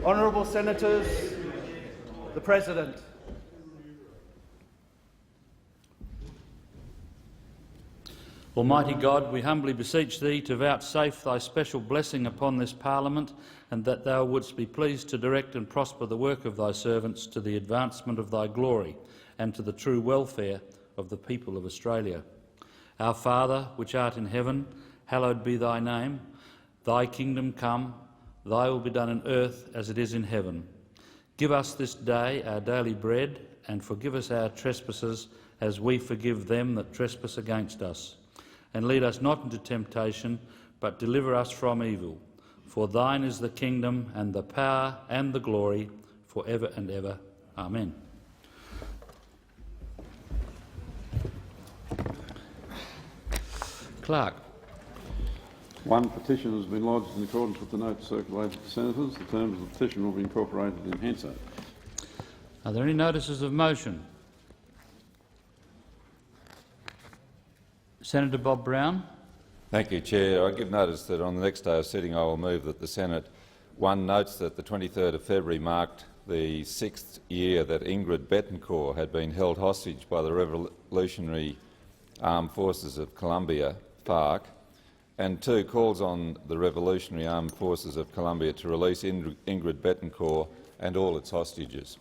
Honourable Senators, the President. Almighty God, we humbly beseech Thee to vouchsafe Thy special blessing upon this Parliament, and that Thou wouldst be pleased to direct and prosper the work of Thy servants to the advancement of Thy glory and to the true welfare of the people of Australia. Our Father, which art in heaven, hallowed be Thy name. Thy kingdom come, Thy will be done on earth as it is in heaven. Give us this day our daily bread, and forgive us our trespasses as we forgive them that trespass against us. And lead us not into temptation, but deliver us from evil. For Thine is the kingdom and the power and the glory for ever and ever. Amen. Clerk. One petition has been lodged in accordance with the note circulated to Senators. The terms of the petition will be incorporated in Hansard. Are there any notices of motion? Senator Bob Brown. Thank you, Chair. I give notice that on the next day of sitting I will move that the Senate 1 notes that the 23rd of February marked the 6th year that Ingrid Betancourt had been held hostage by the Revolutionary Armed Forces of Colombia, FARC, and 2 calls on the Revolutionary Armed Forces of Colombia to release Ingrid Betancourt and all its hostages.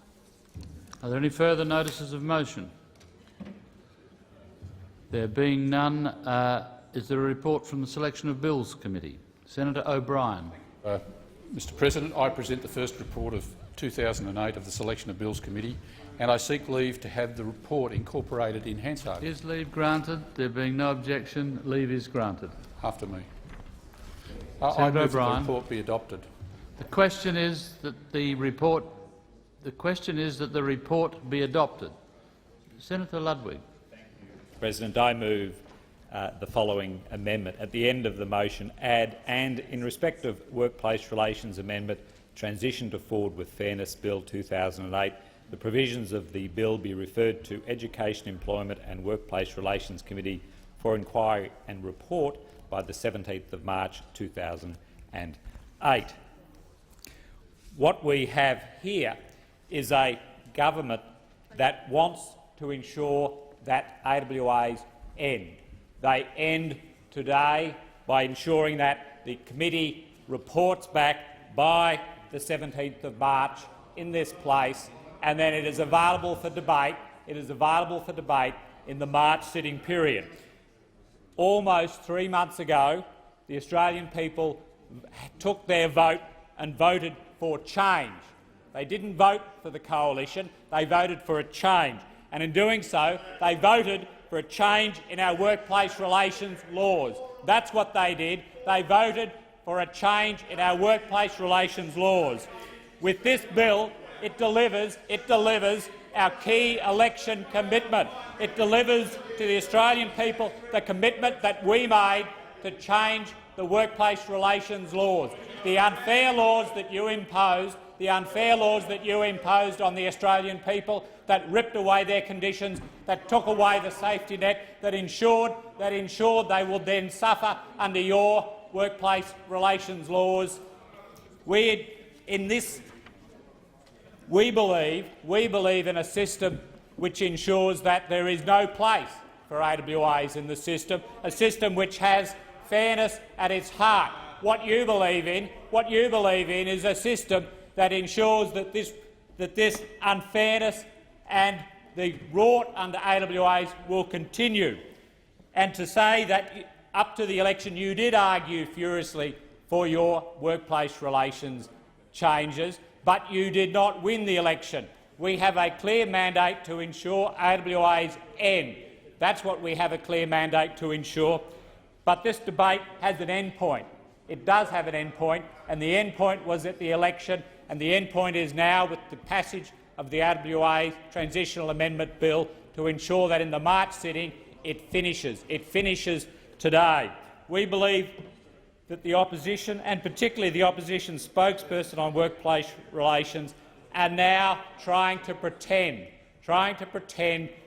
Are there any further notices of motion? There being none, is there a report from the Selection of Bills Committee? Senator O'Brien. Mr President, I present the first report of 2008 of the Selection of Bills Committee, and I seek leave to have the report incorporated in Hansard. Is leave granted? There being no objection, leave is granted. After me. I move that the report be adopted. The question is that the report be adopted. Senator Ludwig. President, I move the following amendment. At the end of the motion, add "and in respect of Workplace Relations Amendment, Transition to Forward with Fairness Bill 2008, the provisions of the bill be referred to Education, Employment and Workplace Relations Committee for inquiry and report by the 17th of March 2008. What we have here is a government that wants to ensure that AWAs end. They end today by ensuring that the committee reports back by the 17th of March in this place, and then it is available for debate. It is available for debate in the March sitting period. Almost 3 months ago, the Australian people took their vote and voted for change. They didn't vote for the coalition, they voted for a change. And in doing so, they voted for a change in our workplace relations laws. That's what they did. They voted for a change in our workplace relations laws. With this bill, it delivers our key election commitment. It delivers to the Australian people the commitment that we made to change the workplace relations laws. The unfair laws that you imposed, on the Australian people, that ripped away their conditions, that took away the safety net, that ensured they would then suffer under your workplace relations laws. We believe in a system which ensures that there is no place for AWAs in the system, a system which has fairness at its heart. What you believe in is a system that ensures that this unfairness and the rort under AWAs will continue. And to say that up to the election you did argue furiously for your workplace relations changes, but you did not win the election. We have a clear mandate to ensure AWAs end. That's what we have a clear mandate to ensure. But this debate has an end point. It does have an end point, and the end point was at the election, and the end point is now with the passage of the AWA Transitional Amendment Bill to ensure that in the March sitting it finishes. It finishes today. We believe that the opposition, and particularly the opposition spokesperson on workplace relations, are now trying to pretend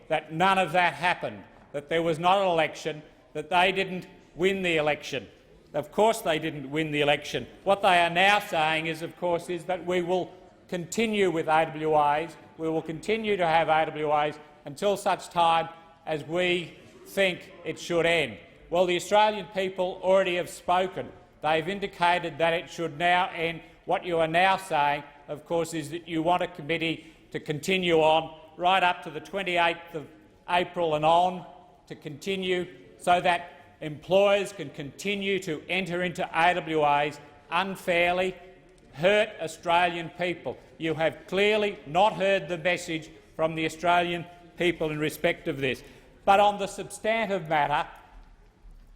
that none of that happened, that there was not an election, that they didn't win the election. Of course they didn't win the election. What they are now saying is, of course, is that we will continue with AWAs. We will continue to have AWAs until such time as we think it should end. Well, the Australian people already have spoken. They've indicated that it should now end. What you are now saying, of course, is that you want a committee to continue on right up to the 28th of April and on, to continue so that employers can continue to enter into AWAs unfairly, hurt Australian people. You have clearly not heard the message from the Australian people in respect of this. But on the substantive matter,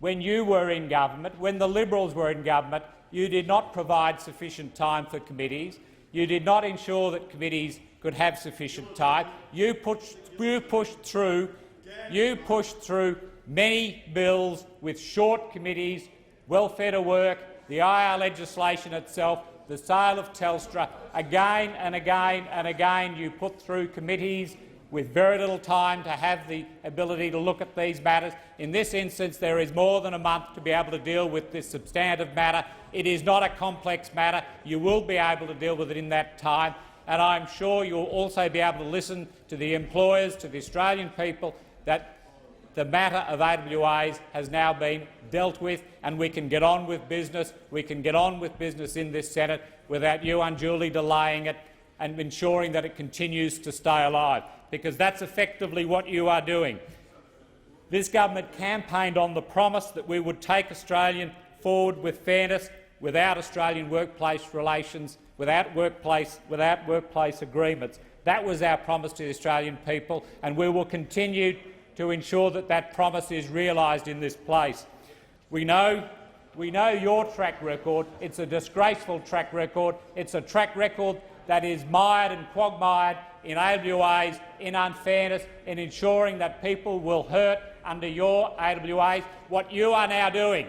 when you were in government, when the Liberals were in government, you did not provide sufficient time for committees. You did not ensure that committees could have sufficient time. You pushed through many bills with short committees, welfare to work, the IR legislation itself, the sale of Telstra. Again and again and again you put through committees with very little time to have the ability to look at these matters. In this instance, there is more than a month to be able to deal with this substantive matter. It is not a complex matter. You will be able to deal with it in that time, and I'm sure you will also be able to listen to the employers, to the Australian people, that the matter of AWAs has now been dealt with, and we can get on with business. We can get on with business in this Senate without you unduly delaying it and ensuring that it continues to stay alive, because that's effectively what you are doing. This government campaigned on the promise that we would take Australia forward with fairness, without Australian workplace relations, without workplace agreements. That was our promise to the Australian people, and we will continue to ensure that that promise is realised in this place. We know your track record. It's a disgraceful track record. It's a track record that is mired and quagmired in AWAs, in unfairness, in ensuring that people will hurt under your AWAs. What you are now doing,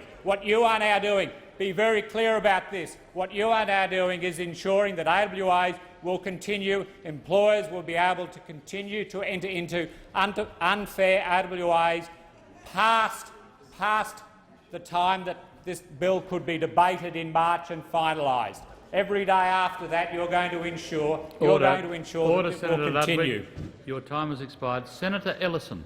be very clear about this. What you are now doing is ensuring that AWAs will continue, employers will be able to continue to enter into unfair AWAs past the time that this bill could be debated in March and finalised. Every day after that, you're going to ensure that it will continue. Your time has expired. Senator Ellison.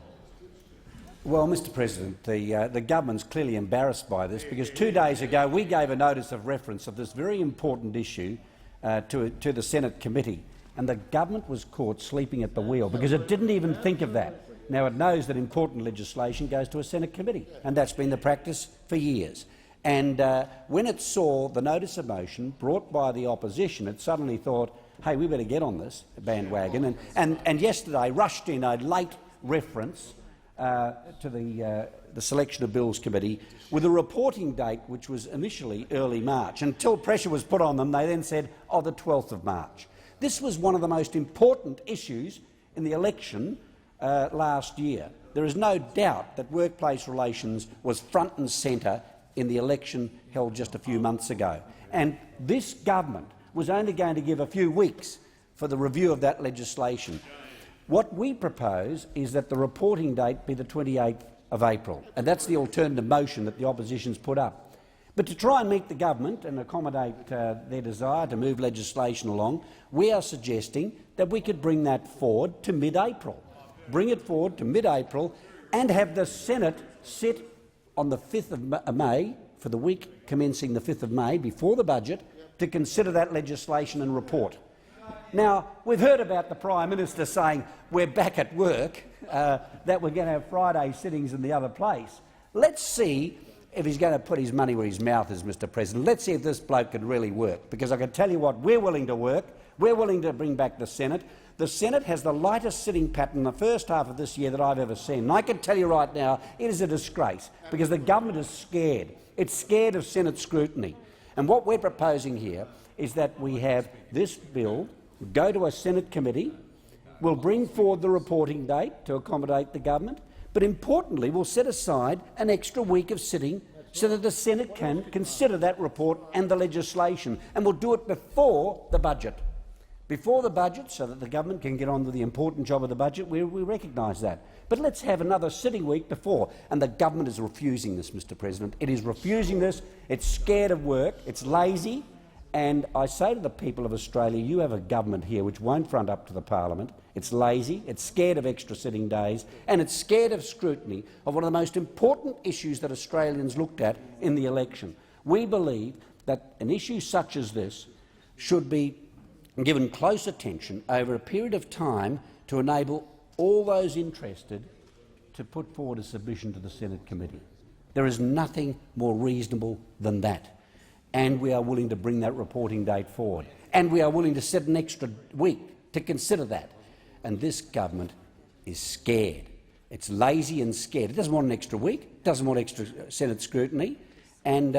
Well, Mr President, the government's clearly embarrassed by this, because 2 days ago we gave a notice of reference of this very important issue to the Senate committee, and the government was caught sleeping at the wheel because it didn't even think of that. Now, it knows that important legislation goes to a Senate committee, and that's been the practice for years. And when it saw the notice of motion brought by the opposition, it suddenly thought, hey, we better get on this bandwagon, and yesterday rushed in a late reference to the Selection of Bills Committee with a reporting date which was initially early March. Until pressure was put on them, they then said, oh, the 12th of March. This was one of the most important issues in the election last year. There is no doubt that workplace relations was front and centre in the election held just a few months ago. And this government was only going to give a few weeks for the review of that legislation. What we propose is that the reporting date be the 28th of April, and that's the alternative motion that the opposition's put up. But to try and meet the government and accommodate their desire to move legislation along, we are suggesting that we could bring that forward to mid-April. Bring it forward to mid-April and have the Senate sit on the 5th of May, for the week commencing the 5th of May, before the budget, to consider that legislation and report. Now, we've heard about the Prime Minister saying we're back at work, that we're going to have Friday sittings in the other place. Let's see if he's going to put his money where his mouth is, Mr President. Let's see if this bloke can really work, because I can tell you what, we're willing to work. We're willing to bring back the Senate. The Senate has the lightest sitting pattern in the first half of this year that I've ever seen. And I can tell you right now, it is a disgrace, because the government is scared. It's scared of Senate scrutiny. And what we're proposing here is that we have this bill go to a Senate committee. We'll bring forward the reporting date to accommodate the government, but importantly we'll set aside an extra week of sitting so that the Senate can consider that report and the legislation, and we'll do it before the budget. before the budget so that the government can get on with the important job of the budget. We recognise that. But let's have another sitting week before. And the government is refusing this, Mr President. It is refusing this. It's scared of work. It's lazy. And I say to the people of Australia, you have a government here which won't front up to the parliament. It's lazy, it's scared of extra sitting days, and it's scared of scrutiny of one of the most important issues that Australians looked at in the election. We believe that an issue such as this should be given close attention over a period of time to enable all those interested to put forward a submission to the Senate committee. There is nothing more reasonable than that. And we are willing to bring that reporting date forward. And we are willing to set an extra week to consider that. And this government is scared. It's lazy and scared. It doesn't want an extra week. It doesn't want extra Senate scrutiny. And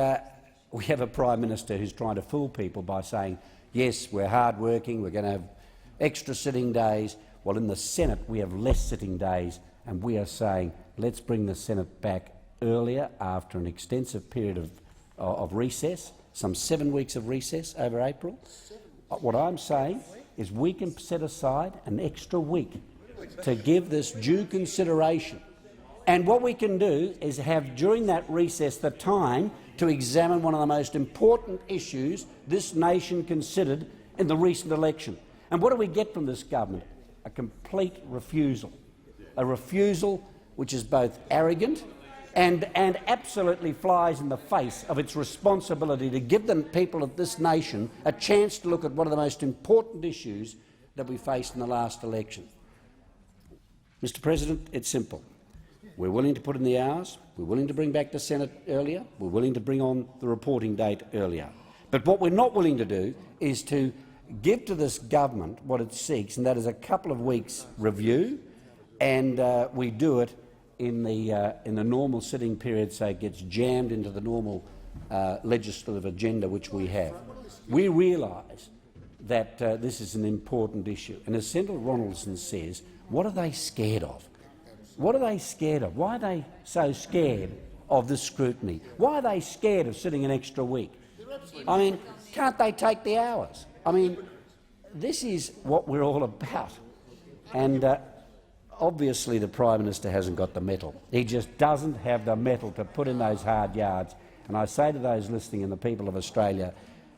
we have a Prime Minister who's trying to fool people by saying, yes, we're hard-working, we're going to have extra sitting days. Well, in the Senate we have less sitting days, and we are saying let's bring the Senate back earlier after an extensive period of recess. Some 7 weeks of recess over April. What I'm saying is we can set aside an extra week to give this due consideration. And what we can do is have, during that recess, the time to examine one of the most important issues this nation considered in the recent election. And what do we get from this government? A complete refusal. A refusal which is both arrogant and absolutely flies in the face of its responsibility to give the people of this nation a chance to look at one of the most important issues that we faced in the last election. Mr President, it's simple. We're willing to put in the hours, we're willing to bring back the Senate earlier, we're willing to bring on the reporting date earlier. But what we're not willing to do is to give to this government what it seeks, and that is a couple of weeks' review, and we do it in the normal sitting period, so it gets jammed into the normal legislative agenda which we have. We realise that this is an important issue, and as Senator Ronaldson says, what are they scared of? What are they scared of? Why are they so scared of this scrutiny? Why are they scared of sitting an extra week? I mean, can't they take the hours? I mean, this is what we're all about. And obviously the Prime Minister hasn't got the mettle. He just doesn't have the mettle to put in those hard yards. And I say to those listening and the people of Australia,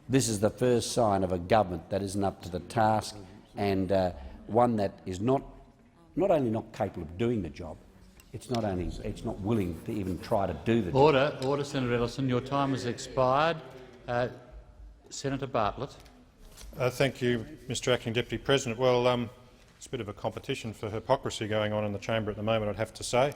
this is the first sign of a government that isn't up to the task, and one that is not only not capable of doing the job, it's not willing to even try to do the job. Order, Senator Ellison. Your time has expired. Senator Bartlett. Thank you, Mr Acting Deputy President. Well, it's a bit of a competition for hypocrisy going on in the chamber at the moment, I'd have to say.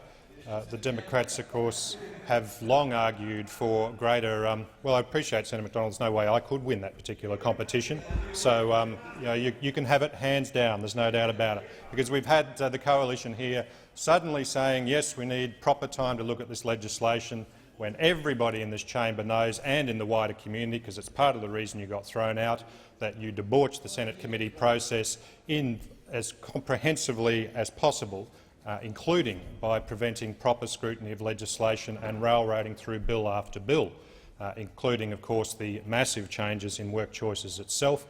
The Democrats, of course, have long argued for greater— well, I appreciate Senator McDonald. There's no way I could win that particular competition. So you can have it hands down, there's no doubt about it. Because we've had the coalition here suddenly saying, yes, we need proper time to look at this legislation, when everybody in this chamber knows, and in the wider community, because it's part of the reason you got thrown out, that you debauched the Senate committee process in as comprehensively as possible, including by preventing proper scrutiny of legislation and railroading through bill after bill, including, of course, the massive changes in work choices itself,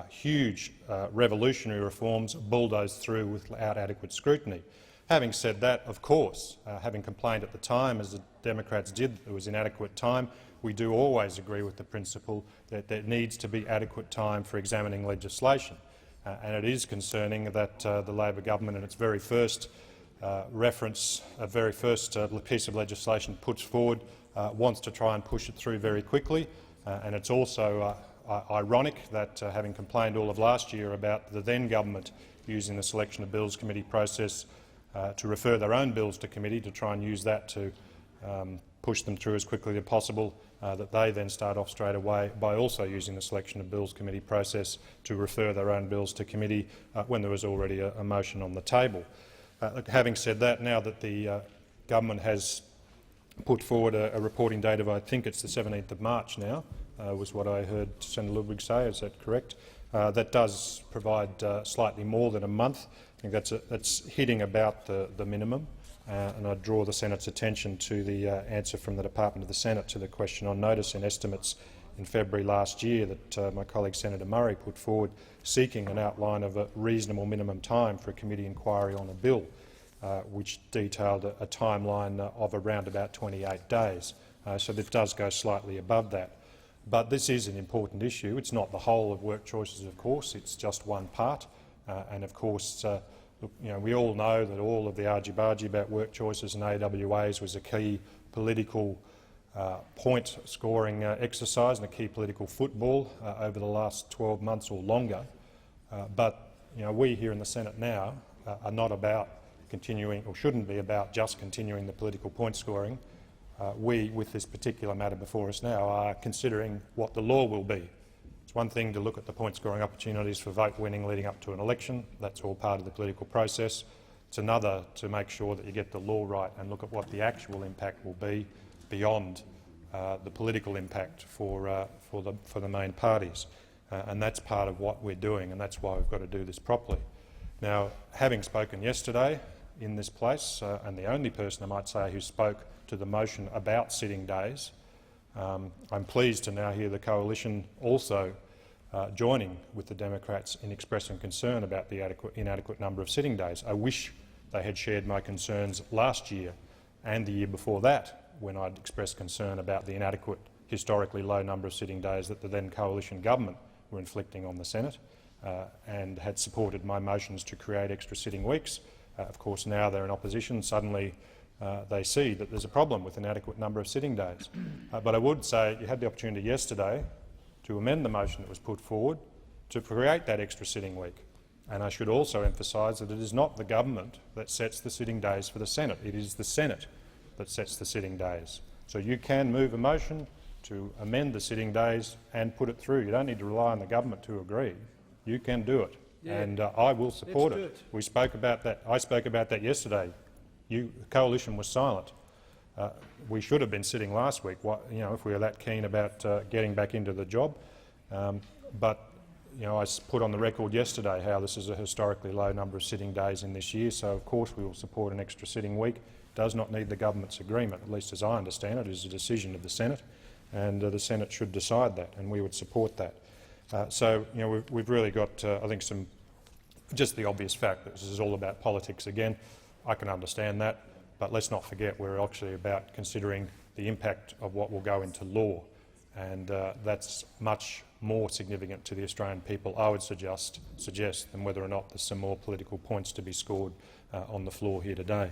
huge revolutionary reforms bulldozed through without adequate scrutiny. Having said that, of course, having complained at the time, as the Democrats did, there was inadequate time, we do always agree with the principle that there needs to be adequate time for examining legislation. And it is concerning that the Labor government, in its very first piece of legislation puts forward, wants to try and push it through very quickly. And it's also ironic that, having complained all of last year about the then government using the Selection of Bills Committee process to refer their own bills to committee to try and use that to push them through as quickly as possible, that they then start off straight away by also using the Selection of Bills Committee process to refer their own bills to committee when there was already a motion on the table. Having said that, now that the government has put forward a reporting date of, I think it's the 17th of March now, was what I heard Senator Ludwig say. Is that correct? That does provide slightly more than a month. I think that's hitting about the minimum. And I draw the Senate's attention to the answer from the Department of the Senate to the question on notice and estimates in February last year that my colleague Senator Murray put forward, seeking an outline of a reasonable minimum time for a committee inquiry on a bill, which detailed a timeline of around about 28 days. So this does go slightly above that. But this is an important issue. It's not the whole of work choices, of course. It's just one part. And of course, we all know that all of the argy-bargy about work choices and AWAs was a key political point-scoring exercise and a key political football over the last 12 months or longer. But we here in the Senate now are not about continuing, or shouldn't be about just continuing the political point-scoring. We, with this particular matter before us now, are considering what the law will be. It's one thing to look at the point-scoring opportunities for vote winning leading up to an election. That's all part of the political process. It's another to make sure that you get the law right and look at what the actual impact will be beyond the political impact for the main parties. And that's part of what we're doing, and that's why we've got to do this properly. Now, having spoken yesterday in this place, and the only person I might say who spoke to the motion about sitting days, I'm pleased to now hear the coalition also joining with the Democrats in expressing concern about the inadequate number of sitting days. I wish they had shared my concerns last year and the year before that, when I'd expressed concern about the inadequate, historically low number of sitting days that the then coalition government were inflicting on the Senate, and had supported my motions to create extra sitting weeks. Of course, now they're in opposition. Suddenly they see that there's a problem with an inadequate number of sitting days. But I would say you had the opportunity yesterday to amend the motion that was put forward to create that extra sitting week. And I should also emphasise that it is not the government that sets the sitting days for the Senate. It is the Senate that sets the sitting days. So you can move a motion to amend the sitting days and put it through. You don't need to rely on the government to agree. You can do it, and I will support it. We spoke about that. I spoke about that yesterday. The coalition was silent. We should have been sitting last week, if we were that keen about getting back into the job. But I put on the record yesterday how this is a historically low number of sitting days in this year, so of course we will support an extra sitting week. It does not need the government's agreement, at least as I understand it. It is a decision of the Senate, and the Senate should decide that, and we would support that. We've really got, I think, just the obvious fact that this is all about politics again. I can understand that, but let's not forget we're actually about considering the impact of what will go into law, and that's much more significant to the Australian people, I would suggest, than whether or not there's some more political points to be scored on the floor here today.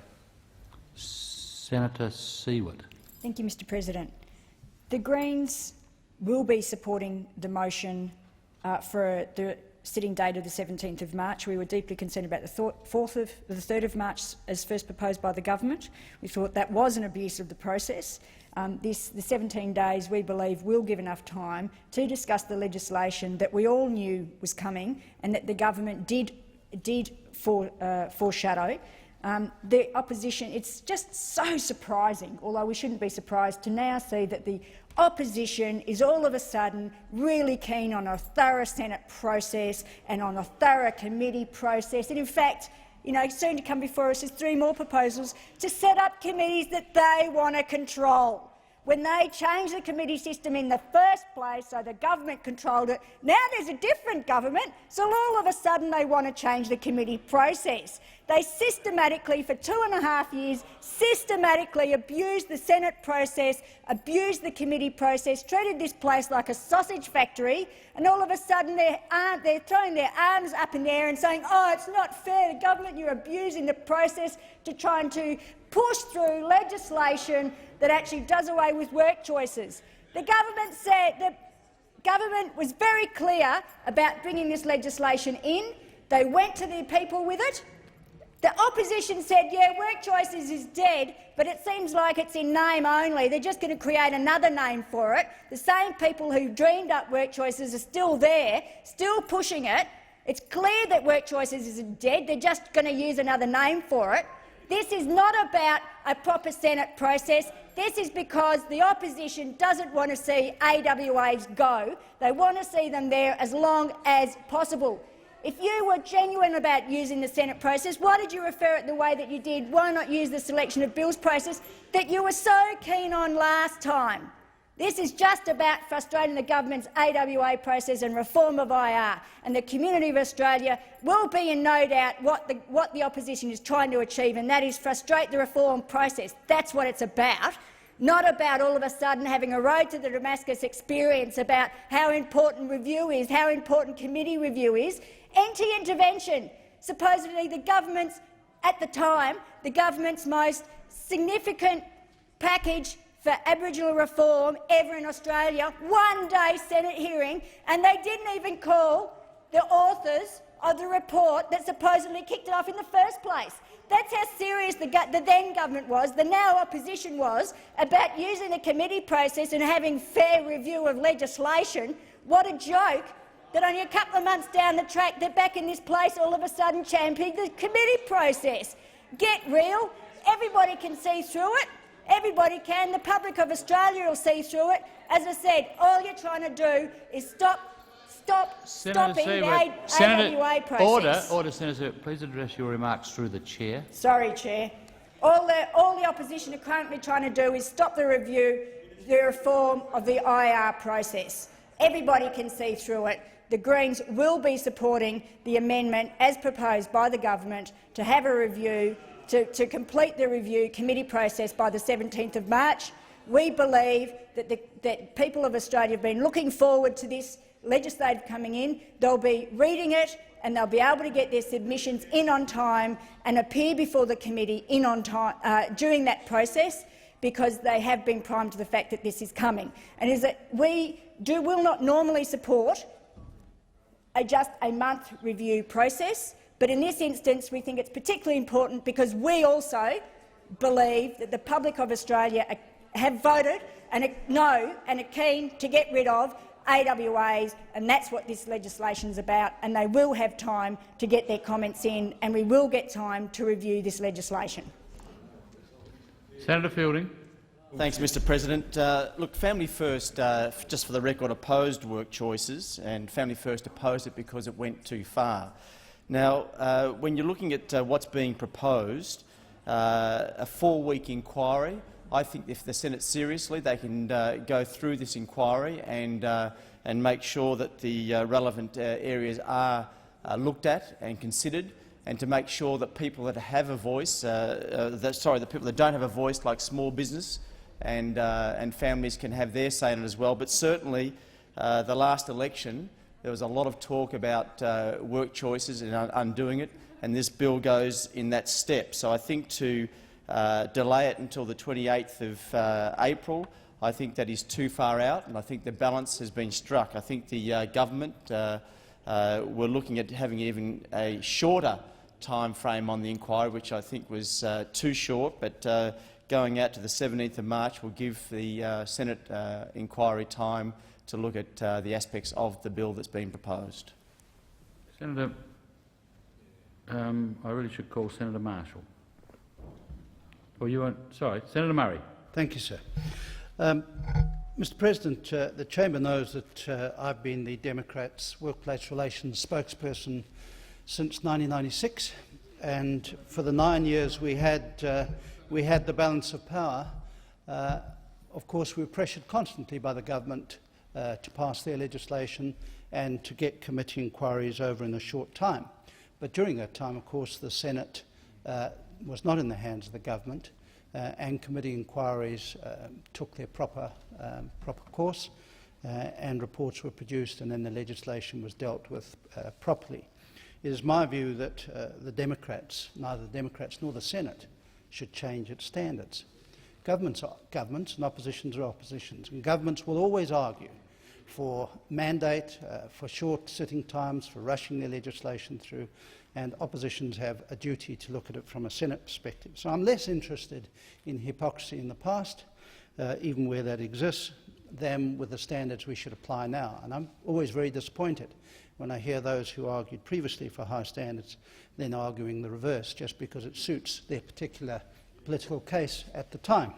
Senator Seward. Thank you, Mr President. The Greens will be supporting the motion for the sitting date of the 17th of March. We were deeply concerned about the 3rd of March as first proposed by the government. We thought that was an abuse of the process. The 17 days, we believe, will give enough time to discuss the legislation that we all knew was coming and that the government did foreshadow. The opposition, it's just so surprising, although we shouldn't be surprised, to now see that the opposition is all of a sudden really keen on a thorough Senate process and on a thorough committee process. And in fact, soon to come before us is 3 more proposals to set up committees that they want to control. When they changed the committee system in the first place, so the government controlled it, now there's a different government, so all of a sudden they want to change the committee process. They systematically, for 2.5 years, systematically abused the Senate process, abused the committee process, treated this place like a sausage factory, and all of a sudden they're throwing their arms up in the air and saying, oh, it's not fair, the government, you're abusing the process to trying to push through legislation that actually does away with work choices. The government was very clear about bringing this legislation in. They went to the people with it. The opposition said, yeah, work choices is dead, but it seems like it's in name only. They're just going to create another name for it. The same people who dreamed up work choices are still there, still pushing it. It's clear that work choices isn't dead. They're just going to use another name for it. This is not about a proper Senate process. This is because the opposition doesn't want to see AWAs go. They want to see them there as long as possible. If you were genuine about using the Senate process, why did you refer it the way that you did? Why not use the selection of bills process that you were so keen on last time? This is just about frustrating the government's AWA process and reform of IR, and the community of Australia will be in no doubt what the opposition is trying to achieve, and that is frustrate the reform process. That's what it's about, not about all of a sudden having a road to the Damascus experience about how important review is, how important committee review is. Anti-intervention, supposedly the government's, at the time, the government's most significant package for Aboriginal reform ever in Australia, one-day Senate hearing, and they didn't even call the authors of the report that supposedly kicked it off in the first place. That's how serious the then government was, the now opposition was, about using the committee process and having fair review of legislation. What a joke that only a couple of months down the track they're back in this place all of a sudden championing the committee process. Get real. Everybody can see through it. Everybody can. The public of Australia will see through it. As I said, all you're trying to do is stopping the AWA process. Order, Senator. Please address your remarks through the chair. Sorry, Chair. All the opposition are currently trying to do is stop the reform of the IR process. Everybody can see through it. The Greens will be supporting the amendment as proposed by the government to have a review, to complete the review committee process by the 17th of March. We believe that people of Australia have been looking forward to this legislative coming in. They'll be reading it and they'll be able to get their submissions in on time and appear before the committee in on time during that process, because they have been primed to the fact that this is coming. And is that we will not normally support just a month review process. But in this instance, we think it's particularly important because we also believe that the public of Australia have voted and are keen to get rid of AWAs, and that's what this legislation is about. And they will have time to get their comments in, and we will get time to review this legislation. Senator Fielding. Thanks, Mr President. Look, Family First, just for the record, opposed work choices, and Family First opposed it because it went too far. Now, when you're looking at what's being proposed, a 4-week inquiry, I think if the Senate seriously, they can go through this inquiry and make sure that the relevant areas are looked at and considered, and to make sure that people that have a voice, the people that don't have a voice, like small business and families, can have their say in it as well. But certainly, the last election, there was a lot of talk about work choices and undoing it, and this bill goes in that step. So I think to delay it until the 28th of April, I think that is too far out, and I think the balance has been struck. I think the government were looking at having even a shorter time frame on the inquiry, which I think was too short, but going out to the 17th of March will give the Senate inquiry time to look at the aspects of the bill that's been proposed. Senator, I really should call Senator Marshall. Or you won't? Sorry, Senator Murray. Thank you, sir. Mr President, the chamber knows that I've been the Democrats' workplace relations spokesperson since 1996, and for the 9 years we had the balance of power. Of course, we were pressured constantly by the government to pass their legislation and to get committee inquiries over in a short time. But during that time, of course, the Senate was not in the hands of the government, and committee inquiries took their proper course, and reports were produced, and then the legislation was dealt with properly. It is my view that neither the Democrats nor the Senate should change its standards. Governments are governments and oppositions are oppositions, and governments will always argue for mandate, for short sitting times, for rushing their legislation through, and oppositions have a duty to look at it from a Senate perspective. So I'm less interested in hypocrisy in the past, even where that exists, than with the standards we should apply now. And I'm always very disappointed when I hear those who argued previously for high standards then arguing the reverse, just because it suits their particular political case at the time.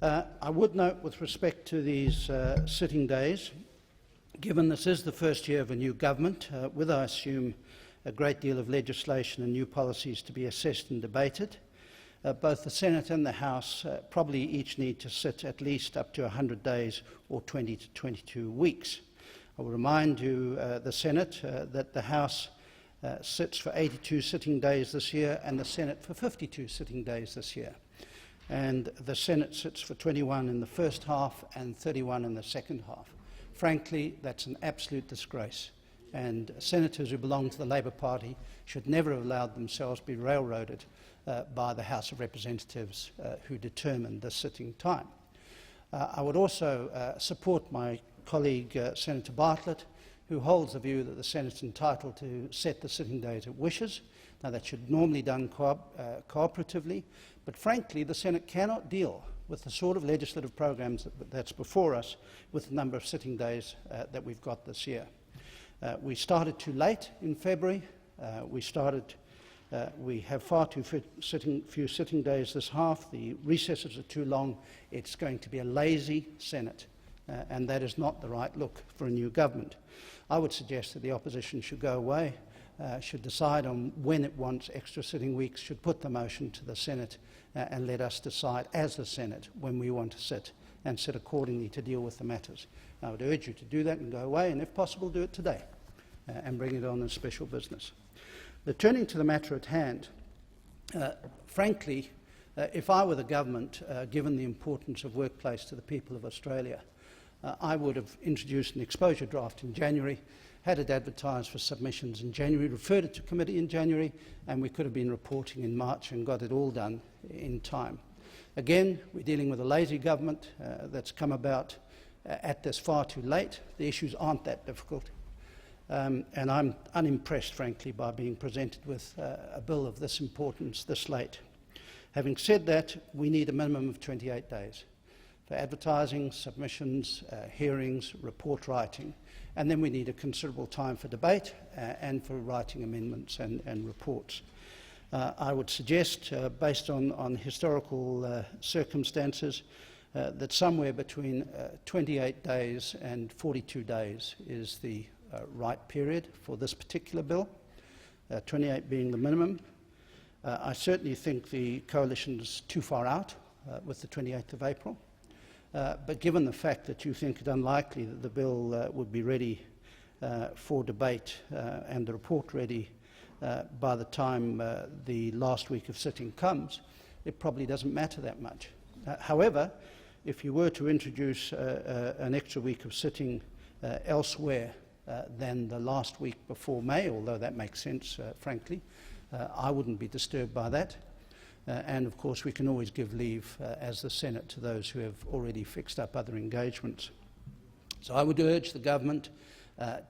I would note, with respect to these sitting days, given this is the first year of a new government, with, I assume, a great deal of legislation and new policies to be assessed and debated, both the Senate and the House probably each need to sit at least up to 100 days or 20 to 22 weeks. I will remind you, the Senate, that the House sits for 82 sitting days this year and the Senate for 52 sitting days this year. And the Senate sits for 21 in the first half and 31 in the second half. Frankly, that's an absolute disgrace, and senators who belong to the Labor Party should never have allowed themselves to be railroaded by the House of Representatives who determined the sitting time. I would also support my colleague Senator Bartlett, who holds the view that the Senate is entitled to set the sitting days it wishes. Now, that should normally be done cooperatively, but frankly the Senate cannot deal with the sort of legislative programs that's before us with the number of sitting days that we've got this year. We started too late in February. We have far too few sitting days this half. The recesses are too long. It's going to be a lazy Senate, and that is not the right look for a new government. I would suggest that the opposition should go away, should decide on when it wants extra sitting weeks, should put the motion to the Senate and let us decide as the Senate when we want to sit and sit accordingly to deal with the matters. I would urge you to do that and go away, and if possible do it today and bring it on as special business. But turning to the matter at hand, frankly, if I were the government, given the importance of workplace to the people of Australia, I would have introduced an exposure draft in January, had it advertised for submissions in January, referred it to committee in January, and we could have been reporting in March and got it all done in time. Again, we're dealing with a lazy government that's come about at this far too late. The issues aren't that difficult, and I'm unimpressed, frankly, by being presented with a bill of this importance this late. Having said that, we need a minimum of 28 days for advertising, submissions, hearings, report writing, and then we need a considerable time for debate and for writing amendments and reports. I would suggest, based on historical circumstances, that somewhere between 28 days and 42 days is the right period for this particular bill, 28 being the minimum. I certainly think the coalition is too far out with the 28th of April. But given the fact that you think it unlikely that the bill would be ready for debate and the report ready by the time the last week of sitting comes, it probably doesn't matter that much. However, if you were to introduce an extra week of sitting elsewhere than the last week before May, although that makes sense, frankly, I wouldn't be disturbed by that. And of course we can always give leave as the Senate to those who have already fixed up other engagements. So I would urge the government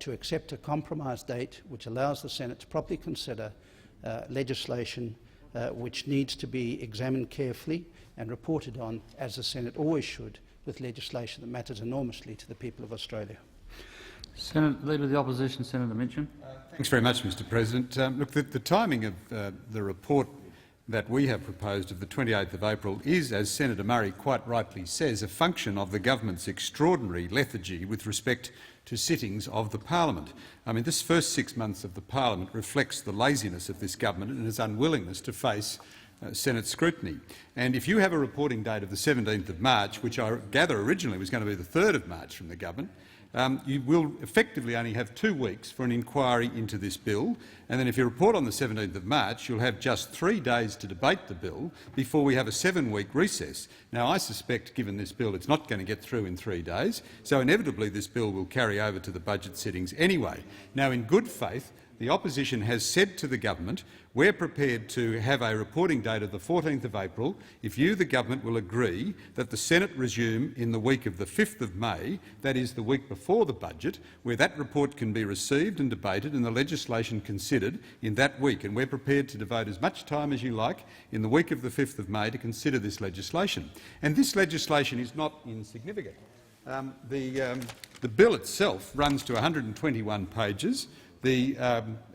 to accept a compromise date which allows the Senate to properly consider legislation which needs to be examined carefully and reported on, as the Senate always should, with legislation that matters enormously to the people of Australia. Leader of the Opposition, Senator Minchin. Thanks very much, Mr President. Look, the timing of the report that we have proposed of the 28th of April is, as Senator Murray quite rightly says, a function of the government's extraordinary lethargy with respect to sittings of the parliament. I mean, this first 6 months of the parliament reflects the laziness of this government and its unwillingness to face Senate scrutiny. And if you have a reporting date of the 17th of March, which I gather originally was going to be the 3rd of March from the government, you will effectively only have 2 weeks for an inquiry into this bill, and then if you report on the 17th of March, you'll have just 3 days to debate the bill before we have a 7-week recess. Now, I suspect, given this bill, it's not going to get through in 3 days, so inevitably this bill will carry over to the budget sittings anyway. Now, in good faith, the opposition has said to the government, we're prepared to have a reporting date of the 14th of April if you, the government, will agree that the Senate resume in the week of the 5th of May, that is the week before the budget, where that report can be received and debated and the legislation considered in that week. And we're prepared to devote as much time as you like in the week of the 5th of May to consider this legislation. And this legislation is not insignificant. The bill itself runs to 121 pages. The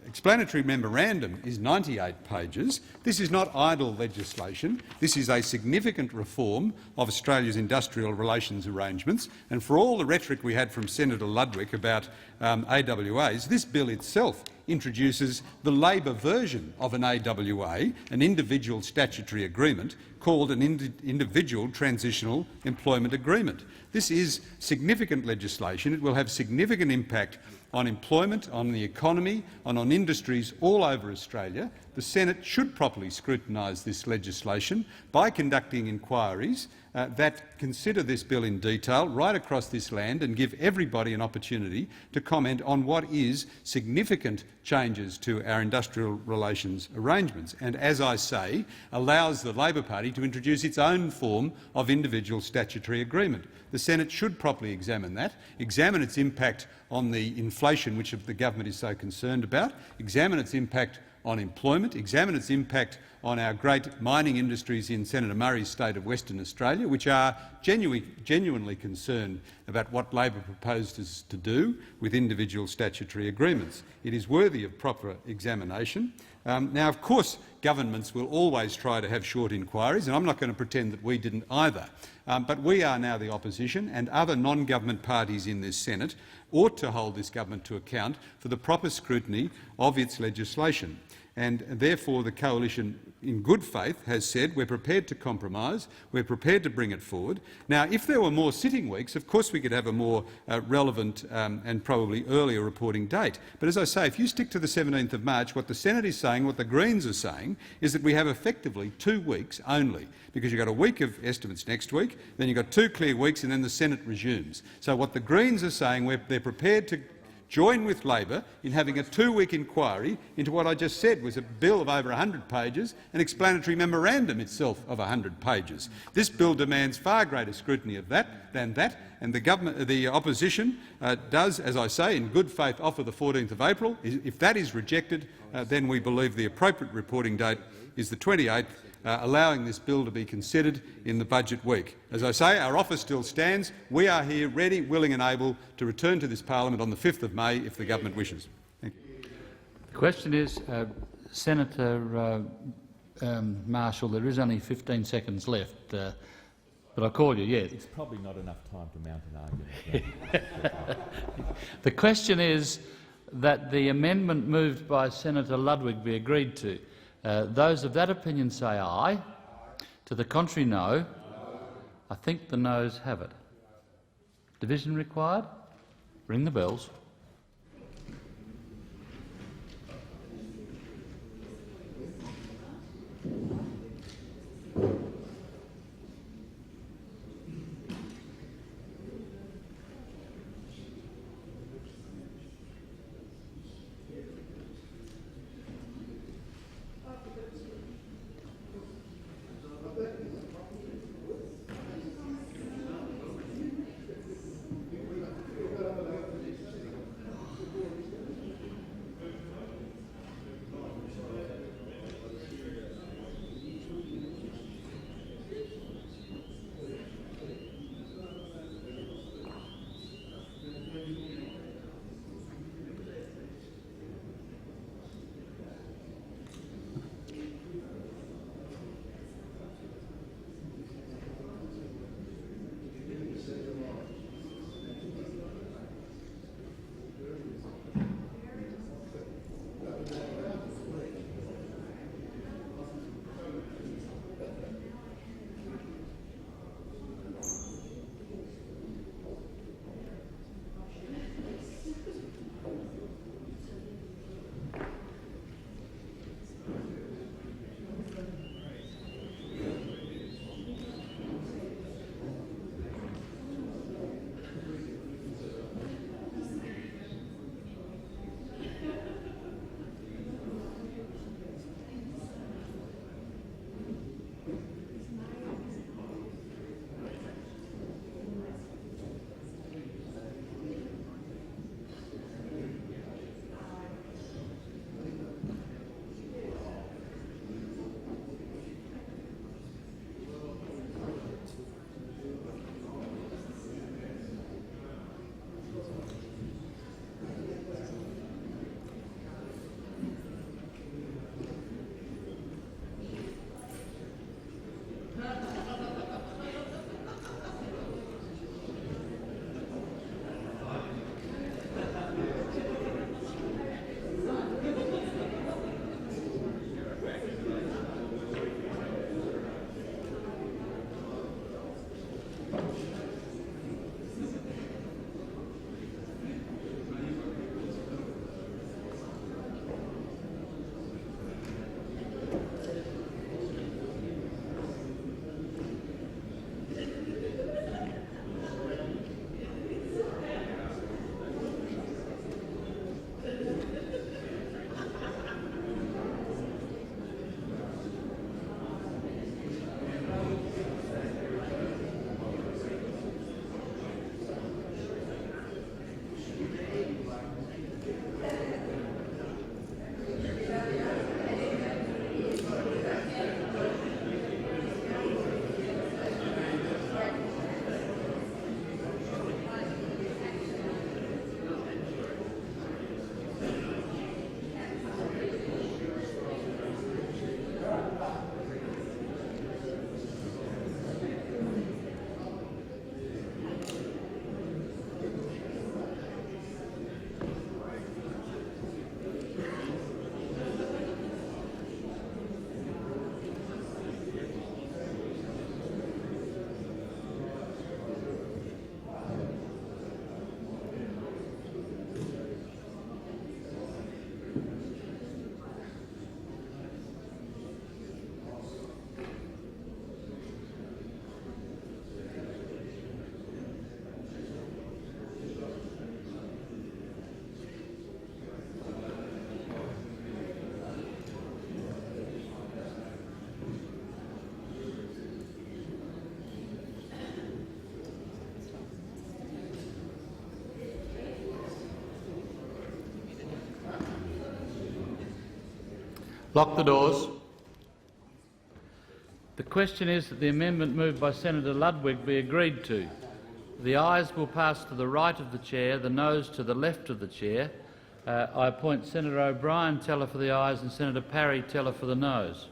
explanatory memorandum is 98 pages. This is not idle legislation. This is a significant reform of Australia's industrial relations arrangements. And for all the rhetoric we had from Senator Ludwig about AWAs, this bill itself introduces the Labor version of an AWA, an individual statutory agreement, called an individual transitional employment agreement. This is significant legislation. It will have significant impact on employment, on the economy, and on industries all over Australia. The Senate should properly scrutinise this legislation by conducting inquiries that consider this bill in detail right across this land and give everybody an opportunity to comment on what is significant changes to our industrial relations arrangements and, as I say, allows the Labor Party to introduce its own form of individual statutory agreement. The Senate should properly examine that, examine its impact on the inflation which the government is so concerned about, examine its impact on employment, examine its impact on our great mining industries in Senator Murray's state of Western Australia, which are genuinely concerned about what Labor proposes to do with individual statutory agreements. It is worthy of proper examination. Now, of course, governments will always try to have short inquiries, and I'm not going to pretend that we didn't either. But we are now the opposition, and other non-government parties in this Senate ought to hold this government to account for the proper scrutiny of its legislation. And therefore the coalition, in good faith, has said we're prepared to compromise, we're prepared to bring it forward. Now, if there were more sitting weeks, of course we could have a more relevant and probably earlier reporting date. But as I say, if you stick to the 17th of March, what the Senate is saying, what the Greens are saying, is that we have effectively 2 weeks only, because you've got a week of estimates next week, then you've got 2 clear weeks, and then the Senate resumes. So what the Greens are saying, they're prepared to join with Labor in having a 2-week inquiry into what I just said was a bill of over 100 pages, an explanatory memorandum itself of 100 pages. This bill demands far greater scrutiny of that than that, and the opposition does, as I say, in good faith offer the 14th of April. If that is rejected, then we believe the appropriate reporting date is the 28th, allowing this bill to be considered in the budget week. As I say, our offer still stands. We are here ready, willing and able to return to this parliament on the 5th of May if the government wishes. Thank you. The question is, Senator Marshall, there is only 15 seconds left, but I call you, yeah. It's probably not enough time to mount an argument. The question is that the amendment moved by Senator Ludwig be agreed to. Those of that opinion say aye. To the contrary, no. I think the noes have it. Division required? Ring the bells. Lock the doors. The question is that the amendment moved by Senator Ludwig be agreed to. The ayes will pass to the right of the chair, the noes to the left of the chair. I appoint Senator O'Brien teller for the ayes and Senator Parry teller for the noes.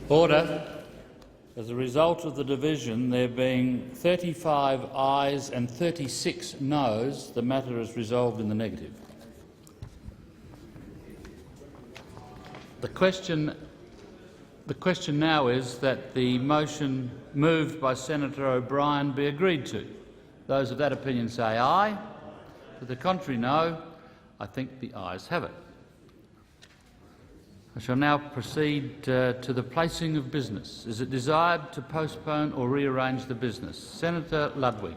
Order. As a result of the division, there being 35 ayes and 36 noes, the matter is resolved in the negative. The question The question now is that the motion moved by Senator O'Brien be agreed to. Those of that opinion say aye. To the contrary, no. I think the ayes have it. I shall now proceed to the placing of business. Is it desired to postpone or rearrange the business? Senator Ludwig.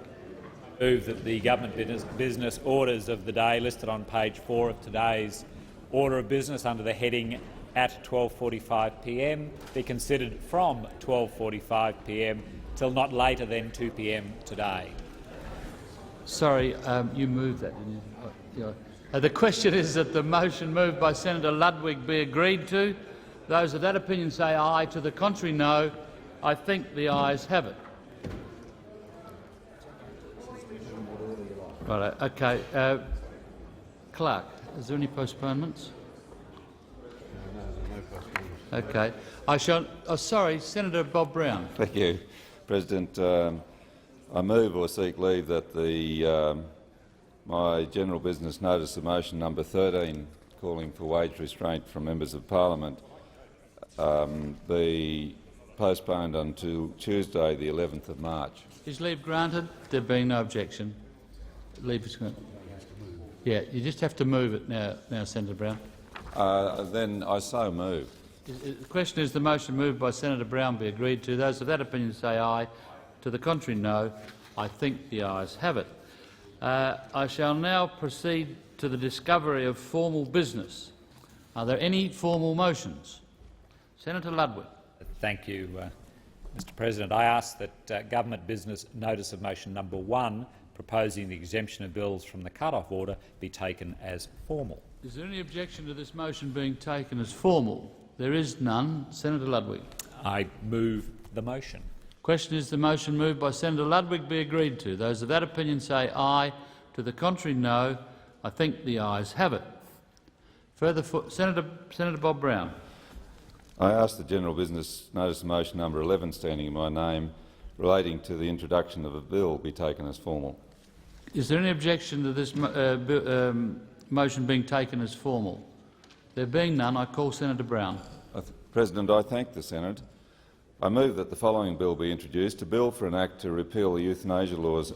Move that the government business orders of the day listed on page 4 of today's order of business under the heading at 12:45 p.m. be considered from 12:45 p.m. till not later than 2 p.m. today. Sorry, you moved that, didn't you? The question is that the motion moved by Senator Ludwig be agreed to. Those of that opinion say aye. To the contrary, no. I think the ayes have it. Right. Okay. Clerk, is there any postponements? Okay. I shall. Oh, sorry, Senator Bob Brown. Thank you, President. I move or seek leave that my general business notice of motion number 13, calling for wage restraint from members of Parliament, be postponed until Tuesday, the 11th of March. Is leave granted? There being no objection. Leave is granted. Yeah, you just have to move it now, Senator Brown. Then I so move. The question is the motion moved by Senator Brown be agreed to. Those of that opinion say aye. To the contrary, no. I think the ayes have it. I shall now proceed to the discovery of formal business. Are there any formal motions? Senator Ludwig. Thank you, Mr President. I ask that government business notice of motion number 1, proposing the exemption of bills from the cut-off order, be taken as formal. Is there any objection to this motion being taken as formal? There is none. Senator Ludwig. I move the motion. Question is the motion moved by Senator Ludwig be agreed to. Those of that opinion say aye. To the contrary, no. I think the ayes have it. Further, Senator Bob Brown. I ask the general business notice of motion number 11, standing in my name, relating to the introduction of a bill, be taken as formal. Is there any objection to this motion being taken as formal? There being none, I call Senator Brown. President, I thank the Senate. I move that the following bill be introduced: a bill for an act to repeal the Euthanasia Laws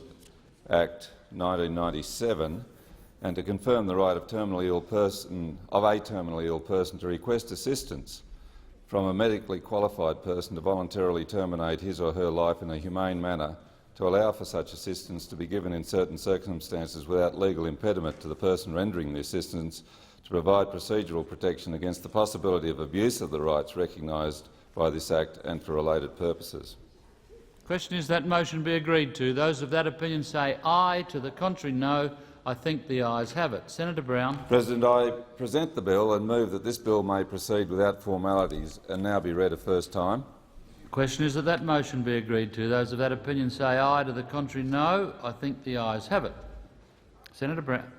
Act 1997 and to confirm the right of a terminally ill person to request assistance from a medically qualified person to voluntarily terminate his or her life in a humane manner, to allow for such assistance to be given in certain circumstances without legal impediment to the person rendering the assistance, to provide procedural protection against the possibility of abuse of the rights recognised by this Act and for related purposes. Question is that motion be agreed to. Those of that opinion say aye. To the contrary, no. I think the ayes have it. Senator Brown. President, I present the bill and move that this bill may proceed without formalities and now be read a first time. Question is that motion be agreed to. Those of that opinion say aye. To the contrary, no. I think the ayes have it. Senator Brown.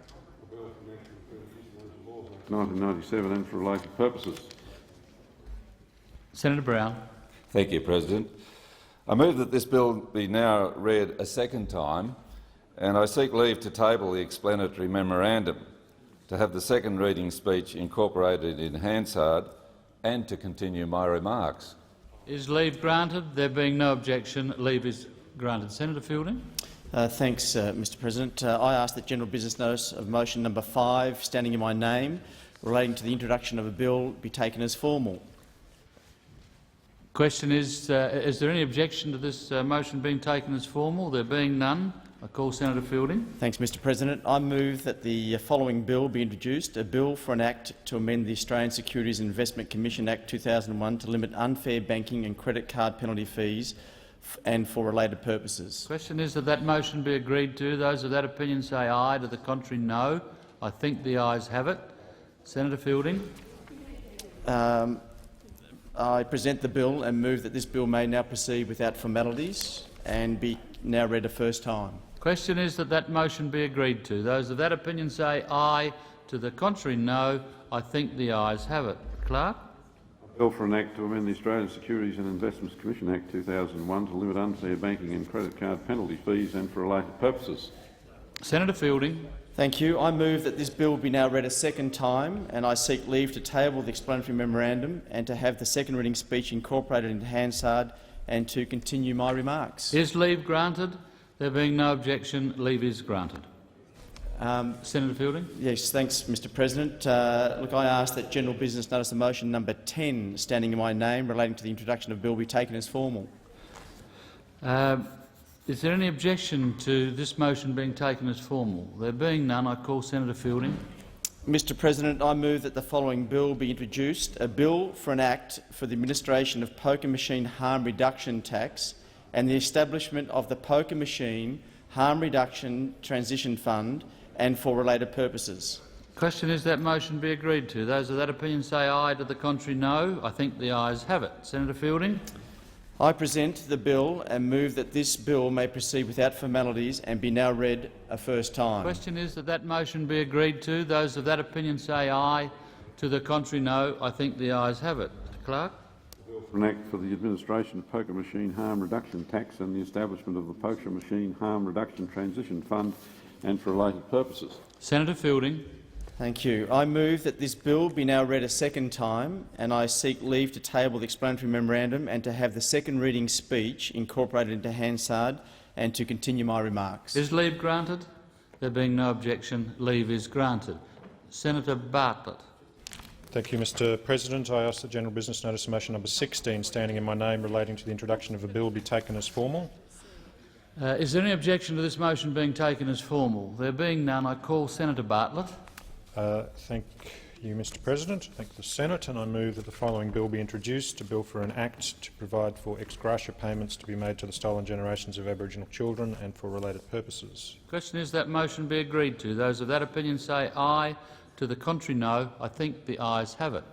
1997 and for related purposes. Senator Brown. Thank you, President. I move that this bill be now read a second time, and I seek leave to table the explanatory memorandum, to have the second reading speech incorporated in Hansard, and to continue my remarks. Is leave granted? There being no objection, leave is granted. Senator Fielding. Thanks, Mr President. I ask that general business notice of motion number 5, standing in my name, relating to the introduction of a bill, be taken as formal. Question is there any objection to this motion being taken as formal? There being none, I call Senator Fielding. Thanks, Mr President. I move that the following bill be introduced: a bill for an act to amend the Australian Securities and Investment Commission Act 2001 to limit unfair banking and credit card penalty fees and for related purposes. Question is that motion be agreed to. Those of that opinion say aye. To the contrary, no. I think the ayes have it. Senator Fielding. I present the bill and move that this bill may now proceed without formalities and be now read a first time. Question is that motion be agreed to. Those of that opinion say aye. To the contrary, no. I think the ayes have it. Clerk. A bill for an act to amend the Australian Securities and Investments Commission Act 2001 to limit unfair banking and credit card penalty fees and for related purposes. Senator Fielding. Thank you. I move that this bill be now read a second time, and I seek leave to table the explanatory memorandum and to have the second reading speech incorporated into Hansard and to continue my remarks. Is leave granted? There being no objection, leave is granted. Senator Fielding. Yes, thanks, Mr. President. Look, I ask that general business notice of motion number 10, standing in my name, relating to the introduction of bill, be taken as formal. Is there any objection to this motion being taken as formal? There being none, I call Senator Fielding. Mr. President, I move that the following bill be introduced: a bill for an act for the administration of poker machine harm reduction tax and the establishment of the poker machine harm reduction transition fund and for related purposes. Question is that motion be agreed to. Those of that opinion say aye. To the contrary, no. I think the ayes have it. Senator Fielding. I present the bill and move that this bill may proceed without formalities and be now read a first time. Question is that that motion be agreed to. Those of that opinion say aye. To the contrary, no. I think the ayes have it. Mr. Clerk. For an act for the administration of poker machine harm reduction tax and the establishment of the poker machine harm reduction transition fund and for related purposes. Senator Fielding. Thank you. I move that this bill be now read a second time, and I seek leave to table the explanatory memorandum and to have the second reading speech incorporated into Hansard and to continue my remarks. Is leave granted? There being no objection, leave is granted. Senator Bartlett. Thank you, Mr. President. I ask that general business notice of motion number 16, standing in my name, relating to the introduction of a bill, be taken as formal. Is there any objection to this motion being taken as formal? There being none, I call Senator Bartlett. Thank you, Mr. President. Thank the Senate, and I move that the following bill be introduced: a bill for an act to provide for ex gratia payments to be made to the stolen generations of Aboriginal children and for related purposes. Question is that motion be agreed to. Those of that opinion say aye. To the contrary, no. I think the ayes have it.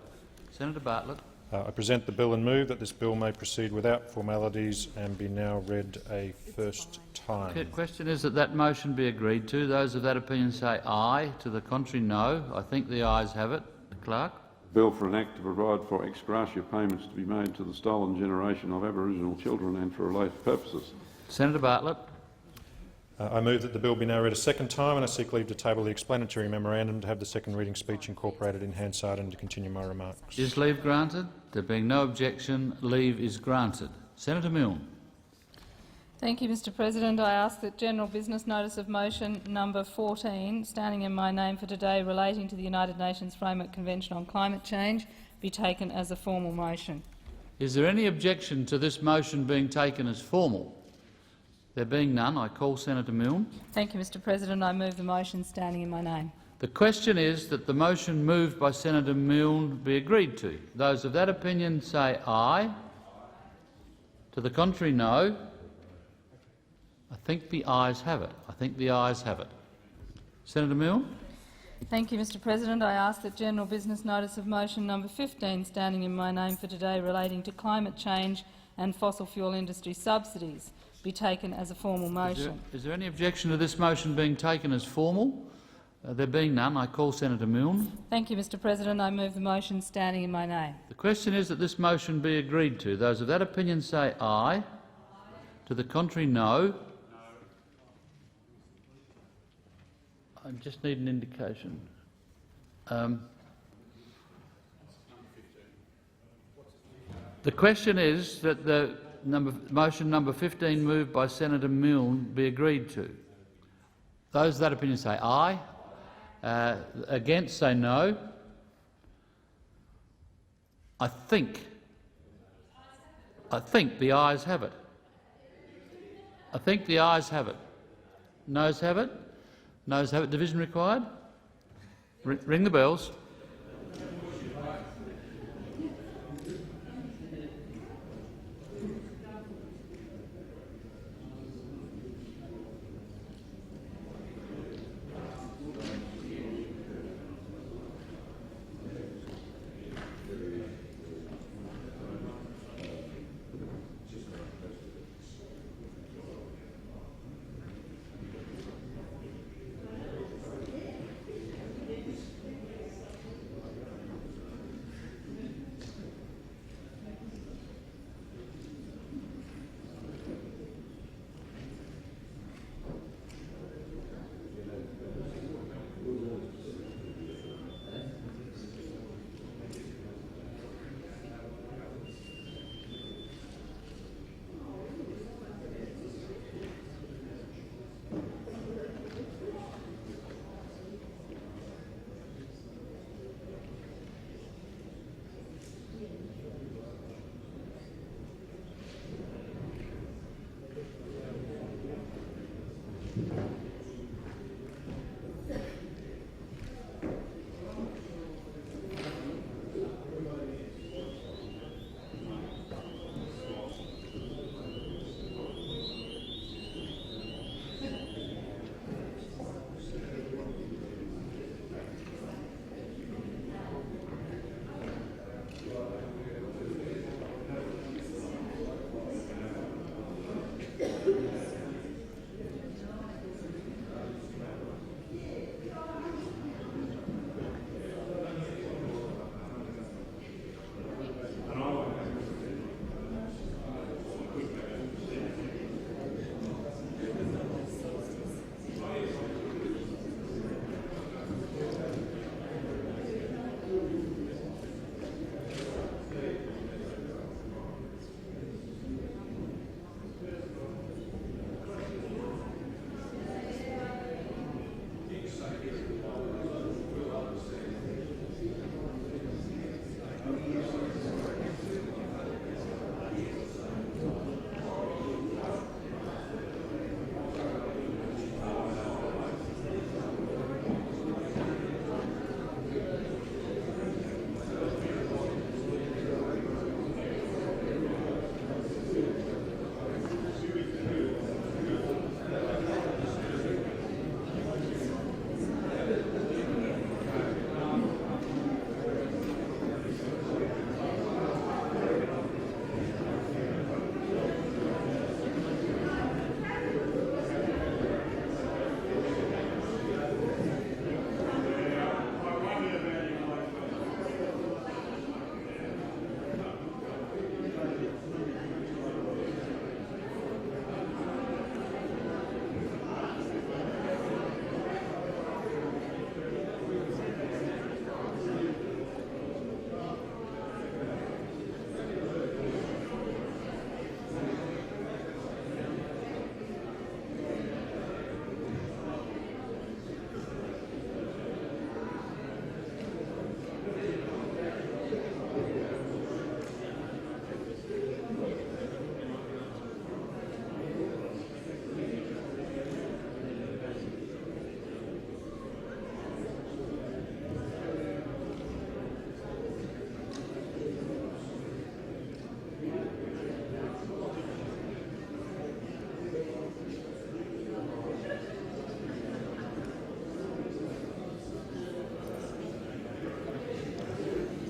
Senator Bartlett. I present the bill and move that this bill may proceed without formalities and be now read a first time. Question is that that motion be agreed to. Those of that opinion say aye. To the contrary, no. I think the ayes have it. The Clerk. Bill for an act to provide for ex gratia payments to be made to the stolen generation of Aboriginal children and for related purposes. Senator Bartlett. I move that the bill be now read a second time, and I seek leave to table the explanatory memorandum to have the second reading speech incorporated in Hansard and to continue my remarks. Is leave granted? There being no objection, leave is granted. Senator Milne. Thank you, Mr. President. I ask that general business notice of motion number 14, standing in my name for today, relating to the United Nations Framework Convention on Climate Change, be taken as a formal motion. Is there any objection to this motion being taken as formal? There being none, I call Senator Milne. Thank you, Mr. President. I move the motion standing in my name. The question is that the motion moved by Senator Milne be agreed to. Those of that opinion say aye. To the contrary, no. I think the ayes have it. I think the ayes have it. Senator Milne. Thank you, Mr. President. I ask that general business notice of motion number 15, standing in my name for today, relating to climate change and fossil fuel industry subsidies, be taken as a formal motion. Is there any objection to this motion being taken as formal? There being none, I call Senator Milne. Thank you, Mr. President. I move the motion standing in my name. The question is that this motion be agreed to. Those of that opinion say aye. To the contrary, no. I just need an indication. The question is that the motion number 15, moved by Senator Milne, be agreed to. Those of that opinion say aye. Against say no. I think the ayes have it. I think the ayes have it. Noes have it. Noes have it. Division required. Ring the bells.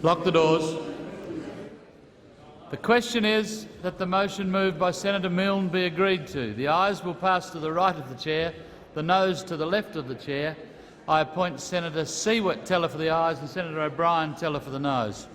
Lock the doors. The question is that the motion moved by Senator Milne be agreed to. The ayes will pass to the right of the chair, the noes to the left of the chair. I appoint Senator Siewert teller for the ayes and Senator O'Brien teller for the noes.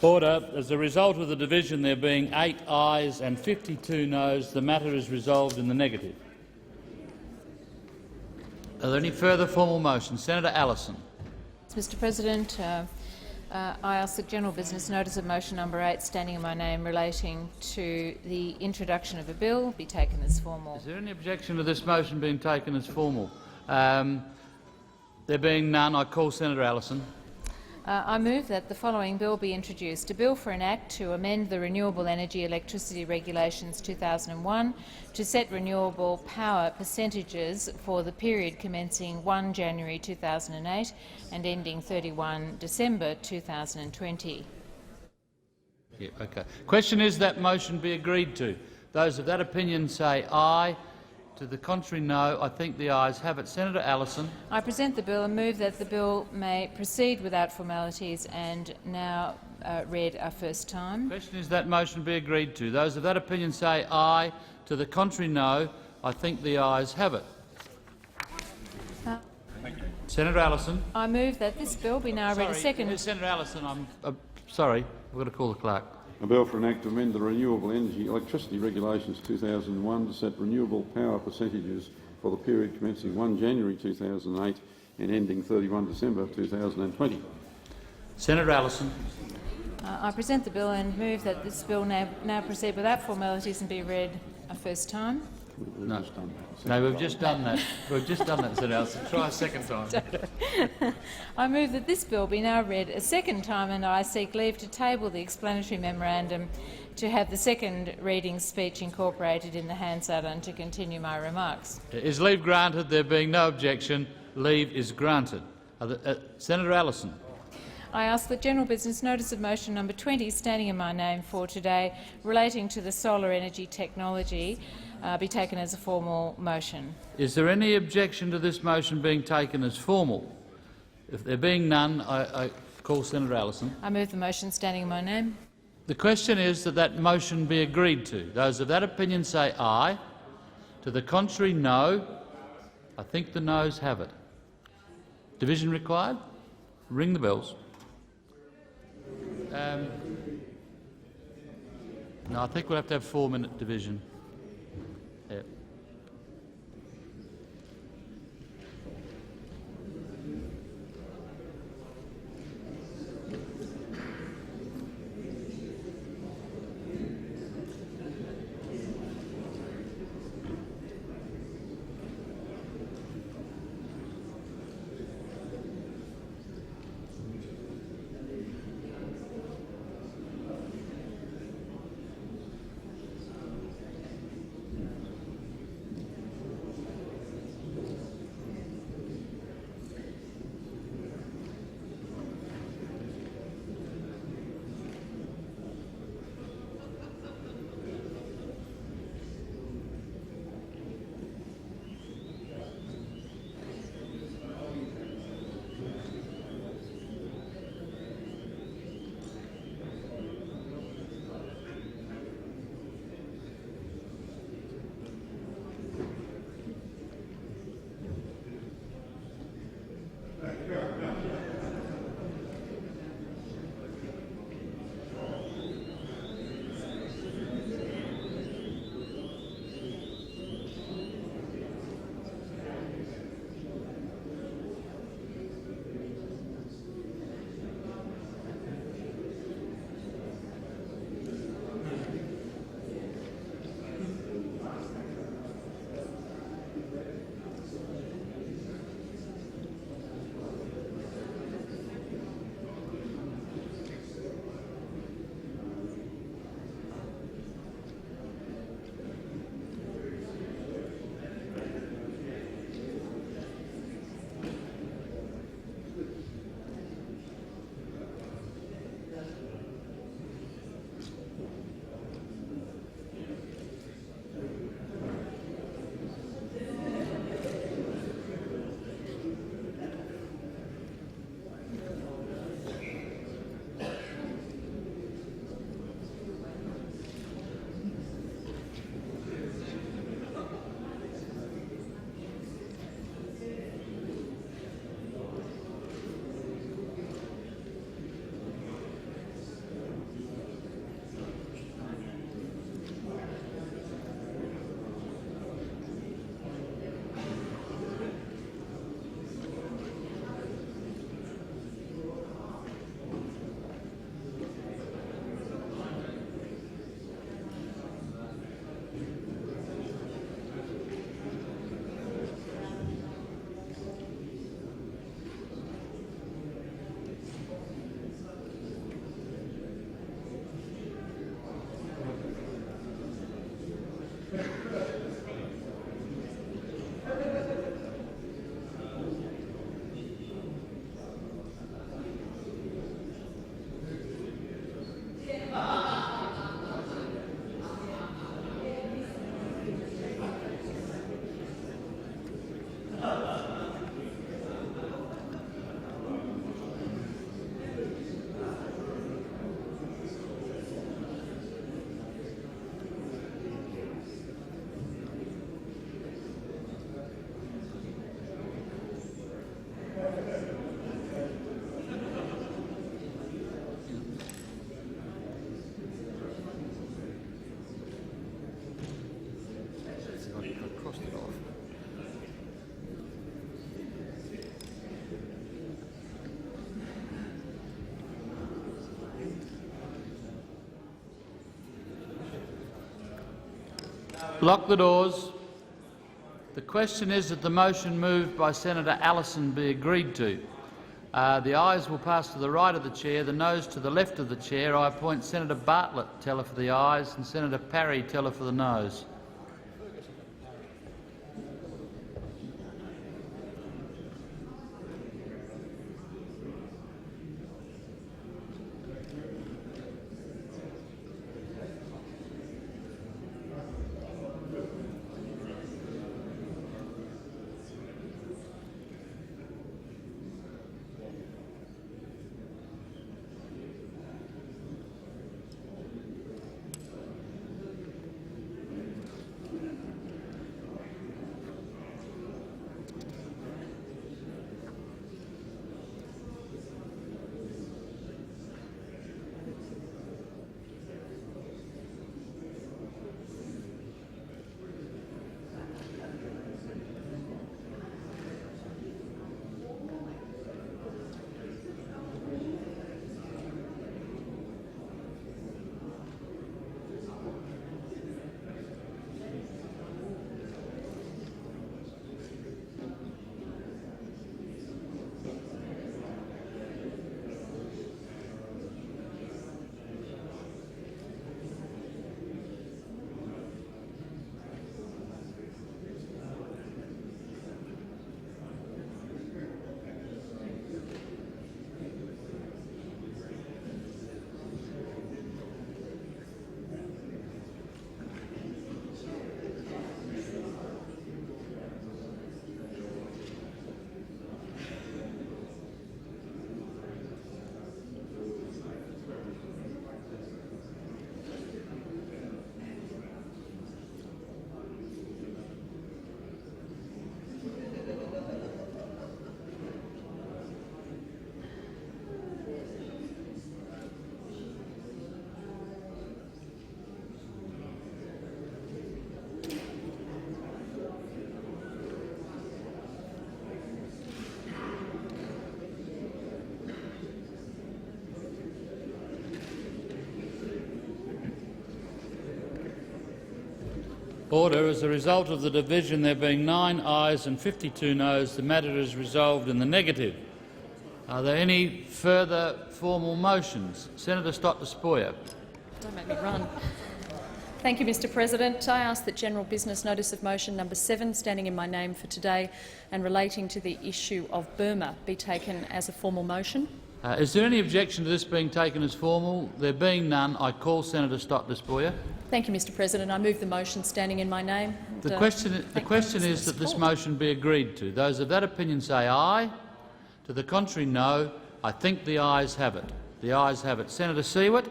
Order. As a result of the division, there being 8 ayes and 52 noes, the matter is resolved in the negative. Are there any further formal motions? Senator Allison. Mr President, I ask that general business notice of motion number 8, standing in my name, relating to the introduction of a bill, be taken as formal. Is there any objection to this motion being taken as formal? There being none, I call Senator Allison. I move that the following bill be introduced: a bill for an Act to amend the Renewable Energy Electricity Regulations 2001 to set renewable power percentages for the period commencing 1 January 2008 and ending 31 December 2020. Yeah, okay. Question is that motion be agreed to. Those of that opinion say aye. To the contrary, no. I think the ayes have it. Senator Allison. I present the bill and move that the bill may proceed without formalities and now read a first time. Question is that motion be agreed to. Those of that opinion say aye. To the contrary, no. I think the ayes have it. Senator Allison. I move that this bill be now read a second. Senator Allison, I'm sorry. We've got to call the clerk. A bill for an Act to amend the Renewable Energy Electricity Regulations 2001 to set renewable power percentages for the period commencing 1 January 2008 and ending 31 December 2020. Senator Allison. I present the bill and move that this bill now proceed without formalities and be read a first time. No. No, we've just done that. We've just done that, Senator Allison. Try a second time. I move that this bill be now read a second time, and I seek leave to table the explanatory memorandum to have the second reading speech incorporated in the Hansard and to continue my remarks. Is leave granted? There being no objection, leave is granted. Senator Allison. I ask that general business notice of motion number 20, standing in my name for today, relating to the solar energy technology, be taken as a formal motion. Is there any objection to this motion being taken as formal? If there being none, I call Senator Allison. I move the motion standing in my name. The question is that that motion be agreed to. Those of that opinion say aye. To the contrary, no. I think the noes have it. Division required? Ring the bells. No, I think we'll have to have 4-minute division. Yeah. Lock the doors. The question is that the motion moved by Senator Allison be agreed to. The ayes will pass to the right of the chair, the noes to the left of the chair. I appoint Senator Bartlett teller for the ayes and Senator Parry teller for the noes. Order. As a result of the division, there being 9 ayes and 52 noes, the matter is resolved in the negative. Are there any further formal motions? Senator Stott Despoja. Don't make me run. Thank you, Mr President. I ask that general business notice of motion number 7, standing in my name for today and relating to the issue of Burma, be taken as a formal motion. Is there any objection to this being taken as formal? There being none, I call Senator Stott Despoja. Thank you, Mr President. I move the motion standing in my name. The question is that this motion be agreed to. Those of that opinion say aye. To the contrary, no. I think the ayes have it. The ayes have it. Senator Siewert.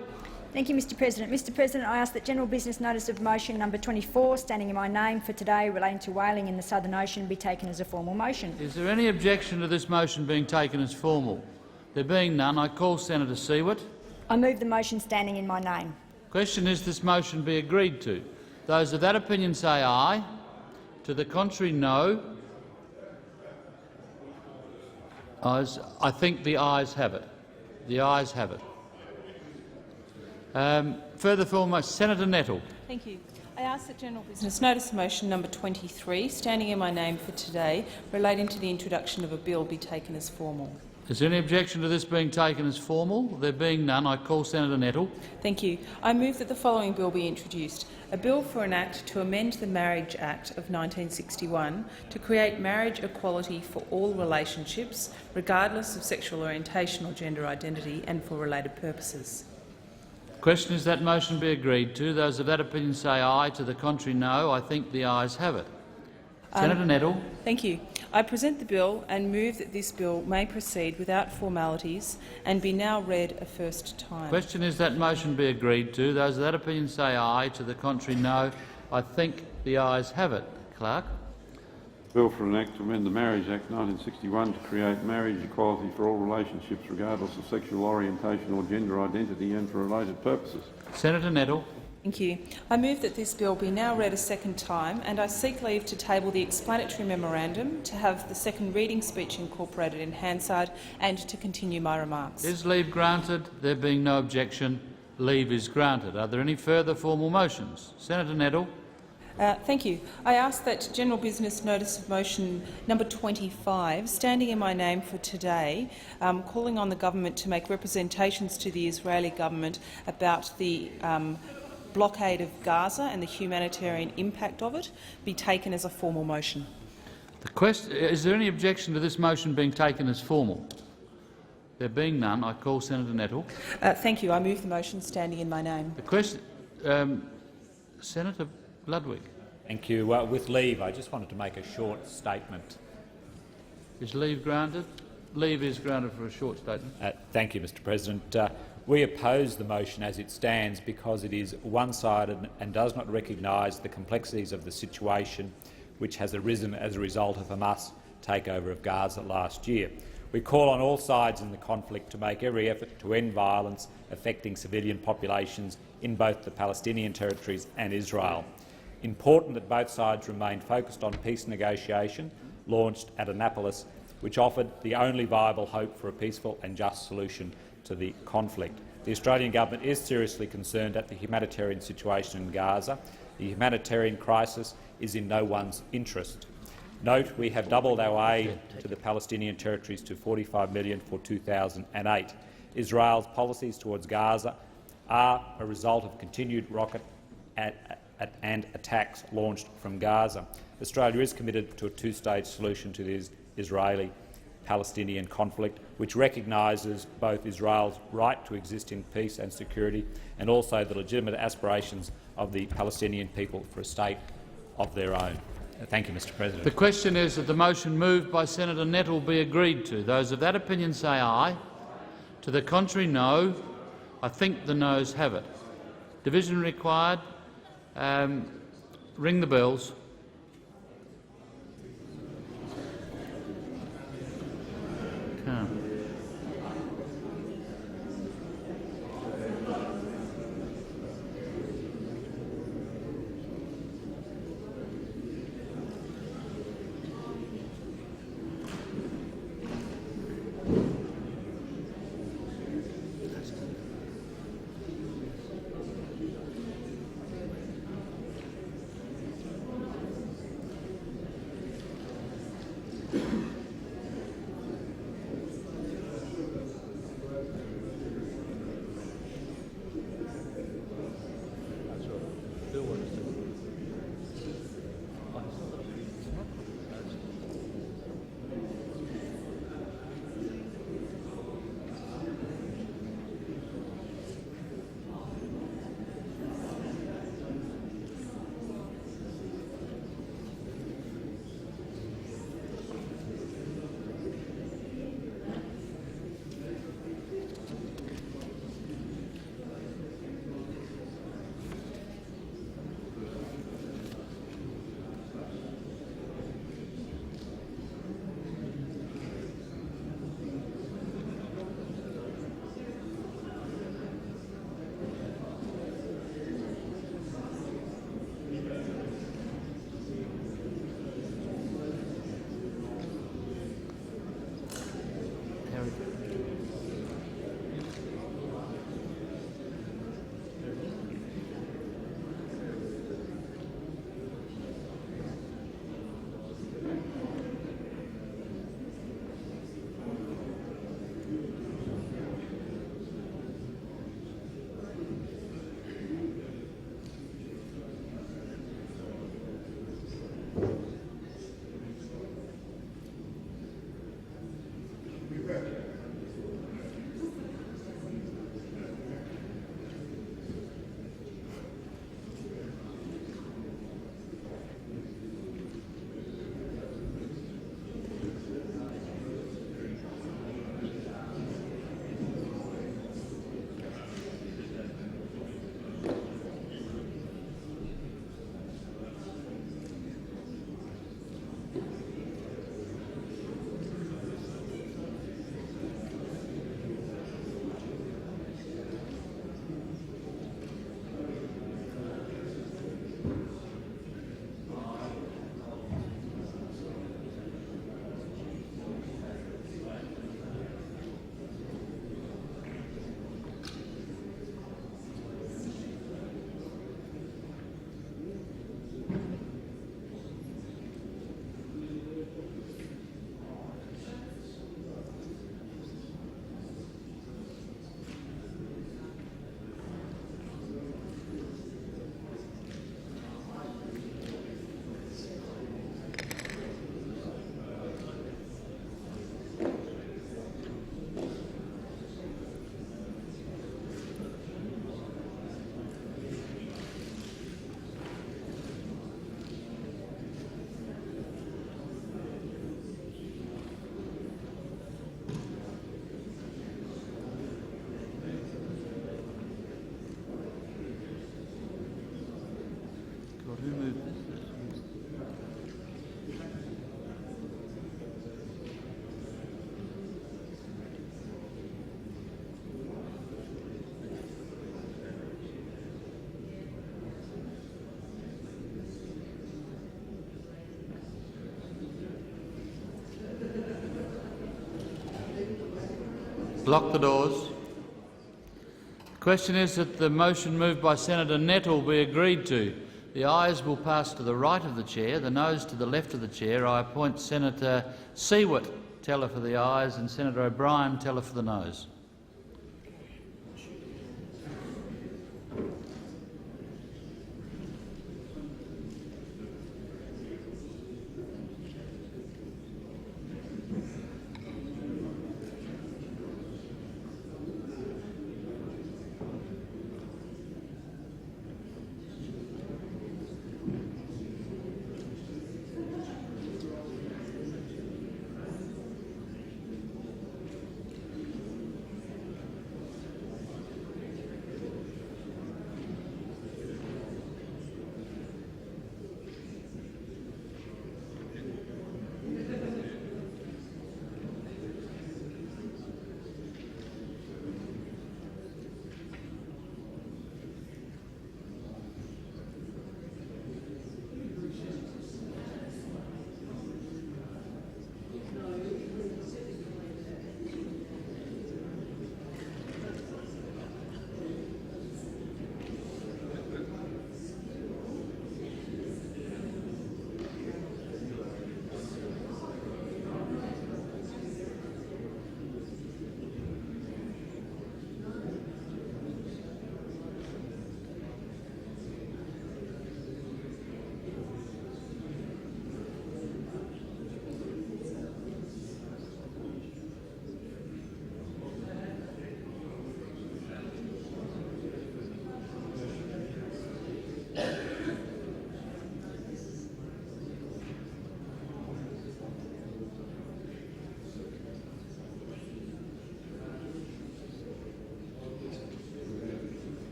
Thank you, Mr President. Mr President, I ask that general business notice of motion number 24, standing in my name for today, relating to whaling in the Southern Ocean, be taken as a formal motion. Is there any objection to this motion being taken as formal? There being none, I call Senator Siewert. I move the motion standing in my name. Question is this motion be agreed to. Those of that opinion say aye. To the contrary, no. I think the ayes have it. The ayes have it. Further foremost, Senator Nettle. Thank you. I ask that general business notice of motion number 23, standing in my name for today, relating to the introduction of a bill, be taken as formal. Is there any objection to this being taken as formal? There being none, I call Senator Nettle. Thank you. I move that the following bill be introduced: a bill for an act to amend the Marriage Act of 1961 to create marriage equality for all relationships, regardless of sexual orientation or gender identity, and for related purposes. The question is that motion be agreed to. Those of that opinion say aye. To the contrary, no. I think the ayes have it. Senator Nettle. Thank you. I present the bill and move that this bill may proceed without formalities and be now read a first time. Question is that motion be agreed to. Those of that opinion say aye. To the contrary, no. I think the ayes have it. Clerk. Bill for an Act to amend the Marriage Act 1961 to create marriage equality for all relationships regardless of sexual orientation or gender identity and for related purposes. Senator Nettle. Thank you. I move that this bill be now read a second time, and I seek leave to table the explanatory memorandum, to have the second reading speech incorporated in Hansard, and to continue my remarks. Is leave granted? There being no objection, leave is granted. Are there any further formal motions? Senator Nettle. Thank you. I ask that General Business Notice of Motion number 25, standing in my name for today, calling on the government to make representations to the Israeli government about the blockade of Gaza and the humanitarian impact of it, be taken as a formal motion. Is there any objection to this motion being taken as formal? There being none, I call Senator Nettle. Thank you. I move the motion standing in my name. The question, Senator Ludwig. Thank you. With leave, I just wanted to make a short statement. Is leave granted? Leave is granted for a short statement. Thank you, Mr. President. We oppose the motion as it stands because it is one-sided and does not recognise the complexities of the situation which has arisen as a result of Hamas' takeover of Gaza last year. We call on all sides in the conflict to make every effort to end violence affecting civilian populations in both the Palestinian territories and Israel. Important that both sides remain focused on peace negotiation launched at Annapolis, which offered the only viable hope for a peaceful and just solution to the conflict. The Australian government is seriously concerned at the humanitarian situation in Gaza. The humanitarian crisis is in no one's interest. Note, we have doubled our aid to the Palestinian territories to $45 million for 2008. Israel's policies towards Gaza are a result of continued rocket and attacks launched from Gaza. Australia is committed to a two-stage solution to the Israeli-Palestinian conflict, which recognises both Israel's right to exist in peace and security and also the legitimate aspirations of the Palestinian people for a state of their own. Thank you, Mr. President. The question is that the motion moved by Senator Nettle be agreed to. Those of that opinion say aye. To the contrary, no. I think the noes have it. Division required. Ring the bells. Come. Lock the doors. The question is that the motion moved by Senator Nettle be agreed to. The ayes will pass to the right of the chair, the noes to the left of the chair. I appoint Senator Siewert teller for the ayes and Senator O'Brien teller for the noes.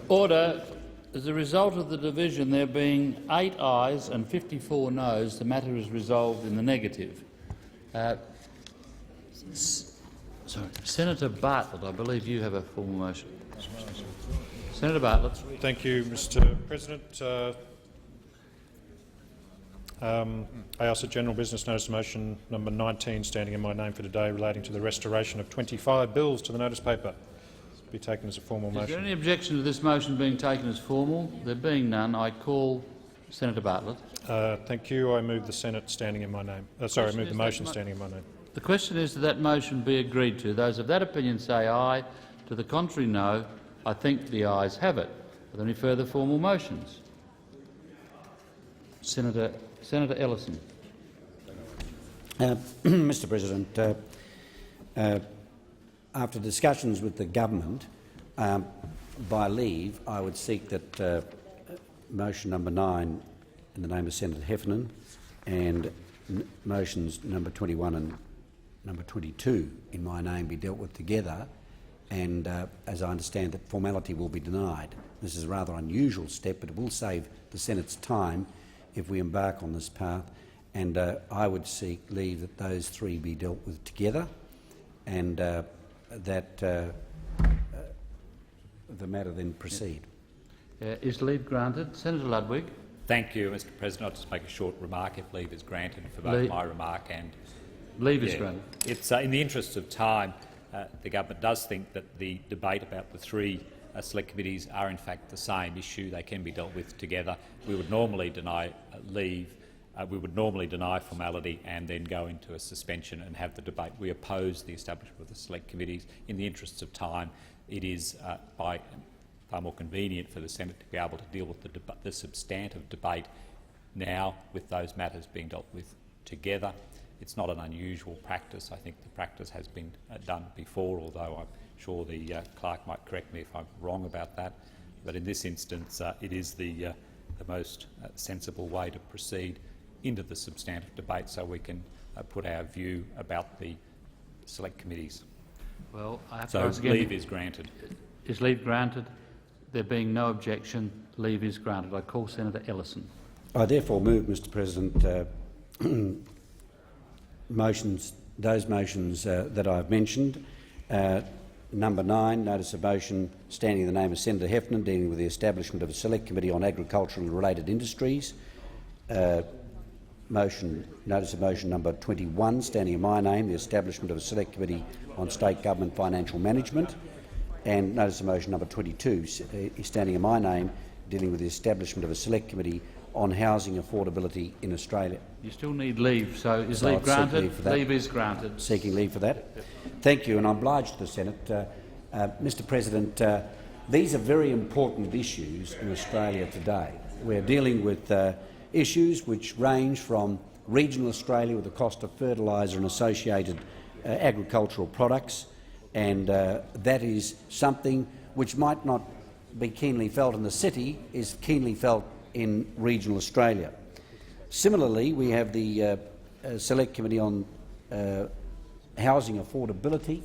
Order. As a result of the division, there being 8 ayes and 54 noes, the matter is resolved in the negative. Senator Bartlett, I believe you have a formal motion. Senator Bartlett. Thank you, Mr. President. I ask that general business notice of motion number 19, standing in my name for today, relating to the restoration of 25 bills to the notice paper, be taken as a formal motion. Is there any objection to this motion being taken as formal? There being none, I call Senator Bartlett. Thank you. I move the Senate standing in my name. I move the motion standing in my name. The question is that that motion be agreed to. Those of that opinion say aye. To the contrary, no. I think the ayes have it. Are there any further formal motions? Senator Ellison. Mr. President, after discussions with the government, by leave, I would seek that motion number 9 in the name of Senator Heffernan and motions number 21 and number 22 in my name be dealt with together, and as I understand that formality will be denied. This is a rather unusual step, but it will save the Senate's time if we embark on this path, and I would seek leave that those 3 be dealt with together, and that the matter then proceed. Is leave granted? Senator Ludwig. Thank you, Mr. President. I'll just make a short remark if leave is granted for both my remark and leave is granted. It's in the interests of time. The government does think that the debate about the 3 select committees are in fact the same issue. They can be dealt with together. We would normally deny leave. We would normally deny formality and then go into a suspension and have the debate. We oppose the establishment of the select committees. In the interests of time, it is far more convenient for the Senate to be able to deal with the substantive debate now, with those matters being dealt with together. It's not an unusual practice. I think the practice has been done before, although I'm sure the clerk might correct me if I'm wrong about that. But in this instance, it is the most sensible way to proceed into the substantive debate, so we can put our view about the select committees. Well, I have to ask again. Leave is granted. Is leave granted? There being no objection, leave is granted. I call Senator Ellison. I therefore move, Mr President, those motions that I've mentioned. Number 9, notice of motion standing in the name of Senator Heffernan dealing with the establishment of a select committee on agricultural and related industries. Notice of motion number 21 standing in my name, the establishment of a select committee on state government financial management. And notice of motion number 22 standing in my name dealing with the establishment of a select committee on housing affordability in Australia. You still need leave, so is leave granted? Leave is granted. Seeking leave for that. Thank you, and I'm obliged to the Senate. Mr President, these are very important issues in Australia today. We're dealing with issues which range from regional Australia with the cost of fertiliser and associated agricultural products, and that is something which might not be keenly felt in the city, is keenly felt in regional Australia. Similarly, we have the Select Committee on Housing Affordability,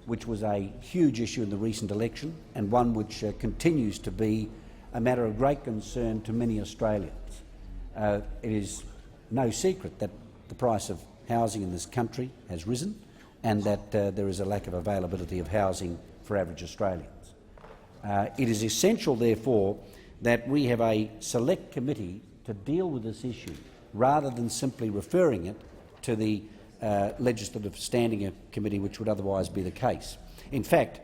which was a huge issue in the recent election and one which continues to be a matter of great concern to many Australians. It is no secret that the price of housing in this country has risen and that there is a lack of availability of housing for average Australians. It is essential, therefore, that we have a select committee to deal with this issue rather than simply referring it to the Legislative Standing Committee, which would otherwise be the case. In fact,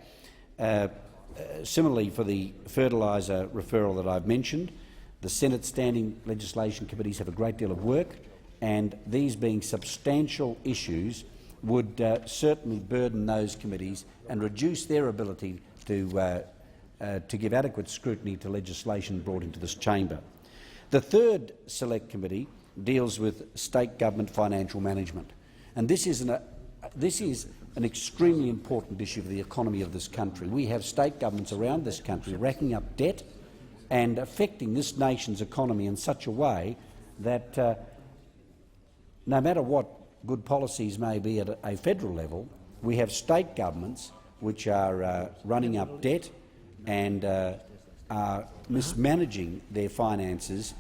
similarly for the fertiliser referral that I've mentioned, the Senate Standing Legislation Committees have a great deal of work, and these being substantial issues would certainly burden those committees and reduce their ability to give adequate scrutiny to legislation brought into this chamber. The third Select Committee deals with state government financial management, and this is an extremely important issue for the economy of this country. We have state governments around this country racking up debt and affecting this nation's economy in such a way that no matter what good policies may be at a federal level, we have state governments which are running up debt and are mismanaging their finances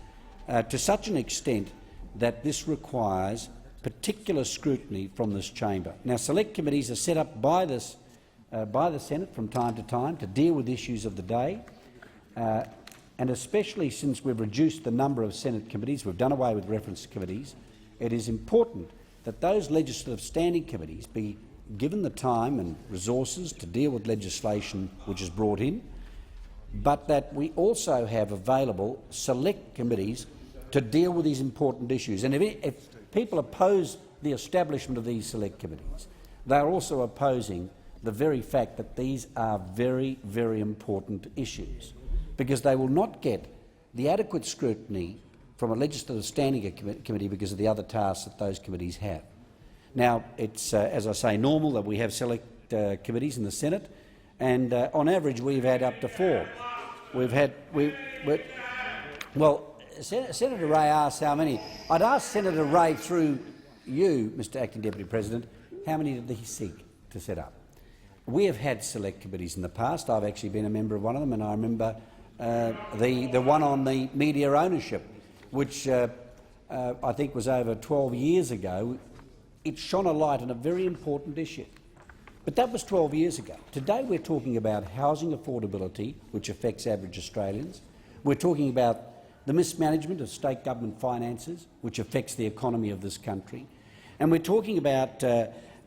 to such an extent that this requires particular scrutiny from this chamber. Now, select committees are set up by the Senate from time to time to deal with issues of the day, and especially since we've reduced the number of Senate committees, we've done away with reference committees, it is important that those legislative standing committees be given the time and resources to deal with legislation which is brought in, but that we also have available select committees to deal with these important issues. And if people oppose the establishment of these select committees, they are also opposing the very fact that these are very, very important issues, because they will not get the adequate scrutiny from a legislative standing committee because of the other tasks that those committees have. Now, it's, as I say, normal that we have select committees in the Senate, and on average we've had up to 4. Well, Senator Ray asked how many. I'd ask Senator Ray through you, Mr Acting Deputy President, how many did he seek to set up? We have had select committees in the past. I've actually been a member of one of them, and I remember the one on the media ownership, which I think was over 12 years ago. It shone a light on a very important issue. But that was 12 years ago. Today we're talking about housing affordability, which affects average Australians. We're talking about the mismanagement of state government finances, which affects the economy of this country. And we're talking about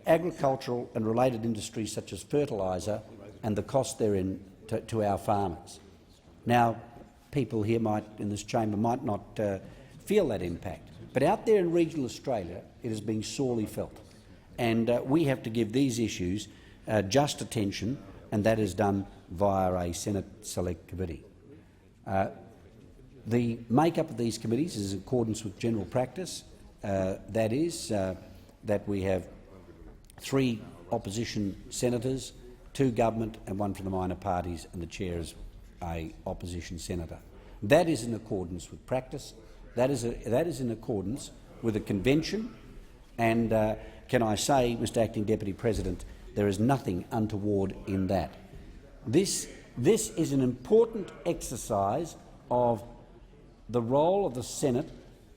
agricultural and related industries such as fertiliser and the cost therein to our farmers. Now, people here in this chamber might not feel that impact, but out there in regional Australia it is being sorely felt. And we have to give these issues just attention, and that is done via a Senate Select Committee. The make-up of these committees is in accordance with general practice. That is, that we have 3 opposition senators, 2 government and 1 from the minor parties, and the chair is an opposition senator. That is in accordance with practice. That is in accordance with the convention. And can I say, Mr Acting Deputy President, there is nothing untoward in that. This This is an important exercise of the role of the Senate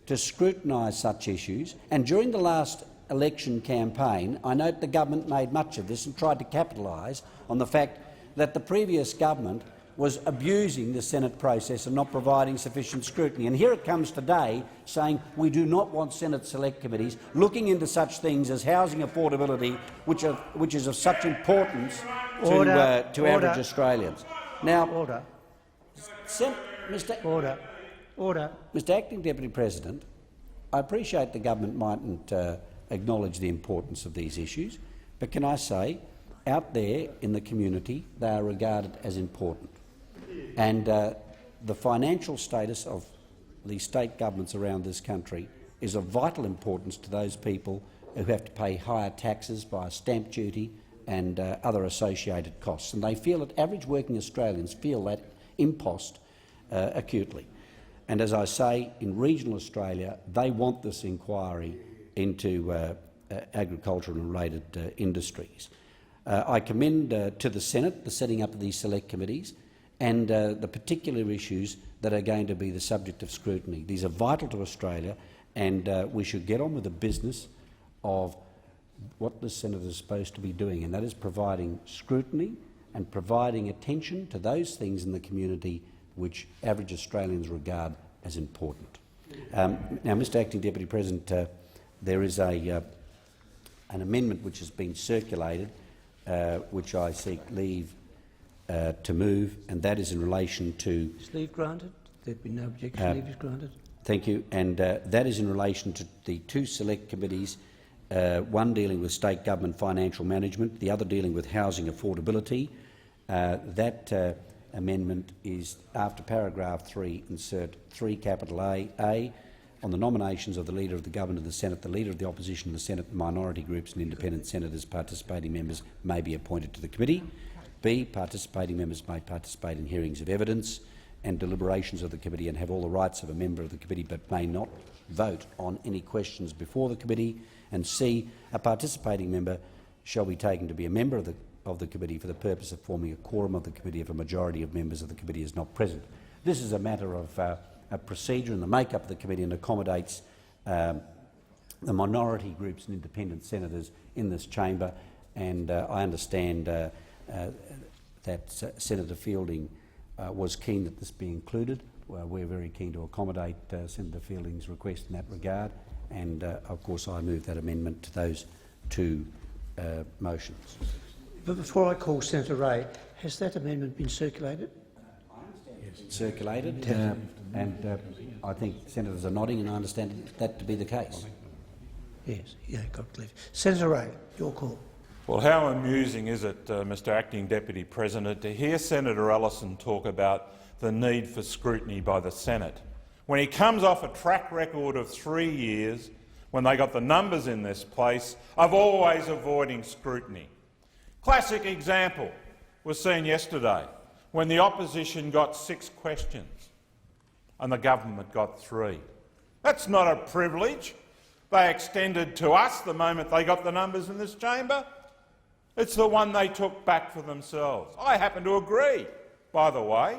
to scrutinise such issues, and during the last election campaign I note the government made much of this and tried to capitalise on the fact that the previous government was abusing the Senate process and not providing sufficient scrutiny. And here it comes today saying we do not want Senate select committees looking into such things as housing affordability, which is of such importance to average Australians. Now, Mr Acting Deputy President, I appreciate the government mightn't acknowledge the importance of these issues, but can I say, out there in the community, they are regarded as important. And the financial status of the state governments around this country is of vital importance to those people who have to pay higher taxes via stamp duty and other associated costs. And they feel that average working Australians feel that impost acutely. And as I say, in regional Australia, they want this inquiry into agriculture and related industries. I commend to the Senate the setting up of these select committees and the particular issues that are going to be the subject of scrutiny. These are vital to Australia, and we should get on with the business of what the Senate is supposed to be doing, and that is providing scrutiny and providing attention to those things in the community which average Australians regard as important. Now, Mr Acting Deputy President, there is an amendment which has been circulated which I seek leave to move, and that is in relation to— Is leave granted? There'd be no objection. Leave is granted. Thank you. And that is in relation to the two select committees, one dealing with state government financial management, the other dealing with housing affordability. That amendment is after paragraph 3, insert 3 capital A, on the nominations of the Leader of the Government of the Senate, the Leader of the Opposition in the Senate, minority groups and independent senators participating members may be appointed to the committee. B, participating members may participate in hearings of evidence and deliberations of the committee and have all the rights of a member of the committee but may not vote on any questions before the committee. And C, a participating member shall be taken to be a member of the committee for the purpose of forming a quorum of the committee if a majority of members of the committee is not present. This is a matter of a procedure in the make-up of the committee and accommodates the minority groups and independent senators in this chamber. And I understand that Senator Fielding was keen that this be included. We're very keen to accommodate Senator Fielding's request in that regard, and of course I move that amendment to those two motions. But before I call Senator Ray, has that amendment been circulated? Circulated, and I think senators are nodding, and I understand that to be the case. Yes, yeah, God believe. Senator Ray, your call. Well, how amusing is it, Mr Acting Deputy President, to hear Senator Ellison talk about the need for scrutiny by the Senate, when he comes off a track record of 3 years, when they got the numbers in this place, of always avoiding scrutiny. Classic example was seen yesterday, when the opposition got 6 questions and the government got 3. That's not a privilege they extended to us the moment they got the numbers in this chamber. It's the one they took back for themselves. I happen to agree, by the way,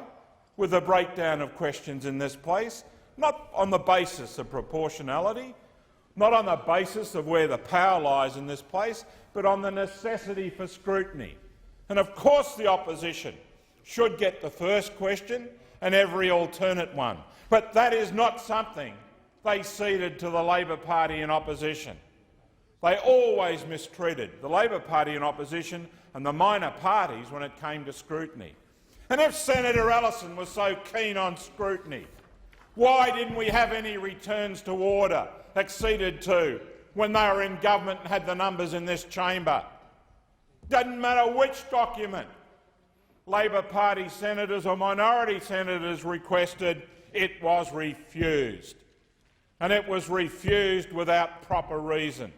with the breakdown of questions in this place, not on the basis of proportionality, not on the basis of where the power lies in this place, but on the necessity for scrutiny. And of course the opposition should get the first question and every alternate one. But that is not something they ceded to the Labor Party in opposition. They always mistreated the Labor Party in opposition and the minor parties when it came to scrutiny. And if Senator Ellison was so keen on scrutiny, why didn't we have any returns to order acceded to when they were in government and had the numbers in this chamber? Doesn't matter which document Labor Party senators or minority senators requested, it was refused. And it was refused without proper reason.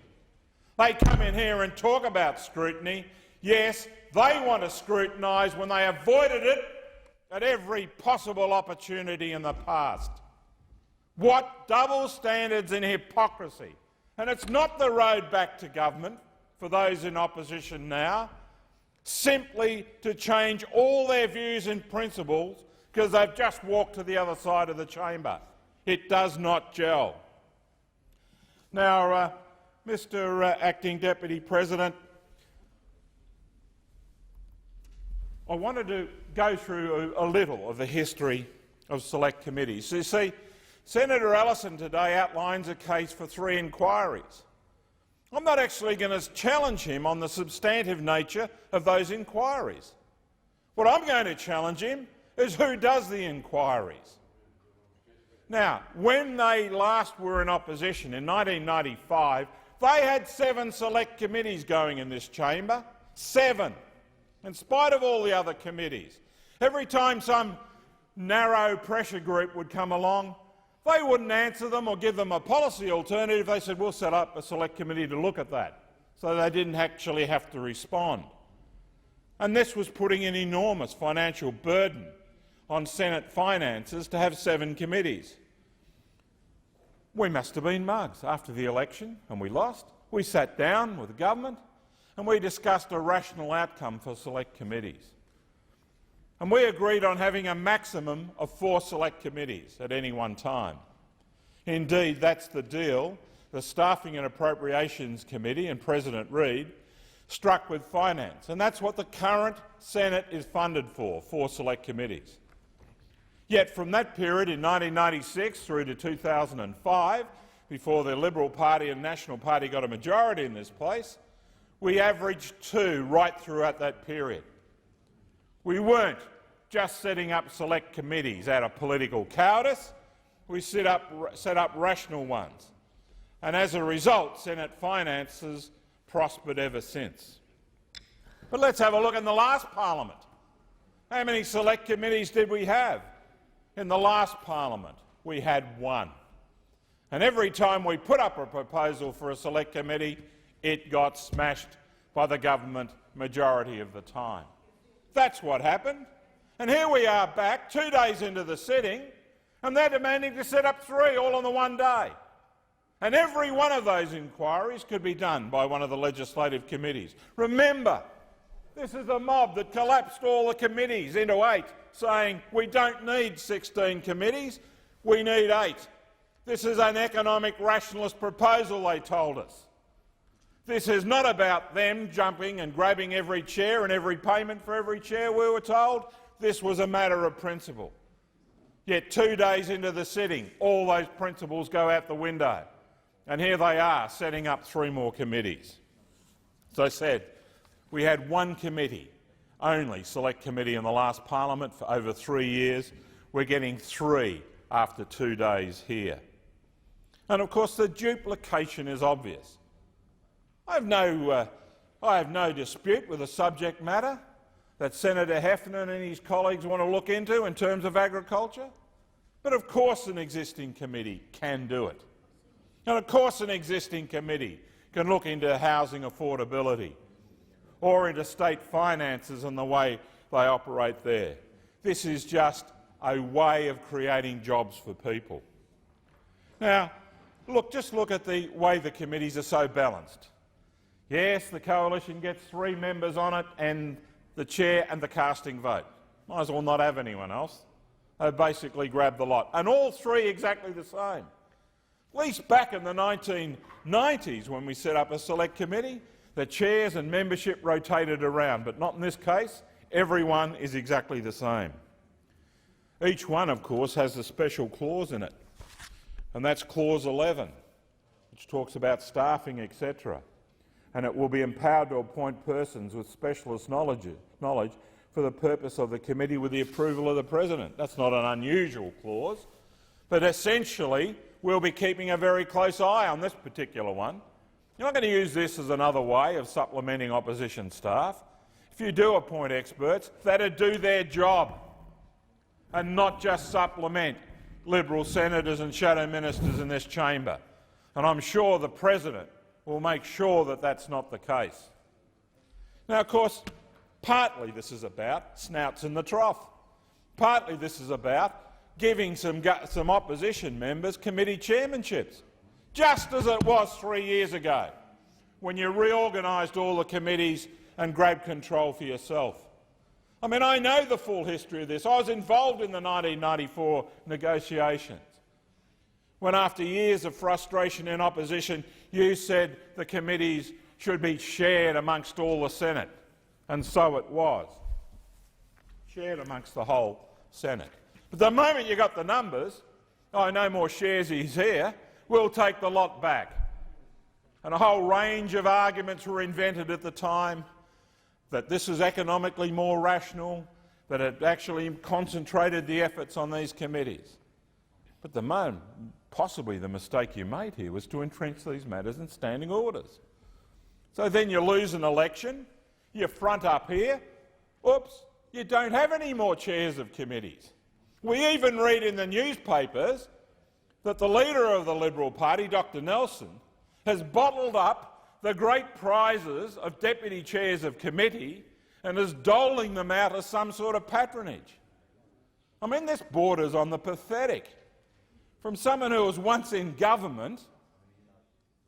They come in here and talk about scrutiny. Yes, they want to scrutinise when they avoided it at every possible opportunity in the past. What double standards and hypocrisy. And it's not the road back to government for those in opposition now simply to change all their views and principles because they've just walked to the other side of the chamber. It does not gel. Now, Mr Acting Deputy President, I wanted to go through a little of the history of select committees. You see, Senator Ellison today outlines a case for 3 inquiries. I'm not actually going to challenge him on the substantive nature of those inquiries. What I'm going to challenge him is who does the inquiries. Now, when they last were in opposition in 1995, they had 7 select committees going in this chamber. 7. In spite of all the other committees. Every time some narrow pressure group would come along, they wouldn't answer them or give them a policy alternative. They said, we'll set up a select committee to look at that. So they didn't actually have to respond. And this was putting an enormous financial burden on Senate finances to have 7 committees. We must have been mugs. After the election, and we lost, we sat down with the government and we discussed a rational outcome for select committees. And we agreed on having a maximum of 4 select committees at any one time. Indeed, that's the deal the Staffing and Appropriations Committee and President Reid struck with Finance, and that's what the current Senate is funded for, 4 select committees. Yet from that period in 1996 through to 2005, before the Liberal Party and National Party got a majority in this place, we averaged 2 right throughout that period. We weren't just setting up select committees out of political cowardice, we set up rational ones. And as a result, Senate finances prospered ever since. But let's have a look in the last parliament. How many select committees did we have? In the last parliament, we had 1. And every time we put up a proposal for a select committee, it got smashed by the government majority of the time. That's what happened. And here we are back 2 days into the sitting, and they're demanding to set up 3 all on the one day. And every one of those inquiries could be done by one of the legislative committees. Remember, this is a mob that collapsed all the committees into 8, saying we don't need 16 committees, we need 8. This is an economic rationalist proposal, they told us. This is not about them jumping and grabbing every chair and every payment for every chair, we were told. This was a matter of principle. Yet 2 days into the sitting, all those principles go out the window. And here they are, setting up 3 more committees. As I said, we had 1 committee, only select committee in the last parliament for over 3 years. We're getting 3 after 2 days here. And of course the duplication is obvious. I have no dispute with the subject matter that Senator Heffernan and his colleagues want to look into in terms of agriculture. But of course an existing committee can do it. And of course an existing committee can look into housing affordability or into state finances and the way they operate there. This is just a way of creating jobs for people. Now, just look at the way the committees are so balanced. Yes, the coalition gets 3 members on it and the chair and the casting vote. Might as well not have anyone else. They basically grab the lot. And all 3 exactly the same. At least back in the 1990s when we set up a select committee, the chairs and membership rotated around, but not in this case. Everyone is exactly the same. Each one, of course, has a special clause in it, and that's Clause 11, which talks about staffing, etc. And it will be empowered to appoint persons with specialist knowledge for the purpose of the committee with the approval of the President. That's not an unusual clause, but essentially we'll be keeping a very close eye on this particular one. You're not going to use this as another way of supplementing opposition staff. If you do appoint experts, that'll do their job and not just supplement Liberal senators and shadow ministers in this chamber. And I'm sure the President will make sure that that's not the case. Now, of course, partly this is about snouts in the trough. Partly this is about giving some opposition members committee chairmanships, just as it was 3 years ago when you reorganised all the committees and grab control for yourself. I mean, I know the full history of this. I was involved in the 1994 negotiations, when after years of frustration in opposition, you said the committees should be shared amongst all the Senate, and so it was, shared amongst the whole Senate. But the moment you got the numbers, oh, no more sharesies here, we'll take the lot back. And a whole range of arguments were invented at the time, that this is economically more rational, that it actually concentrated the efforts on these committees. But possibly the mistake you made here was to entrench these matters in standing orders. So then you lose an election, you front up here, oops, you don't have any more chairs of committees. We even read in the newspapers that the leader of the Liberal Party, Dr Nelson, has bottled up the great prizes of deputy chairs of committee and is doling them out as some sort of patronage. I mean, this borders on the pathetic. From someone who was once in government,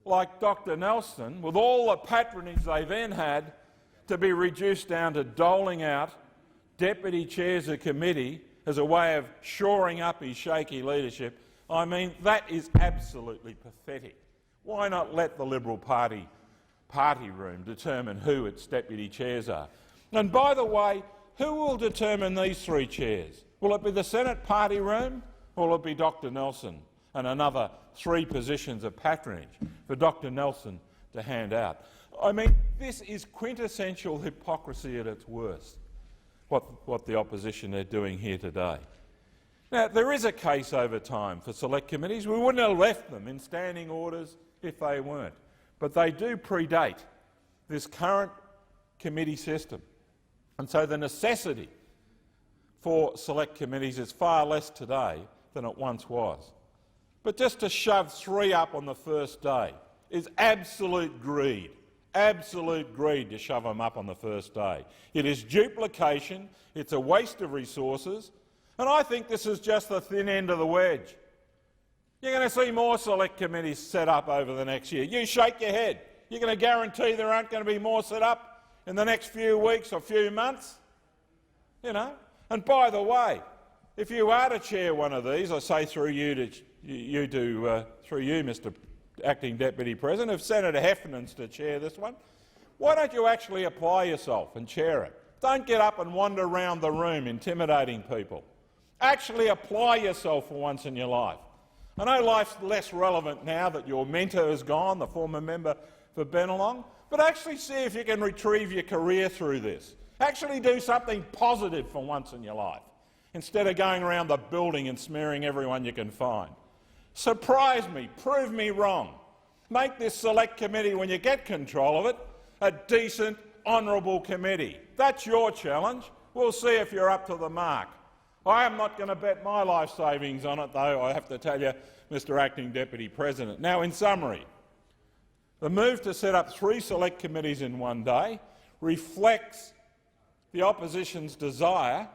like Dr Nelson, with all the patronage they then had, to be reduced down to doling out deputy chairs of committee as a way of shoring up his shaky leadership. I mean, that is absolutely pathetic. Why not let the Liberal Party room determine who its deputy chairs are? And by the way, who will determine these three chairs? Will it be the Senate party room, or will it be Dr Nelson and another 3 positions of patronage for Dr Nelson to hand out? I mean, this is quintessential hypocrisy at its worst, what the opposition are doing here today. Now, there is a case over time for select committees. We wouldn't have left them in standing orders if they weren't. But they do predate this current committee system. And so the necessity for select committees is far less today than it once was. But just to shove 3 up on the first day is absolute greed to shove them up on the first day. It is duplication, it's a waste of resources, and I think this is just the thin end of the wedge. You're going to see more select committees set up over the next year. You shake your head. You're going to guarantee there aren't going to be more set up in the next few weeks or few months? You know? And by the way, if you are to chair one of these, I say through you, Mr Acting Deputy President, if Senator Heffernan's to chair this one, why don't you actually apply yourself and chair it? Don't get up and wander around the room intimidating people. Actually apply yourself for once in your life. I know life's less relevant now that your mentor is gone, the former member for Bennelong, but actually see if you can retrieve your career through this. Actually do something positive for once in your life, instead of going around the building and smearing everyone you can find. Surprise me, prove me wrong. Make this select committee, when you get control of it, a decent, honourable committee. That's your challenge. We'll see if you're up to the mark. I am not going to bet my life savings on it, though, I have to tell you, Mr Acting Deputy President. Now, in summary, the move to set up 3 select committees in one day reflects the opposition's desire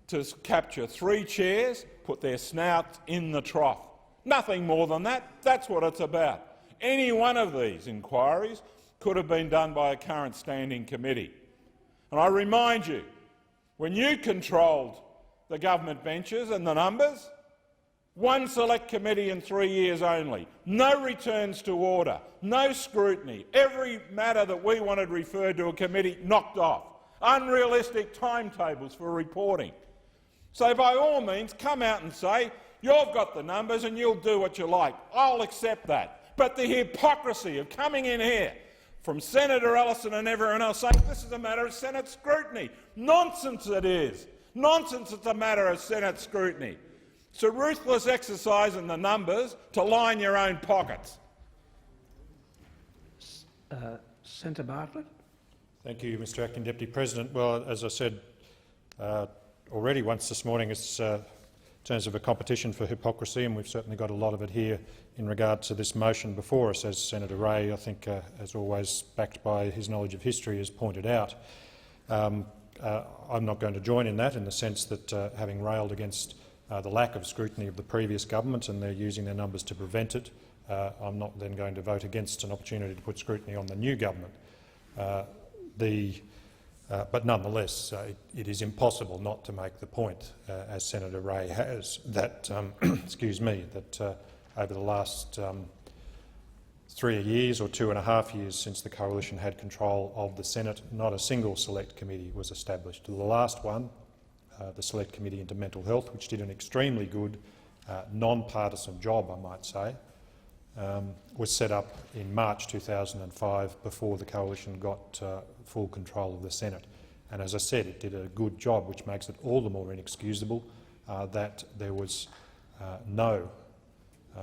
to capture 3 chairs, put their snouts in the trough. Nothing more than that. That's what it's about. Any one of these inquiries could have been done by a current standing committee. And I remind you, when you controlled the government benches and the numbers, 1 select committee in 3 years only, no returns to order, no scrutiny, every matter that we wanted referred to a committee knocked off, unrealistic timetables for reporting. So by all means, come out and say, you've got the numbers and you'll do what you like. I'll accept that. But the hypocrisy of coming in here from Senator Ellison and everyone else saying this is a matter of Senate scrutiny. Nonsense it is. Nonsense it's a matter of Senate scrutiny. It's a ruthless exercise in the numbers to line your own pockets. Senator Bartlett. Thank you, Mr Acting Deputy President. Well, as I said already once this morning, it's in terms of a competition for hypocrisy, and we've certainly got a lot of it here in regard to this motion before us, as Senator Ray, I think, as always, backed by his knowledge of history, has pointed out. I'm not going to join in that, in the sense that, having railed against the lack of scrutiny of the previous government, and they're using their numbers to prevent it, I'm not then going to vote against an opportunity to put scrutiny on the new government. but nonetheless, it is impossible not to make the point, as Senator Ray has, that excuse me, that over the last 3 years or 2.5 years since the Coalition had control of the Senate, not a single select committee was established. The last one, the Select Committee into Mental Health, which did an extremely good non-partisan job, I might say, was set up in March 2005 before the Coalition got full control of the Senate. And as I said, it did a good job, which makes it all the more inexcusable that there was no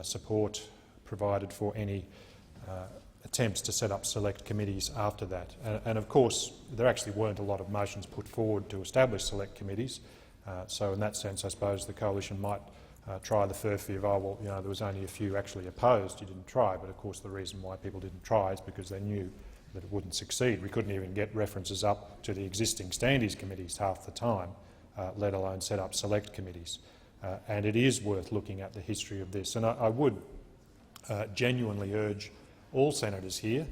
support provided for any attempts to set up select committees after that. And of course, there actually weren't a lot of motions put forward to establish select committees. So in that sense, I suppose the Coalition might try the furphy of, oh, well, you know, there was only a few actually opposed, you didn't try. But of course the reason why people didn't try is because they knew that it wouldn't succeed. We couldn't even get references up to the existing standings committees half the time, let alone set up select committees. And it is worth looking at the history of this. And I would genuinely urge all senators here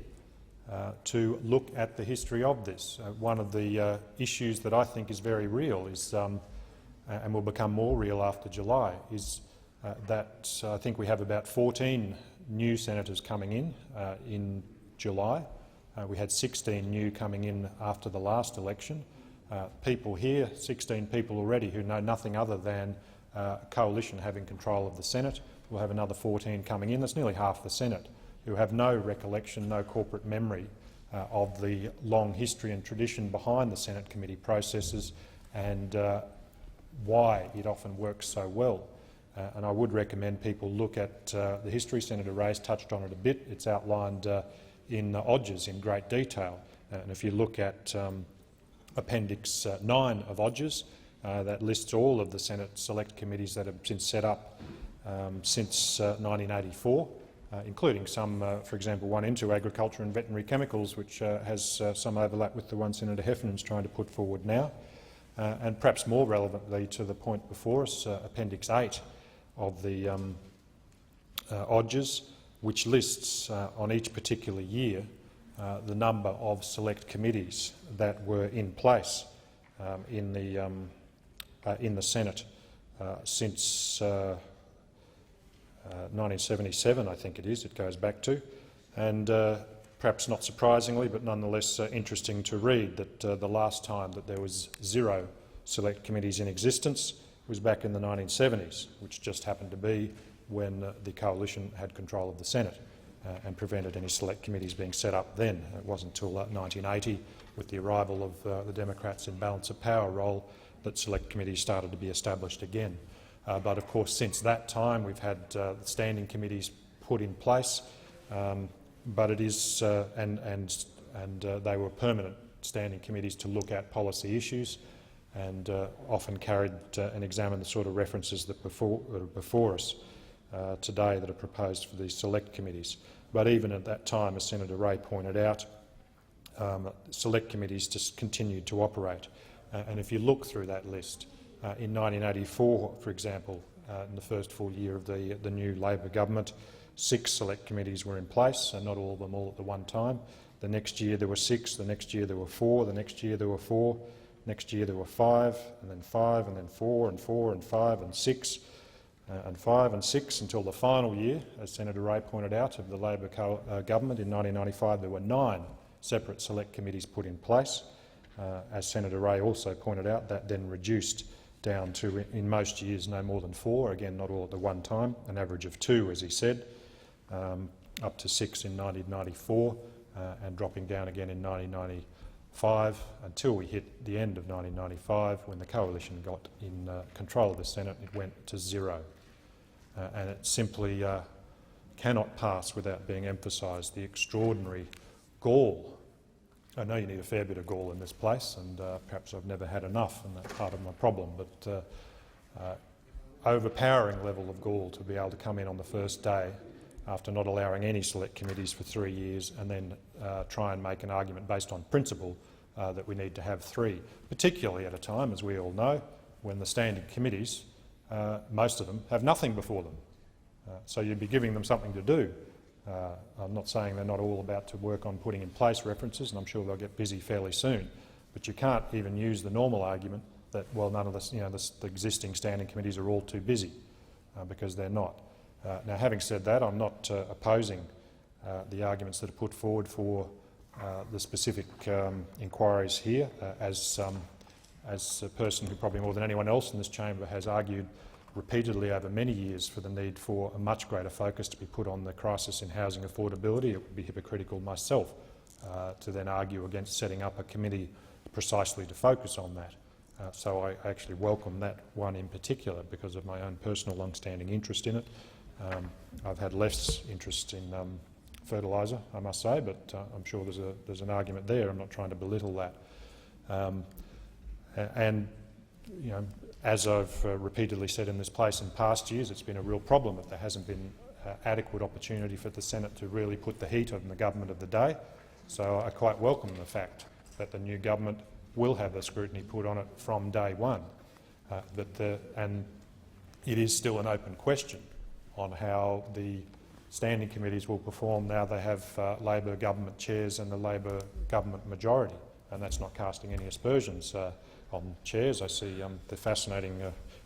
to look at the history of this. One of the issues that I think is very real is, and will become more real after July, is that I think we have about 14 new senators coming in July. We had 16 new coming in after the last election. People here, 16 people already, who know nothing other than Coalition having control of the Senate. We'll have another 14 coming in. That's nearly half the Senate, who have no recollection, no corporate memory of the long history and tradition behind the Senate committee processes and why it often works so well. And I would recommend people look at the history. Senator Ray's touched on it a bit. It's outlined in Odgers in great detail. And if you look at Appendix 9 of Odgers, that lists all of the Senate select committees that have been set up since 1984, including some, for example, one into agriculture and veterinary chemicals, which has some overlap with the one Senator Heffernan's trying to put forward now. And perhaps more relevantly to the point before us, Appendix 8 of the Odgers, which lists on each particular year the number of select committees that were in place in the Senate since 1977, I think it is. It goes back to, and perhaps not surprisingly, but nonetheless interesting to read that the last time that there was 0 select committees in existence was back in the 1970s, which just happened to be when the Coalition had control of the Senate and prevented any select committees being set up then. It wasn't until 1980, with the arrival of the Democrats in balance of power role, that select committees started to be established again. But of course, since that time, we've had standing committees put in place, but it is and they were permanent standing committees to look at policy issues, and often carried and examined the sort of references that are before us today that are proposed for these select committees. But even at that time, as Senator Ray pointed out, select committees just continued to operate. And if you look through that list, in 1984, for example, in the first full year of the new Labor government, 6 select committees were in place, and not all of them all at the one time. The next year there were 6, the next year there were 4, the next year there were 4, next year there were 5, and then 5, and then 4, and 4, and 5, and 6, and 5 and 6 until the final year, as Senator Ray pointed out, of the Labor government in 1995. There were 9 separate select committees put in place. As Senator Ray also pointed out, that then reduced down to, in most years, no more than 4, again not all at the one time, an average of 2, as he said, up to 6 in 1994, and dropping down again in 1995 until we hit the end of 1995, when the Coalition got in control of the Senate. It went to 0. And it simply cannot pass without being emphasised the extraordinary gall. I know you need a fair bit of gall in this place, and perhaps I've never had enough, and that's part of my problem, but overpowering level of gall to be able to come in on the first day after not allowing any select committees for 3 years, and then try and make an argument based on principle that we need to have 3, particularly at a time, as we all know, when the standing committees, most of them, have nothing before them. So you'd be giving them something to do I'm not saying they're not all about to work on putting in place references, and I'm sure they'll get busy fairly soon. But you can't even use the normal argument that, well, none of the existing standing committees are all too busy, because they're not. Now, having said that, I'm not opposing the arguments that are put forward for the specific inquiries here. As a person who probably more than anyone else in this chamber has argued repeatedly over many years for the need for a much greater focus to be put on the crisis in housing affordability, it would be hypocritical myself to then argue against setting up a committee precisely to focus on that. So I actually welcome that one in particular because of my own personal long-standing interest in it. I've had less interest in fertiliser, I must say, but I'm sure there's an argument there. I'm not trying to belittle that. And you know, as I've repeatedly said in this place in past years, it's been a real problem that there hasn't been adequate opportunity for the Senate to really put the heat on the government of the day. So I quite welcome the fact that the new government will have the scrutiny put on it from day one. And it is still an open question on how the standing committees will perform now they have Labor government chairs and the Labor government majority. And that's not casting any aspersions on chairs. I see the fascinating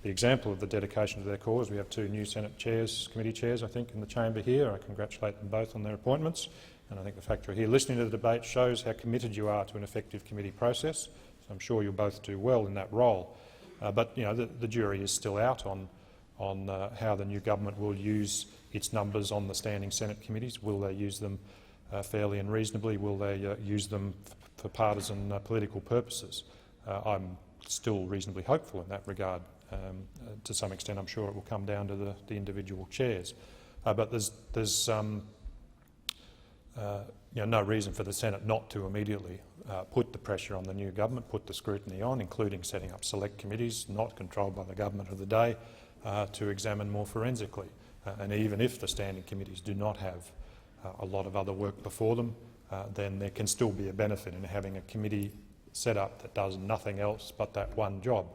the example of the dedication to their cause. We have two new Senate chairs, committee chairs, I think, in the chamber here. I congratulate them both on their appointments. And I think the fact you're here listening to the debate shows how committed you are to an effective committee process. So I'm sure you'll both do well in that role. But you know, the jury is still out on how the new government will use its numbers on the standing Senate committees. Will they use them fairly and reasonably? Will they use them for partisan political purposes? I'm still reasonably hopeful in that regard. To some extent, I'm sure it will come down to the individual chairs. But there's no reason for the Senate not to immediately put the pressure on the new government, put the scrutiny on, including setting up select committees not controlled by the government of the day to examine more forensically. And even if the standing committees do not have a lot of other work before them, then there can still be a benefit in having a committee set up that does nothing else but that one job.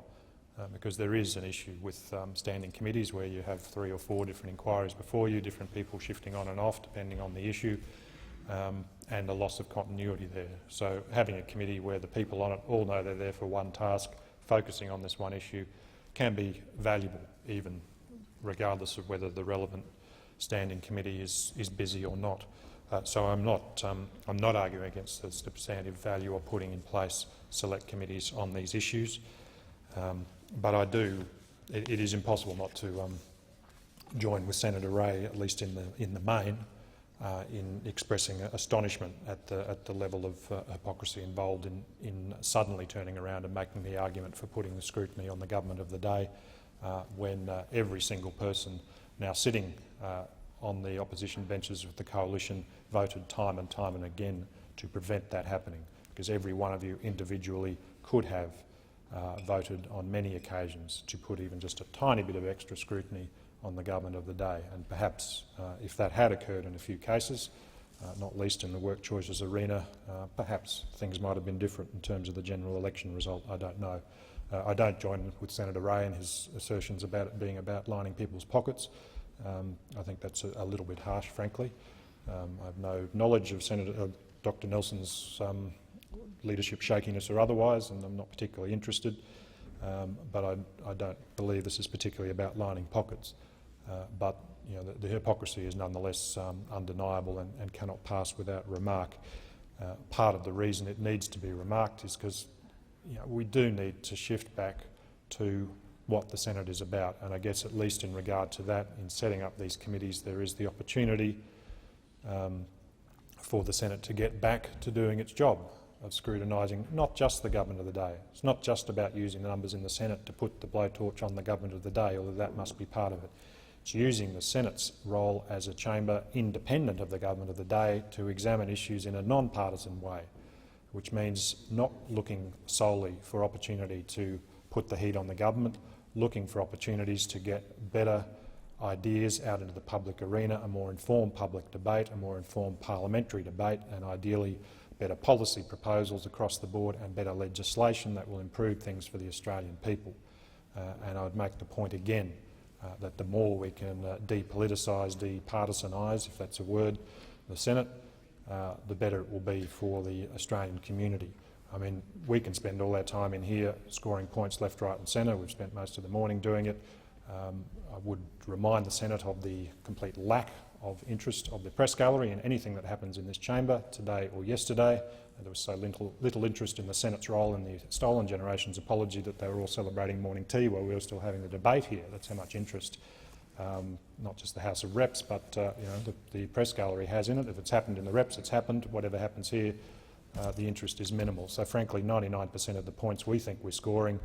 Because there is an issue with standing committees where you have 3 or 4 different inquiries before you, different people shifting on and off depending on the issue, and a loss of continuity there. So having a committee where the people on it all know they're there for one task, focusing on this one issue, can be valuable, even regardless of whether the relevant standing committee is busy or not. So I'm not arguing against the substantive value of putting in place select committees on these issues. But I do. It is impossible not to join with Senator Ray, at least in the main, in expressing astonishment at the level of hypocrisy involved in suddenly turning around and making the argument for putting the scrutiny on the government of the day, when every single person now sitting on the opposition benches of the coalition voted time and again to prevent that happening, because every one of you individually could have voted on many occasions to put even just a tiny bit of extra scrutiny on the government of the day. And perhaps if that had occurred in a few cases, not least in the work choices arena, perhaps things might have been different in terms of the general election result. I don't know. I don't join with Senator Ray in his assertions about it being about lining people's pockets. I think that's a little bit harsh, frankly. I have no knowledge of Dr Nelson's leadership shakiness or otherwise, and I'm not particularly interested. But I don't believe this is particularly about lining pockets. But you know, the hypocrisy is nonetheless undeniable and cannot pass without remark. Part of the reason it needs to be remarked is because we do need to shift back to what the Senate is about, and I guess at least in regard to that, in setting up these committees, there is the opportunity for the Senate to get back to doing its job of scrutinising not just the government of the day. It's not just about using the numbers in the Senate to put the blowtorch on the government of the day, although that must be part of it. It's using the Senate's role as a chamber independent of the government of the day to examine issues in a non-partisan way, which means not looking solely for opportunity to put the heat on the government, looking for opportunities to get better ideas out into the public arena, a more informed public debate, a more informed parliamentary debate, and ideally better policy proposals across the board and better legislation that will improve things for the Australian people. And I would make the point again that the more we can depoliticise, departisanise, if that's a word, the Senate, the better it will be for the Australian community. I mean, we can spend all our time in here scoring points left, right and centre. We've spent most of the morning doing it. I would remind the Senate of the complete lack of interest of the press gallery in anything that happens in this chamber today or yesterday. There was so little interest in the Senate's role in the Stolen Generations apology that they were all celebrating morning tea while we were still having the debate here. That's how much interest not just the House of Reps, but you know, the press gallery has in it. If it's happened in the Reps, it's happened. Whatever happens here, the interest is minimal. So frankly, 99% of the points we think we're scoring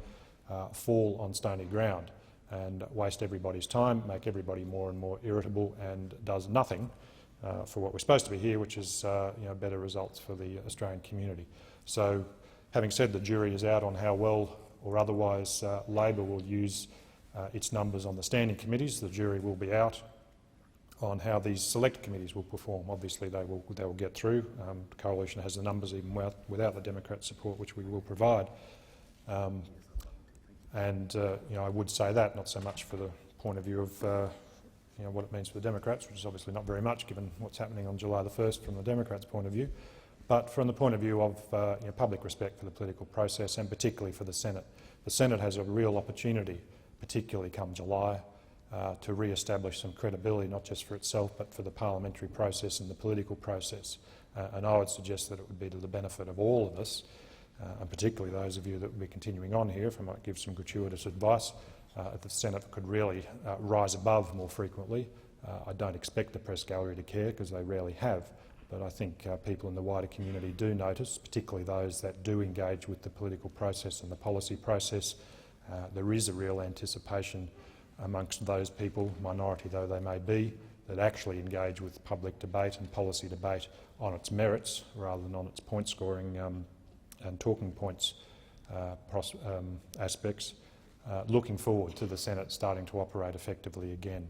fall on stony ground and waste everybody's time, make everybody more and more irritable, and does nothing for what we're supposed to be here, which is you know, better results for the Australian community. So, having said the jury is out on how well or otherwise Labor will use its numbers on the standing committees, the jury will be out on how these select committees will perform. Obviously, they will get through. The coalition has the numbers even without the Democrat support, which we will provide. You know, I would say that, not so much for the point of view of you know, what it means for the Democrats, which is obviously not very much given what's happening on July the 1st from the Democrats' point of view, but from the point of view of you know, public respect for the political process, and particularly for the Senate. The Senate has a real opportunity, particularly come July, to re-establish some credibility, not just for itself but for the parliamentary process and the political process. And I would suggest that it would be to the benefit of all of us, and particularly those of you that will be continuing on here, if I might give some gratuitous advice, if the Senate could really rise above more frequently. I don't expect the press gallery to care, because they rarely have, but I think people in the wider community do notice, particularly those that do engage with the political process and the policy process. There is a real anticipation amongst those people, minority though they may be, that actually engage with public debate and policy debate on its merits rather than on its point scoring and talking points aspects. Looking forward to the Senate starting to operate effectively again,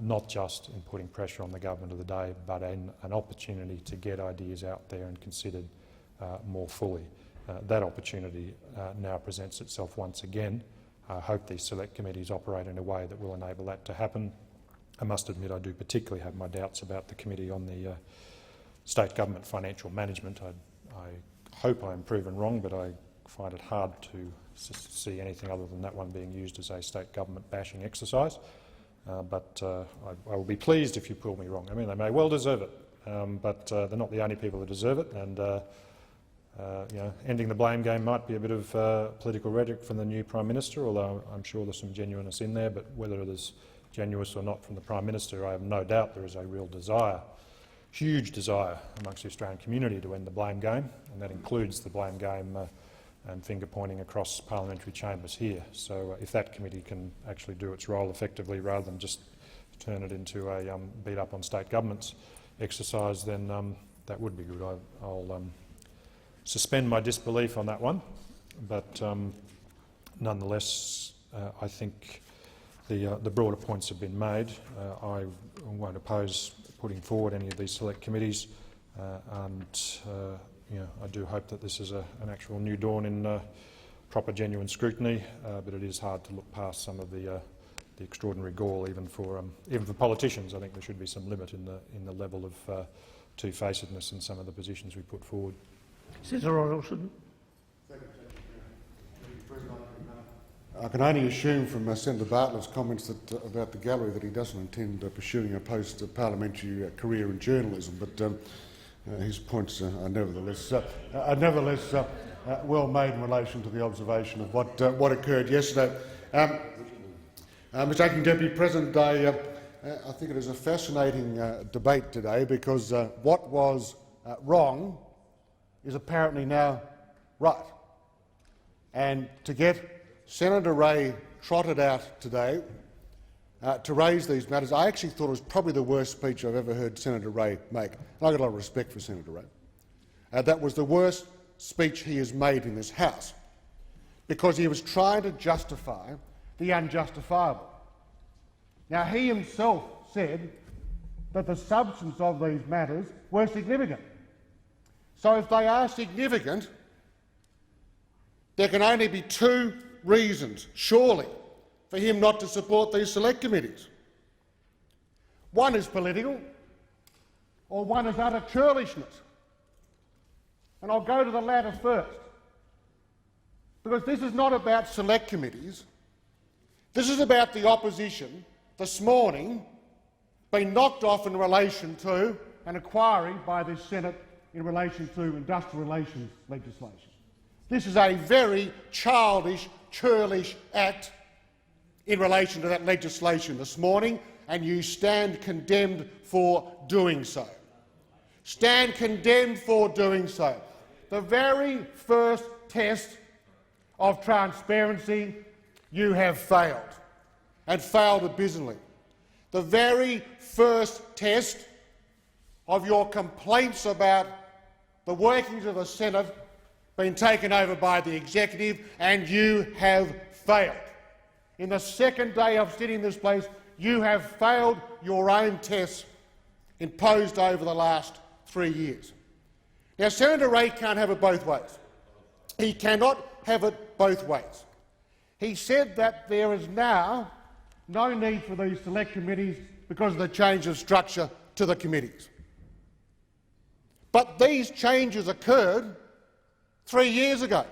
not just in putting pressure on the government of the day, but an opportunity to get ideas out there and considered more fully. That opportunity now presents itself once again. I hope these select committees operate in a way that will enable that to happen. I must admit I do particularly have my doubts about the committee on the state government financial management. I hope I am proven wrong, but I find it hard to see anything other than that one being used as a state government bashing exercise. But I will be pleased if you prove me wrong. I mean, they may well deserve it, but they're not the only people that deserve it. And you know, ending the blame game might be a bit of political rhetoric from the new Prime Minister, although I'm sure there's some genuineness in there. But whether it is genuine or not from the Prime Minister, I have no doubt there is a real desire, huge desire amongst the Australian community to end the blame game, and that includes the blame game and finger-pointing across parliamentary chambers here. So if that committee can actually do its role effectively rather than just turn it into a beat up on state governments exercise, then that would be good. I'll suspend my disbelief on that one, but nonetheless I think the broader points have been made. I won't oppose putting forward any of these select committees, and you know, I do hope that this is an actual new dawn in proper, genuine scrutiny. But it is hard to look past some of the extraordinary gall, even for politicians. I think there should be some limit in the level of two-facedness in some of the positions we put forward. Senator Royalson. I can only assume from Senator Bartlett's comments about the gallery that he doesn't intend pursuing a post-parliamentary career in journalism, but his points are nevertheless well made in relation to the observation of what occurred yesterday. Mr. Acting Deputy President, I think it is a fascinating debate today, because what was wrong is apparently now right. And to get Senator Ray trotted out today to raise these matters, I actually thought it was probably the worst speech I've ever heard Senator Ray make. And I've got a lot of respect for Senator Ray. That was the worst speech he has made in this House, because he was trying to justify the unjustifiable. Now, he himself said that the substance of these matters were significant. So if they are significant, there can only be two reasons, surely, for for him not to support these select committees. One is political, or one is utter churlishness. And I'll go to the latter first, because this is not about select committees. This is about the opposition this morning being knocked off in relation to an inquiry by the Senate in relation to industrial relations legislation. This is a very childish, churlish act in relation to that legislation this morning, and you stand condemned for doing so. Stand condemned for doing so. The very first test of transparency you have failed, and failed abysmally. The very first test of your complaints about the workings of the Senate being taken over by the executive, and you have failed. In the second day of sitting in this place, you have failed your own tests imposed over the last 3 years. Now, Senator Ray can't have it both ways. He cannot have it both ways. He said that there is now no need for these select committees because of the change of structure to the committees. But these changes occurred 3 years ago.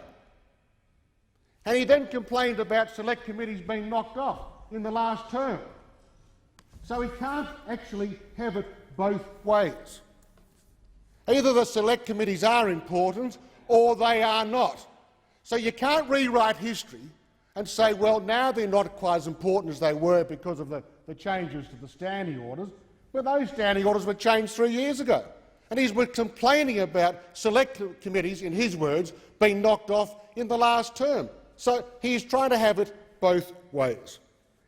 And he then complained about select committees being knocked off in the last term. So he can't actually have it both ways. Either the select committees are important or they are not. So you can't rewrite history and say, well, now they're not quite as important as they were because of the changes to the standing orders, but those standing orders were changed 3 years ago. And he's complaining about select committees, in his words, being knocked off in the last term. So he's trying to have it both ways,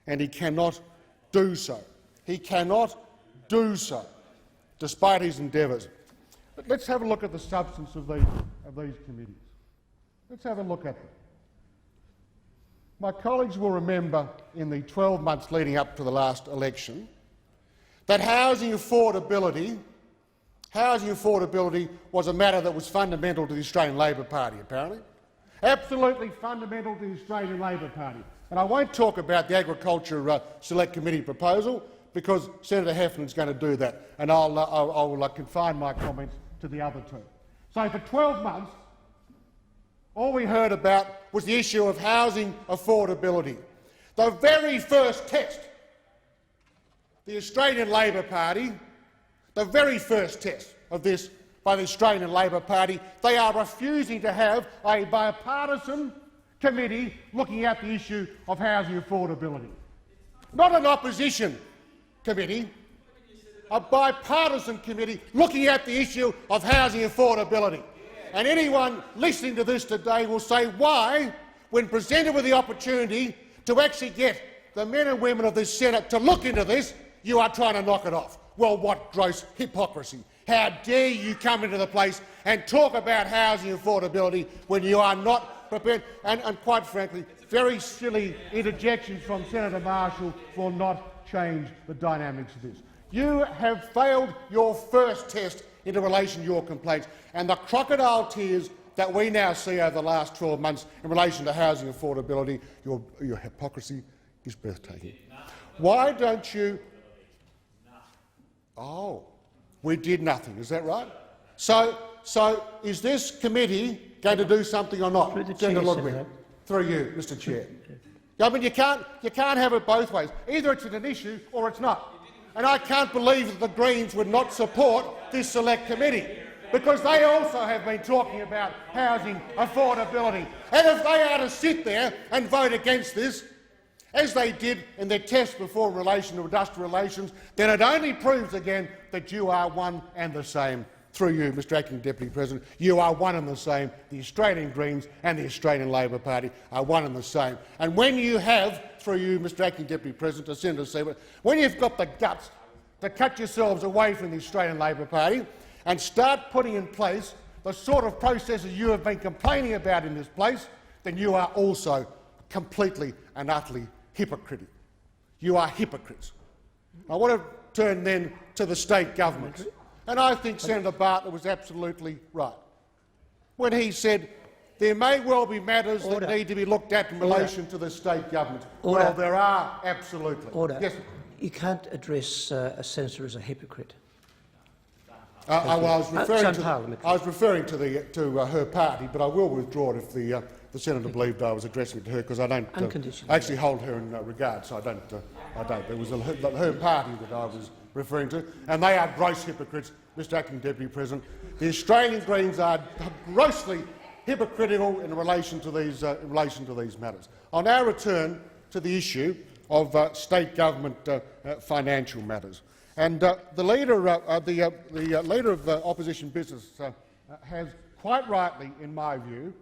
and he cannot do so. He cannot do so, despite his endeavours. But let's have a look at the substance of these committees. Let's have a look at them. My colleagues will remember in the 12 months leading up to the last election that housing affordability was a matter that was fundamental to the Australian Labor Party, apparently. Absolutely fundamental to the Australian Labor Party. And I won't talk about the Agriculture Select Committee proposal because Senator Heffernan is going to do that, and I'll confine my comments to the other two. So for 12 months, all we heard about was the issue of housing affordability. The very first test, the Australian Labor Party, the very first test of this by the Australian Labor Party, they are refusing to have a bipartisan committee looking at the issue of housing affordability. Not an opposition committee, a bipartisan committee looking at the issue of housing affordability. And anyone listening to this today will say why, when presented with the opportunity to actually get the men and women of this Senate to look into this, you are trying to knock it off. Well, what gross hypocrisy. How dare you come into the place and talk about housing affordability when you are not prepared? And quite frankly, very silly interjections from Senator Marshall will not change the dynamics of this. You have failed your first test in relation to your complaints, and the crocodile tears that we now see over the last 12 months in relation to housing affordability, your hypocrisy is breathtaking. Why don't you... Oh, we did nothing, is that right? So is this committee going to do something or not? Through you, Mr Chair. I mean, you can't have it both ways. Either it's an issue or it's not. And I can't believe that the Greens would not support this select committee, because they also have been talking about housing affordability. And if they are to sit there and vote against this, as they did in their test before in relation to industrial relations, then it only proves again that you are one and the same. Through you, Mr Acting Deputy President, you are one and the same. The Australian Greens and the Australian Labor Party are one and the same. And when you have, through you, Mr Acting Deputy President, to Senator Siewert, when you've got the guts to cut yourselves away from the Australian Labor Party and start putting in place the sort of processes you have been complaining about in this place, then you are also completely and utterly hypocritical. You are hypocrites. I want to turn then to the state governments. And I think Senator Bartlett was absolutely right when he said there may well be matters Order. that need to be looked at in relation to the state government. Order. Well, there are, absolutely. Order. Yes. You can't address a senator as a hypocrite. I was referring to her party, but I will withdraw it if the senator believed I was addressing it to her, because I don't actually hold her in regard. So I don't. It was her party that I was referring to, and they are gross hypocrites, Mr. Acting Deputy President. The Australian Greens are grossly hypocritical in relation to these matters. I'll now return to the issue of state government financial matters. And the leader of opposition business has quite rightly, in my view,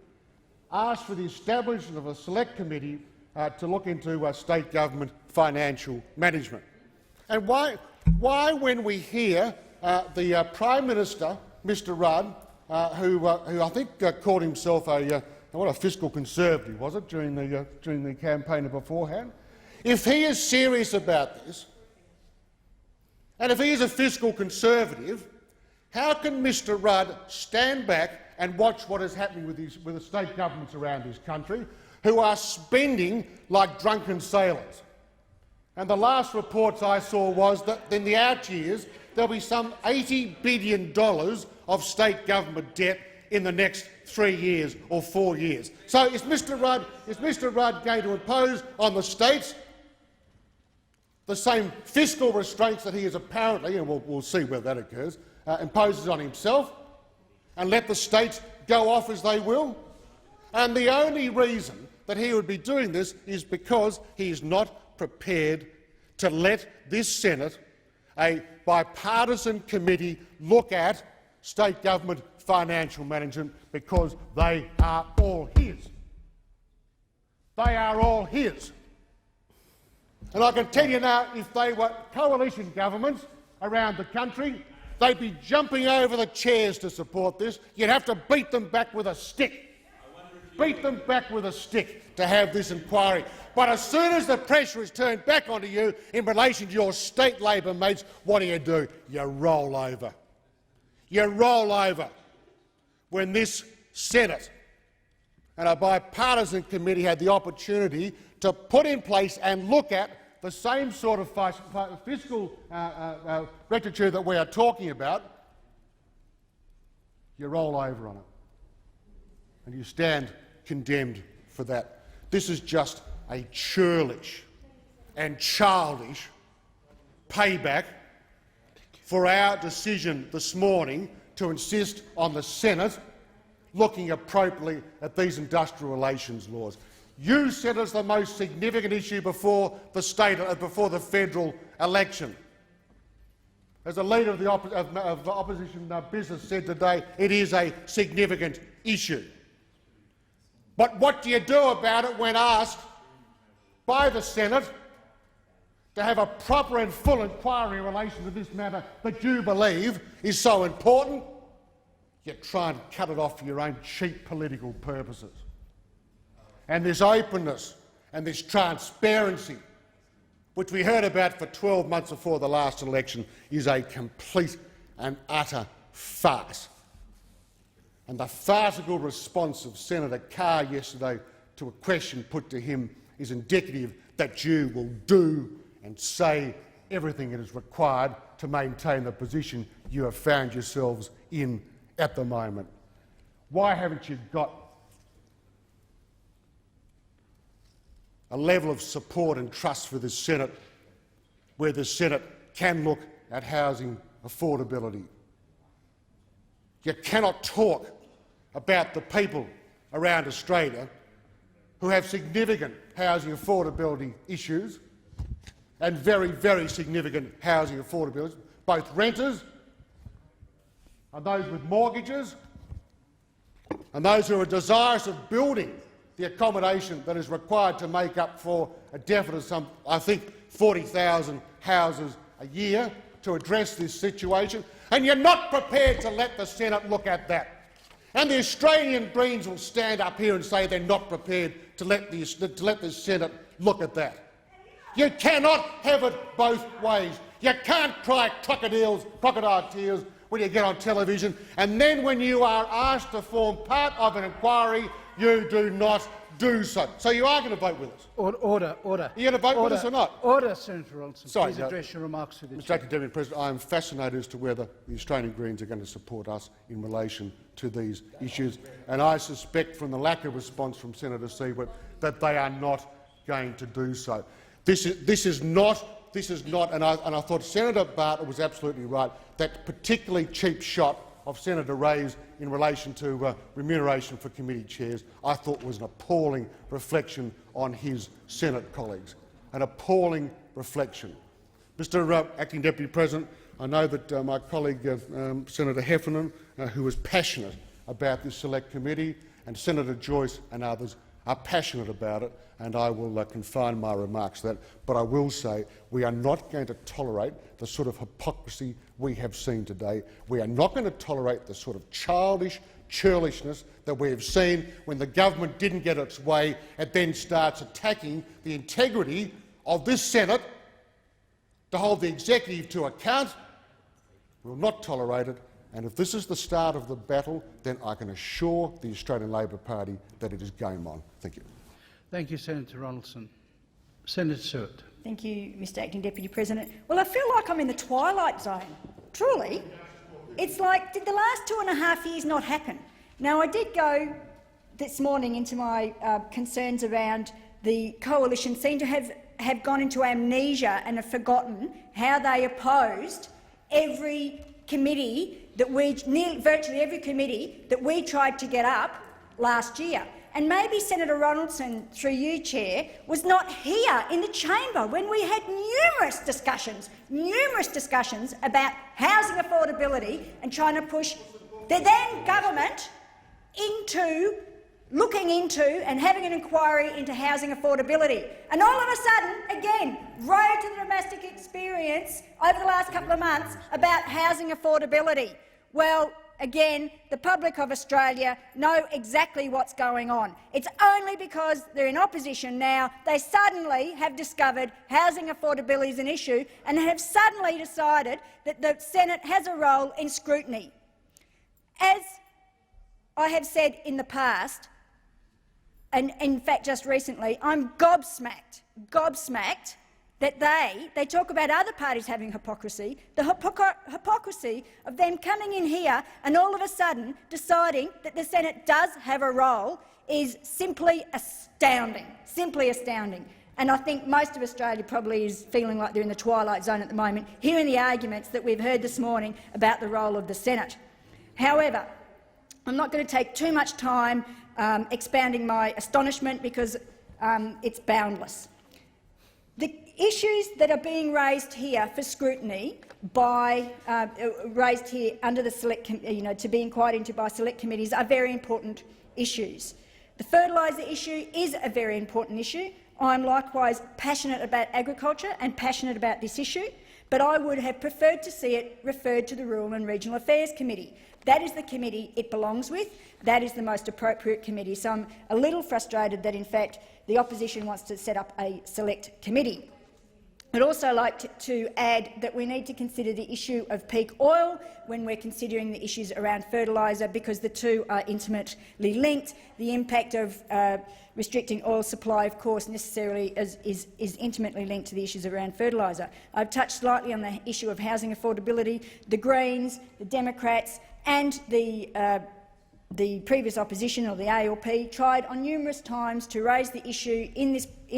asked for the establishment of a select committee to look into state government financial management. And why when we hear the Prime Minister, Mr Rudd, who I think called himself a fiscal conservative, was it, during the campaign beforehand? If he is serious about this, and if he is a fiscal conservative, how can Mr Rudd stand back and watch what is happening with the state governments around this country, who are spending like drunken sailors? And the last reports I saw was that in the out years there'll be some $80 billion of state government debt in the next 3 years or 4 years. So is Mr Rudd going to impose on the states the same fiscal restraints that he is apparently, and we'll see whether that occurs, imposes on himself, and let the states go off as they will? And the only reason that he would be doing this is because he is not prepared to let this Senate, a bipartisan committee, look at state government financial management, because they are all his. They are all his. And I can tell you now, if they were coalition governments around the country, they'd be jumping over the chairs to support this. You'd have to beat them back with a stick. Beat them back with a stick to have this inquiry. But as soon as the pressure is turned back onto you in relation to your state Labor mates, what do? You roll over. You roll over when this Senate and a bipartisan committee had the opportunity to put in place and look at the same sort of fiscal rectitude that we are talking about. You roll over on it, and you stand condemned for that. This is just a churlish and childish payback for our decision this morning to insist on the Senate looking appropriately at these industrial relations laws. You said it's the most significant issue before the federal election. As the leader of the opposition business said today, it is a significant issue. But what do you do about it when asked by the Senate to have a proper and full inquiry in relation to this matter that you believe is so important? You try and cut it off for your own cheap political purposes. And this openness and this transparency, which we heard about for 12 months before the last election, is a complete and utter farce. And the farcical response of Senator Carr yesterday to a question put to him is indicative that you will do and say everything that is required to maintain the position you have found yourselves in at the moment. Why haven't you got a level of support and trust for the Senate where the Senate can look at housing affordability? You cannot talk about the people around Australia who have significant housing affordability issues and very, very significant housing affordability, both renters and those with mortgages and those who are desirous of building the accommodation that is required to make up for a deficit of some, I think, 40,000 houses a year to address this situation, and you're not prepared to let the Senate look at that. And the Australian Greens will stand up here and say they're not prepared to let the Senate look at that. You cannot have it both ways. You can't cry crocodile tears when you get on television, and then when you are asked to form part of an inquiry you do not do so. So you are going to vote with us? Order. Are you going to vote with us or not? Order, Senator Robertson. Sorry, please address your remarks to the Mr. Acting Deputy President, I am fascinated as to whether the Australian Greens are going to support us in relation to these issues, and I suspect from the lack of response from Senator Siewert that they are not going to do so. This is not, and I thought Senator Bartlett was absolutely right. That particularly cheap shot of Senator Ray's in relation to remuneration for committee chairs, I thought was an appalling reflection on his Senate colleagues. An appalling reflection. Mr. Acting Deputy President, I know that my colleague Senator Heffernan, who was passionate about this select committee, and Senator Joyce and others are passionate about it, and I will confine my remarks to that. But I will say we are not going to tolerate the sort of hypocrisy we have seen today. We are not going to tolerate the sort of childish churlishness that we have seen when the government didn't get its way and then starts attacking the integrity of this Senate to hold the executive to account. We will not tolerate it. And if this is the start of the battle, then I can assure the Australian Labor Party that it is game on. Thank you. Thank you, Senator Ronaldson. Senator Siewert. Thank you, Mr Acting Deputy President. Well, I feel like I'm in the twilight zone. Truly. It's like, did the last 2.5 years not happen? Now, I did go this morning into my concerns around the coalition seem to have gone into amnesia and have forgotten how they opposed every committee that virtually every committee that we tried to get up last year. And maybe Senator Ronaldson, through you, Chair, was not here in the chamber when we had numerous discussions about housing affordability and trying to push the then government into looking into and having an inquiry into housing affordability. And all of a sudden, again, road to the domestic experience over the last couple of months about housing affordability. Well, again, the public of Australia know exactly what's going on. It's only because they're in opposition now they suddenly have discovered housing affordability is an issue and have suddenly decided that the Senate has a role in scrutiny. As I have said in the past, and in fact just recently, I'm gobsmacked that they talk about other parties having hypocrisy. The hypocrisy of them coming in here and all of a sudden deciding that the Senate does have a role is simply astounding, And I think most of Australia probably is feeling like they're in the twilight zone at the moment, hearing the arguments that we've heard this morning about the role of the Senate. However, I'm not going to take too much time expounding my astonishment because it's boundless. The issues that are being raised here for scrutiny raised here under the select, to be inquired into by select committees are very important issues. The fertiliser issue is a very important issue. I'm likewise passionate about agriculture and passionate about this issue, but I would have preferred to see it referred to the Rural and Regional Affairs Committee. That is the committee it belongs with. That is the most appropriate committee. So I'm a little frustrated that, in fact, the opposition wants to set up a select committee. I'd also like to add that we need to consider the issue of peak oil when we're considering the issues around fertiliser, because the two are intimately linked. The impact of restricting oil supply, of course, necessarily is intimately linked to the issues around fertiliser. I've touched slightly on the issue of housing affordability. The Greens, the Democrats and the previous opposition, or the ALP, tried on numerous times to raise the issue in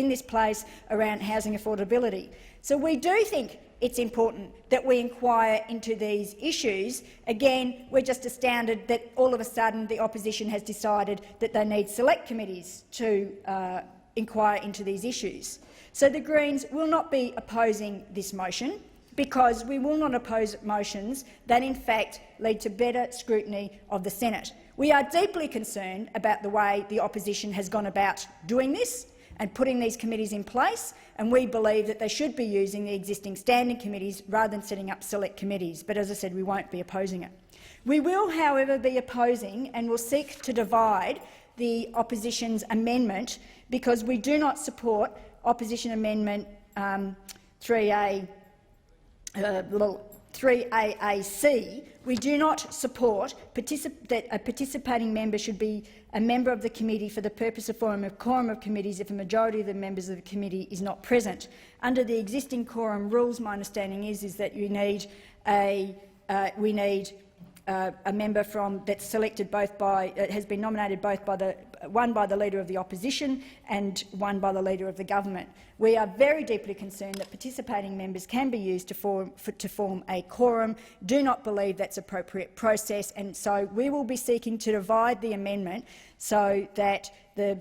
this place around housing affordability. So we do think it's important that we inquire into these issues. Again, we're just astounded that all of a sudden the opposition has decided that they need select committees to inquire into these issues. So the Greens will not be opposing this motion, because we will not oppose motions that in fact lead to better scrutiny of the Senate. We are deeply concerned about the way the opposition has gone about doing this and putting these committees in place, and we believe that they should be using the existing standing committees rather than setting up select committees. But as I said, we won't be opposing it. We will, however, be opposing and will seek to divide the opposition's amendment, because we do not support opposition amendment 3A, 3AAC, we do not support that a participating member should be a member of the committee for the purpose of forming a quorum of committees if a majority of the members of the committee is not present. Under the existing quorum rules, my understanding is that you need a member that's selected both by has been nominated both by one by the Leader of the Opposition and one by the Leader of the Government. We are very deeply concerned that participating members can be used to form a quorum. Do not believe that's appropriate process, and so we will be seeking to divide the amendment so that the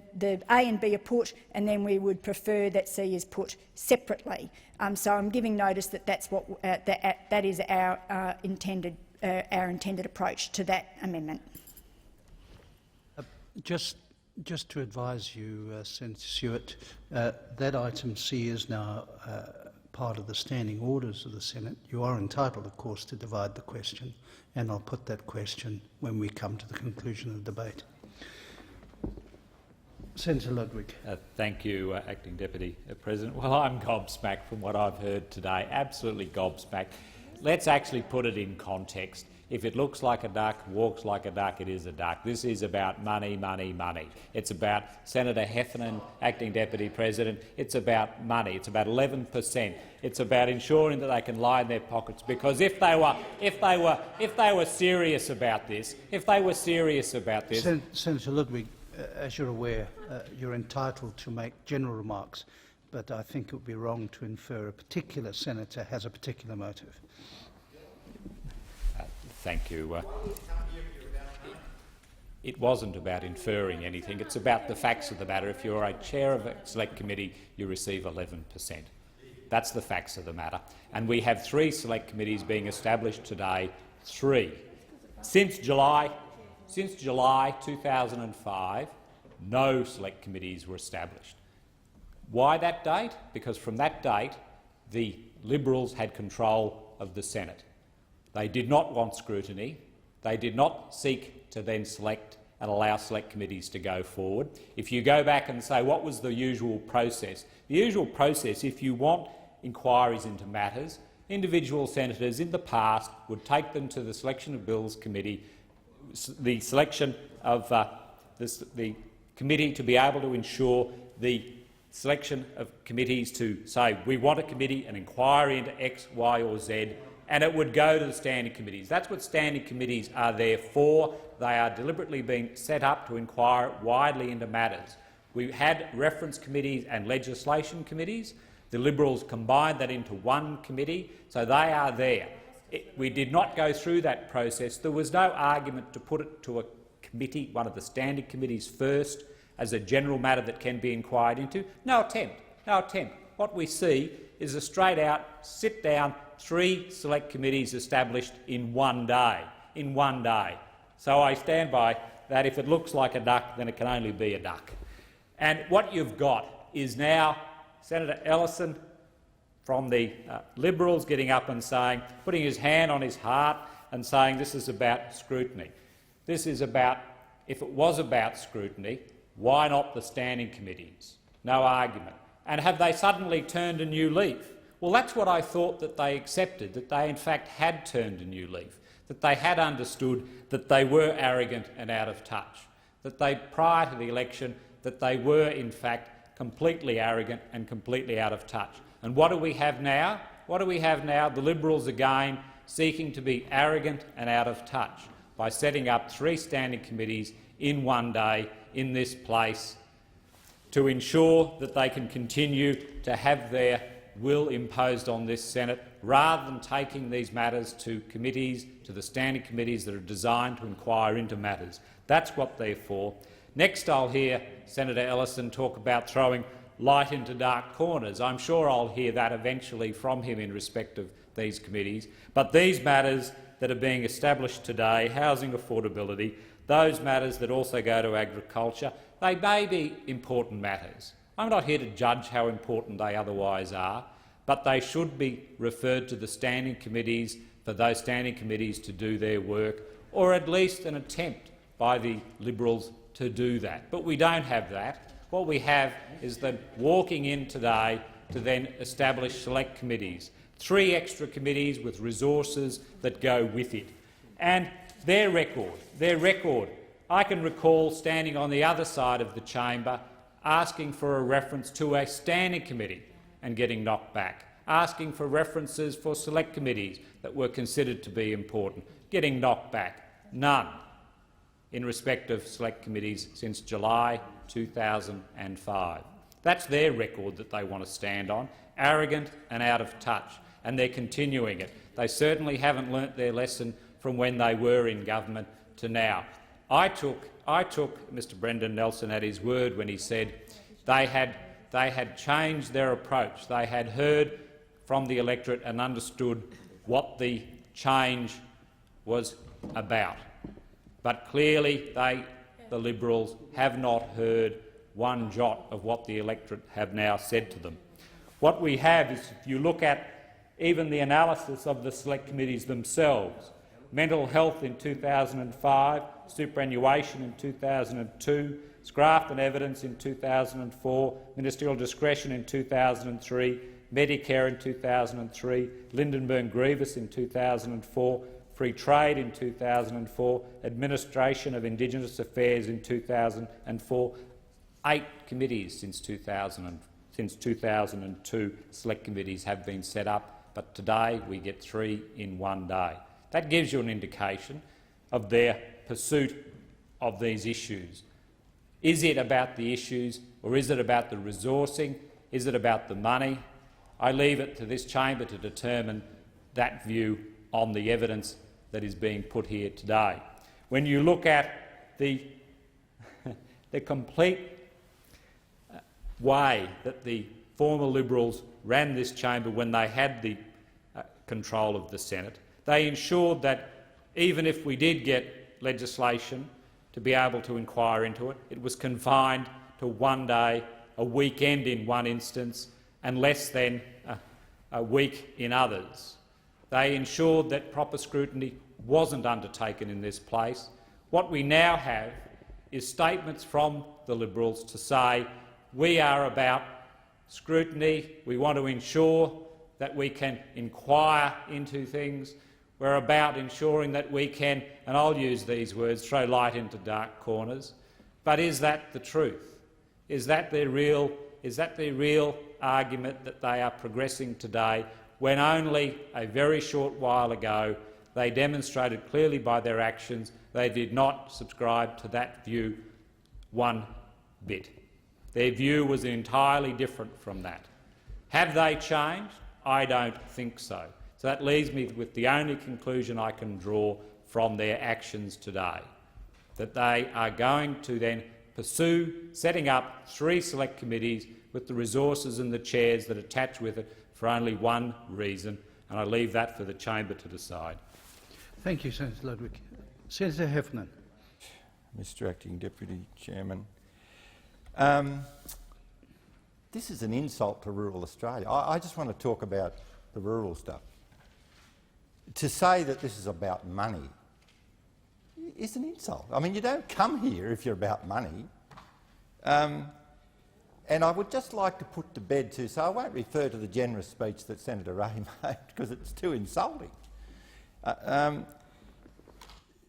A and B are put, and then we would prefer that C is put separately. So I'm giving notice that that is our intended approach to that amendment. Just to advise you, Senator Stewart, that item C is now part of the standing orders of the Senate. You are entitled, of course, to divide the question, and I'll put that question when we come to the conclusion of the debate. Senator Ludwig. Thank you, Acting Deputy President. Well, I'm gobsmacked from what I've heard today, absolutely gobsmacked. Let's actually put it in context. If it looks like a duck, walks like a duck, it is a duck. This is about money, money, money. It's about Senator Heffernan, Acting Deputy President. It's about money. It's about 11%. It's about ensuring that they can line their pockets. Because if they were serious about this, Senator Ludwig, as you're aware, you're entitled to make general remarks, but I think it would be wrong to infer a particular senator has a particular motive. Thank you. It wasn't about inferring anything. It's about the facts of the matter. If you're a chair of a select committee, you receive 11%. That's the facts of the matter. And we have 3 select committees being established today. 3. Since July 2005, no select committees were established. Why that date? Because from that date, the Liberals had control of the Senate. They did not want scrutiny. They did not seek to then select and allow select committees to go forward. If you go back and say what was the usual process, the usual process, if you want inquiries into matters, individual senators in the past would take them to the Selection of Bills Committee, the selection of the committee to be able to ensure the selection of committees to say we want a committee, an inquiry into X, Y or Z, and it would go to the standing committees. That's what standing committees are there for. They are deliberately being set up to inquire widely into matters. We had reference committees and legislation committees. The Liberals combined that into one committee, so they are there. We did not go through that process. There was no argument to put it to a committee, one of the standing committees first, as a general matter that can be inquired into. No attempt. No attempt. What we see is a straight-out, sit-down, 3 select committees established in one day. So I stand by that. If it looks like a duck, then it can only be a duck. And what you've got is now Senator Ellison from the Liberals getting up and saying, putting his hand on his heart and saying this is about scrutiny. This is about, if it was about scrutiny, why not the standing committees? No argument. And have they suddenly turned a new leaf? Well, that's what I thought that they accepted, that they in fact had turned a new leaf, that they had understood that they were arrogant and out of touch, that they, prior to the election, that they were in fact completely arrogant and completely out of touch. And what do we have now? What do we have now? The Liberals again seeking to be arrogant and out of touch by setting up 3 standing committees in one day in this place to ensure that they can continue to have their will imposed on this Senate, rather than taking these matters to committees, to the standing committees that are designed to inquire into matters. That's what they're for. Next I'll hear Senator Ellison talk about throwing light into dark corners. I'm sure I'll hear that eventually from him in respect of these committees. But these matters that are being established today, housing affordability, those matters that also go to agriculture, they may be important matters. I'm not here to judge how important they otherwise are, but they should be referred to the standing committees for those standing committees to do their work, or at least an attempt by the Liberals to do that. But we don't have that. What we have is them walking in today to then establish select committees. 3 extra committees with resources that go with it. And their record, I can recall standing on the other side of the chamber asking for a reference to a standing committee and getting knocked back, asking for references for select committees that were considered to be important, getting knocked back. None in respect of select committees since July 2005. That's their record that they want to stand on, arrogant and out of touch, and they're continuing it. They certainly haven't learnt their lesson from when they were in government to now. I took Mr Brendan Nelson at his word when he said they had changed their approach. They had heard from the electorate and understood what the change was about. But clearly the Liberals have not heard one jot of what the electorate have now said to them. What we have is, if you look at even the analysis of the select committees themselves, mental health in 2005, superannuation in 2002, graft and evidence in 2004, ministerial discretion in 2003, Medicare in 2003, Lyndonburn Grievous in 2004, free trade in 2004, administration of Indigenous affairs in 2004, 8 committees since 2002 select committees have been set up, but today we get 3 in one day. That gives you an indication of their pursuit of these issues. Is it about the issues, or is it about the resourcing? Is it about the money? I leave it to this chamber to determine that view on the evidence that is being put here today. When you look at the complete way that the former Liberals ran this chamber when they had the control of the Senate, they ensured that even if we did get legislation to be able to inquire into it, it was confined to one day, a weekend in one instance, and less than a week in others. They ensured that proper scrutiny wasn't undertaken in this place. What we now have is statements from the Liberals to say we are about scrutiny, we want to ensure that we can inquire into things, we're about ensuring that we can, and I'll use these words, throw light into dark corners. But is that the truth? Is that their real argument that they are progressing today, when only a very short while ago they demonstrated clearly by their actions they did not subscribe to that view one bit? Their view was entirely different from that. Have they changed? I don't think so. So that leaves me with the only conclusion I can draw from their actions today, that they are going to then pursue setting up 3 select committees with the resources and the chairs that attach with it for only one reason, and I leave that for the chamber to decide. Thank you, Senator Ludwig. Senator Heffernan. Mr Acting Deputy Chairman, this is an insult to rural Australia. I just want to talk about the rural stuff. To say that this is about money is an insult. I mean, you don't come here if you're about money. And I would just like to put to bed too, so I won't refer to the generous speech that Senator Ray made because it's too insulting.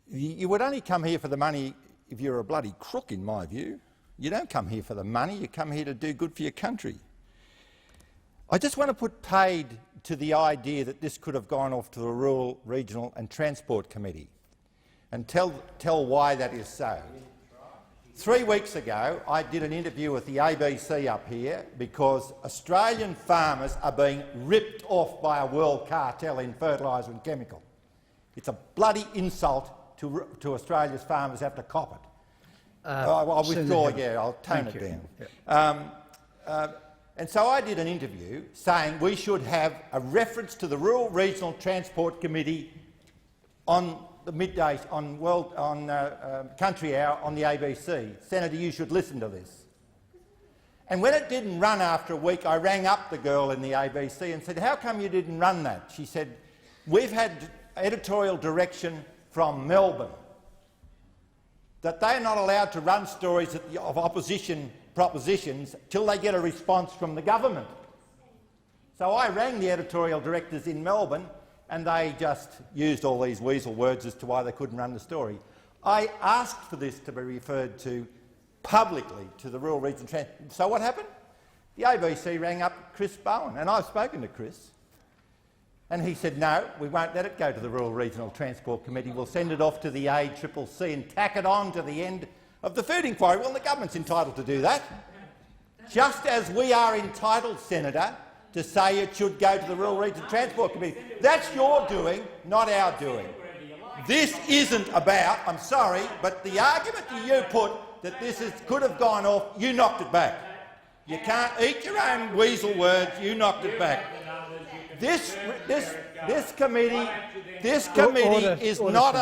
You would only come here for the money if you're a bloody crook, in my view. You don't come here for the money, you come here to do good for your country. I just want to put paid to the idea that this could have gone off to the Rural, Regional and Transport Committee, and tell why that is so. 3 weeks ago, I did an interview with the ABC up here because Australian farmers are being ripped off by a world cartel in fertiliser and chemical. It's a bloody insult to Australia's farmers have to cop it. I'll withdraw, I'll tone it down. And so I did an interview saying we should have a reference to the Rural Regional Transport Committee on the middays on Country Hour on the ABC. Senator, you should listen to this. And when it didn't run after a week, I rang up the girl in the ABC and said, how come you didn't run that? She said, we've had editorial direction from Melbourne that they're not allowed to run stories of opposition propositions till they get a response from the government. So I rang the editorial directors in Melbourne and they just used all these weasel words as to why they couldn't run the story. I asked for this to be referred to publicly to the Rural Regional Transport. So what happened? The ABC rang up Chris Bowen, and I've spoken to Chris, and he said, no, we won't let it go to the Rural Regional Transport Committee. We'll send it off to the ACCC and tack it on to the end of the food inquiry. Well, the government's entitled to do that. Just as we are entitled, Senator, to say it should go to the Rural Regional Transport Committee. That's your doing, not our doing. This isn't about, I'm sorry, but the argument that you put that could have gone off, you knocked it back. You can't eat your own weasel words, you knocked it back. This committee is not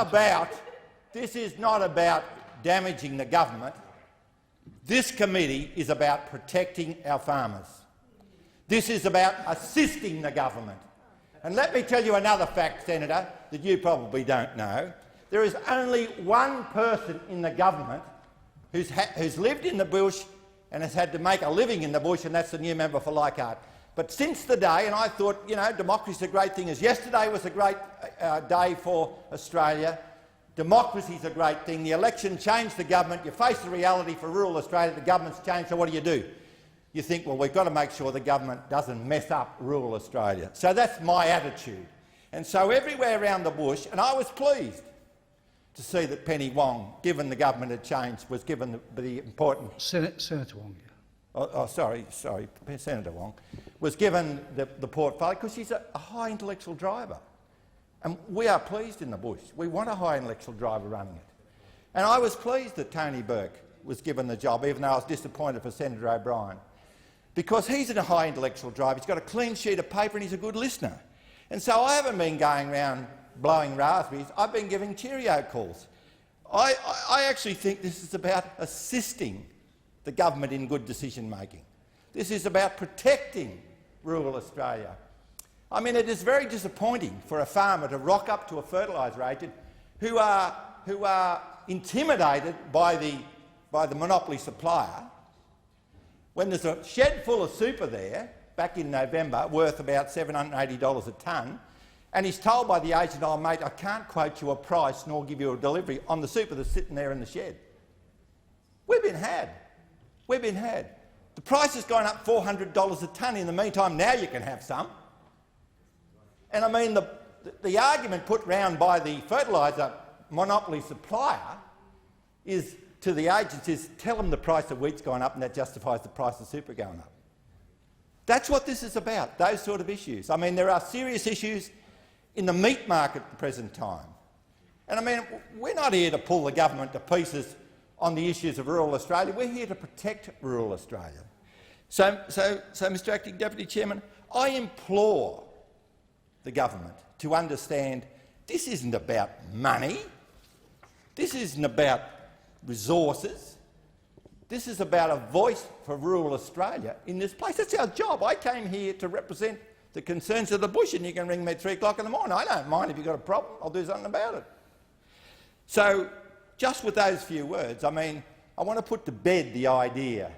about damaging the government. This committee is about protecting our farmers. This is about assisting the government. And let me tell you another fact, Senator, that you probably don't know. There is only one person in the government who's lived in the bush and has had to make a living in the bush, and that's the new member for Leichhardt. But since the day, and I thought, you know, democracy is a great thing, as yesterday was a great day for Australia, democracy is a great thing. The election changed the government. You face the reality for rural Australia, the government's changed, so what do? You think, well, we've got to make sure the government doesn't mess up rural Australia. So that's my attitude. And so everywhere around the bush, and I was pleased to see that Penny Wong, given the government had changed, was given the important... Senator Wong, yeah. Sorry, Senator Wong, was given the portfolio because she's a high intellectual driver. And we are pleased in the bush. We want a high intellectual driver running it. And I was pleased that Tony Burke was given the job, even though I was disappointed for Senator O'Brien, because he's a high intellectual driver. He's got a clean sheet of paper and he's a good listener. And so I haven't been going around blowing raspberries. I've been giving Cheerio calls. I actually think this is about assisting the government in good decision-making. This is about protecting rural Australia. I mean, it is very disappointing for a farmer to rock up to a fertiliser agent who are intimidated by the monopoly supplier when there's a shed full of super there back in November worth about $780 a tonne, and he's told by the agent, oh mate, I can't quote you a price nor give you a delivery on the super that's sitting there in the shed. We've been had. We've been had. The price has gone up $400 a tonne in the meantime. Now you can have some. And I mean, the argument put round by the fertiliser monopoly supplier is to the agents is tell them the price of wheat's gone up and that justifies the price of super going up. That's what this is about, those sort of issues. I mean, there are serious issues in the meat market at the present time. And I mean, we're not here to pull the government to pieces on the issues of rural Australia. We're here to protect rural Australia. So Mr Acting Deputy Chairman, I implore the government to understand this isn't about money. This isn't about resources. This is about a voice for rural Australia in this place. That's our job. I came here to represent the concerns of the bush, and you can ring me at 3 o'clock in the morning. I don't mind if you've got a problem. I'll do something about it. So just with those few words, I mean, I want to put to bed the idea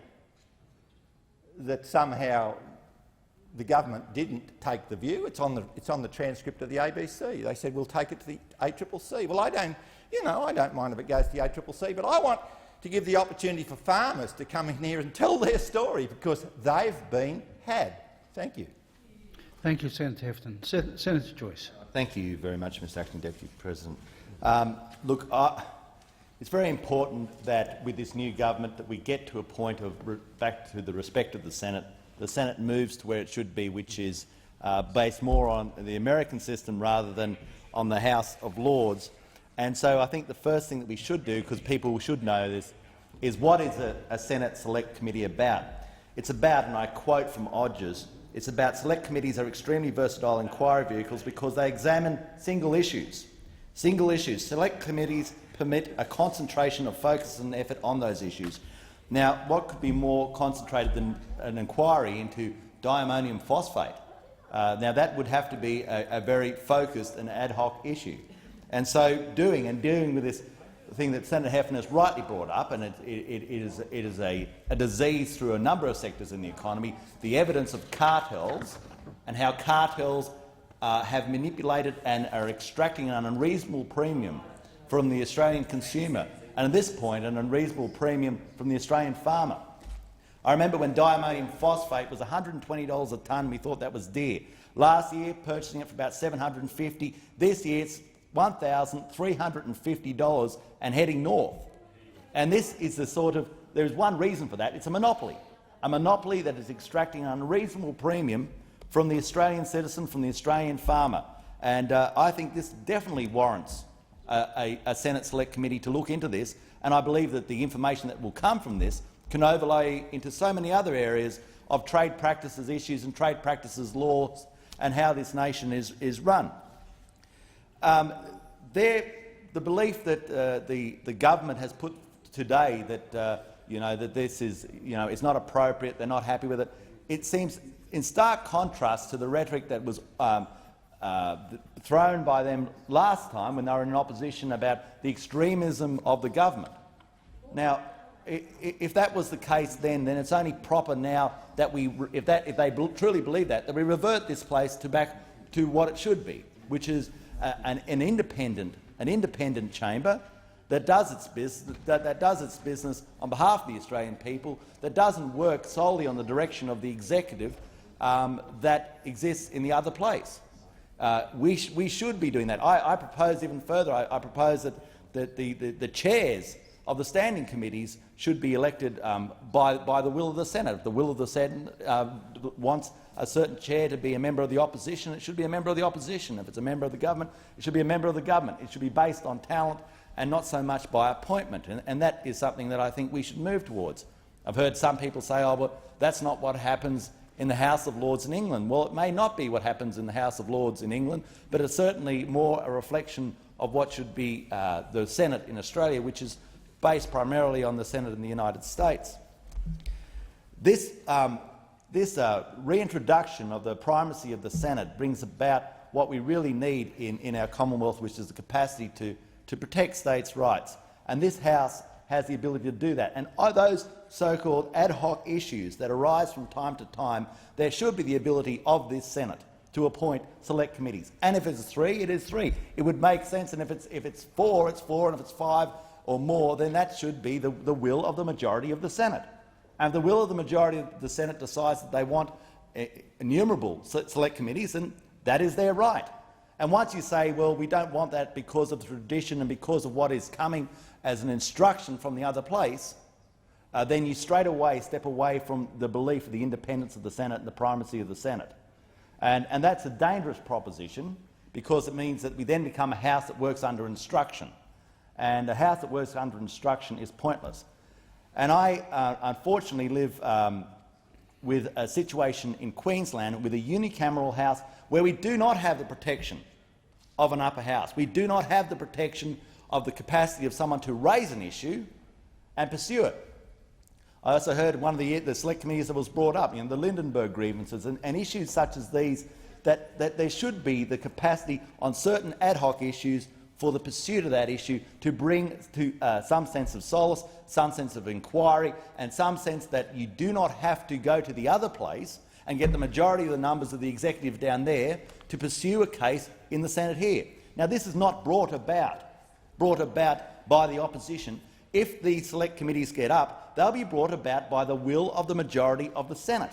that somehow the government didn't take the view. It's on the transcript of the ABC. They said, we'll take it to the ACCC. Well, I don't mind if it goes to the ACCC, but I want to give the opportunity for farmers to come in here and tell their story because they've been had. Thank you. Thank you, Senator Hefton. Senator Joyce. Thank you very much, Mr Acting Deputy President. Look, it's very important that with this new government that we get to a point of back to the respect of the Senate. The Senate moves to where it should be, which is based more on the American system rather than on the House of Lords. And so I think the first thing that we should do, because people should know this, is what is a Senate Select Committee about? It's about, and I quote from Odgers, it's about select committees are extremely versatile inquiry vehicles because they examine single issues. Single issues. Select committees permit a concentration of focus and effort on those issues. Now, what could be more concentrated than an inquiry into diammonium phosphate? Now, that would have to be a very focused and ad hoc issue. And so dealing with this thing that Senator Heffernan has rightly brought up, and it is a disease through a number of sectors in the economy, the evidence of cartels and how cartels have manipulated and are extracting an unreasonable premium from the Australian consumer, and at this point an unreasonable premium from the Australian farmer. I remember when diammonium phosphate was $120 a tonne, we thought that was dear. Last year, purchasing it for about $750. This year, it's $1,350 and heading north. And this is the sort of— there is one reason for that. It's a monopoly that is extracting an unreasonable premium from the Australian citizen, from the Australian farmer. And I think this definitely warrants a Senate Select Committee to look into this, and I believe that the information that will come from this can overlay into so many other areas of trade practices issues and trade practices laws and how this nation is run. The belief that the government has put today that that this is it's not appropriate, they're not happy with it, it seems in stark contrast to the rhetoric that was thrown by them last time when they were in opposition about the extremism of the government. Now, if that was the case then it's only proper now that if they truly believe that we revert this place back to what it should be, which is an independent chamber that does its business on behalf of the Australian people, that doesn't work solely on the direction of the executive that exists in the other place. We should be doing that. I propose even further. I propose that the chairs of the standing committees should be elected by the will of the Senate. If the will of the Senate wants a certain chair to be a member of the opposition, it should be a member of the opposition. If it's a member of the government, it should be a member of the government. It should be based on talent and not so much by appointment. And that is something that I think we should move towards. I've heard some people say, oh, well, that's not what happens in the House of Lords in England. Well, it may not be what happens in the House of Lords in England, but it's certainly more a reflection of what should be the Senate in Australia, which is based primarily on the Senate in the United States. This reintroduction of the primacy of the Senate brings about what we really need in our Commonwealth, which is the capacity to protect states' rights. And this House has the ability to do that. And those so-called ad hoc issues that arise from time to time, there should be the ability of this Senate to appoint select committees. And if it's 3, it is 3. It would make sense, and if it's 4, it's 4, and if it's 5 or more, then that should be the will of the majority of the Senate. And if the will of the majority of the Senate decides that they want innumerable select committees, then that is their right. And once you say, well, we don't want that because of the tradition and because of what is coming as an instruction from the other place, then you straight away step away from the belief of the independence of the Senate and the primacy of the Senate. And that's a dangerous proposition, because it means that we then become a House that works under instruction. And a House that works under instruction is pointless. And I unfortunately live with a situation in Queensland with a unicameral House where we do not have the protection of an upper house. We do not have the protection of the capacity of someone to raise an issue and pursue it. I also heard one of the select committees that was brought up, the Lindenberg grievances and issues such as these, that there should be the capacity on certain ad hoc issues for the pursuit of that issue to bring to some sense of solace, some sense of inquiry, and some sense that you do not have to go to the other place and get the majority of the numbers of the executive down there to pursue a case in the Senate here. Now, this is not brought about by the opposition. If the select committees get up, they'll be brought about by the will of the majority of the Senate.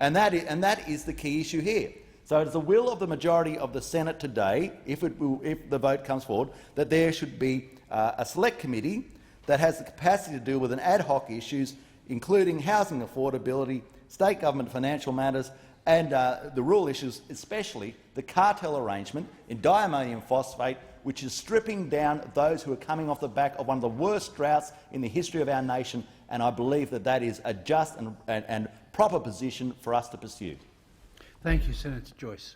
And that is the key issue here. So it is the will of the majority of the Senate today, if the vote comes forward, that there should be a select committee that has the capacity to deal with an ad hoc issues, including housing affordability, state government financial matters, and the rural issues, especially the cartel arrangement in diammonium phosphate, which is stripping down those who are coming off the back of one of the worst droughts in the history of our nation, and I believe that that is a just and proper position for us to pursue. Thank you, Senator Joyce.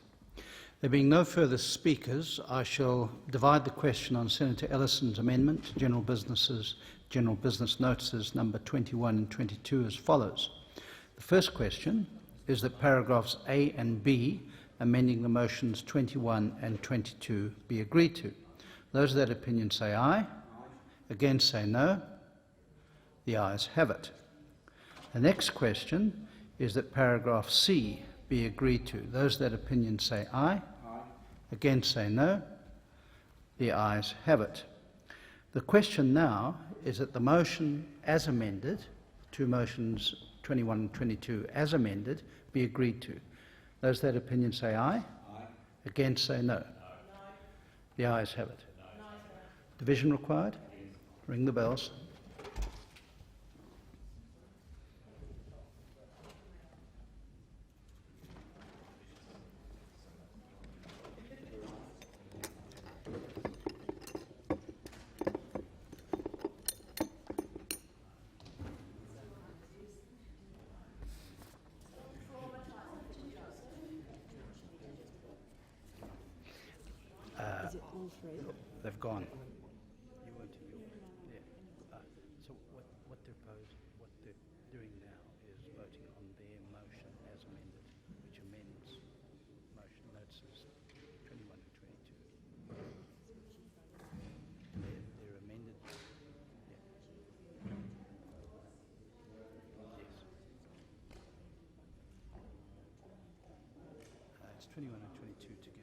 There being no further speakers, I shall divide the question on Senator Ellison's amendment to General Business Notices number 21 and 22 as follows. The first question is that paragraphs A and B, amending the motions 21 and 22, be agreed to. Those of that opinion say aye. Against say no. The ayes have it. The next question is that paragraph C be agreed to. Those that opinion say aye. Aye. Against say no. The ayes have it. The question now is that the motion as amended, two motions 21 and 22 as amended, be agreed to. Those that opinion say aye. Aye. Against say no. No. The ayes have it. No. Division required? Ring the bells. They've gone. You weren't in your... Yeah. So what they're doing now is voting on their motion as amended, which amends motion notices 21 and 22. They're amended. Yeah. Yes. It's 21 and 22 together.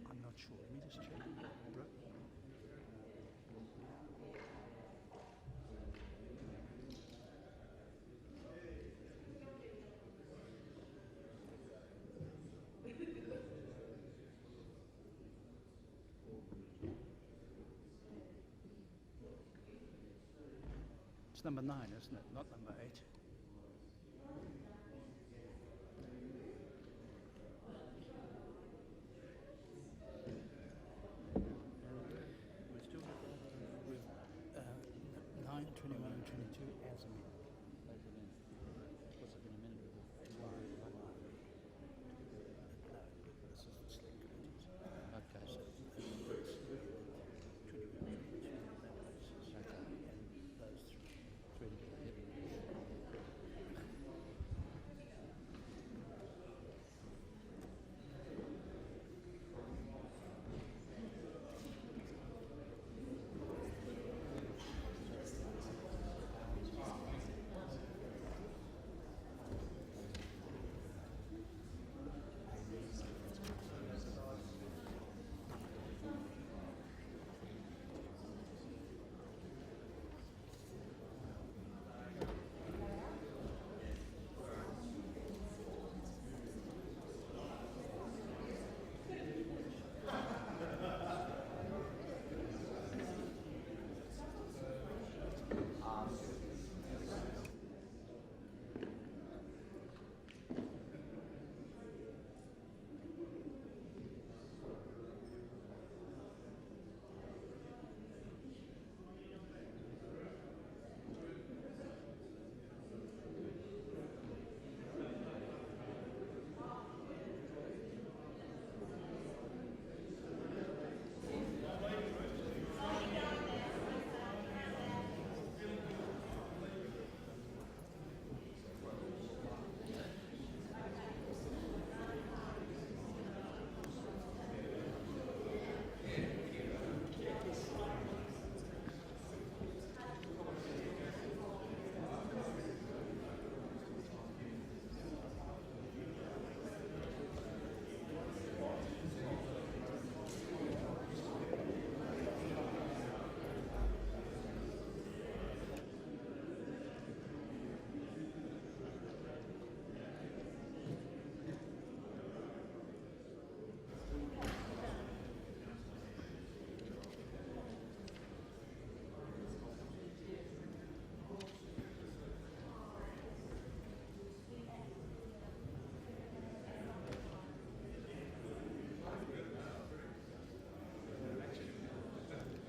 I'm not sure. Let me just check. It's number 9, isn't it? Not number 8. We're still with 9, 21 and 22 as amended. Was it an amendment? No, this is the select committees. Okay, so it's 21, 22, and those three.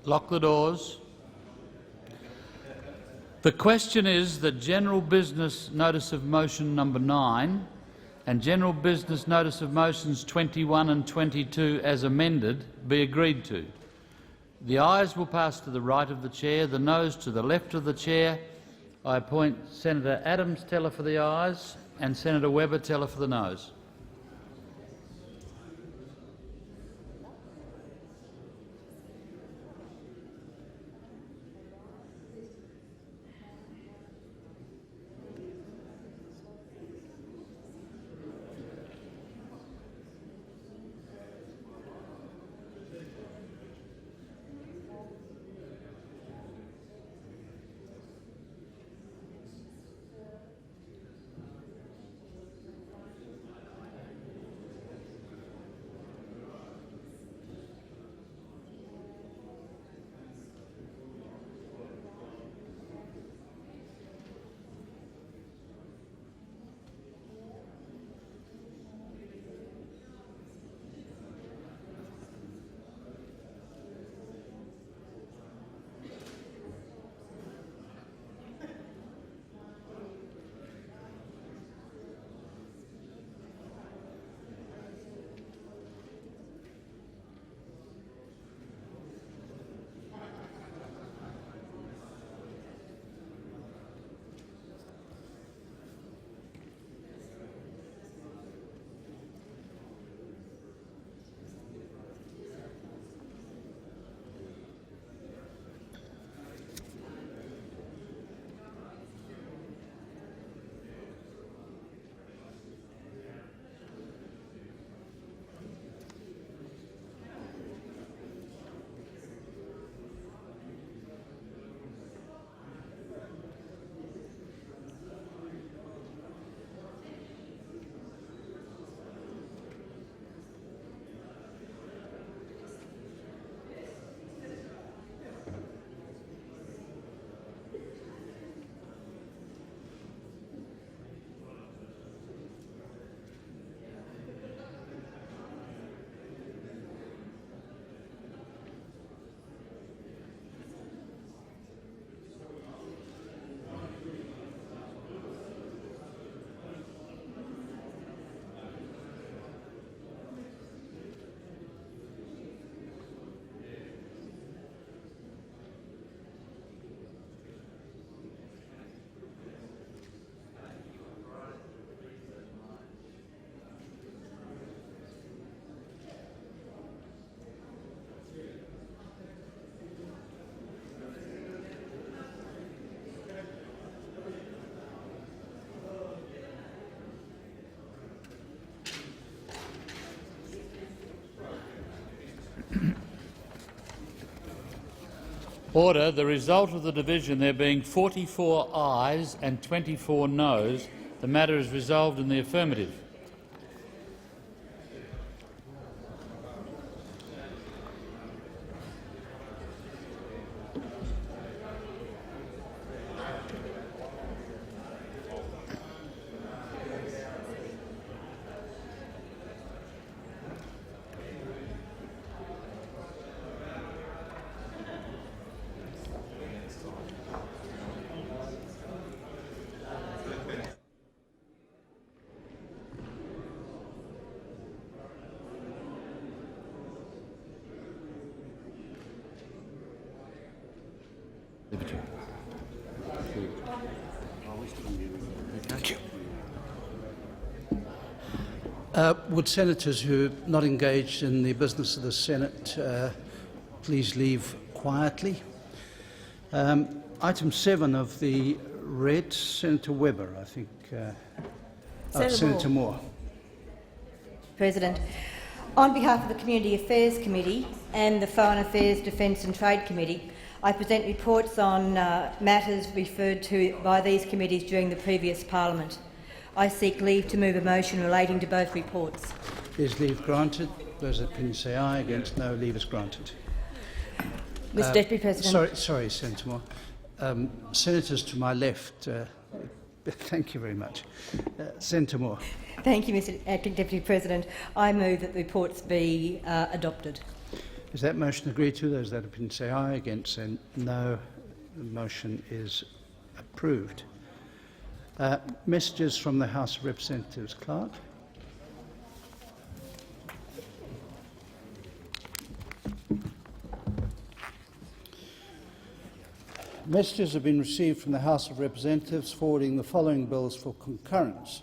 Lock the doors. The question is that General Business Notice of Motion number 9 and General Business Notice of Motions 21 and 22 as amended be agreed to. The ayes will pass to the right of the chair, the noes to the left of the chair. I appoint Senator Adams teller for the ayes and Senator Webber, teller for the noes. Order. The result of the division, there being 44 ayes and 24 noes, the matter is resolved in the affirmative. Would senators who are not engaged in the business of the Senate please leave quietly? Item 7 of the red, Senator Webber, I think. Senator Moore. President, on behalf of the Community Affairs Committee and the Foreign Affairs, Defence and Trade Committee, I present reports on matters referred to by these committees during the previous parliament. I seek leave to move a motion relating to both reports. Is leave granted? Those that can say aye. Against, no. Leave is granted. Mr Deputy President. Sorry, Senator Moore. Senators to my left, thank you very much. Senator Moore. Thank you, Mr Acting Deputy President. I move that the reports be adopted. Is that motion agreed to? Those that opinion say aye. Against, say no. The motion is approved. Messages from the House of Representatives. Clerk. Messages have been received from the House of Representatives forwarding the following bills for concurrence.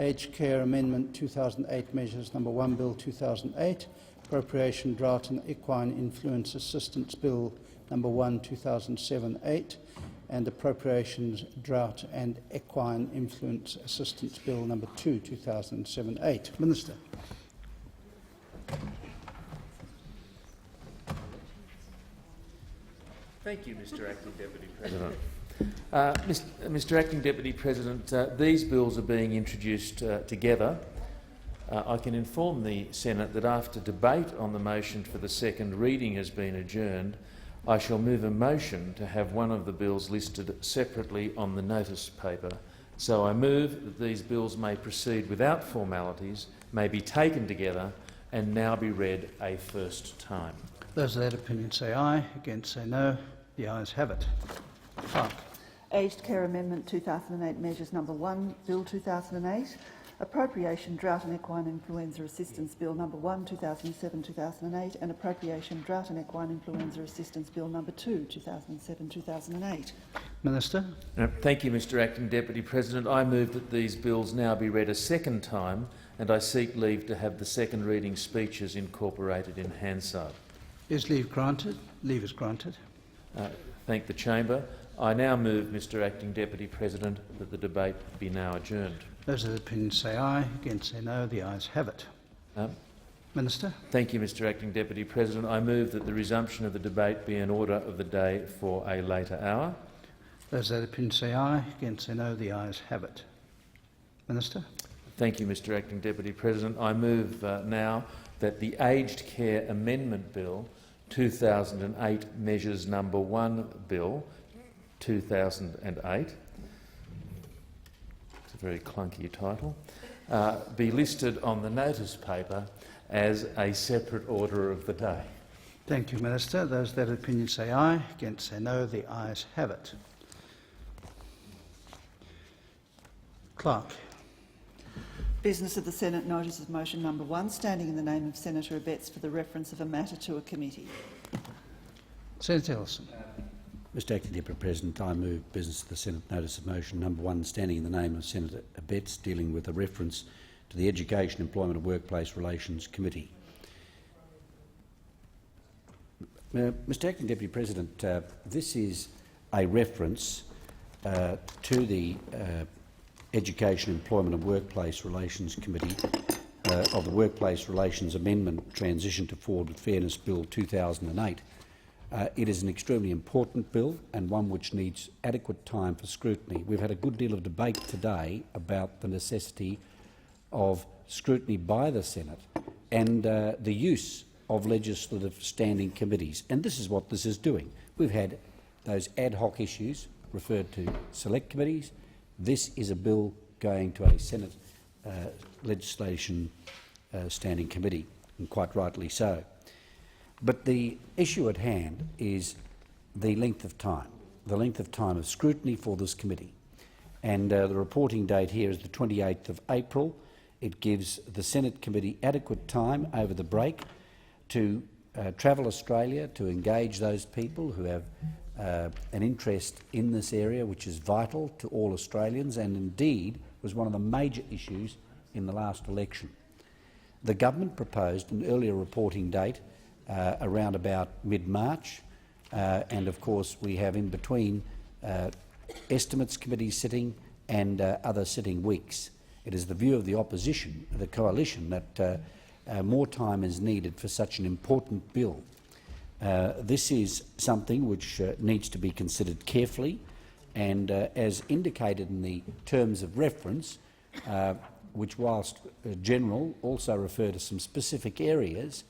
Aged Care Amendment 2008 Measures Number 1 Bill 2008, Appropriation Drought and Equine Influence Assistance Bill Number 1 2007-8, and Appropriations Drought and Equine Influence Assistance Bill Number 2 2007-8. Minister. Thank you, Mr Acting Deputy President. Mr Acting Deputy President, these bills are being introduced together. I can inform the Senate that after debate on the motion for the second reading has been adjourned, I shall move a motion to have one of the bills listed separately on the notice paper. So I move that these bills may proceed without formalities, may be taken together and now be read a first time. Those of that opinion say aye. Against say no. The ayes have it. Clerk. Aged Care Amendment 2008 Measures Number 1 Bill 2008, Appropriation Drought and Equine Influenza Assistance Bill Number 1 2007-2008, and Appropriation Drought and Equine Influenza Assistance Bill Number 2 2007-2008. Minister. Thank you, Mr Acting Deputy President. I move that these bills now be read a second time, and I seek leave to have the second reading speeches incorporated in Hansard. Is leave granted? Leave is granted. Thank the Chamber. I now move, Mr Acting Deputy President, that the debate be now adjourned. Those of the opinion say aye. Against say no. The ayes have it. Minister. Thank you, Mr Acting Deputy President. I move that the resumption of the debate be in order of the day for a later hour. Those of the opinion say aye. Against say no. The ayes have it. Minister. Thank you, Mr Acting Deputy President. I move now that the Aged Care Amendment Bill 2008 Measures Number 1 Bill 2008, it's a very clunky title, be listed on the notice paper as a separate order of the day. Thank you, Minister. Those that opinion say aye. Against say no. The ayes have it. Clerk. Business of the Senate Notice of Motion Number 1, standing in the name of Senator Abetz for the reference of a matter to a committee. Senator Ellison. Mr Acting Deputy President, I move Business of the Senate Notice of Motion Number 1, standing in the name of Senator Abetz, dealing with a reference to the Education, Employment and Workplace Relations Committee. Mr Acting Deputy President, this is a reference to the Education, Employment and Workplace Relations Committee of the Workplace Relations Amendment Transition to Forward Fairness Bill 2008. It is an extremely important bill and one which needs adequate time for scrutiny. We've had a good deal of debate today about the necessity of scrutiny by the Senate and the use of legislative standing committees, and this is what this is doing. We've had those ad hoc issues referred to select committees. This is a bill going to a Senate legislation standing committee, and quite rightly so. But the issue at hand is the length of time of scrutiny for this committee. And the reporting date here is the 28th of April. It gives the Senate committee adequate time over the break to travel Australia, to engage those people who have an interest in this area, which is vital to all Australians and indeed was one of the major issues in the last election. The government proposed an earlier reporting date around about mid-March, and of course we have in between estimates committee sitting and other sitting weeks. It is the view of the opposition, the coalition, that more time is needed for such an important bill. This is something which needs to be considered carefully, and as indicated in the terms of reference, which whilst general also refer to some specific areas,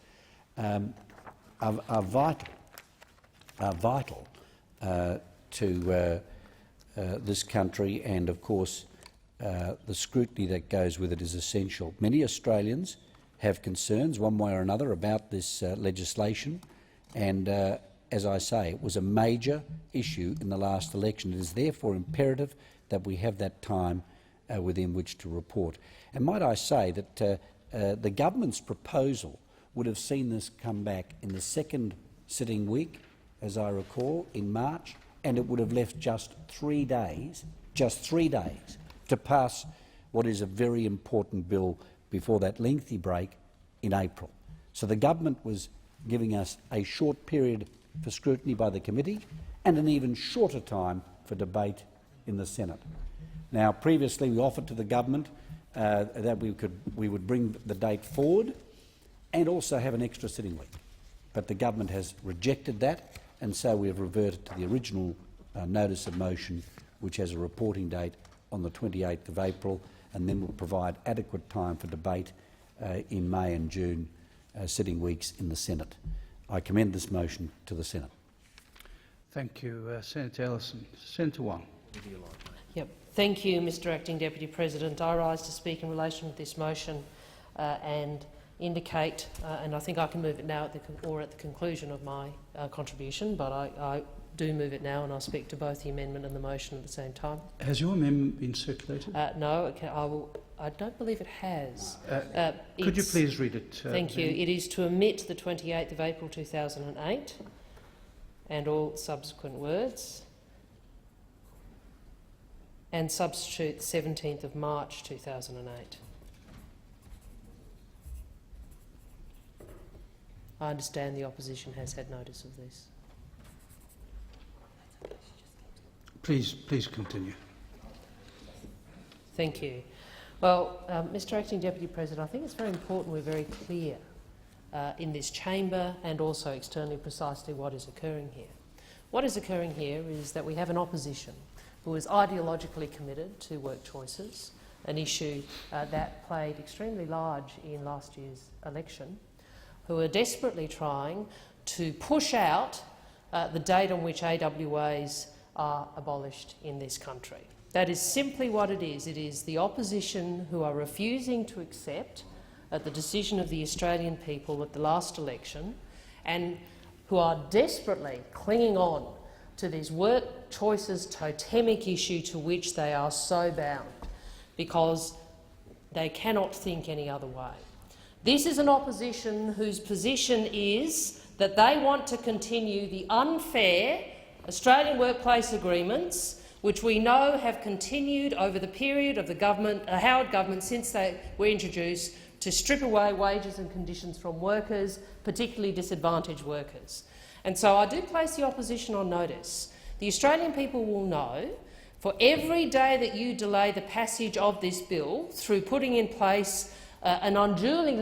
are vital to this country, and of course the scrutiny that goes with it is essential. Many Australians have concerns one way or another about this legislation, and as I say, it was a major issue in the last election. It is therefore imperative that we have that time within which to report. And might I say that the government's proposal would have seen this come back in the second sitting week, as I recall, in March, and it would have left just 3 days to pass what is a very important bill before that lengthy break in April. So the government was giving us a short period for scrutiny by the committee and an even shorter time for debate in the Senate. Now, previously we offered to the government that we would bring the date forward and also have an extra sitting week, but the government has rejected that, and so we have reverted to the original notice of motion, which has a reporting date on the 28th of April, and then will provide adequate time for debate in May and June sitting weeks in the Senate. I commend this motion to the Senate. Thank you, Senator Ellison. Senator Wong. Yep. Thank you, Mr Acting Deputy President. I rise to speak in relation to this motion and indicate, and I think I can move it now at the conclusion of my contribution, but I do move it now, and I'll speak to both the amendment and the motion at the same time. Has your amendment been circulated? No, I don't believe it has. Could you please read it? Thank you. It is to omit the 28th of April 2008 and all subsequent words, and substitute 17th of March 2008. I understand the opposition has had notice of this. Please continue. Thank you. Well, Mr Acting Deputy President, I think it's very important we're very clear in this chamber and also externally precisely what is occurring here. What is occurring here is that we have an opposition who is ideologically committed to work choices, an issue that played extremely large in last year's election, who are desperately trying to push out the date on which AWAs are abolished in this country. That is simply what it is. It is the opposition who are refusing to accept the decision of the Australian people at the last election, and who are desperately clinging on to this work choices totemic issue to which they are so bound, because they cannot think any other way. This is an opposition whose position is that they want to continue the unfair Australian workplace agreements, which we know have continued over the period of the Howard government since they were introduced, to strip away wages and conditions from workers, particularly disadvantaged workers. And so I do place the opposition on notice. The Australian people will know, for every day that you delay the passage of this bill through putting in place an unduly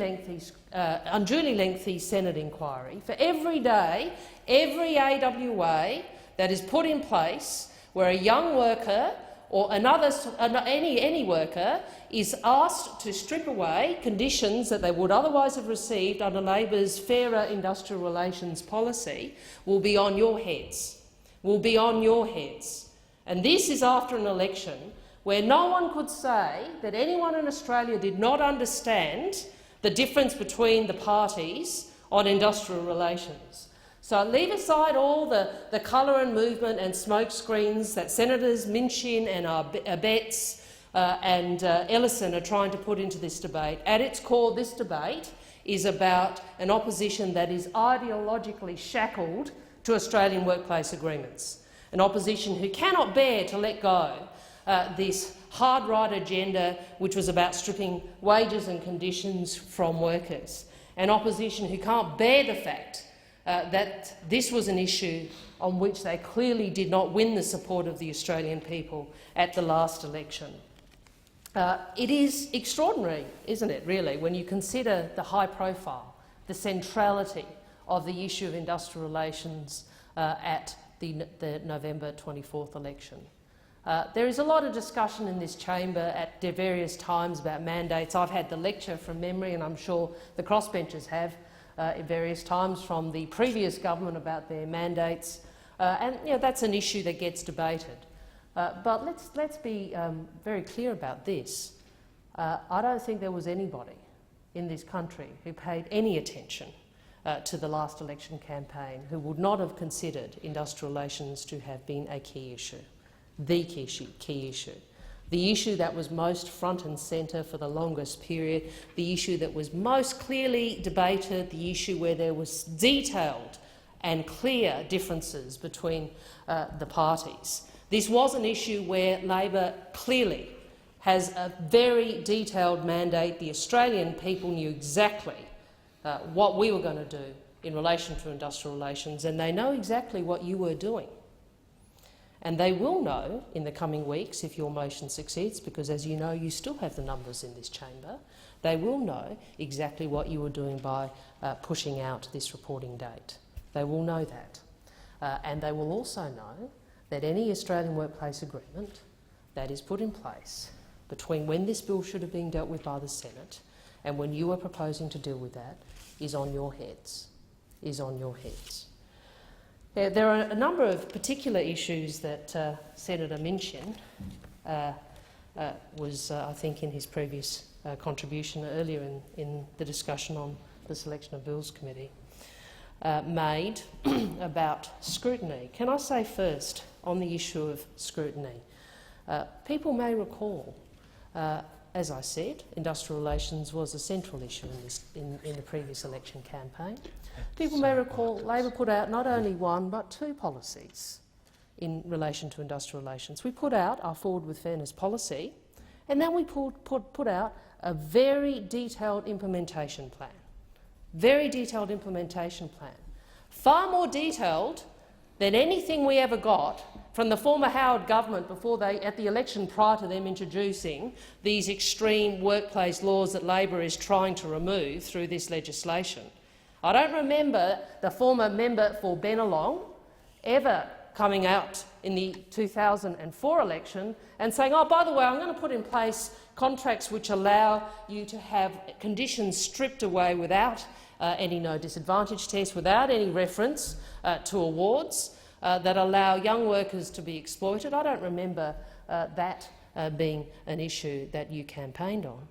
lengthy Senate inquiry, for every day, every AWA that is put in place where a young worker or any worker is asked to strip away conditions that they would otherwise have received under Labor's fairer industrial relations policy, will be on your heads. Will be on your heads. And this is after an election where no one could say that anyone in Australia did not understand the difference between the parties on industrial relations. So leave aside all the colour and movement and smoke screens that Senators Minchin and Abetz and Ellison are trying to put into this debate. At its core, this debate is about an opposition that is ideologically shackled to Australian workplace agreements, an opposition who cannot bear to let go this hard-right agenda which was about stripping wages and conditions from workers, an opposition who can't bear the fact that this was an issue on which they clearly did not win the support of the Australian people at the last election. It is extraordinary, isn't it, really, when you consider the high profile, the centrality of the issue of industrial relations at the November 24th election. There is a lot of discussion in this chamber at various times about mandates. I've had the lecture from memory, and I'm sure the crossbenchers have at various times from the previous government about their mandates, and that's an issue that gets debated. But let's be very clear about this. I don't think there was anybody in this country who paid any attention to the last election campaign who would not have considered industrial relations to have been a key issue, the key issue. The issue that was most front and centre for the longest period, the issue that was most clearly debated, the issue where there was detailed and clear differences between the parties. This was an issue where Labor clearly has a very detailed mandate. The Australian people knew exactly what we were going to do in relation to industrial relations, and they know exactly what you were doing. And they will know in the coming weeks if your motion succeeds, because, as you know, you still have the numbers in this chamber. They will know exactly what you were doing by pushing out this reporting date. They will know that. And they will also know that any Australian workplace agreement that is put in place between when this bill should have been dealt with by the Senate and when you are proposing to deal with that is on your heads. There are a number of particular issues that Senator Minchin was, I think, in his previous contribution earlier in the discussion on the Selection of Bills Committee, made about scrutiny. Can I say first, on the issue of scrutiny, people may recall, as I said, industrial relations was a central issue in the previous election campaign. People may recall Labor put out not only one but two policies in relation to industrial relations. We put out our Forward with Fairness policy, and then we put out a very detailed implementation plan. Far more detailed than anything we ever got from the former Howard government at the election prior to them introducing these extreme workplace laws that Labor is trying to remove through this legislation. I don't remember the former member for Bennelong ever coming out in the 2004 election and saying, oh, by the way, I'm going to put in place contracts which allow you to have conditions stripped away without any no disadvantage test, without any reference to awards that allow young workers to be exploited. I don't remember that being an issue that you campaigned on.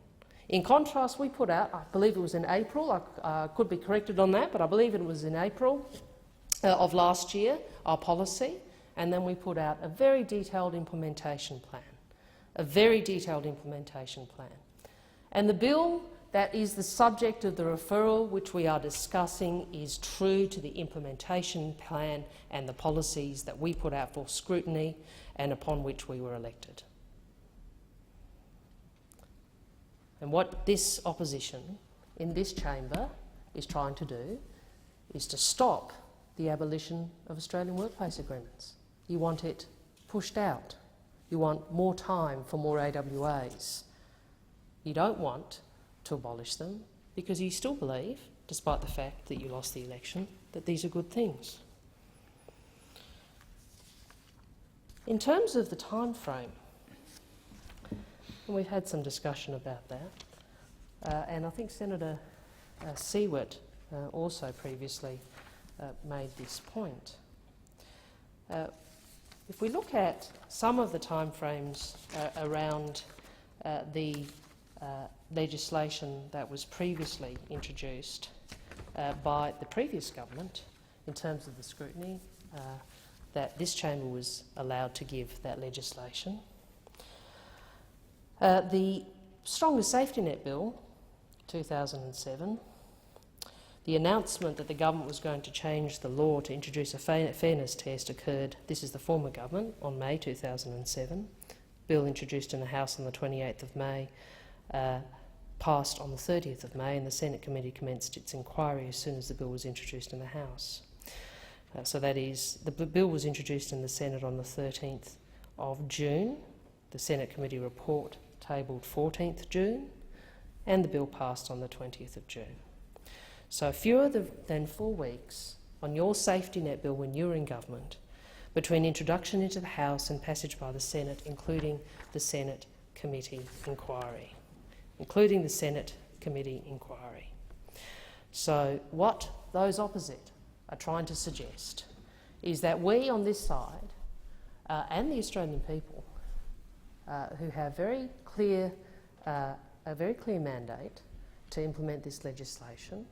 In contrast, we put out, I believe it was in April, I could be corrected on that, but I believe it was in April of last year, our policy, and then we put out a very detailed implementation plan. And the bill that is the subject of the referral which we are discussing is true to the implementation plan and the policies that we put out for scrutiny and upon which we were elected. And what this opposition in this chamber is trying to do is to stop the abolition of Australian workplace agreements. You want it pushed out. You want more time for more AWAs. You don't want to abolish them because you still believe, despite the fact that you lost the election, that these are good things. In terms of the time frame, and we've had some discussion about that, and I think Senator Siewert also previously made this point. If we look at some of the timeframes around the legislation that was previously introduced by the previous government in terms of the scrutiny that this chamber was allowed to give that legislation, the Stronger Safety Net Bill 2007, the announcement that the government was going to change the law to introduce a fairness test occurred, this is the former government, on May 2007. Bill introduced in the House on the 28th of May, passed on the 30th of May, and the Senate committee commenced its inquiry as soon as the bill was introduced in the House. So that is, the bill was introduced in the Senate on the 13th of June. The Senate committee report tabled 14th June, and the bill passed on the 20th of June. So fewer than 4 weeks on your safety net bill when you were in government between introduction into the House and passage by the Senate, including the Senate committee inquiry. So what those opposite are trying to suggest is that we on this side and the Australian people who have a very clear mandate to implement this legislation,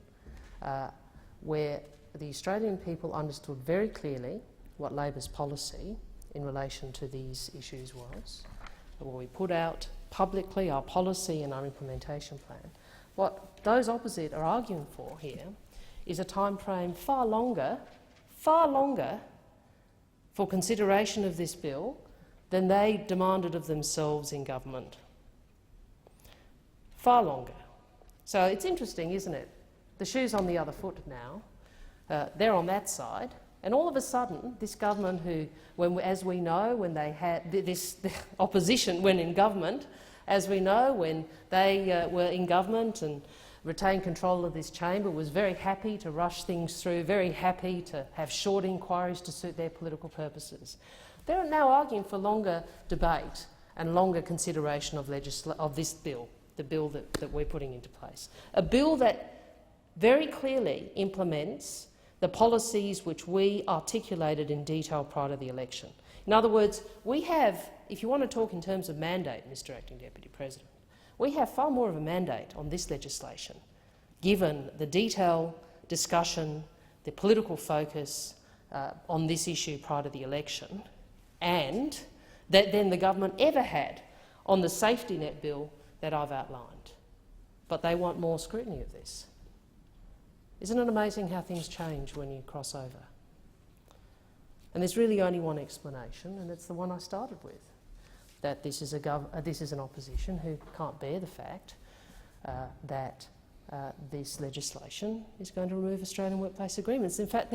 where the Australian people understood very clearly what Labor's policy in relation to these issues was, where we put out publicly our policy and our implementation plan. What those opposite are arguing for here is a time frame far longer for consideration of this bill than they demanded of themselves in government far longer. So it's interesting, isn't it? The shoe's on the other foot now. They're on that side. And all of a sudden, this government who, as we know, when they had the opposition when in government, as we know, when they were in government and retained control of this chamber, was very happy to rush things through, very happy to have short inquiries to suit their political purposes. They're now arguing for longer debate and longer consideration of this bill, the bill that we're putting into place. A bill that very clearly implements the policies which we articulated in detail prior to the election. In other words, we have, if you want to talk in terms of mandate, Mr Acting Deputy President, we have far more of a mandate on this legislation, given the detail, discussion, the political focus on this issue prior to the election, and that then the government ever had on the safety net bill that I've outlined. But they want more scrutiny of this. Isn't it amazing how things change when you cross over? And there's really only one explanation, and it's the one I started with, that this is an opposition who can't bear the fact that this legislation is going to remove Australian workplace agreements. In fact,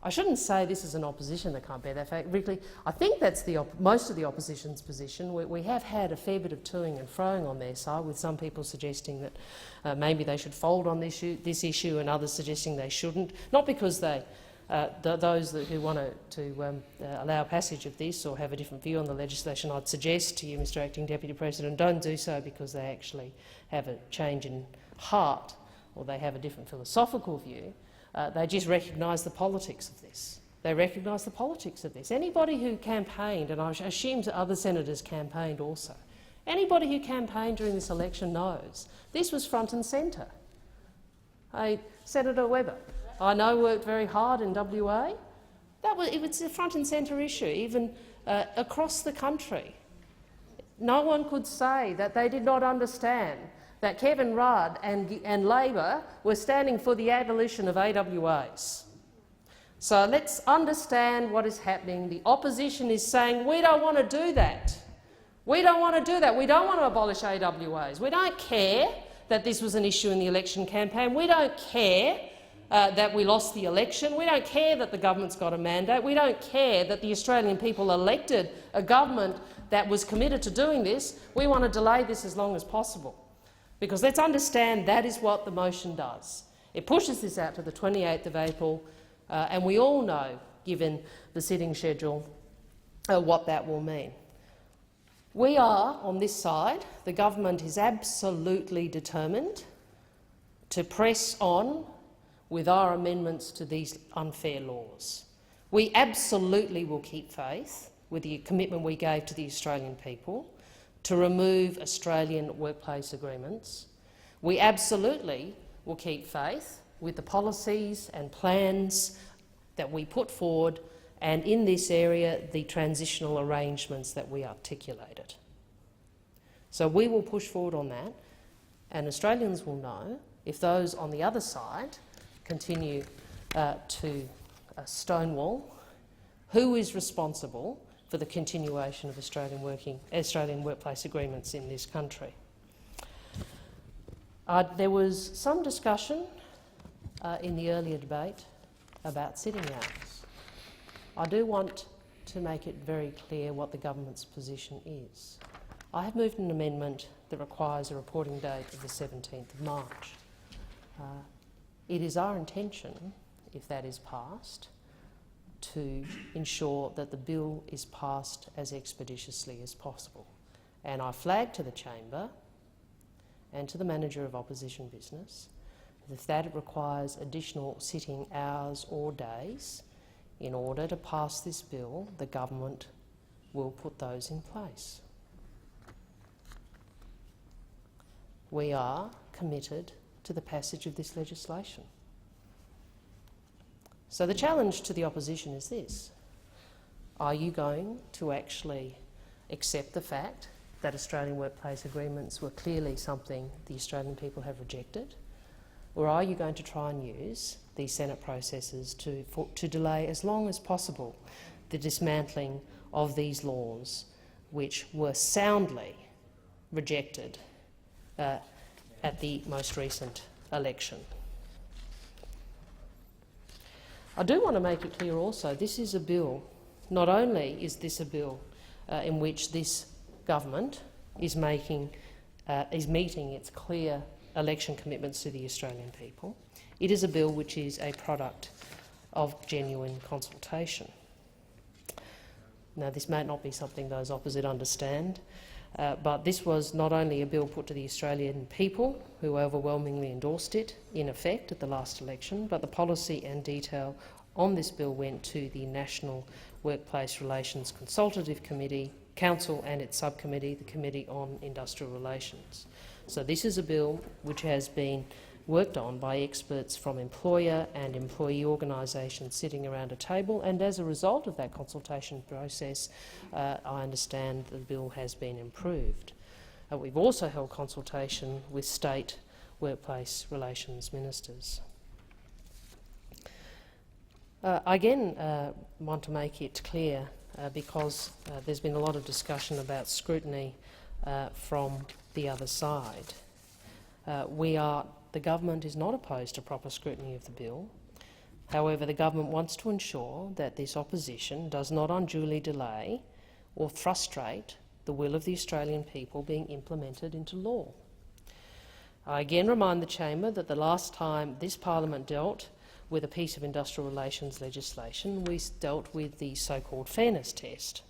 I shouldn't say this is an opposition that can't bear that fact. Really, I think that's most of the opposition's position. We have had a fair bit of toing and froing on their side, with some people suggesting that maybe they should fold on this issue and others suggesting they shouldn't, not because those who want to allow passage of this or have a different view on the legislation. I'd suggest to you, Mr Acting Deputy President, don't do so because they actually have a change in heart or they have a different philosophical view. They just recognise the politics of this. They recognise the politics of this. Anybody who campaigned, and I assume that other senators campaigned also, anybody who campaigned during this election knows this was front and centre. Senator Webber, I know, worked very hard in WA. It was a front and centre issue, even across the country. No one could say that they did not understand that Kevin Rudd and Labor were standing for the abolition of AWAs. So let's understand what is happening. The opposition is saying, we don't want to do that. We don't want to do that. We don't want to abolish AWAs. We don't care that this was an issue in the election campaign. We don't care that we lost the election. We don't care that the government's got a mandate. We don't care that the Australian people elected a government that was committed to doing this. We want to delay this as long as possible. Because let's understand that is what the motion does. It pushes this out to the 28th of April, and we all know, given the sitting schedule, what that will mean. We are, on this side, the government is absolutely determined to press on with our amendments to these unfair laws. We absolutely will keep faith with the commitment we gave to the Australian people to remove Australian workplace agreements. We absolutely will keep faith with the policies and plans that we put forward, and in this area the transitional arrangements that we articulated. So we will push forward on that, and Australians will know if those on the other side continue to stonewall who is responsible for the continuation of Australian workplace agreements in this country. There was some discussion in the earlier debate about sitting hours. I do want to make it very clear what the government's position is. I have moved an amendment that requires a reporting date of the 17th of March. It is our intention, if that is passed, to ensure that the bill is passed as expeditiously as possible. And I flagged to the chamber and to the manager of opposition business that if that requires additional sitting hours or days in order to pass this bill, the government will put those in place. We are committed to the passage of this legislation. So the challenge to the opposition is this. Are you going to actually accept the fact that Australian workplace agreements were clearly something the Australian people have rejected? Or are you going to try and use these Senate processes to delay as long as possible the dismantling of these laws which were soundly rejected at the most recent election. I do want to make it clear also, this is a bill. Not only is this a bill in which this government is meeting its clear election commitments to the Australian people, it is a bill which is a product of genuine consultation. Now, this may not be something those opposite understand, but this was not only a bill put to the Australian people, who overwhelmingly endorsed it in effect at the last election, but the policy and detail on this bill went to the National Workplace Relations Consultative Committee, Council and its subcommittee, the Committee on Industrial Relations. So this is a bill which has been worked on by experts from employer and employee organisations sitting around a table, and as a result of that consultation process, I understand the bill has been improved. We've also held consultation with state workplace relations ministers. I again want to make it clear, because there's been a lot of discussion about scrutiny from the other side. The government is not opposed to proper scrutiny of the bill. However, the government wants to ensure that this opposition does not unduly delay or frustrate the will of the Australian people being implemented into law. I again remind the chamber that the last time this parliament dealt with a piece of industrial relations legislation, we dealt with the so-called fairness test.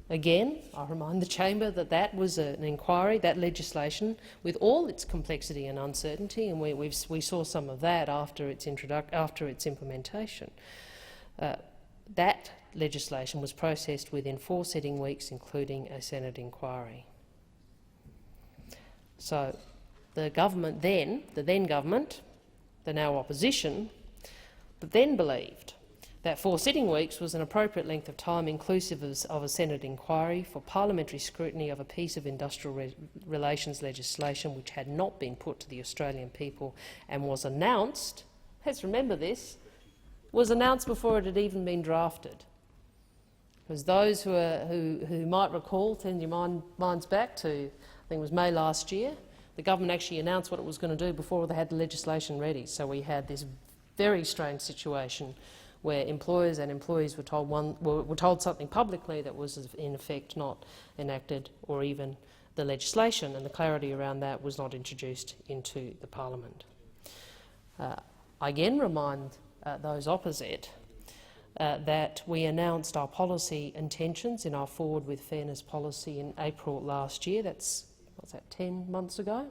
Again, I remind the chamber that that was an inquiry, that legislation, with all its complexity and uncertainty, and we saw some of that after its implementation. That legislation was processed within 4 sitting weeks, including a Senate inquiry. So the government then, the then government, the now opposition, but then believed that 4 sitting weeks was an appropriate length of time, inclusive of a Senate inquiry, for parliamentary scrutiny of a piece of industrial relations legislation which had not been put to the Australian people and was announced, let's remember this, was announced before it had even been drafted. Because those who might recall, send your minds back to, I think it was May last year, the government actually announced what it was going to do before they had the legislation ready. So we had this very strange situation where employers and employees were told something publicly that was in effect not enacted, or even the legislation and the clarity around that was not introduced into the parliament. I again remind those opposite that we announced our policy intentions in our Forward with Fairness policy in April last year. That's, what's that, 10 months ago?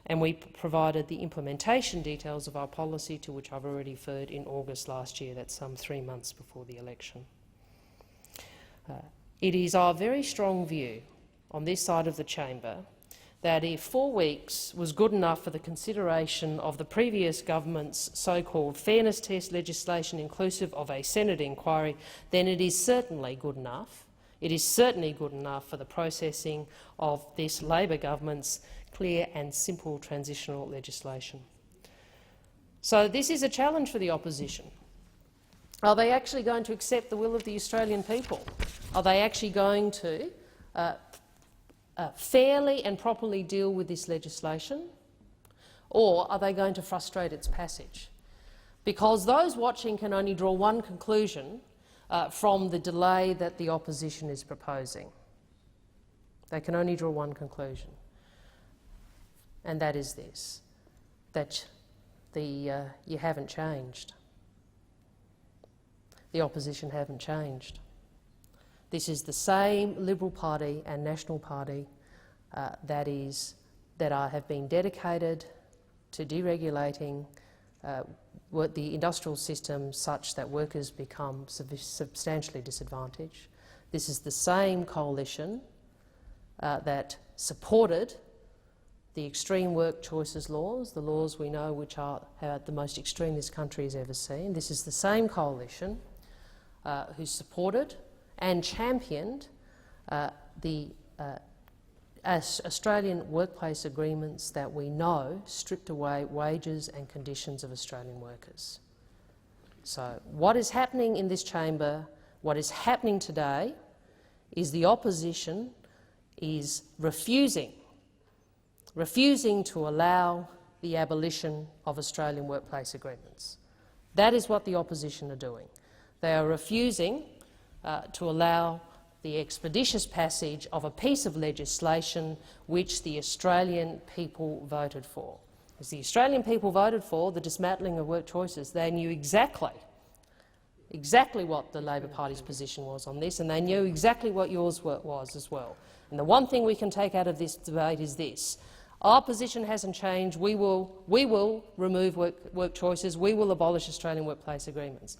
And we provided the implementation details of our policy, to which I've already referred, in August last year. That's some 3 months before the election. It is our very strong view on this side of the chamber that if 4 weeks was good enough for the consideration of the previous government's so-called fairness test legislation, inclusive of a Senate inquiry, then it is certainly good enough. It is certainly good enough for the processing of this Labor government's clear and simple transitional legislation. So this is a challenge for the opposition. Are they actually going to accept the will of the Australian people? Are they actually going to fairly and properly deal with this legislation? Or are they going to frustrate its passage? Because those watching can only draw one conclusion from the delay that the opposition is proposing. They can only draw one conclusion, and that is this, that you haven't changed. The opposition haven't changed. This is the same Liberal Party and National Party that have been dedicated to deregulating the industrial system such that workers become substantially disadvantaged. This is the same coalition that supported the extreme work choices laws, the laws we know which are the most extreme this country has ever seen. This is the same coalition who supported and championed the Australian workplace agreements that we know stripped away wages and conditions of Australian workers. So what is happening in this chamber, what is happening today, is the opposition is refusing refusing to allow the abolition of Australian workplace agreements. That is what the opposition are doing. They are refusing to allow the expeditious passage of a piece of legislation which the Australian people voted for. As the Australian people voted for the dismantling of work choices, they knew exactly what the Labor Party's position was on this, and they knew exactly what yours was as well. And the one thing we can take out of this debate is this. Our position hasn't changed. We will remove work choices. We will abolish Australian workplace agreements.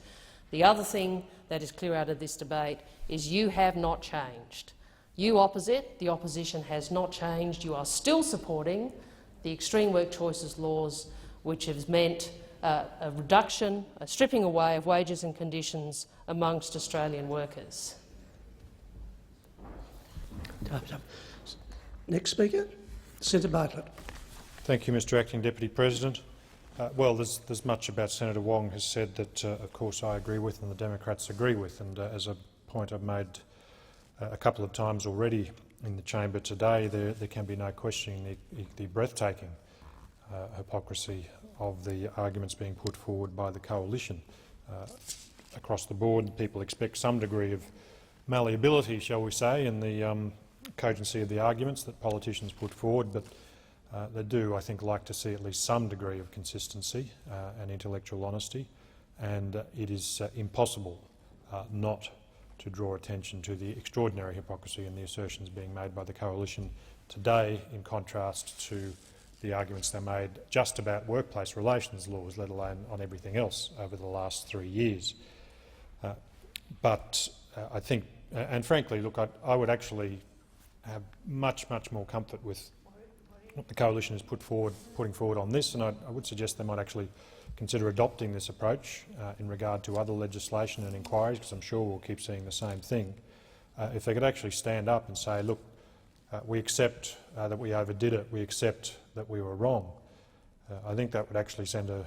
The other thing that is clear out of this debate is you have not changed. You opposite, the opposition has not changed. You are still supporting the extreme work choices laws, which has meant a reduction, a stripping away of wages and conditions amongst Australian workers. Time's up. Next speaker, Senator Bartlett. Thank you, Mr Acting Deputy President. Well, there's much about Senator Wong has said that, of course, I agree with and the Democrats agree with, and as a point I've made a couple of times already in the chamber today, there can be no questioning the breathtaking hypocrisy of the arguments being put forward by the coalition. Across the board, people expect some degree of malleability, shall we say, in the cogency of the arguments that politicians put forward, but they do, I think, like to see at least some degree of consistency and intellectual honesty, and it is impossible not to draw attention to the extraordinary hypocrisy in the assertions being made by the coalition today, in contrast to the arguments they made just about workplace relations laws, let alone on everything else over the last 3 years. But I think, and frankly, look, I would actually have much more comfort with what the coalition is putting forward on this, and I would suggest they might actually consider adopting this approach in regard to other legislation and inquiries, because I'm sure we'll keep seeing the same thing. If they could actually stand up and say, look, we accept that we overdid it, we accept that we were wrong, I think that would actually send a—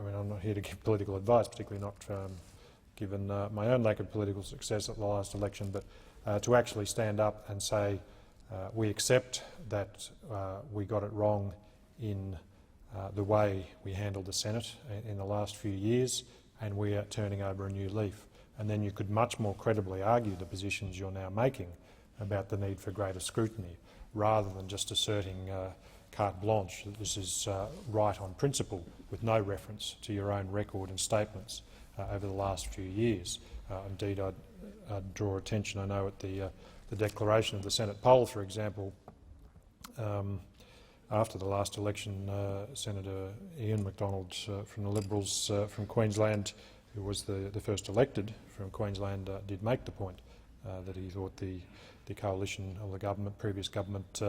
I mean, I'm not here to give political advice, particularly not given my own lack of political success at the last election, but to actually stand up and say, we accept that we got it wrong in the way we handled the Senate in the last few years, and we are turning over a new leaf. And then you could much more credibly argue the positions you're now making about the need for greater scrutiny, rather than just asserting carte blanche that this is right on principle, with no reference to your own record and statements over the last few years. Indeed, I'd draw attention, I know, at the declaration of the Senate poll, for example, after the last election, Senator Ian McDonald from the Liberals from Queensland, who was the first elected from Queensland, did make the point that he thought the coalition or the government, previous government,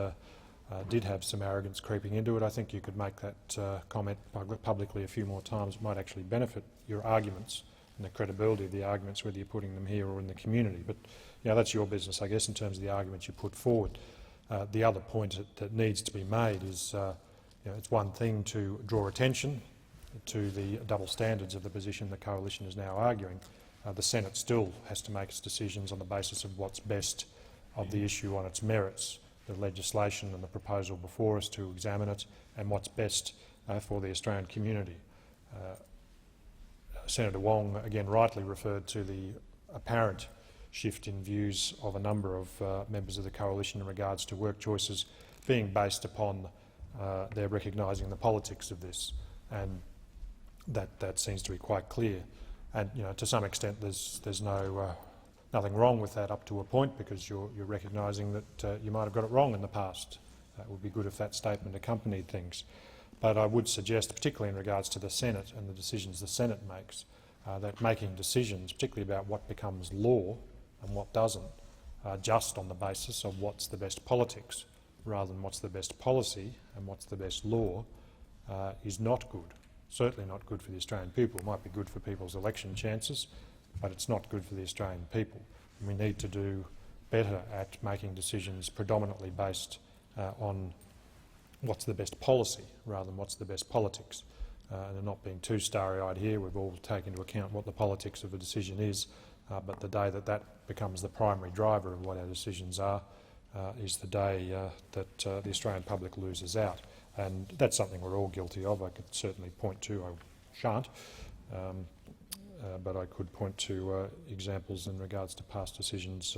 did have some arrogance creeping into it. I think you could make that comment publicly a few more times. It might actually benefit your arguments and the credibility of the arguments, whether you're putting them here or in the community. But that's your business, I guess, in terms of the arguments you put forward. The other point that needs to be made is it's one thing to draw attention to the double standards of the position the coalition is now arguing. The Senate still has to make its decisions on the basis of what's best of the issue on its merits, the legislation and the proposal before us to examine it, and what's best for the Australian community. Senator Wong again rightly referred to the apparent shift in views of a number of members of the coalition in regards to work choices being based upon their recognising the politics of this, and that seems to be quite clear. And to some extent, there's nothing wrong with that up to a point, because you're recognising that you might have got it wrong in the past. It would be good if that statement accompanied things. But I would suggest, particularly in regards to the Senate and the decisions the Senate makes, that making decisions, particularly about what becomes law and what doesn't, just on the basis of what's the best politics rather than what's the best policy and what's the best law, is not good. Certainly not good for the Australian people. It might be good for people's election chances, but it's not good for the Australian people. And we need to do better at making decisions predominantly based on what's the best policy rather than what's the best politics. And not being too starry-eyed here, we've all taken into account what the politics of a decision is, but the day that becomes the primary driver of what our decisions are, is the day that the Australian public loses out. And that's something we're all guilty of. I could certainly point to, I shan't, but I could point to examples in regards to past decisions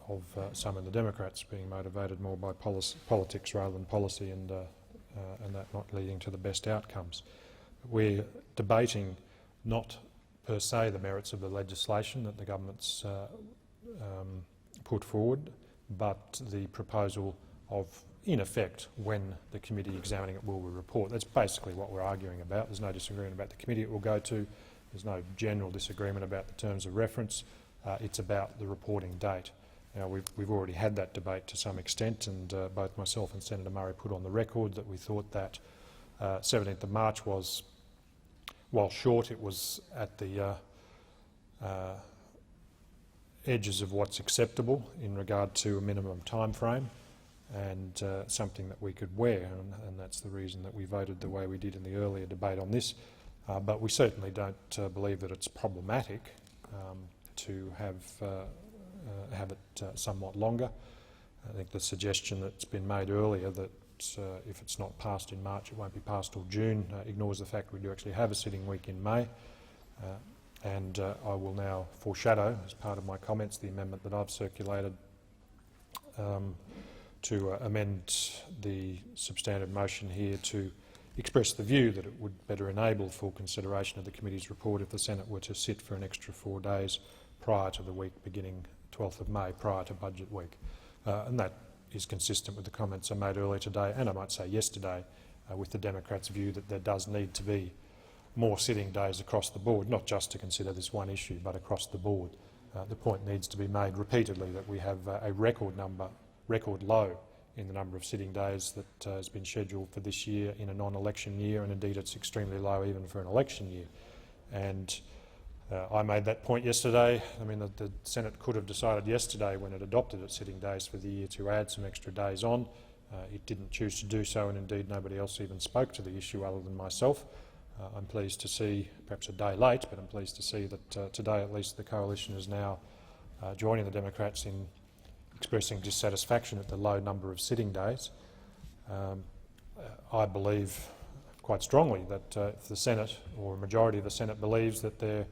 of some in the Democrats being motivated more by politics rather than policy, and that not leading to the best outcomes. We're debating not per se the merits of the legislation that the government's put forward, but the proposal of, in effect, when the committee examining it will report. That's basically what we're arguing about. There's no disagreement about the committee it will go to. There's no general disagreement about the terms of reference. It's about the reporting date. Now, we've already had that debate to some extent, and both myself and Senator Murray put on the record that we thought that 17th of March was, while short, it was at the edges of what's acceptable in regard to a minimum time frame, and something that we could wear, and that's the reason that we voted the way we did in the earlier debate on this. But we certainly don't believe that it's problematic to have it somewhat longer. I think the suggestion that's been made earlier that if it's not passed in March, it won't be passed till June, ignores the fact we do actually have a sitting week in May. And I will now foreshadow, as part of my comments, the amendment that I've circulated to amend the substantive motion here to express the view that it would better enable full consideration of the committee's report if the Senate were to sit for an extra 4 days prior to the week beginning 12th of May, prior to budget week. And that is consistent with the comments I made earlier today, and I might say yesterday, with the Democrats' view that there does need to be more sitting days across the board, not just to consider this one issue, but across the board. The point needs to be made repeatedly that we have a record low in the number of sitting days that has been scheduled for this year in a non-election year, and indeed it's extremely low even for an election year. And I made that point yesterday. I mean, the Senate could have decided yesterday, when it adopted its sitting days for the year, to add some extra days on. It didn't choose to do so, and indeed nobody else even spoke to the issue other than myself. I'm pleased to see, perhaps a day late, but I'm pleased to see that today at least the coalition is now joining the Democrats in expressing dissatisfaction at the low number of sitting days. I believe quite strongly that if the Senate, or a majority of the Senate, believes that there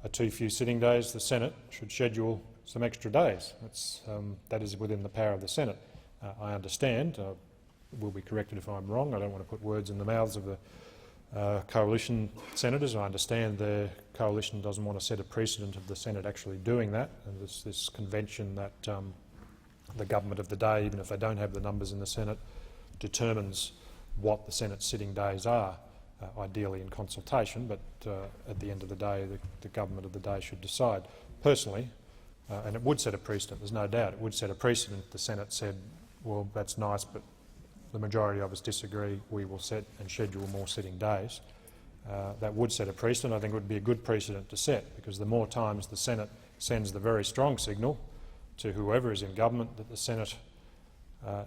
are too few sitting days, the Senate should schedule some extra days. That is within the power of the Senate. I understand, will be corrected if I'm wrong, I don't want to put words in the mouths of the coalition senators. I understand the coalition doesn't want to set a precedent of the Senate actually doing that, and there's this convention that the government of the day, even if they don't have the numbers in the Senate, determines what the Senate's sitting days are, ideally in consultation, but at the end of the day the government of the day should decide. Personally, and it would set a precedent, there's no doubt, it would set a precedent if the Senate said, well, that's nice, but the majority of us disagree, we will set and schedule more sitting days. That would set a precedent. I think it would be a good precedent to set, because the more times the Senate sends the very strong signal to whoever is in government that the Senate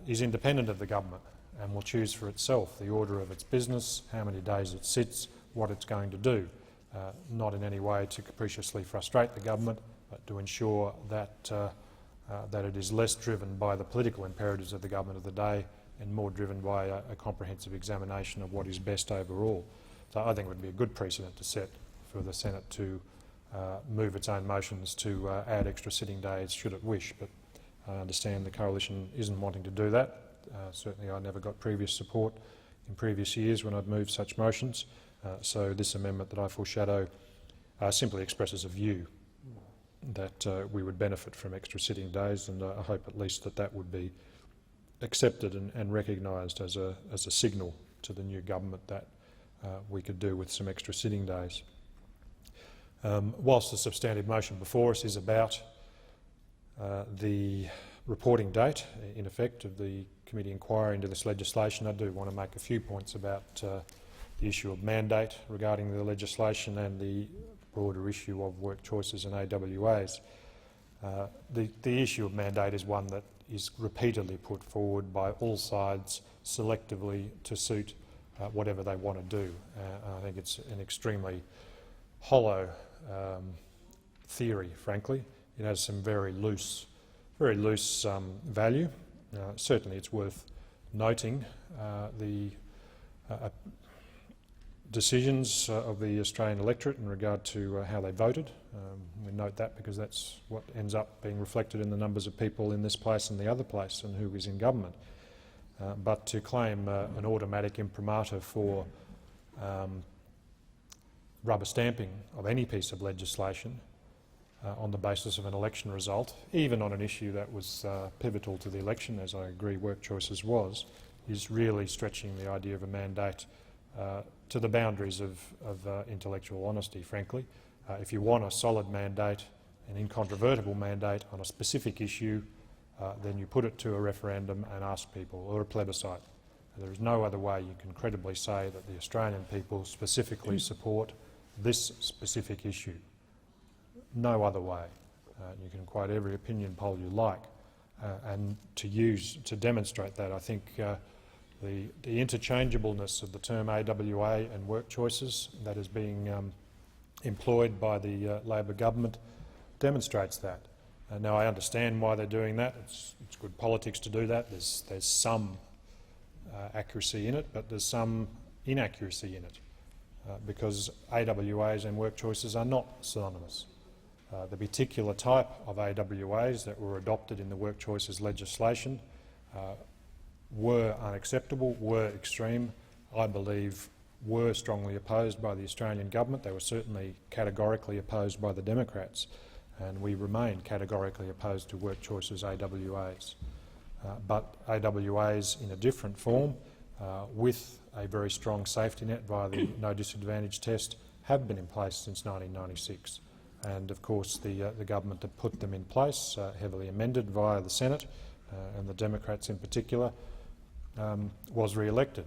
is independent of the government and will choose for itself the order of its business, how many days it sits, what it's going to do, not in any way to capriciously frustrate the government, but to ensure that, that it is less driven by the political imperatives of the government of the day and more driven by a comprehensive examination of what is best overall. So I think it would be a good precedent to set for the Senate to move its own motions to add extra sitting days should it wish, but I understand the coalition isn't wanting to do that. Certainly I never got previous support in previous years when I've moved such motions, so this amendment that I foreshadow simply expresses a view that we would benefit from extra sitting days, and I hope at least that that would be accepted and recognised as a signal to the new government that we could do with some extra sitting days. Whilst the substantive motion before us is about the reporting date, in effect, of the committee inquiry into this legislation, I do want to make a few points about the issue of mandate regarding the legislation and the broader issue of work choices and AWAs. The issue of mandate is one that is repeatedly put forward by all sides selectively to suit whatever they want to do. I think it's an extremely hollow theory, frankly. It has some very loose very loose value. Certainly it's worth noting the decisions of the Australian electorate in regard to how they voted. We note that because that's what ends up being reflected in the numbers of people in this place and the other place and who is in government. But to claim an automatic imprimatur for rubber stamping of any piece of legislation on the basis of an election result, even on an issue that was pivotal to the election, as I agree work choices was, is really stretching the idea of a mandate to the boundaries of intellectual honesty, frankly. If you want a solid mandate, an incontrovertible mandate on a specific issue, then you put it to a referendum and ask people, or a plebiscite. There is no other way you can credibly say that the Australian people specifically support this specific issue. No other way. You can quote every opinion poll you like, and to demonstrate that, I think the interchangeableness of the term AWA and work choices that is being employed by the Labor government demonstrates that. Now, I understand why they're doing that. It's good politics to do that. There's some accuracy in it, but there's some inaccuracy in it because AWAs and work choices are not synonymous. The particular type of AWAs that were adopted in the work choices legislation were unacceptable, were extreme, I believe were strongly opposed by the Australian government. They were certainly categorically opposed by the Democrats, and we remain categorically opposed to work choices AWAs. But AWAs in a different form, with a very strong safety net via the no disadvantage test, have been in place since 1996. And of course the government that put them in place, heavily amended via the Senate, and the Democrats in particular, was re-elected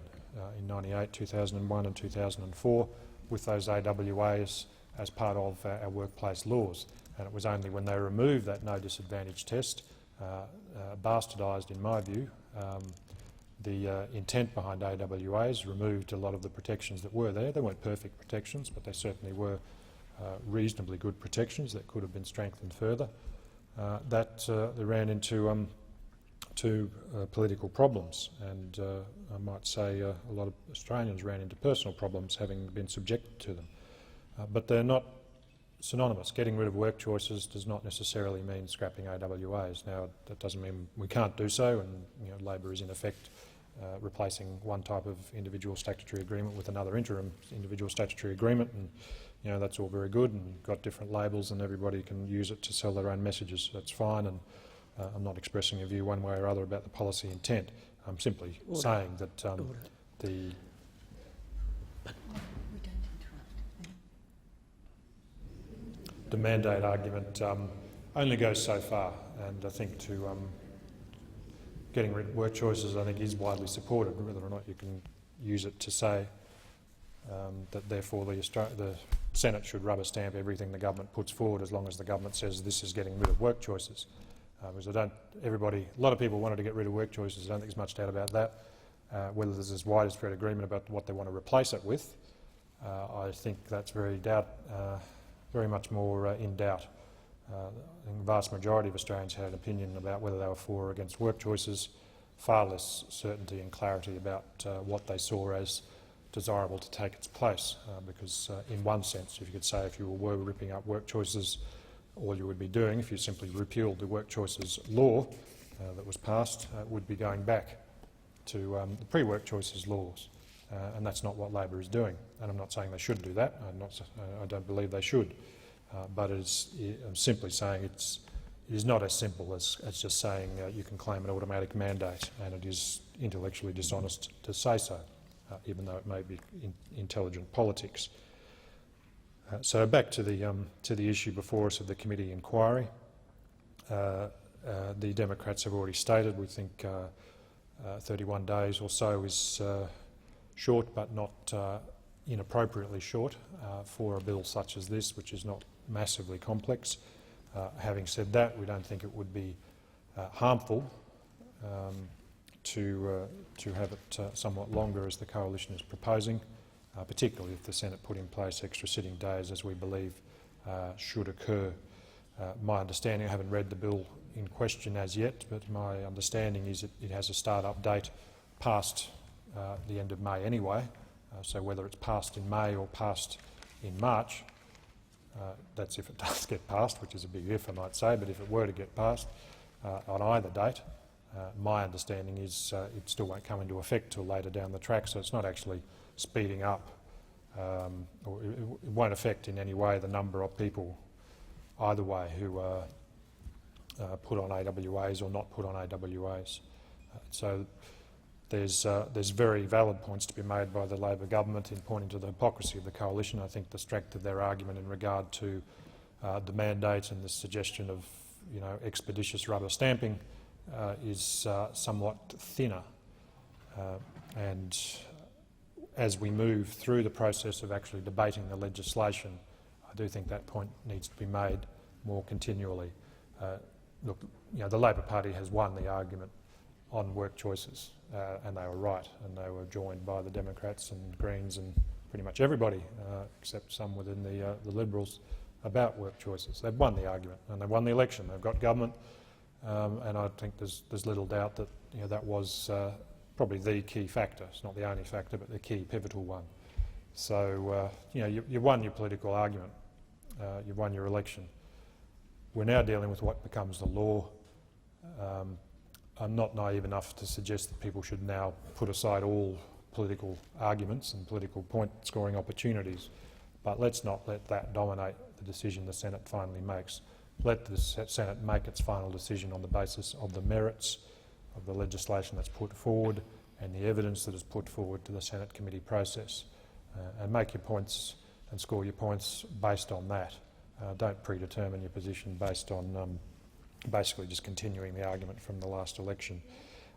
in 98, 2001 and 2004 with those AWAs as part of our workplace laws. And it was only when they removed that no disadvantage test, bastardised in my view, the intent behind AWAs, removed a lot of the protections that were there. They weren't perfect protections, but they certainly were reasonably good protections that could have been strengthened further. They ran into political problems, and I might say a lot of Australians ran into personal problems having been subjected to them. But they're not synonymous. Getting rid of work choices does not necessarily mean scrapping AWAs. Now, that doesn't mean we can't do so, and Labor is in effect replacing one type of individual statutory agreement with another interim individual statutory agreement, and that's all very good and got different labels and everybody can use it to sell their own messages. That's fine, and I'm not expressing a view one way or other about the policy intent. I'm simply saying that the mandate argument only goes so far, and I think getting rid of work choices I think is widely supported, whether or not you can use it to say that therefore the Senate should rubber stamp everything the government puts forward as long as the government says this is getting rid of work choices. Because a lot of people wanted to get rid of work choices. I don't think there's much doubt about that. Whether there's this widespread agreement about what they want to replace it with, I think that's very much more in doubt. I think the vast majority of Australians had an opinion about whether they were for or against work choices, far less certainty and clarity about what they saw as desirable to take its place. Because in one sense, if you could say if you were ripping up work choices, all you would be doing, if you simply repealed the work choices law that was passed, would be going back to the pre-work choices laws. And that's not what Labor is doing. And I'm not saying they should do that. I don't believe they should. But I'm simply saying it is not as simple as just saying you can claim an automatic mandate, and it is intellectually dishonest to say so, even though it may be intelligent politics. So back to the issue before us of the committee inquiry. The Democrats have already stated we think 31 days or so is short, but not inappropriately short for a bill such as this, which is not massively complex. Having said that, we don't think it would be harmful to have it somewhat longer, as the coalition is proposing, particularly if the Senate put in place extra sitting days, as we believe should occur. My understanding, I haven't read the bill in question as yet, but my understanding is it has a start-up date past the end of May anyway. So whether it's passed in May or passed in March, that's if it does get passed, which is a big if, I might say, but if it were to get passed on either date, my understanding is it still won't come into effect till later down the track, so it's not actually speeding up, or it won't affect in any way the number of people either way who are put on AWAs or not put on AWAs. So there's very valid points to be made by the Labor government in pointing to the hypocrisy of the coalition. I think the strength of their argument in regard to the mandate and the suggestion of expeditious rubber stamping is somewhat thinner. And as we move through the process of actually debating the legislation, I do think that point needs to be made more continually. Look, the Labor Party has won the argument on work choices, and they were right, and they were joined by the Democrats and Greens and pretty much everybody, except some within the Liberals, about work choices. They've won the argument and they've won the election. They've got government, and I think there's little doubt that that was probably the key factor. It's not the only factor, but the key pivotal one. So you won your political argument. You've won your election. We're now dealing with what becomes the law. I'm not naive enough to suggest that people should now put aside all political arguments and political point-scoring opportunities, but let's not let that dominate the decision the Senate finally makes. Let the Senate make its final decision on the basis of the merits of the legislation that's put forward and the evidence that is put forward to the Senate committee process, and make your points and score your points based on that. Don't predetermine your position based on basically just continuing the argument from the last election.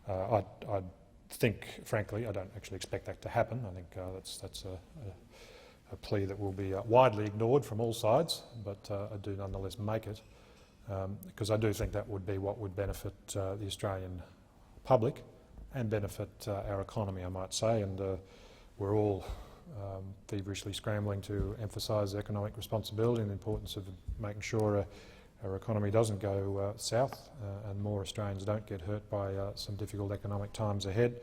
I think, frankly, I don't actually expect that to happen. I think that's a plea that will be widely ignored from all sides, but I do nonetheless make it, because I do think that would be what would benefit the Australian public and benefit our economy, I might say, and we're all feverishly scrambling to emphasise economic responsibility and the importance of making sure our economy doesn't go south and more Australians don't get hurt by some difficult economic times ahead.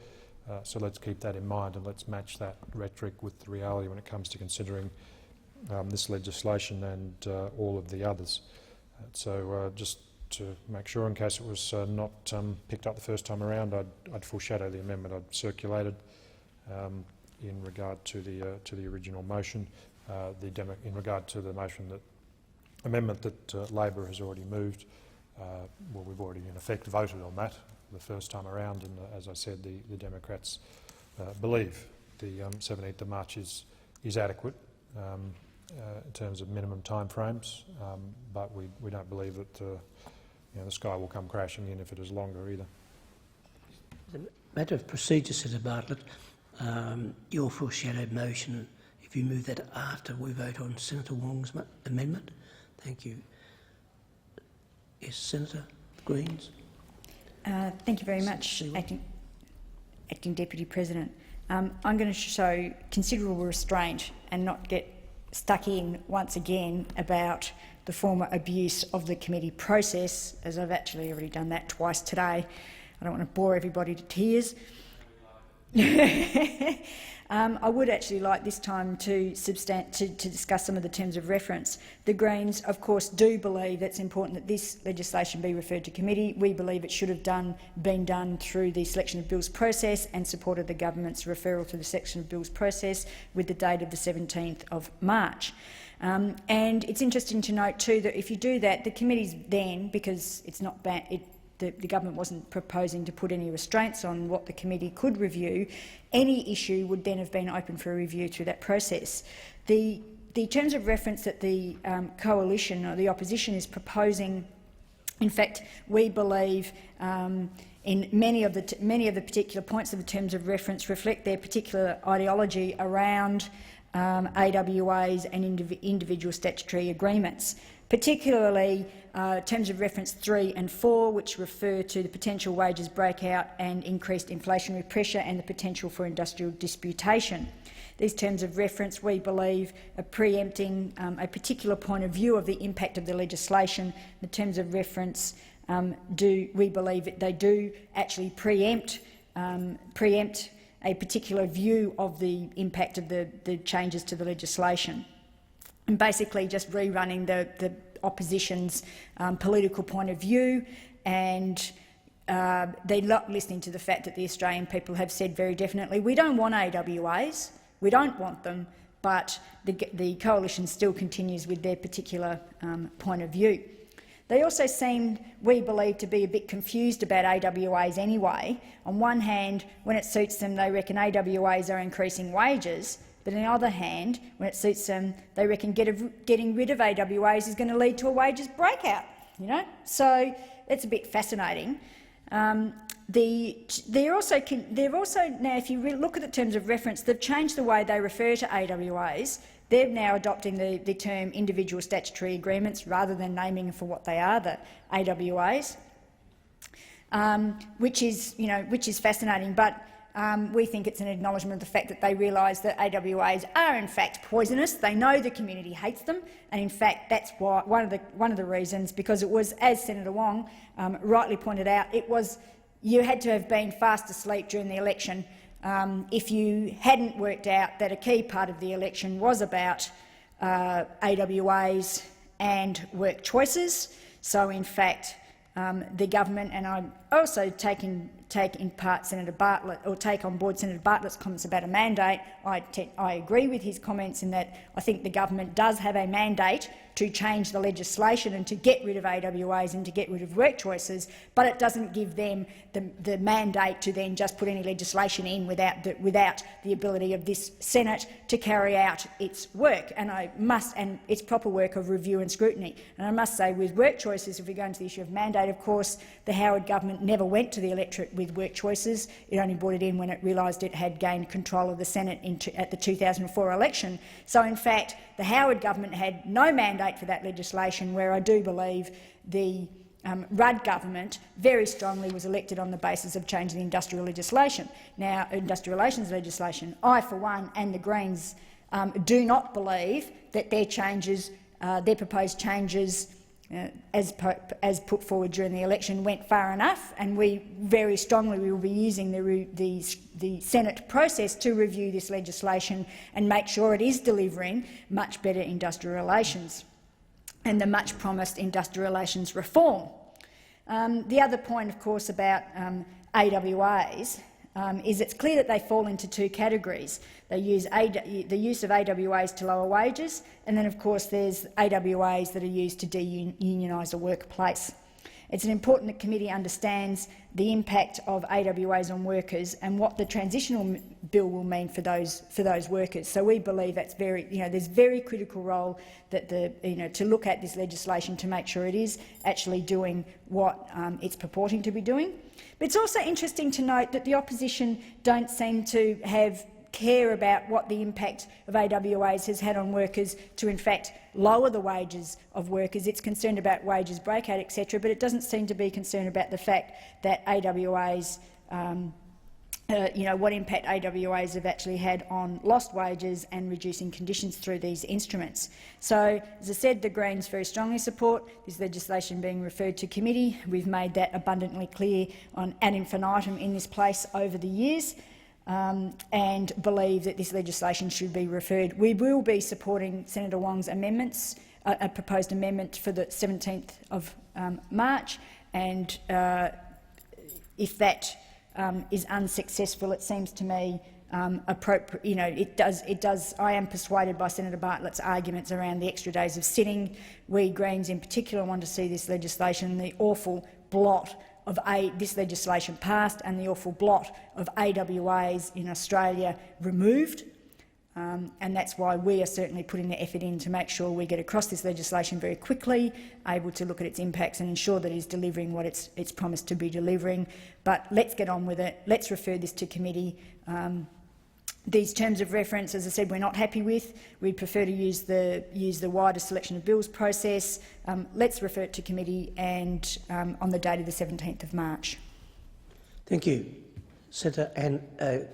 So let's keep that in mind and let's match that rhetoric with the reality when it comes to considering this legislation and all of the others. So just to make sure, in case it was not picked up the first time around, I'd foreshadow the amendment I'd circulated in regard to the original motion, in regard to the motion that amendment that Labor has already moved. Well, we've already in effect voted on that the first time around, and as I said, the Democrats believe the 17th of March is adequate in terms of minimum timeframes, but we don't believe that the sky will come crashing in if it is longer either. As a matter of procedure, Senator Bartlett, your foreshadowed motion, if you move that after we vote on Senator Wong's amendment. Thank you. Yes, Senator, Greens. Thank you very much, Acting Deputy President. I'm going to show considerable restraint and not get stuck in once again about the former abuse of the committee process, as I've actually already done that twice today. I don't want to bore everybody to tears. I would actually like this time to discuss some of the terms of reference. The Greens, of course, do believe that it's important that this legislation be referred to committee. We believe it should have been done through the selection of bills process and supported the government's referral to the selection of bills process with the date of the 17th of March. And it's interesting to note too that if you do that, the committees then, because it's not the government wasn't proposing to put any restraints on what the committee could review, any issue would then have been open for a review through that process. The terms of reference that the coalition or the opposition is proposing, in fact, we believe in many of the particular points of the terms of reference reflect their particular ideology around AWAs and individual statutory agreements, particularly terms of reference 3 and 4, which refer to the potential wages breakout and increased inflationary pressure and the potential for industrial disputation. These terms of reference, we believe, are preempting a particular point of view of the impact of the legislation. The terms of reference we believe that they do actually preempt a particular view of the impact of the changes to the legislation, and basically just rerunning the opposition's political point of view, and they're not listening to the fact that the Australian people have said very definitely, we don't want AWAs, we don't want them, but the coalition still continues with their particular point of view. They also seem, we believe, to be a bit confused about AWAs anyway. On one hand, when it suits them, they reckon AWAs are increasing wages, but on the other hand, when it suits them, they reckon getting rid of AWAs is going to lead to a wages breakout. So it's a bit fascinating. They're also now, if you look at the terms of reference, they've changed the way they refer to AWAs. They're now adopting the term individual statutory agreements rather than naming them for what they are, the AWAs, which is fascinating. But we think it's an acknowledgement of the fact that they realise that AWAs are in fact poisonous. They know the community hates them, and in fact that's why one of the reasons, because it was, as Senator Wong rightly pointed out, you had to have been fast asleep during the election if you hadn't worked out that a key part of the election was about AWAs and work choices. So in fact the government, and I also take on board Senator Bartlett's comments about a mandate. I agree with his comments in that I think the government does have a mandate to change the legislation and to get rid of AWAs and to get rid of work choices, but it doesn't give them the mandate to then just put any legislation in without the ability of this Senate to carry out its work and its proper work of review and scrutiny. And I must say, with work choices, if we go into the issue of mandate, of course, the Howard government never went to the electorate with work choices. It only brought it in when it realised it had gained control of the Senate at the 2004 election. So, in fact, the Howard government had no mandate for that legislation, where I do believe the Rudd government very strongly was elected on the basis of changing the industrial legislation. Now, industrial relations legislation, I, for one, and the Greens do not believe that their proposed changes as put forward during the election went far enough, and we very strongly will be using the Senate process to review this legislation and make sure it is delivering much better industrial relations and the much promised industrial relations reform. The other point, of course, about AWAs is it's clear that they fall into two categories. They use the use of AWAs to lower wages, and then, of course, there's AWAs that are used to de-unionise a workplace. It's important that committee understands the impact of AWAs on workers and what the transitional bill will mean for those workers. So we believe that's there's very critical role that to look at this legislation to make sure it is actually doing what it's purporting to be doing. But it's also interesting to note that the opposition don't seem to care about what the impact of AWAs has had on workers to, in fact, lower the wages of workers. It's concerned about wages breakout, etc., but it doesn't seem to be concerned about the fact that AWAs, what impact AWAs have actually had on lost wages and reducing conditions through these instruments. So, as I said, the Greens very strongly support this legislation being referred to committee. We've made that abundantly clear ad infinitum in this place over the years. And believe that this legislation should be referred. We will be supporting Senator Wong's amendments, a proposed amendment for the 17th of March, and if that is unsuccessful, it seems to me appropriate. It does. I am persuaded by Senator Bartlett's arguments around the extra days of sitting. We Greens, in particular, want to see this legislation, the awful blot of this legislation passed and the awful blot of AWAs in Australia removed, and that's why we are certainly putting the effort in to make sure we get across this legislation very quickly, able to look at its impacts and ensure that it is delivering what it's promised to be delivering. But let's get on with it. Let's refer this to committee. These terms of reference, as I said, we're not happy with. We'd prefer to use the wider selection of bills process. Let's refer it to committee and on the date of the 17th of March. Thank you. Senator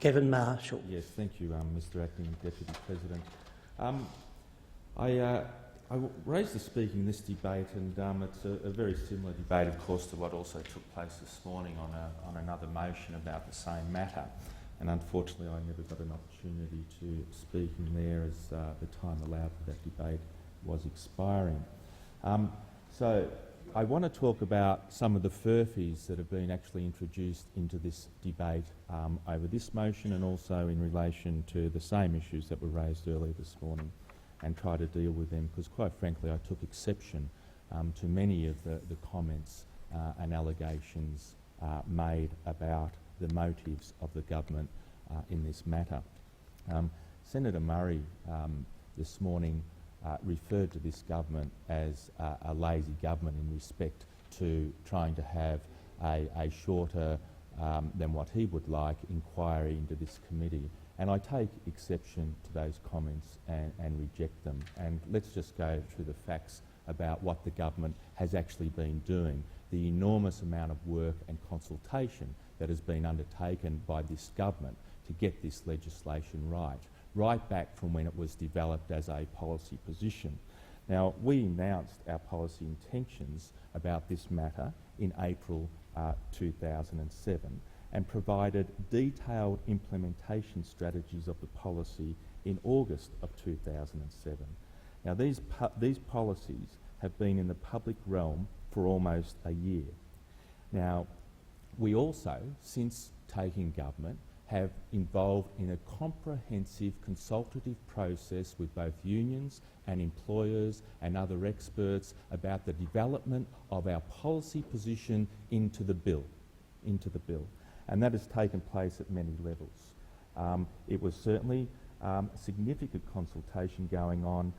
Kevin Marshall. Yes, thank you, Mr Acting Deputy President. I I raised the speaking in this debate, and it's a very similar debate, of course, to what also took place this morning on another motion about the same matter. And unfortunately, I never got an opportunity to speak in there as the time allowed for that debate was expiring. So I want to talk about some of the furphies that have been actually introduced into this debate over this motion, and also in relation to the same issues that were raised earlier this morning, and try to deal with them, because quite frankly I took exception to many of the comments and allegations made about the motives of the government in this matter. Senator Murray this morning referred to this government as a lazy government in respect to trying to have a shorter than what he would like inquiry into this committee. And I take exception to those comments and reject them. And let's just go through the facts about what the government has actually been doing, the enormous amount of work and consultation that has been undertaken by this government to get this legislation right back from when it was developed as a policy position. Now, we announced our policy intentions about this matter in April 2007, and provided detailed implementation strategies of the policy in August of 2007. Now, these policies have been in the public realm for almost a year. Now, we also, since taking government, have involved in a comprehensive consultative process with both unions and employers and other experts about the development of our policy position into the bill. And that has taken place at many levels. It was certainly significant consultation going on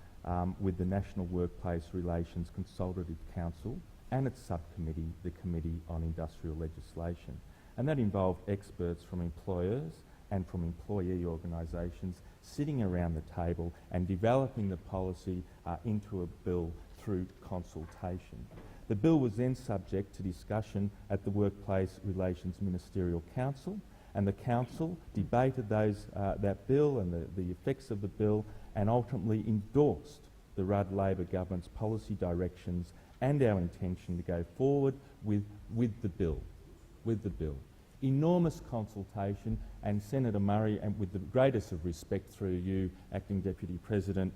with the National Workplace Relations Consultative Council and its subcommittee, the Committee on Industrial Legislation. And that involved experts from employers and from employee organisations sitting around the table and developing the policy into a bill through consultation. The bill was then subject to discussion at the Workplace Relations Ministerial Council, and the Council debated that bill and the effects of the bill, and ultimately endorsed the Rudd Labor government's policy directions and our intention to go forward with the bill. Enormous consultation, and Senator Murray, and with the greatest of respect through you, Acting Deputy President,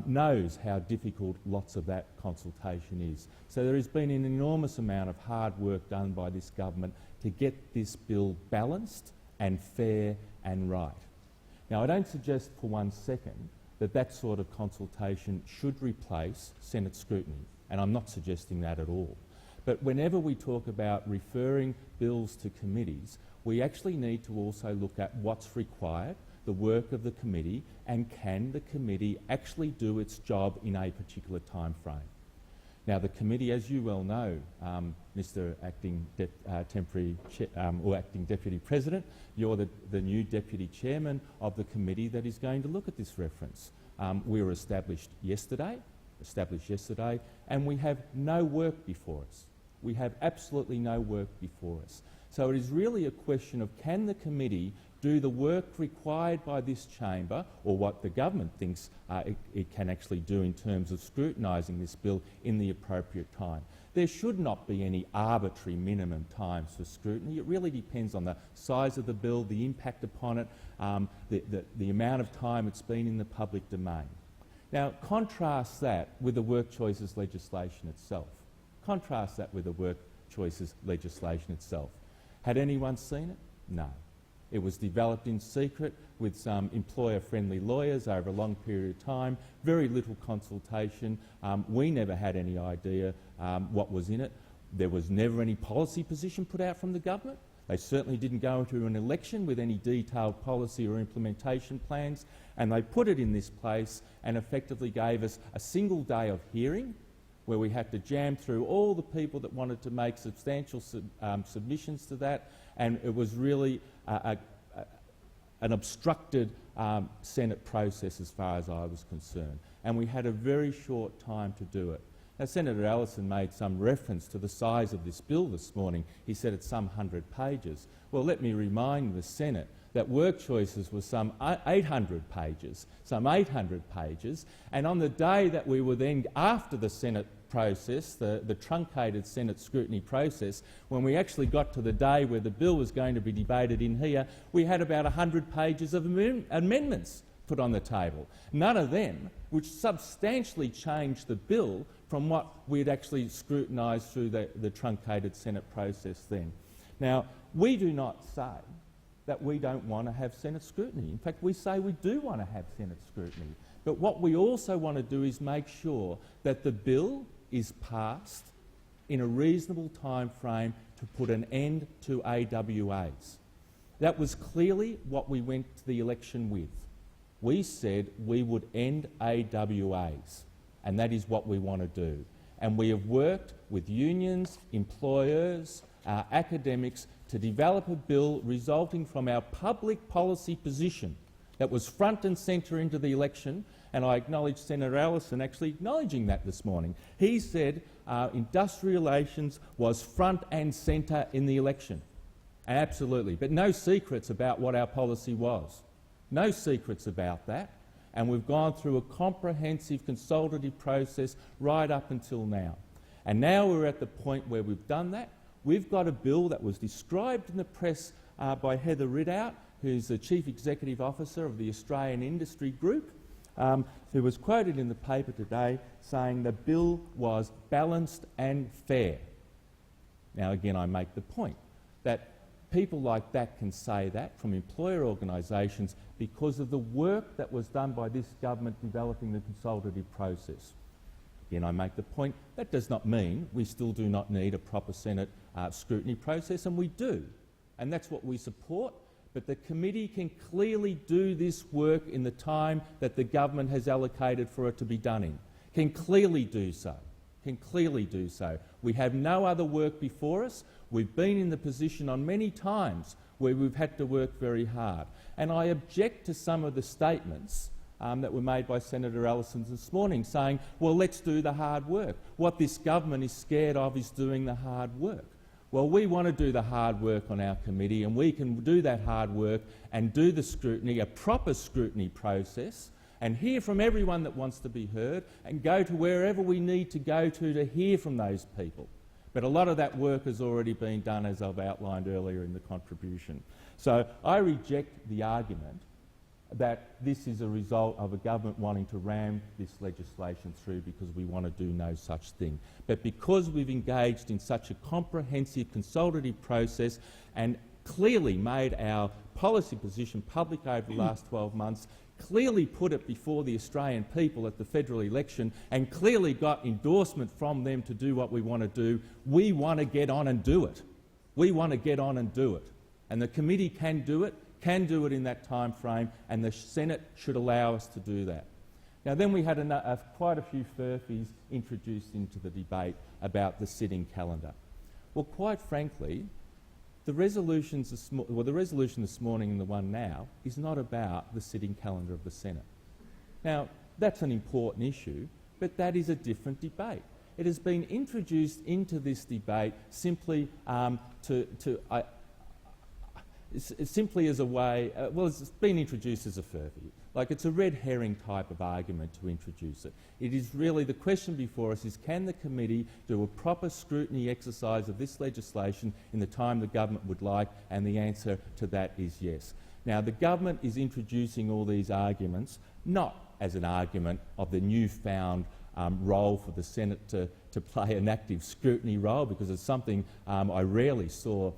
knows how difficult lots of that consultation is. So there has been an enormous amount of hard work done by this government to get this bill balanced and fair and right. Now, I don't suggest for 1 second that that sort of consultation should replace Senate scrutiny, and I'm not suggesting that at all. But whenever we talk about referring bills to committees, we actually need to also look at what's required, the work of the committee, and can the committee actually do its job in a particular time frame. Now, the committee, as you well know, Mr. Acting Acting Deputy President, you're the new Deputy Chairman of the committee that is going to look at this reference. We were established yesterday, and we have no work before us. We have absolutely no work before us. So it is really a question of, can the committee do the work required by this chamber, or what the government thinks it can actually do in terms of scrutinising this bill in the appropriate time. There should not be any arbitrary minimum times for scrutiny. It really depends on the size of the bill, the impact upon it, the amount of time it's been in the public domain. Now, contrast that with the work choices legislation itself. Had anyone seen it? No. It was developed in secret with some employer-friendly lawyers over a long period of time, very little consultation. We never had any idea what was in it. There was never any policy position put out from the government. They certainly didn't go into an election with any detailed policy or implementation plans, and they put it in this place and effectively gave us a single day of hearing where we had to jam through all the people that wanted to make substantial submissions to that, and it was really an obstructed Senate process as far as I was concerned, and we had a very short time to do it. Now, Senator Allison made some reference to the size of this bill this morning. He said it's some 100 pages. Well, let me remind the Senate that work choices were some 800 pages, and on the day that we were then, after the Senate process, the truncated Senate scrutiny process, when we actually got to the day where the bill was going to be debated in here, we had about 100 pages of amendments put on the table, none of them which substantially changed the bill from what we had actually scrutinised through the truncated Senate process then. Now, we do not say that we don't want to have Senate scrutiny. In fact, we say we do want to have Senate scrutiny. But what we also want to do is make sure that the bill is passed in a reasonable time frame to put an end to AWAs. That was clearly what we went to the election with. We said we would end AWAs, and that is what we want to do. And we have worked with unions, employers, academics to develop a bill resulting from our public policy position that was front and centre into the election, and I acknowledge Senator Allison actually acknowledging that this morning. He said industrial relations was front and centre in the election. Absolutely, but no secrets about what our policy was. No secrets about that, and we've gone through a comprehensive consultative process right up until now. And now we're at the point where we've done that. We've got a bill that was described in the press by Heather Ridout, who's the Chief Executive Officer of the Australian Industry Group, who was quoted in the paper today saying the bill was balanced and fair. Now again, I make the point that people like that can say that from employer organisations because of the work that was done by this government developing the consultative process. Again, I make the point that does not mean we still do not need a proper Senate scrutiny process, and we do. And that's what we support. But the committee can clearly do this work in the time that the government has allocated for it to be done in. Can clearly do so. Can clearly do so. We have no other work before us. We've been in the position on many times where we've had to work very hard. And I object to some of the statements that were made by Senator Allison this morning, saying, well, let's do the hard work. What this government is scared of is doing the hard work. Well, we want to do the hard work on our committee, and we can do that hard work and do the scrutiny, a proper scrutiny process, and hear from everyone that wants to be heard and go to wherever we need to go to hear from those people. But a lot of that work has already been done, as I've outlined earlier in the contribution. So I reject the argument that this is a result of a government wanting to ram this legislation through because we want to do no such thing. But because we've engaged in such a comprehensive consultative process and clearly made our policy position public over the last 12 months, clearly put it before the Australian people at the federal election and clearly got endorsement from them to do what we want to do, we want to get on and do it. We want to get on and do it. And the committee can do it in that time frame, and the Senate should allow us to do that. Now then we had quite a few furphies introduced into the debate about the sitting calendar. Well, quite frankly, the resolution this morning and the one now is not about the sitting calendar of the Senate. Now, that's an important issue, but that is a different debate. It has been introduced into this debate simply simply as a way, it's been introduced as a furphy. Like, it's a red herring type of argument to introduce it. It is really, the question before us is, can the committee do a proper scrutiny exercise of this legislation in the time the government would like? And the answer to that is yes. Now, the government is introducing all these arguments not as an argument of the newfound role for the Senate to play an active scrutiny role, because it's something I rarely saw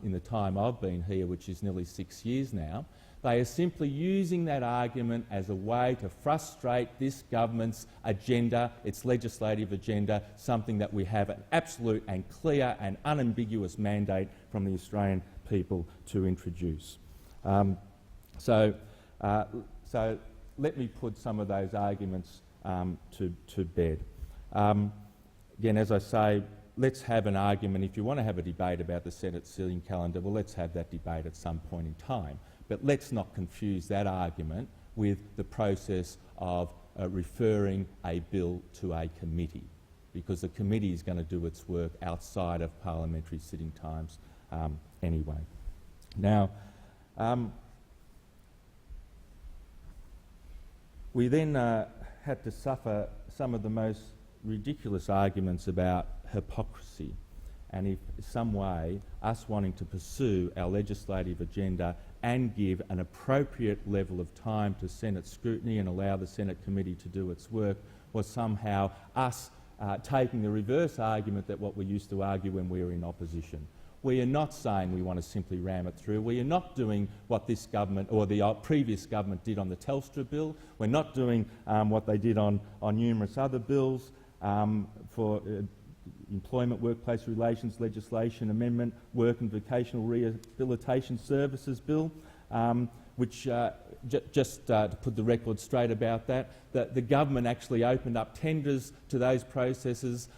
in the time I've been here, which is nearly 6 years now. They are simply using that argument as a way to frustrate this government's agenda, its legislative agenda, something that we have an absolute and clear and unambiguous mandate from the Australian people to introduce. So let me put some of those arguments to bed. Again, as I say, let's have an argument. If you want to have a debate about the Senate sitting calendar, well, let's have that debate at some point in time. But let's not confuse that argument with the process of referring a bill to a committee, because the committee is going to do its work outside of parliamentary sitting times anyway. Now, We then had to suffer some of the most ridiculous arguments about hypocrisy and if some way us wanting to pursue our legislative agenda and give an appropriate level of time to Senate scrutiny and allow the Senate committee to do its work was somehow us taking the reverse argument that what we used to argue when we were in opposition. We are not saying we want to simply ram it through. We are not doing what this government or the previous government did on the Telstra bill. We're not doing what they did on numerous other bills for employment, workplace relations legislation amendment, work and vocational rehabilitation services bill, which just to put the record straight about that, the government actually opened up tenders to those processes,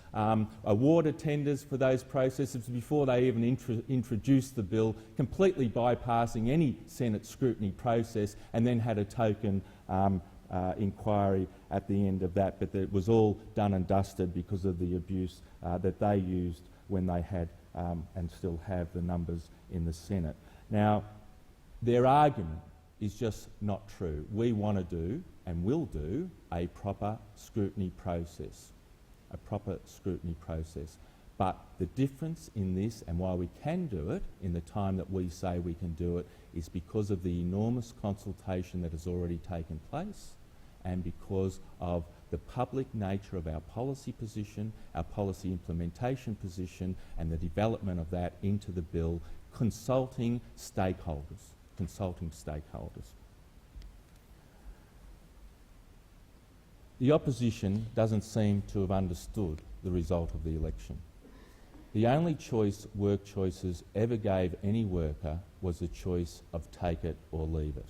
awarded tenders for those processes before they even introduced the bill, completely bypassing any Senate scrutiny process, and then had a token inquiry at the end of that. But it was all done and dusted because of the abuse that they used when they had and still have the numbers in the Senate. Now, their argument is just not true. We want to do and will do a proper scrutiny process, But the difference in this, and why we can do it in the time that we say we can do it, is because of the enormous consultation that has already taken place and because of the public nature of our policy position, our policy implementation position, and the development of that into the bill, consulting stakeholders. The opposition doesn't seem to have understood the result of the election. The only choice Work Choices ever gave any worker was the choice of take it or leave it.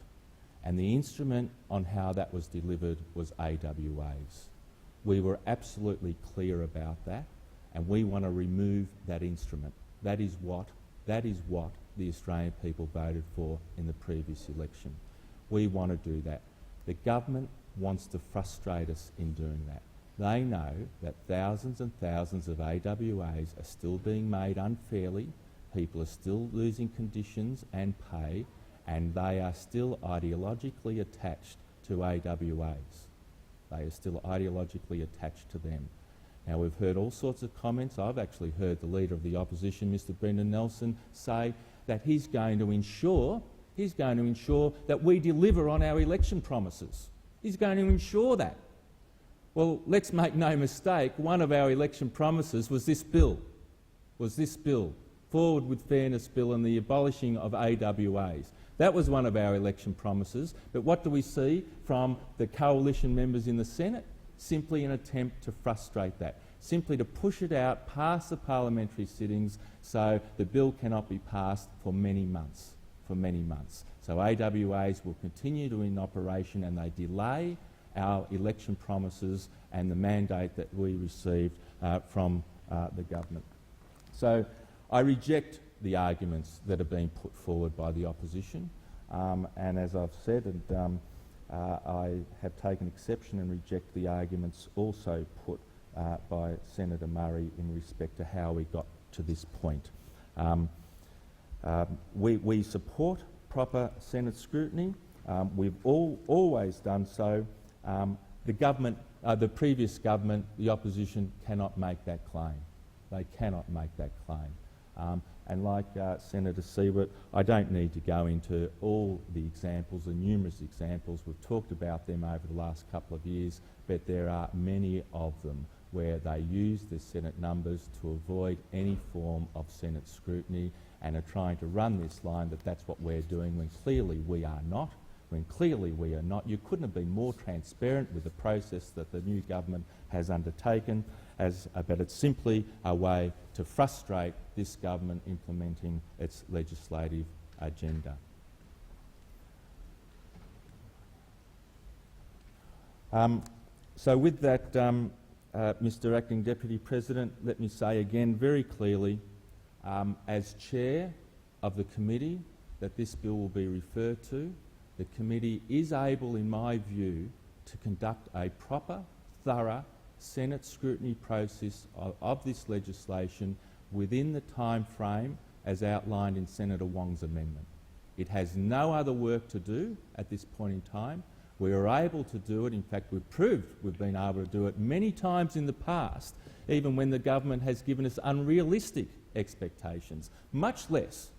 And the instrument on how that was delivered was AWAs. We were absolutely clear about that, and we want to remove that instrument. That is what the Australian people voted for in the previous election. We want to do that. The government wants to frustrate us in doing that. They know that thousands and thousands of AWAs are still being made unfairly, people are still losing conditions and pay, and they are still ideologically attached to AWAs. They are still ideologically attached to them. Now, we've heard all sorts of comments. I've actually heard the Leader of the Opposition, Mr Brendan Nelson, say that he's going to ensure that we deliver on our election promises. He's going to ensure that. Well, let's make no mistake, one of our election promises was this bill, Forward with Fairness Bill and the abolishing of AWAs. That was one of our election promises, but what do we see from the coalition members in the Senate? Simply an attempt to frustrate that, simply to push it out past the parliamentary sittings so the bill cannot be passed for many months. So AWAs will continue to be in operation, and they delay our election promises and the mandate that we received from the government. So I reject the arguments that are being put forward by the opposition, and as I've said, I have taken exception and reject the arguments also put by Senator Murray in respect to how we got to this point. We support proper Senate scrutiny. We've always done so. The previous government, the opposition, cannot make that claim. They cannot make that claim. And like Senator Siewert, I don't need to go into all the examples, the numerous examples. We've talked about them over the last couple of years, but there are many of them where they use the Senate numbers to avoid any form of Senate scrutiny and are trying to run this line that that's what we're doing when clearly we are not. You couldn't have been more transparent with the process that the new government has undertaken, but it's simply a way to frustrate this government implementing its legislative agenda. So with that, Mr Acting Deputy President, let me say again very clearly, as Chair of the committee that this bill will be referred to, the committee is able, in my view, to conduct a proper, thorough Senate scrutiny process of this legislation within the time frame as outlined in Senator Wong's amendment. It has no other work to do at this point in time. We were able to do it. In fact, we've proved we've been able to do it many times in the past, even when the government has given us unrealistic expectations, much less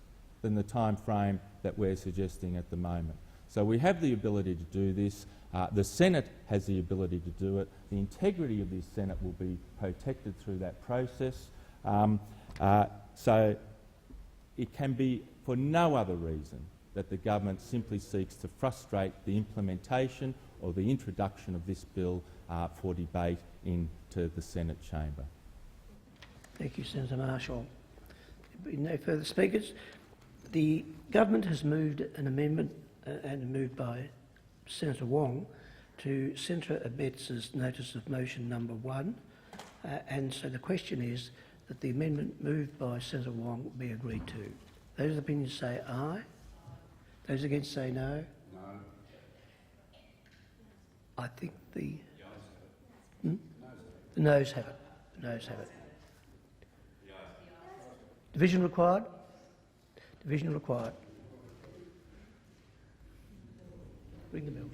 than the time frame that we're suggesting at the moment. So we have the ability to do this. The Senate has the ability to do it. The integrity of this Senate will be protected through that process. So it can be for no other reason that the government simply seeks to frustrate the implementation or the introduction of this bill for debate into the Senate chamber. Thank you, Senator Marshall. There being no further speakers, the government has moved an amendment and moved by Senator Wong to Senator Abetts's notice of motion number 1, and so the question is that the amendment moved by Senator Wong be agreed to. Those opinions say aye. Those against say no. No. I think the noes have it. The noes have it. Division required. Division required. Bring the bills.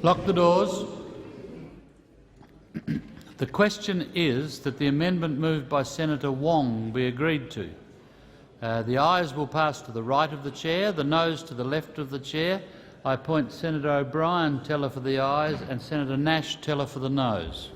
Lock the doors. The question is that the amendment moved by Senator Wong be agreed to. The ayes will pass to the right of the chair, the noes to the left of the chair. I appoint Senator O'Brien teller for the ayes and Senator Nash teller for the noes.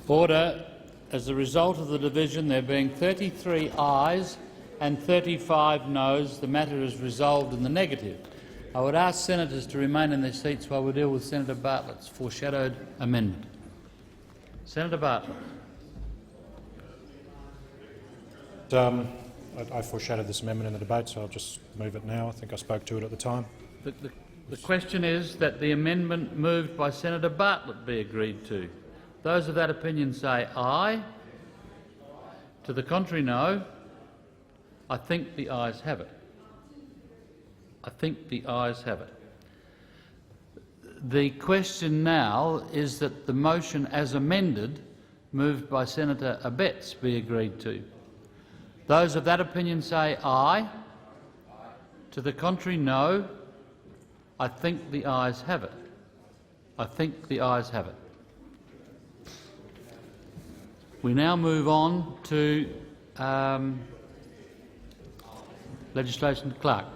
Order. As a result of the division, there being 33 ayes and 35 noes, the matter is resolved in the negative. I would ask senators to remain in their seats while we deal with Senator Bartlett's foreshadowed amendment. Senator Bartlett. I foreshadowed this amendment in the debate, so I'll just move it now. I think I spoke to it at the time. The question is that the amendment moved by Senator Bartlett be agreed to. Those of that opinion say aye. To the contrary, no. I think the ayes have it. I think the ayes have it. The question now is that the motion as amended, moved by Senator Abetz, be agreed to. Those of that opinion say aye. To the contrary, no. I think the ayes have it. I think the ayes have it. We now move on to legislation. Clerk.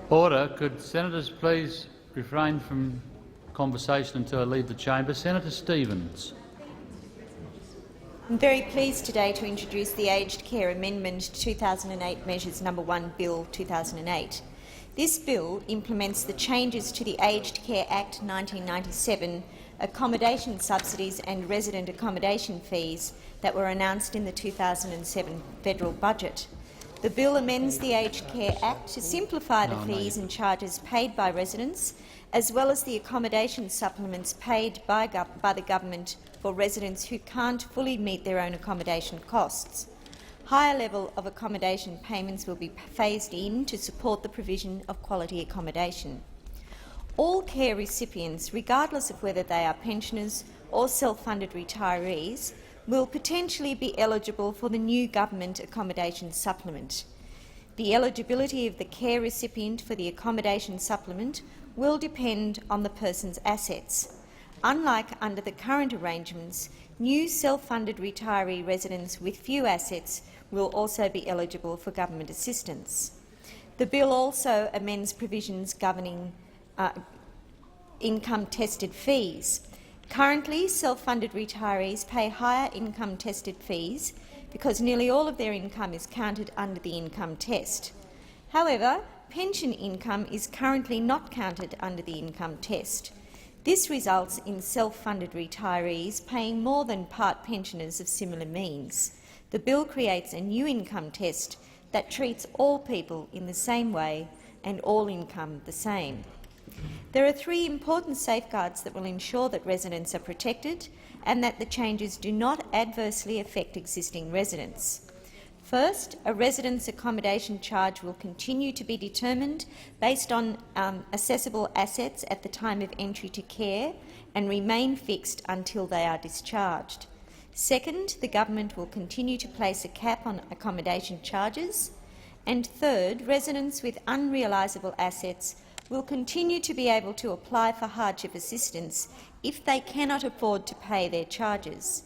Order. Could senators please refrain from conversation until I leave the chamber? Senator Stevens. I'm very pleased today to introduce the Aged Care Amendment 2008 Measures No. 1 Bill 2008. This bill implements the changes to the Aged Care Act 1997, accommodation subsidies and resident accommodation fees that were announced in the 2007 federal budget. The bill amends the Aged Care Act to simplify the fees and charges paid by residents, as well as the accommodation supplements paid by the government for residents who can't fully meet their own accommodation costs. Higher level of accommodation payments will be phased in to support the provision of quality accommodation. All care recipients, regardless of whether they are pensioners or self-funded retirees, will potentially be eligible for the new government accommodation supplement. The eligibility of the care recipient for the accommodation supplement will depend on the person's assets. Unlike under the current arrangements, new self-funded retiree residents with few assets will also be eligible for government assistance. The bill also amends provisions governing income-tested fees. Currently, self-funded retirees pay higher income-tested fees because nearly all of their income is counted under the income test. However, pension income is currently not counted under the income test. This results in self-funded retirees paying more than part pensioners of similar means. The bill creates a new income test that treats all people in the same way and all income the same. There are three important safeguards that will ensure that residents are protected and that the changes do not adversely affect existing residents. First, a resident's accommodation charge will continue to be determined based on assessable assets at the time of entry to care and remain fixed until they are discharged. Second, the government will continue to place a cap on accommodation charges. And third, residents with unrealisable assets will continue to be able to apply for hardship assistance if they cannot afford to pay their charges.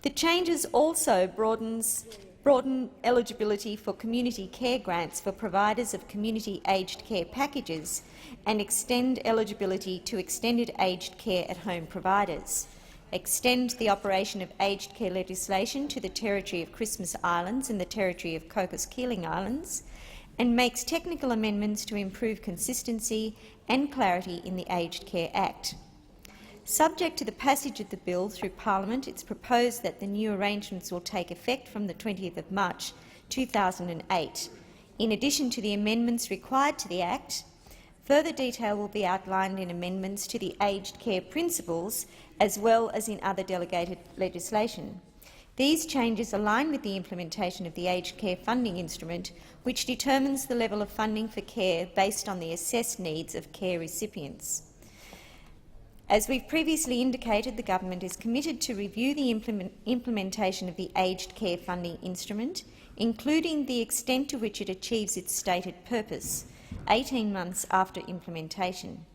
The changes also broaden eligibility for community care grants for providers of community aged care packages and extend eligibility to extended aged care at home providers, extend the operation of aged care legislation to the territory of Christmas Islands and the territory of Cocos-Keeling Islands, and makes technical amendments to improve consistency and clarity in the Aged Care Act. Subject to the passage of the bill through Parliament, it's proposed that the new arrangements will take effect from the 20th of March 2008. In addition to the amendments required to the Act, further detail will be outlined in amendments to the aged care principles as well as in other delegated legislation. These changes align with the implementation of the Aged Care Funding Instrument, which determines the level of funding for care based on the assessed needs of care recipients. As we've previously indicated, the government is committed to review the implementation of the Aged Care Funding Instrument, including the extent to which it achieves its stated purpose, 18 months after implementation.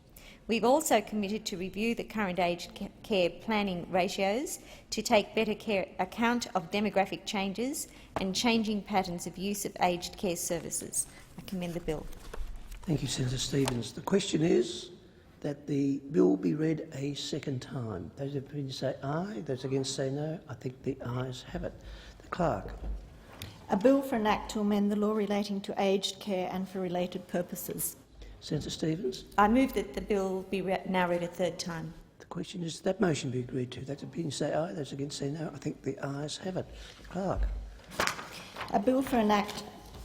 We've also committed to review the current aged care planning ratios to take better account of demographic changes and changing patterns of use of aged care services. I commend the bill. Thank you, Senator Stevens. The question is that the bill be read a second time. Those in favour say aye, those against say no. I think the ayes have it. The clerk. A bill for an act to amend the law relating to aged care and for related purposes. Senator Stevens. I move that the bill be now read a third time. The question is that motion be agreed to. Those opinions say aye, those against say no. I think the ayes have it. Clerk. A bill for an act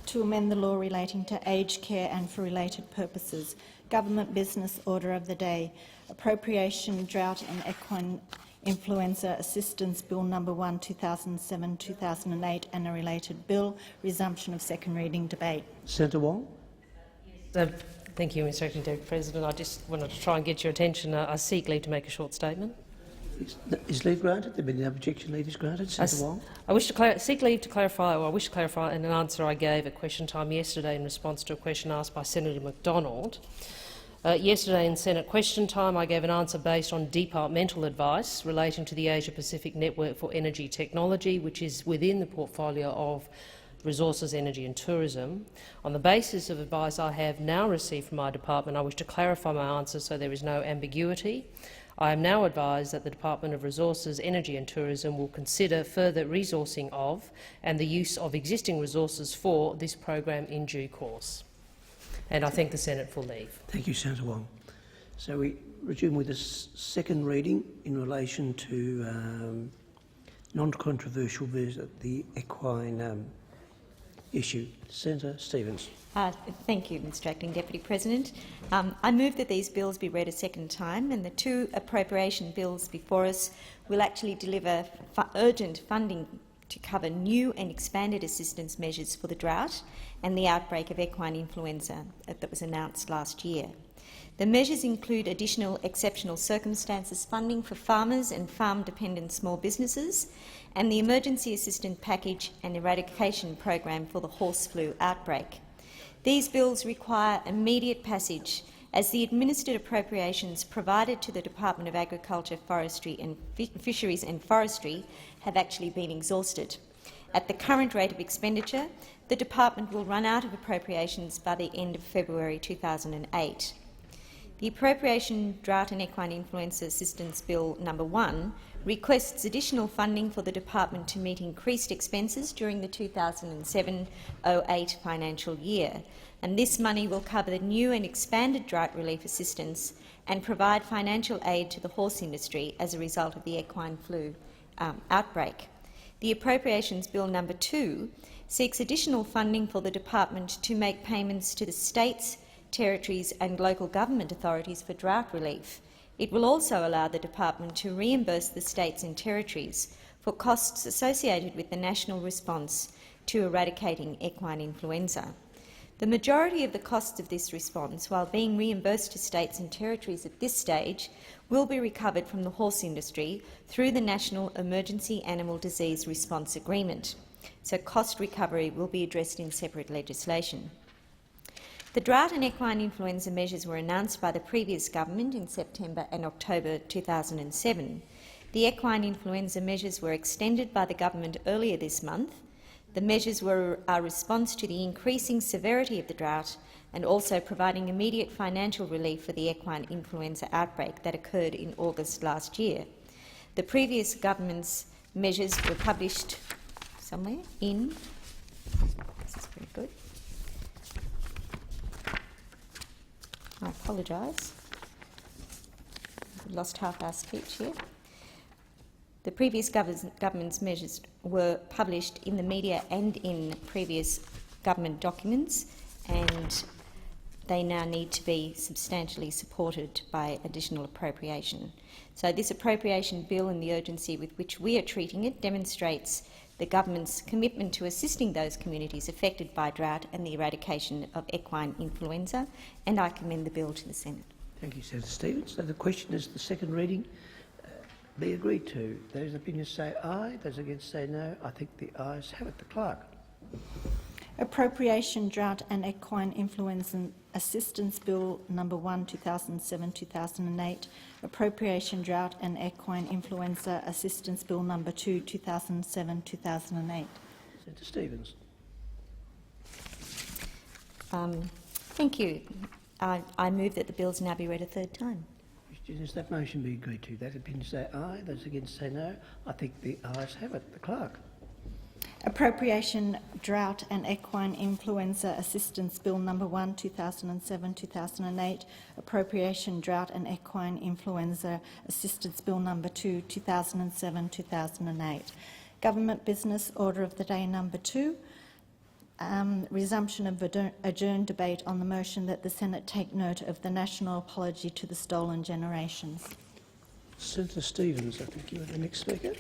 to amend the law relating to aged care and for related purposes. Government business order of the day. Appropriation, Drought and Equine Influenza Assistance Bill No. 1, 2007-2008 and a related bill. Resumption of second reading debate. Senator Wong. Thank you, Mr Acting Deputy President. I just wanted to try and get your attention. I seek leave to make a short statement. Is leave granted? There been no objection. Leave is granted. Senator Wong. I wish to seek leave to clarify, or I wish to clarify an answer I gave at question time yesterday in response to a question asked by Senator McDonald. Yesterday in Senate question time, I gave an answer based on departmental advice relating to the Asia-Pacific Network for Energy Technology, which is within the portfolio of Resources, Energy and Tourism. On the basis of advice I have now received from my department, I wish to clarify my answer so there is no ambiguity. I am now advised that the Department of Resources, Energy and Tourism will consider further resourcing of and the use of existing resources for this program in due course. And I thank the Senate for leave. Thank you, Senator Wong. So we resume with the second reading in relation to non-controversial the equine issue. Senator Stevens. Thank you, Mr Acting Deputy President. I move that these bills be read a second time, and the two appropriation bills before us will actually deliver urgent funding to cover new and expanded assistance measures for the drought and the outbreak of equine influenza that was announced last year. The measures include additional exceptional circumstances funding for farmers and farm-dependent small businesses, and the emergency assistance package and eradication program for the horse flu outbreak. These bills require immediate passage, as the administered appropriations provided to the Department of Agriculture, Forestry and Fisheries and Forestry have actually been exhausted. At the current rate of expenditure, the department will run out of appropriations by the end of February 2008. The Appropriation Drought and Equine Influenza Assistance Bill No. 1 requests additional funding for the department to meet increased expenses during the 2007-08 financial year, and this money will cover the new and expanded drought relief assistance and provide financial aid to the horse industry as a result of the equine flu outbreak. The Appropriations Bill No. 2 seeks additional funding for the department to make payments to the states, territories and local government authorities for drought relief. It will also allow the department to reimburse the states and territories for costs associated with the national response to eradicating equine influenza. The majority of the costs of this response, while being reimbursed to states and territories at this stage, will be recovered from the horse industry through the National Emergency Animal Disease Response Agreement, so cost recovery will be addressed in separate legislation. The drought and equine influenza measures were announced by the previous government in September and October 2007. The equine influenza measures were extended by the government earlier this month. The measures were a response to the increasing severity of the drought and also providing immediate financial relief for the equine influenza outbreak that occurred in August last year. The previous government's measures were published somewhere in... This is very good. I apologise. We lost half our speech here. The previous government's measures were published in the media and in previous government documents, and they now need to be substantially supported by additional appropriation. So this appropriation bill and the urgency with which we are treating it demonstrates the government's commitment to assisting those communities affected by drought and the eradication of equine influenza, and I commend the bill to the Senate. Thank you, Senator Stevens. So the question is the second reading be agreed to. Those in opinion say aye, those against say no. I think the ayes have it. The clerk. Appropriation Drought and Equine Influenza Assistance Bill No. 1, 2007-2008, Appropriation Drought and Equine Influenza Assistance Bill No. 2, 2007-2008. Senator Stevens. Thank you. I move that the bills now be read a third time. Does that motion be agreed to? Those in opinion say aye, those against say no. I think the ayes have it. The clerk. Appropriation Drought and Equine Influenza Assistance Bill No. 1, 2007-2008, Appropriation Drought and Equine Influenza Assistance Bill No. 2, 2007-2008. Government Business Order of the Day No. 2. Resumption of adjourned debate on the motion that the Senate take note of the national apology to the stolen generations. Senator Stevens, I think you are the next speaker.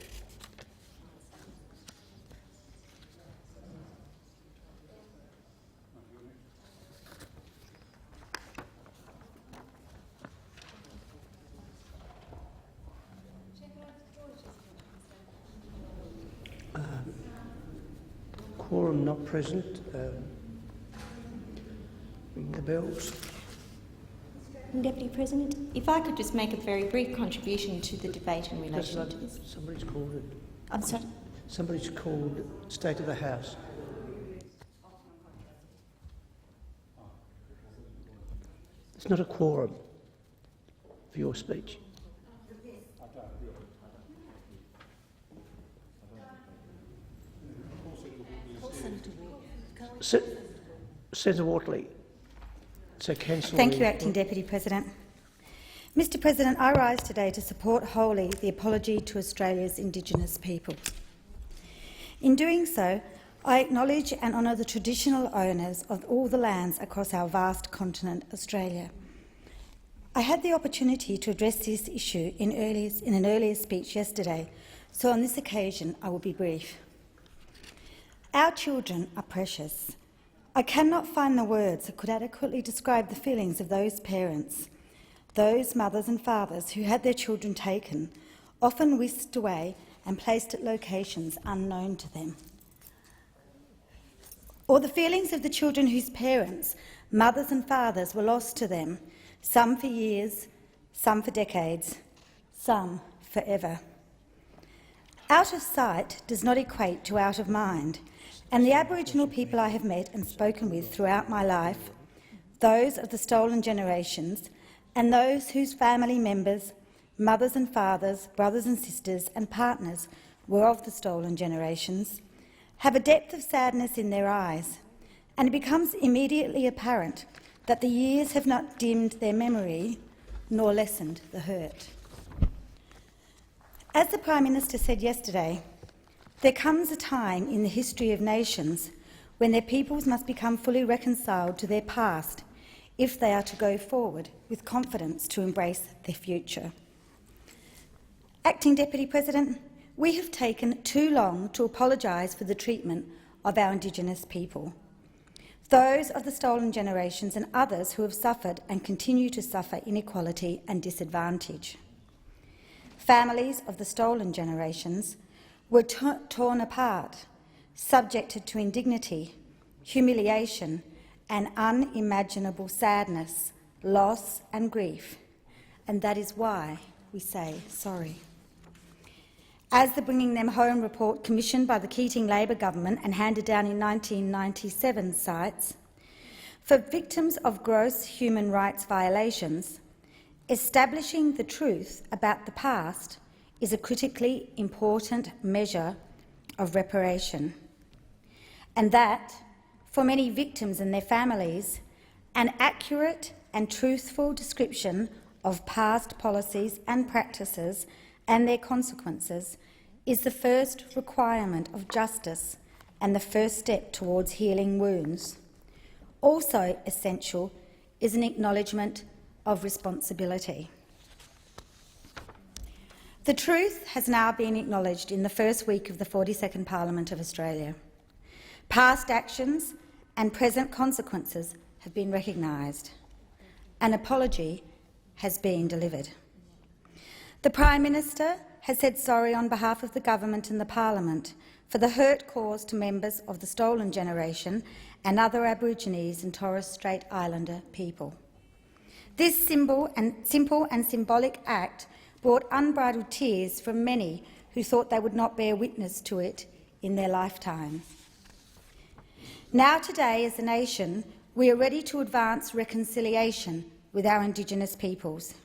Quorum not present. Ring the bells. Deputy President, if I could just make a very brief contribution to the debate in relation to this. Somebody's called it. I'm sorry? Somebody's called State of the House. It's not a quorum for your speech. Senator Wortley. So cancel. Thank you, Acting Deputy President. Mr. President, I rise today to support wholly the apology to Australia's Indigenous people. In doing so, I acknowledge and honour the traditional owners of all the lands across our vast continent, Australia. I had the opportunity to address this issue in an earlier speech yesterday, so on this occasion I will be brief. Our children are precious. I cannot find the words that could adequately describe the feelings of those parents, those mothers and fathers who had their children taken, often whisked away and placed at locations unknown to them. Or the feelings of the children whose parents, mothers and fathers were lost to them, some for years, some for decades, some forever. Out of sight does not equate to out of mind, and the Aboriginal people I have met and spoken with throughout my life, those of the stolen generations and those whose family members, mothers and fathers, brothers and sisters and partners were of the stolen generations, have a depth of sadness in their eyes, and it becomes immediately apparent that the years have not dimmed their memory nor lessened the hurt. As the Prime Minister said yesterday, there comes a time in the history of nations when their peoples must become fully reconciled to their past if they are to go forward with confidence to embrace their future. Acting Deputy President, we have taken too long to apologise for the treatment of our Indigenous people, those of the stolen generations and others who have suffered and continue to suffer inequality and disadvantage. Families of the stolen generations were torn apart, subjected to indignity, humiliation and unimaginable sadness, loss and grief, and that is why we say sorry. As the Bringing Them Home report commissioned by the Keating Labor government and handed down in 1997 cites, for victims of gross human rights violations, establishing the truth about the past is a critically important measure of reparation, and that, for many victims and their families, an accurate and truthful description of past policies and practices and their consequences is the first requirement of justice and the first step towards healing wounds. Also essential is an acknowledgement of responsibility. The truth has now been acknowledged in the first week of the 42nd Parliament of Australia. Past actions and present consequences have been recognised. An apology has been delivered. The Prime Minister has said sorry on behalf of the government and the Parliament for the hurt caused to members of the stolen generation and other Aborigines and Torres Strait Islander people. This simple and symbolic act brought unbridled tears from many who thought they would not bear witness to it in their lifetime. Now today, as a nation, we are ready to advance reconciliation with our Indigenous peoples.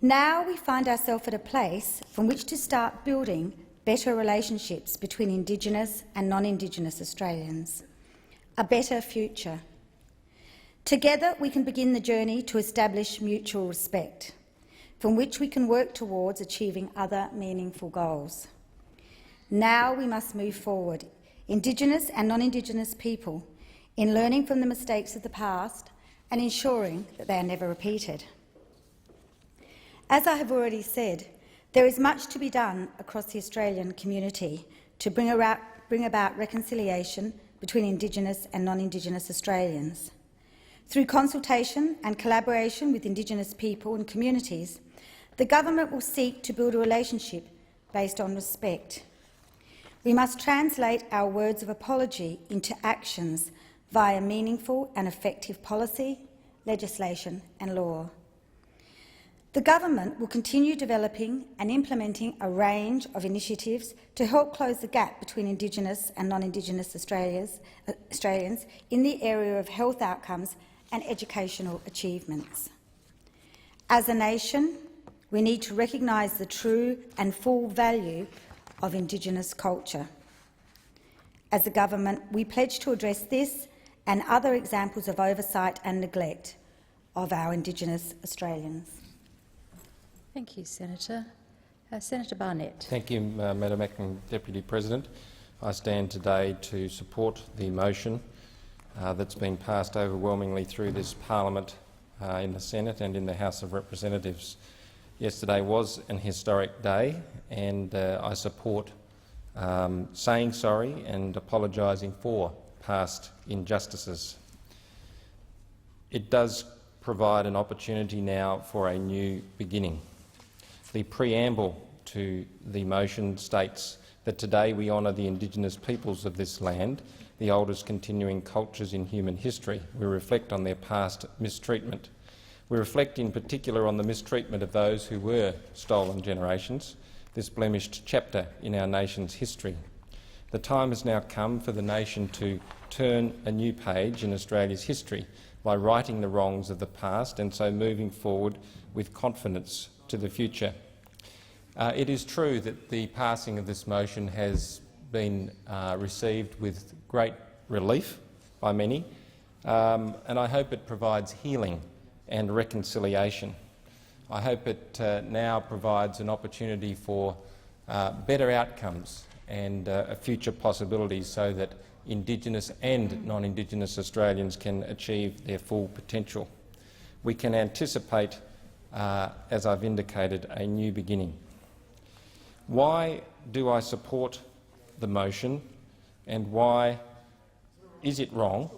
Now we find ourselves at a place from which to start building better relationships between Indigenous and non-Indigenous Australians, a better future. Together we can begin the journey to establish mutual respect, from which we can work towards achieving other meaningful goals. Now we must move forward, Indigenous and non-Indigenous people, in learning from the mistakes of the past and ensuring that they are never repeated. As I have already said, there is much to be done across the Australian community to bring about reconciliation between Indigenous and non-Indigenous Australians. Through consultation and collaboration with Indigenous people and communities, the government will seek to build a relationship based on respect. We must translate our words of apology into actions via meaningful and effective policy, legislation and law. The government will continue developing and implementing a range of initiatives to help close the gap between Indigenous and non-Indigenous Australians in the area of health outcomes and educational achievements. As a nation, we need to recognise the true and full value of Indigenous culture. As a government, we pledge to address this and other examples of oversight and neglect of our Indigenous Australians. Thank you, Senator. Senator Barnett. Thank you, Madam Acting Deputy President. I stand today to support the motion that's been passed overwhelmingly through this parliament in the Senate and in the House of Representatives. Yesterday was an historic day, and I support saying sorry and apologising for past injustices. It does provide an opportunity now for a new beginning. The preamble to the motion states that today we honour the Indigenous peoples of this land, the oldest continuing cultures in human history. We reflect on their past mistreatment. We reflect in particular on the mistreatment of those who were stolen generations, this blemished chapter in our nation's history. The time has now come for the nation to turn a new page in Australia's history by righting the wrongs of the past and so moving forward with confidence to the future. It is true that the passing of this motion has been received with great relief by many, and I hope it provides healing and reconciliation. I hope it now provides an opportunity for better outcomes and future possibilities so that Indigenous and non-Indigenous Australians can achieve their full potential. We can anticipate, as I've indicated, a new beginning. Why do I support the motion, and why is it wrong,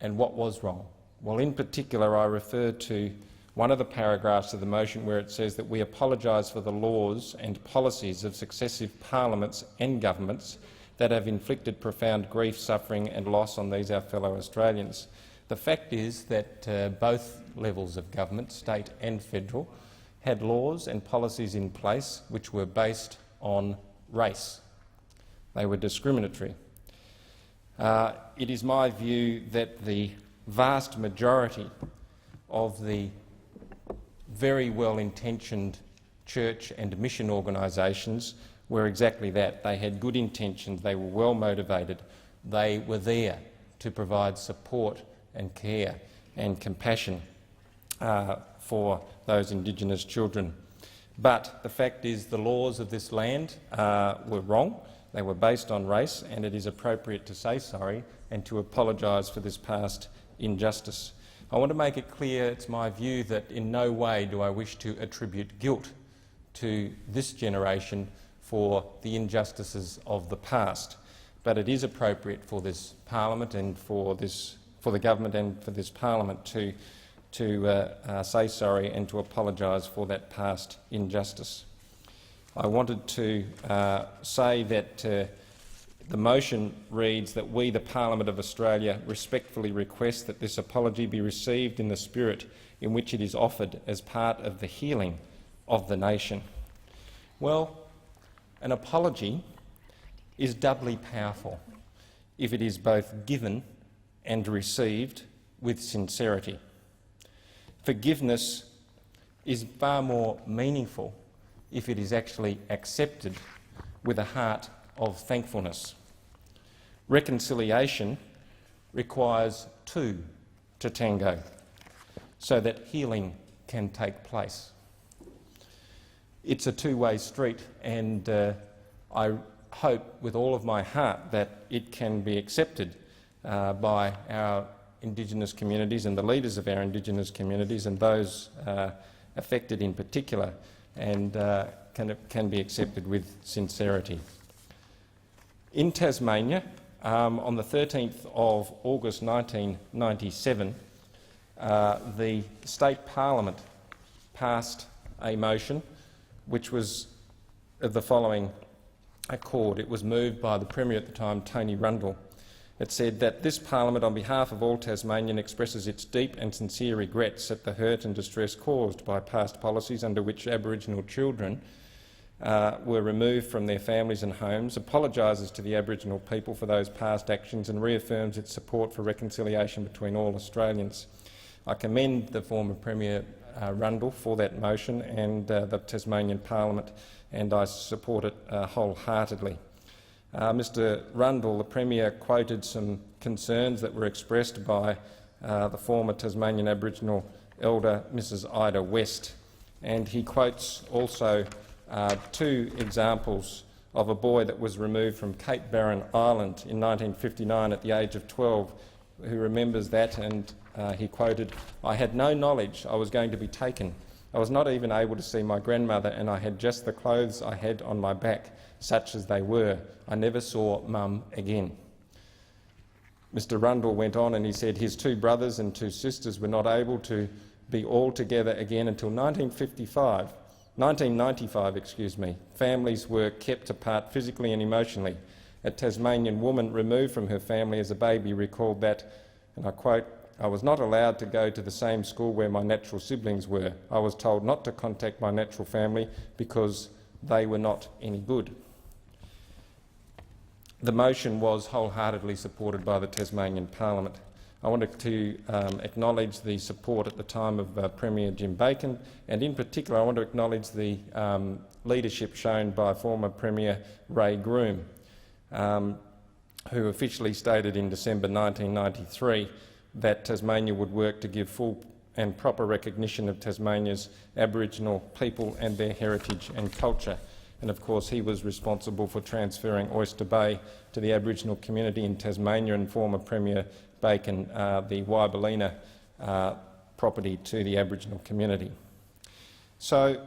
and what was wrong? Well, in particular, I refer to one of the paragraphs of the motion where it says that we apologise for the laws and policies of successive parliaments and governments that have inflicted profound grief, suffering and loss on these our fellow Australians. The fact is that both levels of government, state and federal, had laws and policies in place which were based on race. They were discriminatory. It is my view that the vast majority of the very well-intentioned church and mission organisations were exactly that. They had good intentions, they were well motivated, they were there to provide support and care and compassion for those Indigenous children. But the fact is the laws of this land were wrong. They were based on race, and it is appropriate to say sorry and to apologise for this past injustice. I want to make it clear it's my view that in no way do I wish to attribute guilt to this generation for the injustices of the past, but it is appropriate for this parliament and for the government and for this parliament to say sorry and to apologise for that past injustice. I wanted to say that the motion reads that we, the Parliament of Australia, respectfully request that this apology be received in the spirit in which it is offered as part of the healing of the nation. Well, an apology is doubly powerful if it is both given and received with sincerity. Forgiveness is far more meaningful if it is actually accepted with a heart of thankfulness. Reconciliation requires two to tango so that healing can take place. It's a two-way street, and I hope with all of my heart that it can be accepted by our Indigenous communities and the leaders of our Indigenous communities and those affected in particular, and can be accepted with sincerity. In Tasmania, on the 13th of August 1997, the state parliament passed a motion which was of the following accord. It was moved by the Premier at the time, Tony Rundle. It said that this parliament, on behalf of all Tasmanian, expresses its deep and sincere regrets at the hurt and distress caused by past policies under which Aboriginal children were removed from their families and homes, apologises to the Aboriginal people for those past actions and reaffirms its support for reconciliation between all Australians. I commend the former Premier Rundle for that motion and the Tasmanian Parliament, and I support it wholeheartedly. Mr Rundle, the Premier, quoted some concerns that were expressed by the former Tasmanian Aboriginal elder, Mrs Ida West, and he quotes also two examples of a boy that was removed from Cape Barren Island in 1959 at the age of 12, who remembers that, and he quoted, "I had no knowledge I was going to be taken. I was not even able to see my grandmother, and I had just the clothes I had on my back, such as they were. I never saw Mum again." Mr Rundle went on and he said his two brothers and two sisters were not able to be all together again until 1995. Families were kept apart physically and emotionally. A Tasmanian woman removed from her family as a baby recalled that, and I quote, "I was not allowed to go to the same school where my natural siblings were. I was told not to contact my natural family because they were not any good. The motion was wholeheartedly supported by the Tasmanian Parliament. I wanted to acknowledge the support at the time of Premier Jim Bacon, and in particular I want to acknowledge the leadership shown by former Premier Ray Groom, who officially stated in December 1993 that Tasmania would work to give full and proper recognition of Tasmania's Aboriginal people and their heritage and culture. And of course he was responsible for transferring Oyster Bay to the Aboriginal community in Tasmania, and former Premier Bacon the Wyballina property to the Aboriginal community. So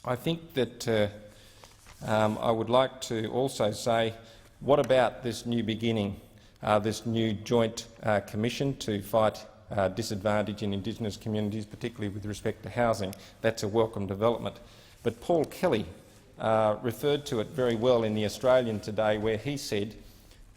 I think that I would like to also say, what about this new beginning, this new joint commission to fight disadvantage in Indigenous communities, particularly with respect to housing? That's a welcome development. But Paul Kelly referred to it very well in The Australian today, where he said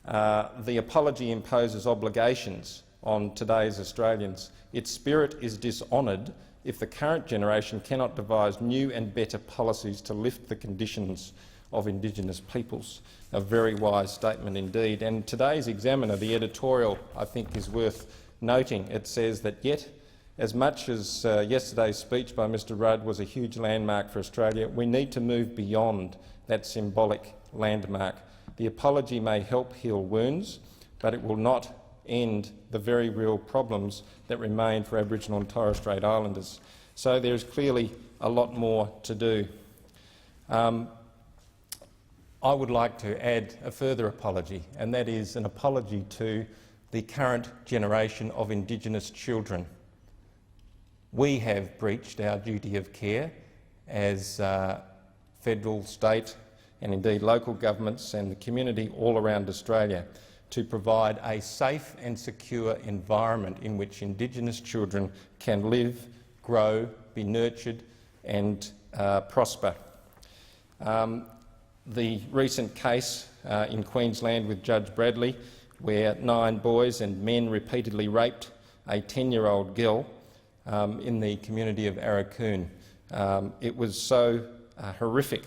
the apology imposes obligations on today's Australians. Its spirit is dishonoured if the current generation cannot devise new and better policies to lift the conditions of Indigenous peoples. A very wise statement indeed. And today's Examiner, the editorial, I think is worth noting. It says that yet, as much as yesterday's speech by Mr Rudd was a huge landmark for Australia, we need to move beyond that symbolic landmark. The apology may help heal wounds, but it will not end the very real problems that remain for Aboriginal and Torres Strait Islanders. So there is clearly a lot more to do. I would like to add a further apology, and that is an apology to the current generation of Indigenous children. We have breached our duty of care as federal, state and indeed local governments and the community all around Australia to provide a safe and secure environment in which Indigenous children can live, grow, be nurtured and prosper. The recent case in Queensland with Judge Bradley, where 9 boys and men repeatedly raped a 10-year-old girl in the community of Arakoon. It was so horrific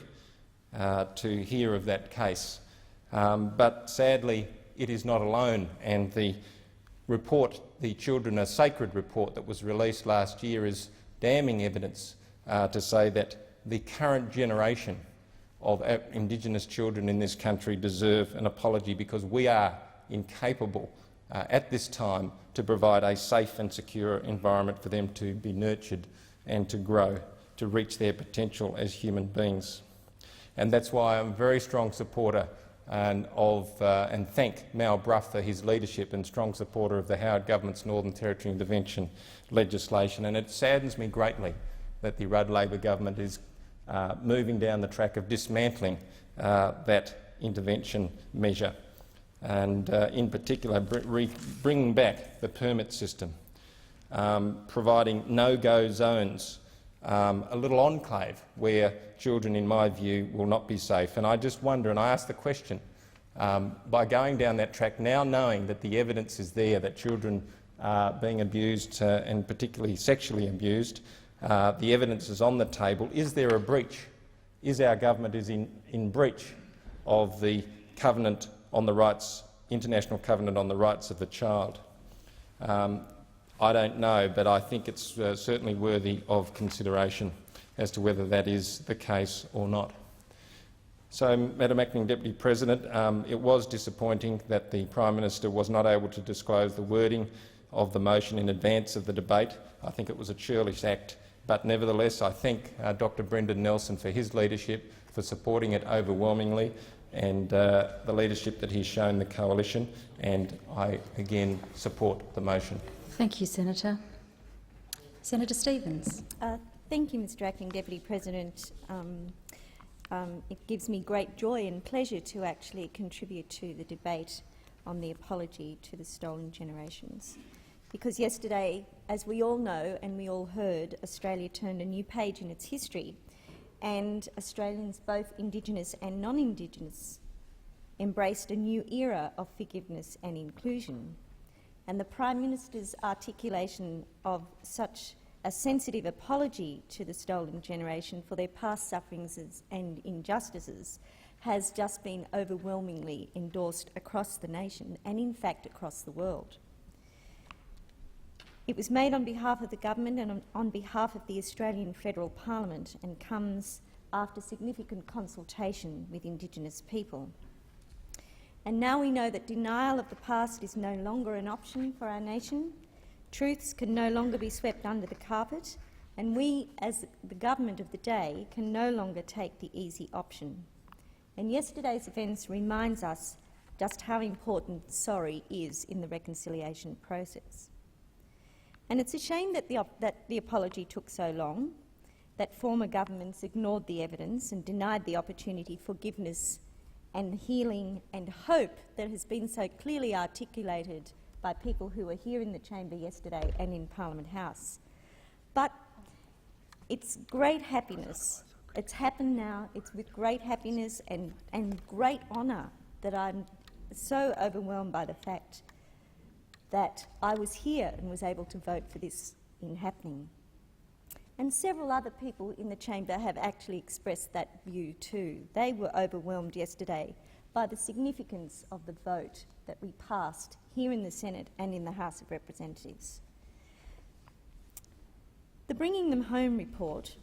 to hear of that case. But sadly, it is not alone, and the report, the Children Are Sacred report that was released last year, is damning evidence to say that the current generation of Indigenous children in this country deserve an apology, because we are incapable at this time to provide a safe and secure environment for them to be nurtured and to grow, to reach their potential as human beings. And that's why I'm a very strong supporter and thank Mal Brough for his leadership, and strong supporter of the Howard Government's Northern Territory intervention legislation. And it saddens me greatly that the Rudd Labor government is moving down the track of dismantling that intervention measure, and in particular bringing back the permit system, providing no-go zones, a little enclave where children, in my view, will not be safe. And I just wonder, and I ask the question, by going down that track, now knowing that the evidence is there that children are being abused and particularly sexually abused, the evidence is on the table, is there a breach? Is our government in breach of the Covenant on the Rights, International Covenant on the Rights of the Child? I don't know, but I think it's certainly worthy of consideration as to whether that is the case or not. So, Madam Acting Deputy President, it was disappointing that the Prime Minister was not able to disclose the wording of the motion in advance of the debate. I think it was a churlish act, but nevertheless I thank Dr Brendan Nelson for his leadership, for supporting it overwhelmingly, and the leadership that he's shown the coalition, and I again support the motion. Thank you, Senator. Senator Stevens. Thank you, Mr Acting Deputy President. It gives me great joy and pleasure to actually contribute to the debate on the apology to the stolen generations. Because yesterday, as we all know and we all heard, Australia turned a new page in its history, and Australians, both Indigenous and non-Indigenous, embraced a new era of forgiveness and inclusion. And the Prime Minister's articulation of such a sensitive apology to the stolen generation for their past sufferings and injustices has just been overwhelmingly endorsed across the nation and, in fact, across the world. It was made on behalf of the government and on behalf of the Australian Federal Parliament and comes after significant consultation with Indigenous people. And now we know that denial of the past is no longer an option for our nation. Truths can no longer be swept under the carpet, and we, as the government of the day, can no longer take the easy option. And yesterday's events reminds us just how important sorry is in the reconciliation process. And it's a shame that the apology took so long, that former governments ignored the evidence and denied the opportunity for forgiveness and healing and hope that has been so clearly articulated by people who were here in the chamber yesterday and in Parliament House. But it's great happiness. It's happened now. It's with great happiness and great honour that I'm so overwhelmed by the fact that I was here and was able to vote for this in happening. And several other people in the chamber have actually expressed that view too. They were overwhelmed yesterday by the significance of the vote that we passed here in the Senate and in the House of Representatives. The Bringing Them Home report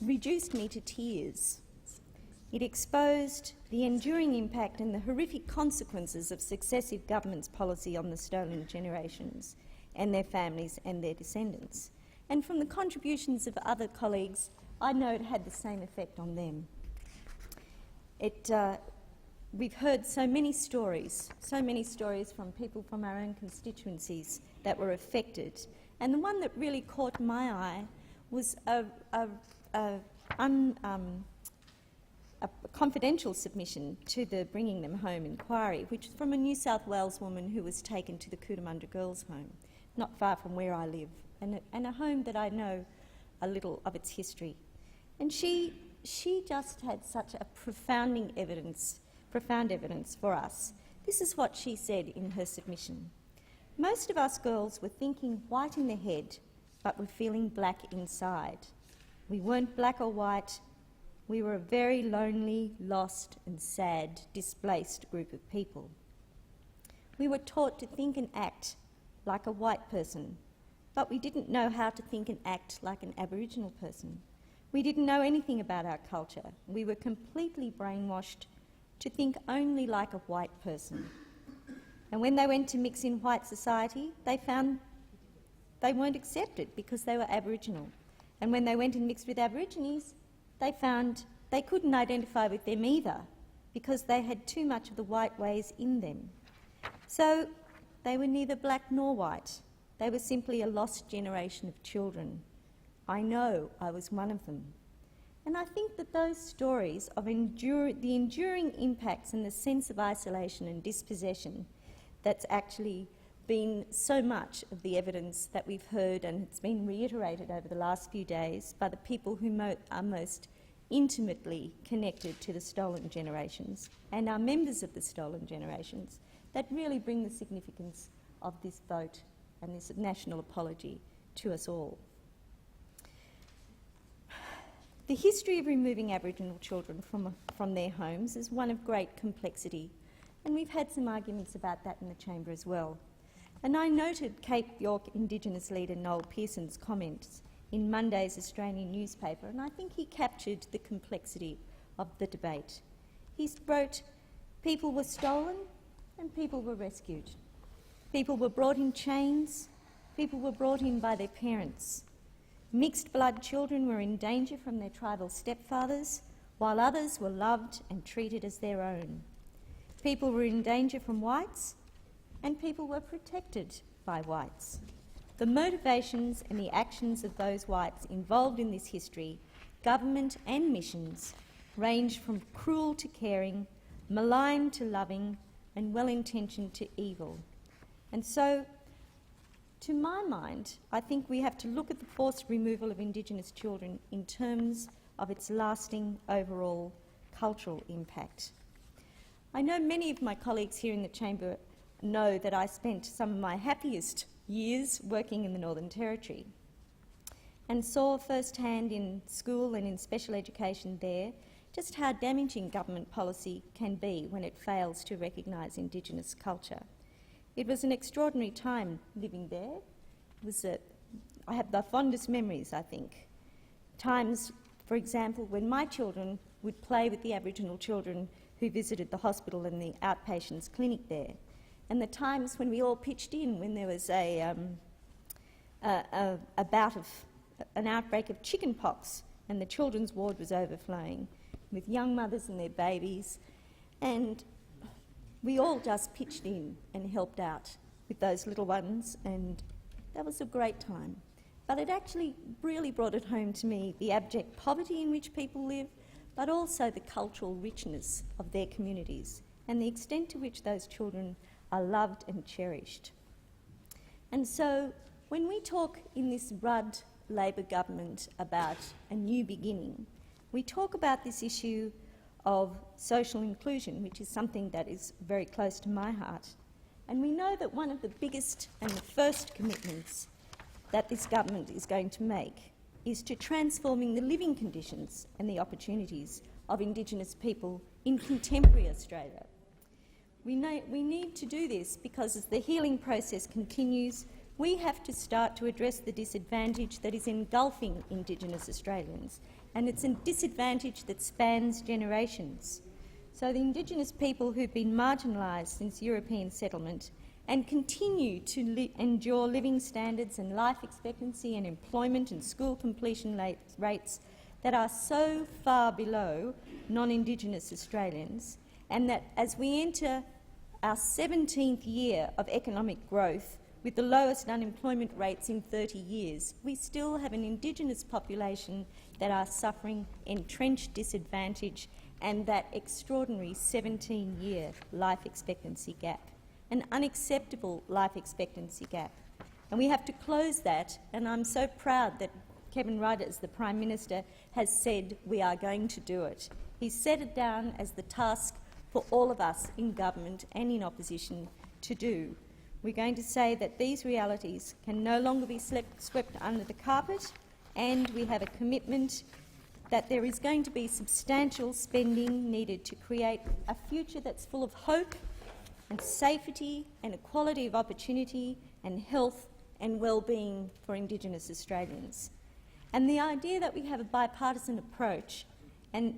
reduced me to tears. It exposed the enduring impact and the horrific consequences of successive governments' policy on the stolen generations and their families and their descendants. And from the contributions of other colleagues, I know it had the same effect on them. We've heard so many stories from people from our own constituencies that were affected. And the one that really caught my eye was a confidential submission to the Bringing Them Home inquiry, which is from a New South Wales woman who was taken to the Cootamundra Girls' Home, not far from where I live, and a home that I know a little of its history. And she just had such a profound evidence for us. This is what she said in her submission. Most of us girls were thinking white in the head, but were feeling black inside. We weren't black or white. We were a very lonely, lost and sad, displaced group of people. We were taught to think and act like a white person, but we didn't know how to think and act like an Aboriginal person. We didn't know anything about our culture. We were completely brainwashed to think only like a white person. And when they went to mix in white society, they found they weren't accepted because they were Aboriginal. And when they went and mixed with Aborigines, they found they couldn't identify with them either because they had too much of the white ways in them. So they were neither black nor white. They were simply a lost generation of children. I know I was one of them. And I think that those stories of the enduring impacts and the sense of isolation and dispossession that's actually been so much of the evidence that we've heard, and it's been reiterated over the last few days by the people who are most intimately connected to the stolen generations and are members of the stolen generations, that really bring the significance of this vote and this national apology to us all. The history of removing Aboriginal children from their homes is one of great complexity, and we've had some arguments about that in the chamber as well. And I noted Cape York Indigenous leader Noel Pearson's comments in Monday's Australian newspaper, and I think he captured the complexity of the debate. He wrote, "People were stolen and people were rescued. People were brought in chains, people were brought in by their parents. Mixed blood children were in danger from their tribal stepfathers, while others were loved and treated as their own. People were in danger from whites, and people were protected by whites. The motivations and the actions of those whites involved in this history, government and missions, ranged from cruel to caring, malign to loving, and well-intentioned to evil." And so, to my mind, I think we have to look at the forced removal of Indigenous children in terms of its lasting overall cultural impact. I know many of my colleagues here in the chamber know that I spent some of my happiest years working in the Northern Territory. and saw firsthand in school and in special education there just how damaging government policy can be when it fails to recognise Indigenous culture. It was an extraordinary time living there. I have the fondest memories, I think. Times, for example, when my children would play with the Aboriginal children who visited the hospital and the outpatients clinic there, and the times when we all pitched in when there was an outbreak of chicken pox and the children's ward was overflowing with young mothers and their babies, and we all just pitched in and helped out with those little ones, and that was a great time. But it actually really brought it home to me, the abject poverty in which people live, but also the cultural richness of their communities and the extent to which those children are loved and cherished. And so when we talk in this Rudd Labor government about a new beginning, we talk about this issue of social inclusion, which is something that is very close to my heart. And we know that one of the biggest and the first commitments that this government is going to make is to transforming the living conditions and the opportunities of Indigenous people in contemporary Australia. We need to do this because as the healing process continues, we have to start to address the disadvantage that is engulfing Indigenous Australians, and it's a disadvantage that spans generations. So the Indigenous people who've been marginalised since European settlement and continue to endure living standards and life expectancy and employment and school completion rates that are so far below non-Indigenous Australians, and that as we enter our 17th year of economic growth with the lowest unemployment rates in 30 years, we still have an Indigenous population that are suffering entrenched disadvantage and that extraordinary 17-year life expectancy gap, an unacceptable life expectancy gap. And we have to close that, and I'm so proud that Kevin Rudd, as the Prime Minister, has said we are going to do it. He's set it down as the task for all of us in government and in opposition to do. We're going to say that these realities can no longer be swept under the carpet, and we have a commitment that there is going to be substantial spending needed to create a future that's full of hope and safety and equality of opportunity and health and well-being for Indigenous Australians. And the idea that we have a bipartisan approach and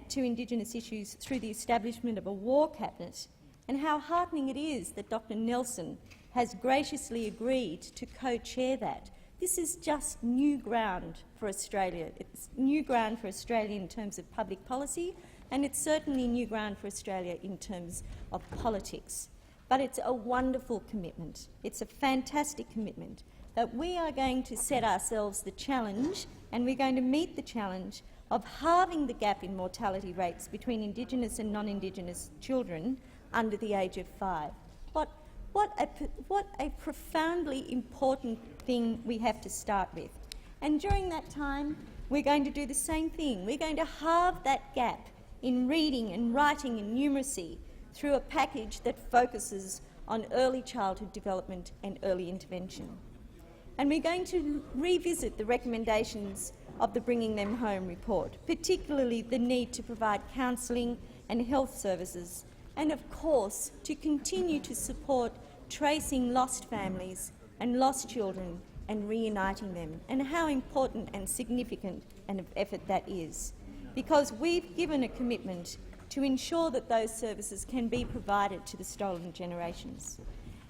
to Indigenous issues through the establishment of a war cabinet, and how heartening it is that Dr Nelson has graciously agreed to co-chair that. This is just new ground for Australia. It's new ground for Australia in terms of public policy, and it's certainly new ground for Australia in terms of politics. But it's a wonderful commitment. It's a fantastic commitment that we are going to set ourselves the challenge, and we're going to meet the challenge of halving the gap in mortality rates between Indigenous and non-Indigenous children under the age of 5. What a profoundly important thing we have to start with. And during that time, we're going to do the same thing. We're going to halve that gap in reading and writing and numeracy through a package that focuses on early childhood development and early intervention. And we're going to revisit the recommendations of the Bringing Them Home report, particularly the need to provide counselling and health services, and of course to continue to support tracing lost families and lost children and reuniting them, and how important and significant an effort that is, because we've given a commitment to ensure that those services can be provided to the stolen generations.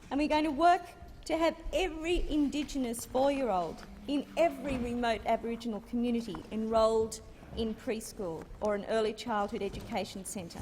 And we're going to work to have every Indigenous 4-year-old in every remote Aboriginal community enrolled in preschool or an early childhood education centre.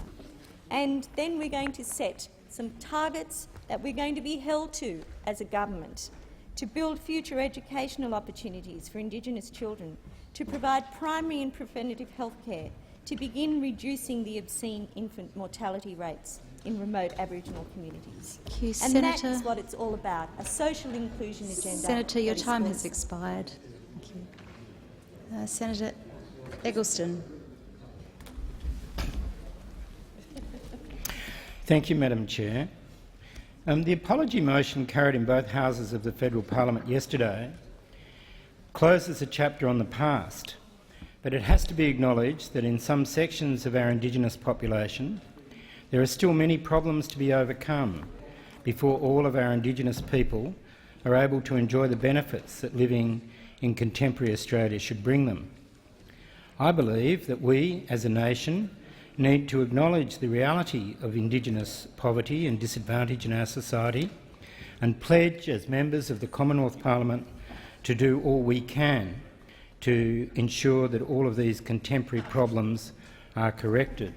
And then we're going to set some targets that we're going to be held to as a government to build future educational opportunities for Indigenous children, to provide primary and preventative health care, to begin reducing the obscene infant mortality rates in remote Aboriginal communities. Thank you, and Senator. that is what it's all about, a social inclusion agenda. Senator, your that is time worth- has expired. Thank you. Senator Eggleston. Thank you, Madam Chair. The apology motion carried in both houses of the Federal Parliament yesterday closes a chapter on the past, but it has to be acknowledged that in some sections of our Indigenous population there are still many problems to be overcome before all of our Indigenous people are able to enjoy the benefits that living in contemporary Australia should bring them. I believe that we, as a nation, need to acknowledge the reality of Indigenous poverty and disadvantage in our society and pledge, as members of the Commonwealth Parliament, to do all we can to ensure that all of these contemporary problems are corrected.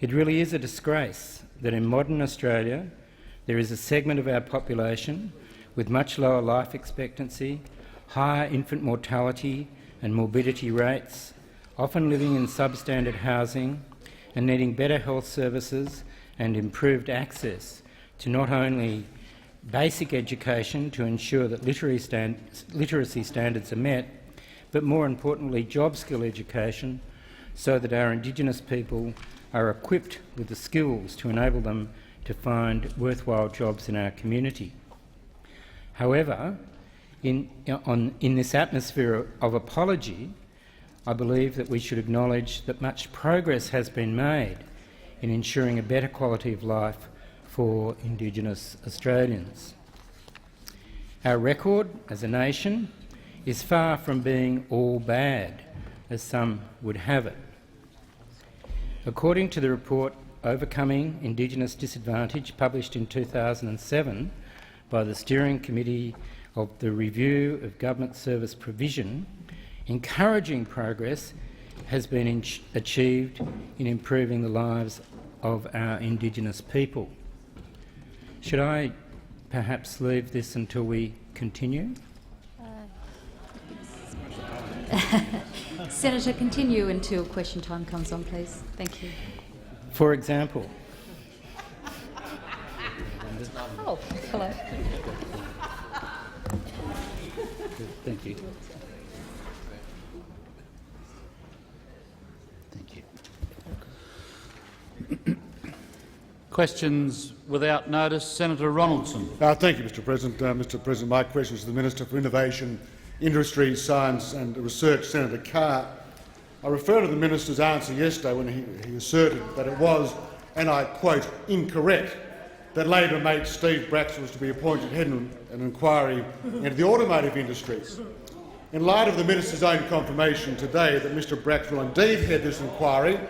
It really is a disgrace that in modern Australia there is a segment of our population with much lower life expectancy, higher infant mortality and morbidity rates, often living in substandard housing and needing better health services and improved access to not only basic education to ensure that literacy standards are met, but more importantly job skill education so that our Indigenous people are equipped with the skills to enable them to find worthwhile jobs in our community. However, in this atmosphere of apology, I believe that we should acknowledge that much progress has been made in ensuring a better quality of life for Indigenous Australians. Our record as a nation is far from being all bad, as some would have it. According to the report Overcoming Indigenous Disadvantage, published in 2007 by the Steering Committee of the Review of Government Service Provision, encouraging progress has been achieved in improving the lives of our Indigenous people. Should I perhaps leave this until we continue? Senator, continue until question time comes on, please. Thank you. For example, oh, hello. Thank you. Thank you. Questions without notice. Senator Ronaldson. Thank you, Mr President. Mr President, my question is to the Minister for Innovation, Industry, Science and Research, Senator Carr. I refer to the Minister's answer yesterday when he asserted that it was, and I quote, incorrect that Labor mate Steve Bracks was to be appointed head of an inquiry into the automotive industries. In light of the Minister's own confirmation today that Mr Bracks will indeed head this inquiry,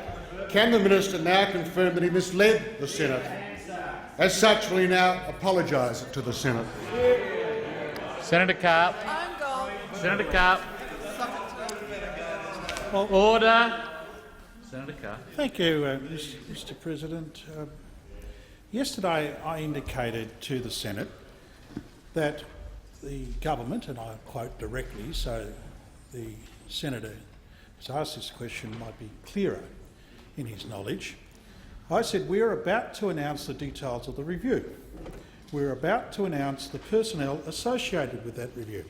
can the Minister now confirm that he misled the Senate? As such, will he now apologise to the Senate? Senator Carr. Senator Carr. Order. Senator Carr. Thank you, Mr President. Yesterday I indicated to the Senate that the government, and I quote directly so the senator who's asked this question might be clearer in his knowledge, I said we are about to announce the details of the review. We're about to announce the personnel associated with that review.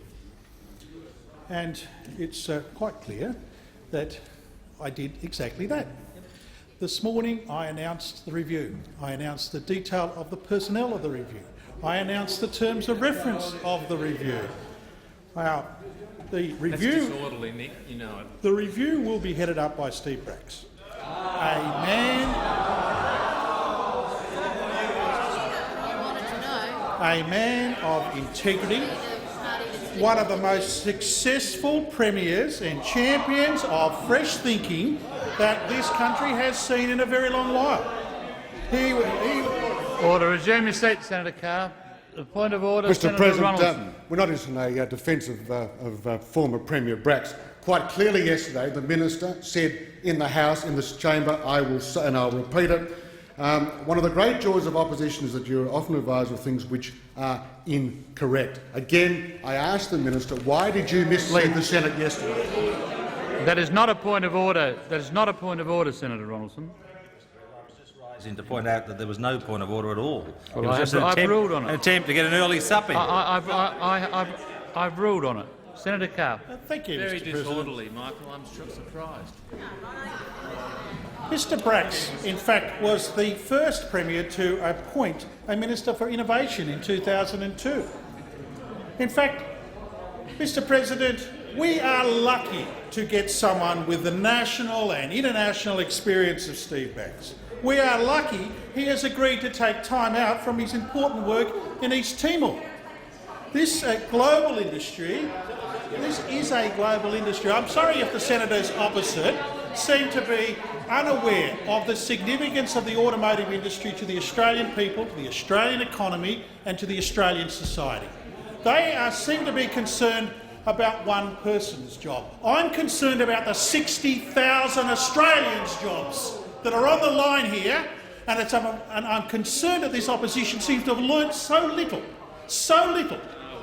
And it's quite clear that I did exactly that. This morning I announced the review. I announced the detail of the personnel of the review. I announced the terms of reference of the review. Now, the review— That's disorderly, Nick. You know it. The review will be headed up by Steve Bracks, a man of integrity, one of the most successful premiers and champions of fresh thinking that this country has seen in a very long while. Order. Resume your seat, Senator Carr. The point of order, Mr Senator President, Ronaldson. we're not in a defence of former Premier Bracks. Quite clearly yesterday the Minister said in the House, in this chamber, and I'll repeat it, one of the great joys of opposition is that you're often advised of things which are incorrect. Again, I asked the Minister, why did you mislead the Senate yesterday? That is not a point of order. That is not a point of order, Senator Ronaldson. To point out that there was no point of order at all. Well, it was I've ruled on it. An attempt to get an early sup in. I've ruled on it. Senator Carr. Thank you, Very Mr President. disorderly, Michael. I'm surprised. Mr Bracks, in fact, was the first Premier to appoint a Minister for Innovation in 2002. In fact, Mr President, we are lucky to get someone with the national and international experience of Steve Bracks. We are lucky he has agreed to take time out from his important work in East Timor. This is a global industry. I'm sorry if the senators opposite seem to be unaware of the significance of the automotive industry to the Australian people, to the Australian economy and to the Australian society. They seem to be concerned about one person's job. I'm concerned about the 60,000 Australians' jobs that are on the line here, and I'm concerned that this opposition seems to have learnt so little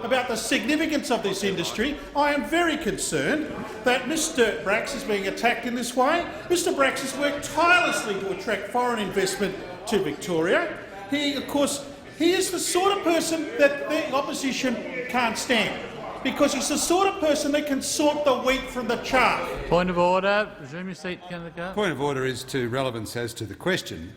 about the significance of this industry. I am very concerned that Mr Bracks is being attacked in this way. Mr Bracks has worked tirelessly to attract foreign investment to Victoria. He is the sort of person that the opposition can't stand, because he's the sort of person that can sort the wheat from the chaff. Point of order. Resume your seat, Senator. Point of order is to relevance as to the question.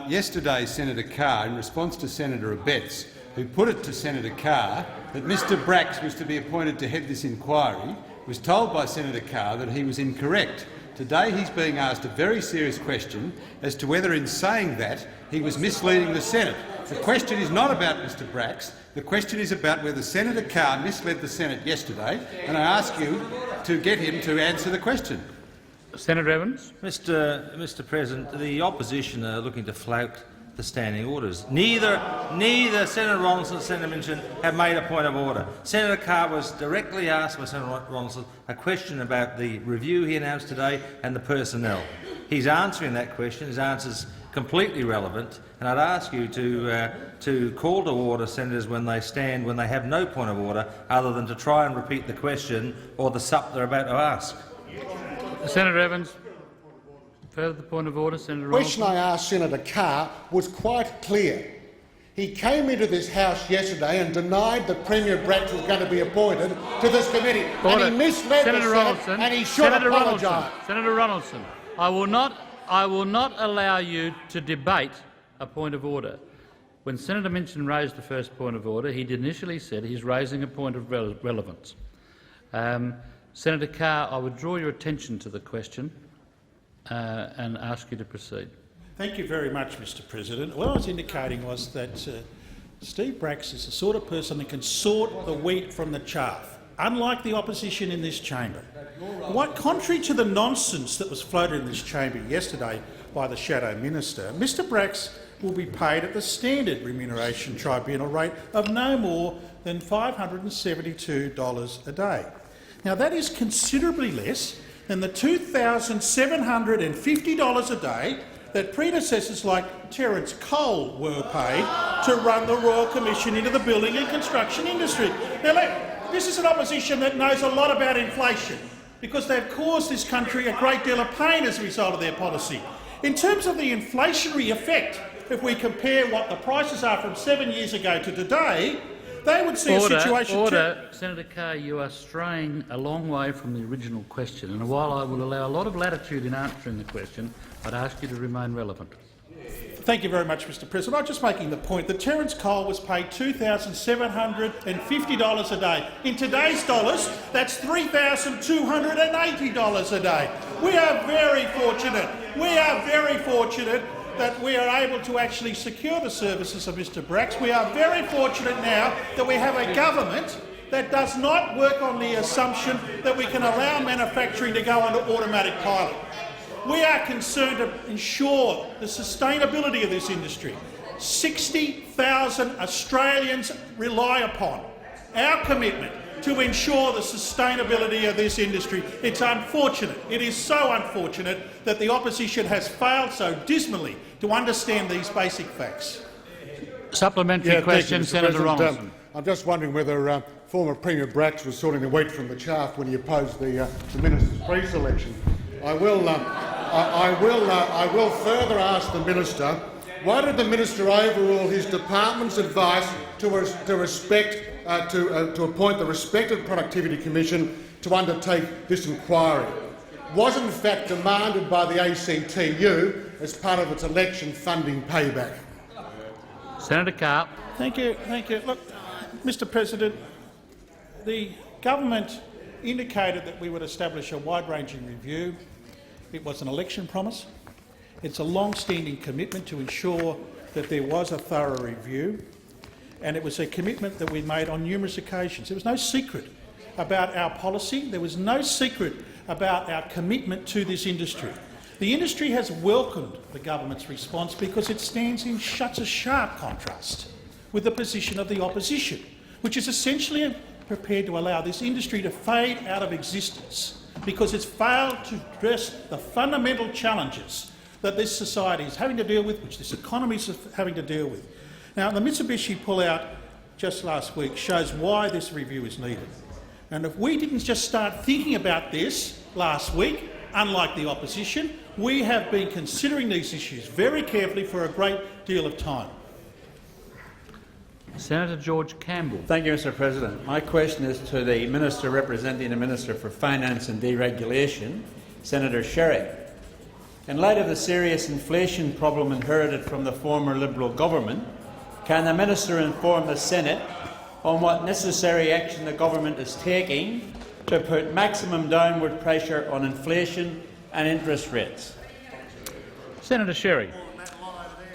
Yesterday, Senator Carr, in response to Senator Abetz, who put it to Senator Carr that Mr Bracks was to be appointed to head this inquiry, was told by Senator Carr that he was incorrect. Today he's being asked a very serious question as to whether in saying that he was misleading the Senate. The question is not about Mr Bracks. The question is about whether Senator Carr misled the Senate yesterday, and I ask you to get him to answer the question. Senator Evans. Mr President, the opposition are looking to flout the standing orders. Neither Senator Ronaldson or Senator Minchin have made a point of order. Senator Carr was directly asked by Senator Ronaldson a question about the review he announced today and the personnel. He's answering that question. His answer is completely relevant, and I'd ask you to call to order senators when they have no point of order other than to try and repeat the question or the sup they're about to ask. Senator Evans. Further the point of order, Senator The question Ronaldson. I asked Senator Carr was quite clear. He came into this House yesterday and denied that Premier Bracks was going to be appointed to this committee. Order. And he misled Senator the Senate, Ronaldson. and he should apologise. Senator Ronaldson, I will not allow you to debate a point of order. When Senator Minchin raised the first point of order, he initially said he's raising a point of relevance. Senator Carr, I would draw your attention to the question and ask you to proceed. Thank you very much, Mr President. What I was indicating was that Steve Bracks is the sort of person that can sort the wheat from the chaff, unlike the opposition in this chamber. Contrary to the nonsense that was floated in this chamber yesterday by the Shadow Minister, Mr Bracks will be paid at the standard remuneration tribunal rate of no more than $572 a day. Now, that is considerably less than the $2,750 a day that predecessors like Terence Cole were paid to run the Royal Commission into the building and construction industry. Now, this is an opposition that knows a lot about inflation, because they've caused this country a great deal of pain as a result of their policy. In terms of the inflationary effect, if we compare what the prices are from 7 years ago to today, they would see a situation— Order. Senator Carr, you are straying a long way from the original question, and while I will allow a lot of latitude in answering the question, I'd ask you to remain relevant. Thank you very much, Mr President. I'm just making the point that Terence Cole was paid $2,750 a day. In today's dollars, that's $3,280 a day. We are very fortunate. That we are able to actually secure the services of Mr Bracks. We are very fortunate now that we have a government that does not work on the assumption that we can allow manufacturing to go under automatic pilot. We are concerned to ensure the sustainability of this industry. 60,000 Australians rely upon our commitment to ensure the sustainability of this industry. It's unfortunate, it is so unfortunate, that the opposition has failed so dismally to understand these basic facts. Supplementary question, Senator Ronaldson. I'm just wondering whether former Premier Bracks was sorting the wheat from the chaff when he opposed the minister's pre-selection. I will further ask the minister, why did the minister overrule his department's advice to appoint the respected Productivity Commission to undertake this inquiry? Was in fact demanded by the ACTU as part of its election funding payback. Senator Carr. Thank you. Look, Mr President, the government indicated that we would establish a wide-ranging review. It was an election promise. It's a long-standing commitment to ensure that there was a thorough review, and it was a commitment that we made on numerous occasions. There was no secret about our policy. There was no secret about our commitment to this industry. The industry has welcomed the government's response because it stands in such a sharp contrast with the position of the opposition, which is essentially prepared to allow this industry to fade out of existence because it's failed to address the fundamental challenges that this society is having to deal with, which this economy is having to deal with. Now, the Mitsubishi pullout just last week shows why this review is needed. And if we didn't just start thinking about this last week, unlike the opposition, we have been considering these issues very carefully for a great deal of time. Senator George Campbell. Thank you, Mr. President. My question is to the Minister representing the Minister for Finance and Deregulation, Senator Sherry. In light of the serious inflation problem inherited from the former Liberal government, can the Minister inform the Senate on what necessary action the government is taking to put maximum downward pressure on inflation and interest rates? Senator Sherry.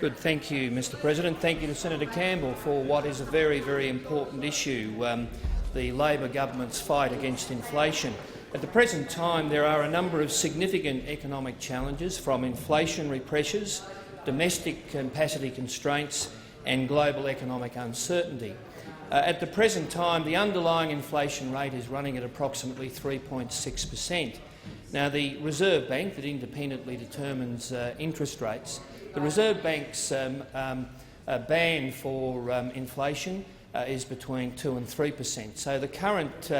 Good. Thank you, Mr. President. Thank you to Senator Campbell for what is a very, very important issue, the Labor government's fight against inflation. At the present time, there are a number of significant economic challenges, from inflationary pressures, domestic capacity constraints and global economic uncertainty. At the present time, the underlying inflation rate is running at approximately 3.6%. Now, the Reserve Bank, that independently determines interest rates, the Reserve Bank's band for inflation is between 2 and 3%. So the current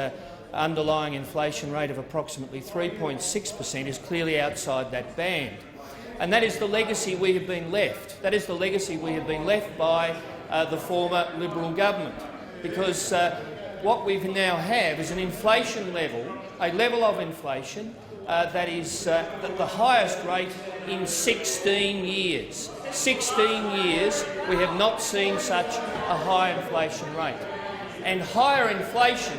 underlying inflation rate of approximately 3.6% is clearly outside that band. And that is the legacy we have been left. That is the legacy we have been left by the former Liberal government, because what we now have is an inflation level, a level of inflation that is at the highest rate in 16 years. 16 years we have not seen such a high inflation rate. And higher inflation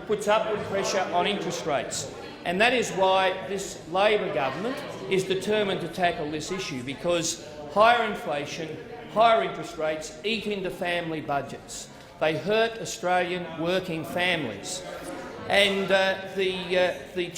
puts upward pressure on interest rates. And that is why this Labor government is determined to tackle this issue, because higher inflation, higher interest rates eat into family budgets. They hurt Australian working families. And the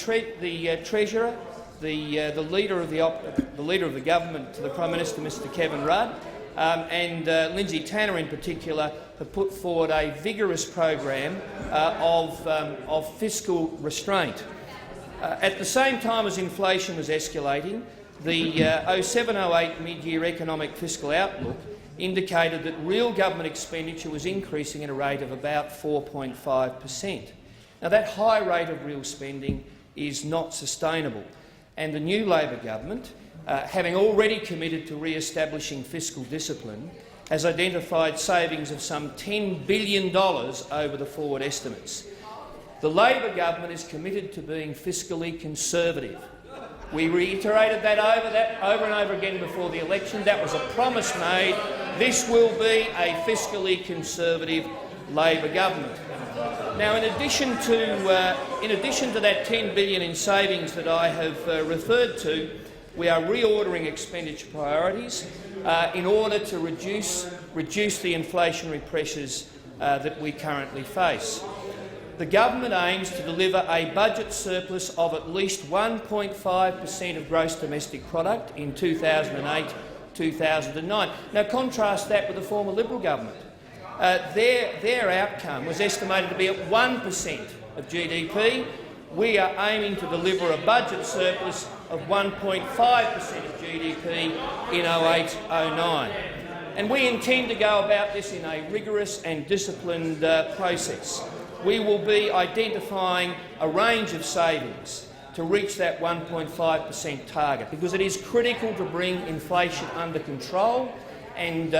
Treasurer, the leader of the government, the Prime Minister, Mr Kevin Rudd, and Lindsay Tanner in particular, have put forward a vigorous program of fiscal restraint. At the same time as inflation was escalating, the 07-08 mid-year economic fiscal outlook indicated that real government expenditure was increasing at a rate of about 4.5%. Now, that high rate of real spending is not sustainable, and the new Labor government, having already committed to re-establishing fiscal discipline, has identified savings of some $10 billion over the forward estimates. The Labor government is committed to being fiscally conservative. We reiterated that over and over again before the election. That was a promise made. This will be a fiscally conservative Labor government. Now, in addition to that $10 billion in savings that I have referred to, we are reordering expenditure priorities in order to reduce the inflationary pressures that we currently face. The government aims to deliver a budget surplus of at least 1.5% of gross domestic product in 2008-2009. Now, contrast that with the former Liberal government. Their outcome was estimated to be at 1% of GDP. We are aiming to deliver a budget surplus of 1.5% of GDP in 08-09. And we intend to go about this in a rigorous and disciplined process. We will be identifying a range of savings to reach that 1.5% target, because it is critical to bring inflation under control, and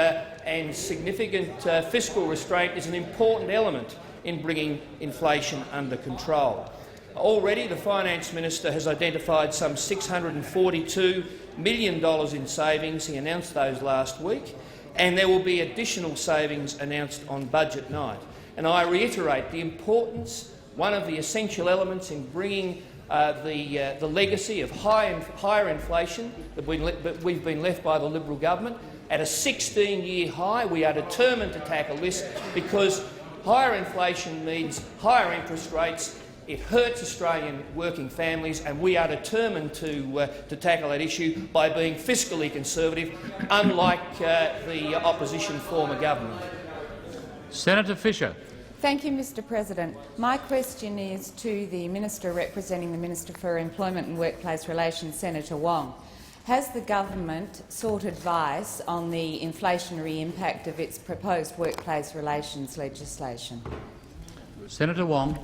significant fiscal restraint is an important element in bringing inflation under control. Already the Finance Minister has identified some $642 million in savings. He announced those last week, and there will be additional savings announced on budget night. And I reiterate the importance one of the essential elements in bringing the legacy of higher inflation that we've been left by the Liberal government at a 16-year high. We are determined to tackle this because higher inflation means higher interest rates. It hurts Australian working families, and we are determined to tackle that issue by being fiscally conservative, unlike the opposition former government. Senator Fisher. Thank you, Mr President. My question is to the Minister representing the Minister for Employment and Workplace Relations, Senator Wong. Has the government sought advice on the inflationary impact of its proposed workplace relations legislation? Senator Wong.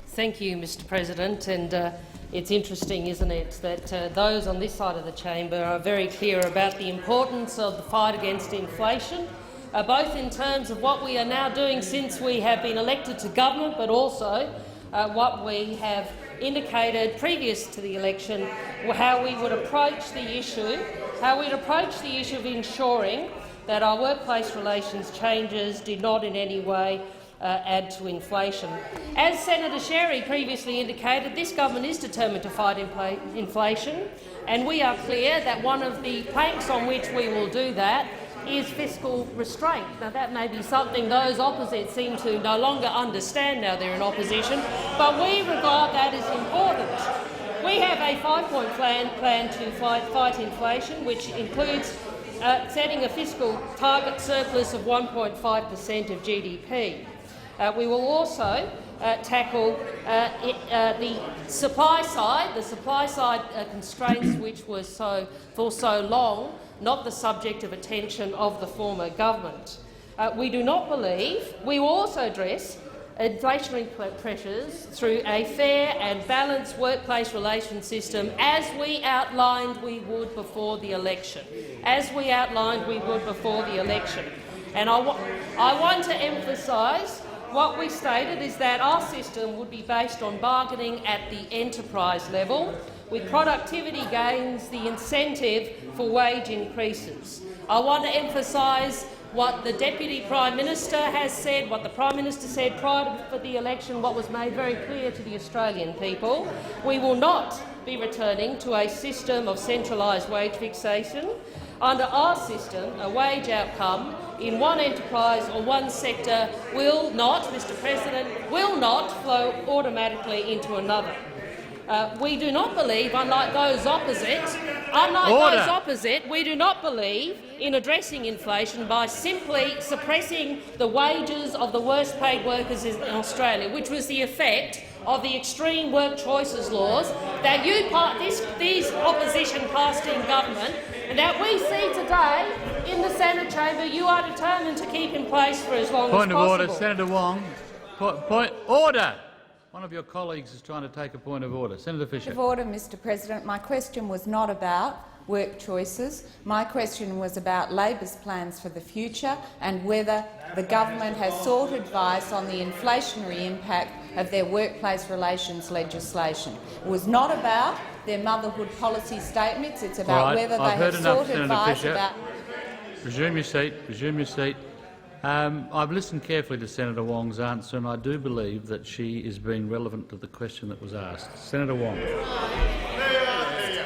Thank you, Mr President. And it's interesting, isn't it, that those on this side of the chamber are very clear about the importance of the fight against inflation, both in terms of what we are now doing since we have been elected to government, but also what we have indicated previous to the election, how we would approach the issue, of ensuring that our workplace relations changes did not in any way add to inflation. As Senator Sherry previously indicated, this government is determined to fight inflation, and we are clear that one of the planks on which we will do that is fiscal restraint. Now, that may be something those opposite seem to no longer understand now they're in opposition, but we regard that as important. We have a 5-point plan to fight inflation, which includes setting a fiscal target surplus of 1.5% of GDP. We will also tackle the supply side constraints, which was for so long not the subject of attention of the former government. We do not believe we will also address inflationary pressures through a fair and balanced workplace relations system, as we outlined we would before the election. And I want to emphasise what we stated is that our system would be based on bargaining at the enterprise level, with productivity gains the incentive for wage increases. I want to emphasise what the Deputy Prime Minister has said, what the Prime Minister said prior to the election, what was made very clear to the Australian people. We will not be returning to a system of centralised wage fixation. Under our system, a wage outcome in one enterprise or one sector will not, Mr President, flow automatically into another. We do not believe, unlike those opposite, we do not believe in addressing inflation by simply suppressing the wages of the worst-paid workers in Australia, which was the effect of the extreme work choices laws that these opposition passed in government, and that we see today in the Senate chamber. You are determined to keep in place for as long as possible. Point of order, Senator Wong. Order. One of your colleagues is trying to take a point of order. Senator Fisher. Point of order, Mr President. My question was not about work choices. My question was about Labor's plans for the future and whether the government has sought advice on the inflationary impact of their workplace relations legislation. It was not about their motherhood policy statements. It's about whether they have sought advice about— Resume your seat. Resume your seat. I've listened carefully to Senator Wong's answer, and I do believe that she is being relevant to the question that was asked. Senator Wong.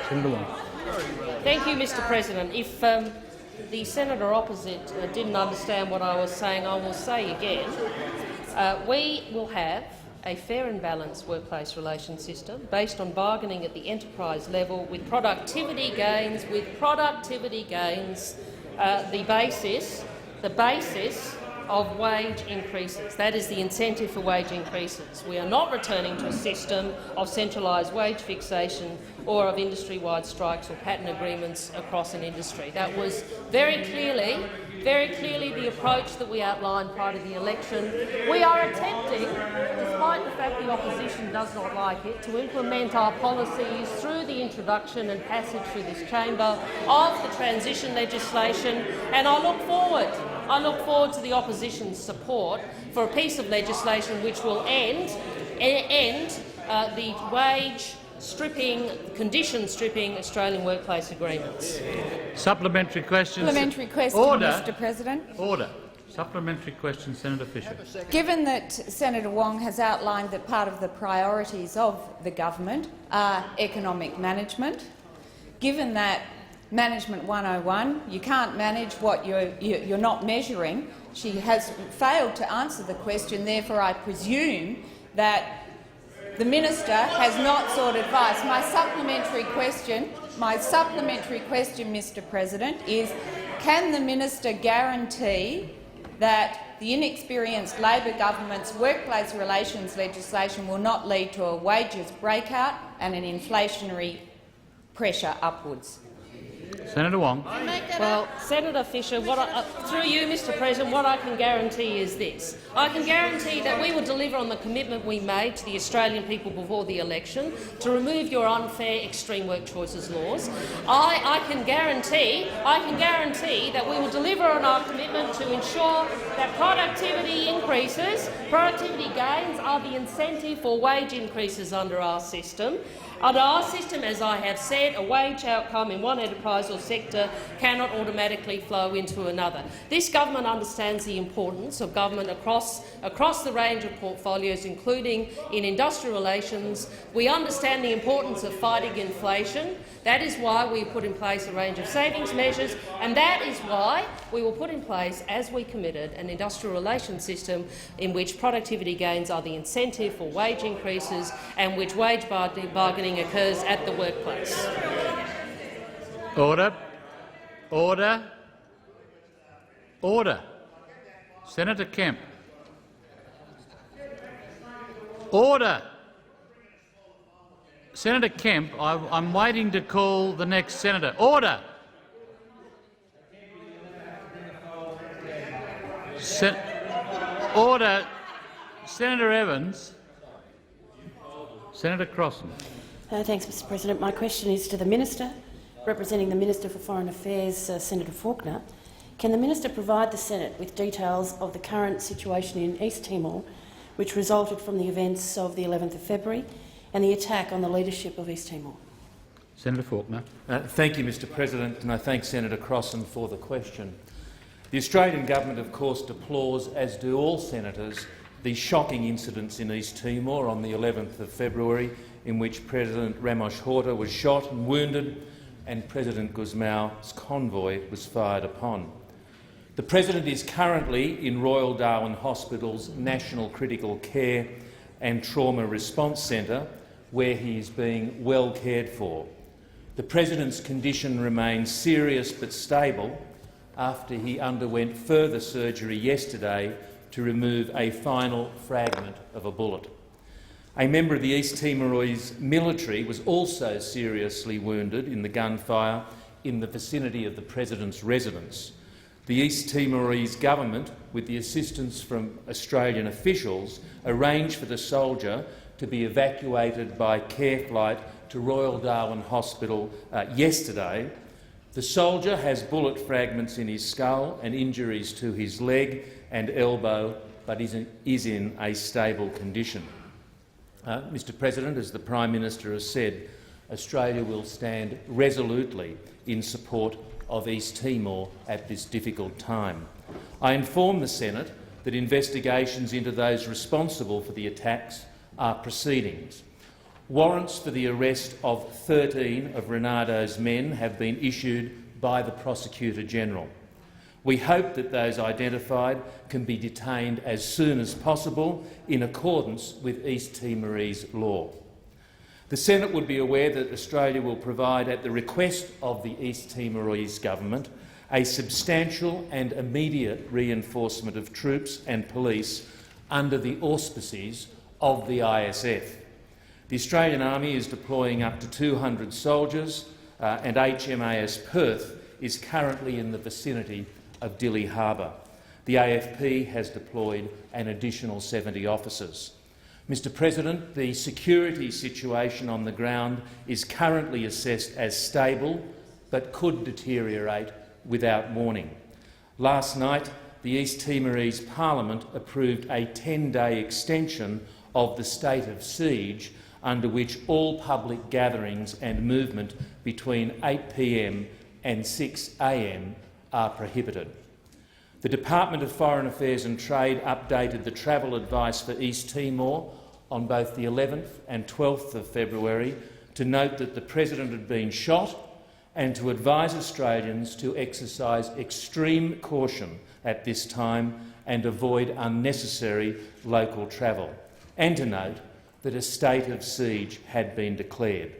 Senator Wong. Thank you, Mr President. If the senator opposite didn't understand what I was saying, I will say again. We will have a fair and balanced workplace relations system based on bargaining at the enterprise level, with productivity gains, the basis of wage increases. That is the incentive for wage increases. We are not returning to a system of centralised wage fixation or of industry-wide strikes or pattern agreements across an industry. That was very clearly the approach that we outlined prior to the election. We are attempting, despite the fact the opposition does not like it, to implement our policies through the introduction and passage through this chamber of the transition legislation, and I look forward to the opposition's support for a piece of legislation which will end the wage stripping, condition stripping Australian workplace agreements. Supplementary questions. Supplementary question, Order. Mr President. Order. Supplementary question, Senator Fisher. Given that Senator Wong has outlined that part of the priorities of the government are economic management, given that Management 101, you can't manage what you're not measuring, she has failed to answer the question. Therefore, I presume that the minister has not sought advice. My supplementary question, Mr. President, is: can the minister guarantee that the inexperienced Labor government's workplace relations legislation will not lead to a wages breakout and an inflationary pressure upwards? Senator Wong. Well, Senator Fisher, through you, Mr. President, what I can guarantee is this. I can guarantee that we will deliver on the commitment we made to the Australian people before the election to remove your unfair extreme work choices laws. I can guarantee that we will deliver on our commitment to ensure that productivity gains are the incentive for wage increases under our system. Under our system, as I have said, a wage outcome in one enterprise or sector cannot automatically flow into another. This government understands the importance of government across the range of portfolios, including in industrial relations. We understand the importance of fighting inflation. That is why we put in place a range of savings measures, and that is why we will put in place, as we committed, an industrial relations system in which productivity gains are the incentive for wage increases and which wage bargaining occurs at the workplace. Order. Order. Order. Senator Kemp. Order. Senator Kemp, I'm waiting to call the next senator. Order. Order. Senator Evans. Senator Crossan. Thanks, Mr. President. My question is to the Minister. Representing the Minister for Foreign Affairs, Senator Faulkner. Can the Minister provide the Senate with details of the current situation in East Timor, which resulted from the events of the 11th of February and the attack on the leadership of East Timor? Senator Faulkner. Thank you, Mr. President, and I thank Senator Crossan for the question. The Australian government, of course, deplores, as do all senators, the shocking incidents in East Timor on the 11th of February, in which President Ramos Horta was shot and wounded and President Guzmau's convoy was fired upon. The President is currently in Royal Darwin Hospital's National Critical Care and Trauma Response Centre, where he is being well cared for. The President's condition remains serious but stable after he underwent further surgery yesterday to remove a final fragment of a bullet. A member of the East Timorese military was also seriously wounded in the gunfire in the vicinity of the President's residence. The East Timorese government, with the assistance from Australian officials, arranged for the soldier to be evacuated by care flight to Royal Darwin Hospital yesterday. The soldier has bullet fragments in his skull and injuries to his leg and elbow, but is in a stable condition. Mr. President, as the Prime Minister has said, Australia will stand resolutely in support of East Timor at this difficult time. I inform the Senate that investigations into those responsible for the attacks are proceeding. Warrants for the arrest of 13 of Renado's men have been issued by the Prosecutor General. We hope that those identified can be detained as soon as possible in accordance with East Timorese law. The Senate would be aware that Australia will provide, at the request of the East Timorese government, a substantial and immediate reinforcement of troops and police under the auspices of the ISF. The Australian Army is deploying up to 200 soldiers, and HMAS Perth is currently in the vicinity of Dili Harbour. The AFP has deployed an additional 70 officers. Mr. President, the security situation on the ground is currently assessed as stable but could deteriorate without warning. Last night, the East Timorese Parliament approved a 10-day extension of the state of siege, under which all public gatherings and movement between 8 p.m. and 6 a.m. are prohibited. The Department of Foreign Affairs and Trade updated the travel advice for East Timor on both the 11th and 12th of February to note that the President had been shot and to advise Australians to exercise extreme caution at this time and avoid unnecessary local travel, and to note that a state of siege had been declared.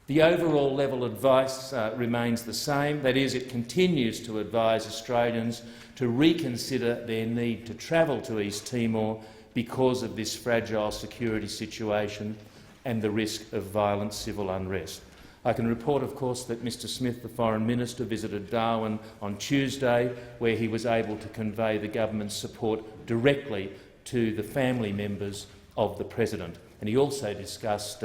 The overall level of advice remains the same, that is, it continues to advise Australians to reconsider their need to travel to East Timor because of this fragile security situation and the risk of violent civil unrest. I can report, of course, that Mr Smith, the Foreign Minister, visited Darwin on Tuesday, where he was able to convey the government's support directly to the family members of the President. And he also discussed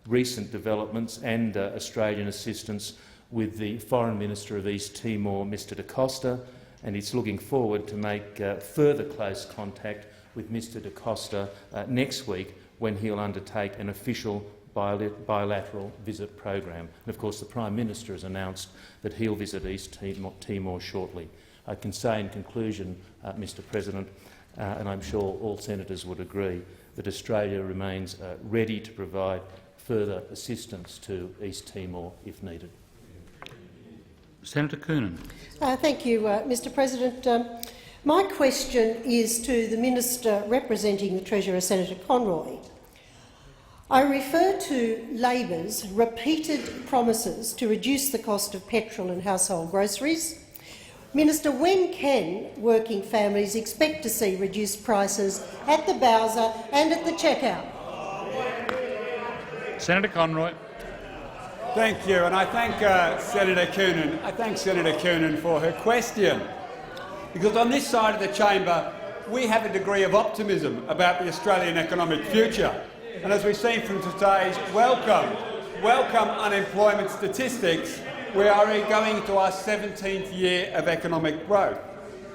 recent developments and Australian assistance with the Foreign Minister of East Timor, Mr Da Costa, and he's looking forward to make further close contact with Mr Da Costa next week when he'll undertake an official bilateral visit program. And of course the Prime Minister has announced that he'll visit East Timor shortly. I can say in conclusion, Mr President, and I'm sure all senators would agree, that Australia remains ready to provide further assistance to East Timor if needed. Senator Coonan. Thank you, Mr President. My question is to the Minister representing the Treasurer, Senator Conroy. I refer to Labor's repeated promises to reduce the cost of petrol and household groceries. Minister, when can working families expect to see reduced prices at the Bowser and at the checkout? Senator Conroy. Thank you, and I thank Senator Coonan. I thank Senator Coonan for her question, because on this side of the chamber we have a degree of optimism about the Australian economic future. And as we've seen from today's welcome unemployment statistics, we are going to our 17th year of economic growth.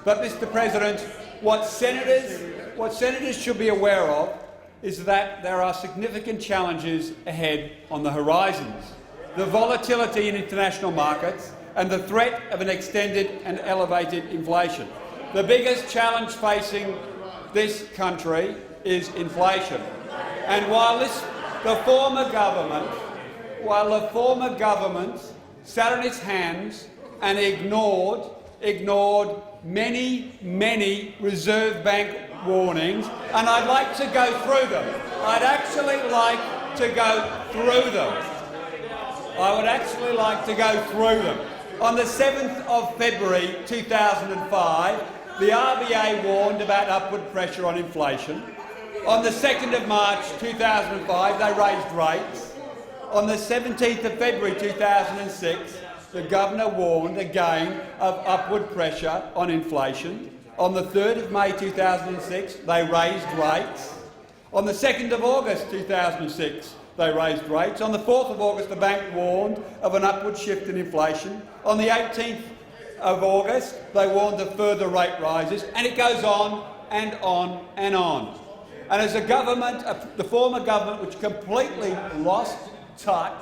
But, Mr President, what senators should be aware of is that there are significant challenges ahead on the horizons. The volatility in international markets and the threat of an extended and elevated inflation. The biggest challenge facing this country is inflation. And while the former government sat on its hands and ignored many Reserve Bank warnings, and I'd like to go through them. I'd actually like to go through them. I would actually like to go through them. On the 7th of February 2005, the RBA warned about upward pressure on inflation. On the 2nd of March 2005, they raised rates. On the 17th of February 2006, the Governor warned again of upward pressure on inflation. On the 3rd of May 2006, they raised rates. On the 2nd of August 2006, they raised rates. On the 4th of August, the bank warned of an upward shift in inflation. On the 18th of August, they warned of further rate rises, and it goes on and on and on. And as a government, the former government, which completely lost touch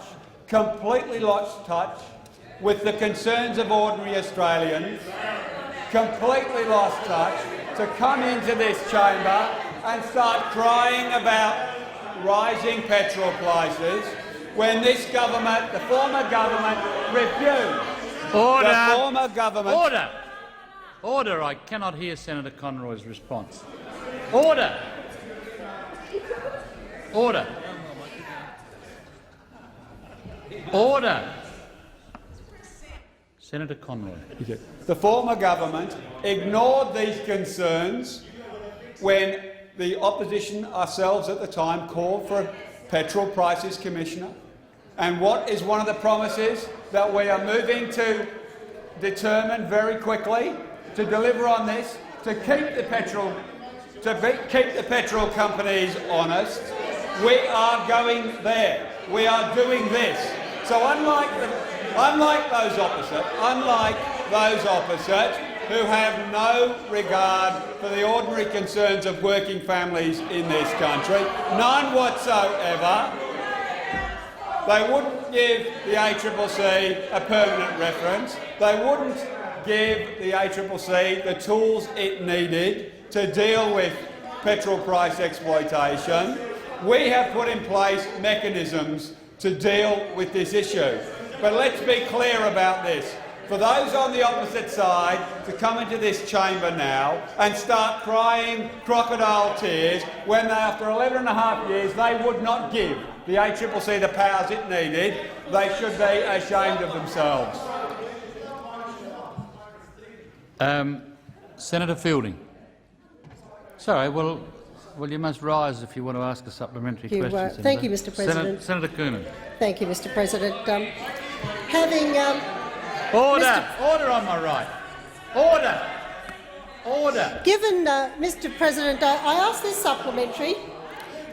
with the concerns of ordinary Australians, completely lost touch, to come into this chamber and start crying about rising petrol prices when this government, the former government, refused. Order! The former government... Order! Order! I cannot hear Senator Conroy's response. Order! Order! Order! Senator Conroy. The former government ignored these concerns when the opposition, ourselves at the time, called for a petrol prices commissioner. And what is one of the promises that we are moving to determine very quickly to deliver on this, to keep the petrol companies honest? We are going there. We are doing this. So unlike those opposite who have no regard for the ordinary concerns of working families in this country, none whatsoever, they wouldn't give the ACCC a permanent reference. They wouldn't give the ACCC the tools it needed to deal with petrol price exploitation. We have put in place mechanisms to deal with this issue. But let's be clear about this. For those on the opposite side to come into this chamber now and start crying crocodile tears when after 11.5 years they would not give the ACCC the powers it needed, they should be ashamed of themselves. Senator Fielding. Sorry, well, you must rise if you want to ask a supplementary question. Thank you, Mr. President. Senator Coonan. Thank you, Mr. President. Order on my right. Order. Given, Mr. President, I ask this supplementary.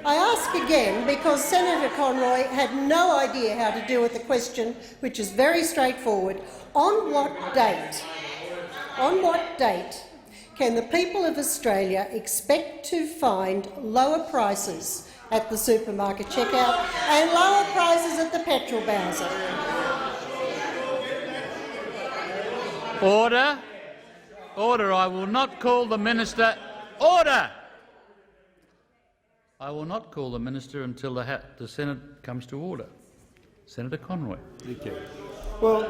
I ask again because Senator Conroy had no idea how to deal with the question, which is very straightforward. On what date can the people of Australia expect to find lower prices at the supermarket checkout and lower prices at the petrol bowser? Order. I will not call the minister. Order. I will not call the minister until the Senate comes to order. Senator Conroy. Thank you. Well,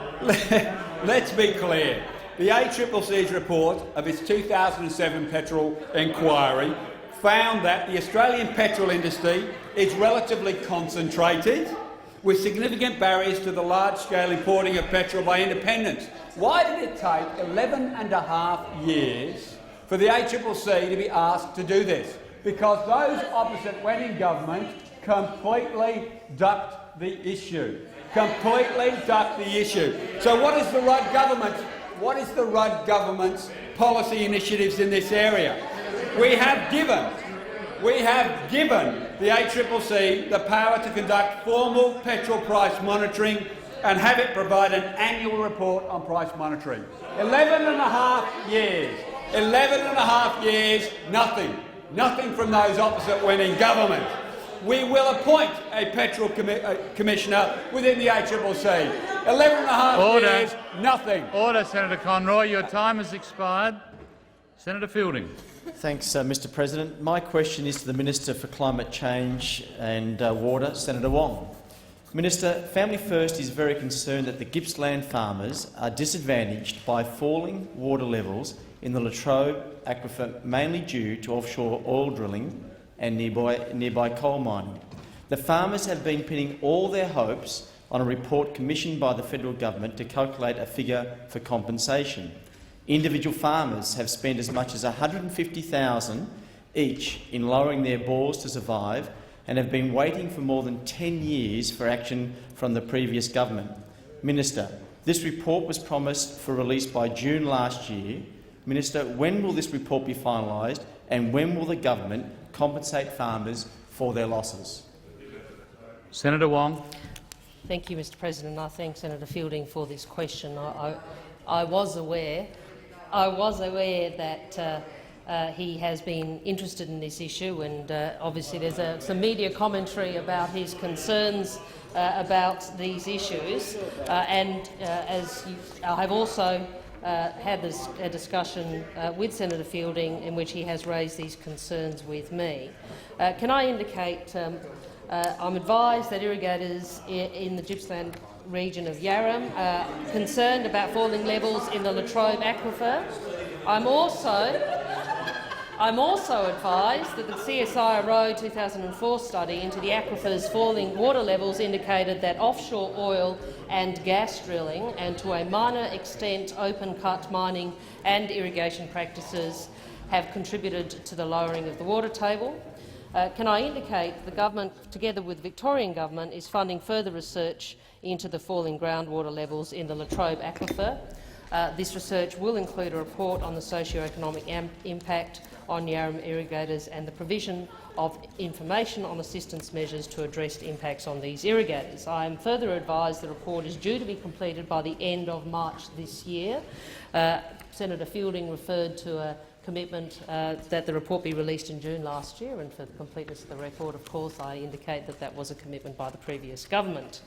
let's be clear. The ACCC's report of its 2007 petrol inquiry found that the Australian petrol industry is relatively concentrated, with significant barriers to the large-scale importing of petrol by independents. Why did it take 11.5 years for the ACCC to be asked to do this? Because those opposite when in government completely ducked the issue. So what is the Rudd government's policy initiatives in this area? We have given the ACCC the power to conduct formal petrol price monitoring and have it provide an annual report on price monitoring. 11.5 years, nothing from those opposite when in government. We will appoint a petrol commissioner within the ACCC. 11.5 years, nothing. Order, Senator Conroy. Your time has expired. Senator Fielding. Thanks, Mr. President. My question is to the Minister for Climate Change and Water, Senator Wong. Minister, Family First is very concerned that the Gippsland farmers are disadvantaged by falling water levels in the Latrobe aquifer, mainly due to offshore oil drilling and nearby coal mining. The farmers have been pinning all their hopes on a report commissioned by the federal government to calculate a figure for compensation. Individual farmers have spent as much as $150,000 each in lowering their bores to survive and have been waiting for more than 10 years for action from the previous government. Minister, this report was promised for release by June last year. Minister, when will this report be finalised and when will the government compensate farmers for their losses? Senator Wong. Thank you, Mr. President. I thank Senator Fielding for this question. I was aware that he has been interested in this issue, and obviously there's some media commentary about his concerns about these issues. I have also had a discussion with Senator Fielding in which he has raised these concerns with me. Can I indicate I'm advised that irrigators in the Gippsland region of Yarram are concerned about falling levels in the Latrobe aquifer. I'm also advised that the CSIRO 2004 study into the aquifer's falling water levels indicated that offshore oil and gas drilling, and to a minor extent open-cut mining and irrigation practices, have contributed to the lowering of the water table. Can I indicate the government, together with the Victorian government, is funding further research into the falling groundwater levels in the Latrobe aquifer. This research will include a report on the socio-economic impact on Yarram irrigators and the provision of information on assistance measures to address impacts on these irrigators. I am further advised the report is due to be completed by the end of March this year. Senator Fielding referred to a commitment that the report be released in June last year, and for the completeness of the record, of course, I indicate that that was a commitment by the previous government.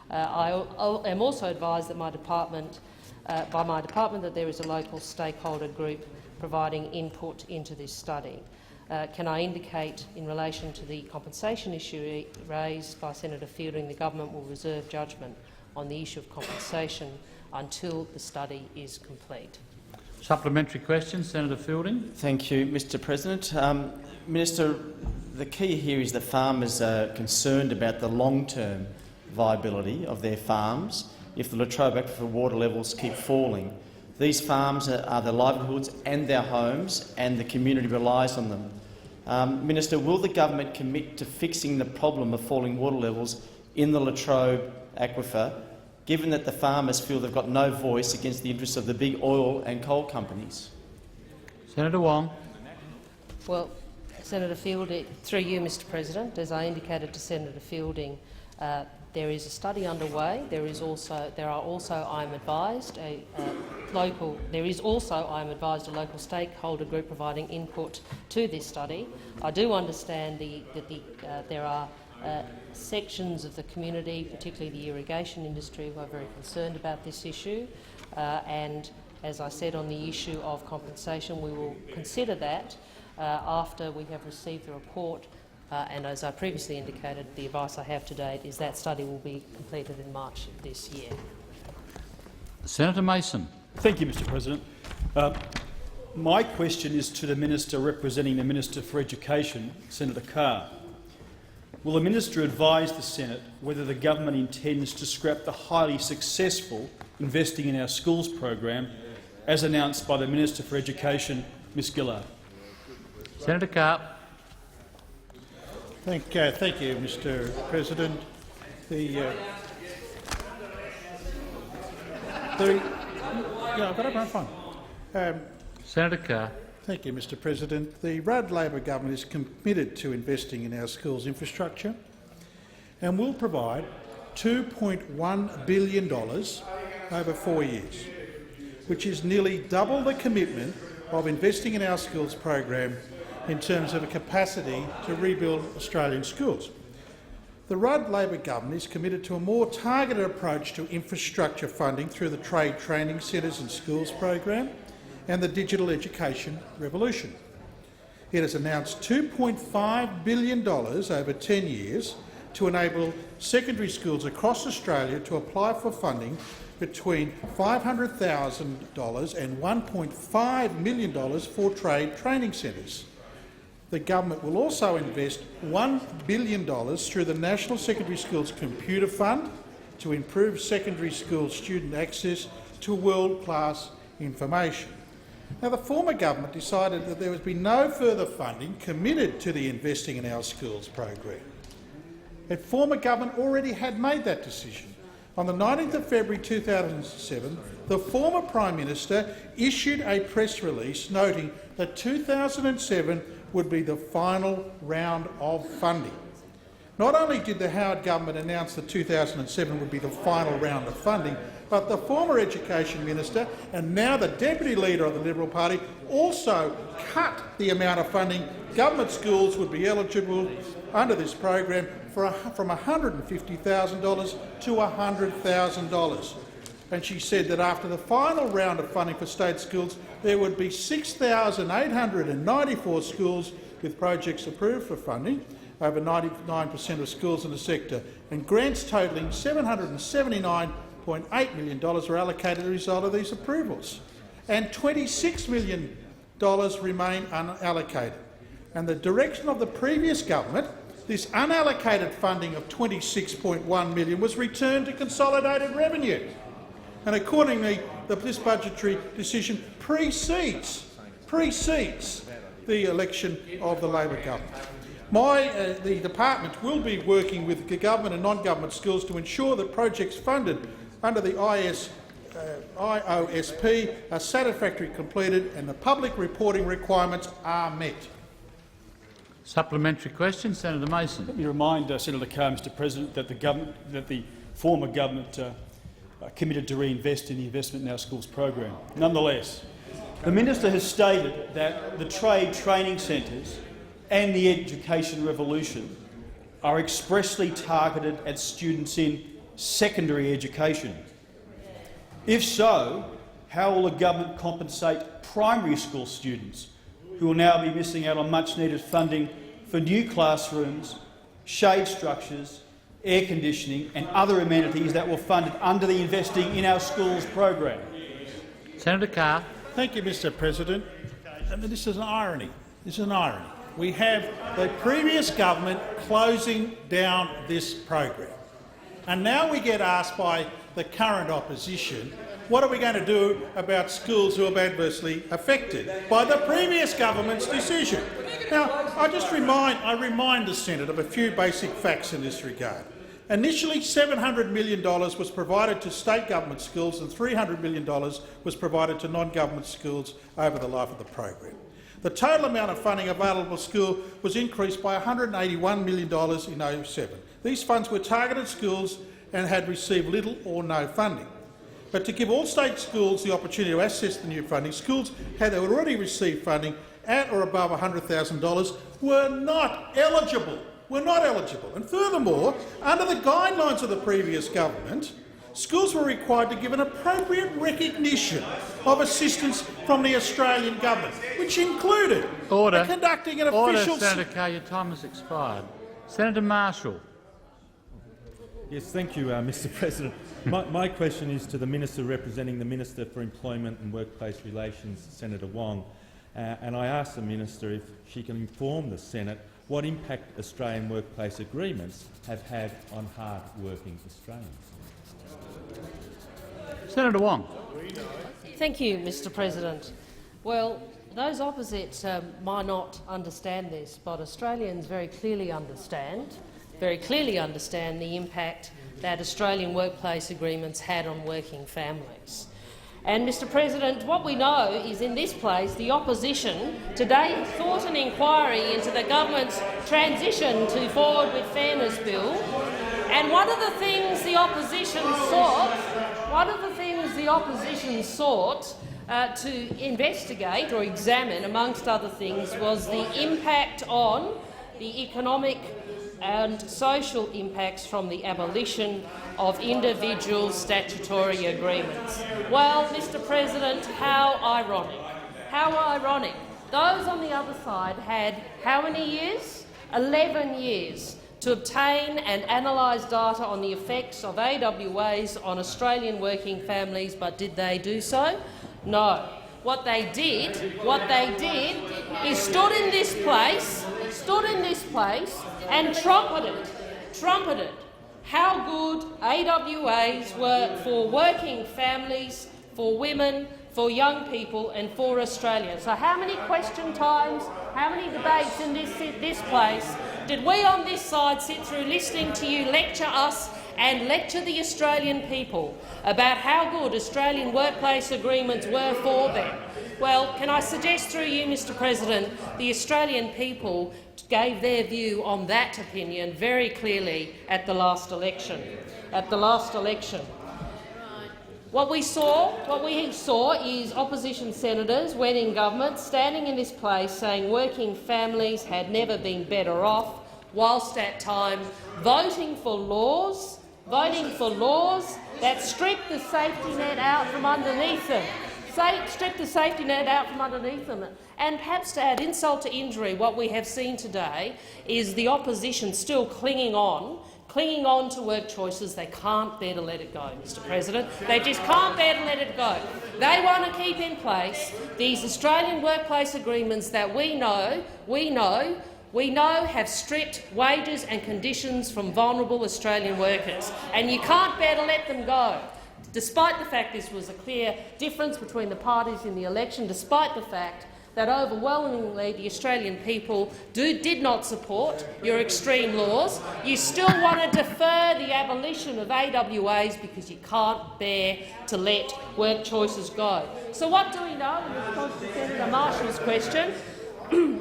I am also advised that my department by my department that there is a local stakeholder group providing input into this study. Can I indicate, in relation to the compensation issue raised by Senator Fielding, the government will reserve judgment on the issue of compensation until the study is complete. Supplementary question, Senator Fielding. Thank you, Mr President. Minister, the key here is that farmers are concerned about the long-term viability of their farms if the Latrobe aquifer water levels keep falling. These farms are their livelihoods and their homes, and the community relies on them. Minister, will the government commit to fixing the problem of falling water levels in the Latrobe aquifer, given that the farmers feel they've got no voice against the interests of the big oil and coal companies? Senator Wong. Well, Senator Fielding, through you, Mr President, as I indicated to Senator Fielding, there is a study underway. There is also, I'm advised, a local stakeholder group providing input to this study. I do understand that there are sections of the community, particularly the irrigation industry, who are very concerned about this issue. And as I said on the issue of compensation, we will consider that after we have received the report. And as I previously indicated, the advice I have to date is that study will be completed in March of this year. Senator Mason. Thank you, Mr President. My question is to the Minister representing the Minister for Education, Senator Carr. Will the Minister advise the Senate whether the government intends to scrap the highly successful Investing in Our Schools program as announced by the Minister for Education, Ms Gillard? Senator Carr. Thank you, Mr President. Senator Carr. Thank you, Mr President. The Rudd Labor government is committed to investing in our schools infrastructure and will provide $2.1 billion over 4 years, which is nearly double the commitment of Investing in Our Schools program in terms of a capacity to rebuild Australian schools. The Rudd Labor government is committed to a more targeted approach to infrastructure funding through the Trade Training Centres and Schools program and the Digital Education Revolution. It has announced $2.5 billion over 10 years to enable secondary schools across Australia to apply for funding between $500,000 and $1.5 million for trade training centres. The government will also invest $1 billion through the National Secondary Schools Computer Fund to improve secondary school student access to world-class information. Now, the former government decided that there would be no further funding committed to the Investing in Our Schools program. The former government already had made that decision. On the 19th of February 2007, the former Prime Minister issued a press release noting that 2007 would be the final round of funding. Not only did the Howard government announce that 2007 would be the final round of funding, but the former Education Minister and now the Deputy Leader of the Liberal Party also cut the amount of funding government schools would be eligible under this program from $150,000 to $100,000. And she said that after the final round of funding for state schools, there would be 6,894 schools with projects approved for funding, over 99% of schools in the sector, and grants totalling $779.8 million were allocated as a result of these approvals, and $26 million remain unallocated. And the direction of the previous government, this unallocated funding of $26.1 million was returned to consolidated revenue. And accordingly, this budgetary decision precedes the election of the Labor government. The department will be working with the government and non-government schools to ensure that projects funded under the IOSP are satisfactorily completed and the public reporting requirements are met. Supplementary question, Senator Mason. Let me remind Senator Carr, Mr President, that the former government committed to reinvest in the Investment in Our Schools program. Nonetheless, the Minister has stated that the trade training centres and the Education Revolution are expressly targeted at students in secondary education. If so, how will the government compensate primary school students who will now be missing out on much-needed funding for new classrooms, shade structures, air conditioning and other amenities that were funded under the Investing in Our Schools program? Senator Carr. Thank you, Mr. President. I mean, this is an irony. This is an irony. We have the previous government closing down this program, and now we get asked by the current opposition, what are we going to do about schools who are adversely affected by the previous government's decision? Now, I remind the Senate of a few basic facts in this regard. Initially, $700 million was provided to state government schools and $300 million was provided to non-government schools over the life of the program. The total amount of funding available to school was increased by $181 million in 2007. These funds were targeted schools and had received little or no funding. But to give all state schools the opportunity to access the new funding, schools had already received funding at or above $100,000 were not eligible. And furthermore, under the guidelines of the previous government, schools were required to give an appropriate recognition of assistance from the Australian government, which included conducting an official... Senator Carr, your time has expired. Senator Marshall. Yes, thank you, Mr. President. My question is to the Minister representing the Minister for Employment and Workplace Relations, Senator Wong, and I ask the Minister if she can inform the Senate what impact Australian workplace agreements have had on hard-working Australians. Senator Wong. Thank you, Mr. President. Well, those opposite might not understand this, but Australians very clearly understand the impact that Australian workplace agreements had on working families. And, Mr. President, what we know is in this place the opposition today sought an inquiry into the government's transition to Forward with Fairness bill, and one of the things the opposition sought to investigate or examine, amongst other things, was the impact on the economic and social impacts from the abolition of individual statutory agreements. Well, Mr. President, how ironic. How ironic. Those on the other side had how many years? 11 years to obtain and analyse data on the effects of AWAs on Australian working families, but did they do so? No. What they did is stood in this place and trumpeted how good AWAs were for working families, for women, for young people and for Australia. So how many question times, how many debates in this place did we on this side sit through listening to you lecture us and lecture the Australian people about how good Australian workplace agreements were for them? Well, can I suggest through you, Mr. President, the Australian people gave their view on that opinion very clearly at the last election. What we saw is opposition senators, when in government, standing in this place saying working families had never been better off, whilst at times voting for laws that strip the safety net out from underneath them. And perhaps to add insult to injury, what we have seen today is the opposition still clinging on to work choices. They can't bear to let it go, Mr. President. They just can't bear to let it go. They want to keep in place these Australian workplace agreements that we know have stripped wages and conditions from vulnerable Australian workers, and you can't bear to let them go. Despite the fact this was a clear difference between the parties in the election, despite the fact that overwhelmingly the Australian people did not support your extreme laws, you still want to defer the abolition of AWAs because you can't bear to let work choices go. So what do we know in response to Senator Marshall's question?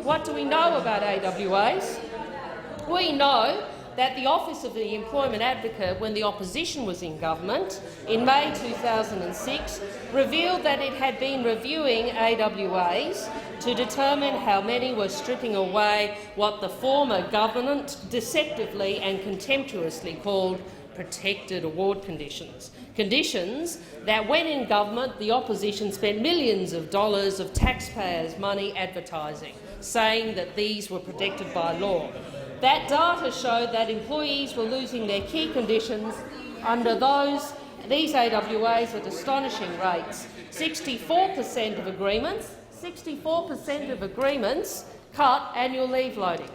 What do we know about AWAs? We know that the Office of the Employment Advocate, when the opposition was in government in May 2006, revealed that it had been reviewing AWAs to determine how many were stripping away what the former government deceptively and contemptuously called protected award conditions. Conditions that, when in government, the opposition spent millions of dollars of taxpayers' money advertising, saying that these were protected by law. That data showed that employees were losing their key conditions under these AWAs at astonishing rates. 64% of agreements cut annual leave loading.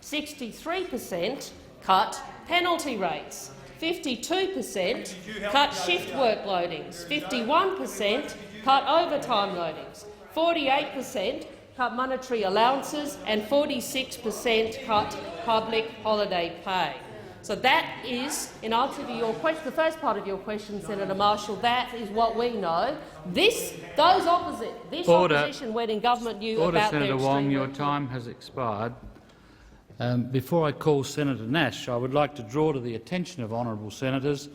63% cut penalty rates. 52% cut shift work loadings. 51% cut overtime loadings. 48% cut monetary allowances, and 46% cut public holiday pay. So that is, in answer to your question, the first part of your question, Senator Marshall, that is what we know. This opposition, when in government, knew about their extreme Senator Wong, your work. time has expired. Before I call Senator Nash, I would like to draw to the attention of honourable senators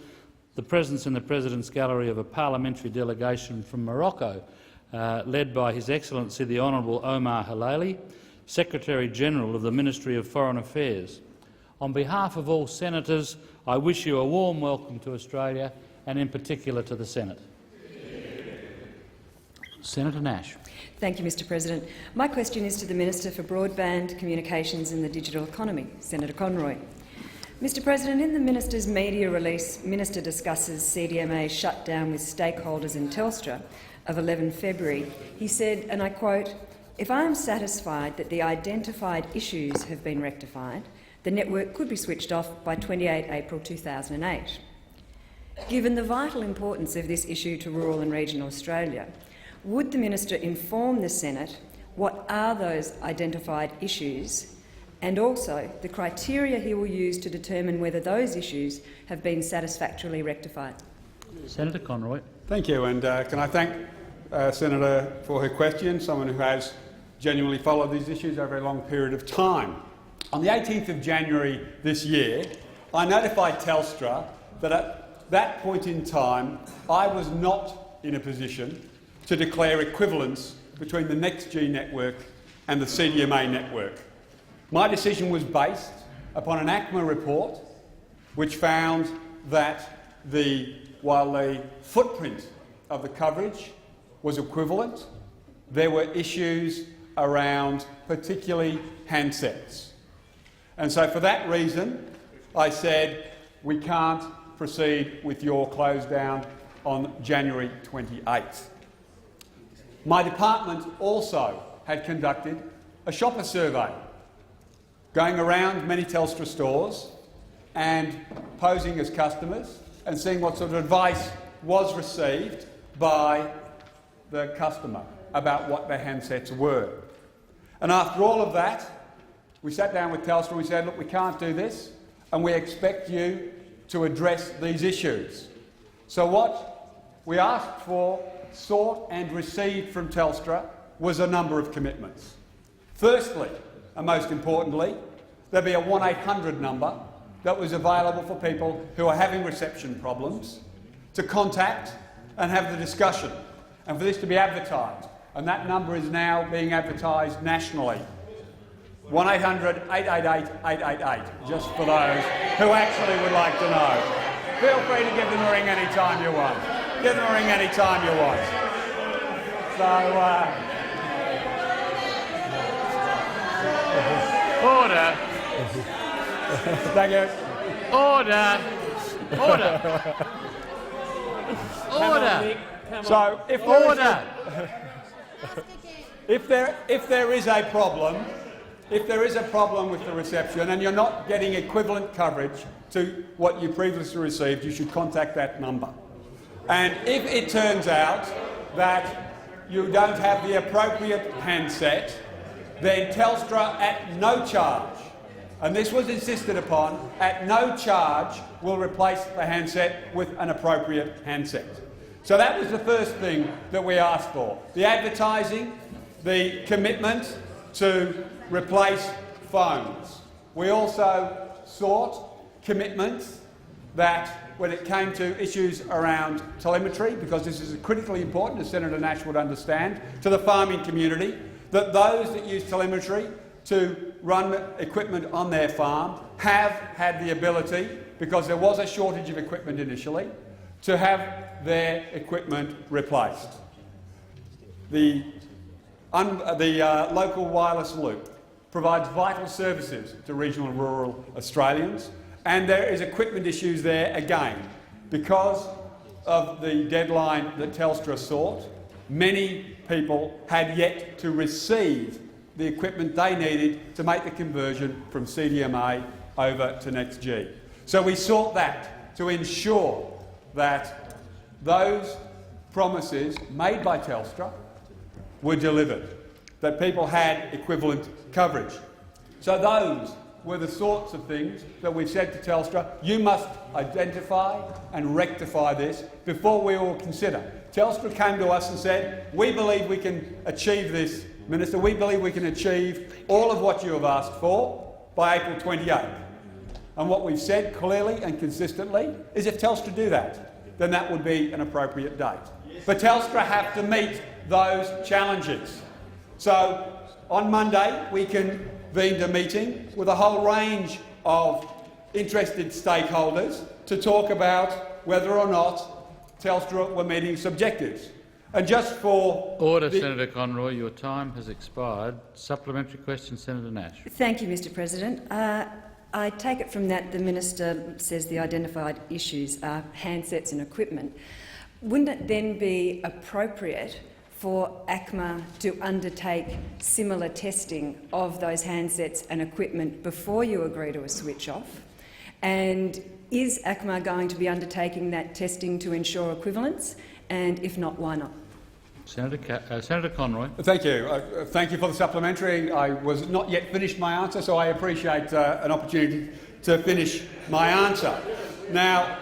the presence in the President's Gallery of a parliamentary delegation from Morocco, led by His Excellency the Honourable Omar Halali, Secretary-General of the Ministry of Foreign Affairs. On behalf of all senators, I wish you a warm welcome to Australia and in particular to the Senate. Senator Nash. Thank you, Mr President. My question is to the Minister for Broadband, Communications and the Digital Economy, Senator Conroy. Mr President, in the Minister's media release, Minister discusses CDMA's shutdown with stakeholders in Telstra of 11 February. He said, and I quote, "If I am satisfied that the identified issues have been rectified, the network could be switched off by 28 April 2008. Given the vital importance of this issue to rural and regional Australia, would the Minister inform the Senate what are those identified issues and also the criteria he will use to determine whether those issues have been satisfactorily rectified?" Senator Conroy. Thank you, and can I thank Senator for her question, someone who has genuinely followed these issues over a long period of time. On the 18th of January this year, I notified Telstra that at that point in time I was not in a position to declare equivalence between the NextG network and the CDMA network. My decision was based upon an ACMA report which found that while the footprint of the coverage was equivalent, there were issues around particularly handsets. And so for that reason, I said we can't proceed with your close down on January 28th. My department also had conducted a shopper survey, going around many Telstra stores and posing as customers and seeing what sort of advice was received by the customer about what their handsets were. And after all of that, we sat down with Telstra and we said, look, we can't do this and we expect you to address these issues. So what we asked for, sought and received from Telstra was a number of commitments. Firstly, and most importantly, there'd be a 1-800 number that was available for people who are having reception problems to contact and have the discussion, and for this to be advertised. And that number is now being advertised nationally. 1-800-888-888, just for those who actually would like to know. Feel free to give them a ring any time you want. Give them a ring any time you want. So, Order. Thank you. Order. Order. Order. So, if there is a problem, if there is a problem with the reception and you're not getting equivalent coverage to what you previously received, you should contact that number. And if it turns out that you don't have the appropriate handset, then Telstra at no charge, and this was insisted upon, at no charge will replace the handset with an appropriate handset. So that was the first thing that we asked for. The advertising, the commitment to replace phones. We also sought commitments that when it came to issues around telemetry, because this is critically important, as Senator Nash would understand, to the farming community, that those that use telemetry to run equipment on their farm have had the ability because there was a shortage of equipment initially, to have their equipment replaced. The local wireless loop provides vital services to regional and rural Australians, and there is equipment issues there again. Because of the deadline that Telstra sought, many people had yet to receive the equipment they needed to make the conversion from CDMA over to NextG. So we sought that to ensure that those promises made by Telstra were delivered, that people had equivalent coverage. So those were the sorts of things that we've said to Telstra, you must identify and rectify this before we will consider. Telstra came to us and said, we believe we can achieve this, Minister, we believe we can achieve all of what you have asked for by April 28th. And what we've said clearly and consistently is if Telstra do that, then that would be an appropriate date. But Telstra have to meet those challenges. So on Monday we convened a meeting with a whole range of interested stakeholders to talk about whether or not Telstra were meeting its objectives. And just for order, Senator Conroy, your time has expired. Supplementary question, Senator Nash. Thank you, Mr. President. I take it from that the minister says the identified issues are handsets and equipment. Wouldn't it then be appropriate for ACMA to undertake similar testing of those handsets and equipment before you agree to a switch off? And is ACMA going to be undertaking that testing to ensure equivalence? And if not, why not? Senator Conroy. Thank you. Thank you for the supplementary. I was not yet finished my answer, so I appreciate an opportunity to finish my answer. Now,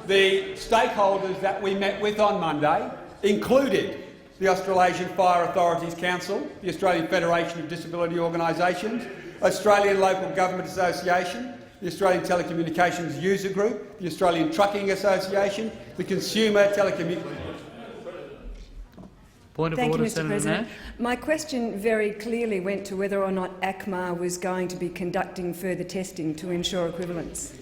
the stakeholders that we met with on Monday included the Australasian Fire Authorities Council, the Australian Federation of Disability Organisations, Australian Local Government Association, the Australian Telecommunications User Group, the Australian Trucking Association, the Consumer Telecommunications. Point of Thank order, you, Mr. Senator President. Nash. My question very clearly went to whether or not ACMA was going to be conducting further testing to ensure equivalence.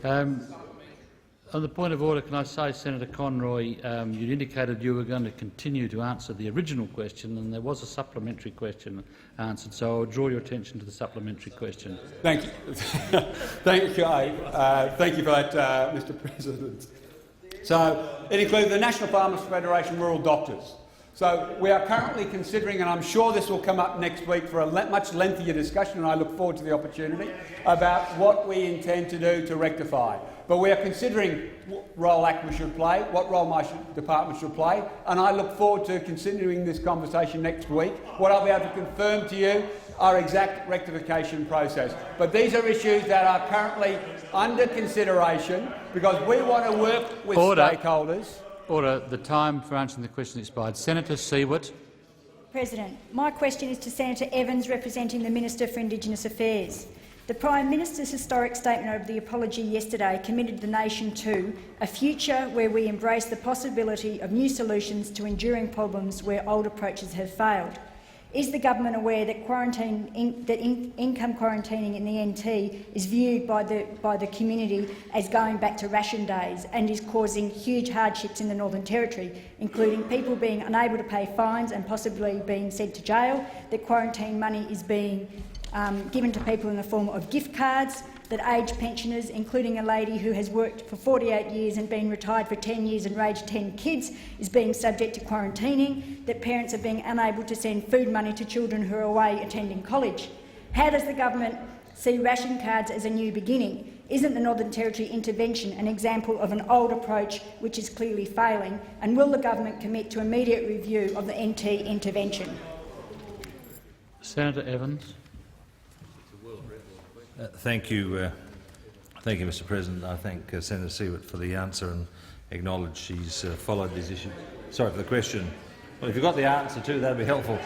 On the point of order, can I say, Senator Conroy, you indicated you were going to continue to answer the original question, and there was a supplementary question answered, so I'll draw your attention to the supplementary question. Thank you. Thank you for that, Mr. President. So it included the National Farmers Federation Rural Doctors. So we are currently considering, and I'm sure this will come up next week for a much lengthier discussion, and I look forward to the opportunity, about what we intend to do to rectify. But we are considering what role ACMA should play, what role my department should play, and I look forward to continuing this conversation next week. What I'll be able to confirm to you are exact rectification process. But these are issues that are currently under consideration because we want to work with stakeholders. Order. The time for answering the question expired. Senator Siewert. President, my question is to Senator Evans, representing the Minister for Indigenous Affairs. The Prime Minister's historic statement of the apology yesterday committed the nation to a future where we embrace the possibility of new solutions to enduring problems where old approaches have failed. Is the government aware that income quarantining in the NT is viewed by the community as going back to ration days and is causing huge hardships in the Northern Territory, including people being unable to pay fines and possibly being sent to jail, that quarantine money is being given to people in the form of gift cards, that aged pensioners, including a lady who has worked for 48 years and been retired for 10 years and raised 10 kids, is being subject to quarantining, that parents are being unable to send food money to children who are away attending college. How does the government see ration cards as a new beginning? Isn't the Northern Territory intervention an example of an old approach which is clearly failing? And will the government commit to immediate review of the NT intervention? Senator Evans. Thank you, Mr. President. I thank Senator Siewert for the answer and acknowledge she's followed this issue. Sorry for the question. Well, if you've got the answer too, that'd be helpful.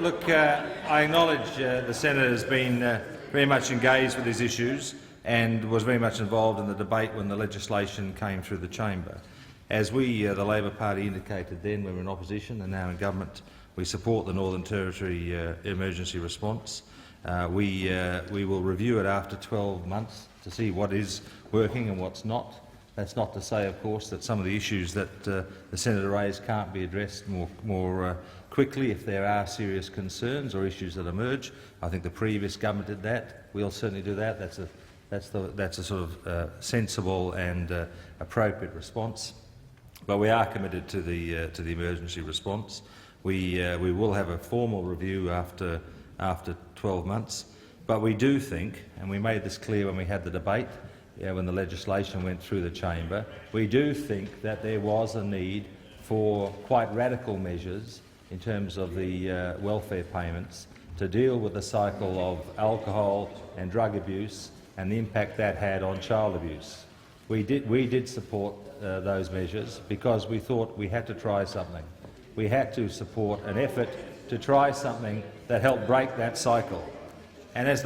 Look, I acknowledge the Senator has been very much engaged with these issues and was very much involved in the debate when the legislation came through the chamber. As we, the Labor Party, indicated then when we were in opposition and now in government, we support the Northern Territory emergency response. We will review it after 12 months to see what is working and what's not. That's not to say, of course, that some of the issues that the senator raised can't be addressed more quickly if there are serious concerns or issues that emerge. I think the previous government did that. We'll certainly do that. That's a sort of sensible and appropriate response. But we are committed to the emergency response. We will have a formal review after 12 months. But we do think, and we made this clear when we had the debate, when the legislation went through the chamber, we do think that there was a need for quite radical measures in terms of the welfare payments to deal with the cycle of alcohol and drug abuse and the impact that had on child abuse. We did support those measures because we thought we had to try something. We had to support an effort to try something that helped break that cycle. And as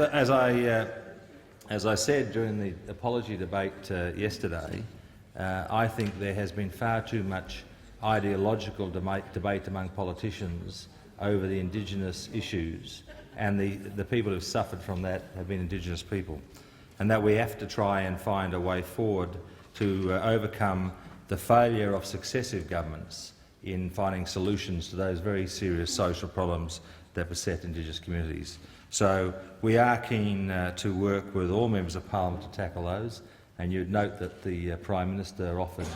I said during the apology debate yesterday, I think there has been far too much ideological debate among politicians over the Indigenous issues, and the people who have suffered from that have been Indigenous people, and that we have to try and find a way forward to overcome the failure of successive governments in finding solutions to those very serious social problems that beset Indigenous communities. So we are keen to work with all members of Parliament to tackle those, and you'd note that the Prime Minister offered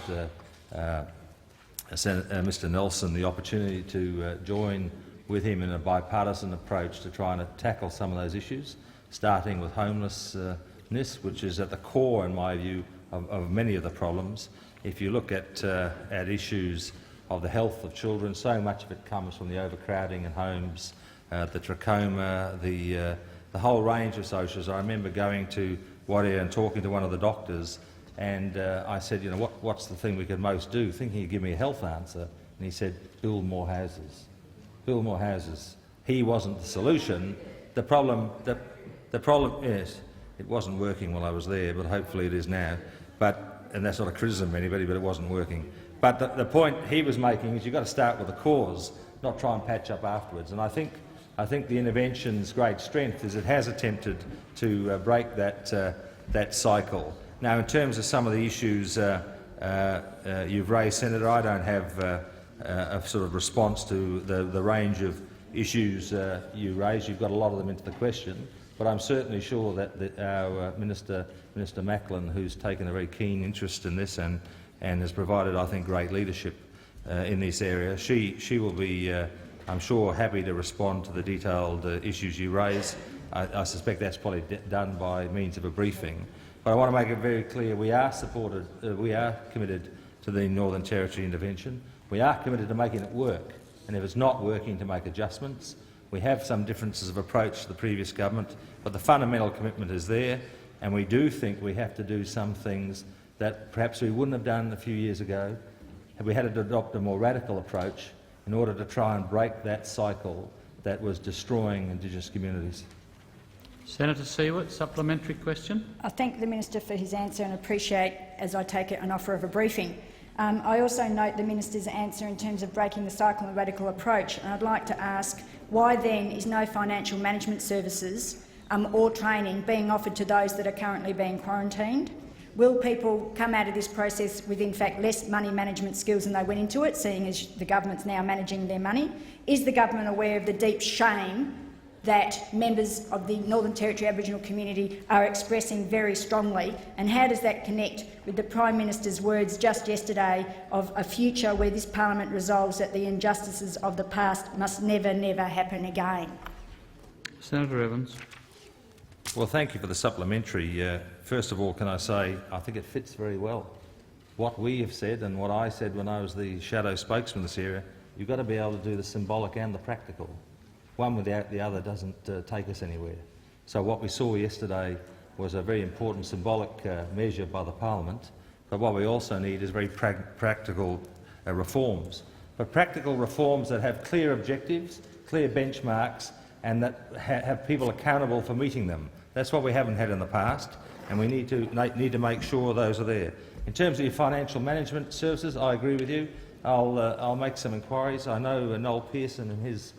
Mr Nelson the opportunity to join with him in a bipartisan approach to try and tackle some of those issues, starting with homelessness, which is at the core, in my view, of many of the problems. If you look at issues of the health of children, so much of it comes from the overcrowding in homes, the trachoma, the whole range of socials. I remember going to Warrior and talking to one of the doctors, and I said, you know, what's the thing we could most do, thinking he'd give me a health answer, and he said, build more houses. Build more houses. He wasn't the solution. The problem, yes, it wasn't working while I was there, but hopefully it is now. And that's not a criticism of anybody, but it wasn't working. But the point he was making is you've got to start with the cause, not try and patch up afterwards. And I think the intervention's great strength is it has attempted to break that cycle. Now, in terms of some of the issues you've raised, Senator, I don't have a sort of response to the range of issues you raised. You've got a lot of them into the question, but I'm certainly sure that our Minister Macklin, who's taken a very keen interest in this and has provided, I think, great leadership in this area, she will be, I'm sure, happy to respond to the detailed issues you raise. I suspect that's probably done by means of a briefing. But I want to make it very clear we are committed to the Northern Territory intervention. We are committed to making it work, and if it's not working, to make adjustments. We have some differences of approach to the previous government, but the fundamental commitment is there, and we do think we have to do some things that perhaps we wouldn't have done a few years ago. We had to adopt a more radical approach in order to try and break that cycle that was destroying Indigenous communities. Senator Siewert, supplementary question. I thank the Minister for his answer and appreciate, as I take it, an offer of a briefing. I also note the Minister's answer in terms of breaking the cycle and radical approach, and I'd like to ask why then is no financial management services or training being offered to those that are currently being quarantined? Will people come out of this process with, in fact, less money management skills than they went into it, seeing as the government's now managing their money? Is the government aware of the deep shame that members of the Northern Territory Aboriginal community are expressing very strongly, and how does that connect with the Prime Minister's words just yesterday of a future where this parliament resolves that the injustices of the past must never, never happen again? Senator Evans. Well, thank you for the supplementary. First of all, can I say I think it fits very well. What we have said and what I said when I was the shadow spokesman in this area, you've got to be able to do the symbolic and the practical. One without the other doesn't take us anywhere. So what we saw yesterday was a very important symbolic measure by the Parliament, but what we also need is very practical reforms. But practical reforms that have clear objectives, clear benchmarks, and that have people accountable for meeting them. That's what we haven't had in the past, and we need to make sure those are there. In terms of your financial management services, I agree with you. I'll make some inquiries. I know Noel Pearson and his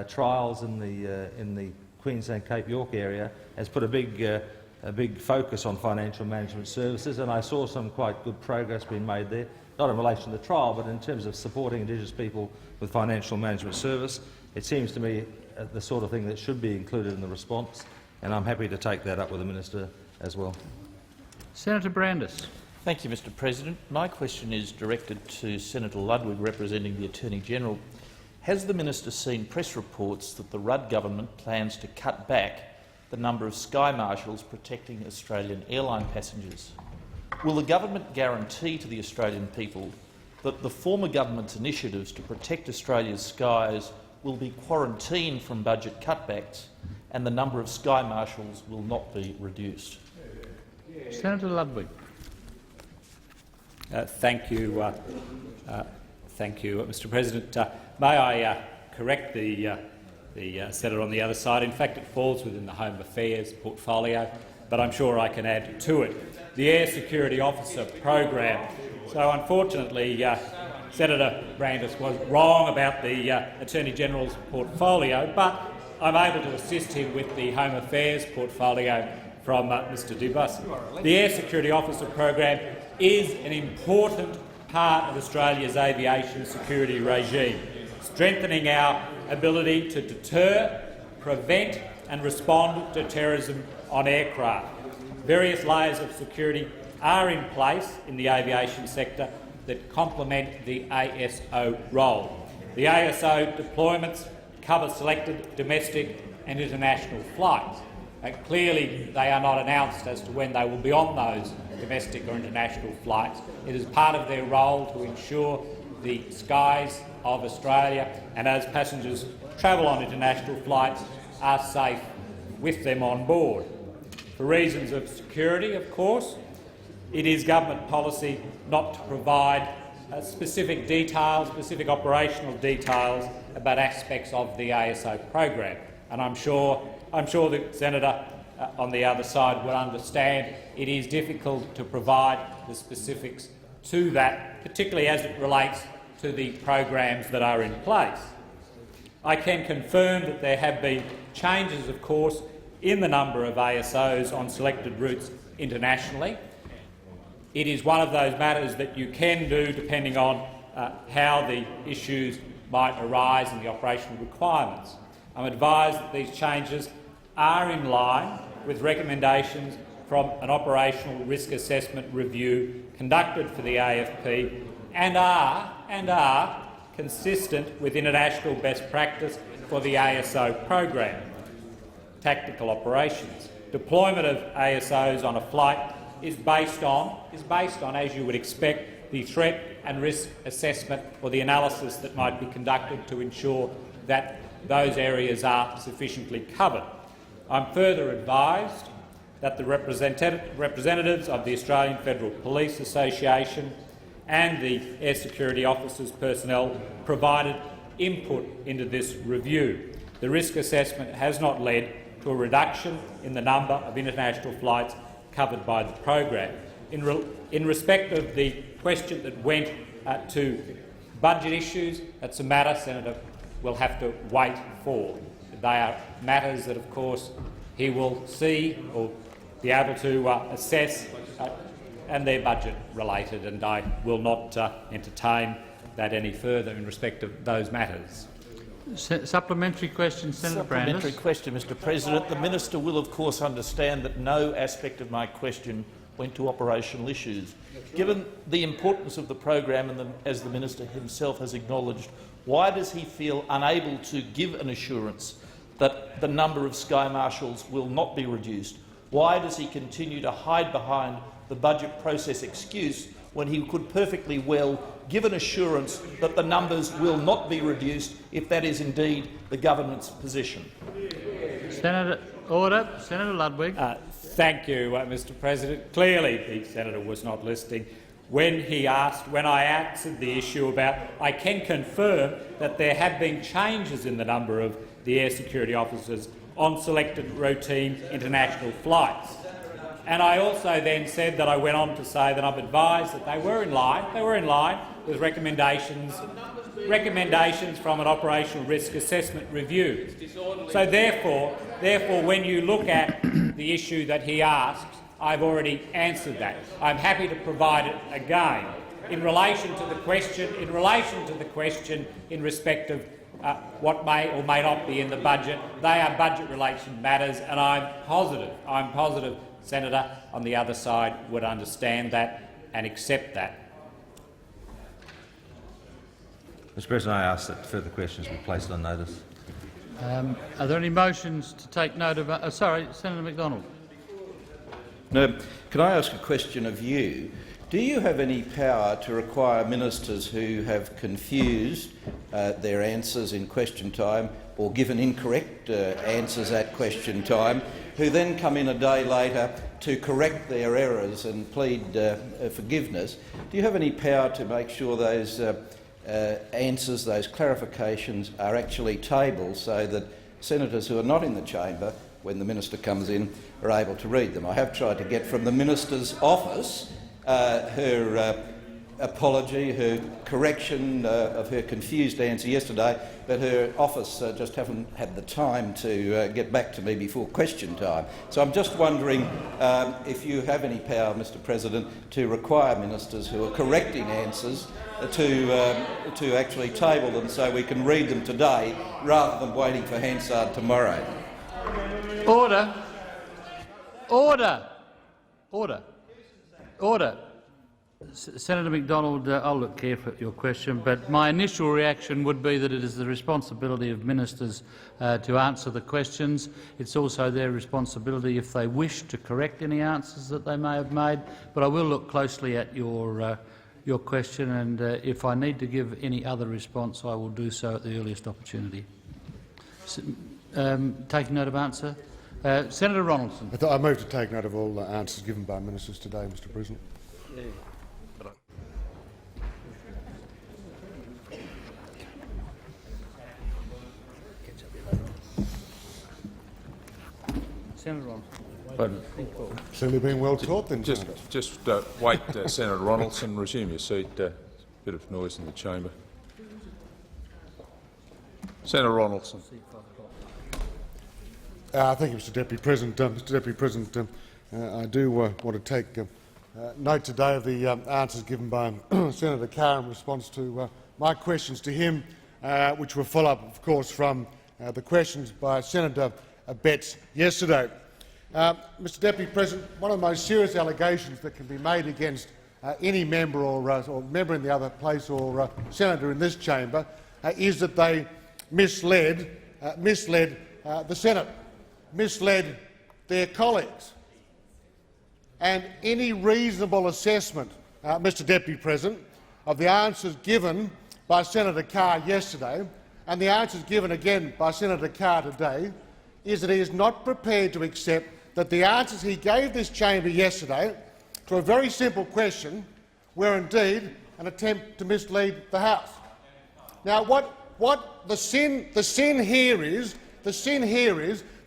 trials in the Queensland Cape York area has put a big focus on financial management services, and I saw some quite good progress being made there, not in relation to the trial, but in terms of supporting Indigenous people with financial management service. It seems to me the sort of thing that should be included in the response, and I'm happy to take that up with the Minister as well. Senator Brandis. Thank you, Mr President. My question is directed to Senator Ludwig, representing the Attorney-General. Has the Minister seen press reports that the Rudd government plans to cut back the number of Sky Marshals protecting Australian airline passengers? Will the government guarantee to the Australian people that the former government's initiatives to protect Australia's skies will be quarantined from budget cutbacks and the number of Sky Marshals will not be reduced? Senator Ludwig. Thank you, Mr President. May I correct the senator on the other side? In fact, it falls within the Home Affairs portfolio, but I'm sure I can add to it. The Air Security Officer program. So, unfortunately, Senator Brandis was wrong about the Attorney-General's portfolio, but I'm able to assist him with the Home Affairs portfolio from Mr Dubas. The Air Security Officer program is an important part of Australia's aviation security regime, strengthening our ability to deter, prevent and respond to terrorism on aircraft. Various layers of security are in place in the aviation sector that complement the ASO role. The ASO deployments cover selected domestic and international flights. Clearly, they are not announced as to when they will be on those domestic or international flights. It is part of their role to ensure the skies of Australia and, as passengers travel on international flights, are safe with them on board. For reasons of security, of course, it is government policy not to provide specific details, specific operational details about aspects of the ASO program. And I'm sure the senator on the other side will understand it is difficult to provide the specifics to that, particularly as it relates to the programs that are in place. I can confirm that there have been changes, of course, in the number of ASOs on selected routes internationally. It is one of those matters that you can do depending on how the issues might arise and the operational requirements. I'm advised that these changes are in line with recommendations from an operational risk assessment review conducted for the AFP and are consistent with international best practice for the ASO program. Tactical operations. Deployment of ASOs on a flight is based on, as you would expect, the threat and risk assessment or the analysis that might be conducted to ensure that those areas are sufficiently covered. I'm further advised that the representatives of the Australian Federal Police Association and the Air Security Officers personnel provided input into this review. The risk assessment has not led to a reduction in the number of international flights covered by the program. In respect of the question that went to budget issues, that's a matter Senator will have to wait for. They are matters that, of course, he will see or be able to assess, and they're budget-related, and I will not entertain that any further in respect of those matters. Supplementary question, Senator Brandis. Supplementary question, Mr President. The Minister will, of course, understand that no aspect of my question went to operational issues. Given the importance of the program and as the Minister himself has acknowledged, why does he feel unable to give an assurance that the number of Sky Marshals will not be reduced? Why does he continue to hide behind the budget process excuse when he could perfectly well give an assurance that the numbers will not be reduced if that is indeed the government's position? Senator Ludwig. Thank you, Mr President. Clearly the senator was not listening. When I answered the issue about, I can confirm that there have been changes in the number of the air security officers on selected routine international flights. And I also then said that I went on to say that I'm advised that they were in line with recommendations from an operational risk assessment review. So therefore, when you look at the issue that he asked, I've already answered that. I'm happy to provide it again. In relation to the question in respect of what may or may not be in the budget, they are budget relation matters, and I'm positive, Senator, on the other side would understand that and accept that. Mr. President, I ask that further questions be placed on notice. Are there any motions to take note of? Sorry, Senator McDonald. No. Can I ask a question of you? Do you have any power to require ministers who have confused their answers in question time or given incorrect answers at question time, who then come in a day later to correct their errors and plead forgiveness? Do you have any power to make sure those answers, those clarifications, are actually tabled so that senators who are not in the chamber when the minister comes in are able to read them? I have tried to get from the minister's office her apology, her correction of her confused answer yesterday, but her office just haven't had the time to get back to me before question time. So I'm just wondering if you have any power, Mr. President, to require ministers who are correcting answers to actually table them so we can read them today rather than waiting for Hansard tomorrow. Order. Order. Order. Order. Senator McDonald, I'll look carefully at your question, but my initial reaction would be that it is the responsibility of ministers to answer the questions. It's also their responsibility if they wish to correct any answers that they may have made. But I will look closely at your question, and if I need to give any other response, I will do so at the earliest opportunity. Taking note of answer. Senator Ronaldson. I move to take note of all the answers given by ministers today, Mr. President. Senator Ronaldson. Certainly been well taught then, Just wait, Senator Ronaldson. Resume your seat. Bit of noise in the chamber. Senator Ronaldson. Thank you, Mr. Deputy President. Mr. Deputy President, I do want to take note today of the answers given by Senator Carr in response to my questions to him, which were follow-up, of course, from the questions by Senator Betts yesterday. Mr. Deputy President, one of the most serious allegations that can be made against any member or member in the other place or senator in this chamber is that they misled the Senate, misled their colleagues. And any reasonable assessment, Mr. Deputy President, of the answers given by Senator Carr yesterday and the answers given again by Senator Carr today is that he is not prepared to accept that the answers he gave this chamber yesterday to a very simple question were indeed an attempt to mislead the House. Now, what the sin here is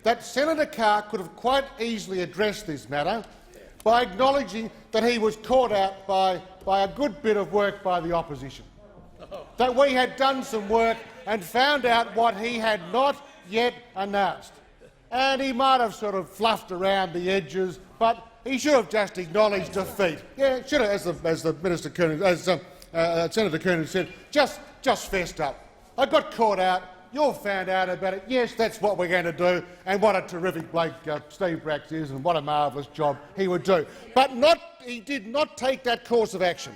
that Senator Carr could have quite easily addressed this matter by acknowledging that he was caught out by a good bit of work by the opposition, that we had done some work and found out what he had not yet announced. And he might have sort of fluffed around the edges, but he should have just acknowledged defeat. Yeah, should have, as the Minister Kernan, Senator Kernan said, just fessed up. I got caught out. You all found out about it. Yes, that's what we're going to do, and what a terrific bloke Steve Bracks is, and what a marvellous job he would do. But he did not take that course of action,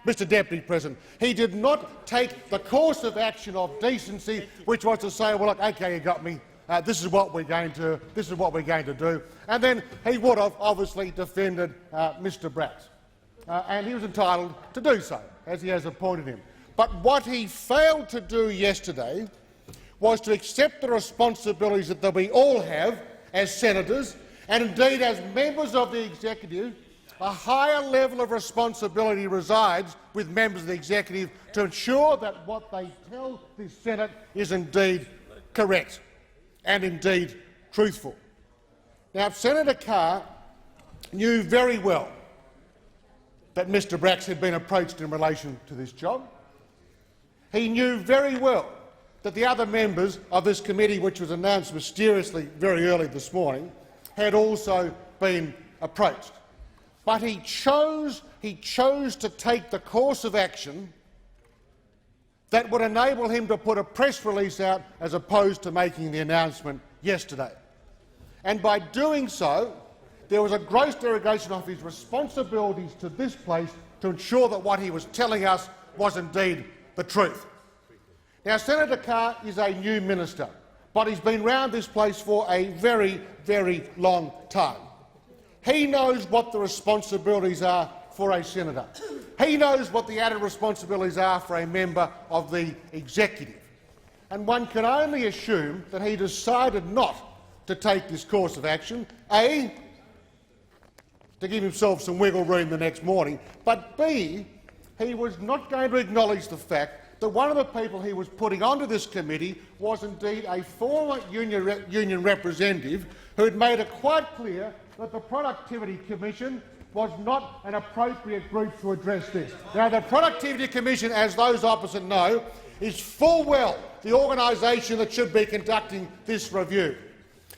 Mr. Deputy President. He did not take the course of action of decency, which was to say, "Well, look, OK, you got me. This is what we're going to do." And then he would have obviously defended Mr. Bracks, and he was entitled to do so, as he has appointed him. But what he failed to do yesterday was to accept the responsibilities that we all have as senators, and indeed as members of the executive. A higher level of responsibility resides with members of the executive to ensure that what they tell the Senate is indeed correct and indeed truthful. Now, Senator Carr knew very well that Mr Bracks had been approached in relation to this job. He knew very well that the other members of this committee, which was announced mysteriously very early this morning, had also been approached. But he chose to take the course of action that would enable him to put a press release out as opposed to making the announcement yesterday. And by doing so, there was a gross derogation of his responsibilities to this place to ensure that what he was telling us was indeed the truth. Now, Senator Carr is a new minister, but he's been round this place for a very, very long time. He knows what the responsibilities are for a senator. He knows what the added responsibilities are for a member of the executive. And one can only assume that he decided not to take this course of action, A, to give himself some wiggle room the next morning, but B, he was not going to acknowledge the fact that one of the people he was putting onto this committee was indeed a former union representative who had made it quite clear that the Productivity Commission was not an appropriate group to address this. Now, the Productivity Commission, as those opposite know, is full well the organisation that should be conducting this review.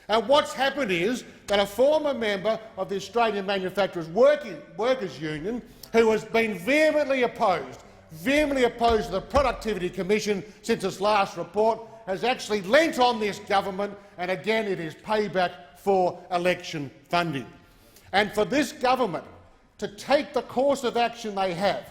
And what's happened is that a former member of the Australian Manufacturers Workers Union, who has been vehemently opposed to the Productivity Commission since its last report, has actually lent on this government, and again it is payback for election funding. And for this government to take the course of action they have,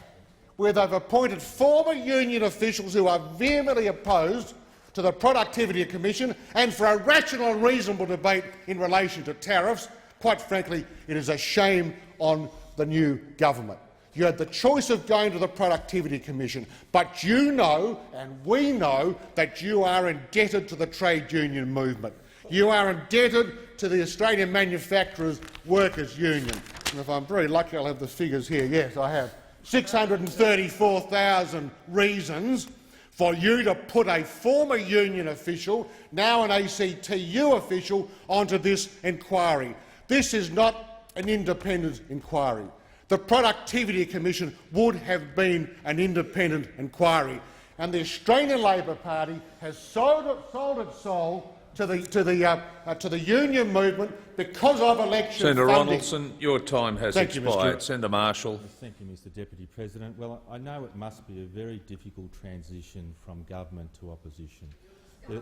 where they've appointed former union officials who are vehemently opposed to the Productivity Commission, and for a rational and reasonable debate in relation to tariffs, quite frankly, it is a shame on the new government. You had the choice of going to the Productivity Commission, but you know, and we know, that you are indebted to the trade union movement. You are indebted to the Australian Manufacturers Workers Union. And if I'm very lucky, I'll have the figures here. Yes, I have 634,000 reasons for you to put a former union official, now an ACTU official, onto this inquiry. This is not an independent inquiry. The Productivity Commission would have been an independent inquiry, and the Australian Labor Party has sold its soul to the union movement because of election Senator funding. Ronaldson, your time has expired. Senator Marshall. Thank you, Mr Deputy President. Well, I know it must be a very difficult transition from government to opposition.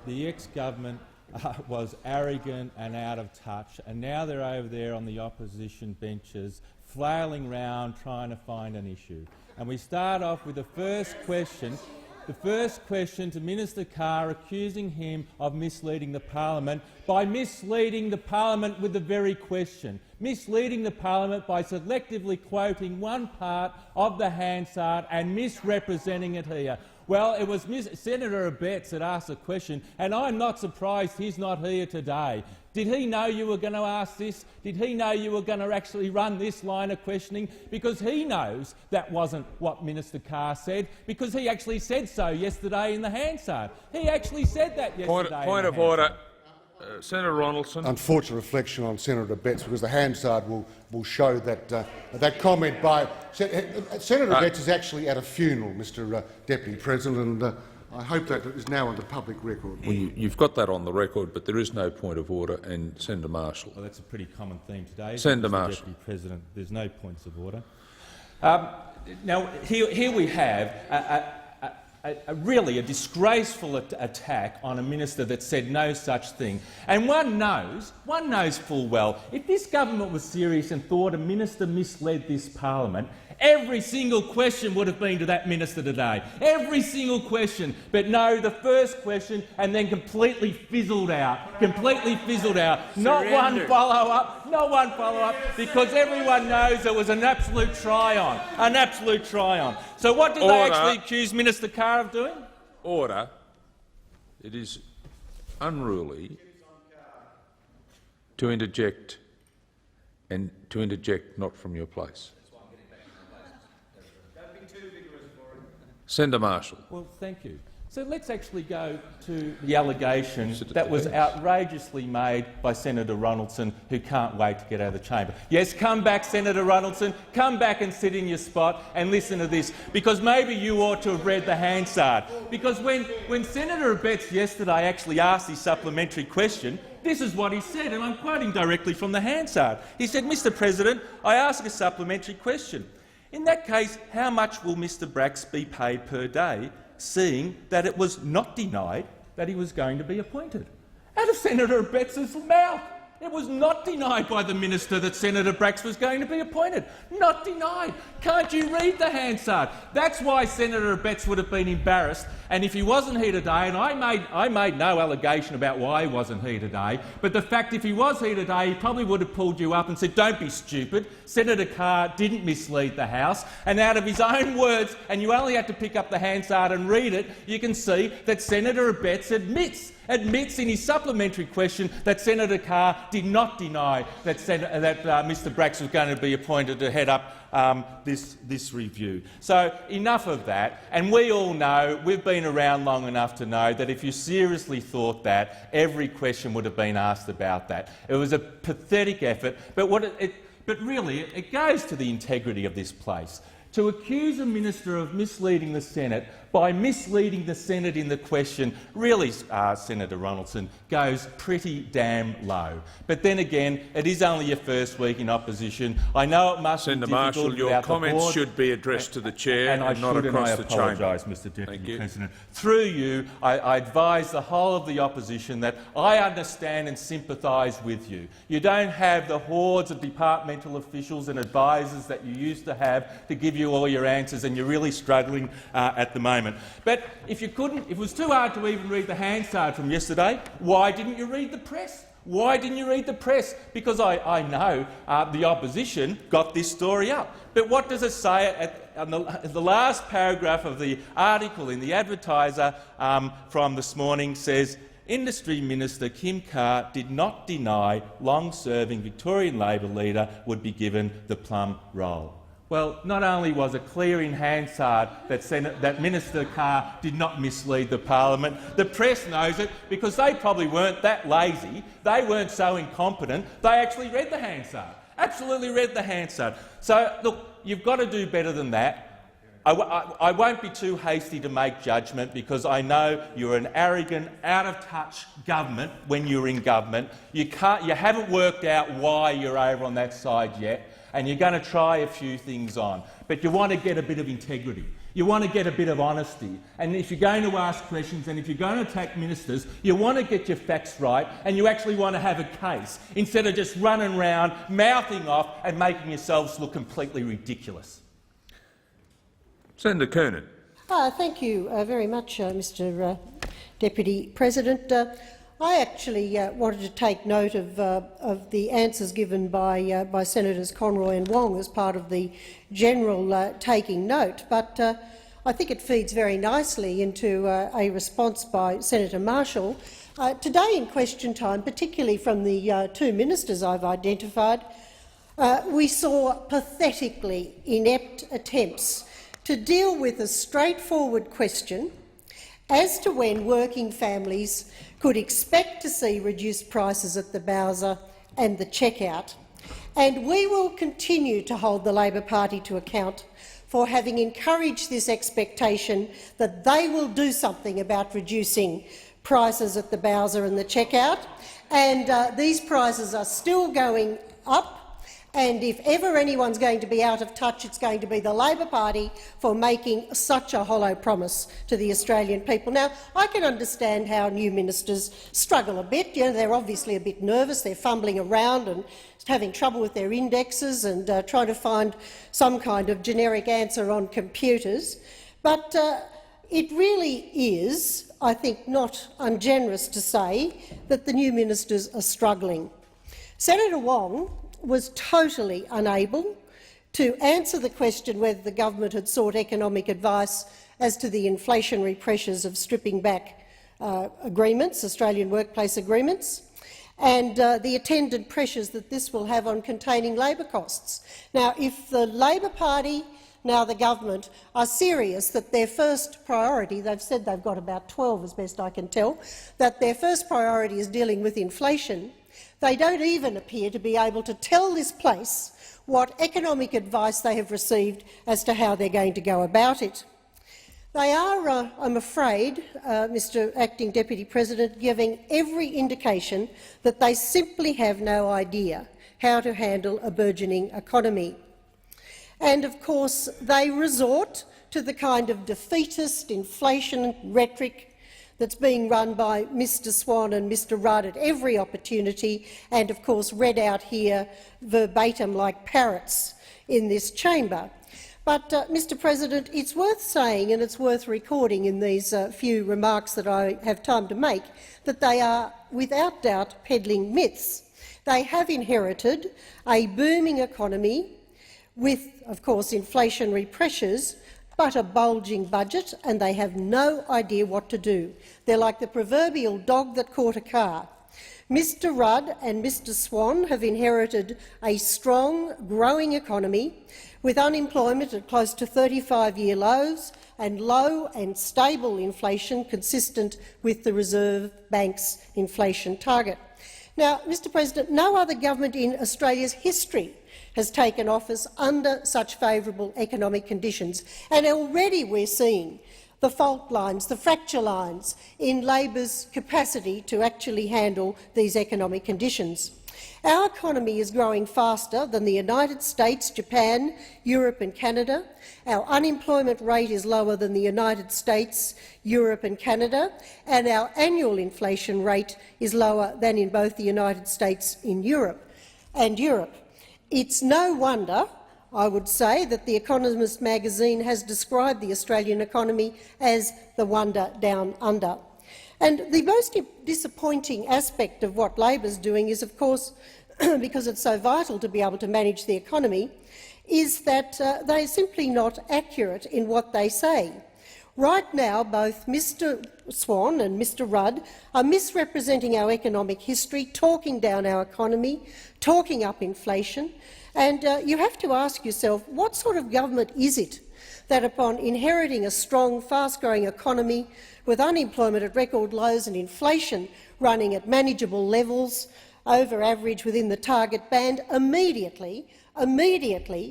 The ex-government was arrogant and out of touch, and now they're over there on the opposition benches flailing around trying to find an issue. And we start off with the first question to Minister Carr, accusing him of misleading the parliament by misleading the parliament with the very question, misleading the parliament by selectively quoting one part of the Hansard and misrepresenting it here. Well, it was Senator Abetz that asked the question, and I'm not surprised he's not here today. Did he know you were going to ask this? Did he know you were going to actually run this line of questioning? Because he knows that wasn't what Minister Carr said, because he actually said so yesterday in the Hansard. He actually said that yesterday. Point of order. Senator Ronaldson. Unfortunate reflection on Senator Betts, because the Hansard will show that that comment by Senator Betts is actually at a funeral, Mr Deputy President, and I hope that is now on the public record. Well, you've got that on the record, but there is no point of order. And Senator Marshall. Well, that's a pretty common theme today. Senator Mr. Marshall. Deputy President, there's no points of order. Now, here we have really a disgraceful attack on a minister that said no such thing. And one knows full well, if this government was serious and thought a minister misled this parliament, every single question would have been to that minister today. Every single question. But no, the first question, and then completely fizzled out. Not one follow-up, because everyone knows it was an absolute try-on. So what did they actually accuse Minister Carr of doing? Order. It is unruly to interject, and to interject not from your place. Senator Marshall. Well, thank you. So let's actually go to the allegation that was outrageously made by Senator Ronaldson, who can't wait to get out of the chamber. Yes, come back, Senator Ronaldson, come back and sit in your spot and listen to this, because maybe you ought to have read the Hansard. Because when Senator Abetz yesterday actually asked his supplementary question, this is what he said, and I'm quoting directly from the Hansard. He said, "Mr President, I ask a supplementary question. In that case, how much will Mr Bracks be paid per day, seeing that it was not denied that he was going to be appointed?" Out of Senator Abetz's mouth. It was not denied by the minister that Senator Bracks was going to be appointed. Not denied. Can't you read the Hansard? That's why Senator Abetz would have been embarrassed. And if he wasn't here today, and I made no allegation about why he wasn't here today, but the fact if he was here today, he probably would have pulled you up and said, "Don't be stupid. Senator Carr didn't mislead the House." And out of his own words, and you only have to pick up the Hansard and read it, you can see that Senator Abetz admits in his supplementary question that Senator Carr did not deny that Mr Bracks was going to be appointed to head up this review. So enough of that. And we all know, we've been around long enough to know that if you seriously thought that, every question would have been asked about that. It was a pathetic effort, but really it goes to the integrity of this place. To accuse a minister of misleading the Senate by misleading the Senate in the question really, Senator Ronaldson, goes pretty damn low. But then again, it is only your first week in opposition. I know it must be difficult. Senator Marshall, your comments should be addressed to the chair and not across the chamber. I apologise, Mr Deputy President. Through you, I advise the whole of the opposition that I understand and sympathise with you. You don't have the hordes of departmental officials and advisers that you used to have to give you all your answers, and you're really struggling at the moment. But if it was too hard to even read the Hansard from yesterday, why didn't you read the press? Why didn't you read the press? Because I know the opposition got this story up. But what does it say on the last paragraph of the article in the Advertiser from this morning? Says, Industry Minister Kim Carr did not deny long-serving Victorian Labor leader would be given the plum role. Well, not only was it clear in Hansard that Minister Carr did not mislead the parliament, the press knows it because they probably weren't that lazy, they weren't so incompetent, they actually read the Hansard, absolutely read the Hansard. So, look, you've got to do better than that. I won't be too hasty to make judgment because I know you're an arrogant, out-of-touch government when you're in government. You haven't worked out why you're over on that side yet, and you're going to try a few things on. But you want to get a bit of integrity. You want to get a bit of honesty. And if you're going to ask questions and if you're going to attack ministers, you want to get your facts right and you actually want to have a case instead of just running around, mouthing off and making yourselves look completely ridiculous. Senator Kernan. Thank you very much, Mr Deputy President. I actually wanted to take note of the answers given by Senators Conroy and Wong as part of the general taking note, but I think it feeds very nicely into a response by Senator Marshall. Today in question time, particularly from the two ministers I've identified, we saw pathetically inept attempts to deal with a straightforward question as to when working families could expect to see reduced prices at the Bowser and the checkout, and we will continue to hold the Labor Party to account for having encouraged this expectation that they will do something about reducing prices at the Bowser and the checkout, and these prices are still going up. And if ever anyone's going to be out of touch, it's going to be the Labor Party for making such a hollow promise to the Australian people. Now, I can understand how new ministers struggle a bit. You know, they're obviously a bit nervous. They're fumbling around and having trouble with their indexes and trying to find some kind of generic answer on computers. But it really is, I think, not ungenerous to say that the new ministers are struggling. Senator Wong was totally unable to answer the question whether the government had sought economic advice as to the inflationary pressures of stripping back agreements, Australian workplace agreements, and the attendant pressures that this will have on containing labour costs. Now, if the Labor Party now the government are serious that their first priority, they've said they've got about 12 as best I can tell, that their first priority is dealing with inflation, they don't even appear to be able to tell this place what economic advice they have received as to how they're going to go about it. They are, I'm afraid, Mr Acting Deputy President, giving every indication that they simply have no idea how to handle a burgeoning economy. And, of course, they resort to the kind of defeatist inflation rhetoric that's being run by Mr Swan and Mr Rudd at every opportunity and, of course, read out here verbatim like parrots in this chamber. But, Mr President, it's worth saying, and it's worth recording in these few remarks that I have time to make, that they are, without doubt, peddling myths. They have inherited a booming economy with, of course, inflationary pressures, but a bulging budget, and they have no idea what to do. They're like the proverbial dog that caught a car. Mr Rudd and Mr Swan have inherited a strong, growing economy with unemployment at close to 35-year lows and low and stable inflation consistent with the Reserve Bank's inflation target. Now, Mr President, no other government in Australia's history has taken office under such favourable economic conditions, and already we're seeing the fault lines, the fracture lines in Labor's capacity to actually handle these economic conditions. Our economy is growing faster than the United States, Japan, Europe and Canada. Our unemployment rate is lower than the United States, Europe and Canada, and our annual inflation rate is lower than in both the United States and Europe. It's no wonder, I would say, that The Economist magazine has described the Australian economy as the wonder down under. And the most disappointing aspect of what Labor's doing is, of course, because it's so vital to be able to manage the economy, is that they're simply not accurate in what they say. Right now, both Mr Swan and Mr Rudd are misrepresenting our economic history, talking down our economy, talking up inflation, and you have to ask yourself, what sort of government is it that, upon inheriting a strong, fast-growing economy with unemployment at record lows and inflation running at manageable levels, over average within the target band, immediately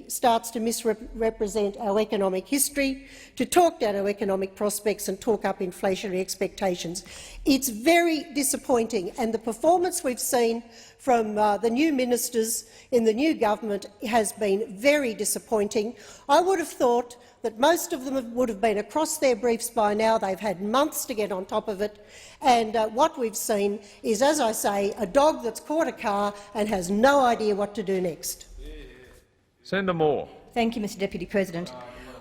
starts to misrepresent our economic history, to talk down our economic prospects and talk up inflationary expectations. It's very disappointing, and the performance we've seen from the new ministers in the new government has been very disappointing. I would have thought that most of them would have been across their briefs by now. They've had months to get on top of it, and what we've seen is, as I say, a dog that's caught a car and has no idea what to do next. Senator Moore. Thank you, Mr Deputy President.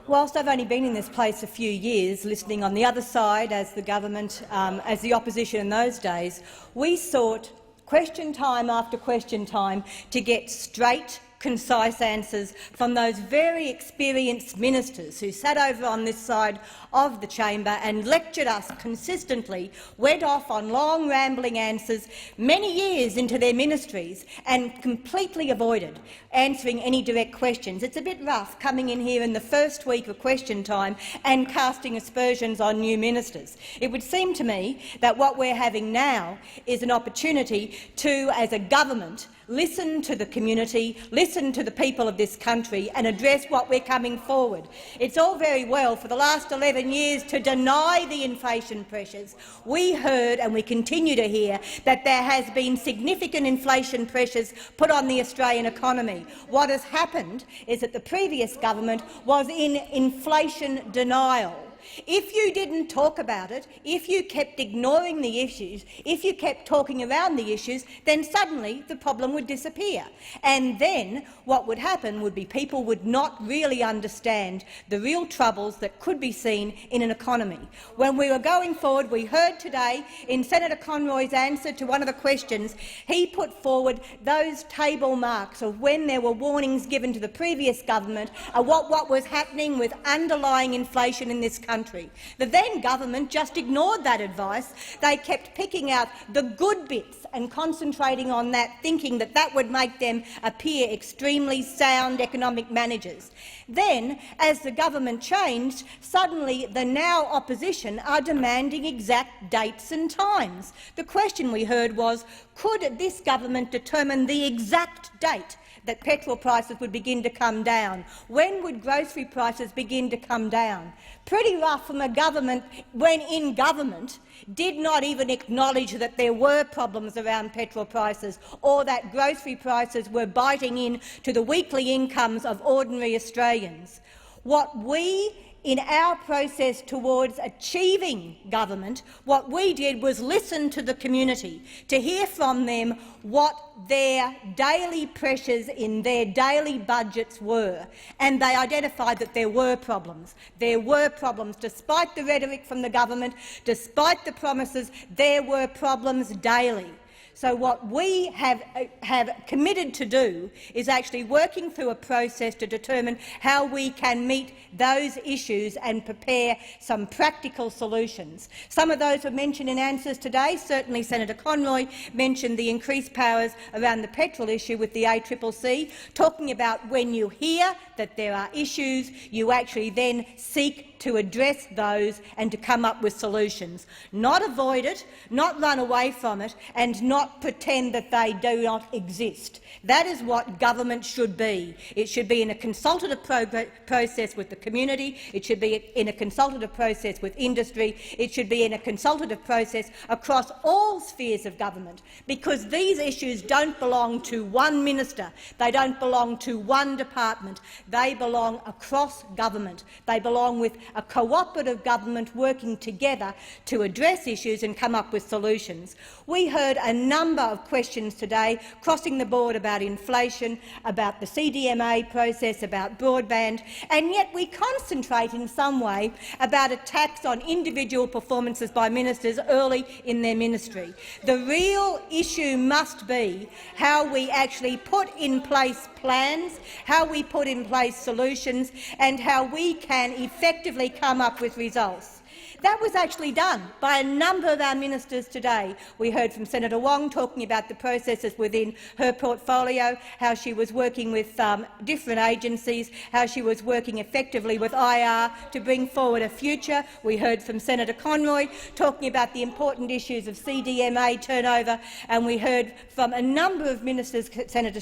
Whilst I've only been in this place a few years, listening on the other side as the government, as the opposition in those days, we sought question time after question time to get straight, concise answers from those very experienced ministers who sat over on this side of the chamber and lectured us consistently, went off on long rambling answers many years into their ministries and completely avoided answering any direct questions. It's a bit rough coming in here in the first week of question time and casting aspersions on new ministers. It would seem to me that what we're having now is an opportunity to, as a government, listen to the community, listen to the people of this country and address what we're coming forward. It's all very well for the last 11 years to deny the inflation pressures. We heard and we continue to hear that there has been significant inflation pressures put on the Australian economy. What has happened is that the previous government was in inflation denial. If you didn't talk about it, if you kept ignoring the issues, if you kept talking around the issues, then suddenly the problem would disappear. And then what would happen would be people would not really understand the real troubles that could be seen in an economy. When we were going forward, we heard today in Senator Conroy's answer to one of the questions, he put forward those table marks of when there were warnings given to the previous government of what was happening with underlying inflation in this country. The then government just ignored that advice. They kept picking out the good bits and concentrating on that, thinking that that would make them appear extremely sound economic managers. Then, as the government changed, suddenly the now opposition are demanding exact dates and times. The question we heard was, could this government determine the exact date that petrol prices would begin to come down? When would grocery prices begin to come down? Pretty rough from a government when in government did not even acknowledge that there were problems around petrol prices or that grocery prices were biting into the weekly incomes of ordinary Australians. What we, in our process towards achieving government, what we did was listen to the community, to hear from them what their daily pressures in their daily budgets were, and they identified that there were problems. There were problems. Despite the rhetoric from the government, despite the promises, there were problems daily. So what we have committed to do is actually working through a process to determine how we can meet those issues and prepare some practical solutions. Some of those were mentioned in answers today. Certainly Senator Conroy mentioned the increased powers around the petrol issue with the ACCC, talking about when you hear that there are issues, you actually then seek to address those and to come up with solutions. Not avoid it, not run away from it, and not pretend that they do not exist. That is what government should be. It should be in a consultative process with the community. It should be in a consultative process with industry. It should be in a consultative process across all spheres of government, because these issues don't belong to one minister. They don't belong to one department. They belong across government. They belong with a cooperative government working together to address issues and come up with solutions. We heard a number of questions today crossing the board about inflation, about the CDMA process, about broadband, and yet we concentrate in some way about attacks on individual performances by ministers early in their ministry. The real issue must be how we actually put in place plans, how we put in place solutions, and how we can effectively come up with results. That was actually done by a number of our ministers today. We heard from Senator Wong talking about the processes within her portfolio, how she was working with different agencies, how she was working effectively with IR to bring forward a future. We heard from Senator Conroy talking about the important issues of CDMA turnover, and we heard from a number of ministers, Senator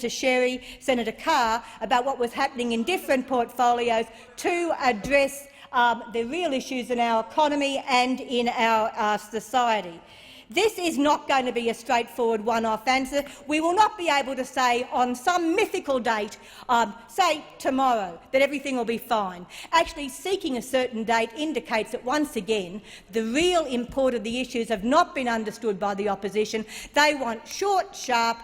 Sherry, Senator Carr, about what was happening in different portfolios to address the real issues in our economy and in our society. This is not going to be a straightforward one-off answer. We will not be able to say on some mythical date, say tomorrow, that everything will be fine. Actually, seeking a certain date indicates that, once again, the real import of the issues have not been understood by the opposition. They want short, sharp,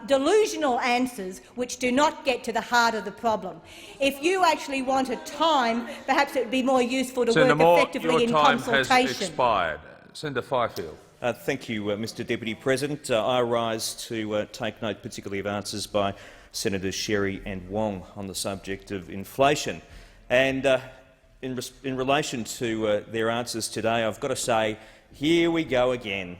delusional answers which do not get to the heart of the problem. If you actually want a time, perhaps it would be more useful to Senator work Moore, effectively in your time consultation. has expired. Senator Fifield. Thank you, Mr Deputy President. I rise to take note particularly of answers by Senators Sherry and Wong on the subject of inflation. And in relation to their answers today, I've got to say, here we go again.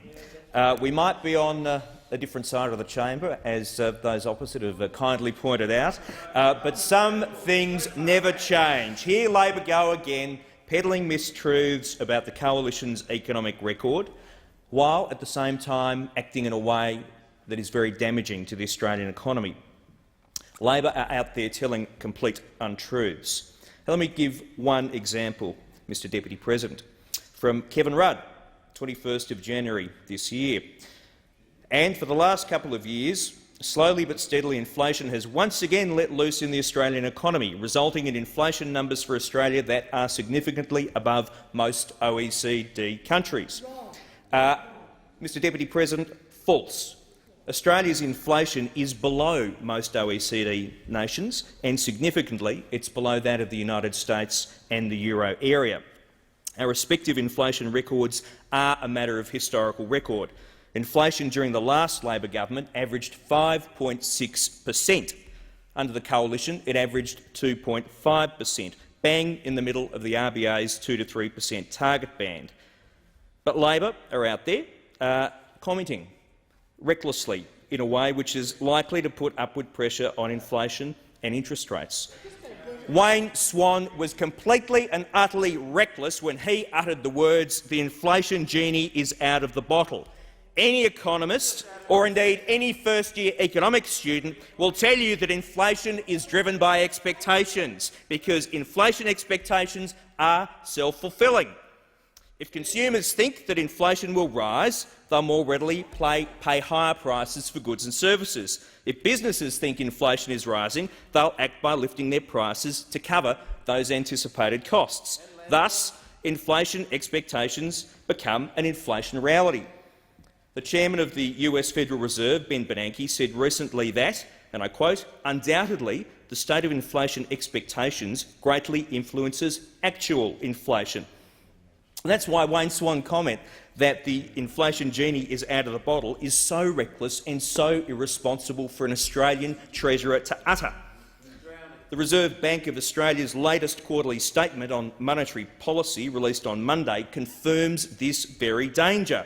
We might be on a different side of the chamber, as those opposite have kindly pointed out, but some things never change. Here Labor go again, peddling mistruths about the Coalition's economic record, while at the same time acting in a way that is very damaging to the Australian economy. Labor are out there telling complete untruths. Let me give one example, Mr Deputy President, from Kevin Rudd, 21st of January this year. And for the last couple of years, slowly but steadily, inflation has once again let loose in the Australian economy, resulting in inflation numbers for Australia that are significantly above most OECD countries. Mr Deputy President, false. Australia's inflation is below most OECD nations, and significantly it's below that of the United States and the euro area. Our respective inflation records are a matter of historical record. Inflation during the last Labor government averaged 5.6%. Under the Coalition, it averaged 2.5%. bang in the middle of the RBA's 2 to 3% target band. But Labor are out there commenting recklessly in a way which is likely to put upward pressure on inflation and interest rates. Wayne Swan was completely and utterly reckless when he uttered the words, "The inflation genie is out of the bottle." Any economist, or indeed any first-year economics student, will tell you that inflation is driven by expectations, because inflation expectations are self-fulfilling. If consumers think that inflation will rise, they'll more readily pay higher prices for goods and services. If businesses think inflation is rising, they'll act by lifting their prices to cover those anticipated costs. Thus, inflation expectations become an inflation reality. The chairman of the US Federal Reserve, Ben Bernanke, said recently that, and I quote, "Undoubtedly, the state of inflation expectations greatly influences actual inflation." And that's why Wayne Swan's comment that the inflation genie is out of the bottle is so reckless and so irresponsible for an Australian treasurer to utter. The Reserve Bank of Australia's latest quarterly statement on monetary policy, released on Monday, confirms this very danger.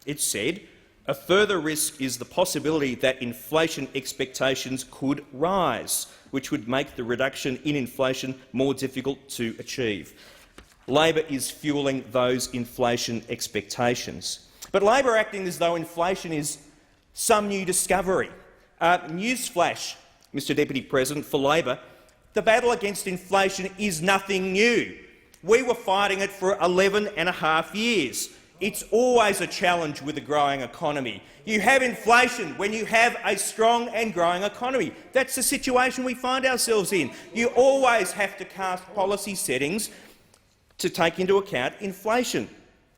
It said, "A further risk is the possibility that inflation expectations could rise, which would make the reduction in inflation more difficult to achieve." Labor is fuelling those inflation expectations. But Labor are acting as though inflation is some new discovery. Newsflash, Mr Deputy President, for Labor, the battle against inflation is nothing new. We were fighting it for 11.5 years. It's always a challenge with a growing economy. You have inflation when you have a strong and growing economy. That's the situation we find ourselves in. You always have to cast policy settings to take into account inflation.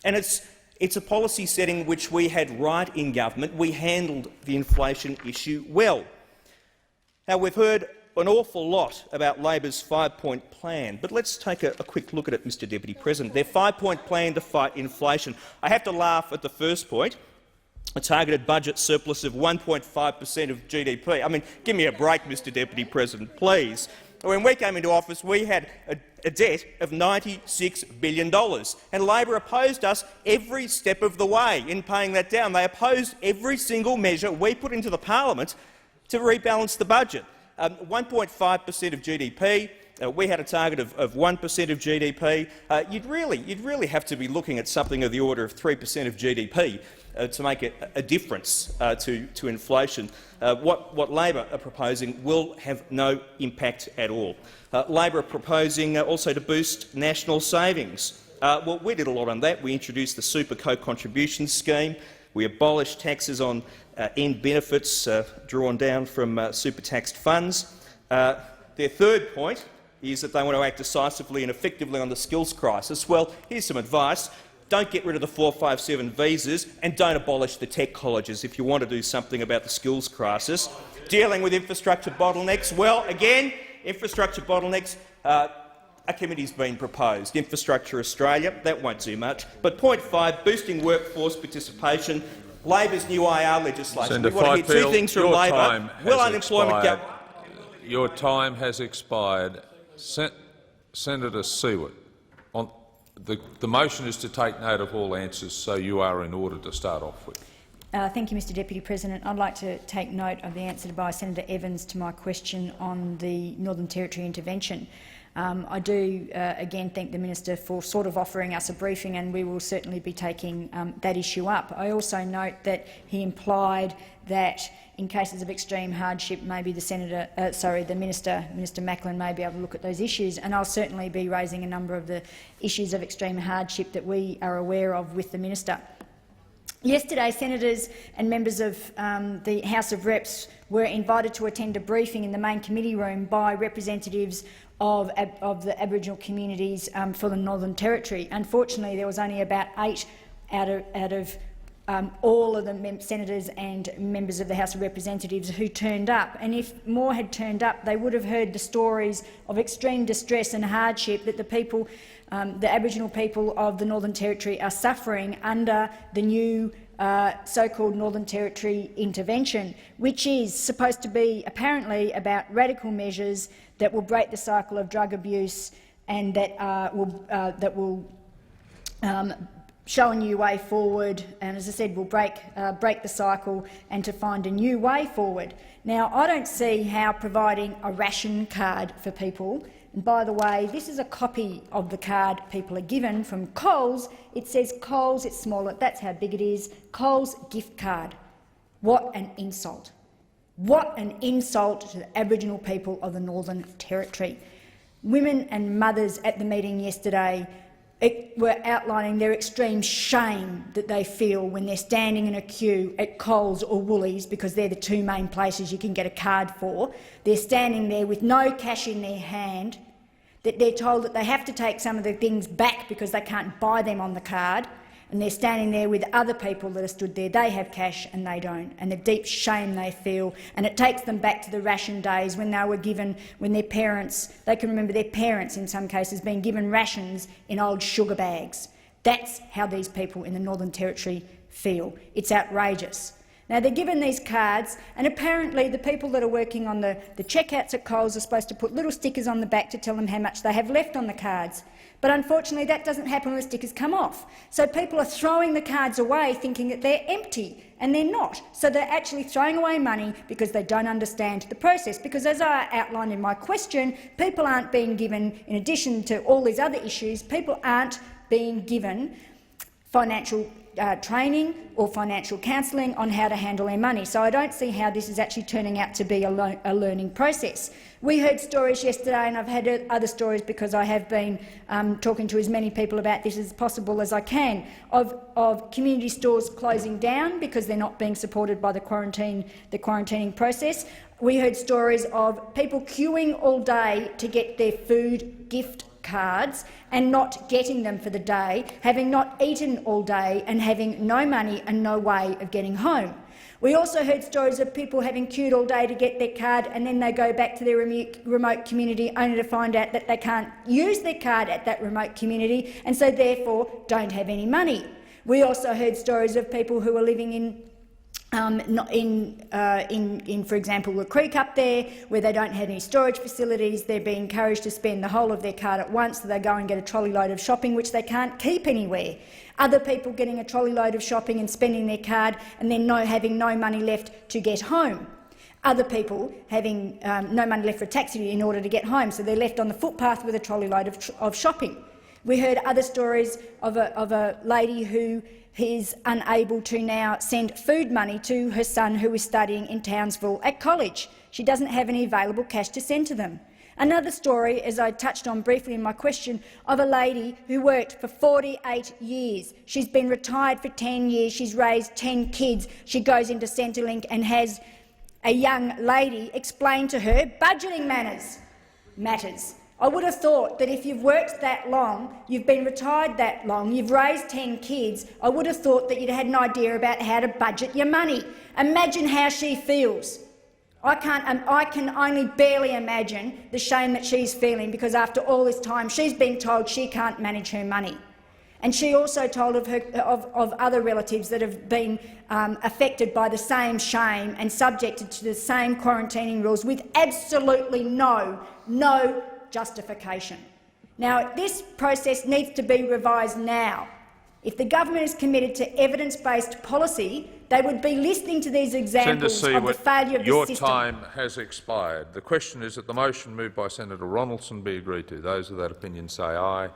And it's a policy setting which we had right in government. We handled the inflation issue well. Now, we've heard an awful lot about Labor's 5-point plan, but let's take a quick look at it, Mr Deputy President. Their 5-point plan to fight inflation. I have to laugh at the first point, a targeted budget surplus of 1.5% of GDP. I mean, give me a break, Mr Deputy President, please. When we came into office, we had a debt of $96 billion, and Labor opposed us every step of the way in paying that down. They opposed every single measure we put into the parliament to rebalance the budget. 1.5% of GDP. We had a target of 1% of GDP. You'd really have to be looking at something of the order of 3% of GDP to make a difference to inflation. What Labor are proposing will have no impact at all. Labor are proposing also to boost national savings. Well, we did a lot on that. We introduced the super co-contribution scheme. We abolished taxes on end benefits drawn down from super taxed funds. Their third point is that they want to act decisively and effectively on the skills crisis. Well, here's some advice. Don't get rid of the 457 visas and don't abolish the tech colleges if you want to do something about the skills crisis. Dealing with infrastructure bottlenecks, well, again, infrastructure bottlenecks, a committee's been proposed. Infrastructure Australia, that won't do much. But point 5, boosting workforce participation. Labor's new IR legislation. We want to hear two things from Labor. Will unemployment go? Your time has expired. Senator Seward, the motion is to take note of all answers, so you are in order to start off with. Thank you, Mr Deputy President. I'd like to take note of the answer by Senator Evans to my question on the Northern Territory intervention. I do again thank the Minister for sort of offering us a briefing, and we will certainly be taking that issue up. I also note that he implied that in cases of extreme hardship, maybe the Minister Macklin may be able to look at those issues, and I'll certainly be raising a number of the issues of extreme hardship that we are aware of with the Minister. Yesterday, senators and members of the House of Reps were invited to attend a briefing in the main committee room by representatives of the Aboriginal communities for the Northern Territory. Unfortunately, there was only about 8 out of all of the senators and members of the House of Representatives who turned up. And if more had turned up, they would have heard the stories of extreme distress and hardship that the people, the Aboriginal people of the Northern Territory are suffering under the new so-called Northern Territory intervention, which is supposed to be apparently about radical measures that will break the cycle of drug abuse and that will show a new way forward, and as I said, will break the cycle and to find a new way forward. Now, I don't see how providing a ration card for people, and by the way, this is a copy of the card people are given from Coles. It says Coles, it's smaller, that's how big it is, Coles gift card. What an insult. What an insult to the Aboriginal people of the Northern Territory. Women and mothers at the meeting yesterday were outlining their extreme shame that they feel when they're standing in a queue at Coles or Woolies, because they're the two main places you can get a card for. They're standing there with no cash in their hand, that they're told that they have to take some of the things back because they can't buy them on the card, and they're standing there with other people that are stood there. They have cash and they don't, and the deep shame they feel. And it takes them back to the ration days when they were given, when their parents, they can remember their parents in some cases being given rations in old sugar bags. That's how these people in the Northern Territory feel. It's outrageous. Now, they're given these cards, and apparently the people that are working on the checkouts at Coles are supposed to put little stickers on the back to tell them how much they have left on the cards. But unfortunately that doesn't happen when the stickers come off. So people are throwing the cards away thinking that they're empty, and they're not. So they're actually throwing away money because they don't understand the process. Because as I outlined in my question, people aren't being given, in addition to all these other issues, people aren't being given financial training or financial counselling on how to handle their money. So I don't see how this is actually turning out to be a learning process. We heard stories yesterday, and I've had other stories because I have been talking to as many people about this as possible as I can, of community stores closing down because they're not being supported by the quarantining process. We heard stories of people queuing all day to get their food gift cards and not getting them for the day, having not eaten all day and having no money and no way of getting home. We also heard stories of people having queued all day to get their card, and then they go back to their remote community only to find out that they can't use their card at that remote community and so therefore don't have any money. We also heard stories of people who are living in for example, the creek up there, where they don't have any storage facilities. They're being encouraged to spend the whole of their card at once, so they go and get a trolley load of shopping which they can't keep anywhere. Other people getting a trolley load of shopping and spending their card and then having no money left to get home. Other people having no money left for a taxi in order to get home, so they're left on the footpath with a trolley load of shopping. We heard other stories of a lady who is unable to now send food money to her son who is studying in Townsville at college. She doesn't have any available cash to send to them. Another story, as I touched on briefly in my question, of a lady who worked for 48 years. She's been retired for 10 years. She's raised 10 kids. She goes into Centrelink and has a young lady explain to her budgeting matters. I would have thought that if you've worked that long, you've been retired that long, you've raised 10 kids, I would have thought that you'd had an idea about how to budget your money. Imagine how she feels. I can only barely imagine the shame that she's feeling, because after all this time she's been told she can't manage her money. And she also told of other relatives that have been affected by the same shame and subjected to the same quarantining rules with absolutely no justification. Now, this process needs to be revised now. If the government is committed to evidence-based policy, they would be listening to these examples of the failure of the system. Your time has expired. The question is that the motion moved by Senator Ronaldson be agreed to. Those of that opinion say aye.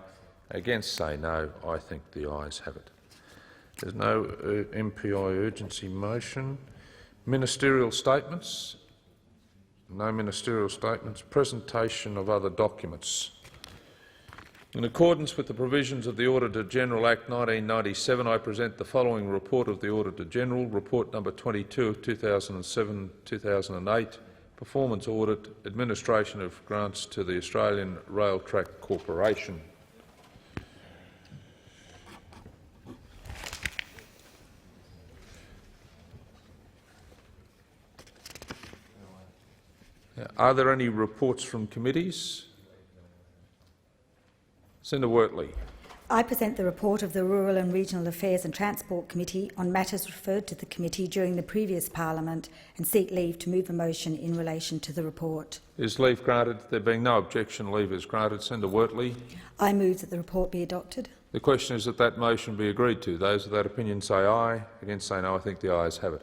Against say no. I think the ayes have it. There's no MPI urgency motion. Ministerial statements. No ministerial statements. Presentation of other documents. In accordance with the provisions of the Auditor-General Act 1997, I present the following report of the Auditor-General, Report No. 22 of 2007-2008, Performance Audit, Administration of Grants to the Australian Rail Track Corporation. Are there any reports from committees? Senator Wortley. I present the report of the Rural and Regional Affairs and Transport Committee on matters referred to the committee during the previous parliament and seek leave to move a motion in relation to the report. Is leave granted? There being no objection, leave is granted. Senator Wortley. I move that the report be adopted. The question is that that motion be agreed to. Those of that opinion say aye. Against say no. I think the ayes have it.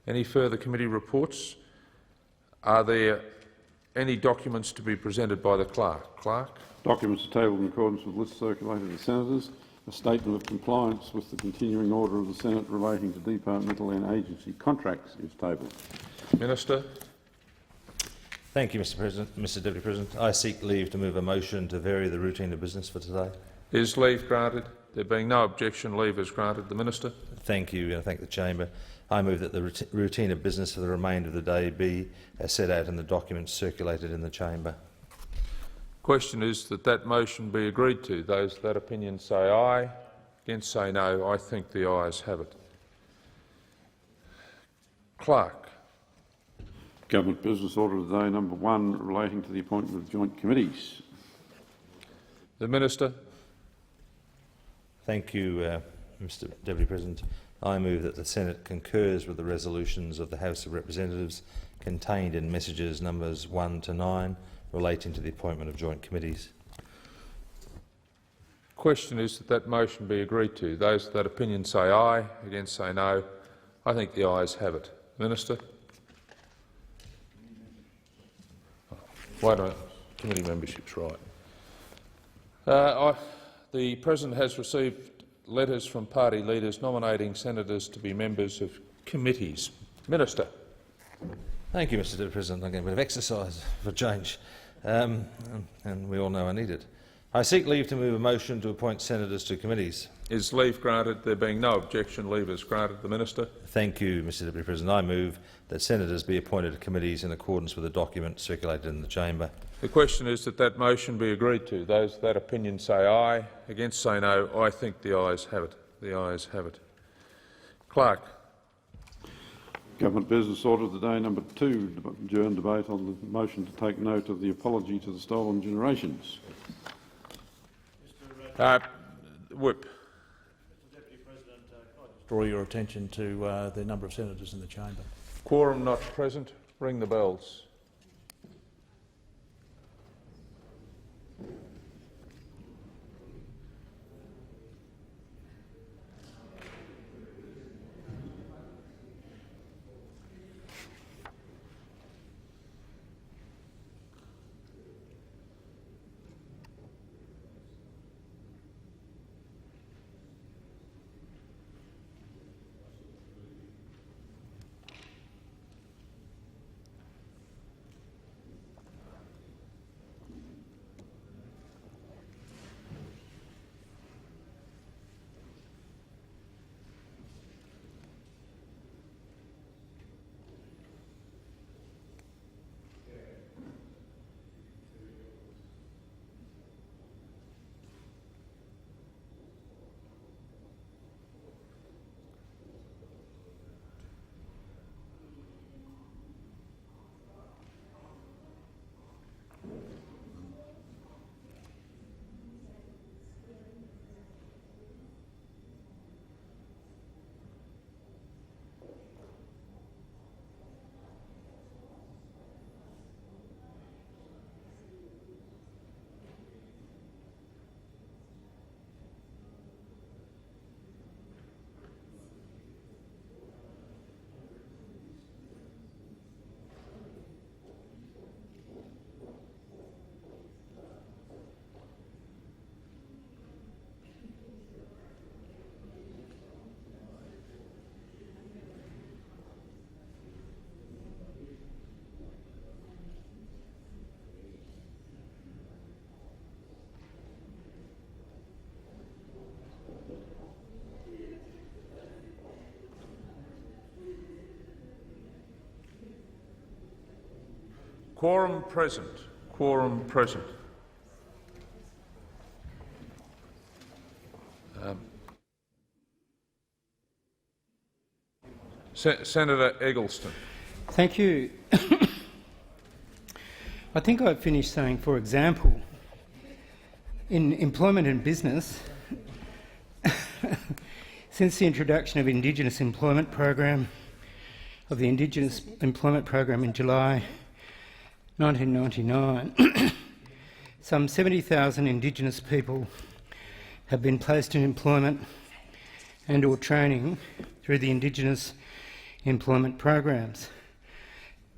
Any further committee reports? Are there any documents to be presented by the clerk? Clerk? Documents are tabled in accordance with lists circulated to senators. A statement of compliance with the continuing order of the Senate relating to departmental and agency contracts is tabled. Minister. Thank you, Mr. Deputy President. I seek leave to move a motion to vary the routine of business for today. Is leave granted? There being no objection, leave is granted. The Minister. Thank you, and I thank the chamber. I move that the routine of business for the remainder of the day be as set out in the documents circulated in the chamber. Question is that that motion be agreed to. Those of that opinion say aye. Against say no. I think the ayes have it. Clerk. Government business order today, number 1, relating to the appointment of joint committees. The Minister. Thank you, Mr. Deputy President. I move that the Senate concurs with the resolutions of the House of Representatives contained in messages numbers 1 to 9 relating to the appointment of joint committees. Question is that that motion be agreed to. Those of that opinion say aye. Against say no. I think the ayes have it. Minister. Wait a minute. Committee membership's right. The President has received letters from party leaders nominating senators to be members of committees. Minister. Thank you, Mr. Deputy President. I'm getting a bit of exercise for change, and we all know I need it. I seek leave to move a motion to appoint senators to committees. Is leave granted? There being no objection, leave is granted. The Minister. Thank you, Mr. Deputy President. I move that senators be appointed to committees in accordance with the document circulated in the chamber. The question is that that motion be agreed to. Those of that opinion say aye. Against say no. I think the ayes have it. The ayes have it. Clerk. Government business order today, number 2, adjourned debate on the motion to take note of the apology to the stolen generations. Whip. Mr. Deputy President, can I just draw your attention to the number of senators in the chamber? Quorum not present. Ring the bells. Quorum present. Quorum present. Senator Eggleston. Thank you. I think I finished saying, for example, in employment and business, Since the introduction of the Indigenous Employment Program in July 1999, some 70,000 Indigenous people have been placed in employment and or training through the Indigenous employment programs.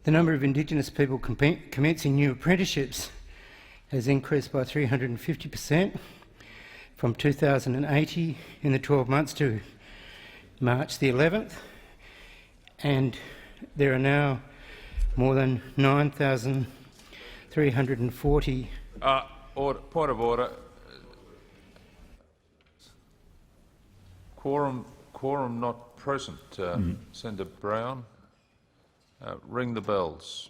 The number of Indigenous people commencing new apprenticeships has increased by 350% from 2,080 in the 12 months to March the 11th, and there are now more than 9,340. Point of order. Quorum not present. Senator Brown, ring the bells.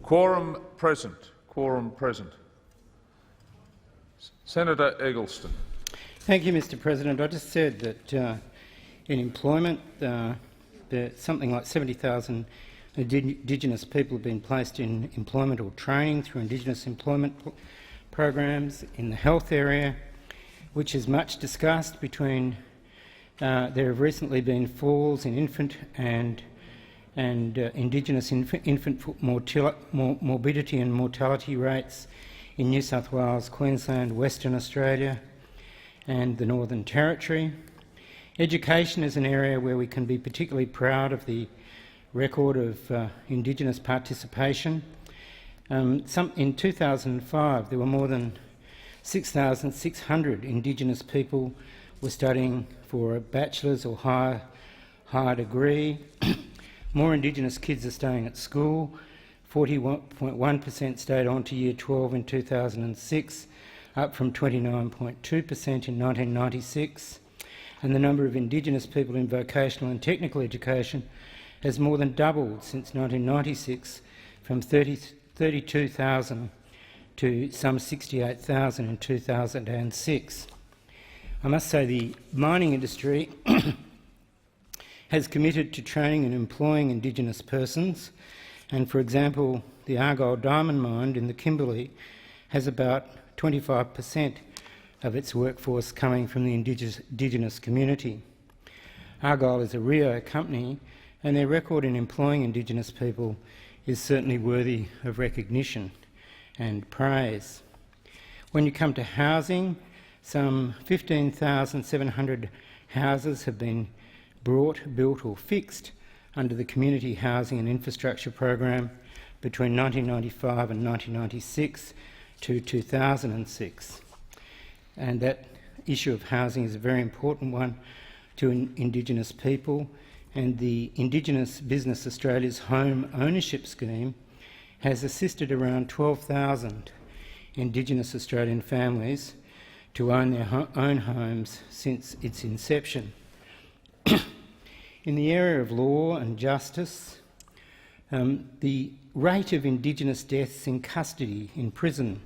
Quorum present. Quorum present. Senator Eggleston. Thank you, Mr. President. I just said that in employment, something like 70,000 Indigenous people have been placed in employment or training through Indigenous employment programs. In the health area, which is much discussed between, there have recently been falls in infant and Indigenous infant morbidity and mortality rates in New South Wales, Queensland, Western Australia and the Northern Territory. Education is an area where we can be particularly proud of the record of Indigenous participation. In 2005 there were more than 6,600 Indigenous people were studying for a bachelor's or higher degree. More Indigenous kids are staying at school. 41.1% stayed on to Year 12 in 2006, up from 29.2% in 1996. And the number of Indigenous people in vocational and technical education has more than doubled since 1996, from 32,000 to some 68,000 in 2006. I must say the mining industry has committed to training and employing Indigenous persons, and for example the Argyle diamond mine in the Kimberley has about 25% of its workforce coming from the Indigenous community. Argyle is a Rio company and their record in employing Indigenous people is certainly worthy of recognition and praise. When you come to housing, some 15,700 houses have been brought, built or fixed under the Community Housing and Infrastructure Program between 1995 and 1996 to 2006. And that issue of housing is a very important one to Indigenous people, and the Indigenous Business Australia's Home Ownership Scheme has assisted around 12,000 Indigenous Australian families to own their own homes since its inception. In the area of law and justice, the rate of Indigenous deaths in custody in prison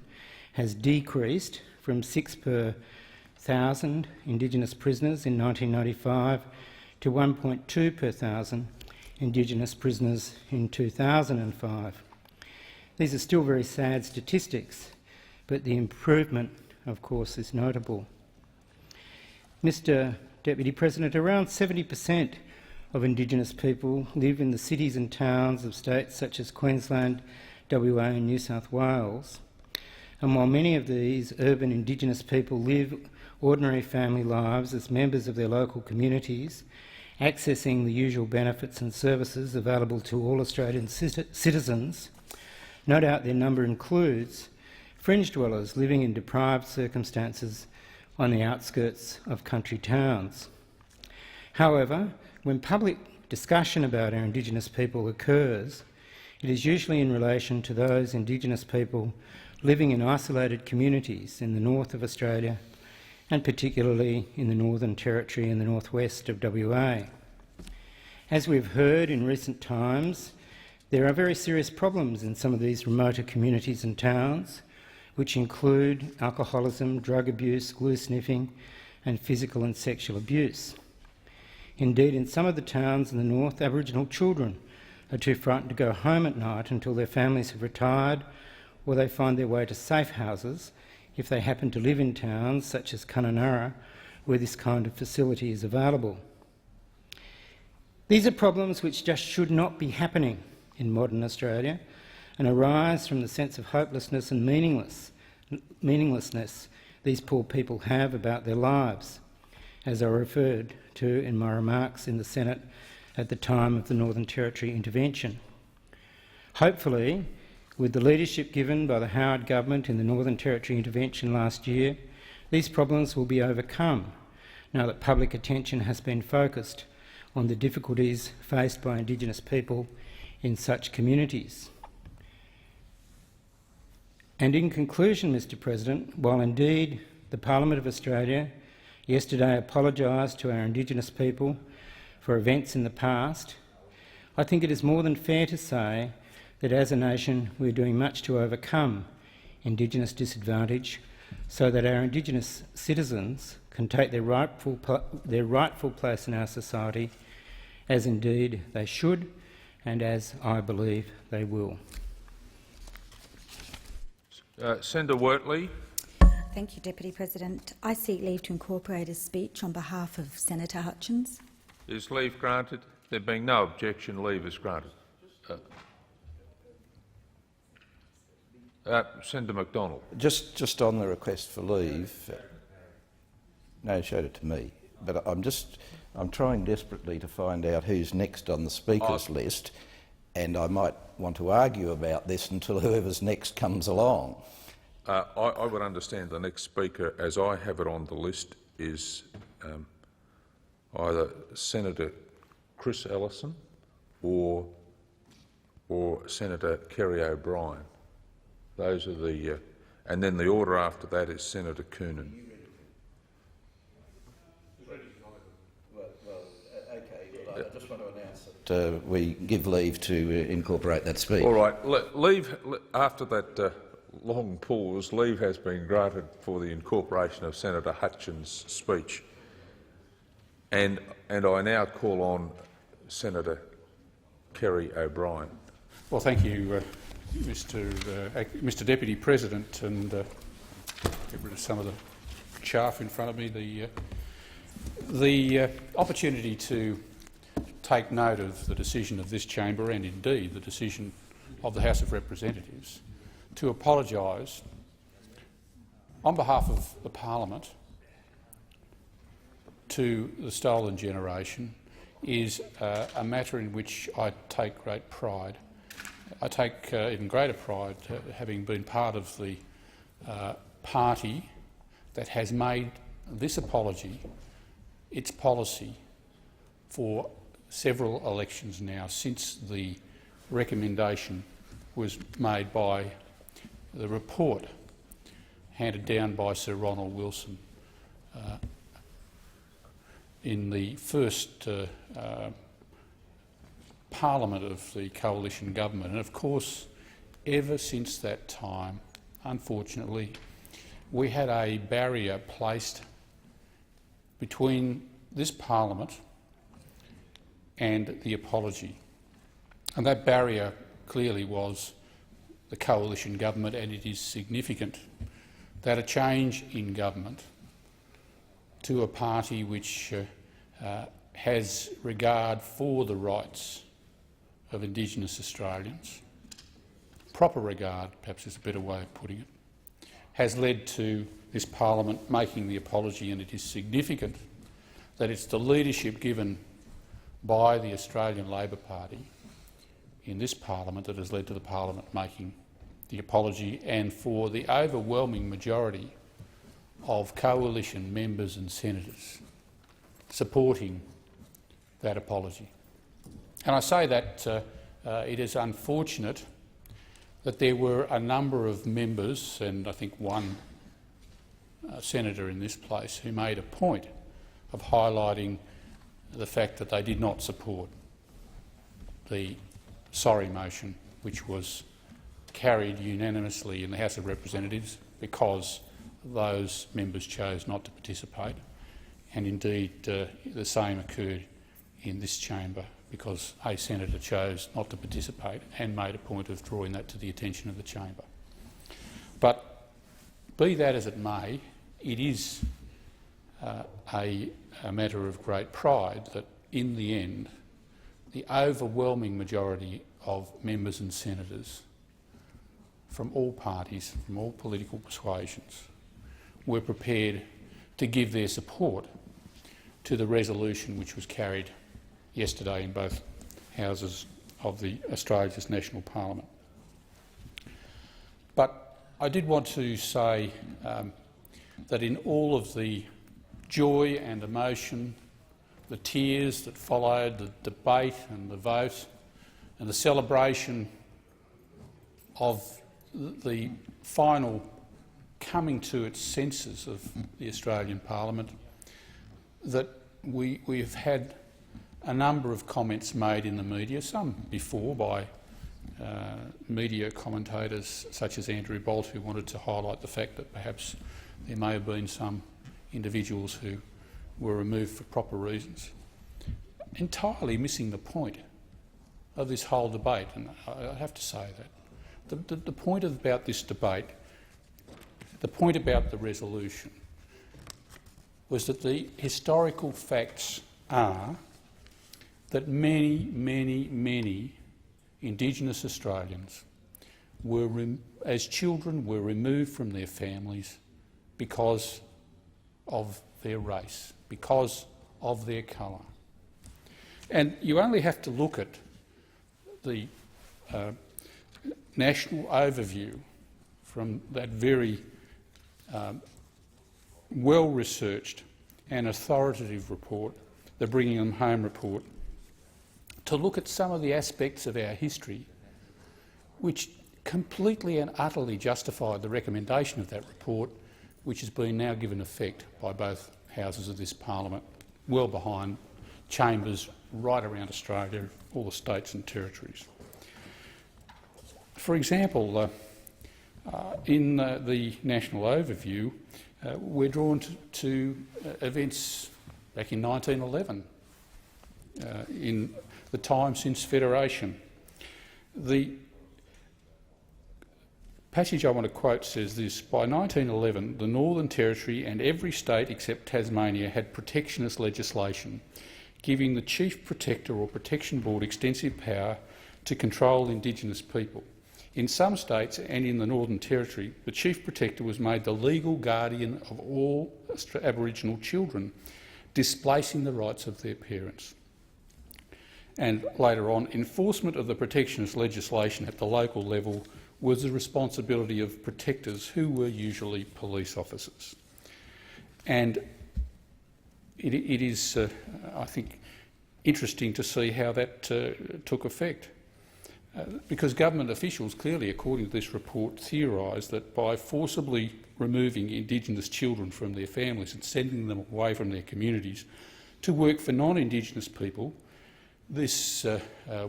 has decreased from 6 per 1,000 Indigenous prisoners in 1995 to 1.2 per 1,000 Indigenous prisoners in 2005. These are still very sad statistics, but the improvement, of course, is notable. Mr. Deputy President, around 70% of Indigenous people live in the cities and towns of states such as Queensland, WA and New South Wales. And while many of these urban Indigenous people live ordinary family lives as members of their local communities, accessing the usual benefits and services available to all Australian citizens, no doubt their number includes fringe dwellers living in deprived circumstances on the outskirts of country towns. However, when public discussion about our Indigenous people occurs, it is usually in relation to those Indigenous people living in isolated communities in the north of Australia and particularly in the Northern Territory and the northwest of WA. As we've heard in recent times, there are very serious problems in some of these remoter communities and towns, which include alcoholism, drug abuse, glue sniffing and physical and sexual abuse. Indeed, in some of the towns in the north, Aboriginal children are too frightened to go home at night until their families have retired or they find their way to safe houses if they happen to live in towns such as Kununurra, where this kind of facility is available. These are problems which just should not be happening in modern Australia and arise from the sense of hopelessness and meaninglessness these poor people have about their lives, as I referred to in my remarks in the Senate at the time of the Northern Territory intervention. Hopefully, with the leadership given by the Howard government in the Northern Territory intervention last year, these problems will be overcome now that public attention has been focused on the difficulties faced by Indigenous people in such communities. And in conclusion, Mr President, while indeed the Parliament of Australia yesterday apologised to our Indigenous people for events in the past, I think it is more than fair to say that as a nation we're doing much to overcome Indigenous disadvantage so that our Indigenous citizens can take their rightful place in our society, as indeed they should and as I believe they will. Senator Wortley. Thank you, Deputy President. I seek leave to incorporate a speech on behalf of Senator Hutchins. Is leave granted? There being no objection, leave is granted. Senator McDonald. Just on the request for leave, no, he showed it to me, but I'm trying desperately to find out who's next on the Speaker's list, and I might want to argue about this until whoever's next comes along. I would understand the next Speaker, as I have it on the list, is either Senator Chris Ellison or Senator Kerry O'Brien. Those are the, and then the order after that is Senator Coonan. I just want to announce that we give leave to incorporate that speech. All right, leave after that long pause. Leave has been granted for the incorporation of Senator Hutchins' speech, and I now call on Senator Kerry O'Brien. Well, thank you, Mr. Deputy President, and get rid of some of the chaff in front of me. The opportunity to take note of the decision of this chamber, and indeed the decision of the House of Representatives, to apologise on behalf of the Parliament to the stolen generation is a matter in which I take great pride. I take even greater pride having been part of the party that has made this apology its policy for several elections now, since the recommendation was made by the report handed down by Sir Ronald Wilson in the first Parliament of the coalition government. And of course, ever since that time, unfortunately, we had a barrier placed between this Parliament and the apology. And that barrier clearly was the coalition government, and it is significant that a change in government to a party which has regard for the rights of Indigenous Australians, proper regard perhaps is a better way of putting it, has led to this parliament making the apology, and it is significant that it's the leadership given by the Australian Labor Party in this parliament that has led to the parliament making the apology, and for the overwhelming majority of coalition members and senators supporting that apology. And I say that it is unfortunate that there were a number of members, and I think one senator in this place, who made a point of highlighting the fact that they did not support the sorry motion, which was carried unanimously in the House of Representatives because those members chose not to participate. And indeed the same occurred in this chamber because a senator chose not to participate and made a point of drawing that to the attention of the chamber. But be that as it may, it is a matter of great pride that in the end the overwhelming majority of members and senators from all parties, from all political persuasions, were prepared to give their support to the resolution which was carried yesterday in both houses of Australia's national parliament. But I did want to say that in all of the joy and emotion, the tears that followed, the debate and the vote and the celebration of the final coming to its senses of the Australian Parliament, that we have had a number of comments made in the media, some before by media commentators such as Andrew Bolt, who wanted to highlight the fact that perhaps there may have been some individuals who were removed for proper reasons, entirely missing the point of this whole debate. And I have to say that the point about this debate, the point about the resolution, was that the historical facts are that many, many, many Indigenous Australians were, as children, were removed from their families because of their race, because of their colour. And you only have to look at the national overview from that very well-researched and authoritative report, the Bringing Them Home report, to look at some of the aspects of our history which completely and utterly justified the recommendation of that report, which has been now given effect by both houses of this parliament, well behind chambers right around Australia, all the states and territories. For example, in the national overview, we're drawn to events back in 1911, in the time since Federation. The passage I want to quote says this: by 1911, the Northern Territory and every state except Tasmania had protectionist legislation, giving the Chief Protector or Protection Board extensive power to control Indigenous people. In some states and in the Northern Territory, the Chief Protector was made the legal guardian of all Aboriginal children, displacing the rights of their parents. And later on, enforcement of the protectionist legislation at the local level was the responsibility of protectors, who were usually police officers. And it is, I think, interesting to see how that took effect. Because government officials clearly, according to this report, theorised that by forcibly removing Indigenous children from their families and sending them away from their communities to work for non-Indigenous people, this,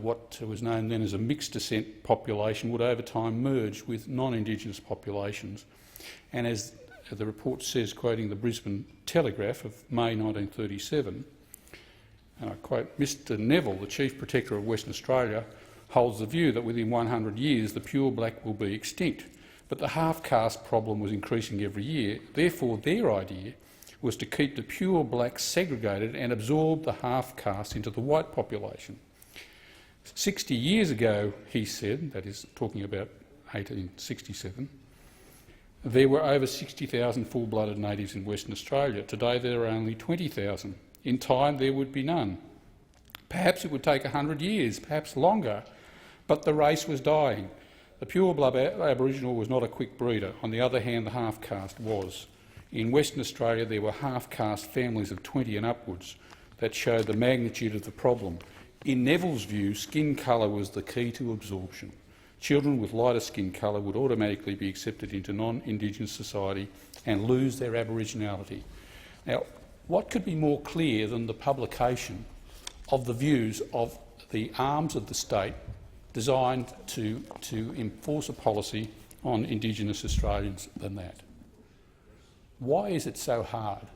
what was known then as a mixed descent population, would over time merge with non-Indigenous populations. And as the report says, quoting the Brisbane Telegraph of May 1937, and I quote, "Mr Neville, the Chief Protector of Western Australia, holds the view that within 100 years the pure black will be extinct, but the half-caste problem was increasing every year. Therefore, their idea was to keep the pure blacks segregated and absorb the half-caste into the white population. 60 years ago, he said, that is talking about 1867, there were over 60,000 full-blooded natives in Western Australia. Today there are only 20,000. In time there would be none. Perhaps it would take 100 years, perhaps longer, but the race was dying. The pure-blood Aboriginal was not a quick breeder. On the other hand, the half-caste was. In Western Australia there were half-caste families of 20 and upwards. That showed the magnitude of the problem. In Neville's view, skin colour was the key to absorption. Children with lighter skin colour would automatically be accepted into non-Indigenous society and lose their Aboriginality. Now, what could be more clear than the publication of the views of the arms of the state designed to enforce a policy on Indigenous Australians than that? Why is it so hard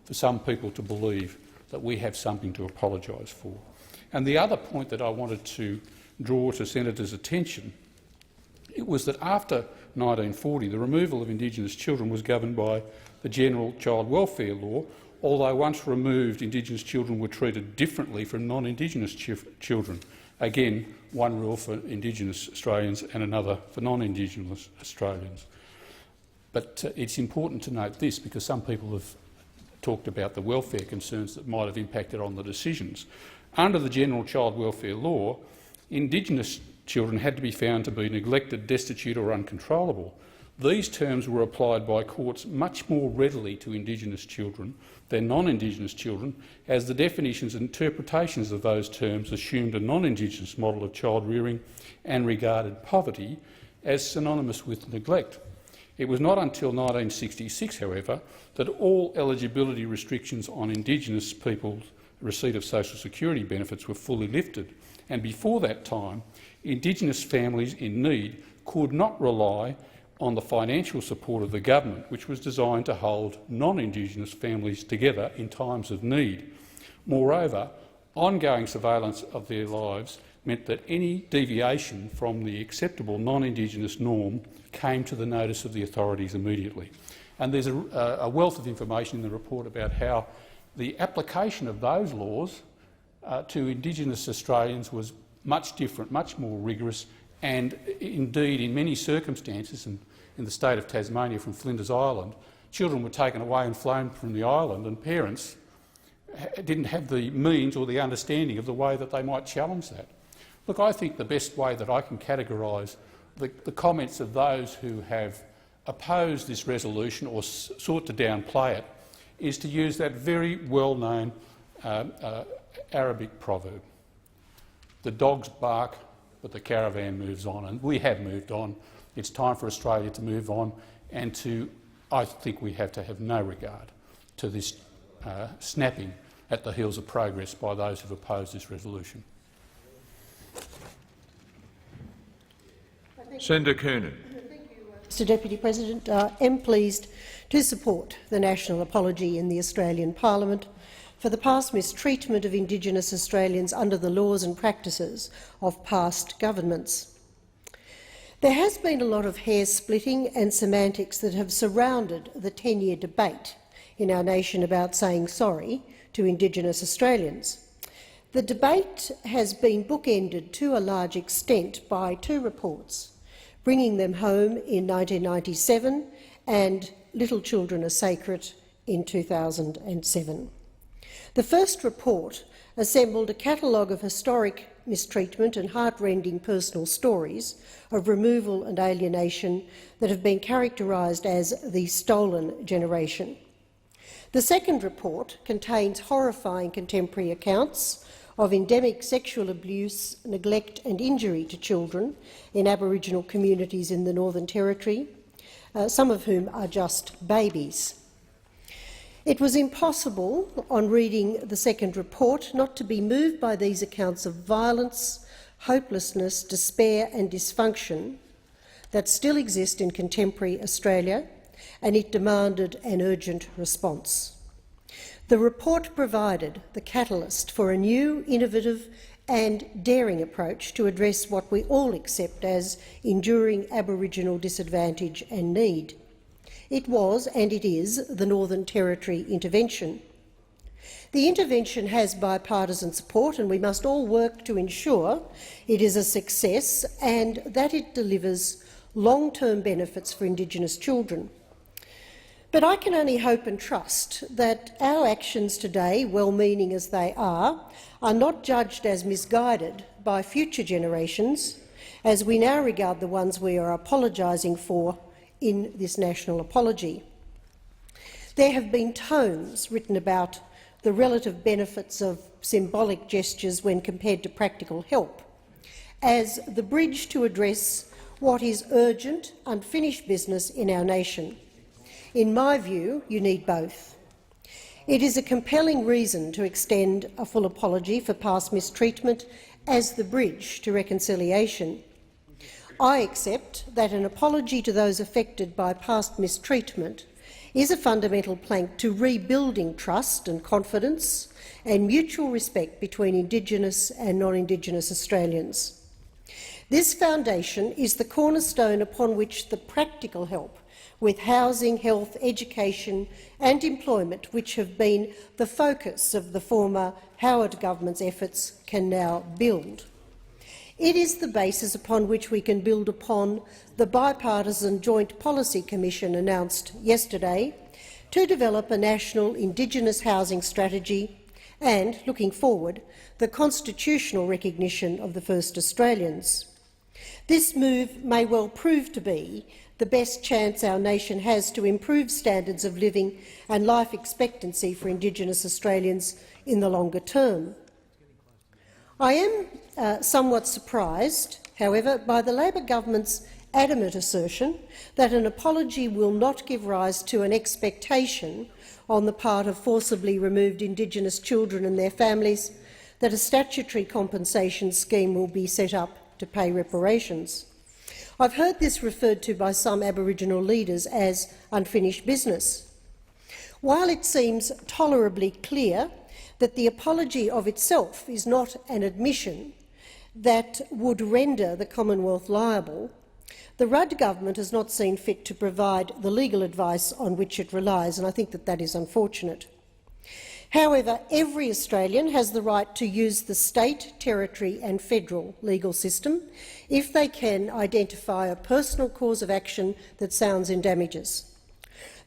for some people to believe that we have something to apologise for? And the other point that I wanted to draw to senators' attention, it was that after 1940 the removal of Indigenous children was governed by the General Child Welfare Law, although once removed Indigenous children were treated differently from non-Indigenous children. Again, one rule for Indigenous Australians and another for non-Indigenous Australians. But it's important to note this because some people have talked about the welfare concerns that might have impacted on the decisions. Under the General Child Welfare Law, Indigenous children had to be found to be neglected, destitute or uncontrollable. These terms were applied by courts much more readily to Indigenous children than non-Indigenous children, as the definitions and interpretations of those terms assumed a non-Indigenous model of child rearing and regarded poverty as synonymous with neglect. It was not until 1966, however, that all eligibility restrictions on Indigenous people's receipt of social security benefits were fully lifted, and before that time, Indigenous families in need could not rely on the financial support of the government, which was designed to hold non-Indigenous families together in times of need. Moreover, ongoing surveillance of their lives meant that any deviation from the acceptable non-Indigenous norm came to the notice of the authorities immediately. And there's a wealth of information in the report about how the application of those laws to Indigenous Australians was much different, much more rigorous, and indeed in many circumstances, and in the state of Tasmania from Flinders Island, children were taken away and flown from the island, and parents didn't have the means or the understanding of the way that they might challenge that. Look, I think the best way that I can categorise the comments of those who have opposed this resolution or sought to downplay it is to use that very well-known Arabic proverb. The dogs bark, but the caravan moves on, and we have moved on. It's time for Australia to move on, and I think we have to have no regard to this snapping at the heels of progress by those who have opposed this resolution. Senator Coonan. Mr Deputy President, I am pleased to support the national apology in the Australian Parliament for the past mistreatment of Indigenous Australians under the laws and practices of past governments. There has been a lot of hair-splitting and semantics that have surrounded the 10-year debate in our nation about saying sorry to Indigenous Australians. The debate has been bookended to a large extent by two reports, Bringing Them Home in 1997 and Little Children Are Sacred in 2007. The first report assembled a catalogue of historic mistreatment and heartrending personal stories of removal and alienation that have been characterised as the stolen generation. The second report contains horrifying contemporary accounts of endemic sexual abuse, neglect and injury to children in Aboriginal communities in the Northern Territory, some of whom are just babies. It was impossible, on reading the second report, not to be moved by these accounts of violence, hopelessness, despair and dysfunction that still exist in contemporary Australia, and it demanded an urgent response. The report provided the catalyst for a new, innovative and daring approach to address what we all accept as enduring Aboriginal disadvantage and need. It was, and it is, the Northern Territory intervention. The intervention has bipartisan support, and we must all work to ensure it is a success and that it delivers long-term benefits for Indigenous children. But I can only hope and trust that our actions today, well-meaning as they are not judged as misguided by future generations, as we now regard the ones we are apologising for in this national apology. There have been tomes written about the relative benefits of symbolic gestures when compared to practical help, as the bridge to address what is urgent, unfinished business in our nation. In my view, you need both. It is a compelling reason to extend a full apology for past mistreatment as the bridge to reconciliation. I accept that an apology to those affected by past mistreatment is a fundamental plank to rebuilding trust and confidence and mutual respect between Indigenous and non-Indigenous Australians. This foundation is the cornerstone upon which the practical help with housing, health, education and employment, which have been the focus of the former Howard government's efforts, can now build. It is the basis upon which we can build upon the bipartisan Joint Policy Commission announced yesterday to develop a national Indigenous housing strategy and, looking forward, the constitutional recognition of the First Australians. This move may well prove to be the best chance our nation has to improve standards of living and life expectancy for Indigenous Australians in the longer term. I am somewhat surprised, however, by the Labor government's adamant assertion that an apology will not give rise to an expectation on the part of forcibly removed Indigenous children and their families that a statutory compensation scheme will be set up to pay reparations. I've heard this referred to by some Aboriginal leaders as unfinished business. While it seems tolerably clear that the apology of itself is not an admission that would render the Commonwealth liable, the Rudd government has not seen fit to provide the legal advice on which it relies, and I think that that is unfortunate. However, every Australian has the right to use the state, territory and federal legal system if they can identify a personal cause of action that sounds in damages.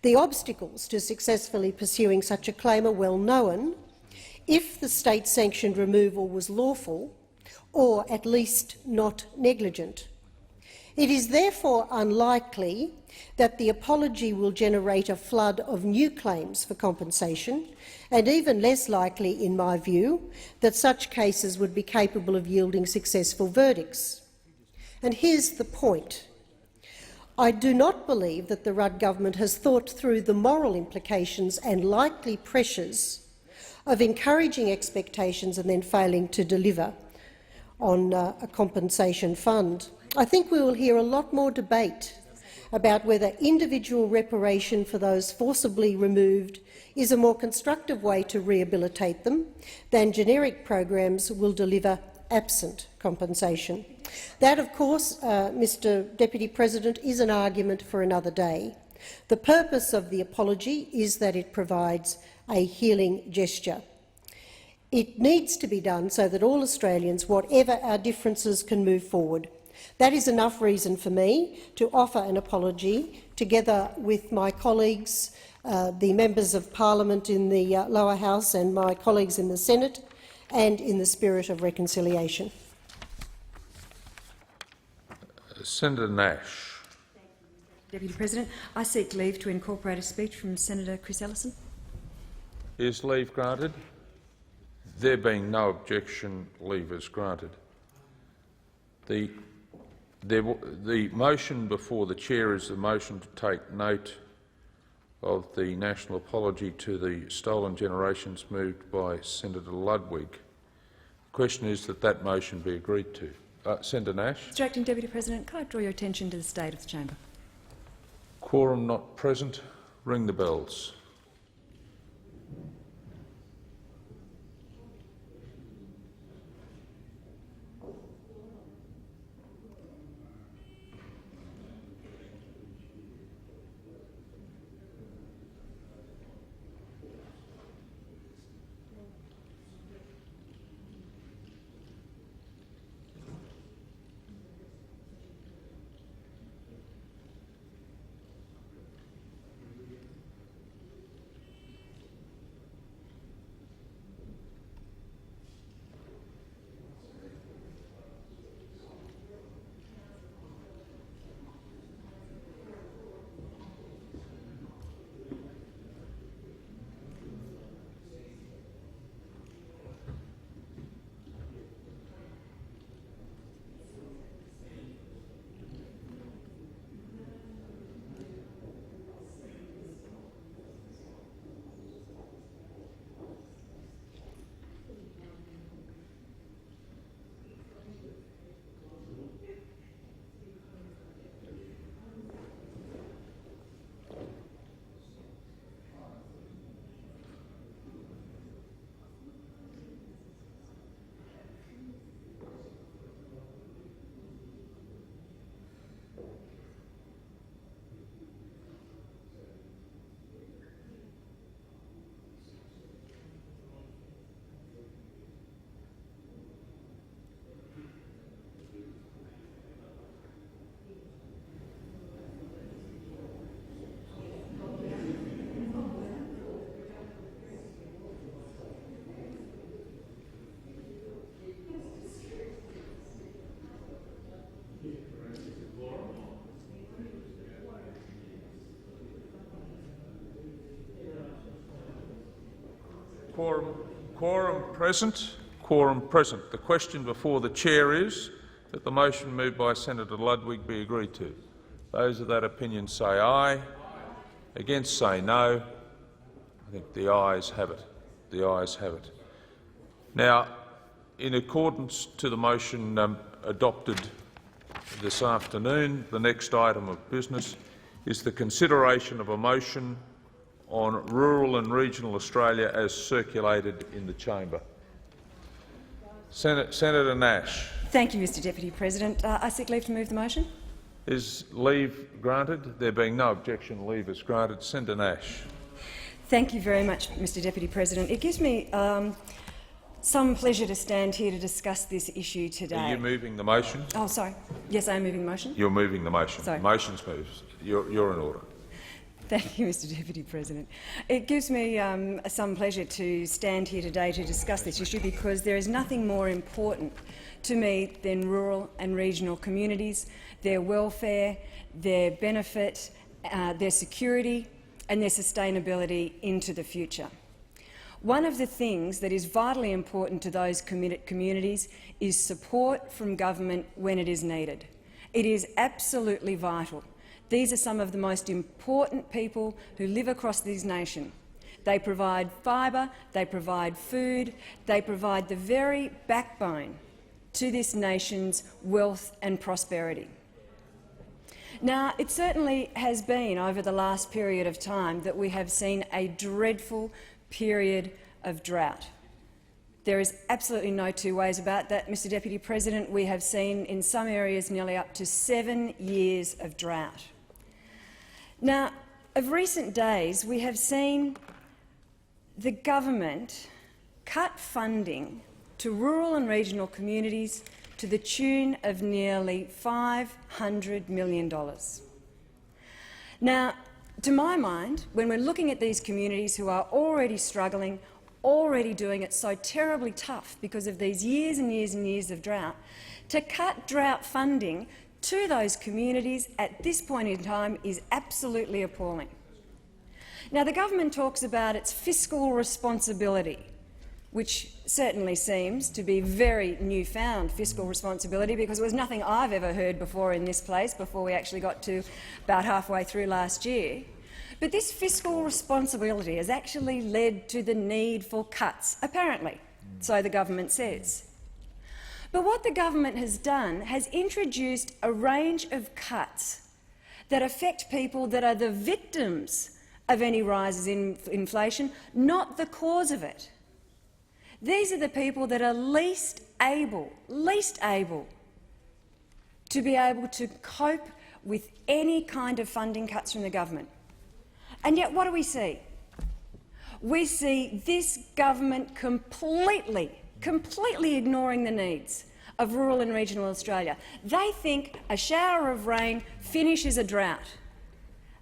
The obstacles to successfully pursuing such a claim are well known if the state-sanctioned removal was lawful or at least not negligent. It is therefore unlikely that the apology will generate a flood of new claims for compensation, and even less likely, in my view, that such cases would be capable of yielding successful verdicts. And here's the point. I do not believe that the Rudd government has thought through the moral implications and likely pressures of encouraging expectations and then failing to deliver on a compensation fund. I think we will hear a lot more debate about whether individual reparation for those forcibly removed is a more constructive way to rehabilitate them than generic programs will deliver absent compensation. That, of course, Mr Deputy President, is an argument for another day. The purpose of the apology is that it provides a healing gesture. It needs to be done so that all Australians, whatever our differences, can move forward. That is enough reason for me to offer an apology, together with my colleagues, the members of parliament in the lower house and my colleagues in the Senate, and in the spirit of reconciliation. Senator Nash. Deputy President, I seek leave to incorporate a speech from Senator Chris Ellison. Is leave granted? There being no objection, leave is granted. The motion before the chair is the motion to take note of the national apology to the stolen generations moved by Senator Ludwig. The question is that that motion be agreed to. Senator Nash. Mr Acting Deputy President, can I draw your attention to the state of the chamber? Quorum not present. Ring the bells. Quorum present. Quorum present. The question before the chair is that the motion moved by Senator Ludwig be agreed to. Those of that opinion say aye. Against say no. I think the ayes have it. The ayes have it. Now, in accordance to the motion adopted this afternoon, the next item of business is the consideration of a motion on rural and regional Australia as circulated in the chamber. Senator Nash. Thank you, Mr Deputy President. I seek leave to move the motion. Is leave granted? There being no objection, leave is granted. Senator Nash. Thank you very much, Mr Deputy President. It gives me some pleasure to stand here to discuss this issue today. Are you moving the motion? Oh, sorry. Yes, I am moving the motion. You're moving the motion. Sorry. Motion's moved. You're in order. Thank you, Mr Deputy President. It gives me some pleasure to stand here today to discuss this issue because there is nothing more important to me than rural and regional communities, their welfare, their benefit, their security and their sustainability into the future. One of the things that is vitally important to those communities is support from government when it is needed. It is absolutely vital. These are some of the most important people who live across this nation. They provide fibre, they provide food, they provide the very backbone to this nation's wealth and prosperity. Now, it certainly has been over the last period of time that we have seen a dreadful period of drought. There is absolutely no two ways about that, Mr Deputy President. We have seen in some areas nearly up to 7 years of drought. Now, of recent days, we have seen the government cut funding to rural and regional communities to the tune of nearly $500 million. Now, to my mind, when we're looking at these communities who are already struggling, already doing it so terribly tough because of these years and years and years of drought, to cut drought funding to those communities at this point in time is absolutely appalling. Now, the government talks about its fiscal responsibility, which certainly seems to be very newfound fiscal responsibility because it was nothing I've ever heard before in this place before we actually got to about halfway through last year. But this fiscal responsibility has actually led to the need for cuts, apparently, so the government says. But what the government has done has introduced a range of cuts that affect people that are the victims of any rises in inflation, not the cause of it. These are the people that are least able to be able to cope with any kind of funding cuts from the government. And yet what do we see? We see this government completely ignoring the needs of rural and regional Australia. They think a shower of rain finishes a drought,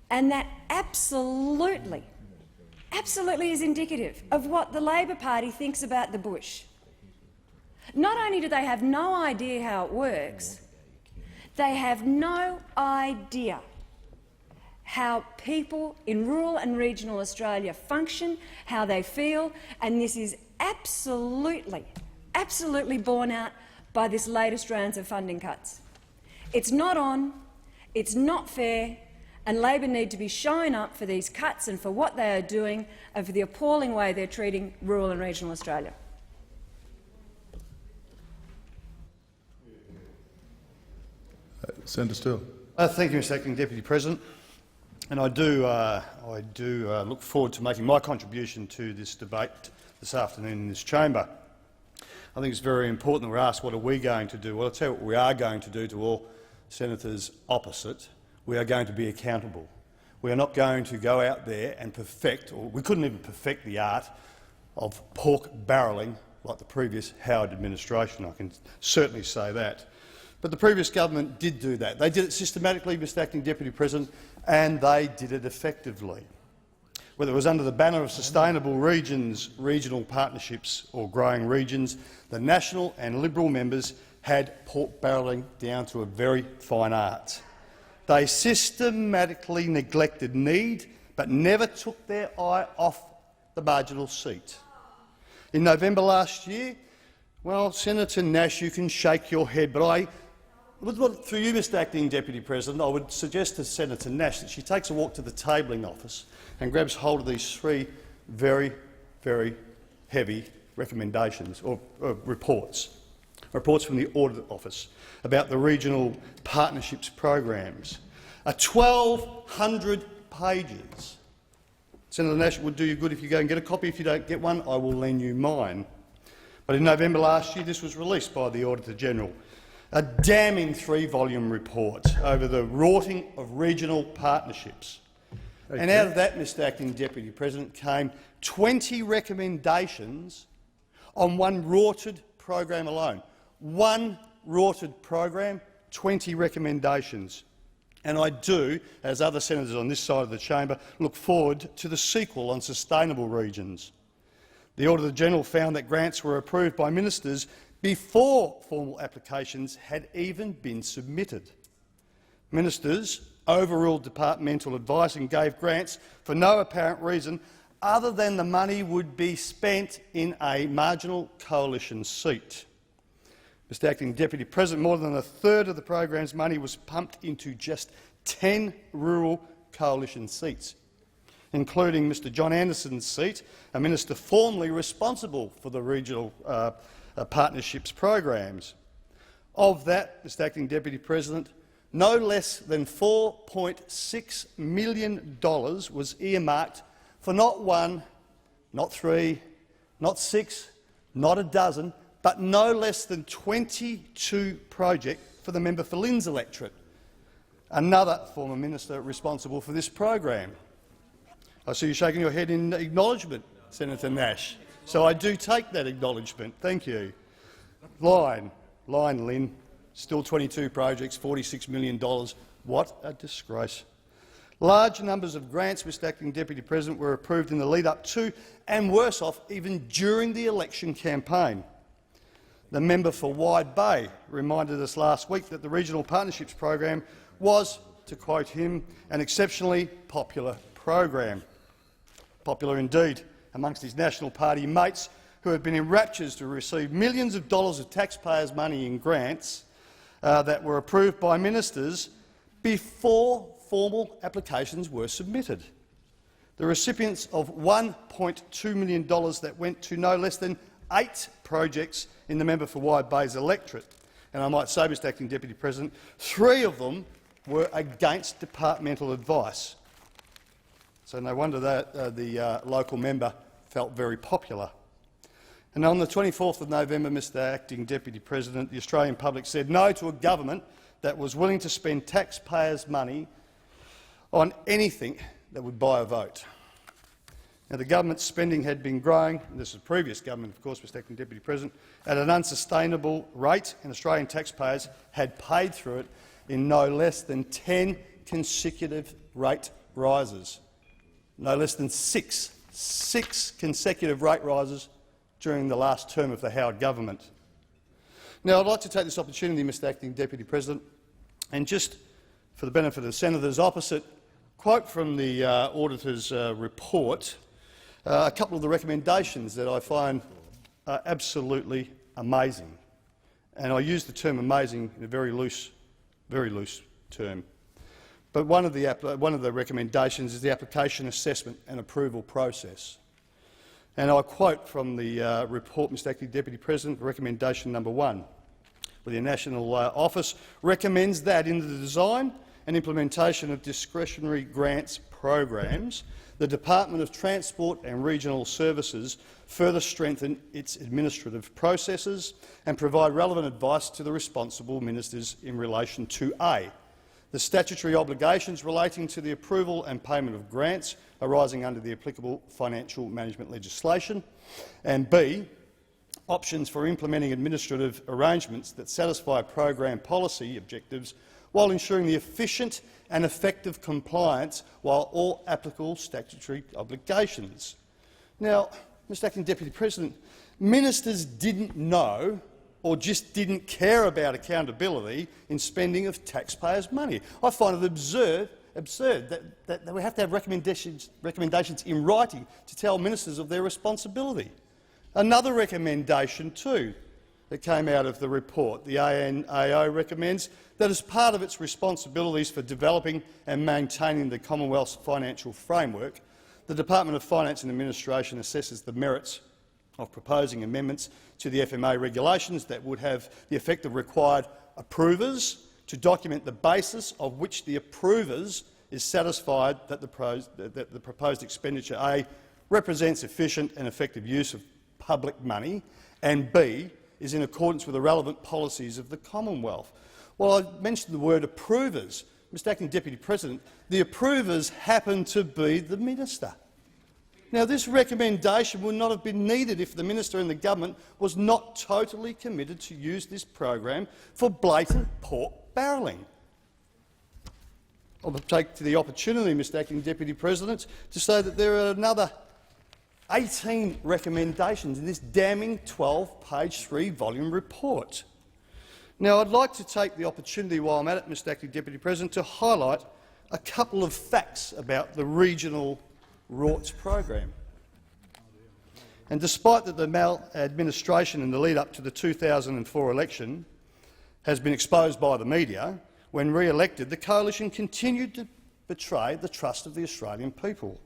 and that absolutely is indicative of what the Labor Party thinks about the bush. Not only do they have no idea how it works, they have no idea how people in rural and regional Australia function, how they feel, and this is absolutely borne out by this latest rounds of funding cuts. It's not on, it's not fair, and Labor need to be showing up for these cuts and for what they are doing and for the appalling way they're treating rural and regional Australia. Senator Steele. Thank you, Mr Acting Deputy President. And I do look forward to making my contribution to this debate this afternoon in this chamber. I think it's very important that we're asked what are we going to do. Well, I'll tell you what we are going to do to all senators opposite. We are going to be accountable. We are not going to go out there and perfect, or we couldn't even perfect the art of pork barrelling like the previous Howard administration. I can certainly say that. But the previous government did do that. They did it systematically, Mr Acting Deputy President, and they did it effectively. Whether it was under the banner of sustainable regions, regional partnerships or growing regions, the National and Liberal members had pork barrelling down to a very fine art. They systematically neglected need but never took their eye off the marginal seat. In November last year, well, Senator Nash, you can shake your head, but through you, Mr Acting Deputy President, I would suggest to Senator Nash that she takes a walk to the tabling office and grabs hold of these three very, very heavy recommendations or reports from the Audit Office about the regional partnerships programs. 1,200 pages. Senator Nash, it would do you good if you go and get a copy. If you don't get one, I will lend you mine. But in November last year, this was released by the Auditor-General. A damning 3-volume report over the rorting of regional partnerships. Okay. And out of that, Mr Acting Deputy President, came 20 recommendations on one rorted program alone. One rorted program, 20 recommendations. And I do, as other senators on this side of the chamber, look forward to the sequel on sustainable regions. The Auditor-General found that grants were approved by ministers before formal applications had even been submitted. Ministers overruled departmental advice and gave grants for no apparent reason other than the money would be spent in a marginal coalition seat. Mr Acting Deputy President, more than a third of the program's money was pumped into just 10 rural coalition seats, including Mr John Anderson's seat, a minister formerly responsible for the regional partnerships programs. Of that, Mr Acting Deputy President, no less than $4.6 million was earmarked for not one, not three, not six, not a dozen, but no less than 22 projects for the member for Lynn's electorate, another former minister responsible for this program. I see you shaking your head in acknowledgement, Senator Nash. So I do take that acknowledgement. Thank you. Line, Lynn. Still 22 projects, $46 million. What a disgrace. Large numbers of grants, Mr Acting Deputy President, were approved in the lead-up to, and worse off, even during the election campaign. The member for Wide Bay reminded us last week that the Regional Partnerships program was, to quote him, an exceptionally popular program. Popular indeed amongst his National Party mates, who had been in raptures to receive millions of dollars of taxpayers' money in grants that were approved by ministers before formal applications were submitted. The recipients of $1.2 million that went to no less than 8 projects in the member for Wide Bay's electorate. And I might say, Mr Acting Deputy President, 3 of them were against departmental advice. So no wonder that the local member felt very popular. And on the 24th of November, Mr Acting Deputy President, the Australian public said no to a government that was willing to spend taxpayers' money on anything that would buy a vote. Now, the government's spending had been growing, and this is the previous government, of course, Mr Acting Deputy President, at an unsustainable rate, and Australian taxpayers had paid through it in no less than 10 consecutive rate rises. No less than six consecutive rate rises during the last term of the Howard government. Now, I'd like to take this opportunity, Mr Acting Deputy President, and just for the benefit of the senators opposite, quote from the auditor's report a couple of the recommendations that I find absolutely amazing. And I use the term amazing in a very loose term. But one of the recommendations is the application, assessment and approval process. And I quote from the report, Mr Acting Deputy President, recommendation number 1, where the National Office recommends that in the design and implementation of discretionary grants programs, the Department of Transport and Regional Services further strengthen its administrative processes and provide relevant advice to the responsible ministers in relation to A, the statutory obligations relating to the approval and payment of grants arising under the applicable financial management legislation, and B, options for implementing administrative arrangements that satisfy program policy objectives while ensuring the efficient and effective compliance while all applicable statutory obligations. Now, Mr Acting Deputy President, ministers didn't know or just didn't care about accountability in spending of taxpayers' money. I find it absurd that we have to have recommendations in writing to tell ministers of their responsibility. Another recommendation too that came out of the report. The ANAO recommends that as part of its responsibilities for developing and maintaining the Commonwealth's financial framework, the Department of Finance and Administration assesses the merits of proposing amendments to the FMA regulations that would have the effect of required approvers to document the basis of which the approvers is satisfied that the proposed expenditure A represents efficient and effective use of public money, and B is in accordance with the relevant policies of the Commonwealth. Well, I mentioned the word approvers. Mr Acting Deputy President, the approvers happen to be the minister. Now, this recommendation would not have been needed if the minister and the government was not totally committed to use this program for blatant pork barrelling. I'll take the opportunity, Mr Acting Deputy President, to say that there are another 18 recommendations in this damning 12-page, 3-volume report. Now, I'd like to take the opportunity while I'm at it, Mr Acting Deputy President, to highlight a couple of facts about the regional Rorts program. And despite that the maladministration in the lead-up to the 2004 election has been exposed by the media, when re-elected, the coalition continued to betray the trust of the Australian people.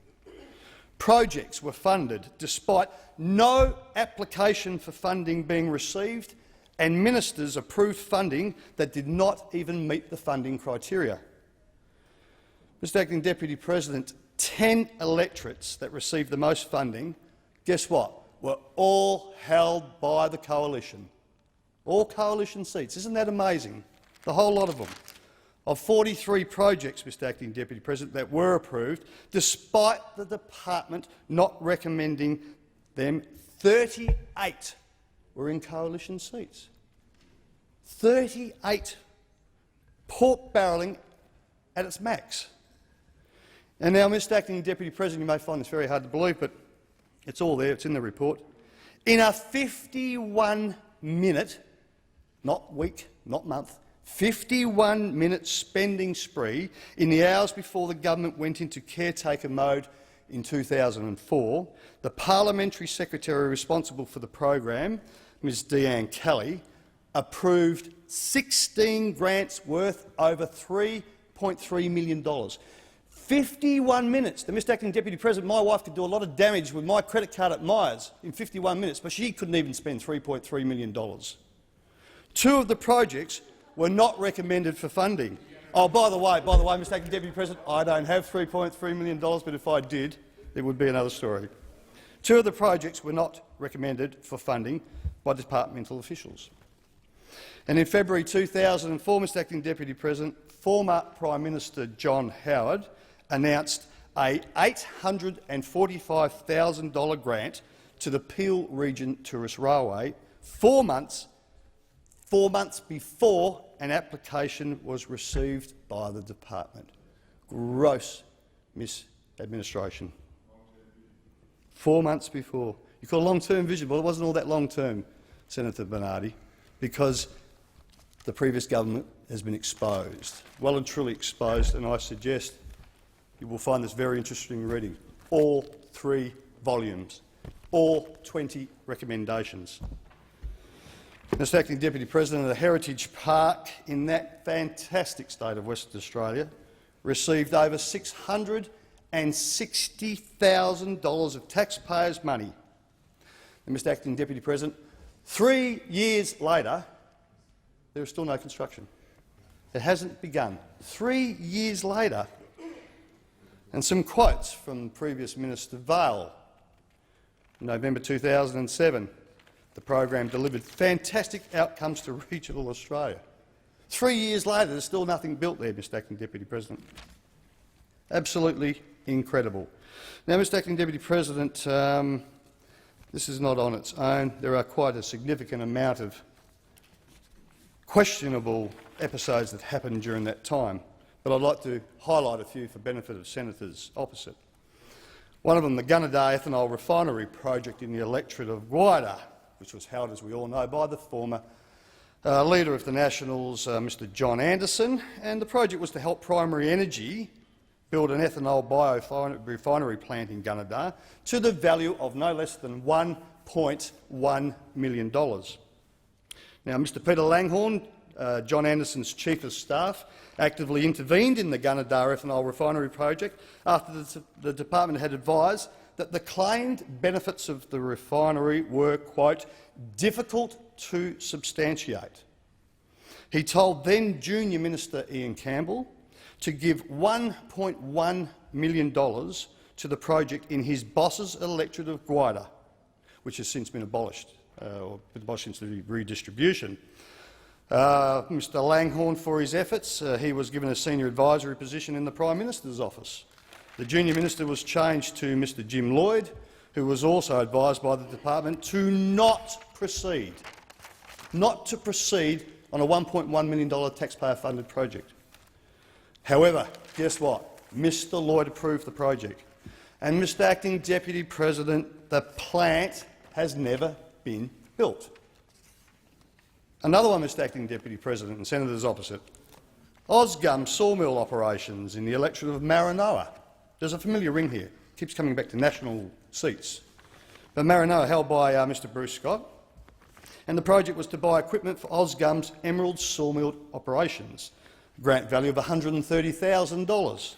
Projects were funded despite no application for funding being received, and ministers approved funding that did not even meet the funding criteria. Mr Acting Deputy President, 10 electorates that received the most funding, guess what, were all held by the coalition. All coalition seats. Isn't that amazing? The whole lot of them. Of 43 projects, Mr Acting Deputy President, that were approved, despite the department not recommending them, 38 were in coalition seats. 38. Pork barrelling at its max. And now, Mr Acting Deputy President, you may find this very hard to believe, but it's all there, it's in the report. In a 51-minute, not week, not month, 51-minute spending spree in the hours before the government went into caretaker mode in 2004, the parliamentary secretary responsible for the program, Ms Deanne Kelly, approved 16 grants worth over $3.3 million. 51 minutes. Mr Acting Deputy President, my wife could do a lot of damage with my credit card at Myers in 51 minutes, but she couldn't even spend $3.3 million. Two of the projects were not recommended for funding. Oh, by the way, Mr Acting Deputy President, I don't have $3.3 million, but if I did, it would be another story. Two of the projects were not recommended for funding by departmental officials. And in February 2004, Mr Acting Deputy President, former Prime Minister John Howard announced a $845,000 grant to the Peel Region Tourist Railway 4 months before an application was received by the department. Gross misadministration. 4 months before. You call long-term vision, but it wasn't all that long-term, Senator Bernardi, because the previous government has been exposed, well and truly exposed, and I suggest you will find this very interesting reading. All 3 volumes, all 20 recommendations. Mr Acting Deputy President, the Heritage Park in that fantastic state of Western Australia received over $660,000 of taxpayers' money. And Mr Acting Deputy President, 3 years later, there is still no construction. It hasn't begun. 3 years later. And some quotes from previous Minister Vale. In November 2007, the program delivered fantastic outcomes to regional Australia. 3 years later, there's still nothing built there, Mr Acting Deputy President. Absolutely incredible. Now, Mr Acting Deputy President, this is not on its own. There are quite a significant amount of questionable episodes that happened during that time, but I'd like to highlight a few for benefit of senators opposite. One of them, the Gunnedah Ethanol Refinery project in the electorate of Guida, which was held, as we all know, by the former Leader of the Nationals, Mr John Anderson, and the project was to help Primary Energy build an ethanol biorefinery plant in Gunnedah to the value of no less than $1 $1.1 million. Now, Mr Peter Langhorne, John Anderson's Chief of Staff, actively intervened in the Gunnedah ethanol refinery project after the department had advised that the claimed benefits of the refinery were, quote, difficult to substantiate. He told then Junior Minister Ian Campbell to give $1.1 million to the project in his boss's electorate of Guida, which has since been abolished, or been abolished since the redistribution. Mr Langhorne, for his efforts, he was given a senior advisory position in the Prime Minister's office. The junior minister was changed to Mr Jim Lloyd, who was also advised by the department to not proceed on a $1.1 million taxpayer-funded project. However, guess what? Mr Lloyd approved the project. And, Mr Acting Deputy President, the plant has never been built. Another one, Mr Acting Deputy President and senators opposite. Osgum sawmill operations in the electorate of Maranoa. There's a familiar ring here. It keeps coming back to national seats. But Maranoa, held by Mr Bruce Scott, and the project was to buy equipment for Osgum's emerald sawmill operations, grant value of $130,000.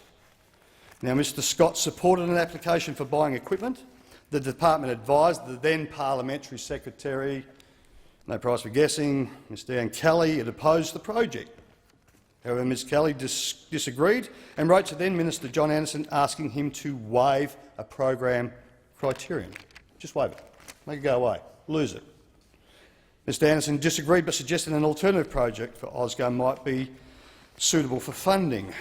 Now, Mr Scott supported an application for buying equipment. The department advised the then Parliamentary Secretary, no price for guessing, Ms Diane Kelly, had opposed the project. However, Ms Kelly disagreed and wrote to then Minister John Anderson asking him to waive a program criterion. Just waive it. Make it go away. Lose it. Mr Anderson disagreed but suggested an alternative project for Osgum might be suitable for funding.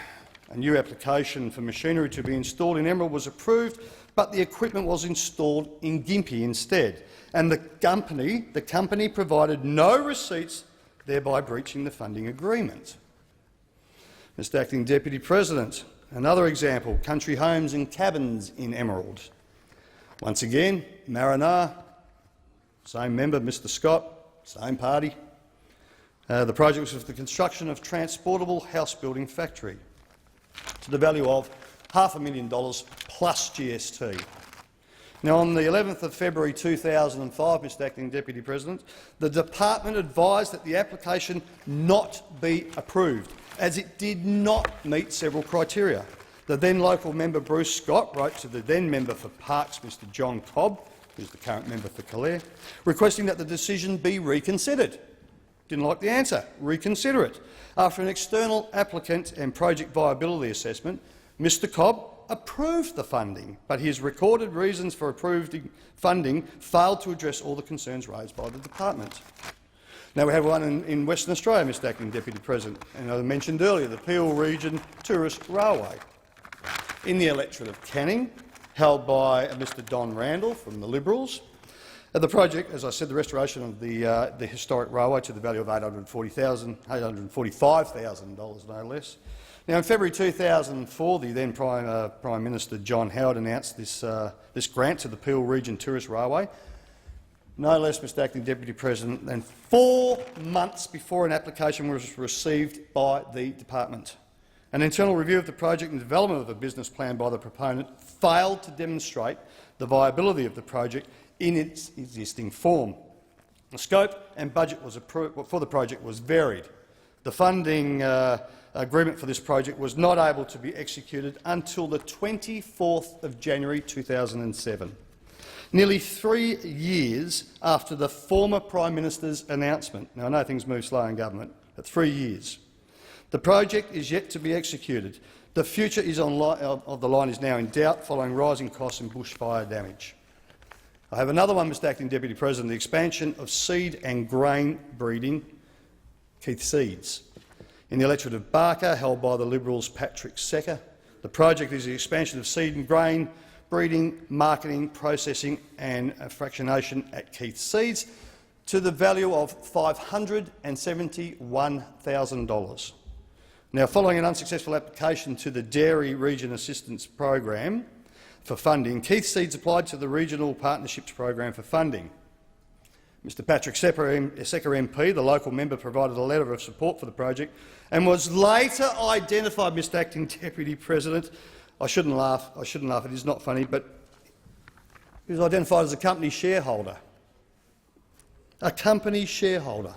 A new application for machinery to be installed in Emerald was approved, but the equipment was installed in Gympie instead, and the company provided no receipts, thereby breaching the funding agreement. Mr Acting Deputy President, another example, country homes and cabins in Emerald. Once again, Maranoa, same member, Mr Scott, same party. The project was for the construction of transportable house building factory to the value of $500,000 plus GST. Now, on the 11th of February 2005, Mr Acting Deputy President, the department advised that the application not be approved, as it did not meet several criteria. The then local member Bruce Scott wrote to the then member for Parks, Mr John Cobb, who's the current member for Calare, requesting that the decision be reconsidered. Didn't like the answer. Reconsider it. After an external applicant and project viability assessment, Mr Cobb approved the funding, but his recorded reasons for approving funding failed to address all the concerns raised by the department. Now, we have one in Western Australia, Mr Acting Deputy President, and I mentioned earlier the Peel Region Tourist Railway. In the electorate of Canning, held by Mr Don Randall from the Liberals, the project, as I said, the restoration of the historic railway to the value of $845,000, no less. Now, in February 2004, the then Prime Minister John Howard announced this grant to the Peel Region Tourist Railway, no less, Mr Acting Deputy President, than 4 months before an application was received by the department. An internal review of the project and development of a business plan by the proponent failed to demonstrate the viability of the project in its existing form. The scope and budget for the project was varied. The funding agreement for this project was not able to be executed until the 24th of January 2007, nearly 3 years after the former Prime Minister's announcement. Now, I know things move slow in government, but 3 years. The project is yet to be executed. The future of the line is now in doubt following rising costs and bushfire damage. I have another one, Mr Acting Deputy President, the expansion of seed and grain breeding, Keith Seeds. In the electorate of Barker, held by the Liberals' Patrick Secker, the project is the expansion of seed and grain breeding, marketing, processing and fractionation at Keith Seeds to the value of $571,000. Now, following an unsuccessful application to the Dairy Region Assistance Program for funding, Keith Seeds applied to the Regional Partnerships Program for funding. Mr Patrick Secker MP, the local member, provided a letter of support for the project and was later identified, Mr Acting Deputy President, I shouldn't laugh, it is not funny, but he was identified as a company shareholder. a company shareholder.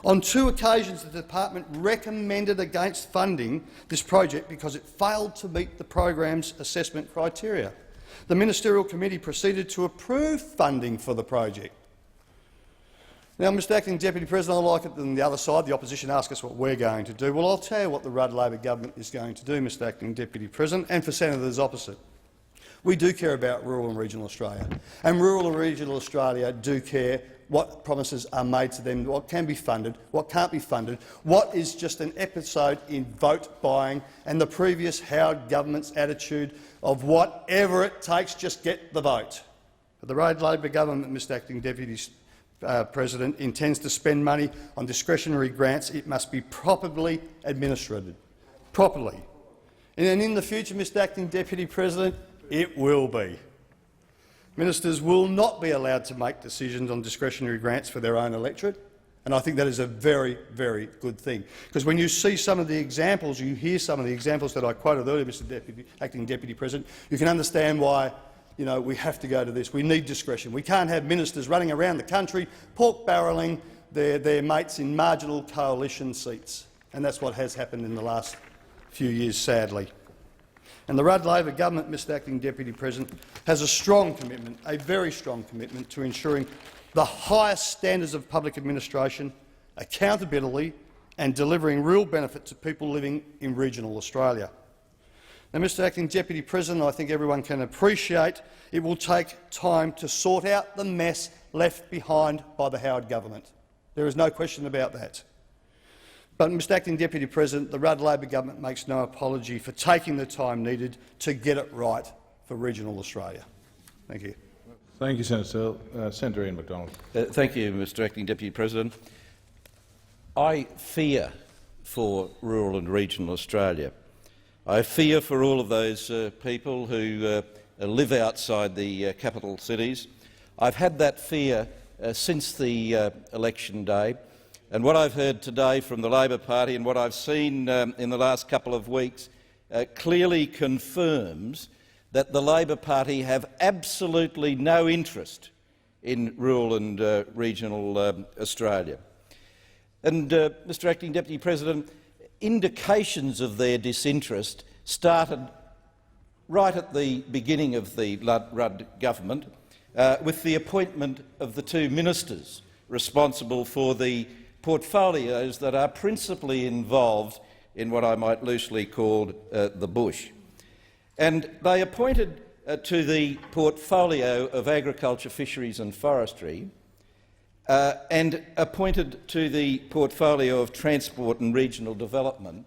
On 2 occasions, the department recommended against funding this project because it failed to meet the program's assessment criteria. The Ministerial Committee proceeded to approve funding for the project. Now, Mr Acting Deputy President, I like it on the other side. The opposition asks us what we're going to do. Well, I'll tell you what the Rudd Labor government is going to do, Mr Acting Deputy President, and for senators opposite. We do care about rural and regional Australia, and rural and regional Australia do care what promises are made to them, what can be funded, what can't be funded, what is just an episode in vote buying and the previous Howard government's attitude of whatever it takes, just get the vote. But the Rudd Labor government, Mr Acting Deputy President, intends to spend money on discretionary grants. It must be properly administered. Properly. And in the future, Mr Acting Deputy President, it will be. Ministers will not be allowed to make decisions on discretionary grants for their own electorate, and I think that is a very, very good thing. Because when you see some of the examples, you hear some of the examples that I quoted earlier, Mr Acting Deputy President, you can understand why we have to go to this. We need discretion. We can't have ministers running around the country pork-barrelling their mates in marginal coalition seats, and that's what has happened in the last few years, sadly. And the Rudd Labor government, Mr Acting Deputy President, has a strong commitment, a very strong commitment, to ensuring the highest standards of public administration, accountability and delivering real benefit to people living in regional Australia. Now, Mr Acting Deputy President, I think everyone can appreciate it will take time to sort out the mess left behind by the Howard government. There is no question about that. But, Mr Acting Deputy President, the Rudd Labor government makes no apology for taking the time needed to get it right for regional Australia. Thank you. Thank you, Senator. Senator Ian McDonald. Thank you, Mr Acting Deputy President. I fear for rural and regional Australia. I fear for all of those people who live outside the capital cities. I've had that fear since the election day. And what I've heard today from the Labor Party and what I've seen in the last couple of weeks clearly confirms that the Labor Party have absolutely no interest in rural and regional Australia. And, Mr Acting Deputy President, indications of their disinterest started right at the beginning of the Rudd government with the appointment of the 2 ministers responsible for the portfolios that are principally involved in what I might loosely call the bush. And they appointed to the portfolio of agriculture, fisheries and forestry and appointed to the portfolio of transport and regional development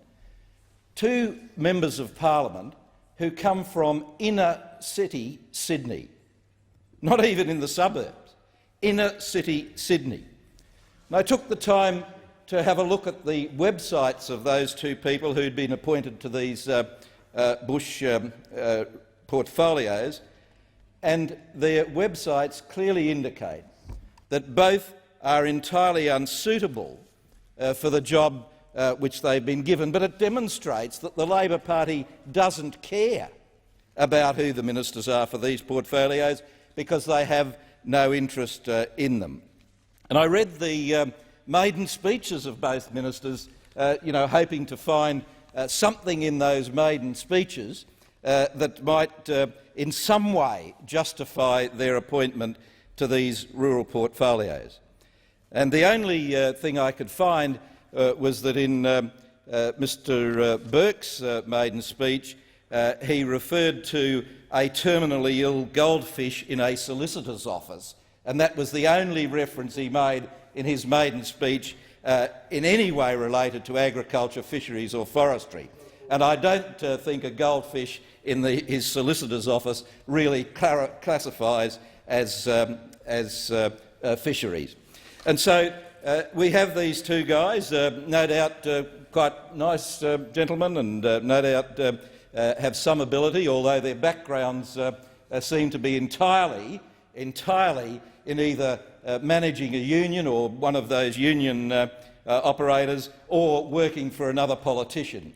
2 members of parliament who come from inner city Sydney, not even in the suburbs, inner city Sydney. And I took the time to have a look at the websites of those 2 people who'd been appointed to these bush portfolios, and their websites clearly indicate that both are entirely unsuitable for the job which they've been given, but it demonstrates that the Labor Party doesn't care about who the ministers are for these portfolios because they have no interest in them. And I read the maiden speeches of both ministers, hoping to find something in those maiden speeches that might in some way justify their appointment to these rural portfolios. And the only thing I could find was that in Mr Burke's maiden speech he referred to a terminally ill goldfish in a solicitor's office, and that was the only reference he made in his maiden speech in any way related to agriculture, fisheries or forestry. And I don't think a goldfish in his solicitor's office really classifies as fisheries. And so we have these 2 guys, no doubt quite nice gentlemen, and no doubt have some ability, although their backgrounds seem to be entirely in either managing a union or one of those union operators, or working for another politician.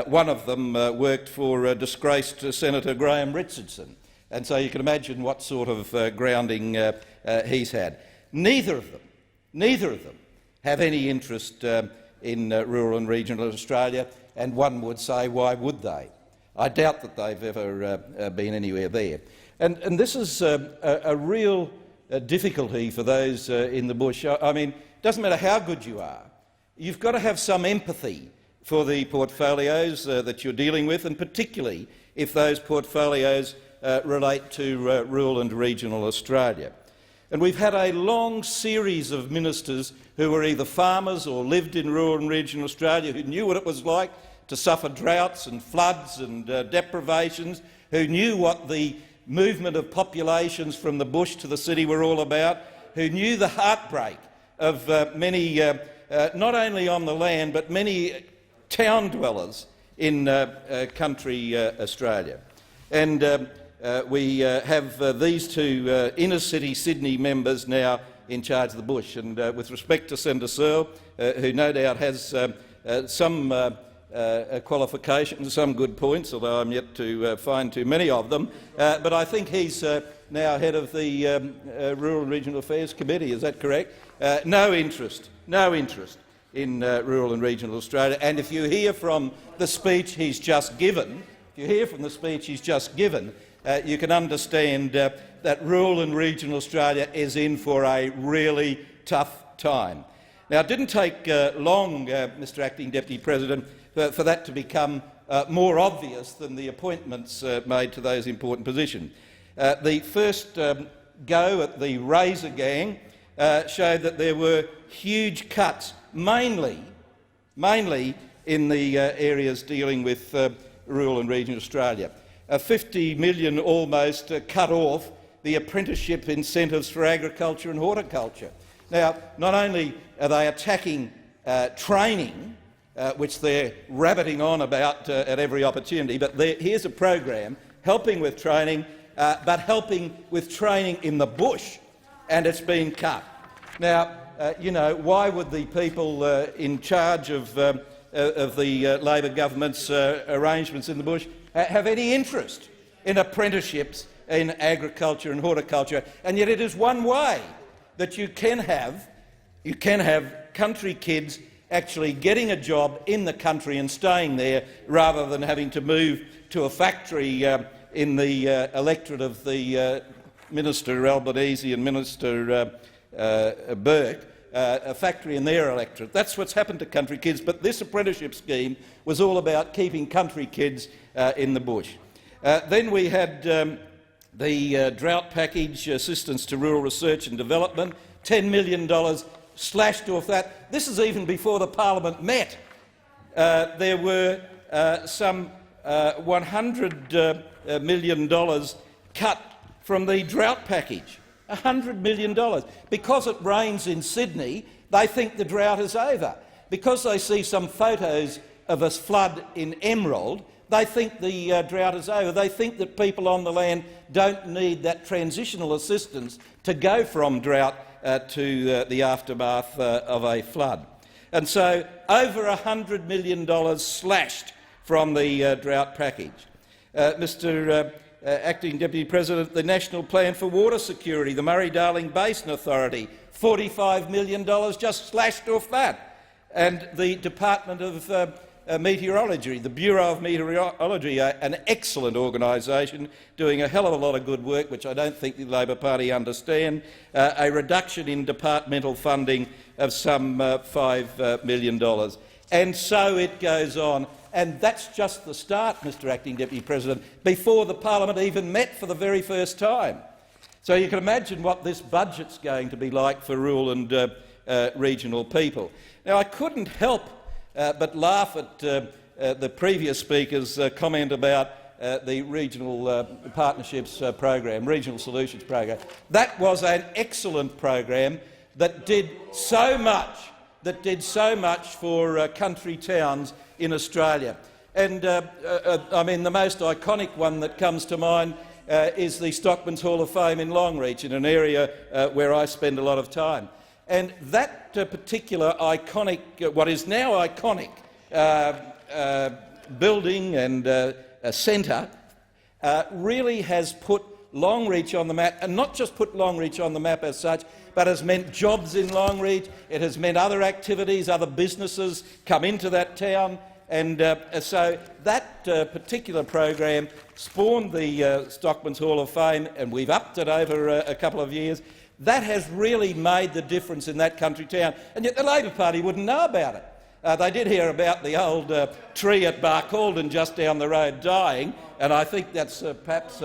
One of them worked for disgraced Senator Graham Richardson, and so you can imagine what sort of grounding he's had. Neither of them Neither of them have any interest in rural and regional Australia, and one would say, why would they? I doubt that they've ever been anywhere there. And this is a real difficulty for those in the bush. I mean, it doesn't matter how good you are, you've got to have some empathy for the portfolios that you're dealing with, and particularly if those portfolios relate to rural and regional Australia. And we've had a long series of ministers who were either farmers or lived in rural and regional Australia, who knew what it was like to suffer droughts and floods and deprivations, who knew what the movement of populations from the bush to the city were all about, who knew the heartbreak of many, not only on the land, but many town dwellers in country Australia. And we have these two inner-city Sydney members now in charge of the bush. And with respect to Senator Searle, who no doubt has some qualifications, some good points, although I'm yet to find too many of them, but I think he's now head of the Rural and Regional Affairs Committee. Is that correct? No interest in rural and regional Australia. And if you hear from the speech he's just given, you can understand that rural and regional Australia is in for a really tough time. Now, it didn't take long, Mr Acting Deputy President, for that to become more obvious than the appointments made to those important positions. The first go at the Razor Gang showed that there were huge cuts, mainly in the areas dealing with rural and regional Australia. 50 million almost cut off the apprenticeship incentives for agriculture and horticulture. Now, not only are they attacking training, which they're rabbiting on about at every opportunity, but here's a program helping with training, but helping with training in the bush, and it's been cut. Now, you know, why would the people in charge of the Labor government's arrangements in the bush have any interest in apprenticeships in agriculture and horticulture? And yet it is one way that you can have country kids actually getting a job in the country and staying there, rather than having to move to a factory in the electorate of the Minister Albanese and Minister Burke, a factory in their electorate. That's what's happened to country kids, but this apprenticeship scheme was all about keeping country kids in the bush. Then we had the drought package, assistance to rural research and development, $10 million slashed off that. This is even before the parliament met. There were some $100 million cut from the drought package. $100 million. Because it rains in Sydney, they think the drought is over. Because they see some photos of a flood in Emerald, they think the drought is over. They think that people on the land don't need that transitional assistance to go from drought to the aftermath of a flood. And so over $100 million slashed from the drought package. Mr Acting Deputy President, the National Plan for Water Security, the Murray-Darling Basin Authority, $45 million just slashed off that. And the Department of Meteorology, the Bureau of Meteorology, an excellent organisation doing a hell of a lot of good work, which I don't think the Labor Party understand, a reduction in departmental funding of some $5 million. And so it goes on. And that's just the start, Mr Acting Deputy President, before the parliament even met for the very first time. So you can imagine what this budget's going to be like for rural and regional people. Now, I couldn't help but laugh at the previous speaker's comment about the Regional Partnerships Program, Regional Solutions Program. That was an excellent program that did so much for country towns in Australia. And I mean, the most iconic one that comes to mind is the Stockman's Hall of Fame in Longreach, in an area where I spend a lot of time. And that particular iconic, what is now iconic, building and centre really has put Longreach on the map, and not just put Longreach on the map as such, but has meant jobs in Longreach. It has meant other activities, other businesses come into that town. And so that particular program spawned the Stockman's Hall of Fame, and we've upped it over a couple of years. That has really made the difference in that country town, and yet the Labor Party wouldn't know about it. They did hear about the old tree at Barcaldine just down the road dying, and I think that's perhaps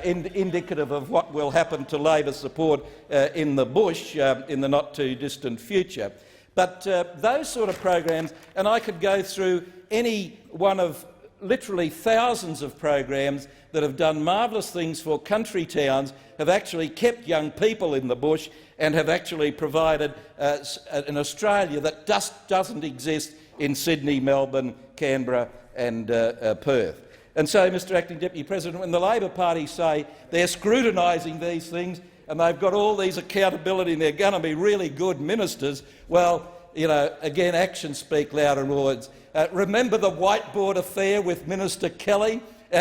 indicative of what will happen to Labor support in the bush in the not-too-distant future. But those sort of programs, and I could go through any one of literally thousands of programs that have done marvellous things for country towns, have actually kept young people in the bush and have actually provided an Australia that just doesn't exist in Sydney, Melbourne, Canberra and Perth. And so, Mr Acting Deputy President, when the Labor Party say they're scrutinising these things and they've got all these accountability and they're going to be really good ministers, well, you know, again, actions speak louder than words. Remember the whiteboard affair with Minister Kelly?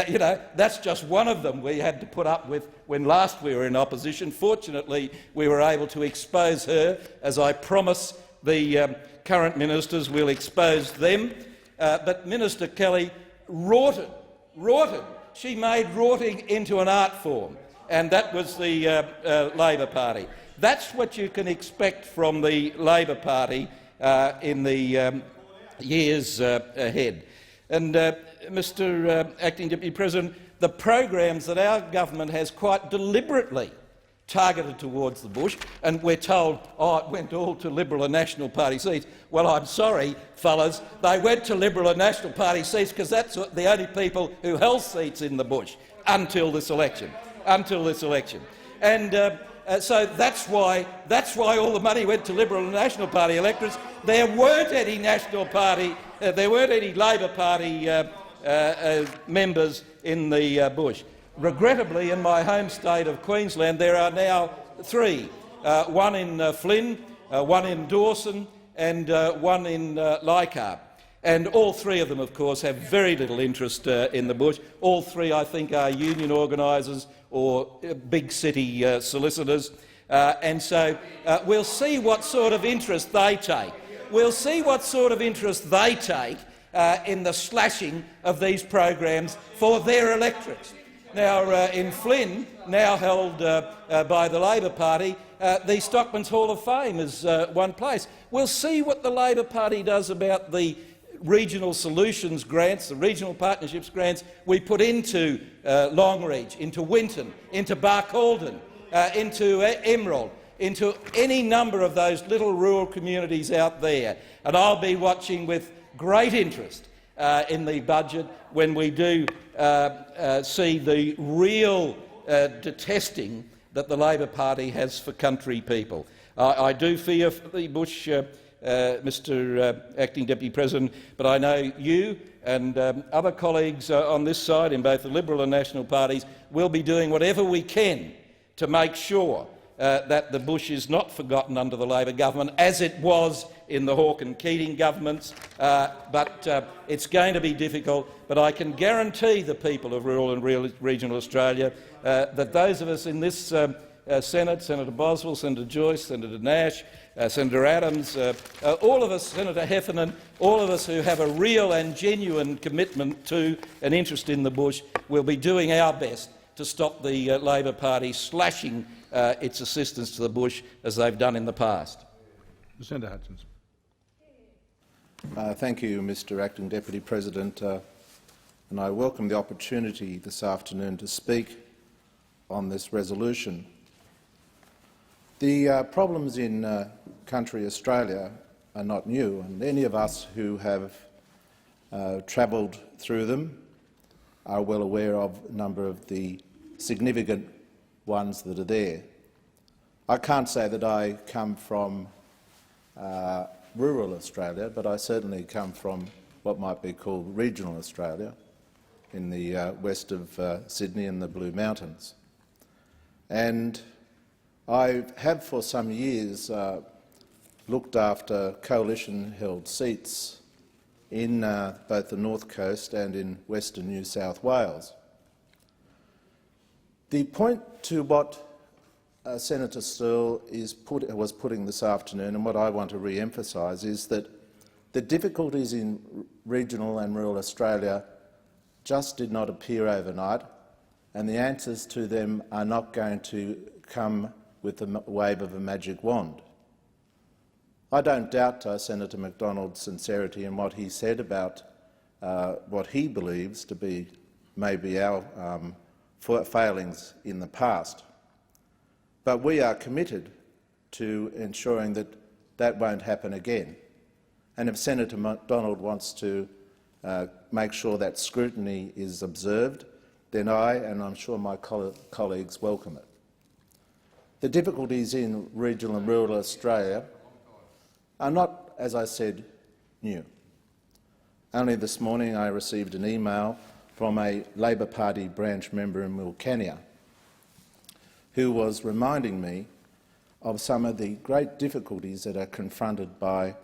You know, that's just one of them we had to put up with when last we were in opposition. Fortunately, we were able to expose her. As I promise the current ministers, we'll expose them. But Minister Kelly rorted. She made rorting into an art form, and that was the Labor Party. That's what you can expect from the Labor Party in the years ahead. And Mr Acting Deputy President, the programs that our government has quite deliberately targeted towards the bush, and we're told, oh, it went all to Liberal and National Party seats. Well, I'm sorry, fellas, they went to Liberal and National Party seats because that's the only people who held seats in the bush until this election. And so that's why all the money went to Liberal and National Party electorates. There weren't any National Party, there weren't any Labor Party members in the bush. Regrettably, in my home state of Queensland, there are now three, one in Flynn, one in Dawson and one in Leichhardt. And all three of them, of course, have very little interest in the bush. All three, I think, are union organisers or big city solicitors. And so we'll see what sort of interest they take. We'll see what sort of interest they take in the slashing of these programs for their electorates. Now, in Flynn, now held by the Labor Party, the Stockman's Hall of Fame is one place. We'll see what the Labor Party does about the regional solutions grants, the regional partnerships grants we put into Longreach, into Winton, into Barcaldine, into Emerald, into any number of those little rural communities out there. And I'll be watching with great interest in the budget when we do see the real detesting that the Labor Party has for country people. I do fear for the bush, Mr Acting Deputy President, but I know you and other colleagues on this side in both the Liberal and National parties will be doing whatever we can to make sure that the bush is not forgotten under the Labor government, as it was in the Hawke and Keating governments. But it's going to be difficult. But I can guarantee the people of rural and regional Australia that those of us in this Senate, Senator Boswell, Senator Joyce, Senator Nash, Senator Adams, all of us, Senator Heffernan, all of us who have a real and genuine commitment to an interest in the bush will be doing our best to stop the Labor Party slashing its assistance to the bush as they've done in the past. Senator Hutchins. Thank you, Mr Acting Deputy President, and I welcome the opportunity this afternoon to speak on this resolution. The problems in country Australia are not new, and any of us who have travelled through them are well aware of a number of the significant ones that are there. I can't say that I come from rural Australia, but I certainly come from what might be called regional Australia in the west of Sydney and the Blue Mountains. And I have for some years looked after coalition-held seats in both the North Coast and in Western New South Wales. The point to what Senator Sterle was putting this afternoon, and what I want to re-emphasise, is that the difficulties in regional and rural Australia just did not appear overnight, and the answers to them are not going to come with the wave of a magic wand. I don't doubt Senator McDonald's sincerity in what he said about what he believes to be maybe our failings in the past. But we are committed to ensuring that that won't happen again. And if Senator McDonald wants to make sure that scrutiny is observed, then I, and I'm sure my colleagues, welcome it. The difficulties in regional and rural Australia are not, as I said, new. Only this morning I received an email from a Labor Party branch member in Wilcannia who was reminding me of some of the great difficulties that are confronted by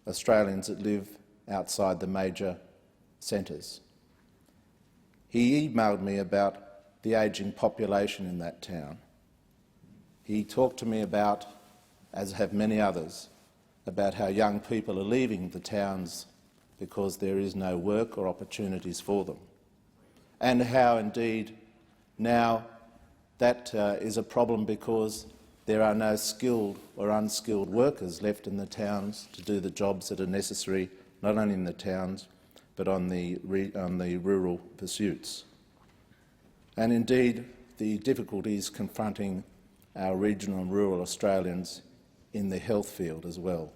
Australians that live outside the major centres. He emailed me about the ageing population in that town. He talked to me about, as have many others, about how young people are leaving the towns because there is no work or opportunities for them, and how indeed now that is a problem because there are no skilled or unskilled workers left in the towns to do the jobs that are necessary not only in the towns but on the rural pursuits. And indeed the difficulties confronting our regional and rural Australians in the health field as well,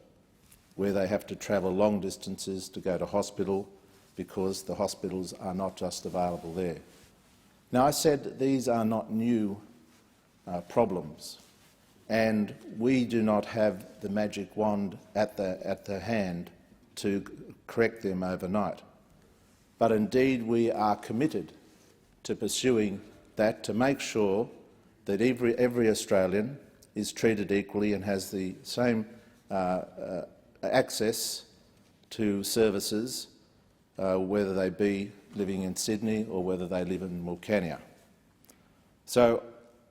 where they have to travel long distances to go to hospital because the hospitals are not just available there. Now, I said these are not new problems, and we do not have the magic wand at the hand to correct them overnight. But indeed we are committed to pursuing that, to make sure that every Australian is treated equally and has the same access to services, whether they be living in Sydney or whether they live in Wilcannia. So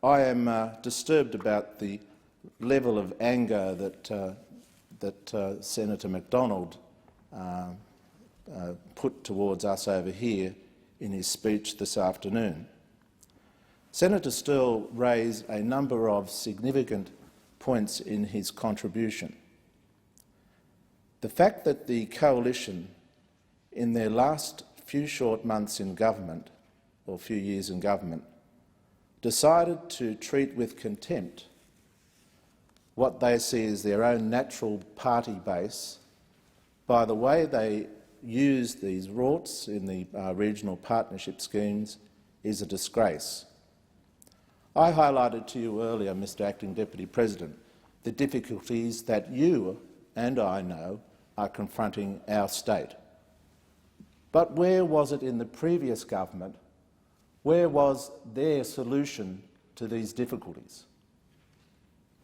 I am disturbed about the level of anger that Senator McDonald put towards us over here in his speech this afternoon. Senator Sterle raised a number of significant points in his contribution. The fact that the coalition, in their last few short months in government, or few years in government, decided to treat with contempt what they see as their own natural party base by the way they use these rorts in the regional partnership schemes is a disgrace. I highlighted to you earlier, Mr Acting Deputy President, the difficulties that you and I know are confronting our state. But where was it in the previous government? Where was their solution to these difficulties?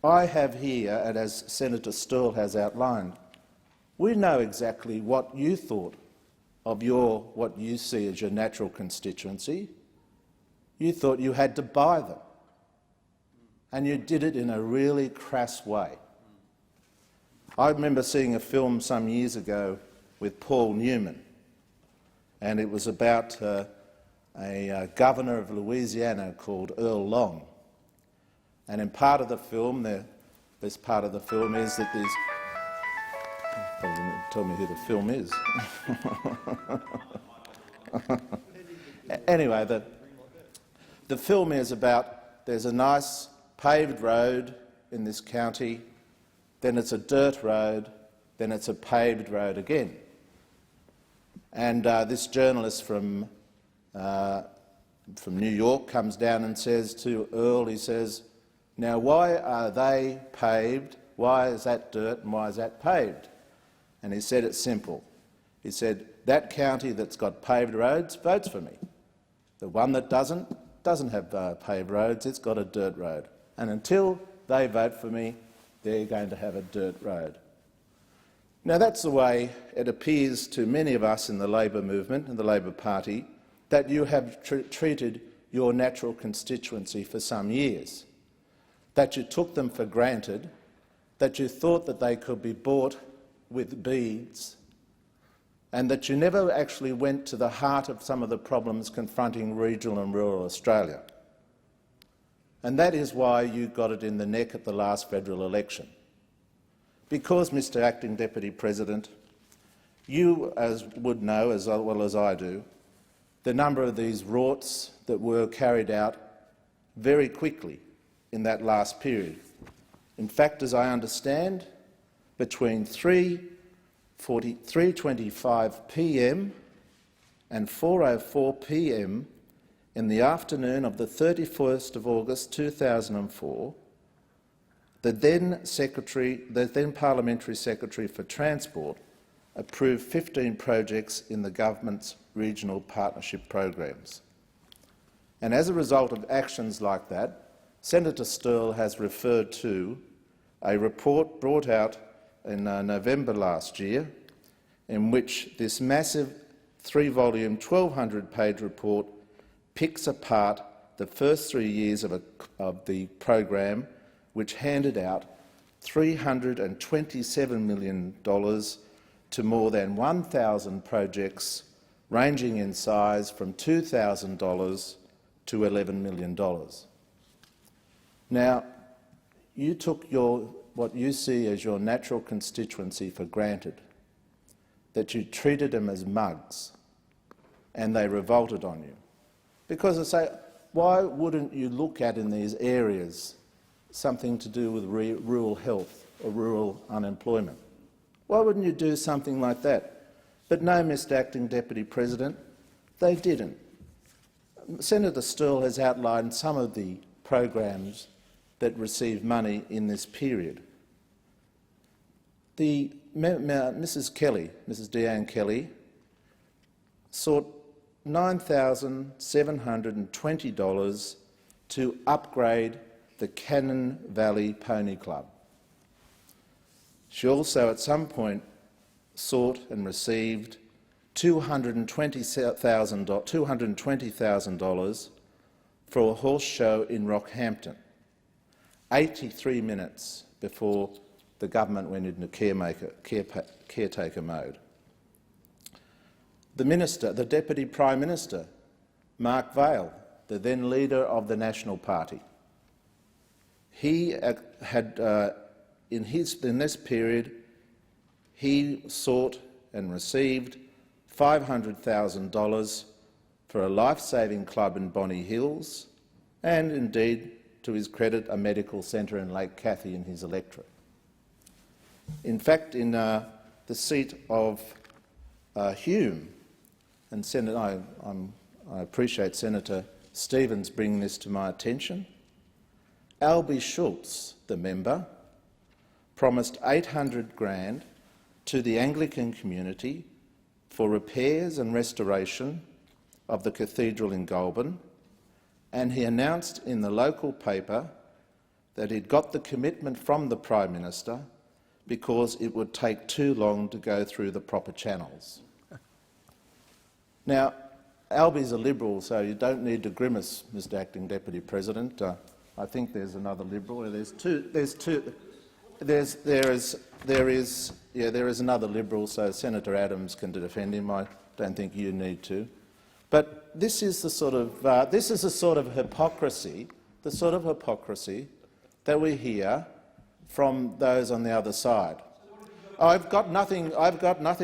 I have here, and as Senator Sterle has outlined, we know exactly what you thought of what you see as your natural constituency. You thought you had to buy them, and you did it in a really crass way. I remember seeing a film some years ago with Paul Newman, and it was about a governor of Louisiana called Earl Long. And in part of the film, this part of the film is that there's... Tell me who the film is. Anyway, the film is about there's a nice paved road in this county, then it's a dirt road, then it's a paved road again. And this journalist from New York comes down and says to Earl, he says, "Now why are they paved, why is that dirt and why is that paved?" And he said it's simple. He said, "That county that's got paved roads votes for me. The one that doesn't have paved roads, it's got a dirt road. And until they vote for me, they're going to have a dirt road." Now that's the way it appears to many of us in the Labor movement and the Labor Party that you have treated your natural constituency for some years. that you took them for granted, that you thought that they could be bought with beads, and that you never actually went to the heart of some of the problems confronting regional and rural Australia. And that is why you got it in the neck at the last federal election. Because, Mr Acting Deputy President, you would know as well as I do the number of these rorts that were carried out very quickly in that last period. In fact, as I understand, between 3:25 p.m. and 4:04 p.m. in the afternoon of the 31st of August 2004, the then Parliamentary Secretary for Transport approved 15 projects in the government's regional partnership programs. And as a result of actions like that, Senator Sterle has referred to a report brought out in November last year, in which this massive 3-volume, 1,200-page report picks apart the first 3 years of the program, which handed out $327 million to more than 1,000 projects, ranging in size from $2,000 to $11 million. Now, you took what you see as your natural constituency for granted, that you treated them as mugs, and they revolted on you. Because I say, why wouldn't you look at in these areas something to do with rural health or rural unemployment? Why wouldn't you do something like that? But no, Mr Acting Deputy President, they didn't. Senator Sterle has outlined some of the programs that received money in this period. Mrs Deanne Kelly, sought $9,720 to upgrade the Cannon Valley Pony Club. She also at some point sought and received $220,000 for a horse show in Rockhampton, 83 minutes before the government went into caretaker mode. The Deputy Prime Minister, Mark Vaile, the then leader of the National Party, he had, in this period, he sought and received $500,000 for a life-saving club in Bonny Hills and, indeed, to his credit, a medical centre in Lake Cathy in his electorate. In fact, in the seat of Hume, and I appreciate Senator Stevens bringing this to my attention, Albie Schultz, the member, promised $800,000 to the Anglican community for repairs and restoration of the cathedral in Goulburn, and he announced in the local paper that he'd got the commitment from the Prime Minister because it would take too long to go through the proper channels. Now, Albie's a Liberal, so you don't need to grimace, Mr Acting Deputy President. I think there's another Liberal. There is another Liberal, so Senator Adams can defend him. I don't think you need to. But this is the sort of hypocrisy, that we hear from those on the other side. I've got nothing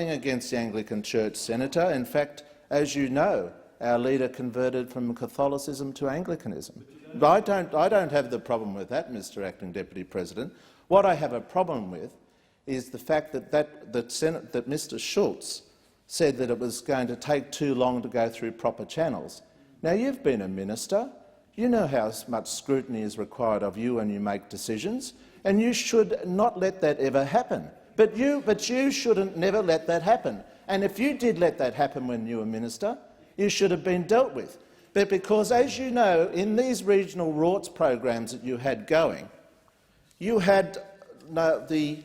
against the Anglican Church, Senator. In fact, as you know, our leader converted from Catholicism to Anglicanism. But I don't have the problem with that, Mr Acting Deputy President. What I have a problem with is the fact that Mr Schultz said that it was going to take too long to go through proper channels. Now, you've been a minister. You know how much scrutiny is required of you when you make decisions, and you should not let that ever happen. But you shouldn't never let that happen. And if you did let that happen when you were minister, you should have been dealt with. But because, as you know, in these regional rorts programs that you had going, you had the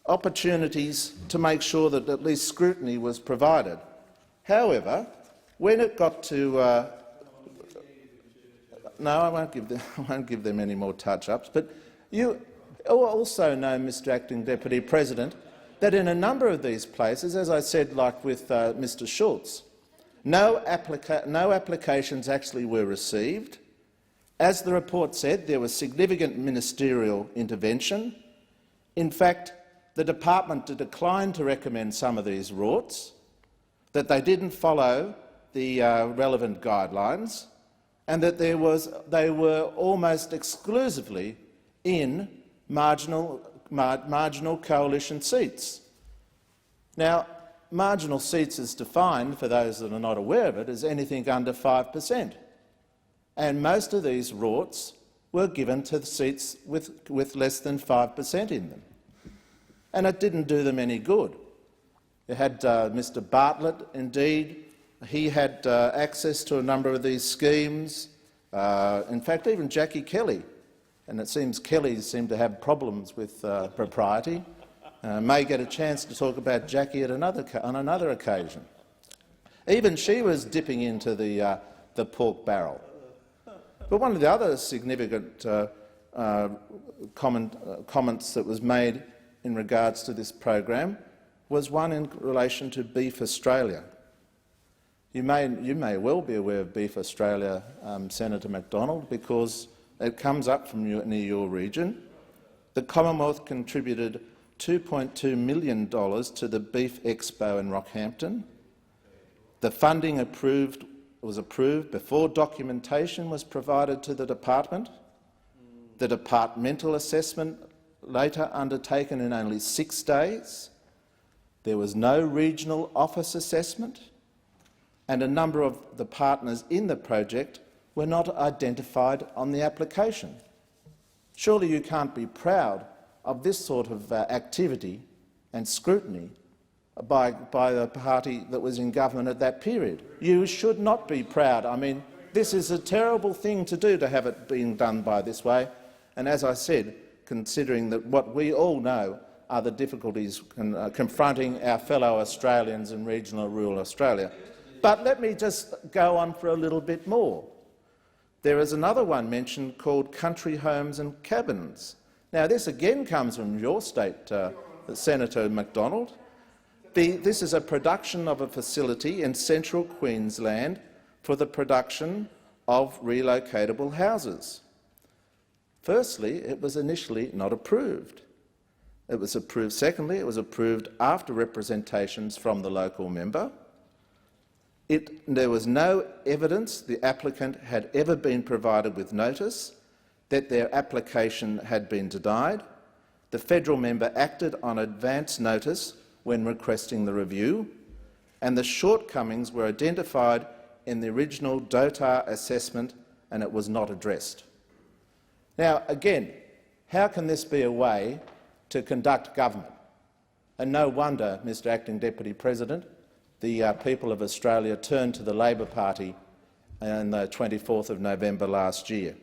opportunities to make sure that at least scrutiny was provided. However, when it got to no, I won't give them any more touch-ups. But You also know, Mr Acting Deputy President, that in a number of these places, as I said, like with Mr Schultz, no applications actually were received. As the report said, there was significant ministerial intervention. In fact, the department declined to recommend some of these routes, that they didn't follow the relevant guidelines, and that they were almost exclusively in marginal coalition seats. Now, marginal seats is defined, for those that are not aware of it, as anything under 5%. And most of these routes were given to the seats with less than 5% in them. And it didn't do them any good. You had Mr Bartlett, indeed. He had access to a number of these schemes. In fact, even Jackie Kelly. And it seems Kelly seemed to have problems with propriety. May get a chance to talk about Jackie on another occasion. Even she was dipping into the pork barrel. But one of the other significant comments that was made in regards to this program was one in relation to Beef Australia. You may well be aware of Beef Australia, Senator MacDonald, because it comes up from near your region. The Commonwealth contributed $2.2 million to the Beef Expo in Rockhampton. The funding was approved before documentation was provided to the department. The departmental assessment later undertaken in only 6 days. There was no regional office assessment, and a number of the partners in the project were not identified on the application. Surely you can't be proud of this sort of activity and scrutiny by the party that was in government at that period. You should not be proud. I mean, this is a terrible thing to do, to have it being done by this way. And as I said, considering that what we all know are the difficulties confronting our fellow Australians in regional and rural Australia. But let me just go on for a little bit more. There is another one mentioned called country homes and cabins. Now, this again comes from your state, Senator MacDonald. This is a production of a facility in central Queensland for the production of relocatable houses. Firstly, it was initially not approved. It was approved. Secondly, it was approved after representations from the local member. There was no evidence the applicant had ever been provided with notice that their application had been denied. The federal member acted on advance notice when requesting the review, and the shortcomings were identified in the original DOTAR assessment, and it was not addressed. Now, again, how can this be a way to conduct government? And no wonder, Mr Acting Deputy President, the people of Australia turned to the Labor Party on the 24th of November last year,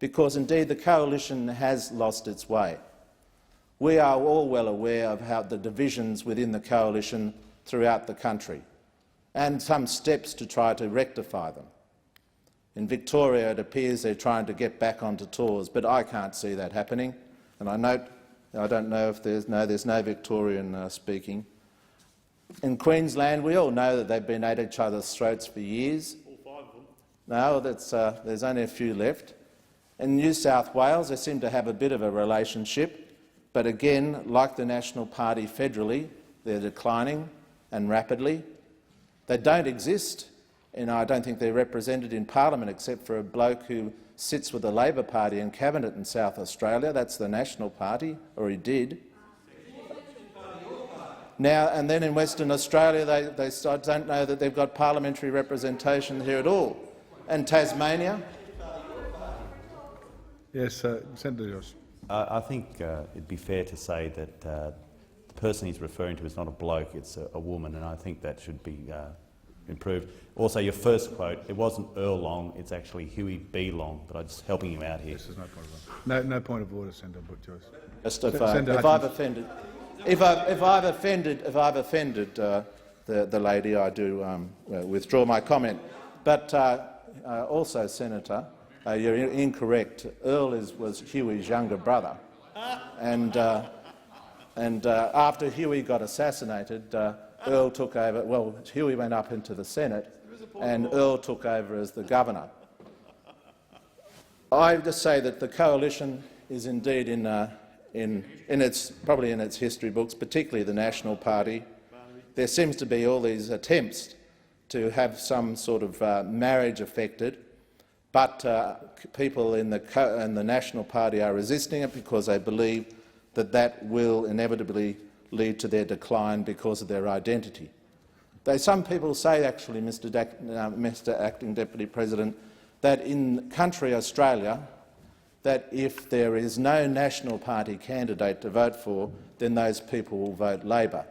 because indeed the coalition has lost its way. We are all well aware of how the divisions within the coalition throughout the country, and some steps to try to rectify them. In Victoria, it appears they're trying to get back onto tours, but I can't see that happening. And I don't know if there's no Victorian speaking. In Queensland, we all know that they've been at each other's throats for years. All 5 of them. No, there's only a few left. In New South Wales, they seem to have a bit of a relationship, but again, like the National Party federally, they're declining and rapidly. They don't exist, and I don't think they're represented in parliament except for a bloke who sits with the Labor Party in cabinet in South Australia. That's the National Party, or he did. Now and then in Western Australia, they don't know that they've got parliamentary representation here at all. And Tasmania? Yes, Senator Josh. I think it'd be fair to say that the person he's referring to is not a bloke, it's a woman, and I think that should be improved. Also, your first quote, it wasn't Earl Long, it's actually Huey B. Long, but I'm just helping him out here. This is no point of order. No point of order, Senator Joyce. Just if I've offended the lady, I do withdraw my comment. But also, Senator, You're incorrect. Earl was Huey's younger brother, and after Huey got assassinated, Earl took over. Well, Huey went up into the Senate, and Earl took over as the governor. I just say that the coalition is indeed probably in its history books, particularly the National Party. There seems to be all these attempts to have some sort of marriage effected, but people in the National Party are resisting it because they believe that that will inevitably lead to their decline because of their identity. Some people say, actually, Mr Acting Deputy President, that in country Australia, that if there is no National Party candidate to vote for, then those people will vote Labor.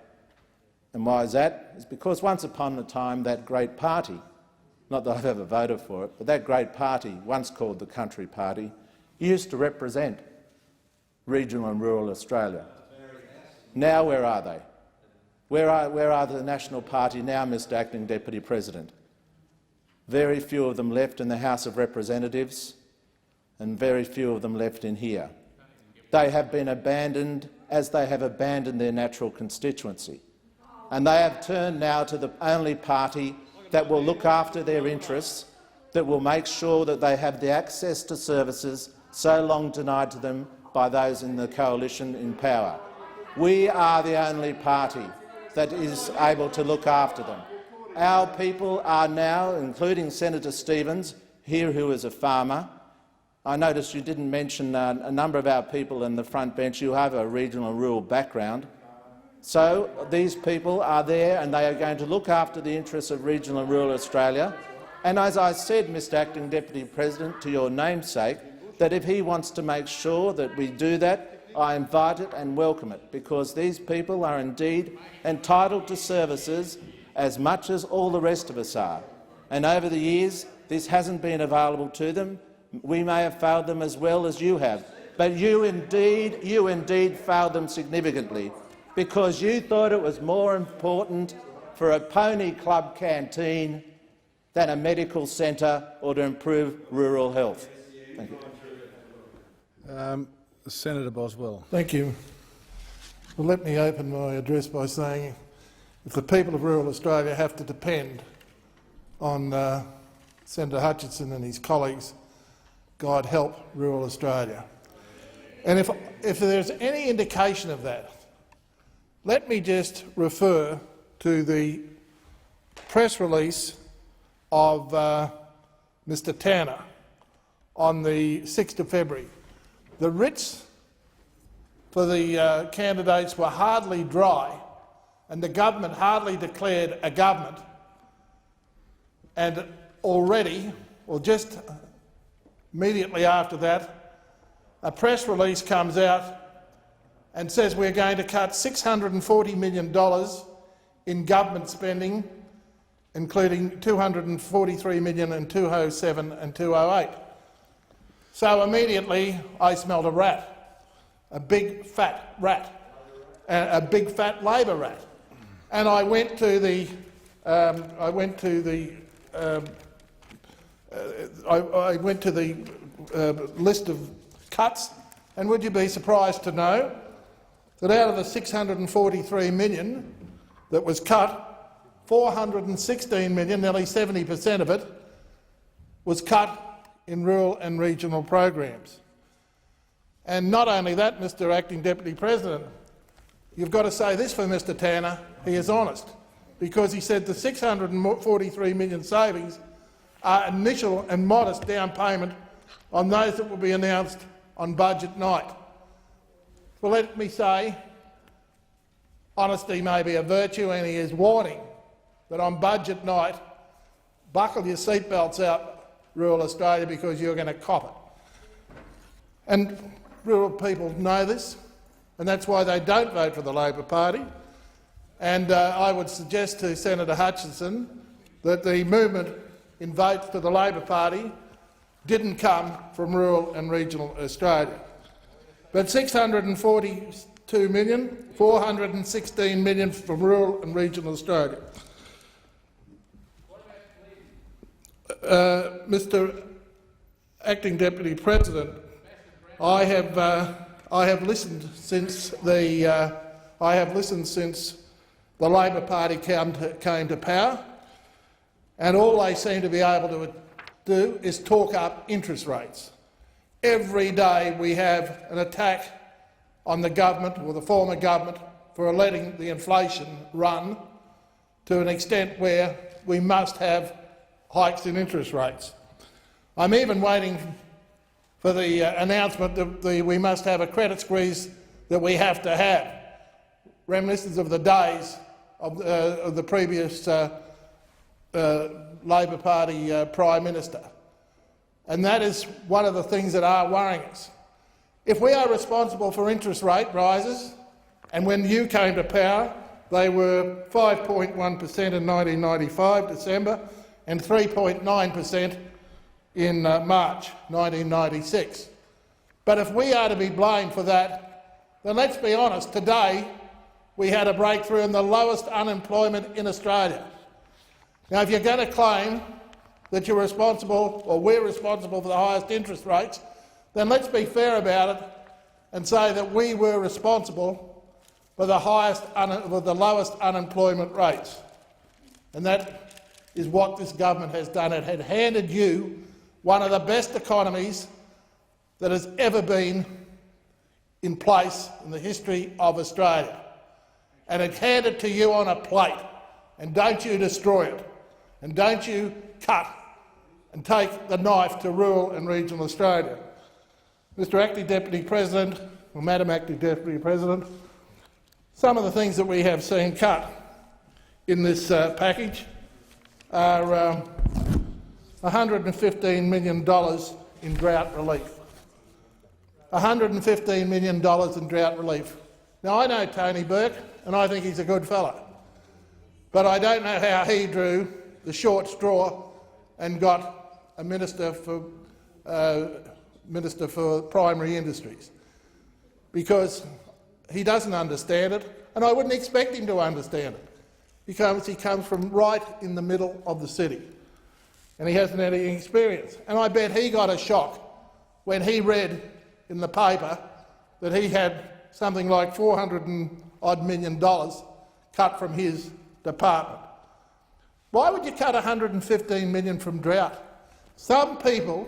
And why is that? It's because once upon a time that great party, not that I've ever voted for it, but that great party, once called the Country Party, used to represent regional and rural Australia. Now where are they? Where are the National Party now, Mr Acting Deputy President? Very few of them left in the House of Representatives and very few of them left in here. They have been abandoned as they have abandoned their natural constituency. And they have turned now to the only party that will look after their interests, that will make sure that they have the access to services so long denied to them by those in the coalition in power. We are the only party that is able to look after them. Our people are now, including Senator Stevens, here who is a farmer. I noticed you didn't mention a number of our people in the front bench who have a regional and rural background. So these people are there and they are going to look after the interests of regional and rural Australia. And as I said, Mr Acting Deputy President, to your namesake, that if he wants to make sure that we do that, I invite it and welcome it, because these people are indeed entitled to services as much as all the rest of us are. And over the years, this hasn't been available to them. We may have failed them as well as you have, but you indeed failed them significantly, because you thought it was more important for a pony club canteen than a medical centre or to improve rural health. Thank you. Senator Boswell. Thank you. Well, let me open my address by saying if the people of rural Australia have to depend on Senator Hutchinson and his colleagues, God help rural Australia. And if there's any indication of that, let me just refer to the press release of Mr Tanner on the 6th of February. The writs for the candidates were hardly dry, and the government hardly declared a government, and already, or just immediately after that, a press release comes out and says we're going to cut $640 million in government spending, including $243 million in 2007 and 2008. So immediately I smelled a rat, a big fat rat, a big fat Labor rat, and I went to the list of cuts, and would you be surprised to know that out of the $643 million that was cut, $416 million, nearly 70% of it, was cut in rural and regional programs. And not only that, Mr Acting Deputy President, you've got to say this for Mr Tanner, he is honest, because he said the $643 million savings are initial and modest down payment on those that will be announced on budget night. Well, let me say, honesty may be a virtue, and he is warning that on budget night, buckle your seatbelts out, rural Australia, because you're going to cop it. And rural people know this, and that's why they don't vote for the Labor Party. And I would suggest to Senator Hutchinson that the movement in votes for the Labor Party didn't come from rural and regional Australia. But $642 million, $416 million from rural and regional Australia. Mr Acting Deputy President, I have listened since the Labor Party came to power, and all they seem to be able to do is talk up interest rates. Every day we have an attack on the government, or the former government, for letting the inflation run to an extent where we must have hikes in interest rates. I'm even waiting for the announcement that we must have a credit squeeze that we have to have, reminiscent of the days of the previous Labor Party Prime Minister. And that is one of the things that are worrying us. If we are responsible for interest rate rises, and when you came to power they were 5.1% in 1995 December and 3.9% in March 1996. But if we are to be blamed for that, then let's be honest, today we had a breakthrough in the lowest unemployment in Australia. Now, if you're going to claim that you're responsible, or we're responsible for the highest interest rates, then let's be fair about it and say that we were responsible for the lowest unemployment rates. And that is what this government has done. It had handed you one of the best economies that has ever been in place in the history of Australia. And it handed it to you on a plate. And don't you destroy it. And don't you cut and take the knife to rural and regional Australia. Mr. Acting Deputy President, or Madam Acting Deputy President, some of the things that we have seen cut in this package are $115 million in drought relief. $115 million in drought relief. Now, I know Tony Burke, and I think he's a good fellow, but I don't know how he drew the short straw and got a Minister for Primary Industries, because he doesn't understand it, and I wouldn't expect him to understand it, because he comes from right in the middle of the city and he hasn't had any experience. And I bet he got a shock when he read in the paper that he had something like $400-odd million cut from his department. Why would you cut $115 million from drought? Some people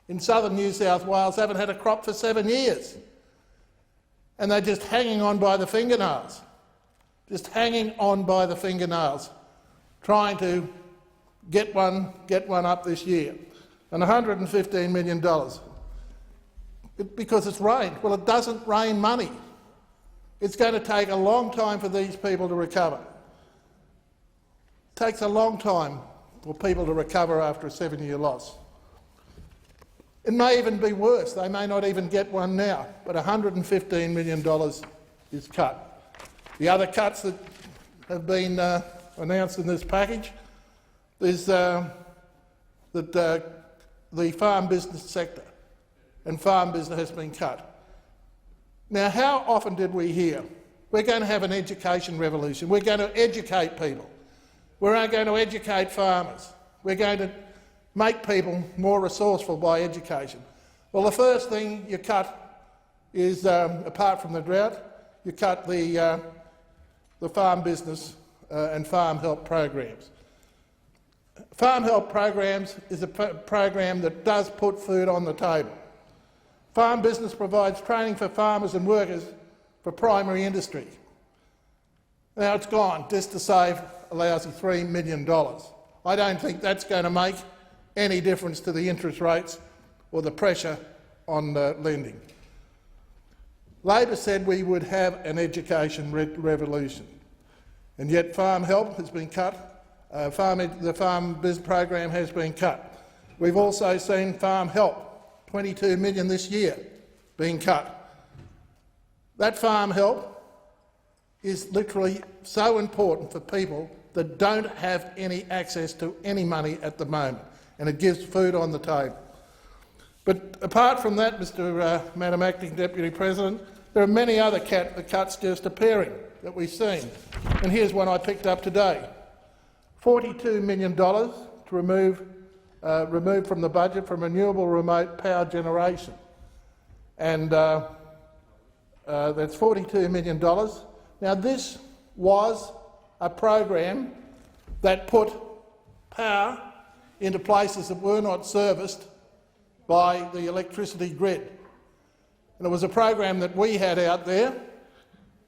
in southern New South Wales haven't had a crop for 7 years, and they're just hanging on by the fingernails, trying to get one up this year. And $115 million. Because it's rained. Well, it doesn't rain money. It's going to take a long time for these people to recover. It takes a long time for people to recover after a 7-year loss. It may even be worse. They may not even get one now, but $115 million is cut. The other cuts that have been announced in this package is that the farm business sector and farm business has been cut. Now, how often did we hear, we're going to have an education revolution, we're going to educate people, we're going to educate farmers, we're going to make people more resourceful by education. Well, the first thing you cut is, apart from the drought, you cut the farm business and farm help programs. Farm help programs is a program that does put food on the table. Farm business provides training for farmers and workers for primary industry. Now it's gone just to save a lousy $3 million. I don't think that's going to make any difference to the interest rates or the pressure on lending. Labor said we would have an education revolution, and yet farm help has been cut. The farm business program has been cut. We've also seen farm help, $22 million this year, being cut. That farm help is literally so important for people that don't have any access to any money at the moment, and it gives food on the table. But apart from that, Madam Acting Deputy President, there are many other cuts just appearing that we've seen, and here's one I picked up today. $42 million to remove removed from the budget from renewable remote power generation, and that's $42 million. Now, this was a program that put power into places that were not serviced by the electricity grid. And it was a program that we had out there,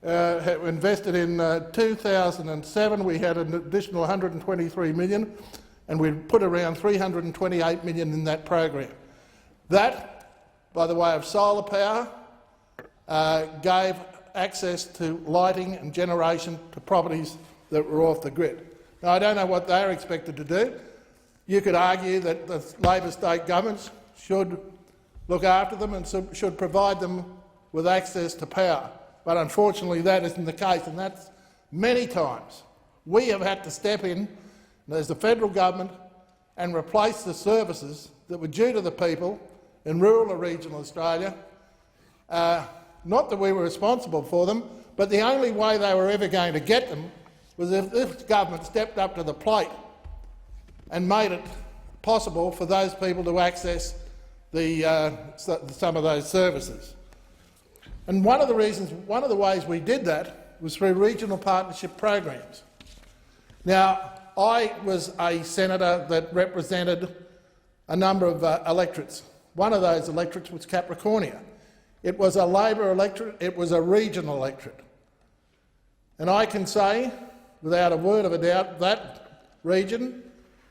invested in 2007. We had an additional $123 million, and we put around $328 million in that program. That, by the way of solar power, gave access to lighting and generation to properties that were off the grid. Now, I don't know what they're expected to do. You could argue that the Labor state governments should look after them and should provide them with access to power. But unfortunately that isn't the case, and that's many times we have had to step in as the federal government and replace the services that were due to the people in rural or regional Australia. Not that we were responsible for them, but the only way they were ever going to get them was if this government stepped up to the plate and made it possible for those people to access some of those services. And one of the ways we did that was through regional partnership programs. Now, I was a senator that represented a number of electorates. One of those electorates was Capricornia. It was a Labor electorate, it was a regional electorate. And I can say, without a word of a doubt, that region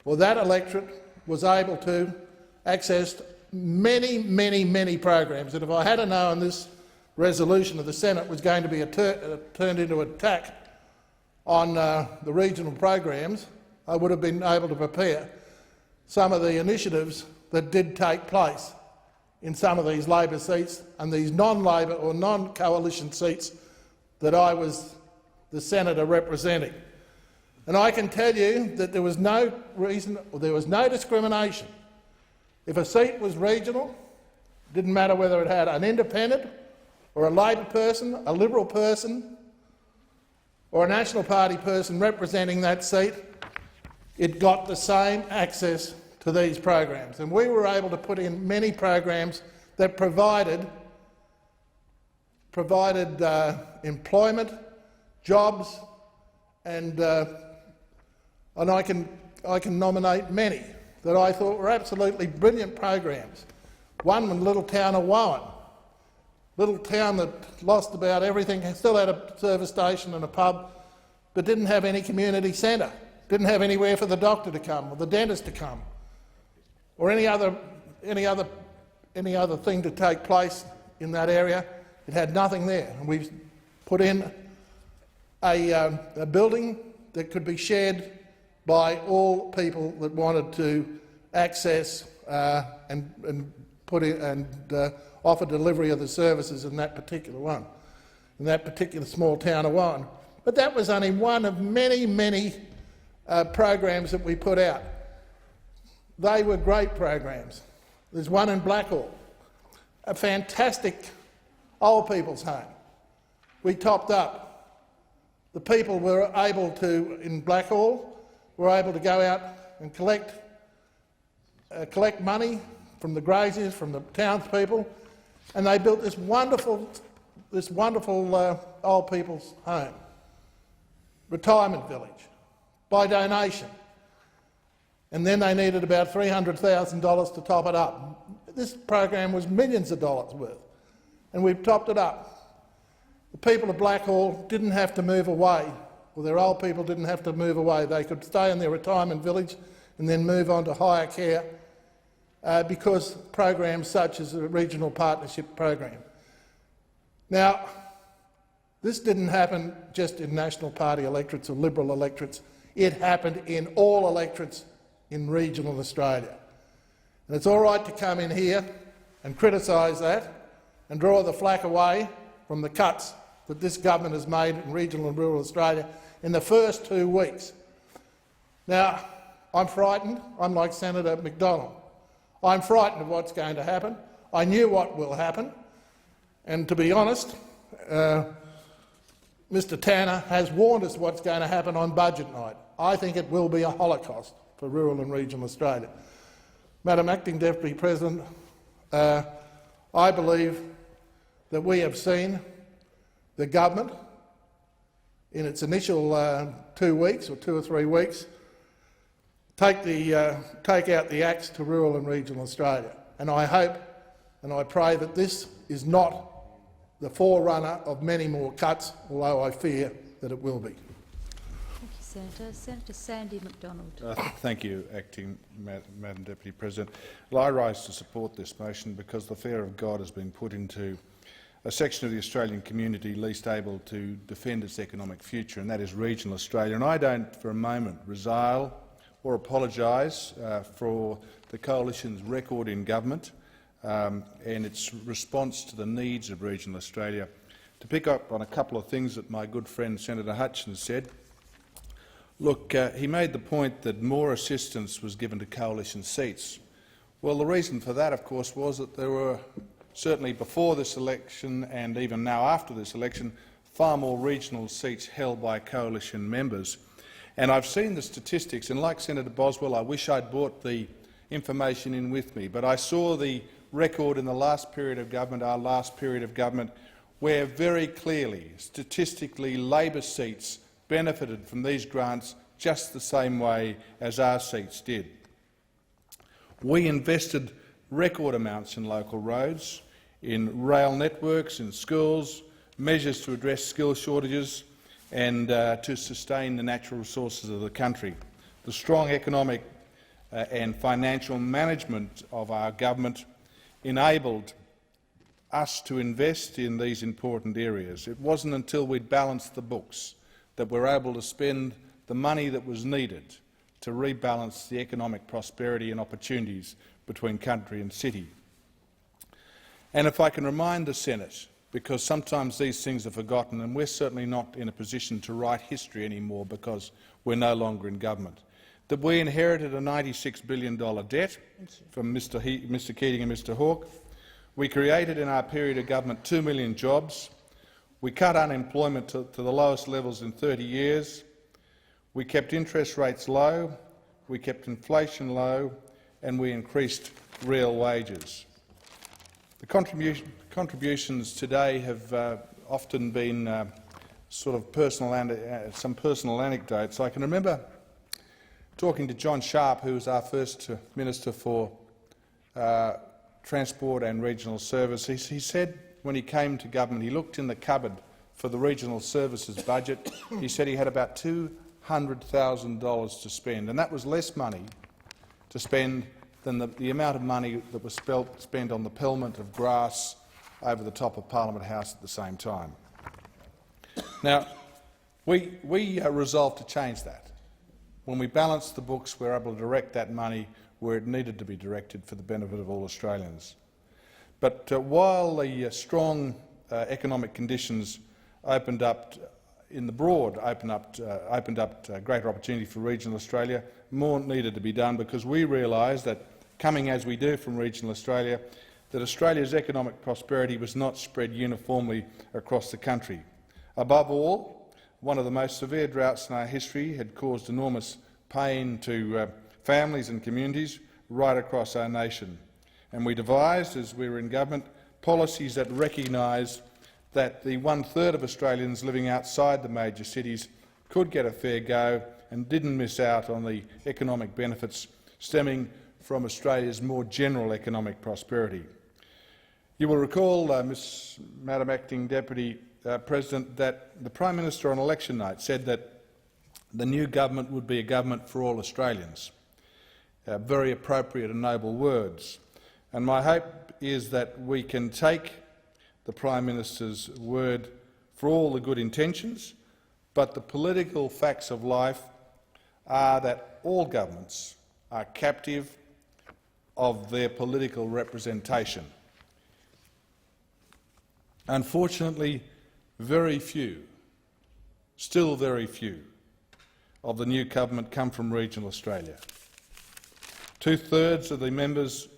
or that electorate was able to access many, many, many programs. And if I had known this resolution of the Senate was going to be turned into an attack on the regional programs, I would have been able to prepare some of the initiatives that did take place in some of these Labor seats and these non-Labor or non-coalition seats that I was the senator representing. And I can tell you that there was no reason, or there was no discrimination. If a seat was regional, it didn't matter whether it had an independent or a Labor person, a Liberal person, or a National Party person representing that seat, it got the same access to these programs. And we were able to put in many programs that provided employment, jobs, and I can nominate many that I thought were absolutely brilliant programs. One in little town of Wowan, little town that lost about everything, still had a service station and a pub, but didn't have any community centre, didn't have anywhere for the doctor to come or the dentist to come, or any other thing to take place in that area. It had nothing there, and we put in a building that could be shared by all people that wanted to access and offer delivery of the services in that particular one, in that particular small town of Wowan. But that was only one of many, many programs that we put out. They were great programs. There's one in Blackhall, a fantastic old people's home. We topped up. The people were able to, in Blackhall, were able to go out and collect money from the graziers, from the townspeople, and they built this wonderful old people's home, retirement village, by donation. And then they needed about $300,000 to top it up. This program was millions of dollars worth, and we've topped it up. The people of Blackhall didn't have to move away, or their old people didn't have to move away. They could stay in their retirement village and then move on to higher care because programs such as the Regional Partnership Program. Now, this didn't happen just in National Party electorates or Liberal electorates. It happened in all electorates in regional Australia. And it's all right to come in here and criticise that and draw the flack away from the cuts that this government has made in regional and rural Australia in the first 2 weeks. Now, I'm frightened. I'm like Senator McDonald. I'm frightened of what's going to happen. I knew what will happen. And to be honest, Mr Tanner has warned us what's going to happen on budget night. I think it will be a holocaust for rural and regional Australia. Madam Acting Deputy President, I believe that we have seen the government in its initial 2 weeks or 2 or 3 weeks take out the axe to rural and regional Australia. And I hope and I pray that this is not the forerunner of many more cuts, although I fear that it will be. Thank you, Senator. Senator Sandy McDonald. Thank you, Acting Madam Deputy President. Well, I rise to support this motion because the fear of God has been put into a section of the Australian community least able to defend its economic future, and that is regional Australia. And I don't for a moment resile or apologise for the Coalition's record in government and its response to the needs of regional Australia. To pick up on a couple of things that my good friend Senator Hutchins said, look, he made the point that more assistance was given to coalition seats. Well, the reason for that, of course, was that there were, certainly before this election and even now after this election, far more regional seats held by coalition members. And I've seen the statistics, and like Senator Boswell, I wish I'd brought the information in with me, but I saw the record in the last period of government, our last period of government, where very clearly, statistically, Labor seats benefited from these grants just the same way as our seats did. We invested record amounts in local roads, in rail networks, in schools, measures to address skill shortages and to sustain the natural resources of the country. The strong economic and financial management of our government enabled us to invest in these important areas. It wasn't until we'd balanced the books that we were able to spend the money that was needed to rebalance the economic prosperity and opportunities between country and city. And if I can remind the Senate, because sometimes these things are forgotten, and we're certainly not in a position to write history anymore because we're no longer in government, that we inherited a $96 billion debt from Mr Keating and Mr Hawke. We created in our period of government 2 million jobs. We cut unemployment to the lowest levels in 30 years. We kept interest rates low, we kept inflation low, and we increased real wages. The contributions today have often been sort of some personal anecdotes. I can remember talking to John Sharp, who was our first Minister for Transport and Regional Service. He said when he came to government, he looked in the cupboard for the regional services budget. He said he had about $200,000 to spend, and that was less money to spend than the amount of money that was spent on the pelment of grass over the top of Parliament House at the same time. Now, we resolved to change that. When we balanced the books, we were able to direct that money where it needed to be directed for the benefit of all Australians. But while the strong economic conditions opened up opened up greater opportunity for regional Australia, more needed to be done, because we realised that, coming as we do from regional Australia, that Australia's economic prosperity was not spread uniformly across the country. Above all, one of the most severe droughts in our history had caused enormous pain to families and communities right across our nation. And we devised, as we were in government, policies that recognised that the 1/3 of Australians living outside the major cities could get a fair go and didn't miss out on the economic benefits stemming from Australia's more general economic prosperity. You will recall, Madam Acting Deputy President, that the Prime Minister on election night said that the new government would be a government for all Australians. Very appropriate and noble words. And my hope is that we can take the Prime Minister's word for all the good intentions, but the political facts of life are that all governments are captive of their political representation. Unfortunately, very few, still very few, of the new government come from regional Australia. 2/3 of the members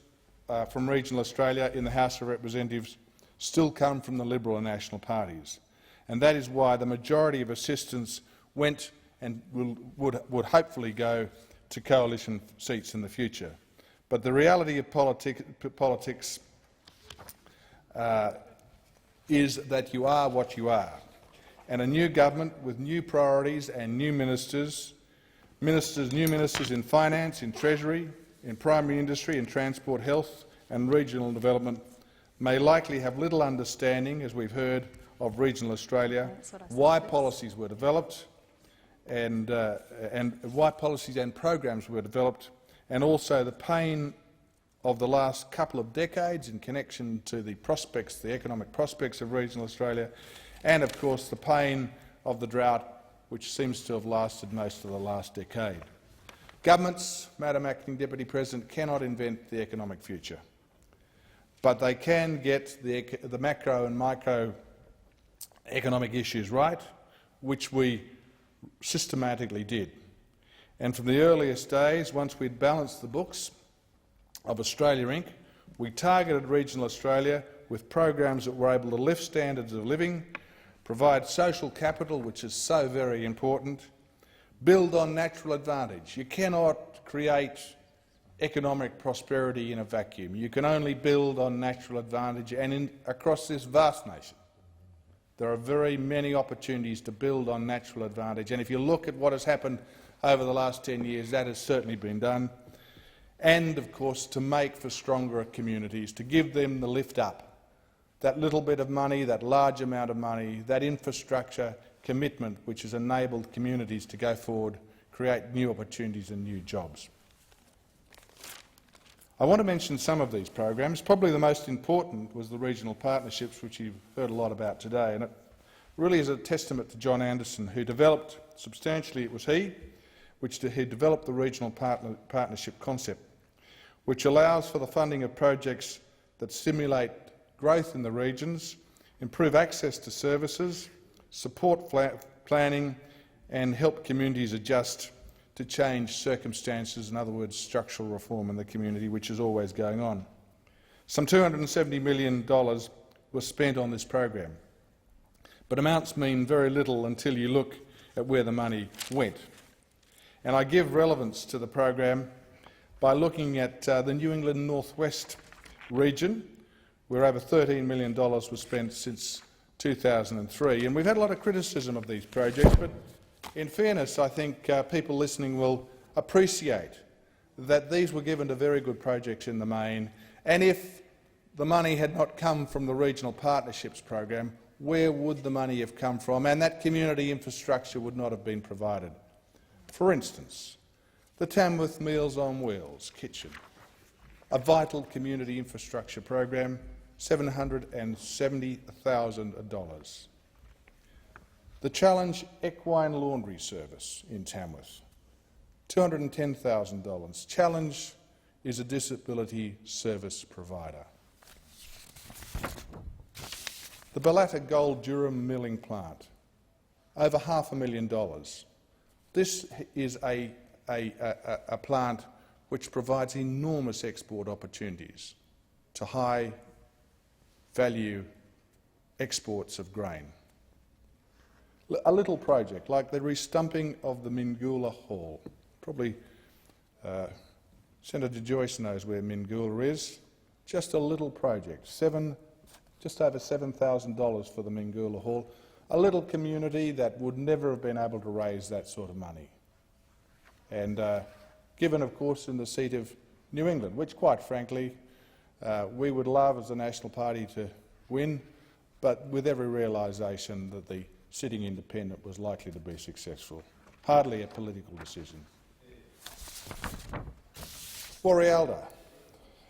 from regional Australia in the House of Representatives still come from the Liberal and National parties, and that is why the majority of assistance went and would hopefully go to coalition seats in the future. But the reality of politics is that you are what you are. And a new government with new priorities and new ministers, new ministers in finance, in treasury, in primary industry, in transport, health and regional development, may likely have little understanding, as we've heard, of regional Australia, why policies were developed and why policies and programs were developed, and also the pain of the last couple of decades in connection to the prospects, the economic prospects of regional Australia, and of course the pain of the drought, which seems to have lasted most of the last decade. Governments, Madam Acting Deputy President, cannot invent the economic future, but they can get the macro and micro economic issues right, which we systematically did. And from the earliest days, once we'd balanced the books of Australia Inc., we targeted regional Australia with programs that were able to lift standards of living, provide social capital, which is so very important, build on natural advantage. You cannot create economic prosperity in a vacuum. You can only build on natural advantage, and across this vast nation there are very many opportunities to build on natural advantage. And if you look at what has happened over the last 10 years, that has certainly been done. And, of course, to make for stronger communities, to give them the lift up. That little bit of money, that large amount of money, that infrastructure commitment which has enabled communities to go forward, create new opportunities and new jobs. I want to mention some of these programs. Probably the most important was the regional partnerships, which you've heard a lot about today, and it really is a testament to John Anderson, who developed, substantially it was he, who developed the regional partnership concept, which allows for the funding of projects that stimulate growth in the regions, improve access to services, support planning and help communities adjust to change circumstances, in other words, structural reform in the community, which is always going on. Some $270 million was spent on this program, but amounts mean very little until you look at where the money went. And I give relevance to the program by looking at the New England Northwest region, where over $13 million was spent since 2003. And we've had a lot of criticism of these projects, but in fairness, I think people listening will appreciate that these were given to very good projects in the main, and if the money had not come from the Regional Partnerships program, where would the money have come from? And that community infrastructure would not have been provided. For instance, the Tamworth Meals on Wheels kitchen, a vital community infrastructure program, $770,000. The Challenge Equine Laundry Service in Tamworth, $210,000. Challenge is a disability service provider. The Ballatta Gold Durham Milling Plant, over $500,000. This is a plant which provides enormous export opportunities to high-value exports of grain. A little project like the restumping of the Mingoola Hall. Probably Senator Joyce knows where Mingoola is. Just a little project, just over $7,000 for the Mingoola Hall. A little community that would never have been able to raise that sort of money. And given, of course, in the seat of New England, which, quite frankly, we would love as a National Party to win, but with every realisation that the sitting independent was likely to be successful. Hardly a political decision. Warialda,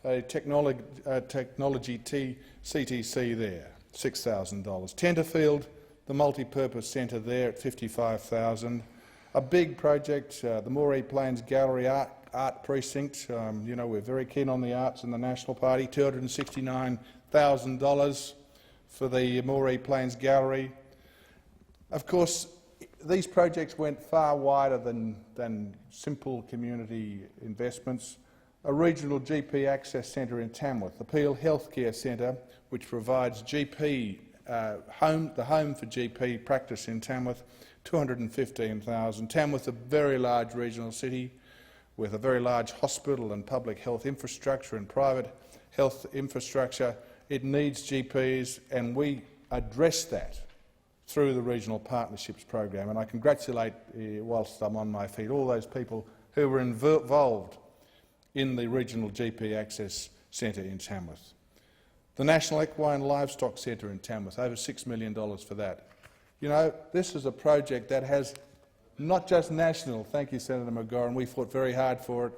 a technology CTC there, $6,000. Tenterfield, the multi-purpose centre there at $55,000. A big project, the Moree Plains Gallery Art Precinct. You know, we're very keen on the arts in the National Party. $269,000 for the Moree Plains Gallery. Of course, these projects went far wider than simple community investments. A regional GP access centre in Tamworth, the Peel Healthcare Centre, which provides GP the home for GP practice in Tamworth, $215,000. Tamworth, a very large regional city with a very large hospital and public health infrastructure and private health infrastructure. It needs GPs, and we address that through the Regional Partnerships Program. And I congratulate, whilst I'm on my feet, all those people who were involved in the Regional GP Access Centre in Tamworth. The National Equine Livestock Centre in Tamworth, over $6 million for that. You know, this is a project that has not just national, thank you Senator McGorran, we fought very hard for it.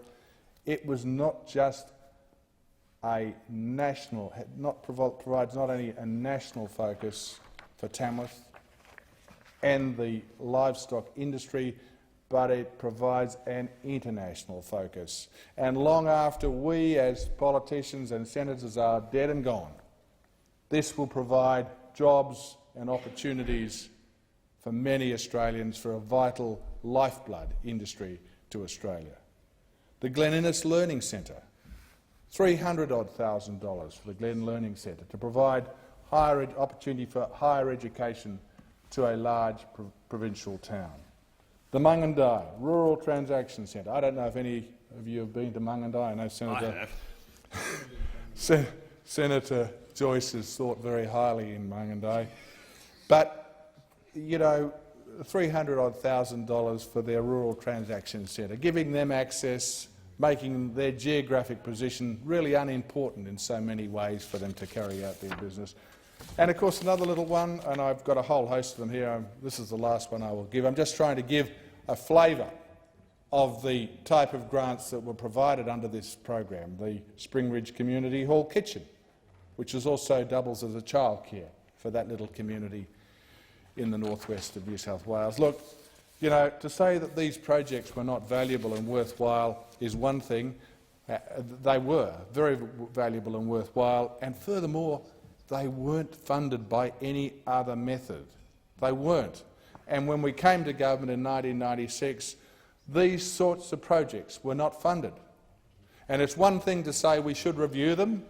It was not just a national, provides not only a national focus for Tamworth and the livestock industry, but it provides an international focus. And long after we as politicians and senators are dead and gone, this will provide jobs and opportunities for many Australians, for a vital lifeblood industry to Australia. The Glen Innes Learning Centre, $300,000 for the Glen Learning Centre to provide opportunity for higher education to a large provincial town. The Mungandai Rural Transaction Centre. I don't know if any of you have been to Mungandai. I know Senator Joyce has thought very highly in Mungandai. But, you know, $300,000 for their Rural Transaction Centre, giving them access, making their geographic position really unimportant in so many ways for them to carry out their business. And of course another little one, and I've got a whole host of them here, this is the last one I will give. I'm just trying to give a flavour of the type of grants that were provided under this program. The Spring Ridge Community Hall Kitchen, which is also doubles as a childcare for that little community in the northwest of New South Wales. Look, you know, to say that these projects were not valuable and worthwhile is one thing. They were very valuable and worthwhile, and furthermore, they weren't funded by any other method. They weren't. And when we came to government in 1996, these sorts of projects were not funded. And it's one thing to say we should review them,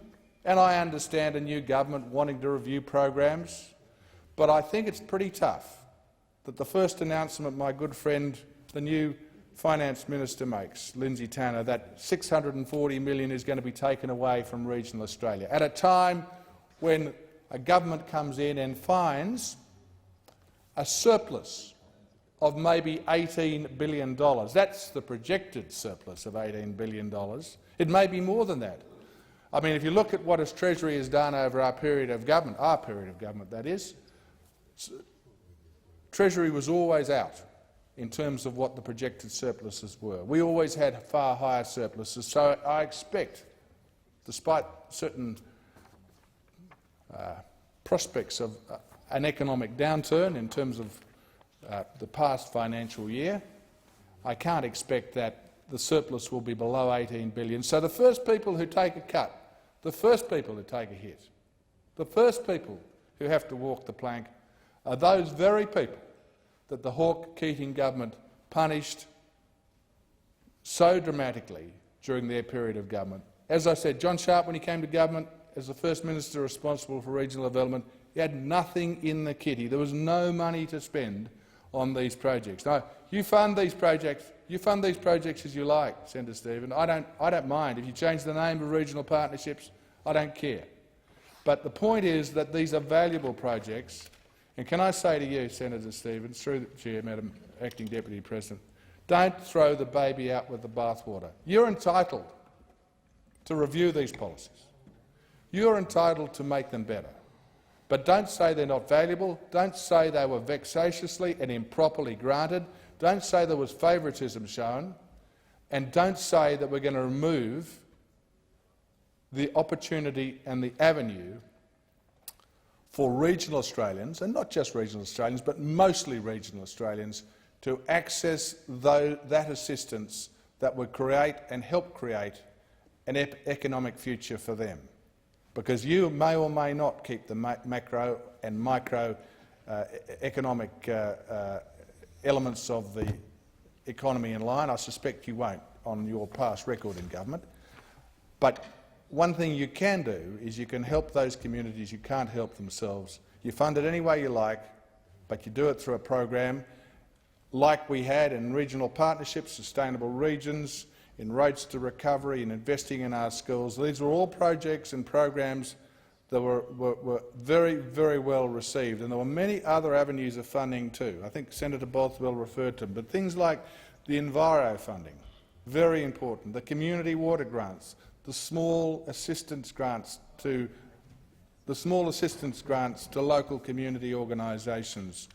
and I understand a new government wanting to review programs, but I think it's pretty tough that the first announcement my good friend, the new Finance Minister makes, Lindsay Tanner, that $640 million is going to be taken away from regional Australia, at a time when a government comes in and finds a surplus of maybe $18 billion. That's the projected surplus of $18 billion. It may be more than that. I mean, if you look at what as Treasury has done over our period of government that is, Treasury was always out in terms of what the projected surpluses were. We always had far higher surpluses, so I expect, despite certain prospects of an economic downturn in terms of the past financial year, I can't expect that the surplus will be below $18 billion. So the first people who take a cut, the first people who take a hit, the first people who have to walk the plank are those very people that the Hawke-Keating government punished so dramatically during their period of government. As I said, John Sharp, when he came to government as the first minister responsible for regional development, he had nothing in the kitty. There was no money to spend on these projects. Now, you fund these projects as you like, Senator Stephen. I don't mind. If you change the name of regional partnerships, I don't care. But the point is that these are valuable projects. And can I say to you, Senator Stevens, through the chair, Madam Acting Deputy President, don't throw the baby out with the bathwater. You're entitled to review these policies. You're entitled to make them better. But don't say they're not valuable. Don't say they were vexatiously and improperly granted. Don't say there was favouritism shown. And don't say that we're going to remove the opportunity and the avenue for regional Australians, and not just regional Australians, but mostly regional Australians, to access that assistance that would create and help create an economic future for them. Because you may or may not keep the macro and micro economic elements of the economy in line. I suspect you won't on your past record in government. But one thing you can do is you can help those communities who can't help themselves. You fund it any way you like, but you do it through a program like we had in regional partnerships, sustainable regions, in roads to recovery, in investing in our schools. These were all projects and programs that were very, very well received, and there were many other avenues of funding too. I think Senator Bothwell referred to them, but things like the Enviro funding, very important, the community water grants, the small assistance grants to local community organisations.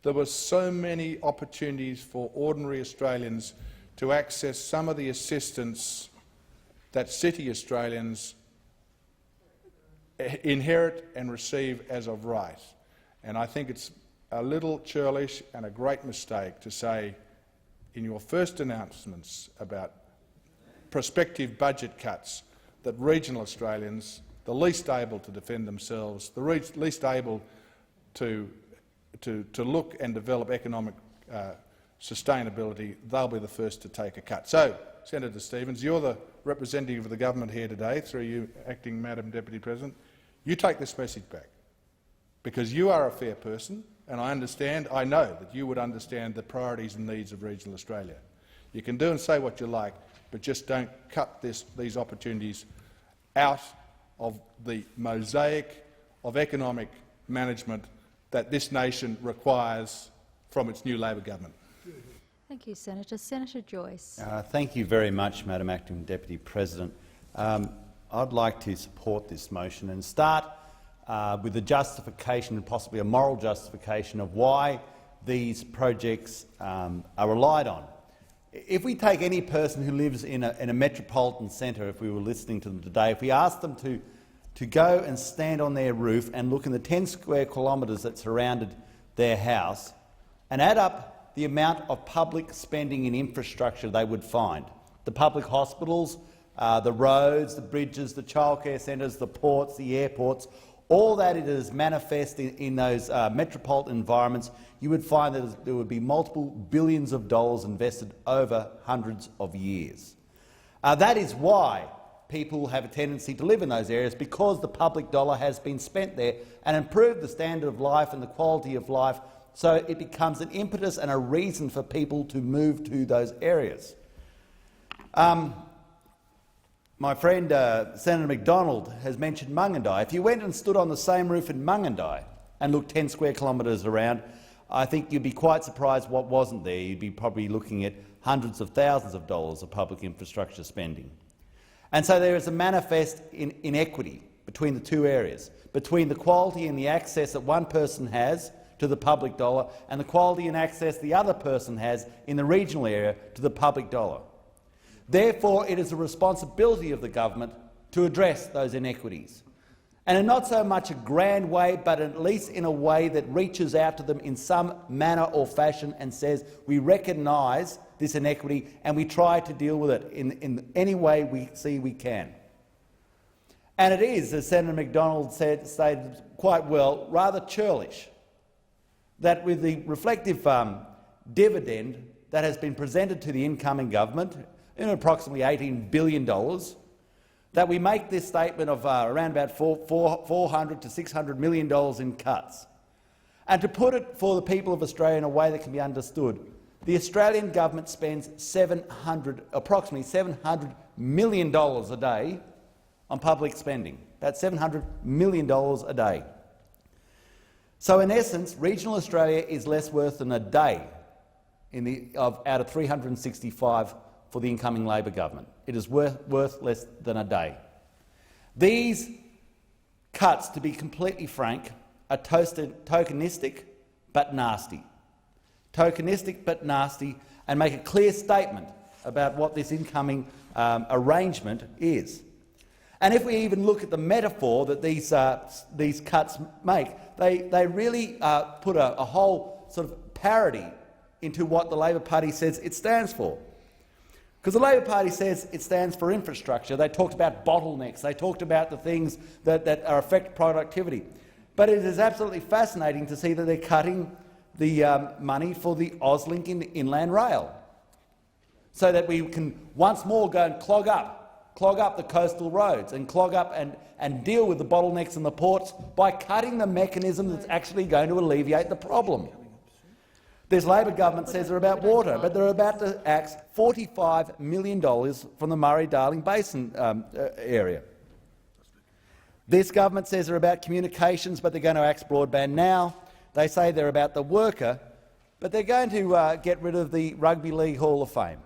There were so many opportunities for ordinary Australians to access some of the assistance that city Australians inherit and receive as of right. And I think it's a little churlish and a great mistake to say in your first announcements about prospective budget cuts that regional Australians, the least able to defend themselves, the least able to look and develop economic sustainability, they'll be the first to take a cut. So, Senator Stevens, you're the representative of the government here today, through you, Acting Madam Deputy President. You take this message back, because you are a fair person, and I know that you would understand the priorities and needs of regional Australia. You can do and say what you like, but just don't cut these opportunities out of the mosaic of economic management that this nation requires from its new Labor government. Thank you, Senator. Senator Joyce. Thank you very much, Madam Acting Deputy President. I'd like to support this motion and start with the justification, and possibly a moral justification, of why these projects are relied on. If we take any person who lives in a metropolitan centre, if we were listening to them today, if we asked them to go and stand on their roof and look in the 10 square kilometres that surrounded their house and add up the amount of public spending in infrastructure they would find, the public hospitals, the roads, the bridges, the childcare centres, the ports, the airports, all that it is manifest in those metropolitan environments, you would find that there would be multiple billions of dollars invested over hundreds of years. That is why people have a tendency to live in those areas, because the public dollar has been spent there and improved the standard of life and the quality of life, so it becomes an impetus and a reason for people to move to those areas. My friend Senator McDonald has mentioned Mungandai. If you went and stood on the same roof in Mungandai and looked 10 square kilometres around, I think you'd be quite surprised what wasn't there. You'd be probably looking at hundreds of thousands of dollars of public infrastructure spending. And so there is a manifest inequity between the two areas, between the quality and the access that one person has to the public dollar and the quality and access the other person has in the regional area to the public dollar. Therefore, it is a responsibility of the government to address those inequities, and in not so much a grand way, but at least in a way that reaches out to them in some manner or fashion and says, we recognise this inequity and we try to deal with it in any way we see we can. And it is, as Senator McDonald stated quite well, rather churlish that with the reflective dividend that has been presented to the incoming government, in approximately $18 billion, that we make this statement of around about $400 to $600 million in cuts. And to put it for the people of Australia in a way that can be understood, the Australian government spends approximately $700 million a day on public spending, about $700 million a day. So in essence, regional Australia is less worth than a day out of 365 for the incoming Labor government. It is worth less than a day. These cuts, to be completely frank, are tokenistic but nasty. Tokenistic but nasty, and make a clear statement about what this incoming arrangement is. And if we even look at the metaphor that these cuts make, they really put a whole sort of parody into what the Labor Party says it stands for. Because the Labor Party says it stands for infrastructure. They talked about bottlenecks. They talked about the things that affect productivity. But it is absolutely fascinating to see that they're cutting the money for the Auslink inland rail, so that we can once more go and clog up the coastal roads and clog up and deal with the bottlenecks in the ports by cutting the mechanism that's actually going to alleviate the problem. This Labor government says they're about water, but they're about to axe $45 million from the Murray-Darling Basin area. This government says they're about communications, but they're going to axe broadband now. They say they're about the worker, but they're going to get rid of the Rugby League Hall of Fame.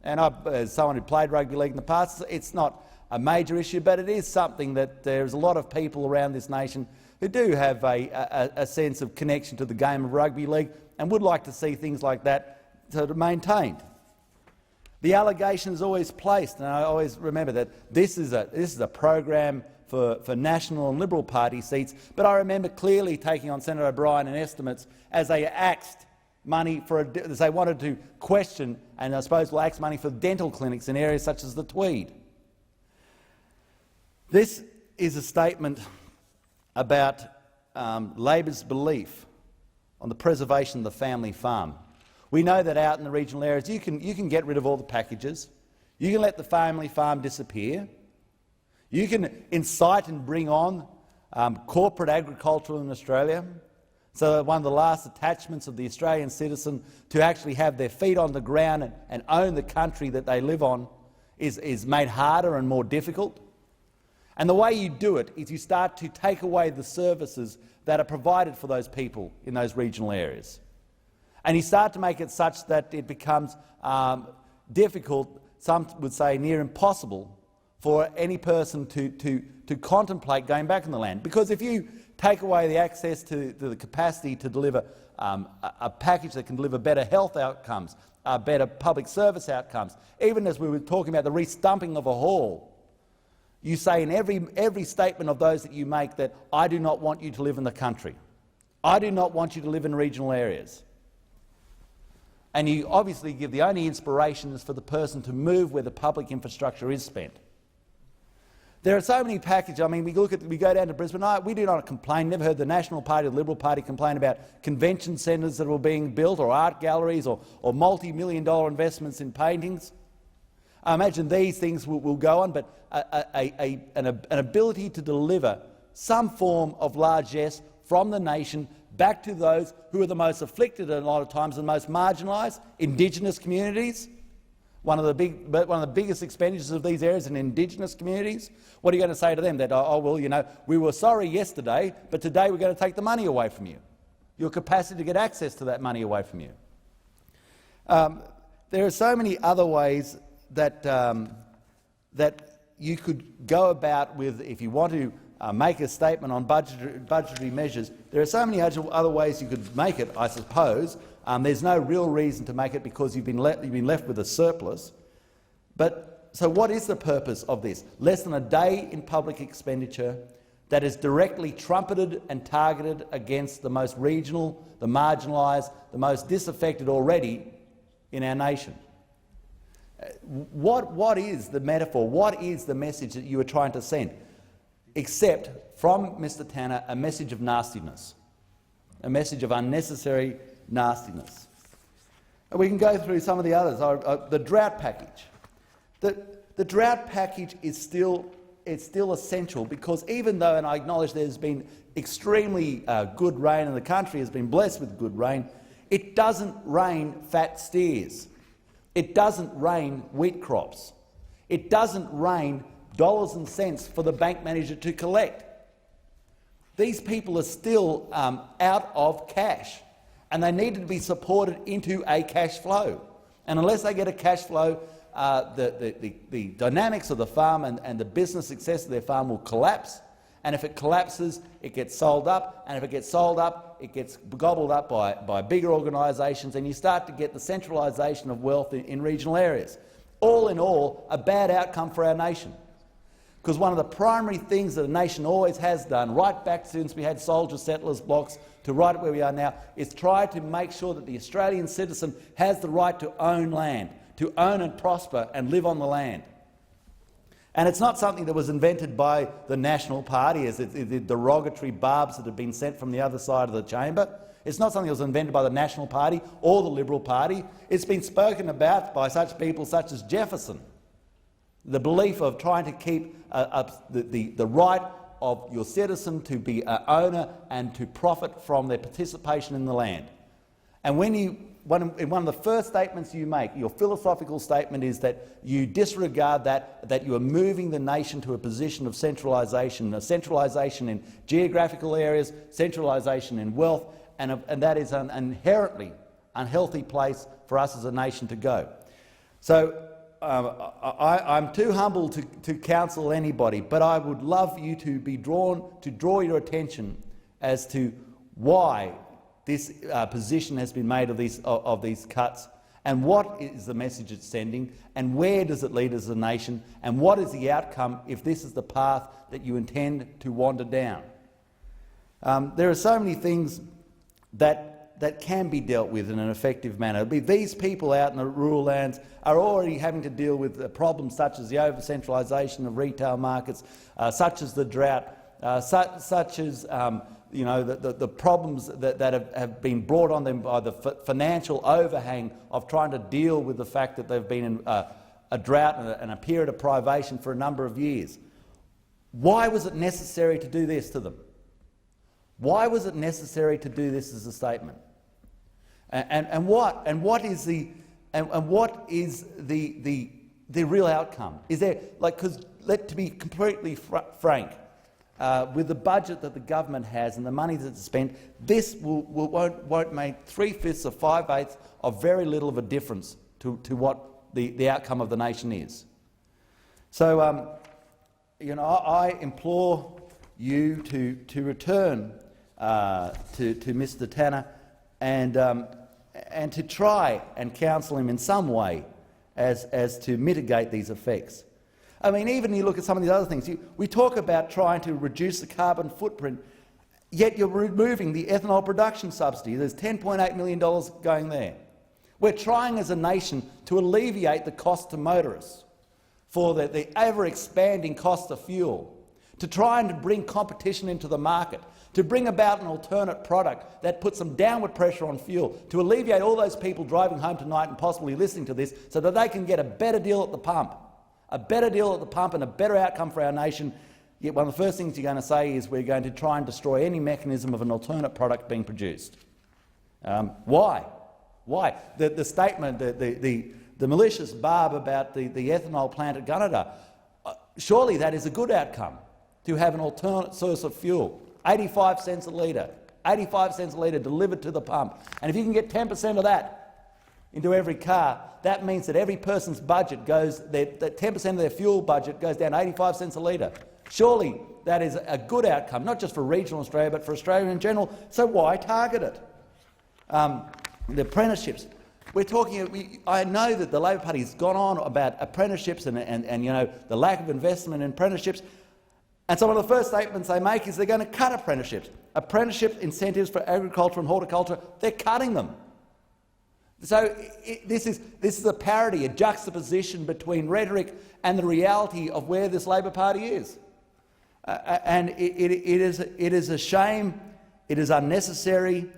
And as someone who played rugby league in the past, it's not a major issue, but it is something that there's a lot of people around this nation who do have a sense of connection to the game of rugby league and would like to see things like that sort of maintained. The allegation is always placed, and I always remember that this is a program for National and Liberal Party seats, but I remember clearly taking on Senator O'Brien and estimates as they axed money as they wanted to question and I suppose will axe money for dental clinics in areas such as the Tweed. This is a statement about Labor's belief on the preservation of the family farm. We know that out in the regional areas you can get rid of all the packages, you can let the family farm disappear, you can incite and bring on corporate agriculture in Australia, so that one of the last attachments of the Australian citizen to actually have their feet on the ground and own the country that they live on is made harder and more difficult. And the way you do it is you start to take away the services that are provided for those people in those regional areas. And you start to make it such that it becomes difficult, some would say near impossible, for any person to contemplate going back in the land. Because if you take away the access to the capacity to deliver a package that can deliver better health outcomes, better public service outcomes, even as we were talking about the re-stumping of a hall, you say in every statement of those that you make that I do not want you to live in the country. I do not want you to live in regional areas. And you obviously give the only inspiration is for the person to move where the public infrastructure is spent. There are so many packages. I mean, we go down to Brisbane. We do not complain. Never heard the National Party or the Liberal Party complain about convention centres that were being built, or art galleries, or multi-million-dollar investments in paintings. I imagine these things will go on, but an ability to deliver some form of largesse from the nation back to those who are the most afflicted a lot of times and most marginalised, Indigenous communities. One of the biggest expenditures of these areas in Indigenous communities. What are you going to say to them? That, oh well, you know, we were sorry yesterday, but today we're going to take the money away from you. Your capacity to get access to that money away from you. There are so many other ways that that you could go about with, if you want to make a statement on budgetary measures. There are so many other ways you could make it, I suppose. There's no real reason to make it because you've been left with a surplus. But so what is the purpose of this? Less than a day in public expenditure that is directly trumpeted and targeted against the most regional, the marginalised, the most disaffected already in our nation. What is the metaphor? What is the message that you are trying to send? Except from Mr Tanner, a message of nastiness, a message of unnecessary nastiness. And we can go through some of the others. The drought package. The drought package is still essential because even though, and I acknowledge there's been extremely good rain and the country has been blessed with good rain, it doesn't rain fat steers. It doesn't rain wheat crops. It doesn't rain dollars and cents for the bank manager to collect. These people are still out of cash, and they need to be supported into a cash flow. And unless they get a cash flow, the dynamics of the farm and the business success of their farm will collapse. And if it collapses, it gets sold up, and if it gets sold up, it gets gobbled up by bigger organisations, and you start to get the centralisation of wealth in regional areas. All in all, a bad outcome for our nation. Because one of the primary things that a nation always has done, right back since we had soldier settlers blocks to right where we are now, is try to make sure that the Australian citizen has the right to own land, to own and prosper and live on the land. And it's not something that was invented by the National Party as the derogatory barbs that have been sent from the other side of the chamber. It's not something that was invented by the National Party or the Liberal Party. It's been spoken about by such people such as Jefferson. The belief of trying to keep the right of your citizen to be an owner and to profit from their participation in the land. And when you, in one of the first statements you make, your philosophical statement is that you disregard that you are moving the nation to a position of centralisation, a centralisation in geographical areas, centralisation in wealth, and that is an inherently unhealthy place for us as a nation to go. So I'm too humble to counsel anybody, but I would love you to draw your attention as to why this position has been made of these cuts, and what is the message it's sending, and where does it lead us as a nation, and what is the outcome if this is the path that you intend to wander down. There are so many things that can be dealt with in an effective manner. These people out in the rural lands are already having to deal with problems such as the over-centralisation of retail markets, such as the drought, such as the problems that have been brought on them by the financial overhang of trying to deal with the fact that they've been in a drought and a period of privation for a number of years. Why was it necessary to do this to them? Why was it necessary to do this as a statement? And what is the real outcome? Is there, because to be completely frank, with the budget that the government has and the money that's spent, this won't make 3/5 or 5/8 of very little of a difference to what the outcome of the nation is. So, I implore you to return to Mr. Tanner and to try and counsel him in some way as to mitigate these effects. I mean, even you look at some of these other things. We talk about trying to reduce the carbon footprint, yet you're removing the ethanol production subsidy. There's $10.8 million going there. We're trying as a nation to alleviate the cost to motorists for the ever-expanding cost of fuel, to try and bring competition into the market, to bring about an alternate product that puts some downward pressure on fuel, to alleviate all those people driving home tonight and possibly listening to this so that they can get a better deal at the pump. A better deal at the pump and a better outcome for our nation. Yet one of the first things you're going to say is we're going to try and destroy any mechanism of an alternate product being produced. Why? Why? The statement, the malicious barb about the ethanol plant at Gunnedah, surely that is a good outcome, to have an alternate source of fuel. 85 cents a litre. 85 cents a litre delivered to the pump. And if you can get 10% of that into every car, that means that every person's budget goes, that 10% of their fuel budget goes down 85 cents a litre. Surely that is a good outcome, not just for regional Australia, but for Australia in general. So why target it? The apprenticeships. We're talking. I know that the Labor Party has gone on about apprenticeships and the lack of investment in apprenticeships. And so one of the first statements they make is they're going to cut apprenticeships. Apprenticeship incentives for agriculture and horticulture, they're cutting them. So this is a parody, a juxtaposition between rhetoric and the reality of where this Labor Party is. And it is a shame. It is unnecessary.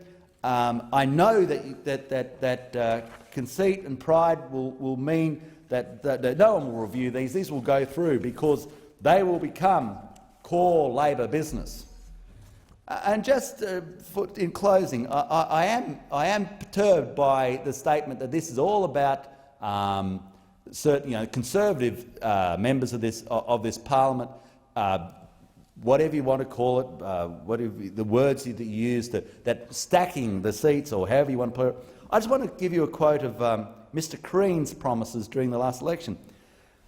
I know that conceit and pride will mean that no one will review these. These will go through because they will become core Labor business. And just in closing, I am perturbed by the statement that this is all about certain, conservative members of this parliament, whatever you want to call it, whatever the words that you use, that stacking the seats or however you want to put it. I just want to give you a quote of Mr. Crean's promises during the last election.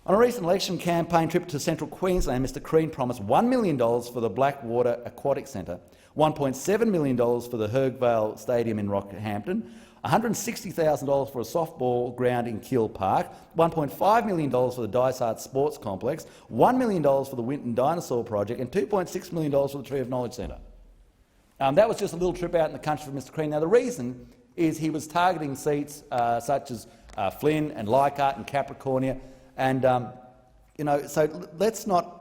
On a recent election campaign trip to central Queensland, Mr. Crean promised $1 million for the Blackwater Aquatic Centre, $1.7 million for the Hergvale Stadium in Rockhampton, $160,000 for a softball ground in Keele Park, $1.5 million for the Dysart Sports Complex, $1 million for the Winton Dinosaur Project, and $2.6 million for the Tree of Knowledge Centre. That was just a little trip out in the country for Mr. Crean. Now, the reason is he was targeting seats such as Flynn and Leichhardt and Capricornia. And, so let's not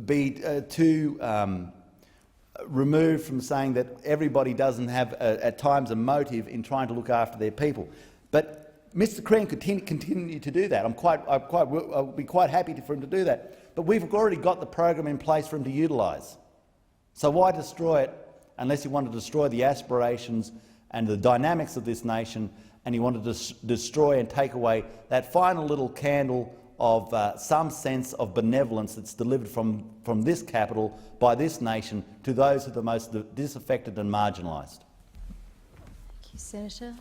be too removed from saying that everybody doesn't have, at times, a motive in trying to look after their people. But Mr. Crean could continue to do that. I'll be quite happy for him to do that. But we've already got the program in place for him to utilise. So why destroy it unless you want to destroy the aspirations and the dynamics of this nation, and he wanted to destroy and take away that final little candle of some sense of benevolence that's delivered from this capital by this nation to those who are the most disaffected and marginalised. Thank you, Senator.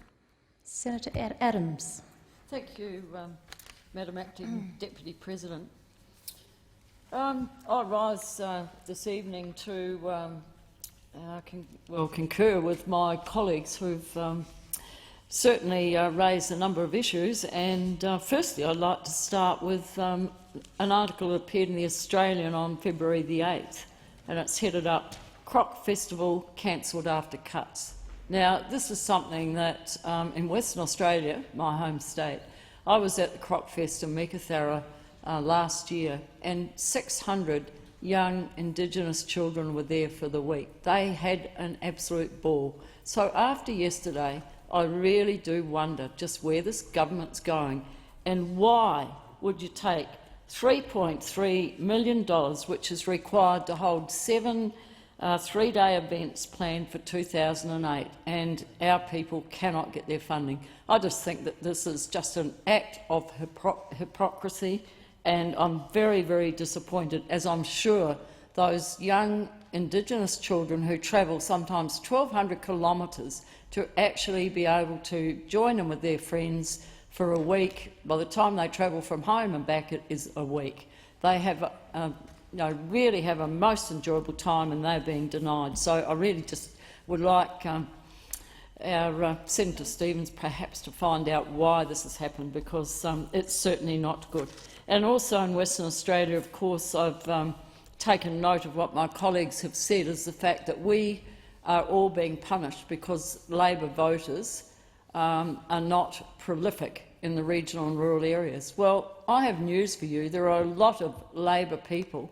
Senator Adams. Thank you, Madam Acting Deputy President. I rise this evening to concur with my colleagues who've certainly raised a number of issues. And firstly, I'd like to start with an article that appeared in The Australian on February the 8th, and it's headed up "Croc Festival Cancelled After Cuts." Now, this is something that in Western Australia, my home state, I was at the Croc Fest in Meekatharra last year, and 600 young Indigenous children were there for the week. They had an absolute ball. So after yesterday, I really do wonder just where this government's going, and why would you take $3.3 million, which is required to hold 7 three-day events planned for 2008, and our people cannot get their funding. I just think that this is just an act of hypocrisy, and I'm very, very disappointed, as I'm sure those young Indigenous children who travel sometimes 1,200 kilometres to actually be able to join in with their friends for a week. By the time they travel from home and back, it is a week. They have really have a most enjoyable time, and they're being denied. So I really just would like our Senator Stevens perhaps to find out why this has happened, because it's certainly not good. And also in Western Australia, of course, I've taken note of what my colleagues have said, is the fact that we are all being punished because Labor voters are not prolific in the regional and rural areas. Well, I have news for you. There are a lot of Labor people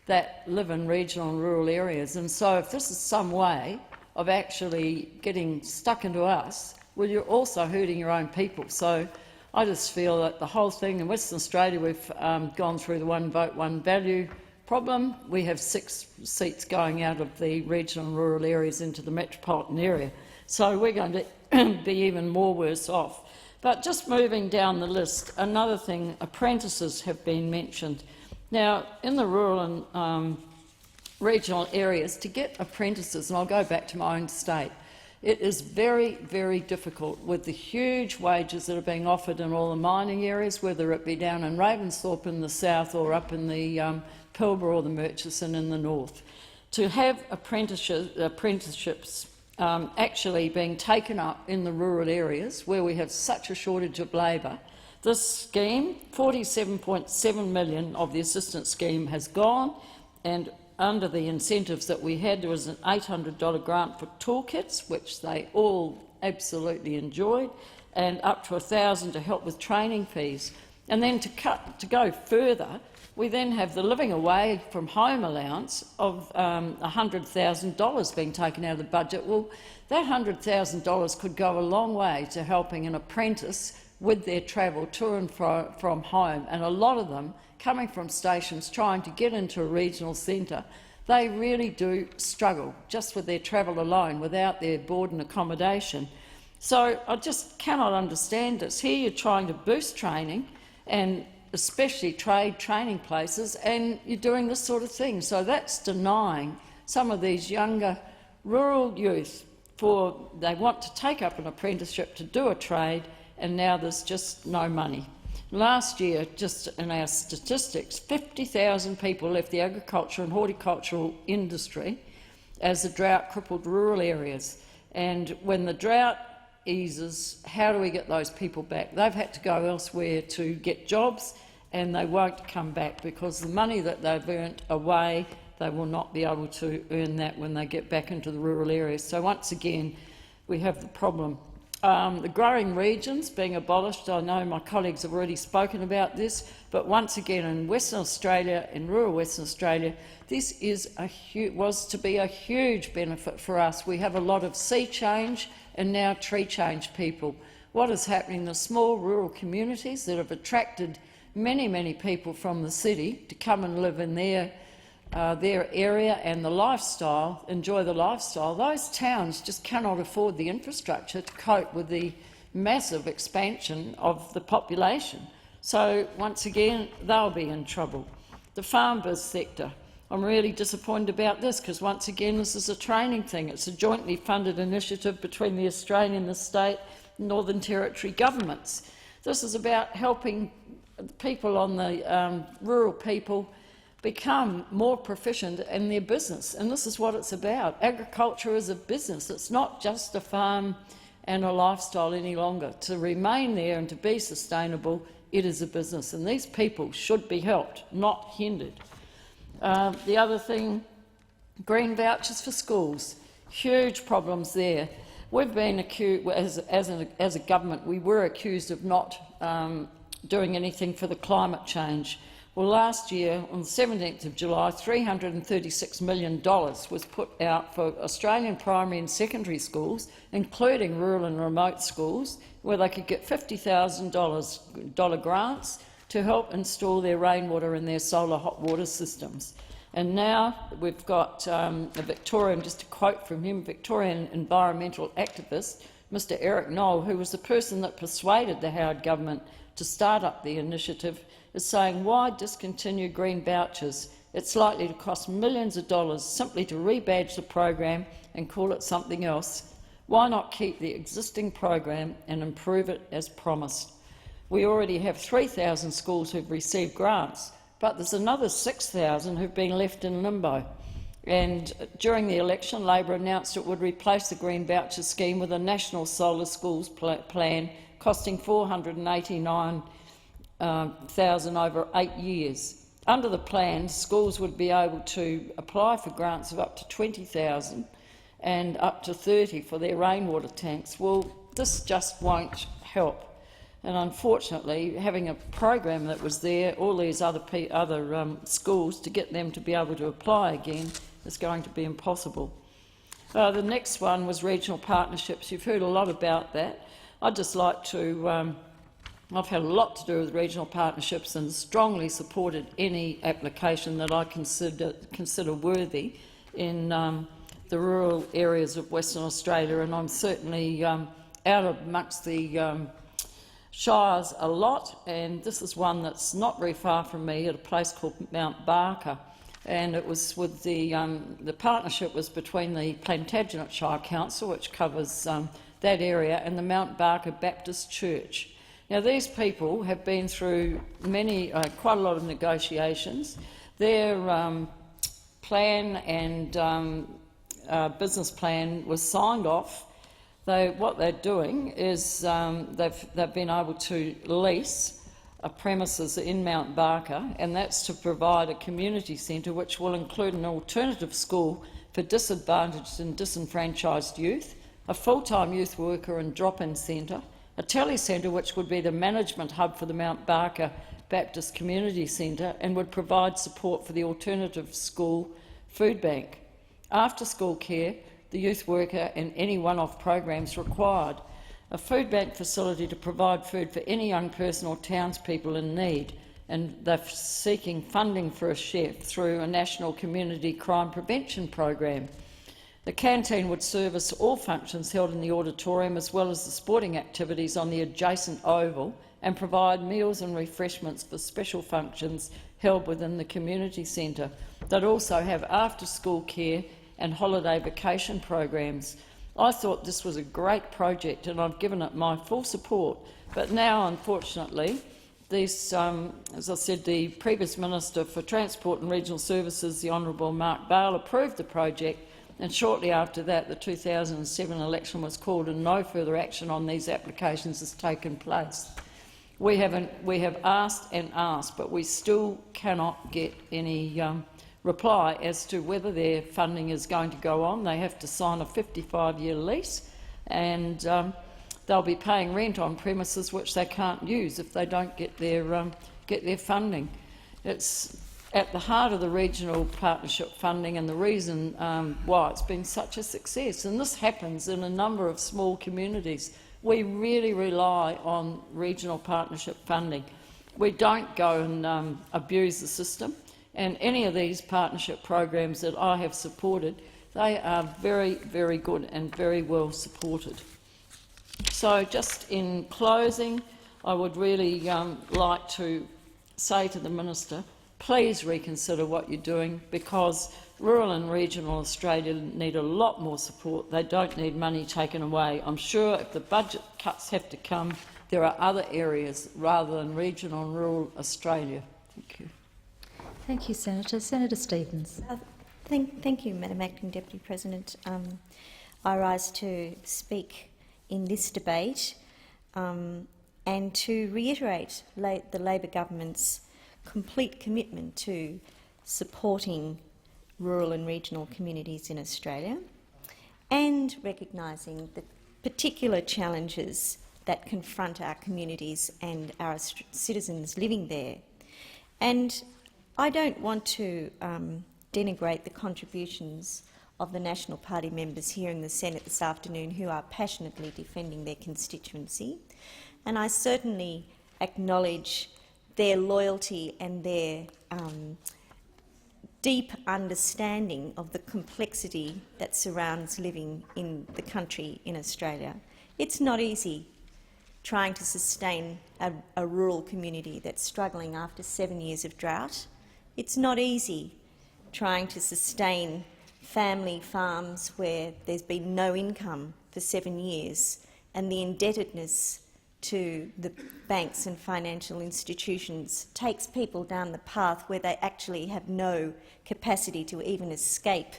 that live in regional and rural areas, and so if this is some way of actually getting stuck into us, well, you're also hurting your own people. So I just feel that the whole thing in Western Australia, we've gone through the one vote, one value problem. We have 6 seats going out of the regional and rural areas into the metropolitan area. So we're going to be even more worse off. But just moving down the list, another thing, apprentices have been mentioned. Now, in the rural and regional areas, to get apprentices, and I'll go back to my own state, it is very, very difficult with the huge wages that are being offered in all the mining areas, whether it be down in Ravensthorpe in the south or up in the Pilbara or the Murchison in the north. To have apprenticeships actually being taken up in the rural areas where we have such a shortage of labour, this scheme, $47.7 million of the assistance scheme has gone, and under the incentives that we had, there was an $800 grant for toolkits, which they all absolutely enjoyed, and up to $1,000 to help with training fees. And then to go further, we then have the living away from home allowance of $100,000 being taken out of the budget. Well, that $100,000 could go a long way to helping an apprentice with their travel to and from home, and a lot of them coming from stations trying to get into a regional centre, they really do struggle just with their travel alone without their board and accommodation. So I just cannot understand this. Here you're trying to boost training, and especially trade training places, and you're doing this sort of thing. So that's denying some of these younger rural youth they want to take up an apprenticeship to do a trade, and now there's just no money. Last year, just in our statistics, 50,000 people left the agriculture and horticultural industry as the drought crippled rural areas. And when the drought eases, how do we get those people back? They've had to go elsewhere to get jobs, and they won't come back because the money that they've earned away, they will not be able to earn that when they get back into the rural areas. So once again, we have the problem. The growing regions being abolished, I know my colleagues have already spoken about this, but once again in Western Australia, in rural Western Australia, this was to be a huge benefit for us. We have a lot of sea change and now tree change people. What is happening in the small rural communities that have attracted many, many people from the city to come and live in their their area and the lifestyle, enjoy the lifestyle, those towns just cannot afford the infrastructure to cope with the massive expansion of the population. So once again, they'll be in trouble. The farm biz sector. I'm really disappointed about this because, once again, this is a training thing. It's a jointly funded initiative between the Australian, the state and Northern Territory governments. This is about helping people on the rural people become more proficient in their business, and this is what it's about. Agriculture is a business. It's not just a farm and a lifestyle any longer. To remain there and to be sustainable, it is a business, and these people should be helped, not hindered. The other thing, green vouchers for schools. Huge problems there. We've been accused, as a government, we were accused of not doing anything for the climate change. Well, last year, on the 17th of July, $336 million was put out for Australian primary and secondary schools, including rural and remote schools, where they could get $50,000 grants to help install their rainwater and their solar hot water systems. And now we've got a Victorian, just a quote from him, Victorian environmental activist, Mr Eric Knoll, who was the person that persuaded the Howard government to start up the initiative, is saying, why discontinue green vouchers? It's likely to cost millions of dollars simply to rebadge the program and call it something else. Why not keep the existing program and improve it as promised? We already have 3,000 schools who've received grants, but there's another 6,000 who've been left in limbo. And during the election, Labor announced it would replace the Green Voucher scheme with a national solar schools plan costing $489,000 over 8 years. Under the plan, schools would be able to apply for grants of up to $20,000 and up to $30,000 for their rainwater tanks. Well, this just won't help. And unfortunately, having a program that was there, all these other schools, to get them to be able to apply again is going to be impossible. The next one was regional partnerships. You've heard a lot about that. I'd just like to I've had a lot to do with regional partnerships and strongly supported any application that I consider worthy in the rural areas of Western Australia, and I'm certainly out amongst the shires a lot, and this is one that's not very far from me at a place called Mount Barker, and it was with the partnership was between the Plantagenet Shire Council, which covers that area, and the Mount Barker Baptist Church. Now, these people have been through quite a lot of negotiations. Their plan and business plan was signed off. What they're doing is they've been able to lease a premises in Mount Barker, and that's to provide a community centre which will include an alternative school for disadvantaged and disenfranchised youth, a full-time youth worker and drop-in centre, a telecentre which would be the management hub for the Mount Barker Baptist Community Centre and would provide support for the alternative school food bank, after-school care, the youth worker and any one-off programs required, a food bank facility to provide food for any young person or townspeople in need, and they're seeking funding for a chef through a national community crime prevention program. The canteen would service all functions held in the auditorium as well as the sporting activities on the adjacent oval and provide meals and refreshments for special functions held within the community centre. They'd also have after-school care and holiday vacation programs. I thought this was a great project and I've given it my full support, but now, unfortunately, as I said, the previous Minister for Transport and Regional Services, the Honourable Mark Bale, approved the project, and shortly after that the 2007 election was called and no further action on these applications has taken place. We have asked and asked, but we still cannot get any reply as to whether their funding is going to go on. They have to sign a 55-year lease, and they'll be paying rent on premises which they can't use if they don't get their funding. It's at the heart of the regional partnership funding and the reason why it's been such a success. And this happens in a number of small communities. We really rely on regional partnership funding. We don't go and abuse the system. And any of these partnership programs that I have supported, they are very, very good and very well supported. So just in closing, I would really like to say to the Minister, please reconsider what you're doing, because rural and regional Australia need a lot more support. They don't need money taken away. I'm sure if the budget cuts have to come, there are other areas rather than regional and rural Australia. Thank you. Thank you, Senator. Senator Stephens. Thank you, Madam Acting Deputy President. I rise to speak in this debate and to reiterate the Labor government's complete commitment to supporting rural and regional communities in Australia and recognising the particular challenges that confront our communities and our citizens living there. And I don't want to denigrate the contributions of the National Party members here in the Senate this afternoon who are passionately defending their constituency, and I certainly acknowledge their loyalty and their deep understanding of the complexity that surrounds living in the country in Australia. It's not easy trying to sustain a rural community that's struggling after 7 years of drought. It's not easy trying to sustain family farms where there's been no income for 7 years, and the indebtedness to the banks and financial institutions takes people down the path where they actually have no capacity to even escape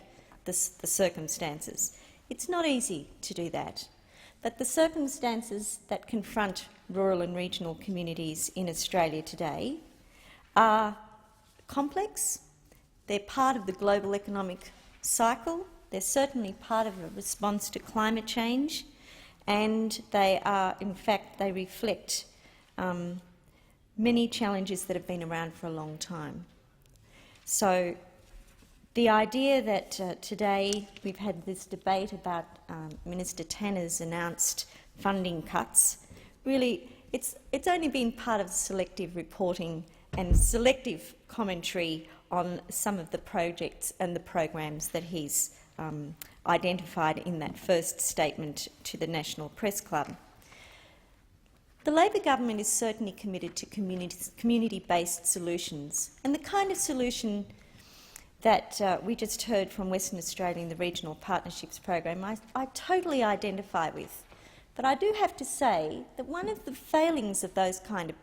the circumstances. It's not easy to do that, but the circumstances that confront rural and regional communities in Australia today are complex. They're part of the global economic cycle. They're certainly part of a response to climate change, and they are, in fact, they reflect many challenges that have been around for a long time. So the idea that today we've had this debate about Minister Tanner's announced funding cuts, really it's only been part of selective reporting and selective commentary on some of the projects and the programs that he's identified in that first statement to the National Press Club. The Labor government is certainly committed to community-based solutions, and the kind of solution that we just heard from Western Australia in the Regional Partnerships Program I totally identify with. But I do have to say that one of the failings of those kind of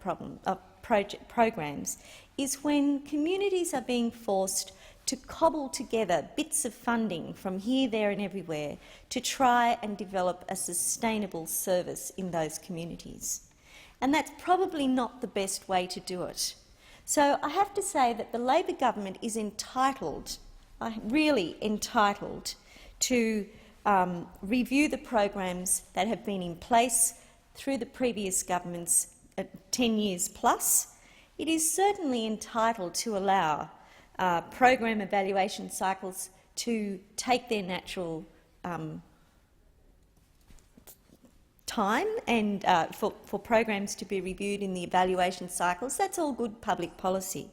programs is when communities are being forced to cobble together bits of funding from here, there and everywhere to try and develop a sustainable service in those communities. And that's probably not the best way to do it. So I have to say that the Labor government is entitled, really entitled, to review the programs that have been in place through the previous government's 10 years plus. It is certainly entitled to allow program evaluation cycles to take their natural time and for programs to be reviewed in the evaluation cycles. That's all good public policy.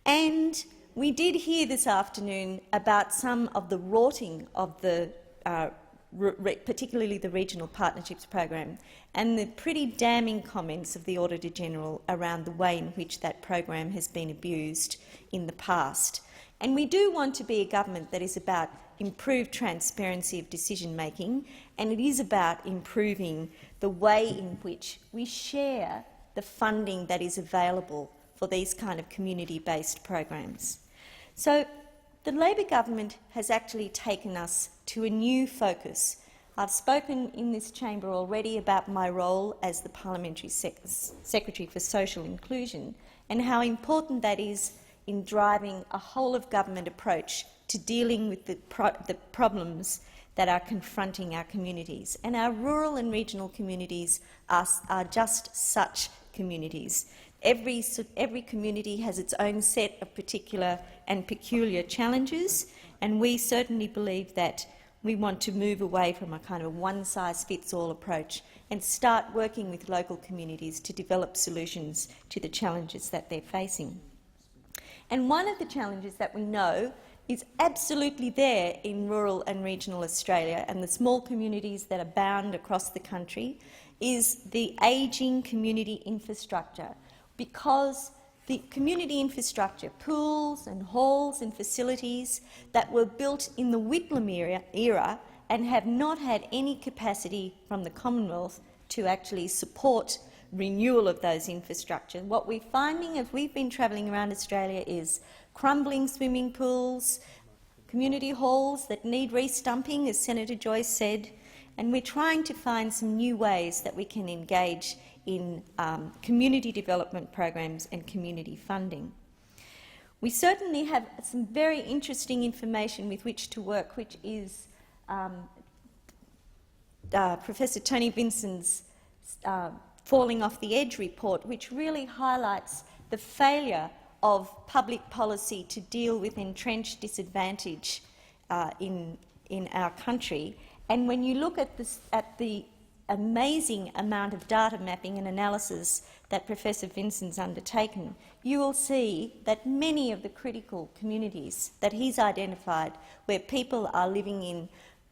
And we did hear this afternoon about some of the rorting of the particularly the Regional Partnerships Program, and the pretty damning comments of the Auditor-General around the way in which that program has been abused in the past. And we do want to be a government that is about improved transparency of decision-making, and it is about improving the way in which we share the funding that is available for these kind of community-based programs. So the Labor government has actually taken us to a new focus. I've spoken in this chamber already about my role as the Parliamentary Secretary for Social Inclusion and how important that is in driving a whole-of-government approach to dealing with the problems that are confronting our communities. And our rural and regional communities are just such communities. Every community has its own set of particular and peculiar challenges, and we certainly believe that we want to move away from a kind of one-size-fits-all approach and start working with local communities to develop solutions to the challenges that they're facing. And one of the challenges that we know is absolutely there in rural and regional Australia and the small communities that abound across the country is the ageing community infrastructure, because the community infrastructure, pools and halls and facilities that were built in the Whitlam era and have not had any capacity from the Commonwealth to actually support renewal of those infrastructure. What we're finding as we've been travelling around Australia is crumbling swimming pools, community halls that need re-stumping, as Senator Joyce said, and we're trying to find some new ways that we can engage in community development programs and community funding. We certainly have some very interesting information with which to work, which is Professor Tony Vinson's Falling Off the Edge report, which really highlights the failure of public policy to deal with entrenched disadvantage in our country. And when you look at the amazing amount of data mapping and analysis that Professor Vinson's undertaken, you will see that many of the critical communities that he's identified, where people are living in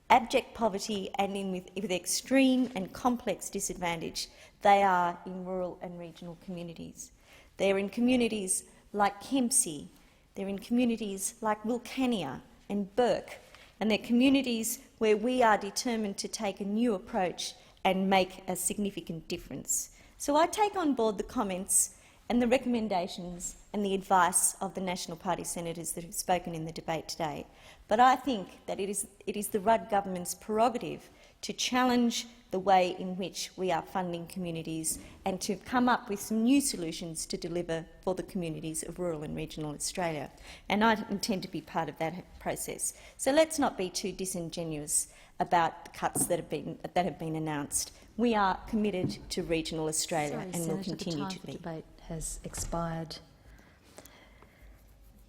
abject poverty and with extreme and complex disadvantage, they are in rural and regional communities. They're in communities like Kempsey, they're in communities like Wilcannia and Burke, and they're communities where we are determined to take a new approach and make a significant difference. So I take on board the comments and the recommendations and the advice of the National Party senators that have spoken in the debate today. But I think that it is the Rudd government's prerogative to challenge the way in which we are funding communities and to come up with some new solutions to deliver for the communities of rural and regional Australia. And I intend to be part of that process. So let's not be too disingenuous about the cuts that have been announced. We are committed to regional Australia and will continue to be. The debate has expired.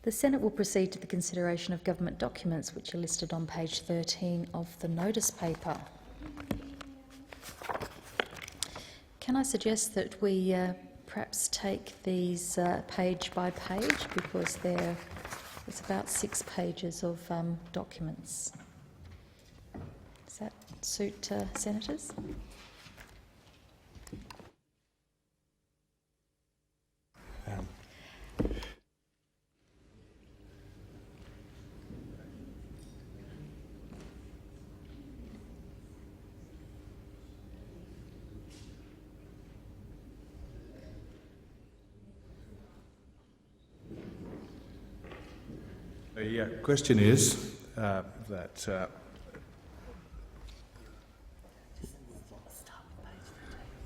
The Senate will proceed to the consideration of government documents which are listed on page 13 of the notice paper. Can I suggest that we perhaps take these page by page, because there's about 6 pages of documents. Does that suit senators?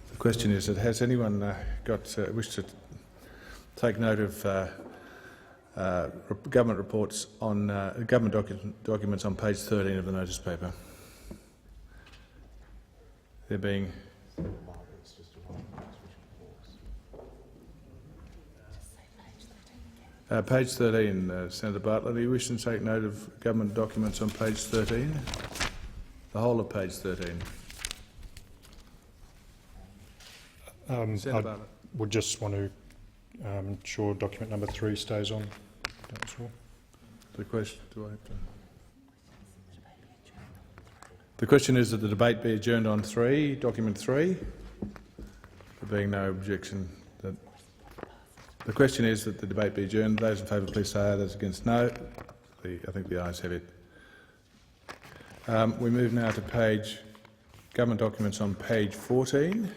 The question is has anyone wished to take note of government reports on government documents on page 13 of the notice paper? There being page 13, Senator Bartlett, are you wishing to take note of government documents on page 13? The whole of page 13. I would just want to ensure document number 3 stays on. That's all. The question, the question is that the debate be adjourned on document 3. There being no objection. The question is that the debate be adjourned. Those in favour, please say aye. Those against, no. I think the ayes have it. We move now to government documents on page 14.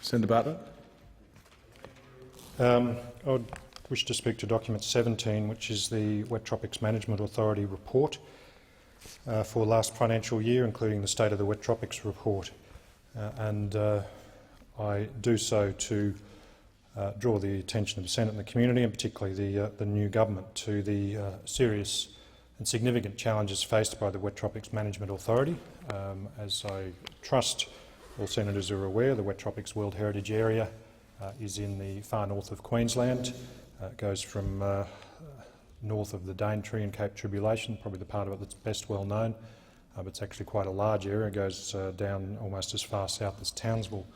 Senator Bartlett. I would wish to speak to document 17, which is the Wet Tropics Management Authority report for last financial year, including the State of the Wet Tropics report. I do so to draw the attention of the Senate and the community, and particularly the new government, to the serious and significant challenges faced by the Wet Tropics Management Authority. As I trust all senators are aware, the Wet Tropics World Heritage Area is in the far north of Queensland. It goes from north of the Daintree and Cape Tribulation, probably the part of it that's best well known, but it's actually quite a large area. It goes down almost as far south as Townsville,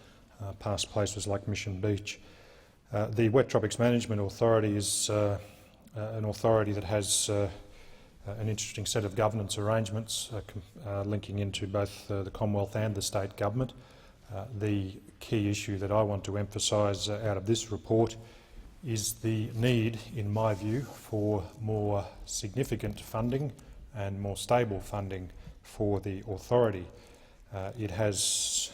past places like Mission Beach. The Wet Tropics Management Authority is an authority that has an interesting set of governance arrangements linking into both the Commonwealth and the state government. The key issue that I want to emphasise out of this report is the need, in my view, for more significant funding and more stable funding for the authority. It has,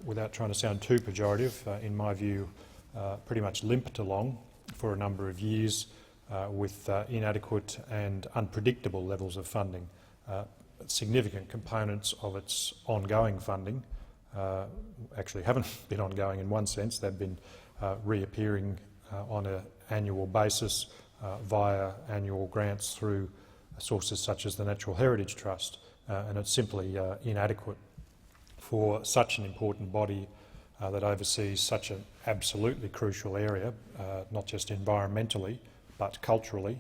without trying to sound too pejorative, in my view, pretty much limped along for a number of years with inadequate and unpredictable levels of funding. Significant components of its ongoing funding actually haven't been ongoing in one sense. They've been reappearing on an annual basis via annual grants through sources such as the Natural Heritage Trust, and it's simply inadequate for such an important body that oversees such an absolutely crucial area, not just environmentally but culturally,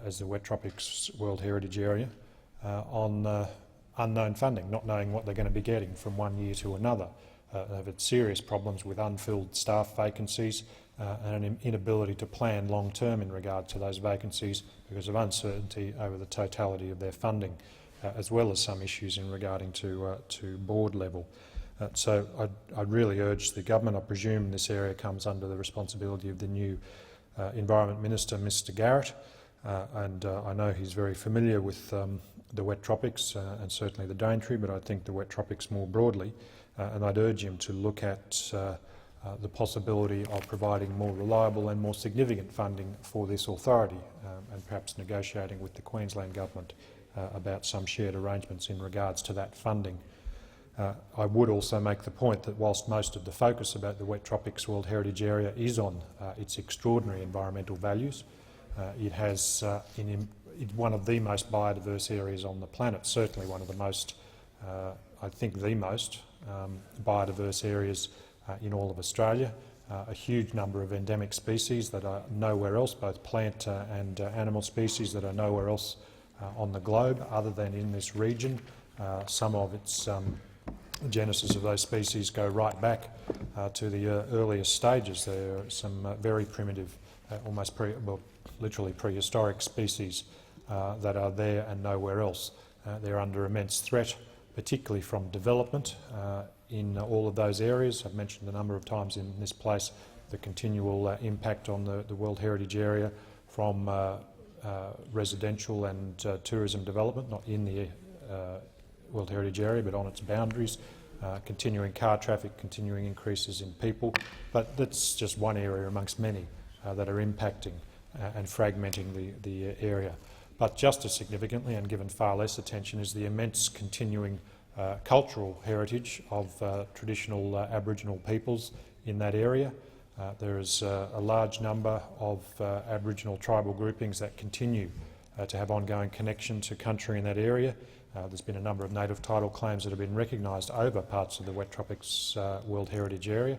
as the Wet Tropics World Heritage Area, on unknown funding, not knowing what they're going to be getting from one year to another. They've had serious problems with unfilled staff vacancies and an inability to plan long-term in regard to those vacancies because of uncertainty over the totality of their funding, as well as some issues in regarding to board level. So I'd really urge the government. I presume this area comes under the responsibility of the new Environment Minister, Mr Garrett, and I know he's very familiar with the wet tropics and certainly the Daintree, but I think the wet tropics more broadly, and I'd urge him to look at the possibility of providing more reliable and more significant funding for this authority, and perhaps negotiating with the Queensland Government about some shared arrangements in regards to that funding. I would also make the point that whilst most of the focus about the Wet Tropics World Heritage Area is on its extraordinary environmental values, it has one of the most biodiverse areas on the planet, certainly one of the most, I think the most biodiverse areas in all of Australia. A huge number of endemic species that are nowhere else, both plant and animal species that are nowhere else on the globe other than in this region. Some of its genesis of those species go right back to the earliest stages. There are some very primitive, almost literally prehistoric species that are there and nowhere else. They're under immense threat, particularly from development in all of those areas. I've mentioned a number of times in this place the continual impact on the World Heritage Area from residential and tourism development, not in the World Heritage Area but on its boundaries, continuing car traffic, continuing increases in people. But that's just one area amongst many that are impacting and fragmenting the area. But just as significantly, and given far less attention, is the immense continuing cultural heritage of traditional Aboriginal peoples in that area. There is a large number of Aboriginal tribal groupings that continue to have ongoing connection to country in that area. There's been a number of native title claims that have been recognised over parts of the Wet Tropics World Heritage Area,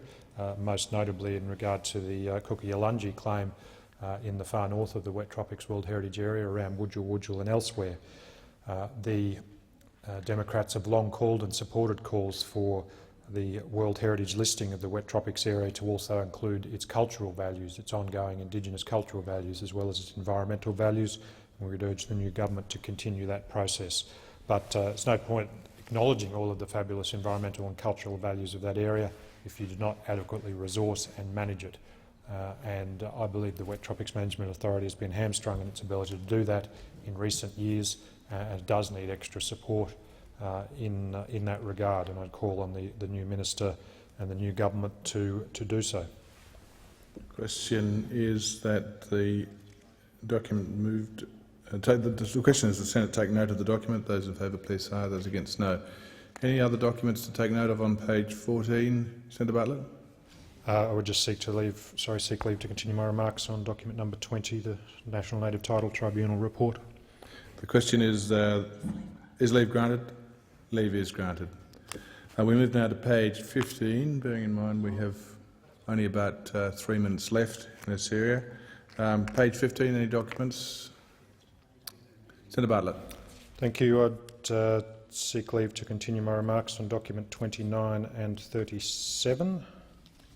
most notably in regard to the Kuku-Yalanji claim in the far north of the Wet Tropics World Heritage Area around Wujal and elsewhere. The Democrats have long called and supported calls for the World Heritage listing of the Wet Tropics area to also include its cultural values, its ongoing Indigenous cultural values, as well as its environmental values. We would urge the new government to continue that process. But there's no point acknowledging all of the fabulous environmental and cultural values of that area if you do not adequately resource and manage it. And I believe the Wet Tropics Management Authority has been hamstrung in its ability to do that in recent years, and it does need extra support in that regard, and I'd call on the new Minister and the new government to do so. The question is that the document moved. The question is the Senate take note of the document. Those in favour, please say aye. Those against, no. Any other documents to take note of on page 14, Senator Bartlett? I would just seek leave to continue my remarks on document number 20, the National Native Title Tribunal report. The question is leave granted? Leave is granted. We move now to page 15, bearing in mind we have only about 3 minutes left in this area. Page 15, any documents? Senator Bartlett. Thank you. I'd seek leave to continue my remarks on document 29 and 37.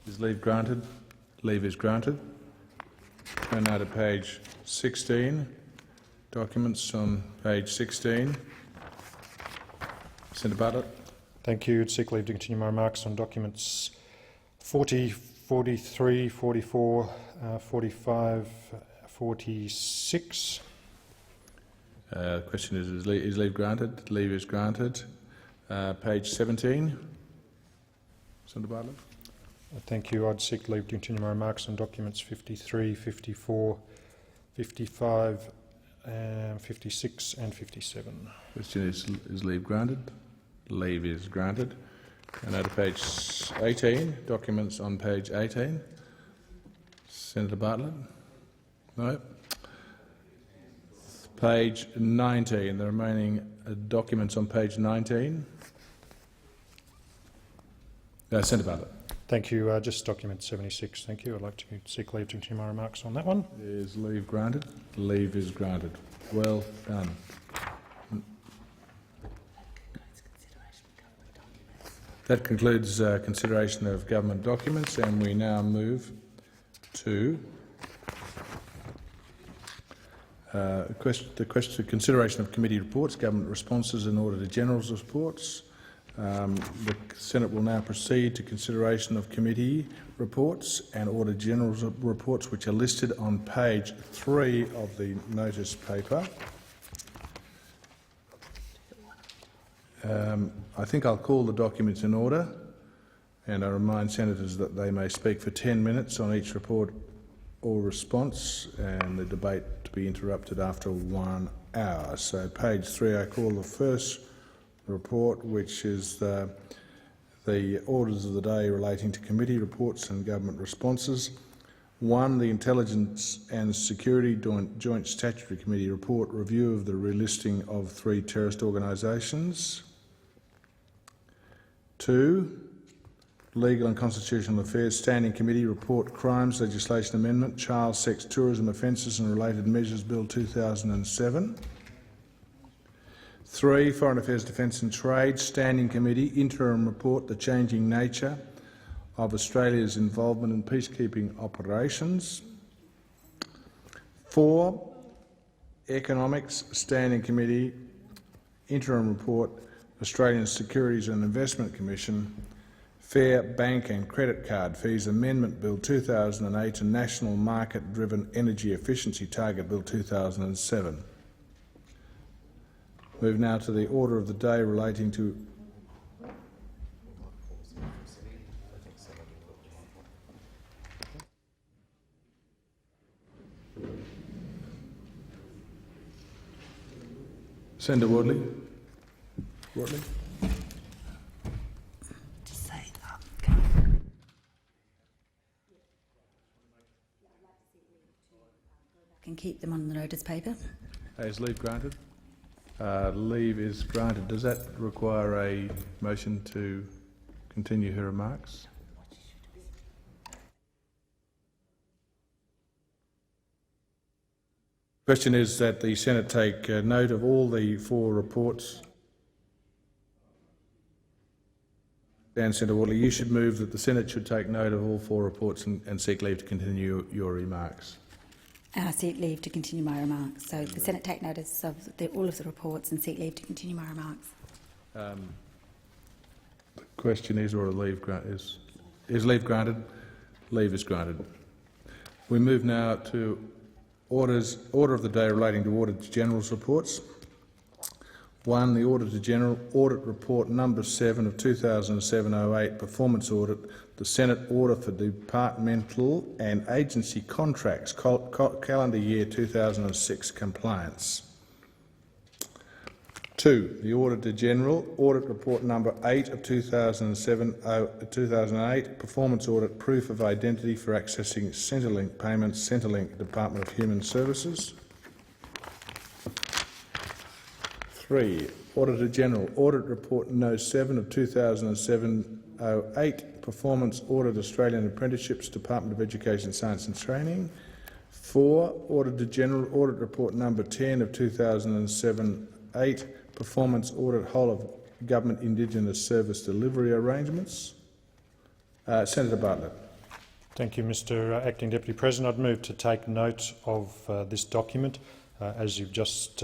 Is leave granted? Leave is granted. Turn now to page 16. Documents on page 16. Senator Bartlett. Thank you. I'd seek leave to continue my remarks on documents 40, 43, 44, 45, 46. The question is leave granted? Leave is granted. Page 17. Senator Bartlett. Thank you. I'd seek leave to continue my remarks on documents 53, 54, 55, 56 and 57. Question is leave granted? Leave is granted. And now to page 18. Documents on page 18. Senator Bartlett? No. Page 19. The remaining documents on page 19. Senator Bartlett. Thank you. Just document 76. Thank you. I'd like to seek leave to continue my remarks on that one. Is leave granted? Leave is granted. Well done. That concludes consideration of government documents, and we now move to the consideration of committee reports, government responses and Auditor General's reports. The Senate will now proceed to consideration of committee reports and Auditor General's reports, which are listed on page 3 of the notice paper. I think I'll call the documents in order, and I remind senators that they may speak for 10 minutes on each report or response, and the debate to be interrupted after 1 hour. So page 3, I call the first report, which is the orders of the day relating to committee reports and government responses. 1, the Intelligence and Security Joint Statutory Committee report, review of the relisting of 3 terrorist organisations. 2, Legal and Constitutional Affairs Standing Committee report, Crimes Legislation Amendment, Child Sex Tourism Offences and Related Measures Bill 2007. 3, Foreign Affairs, Defence and Trade Standing Committee interim report, The Changing Nature of Australia's Involvement in Peacekeeping Operations. 4, Economics Standing Committee interim report, Australian Securities and Investment Commission, Fair Bank and Credit Card Fees Amendment Bill 2008 and National Market Driven Energy Efficiency Target Bill 2007. Move now to the order of the day relating to Senator Wardley. Wardley. Can keep them on the notice paper. Is leave granted? Leave is granted. Does that require a motion to continue her remarks? The question is that the Senate take note of all the 4 reports. Dan, Senator Wardley, you should move that the Senate should take note of all 4 reports and seek leave to continue your remarks. I seek leave to continue my remarks. So the Senate take notice of all of the reports and seek leave to continue my remarks. The question is, or leave is leave granted? Leave is granted. We move now to order of the day relating to Auditor General's reports. 1, the Auditor General Audit Report number 7 of 2007-08 Performance Audit, the Senate Order for Departmental and Agency Contracts, calendar year 2006 compliance. 2, the Auditor General Audit Report number 8 of 2008 Performance Audit, Proof of Identity for Accessing Centrelink Payments, Centrelink Department of Human Services. 3, Auditor General Audit Report No. 7 of 2007-08 Performance Audit, Australian Apprenticeships, Department of Education, Science and Training. 4, Auditor General Audit Report No. 10 of 2007-08 Performance Audit, Whole of Government Indigenous Service Delivery Arrangements. Senator Bartlett. Thank you, Mr Acting Deputy President. I'd move to take note of this document. As you've just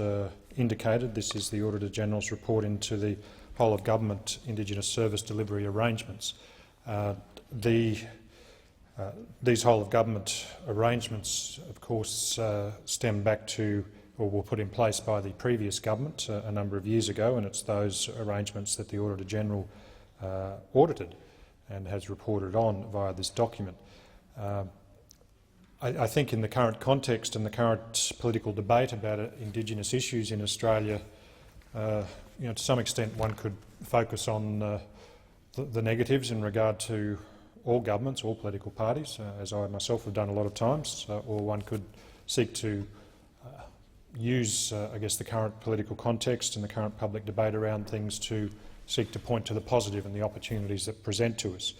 indicated, this is the Auditor-General's report into the whole-of-government Indigenous service delivery arrangements. These whole-of-government arrangements, of course, stem back to, or were put in place by the previous government a number of years ago, and it's those arrangements that the Auditor-General audited and has reported on via this document. I think in the current context and the current political debate about Indigenous issues in Australia, to some extent one could focus on the negatives in regard to all governments, all political parties, as I myself have done a lot of times, or one could seek to use, I guess, the current political context and the current public debate around things to seek to point to the positive and the opportunities that present to us.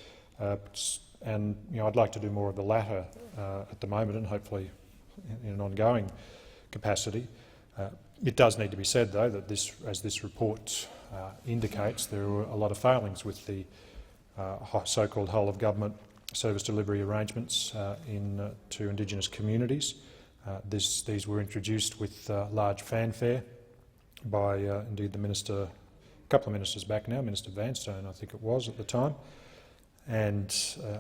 And I'd like to do more of the latter at the moment, and hopefully in an ongoing capacity. It does need to be said, though, that as this report indicates, there were a lot of failings with the so-called whole-of-government service delivery arrangements to Indigenous communities. These were introduced with large fanfare by indeed the minister, a couple of ministers back now, Minister Vanstone I think it was at the time, and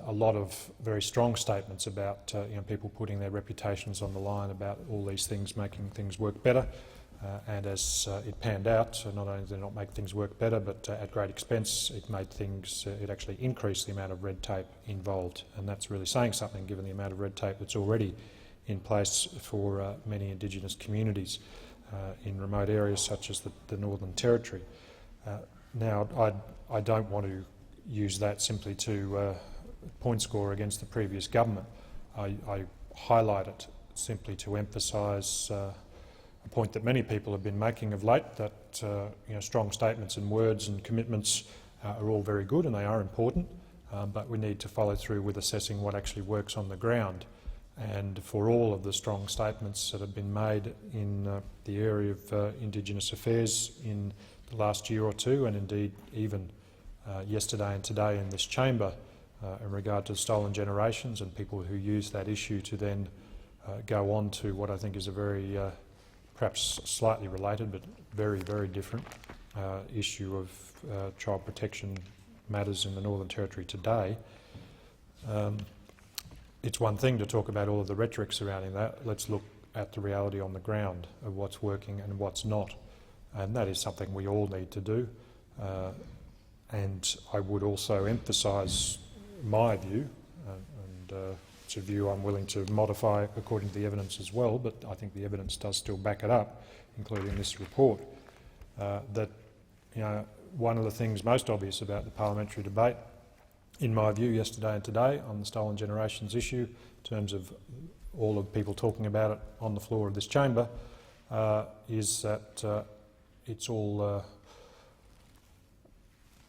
a lot of very strong statements about people putting their reputations on the line about all these things making things work better. And as it panned out, not only did it not make things work better, but at great expense, it made things, it actually increased the amount of red tape involved. And that's really saying something, given the amount of red tape that's already in place for many Indigenous communities in remote areas such as the Northern Territory. Now, I don't want to use that simply to point score against the previous government. I highlight it simply to emphasise a point that many people have been making of late, that strong statements and words and commitments are all very good and they are important, but we need to follow through with assessing what actually works on the ground. And for all of the strong statements that have been made in the area of Indigenous affairs in the last year or two, and indeed even yesterday and today in this chamber in regard to stolen generations and people who use that issue to then go on to what I think is a very perhaps slightly related but very, very different issue of child protection matters in the Northern Territory today. It's one thing to talk about all of the rhetoric surrounding that. Let's look at the reality on the ground of what's working and what's not. And that is something we all need to do. And I would also emphasise my view, and it's a view I'm willing to modify according to the evidence as well, but I think the evidence does still back it up, including this report, that one of the things most obvious about the parliamentary debate, in my view, yesterday and today on the stolen generations issue, in terms of all of people talking about it on the floor of this chamber, is that it's all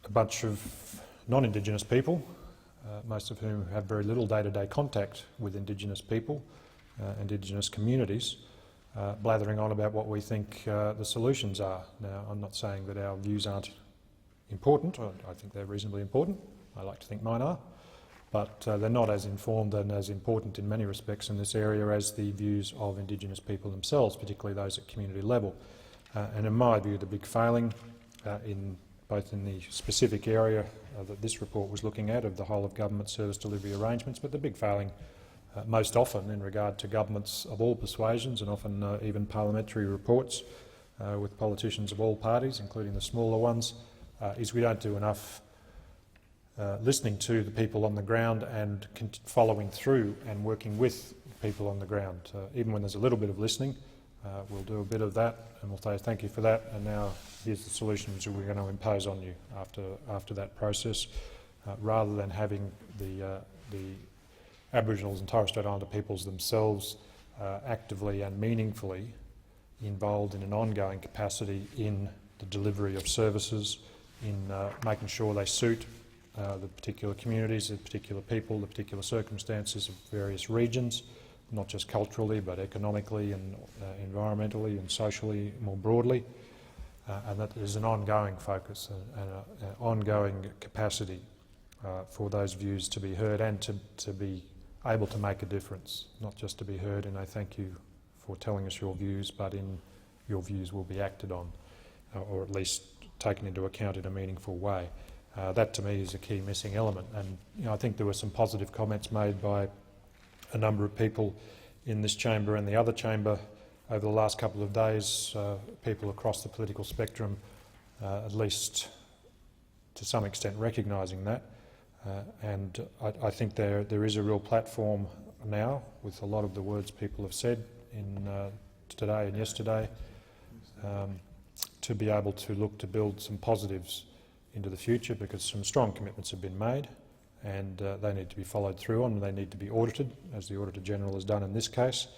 a bunch of non-Indigenous people, most of whom have very little day-to-day contact with Indigenous people, Indigenous communities, blathering on about what we think the solutions are. Now, I'm not saying that our views aren't important. I think they're reasonably important. I like to think mine are. But they're not as informed and as important in many respects in this area as the views of Indigenous people themselves, particularly those at community level. And in my view, the big failing both in the specific area that this report was looking at of the whole-of-government service delivery arrangements, but the big failing most often in regard to governments of all persuasions and often even parliamentary reports with politicians of all parties, including the smaller ones, is we don't do enough listening to the people on the ground and following through and working with people on the ground. Even when there's a little bit of listening, we'll do a bit of that and we'll say thank you for that, and now here's the solutions we're going to impose on you after that process, rather than having the Aboriginals and Torres Strait Islander peoples themselves actively and meaningfully involved in an ongoing capacity in the delivery of services, in making sure they suit the particular communities, the particular people, the particular circumstances of various regions, not just culturally but economically and environmentally and socially more broadly, and that there's an ongoing focus and an ongoing capacity for those views to be heard and to be able to make a difference, not just to be heard in a thank you for telling us your views, but in your views will be acted on, or at least taken into account in a meaningful way. That to me is a key missing element, and I think there were some positive comments made by a number of people in this chamber and the other chamber over the last couple of days, people across the political spectrum at least to some extent recognising that. And I think there is a real platform now, with a lot of the words people have said in today and yesterday, to be able to look to build some positives into the future, because some strong commitments have been made and they need to be followed through on, and they need to be audited, as the Auditor General has done in this case.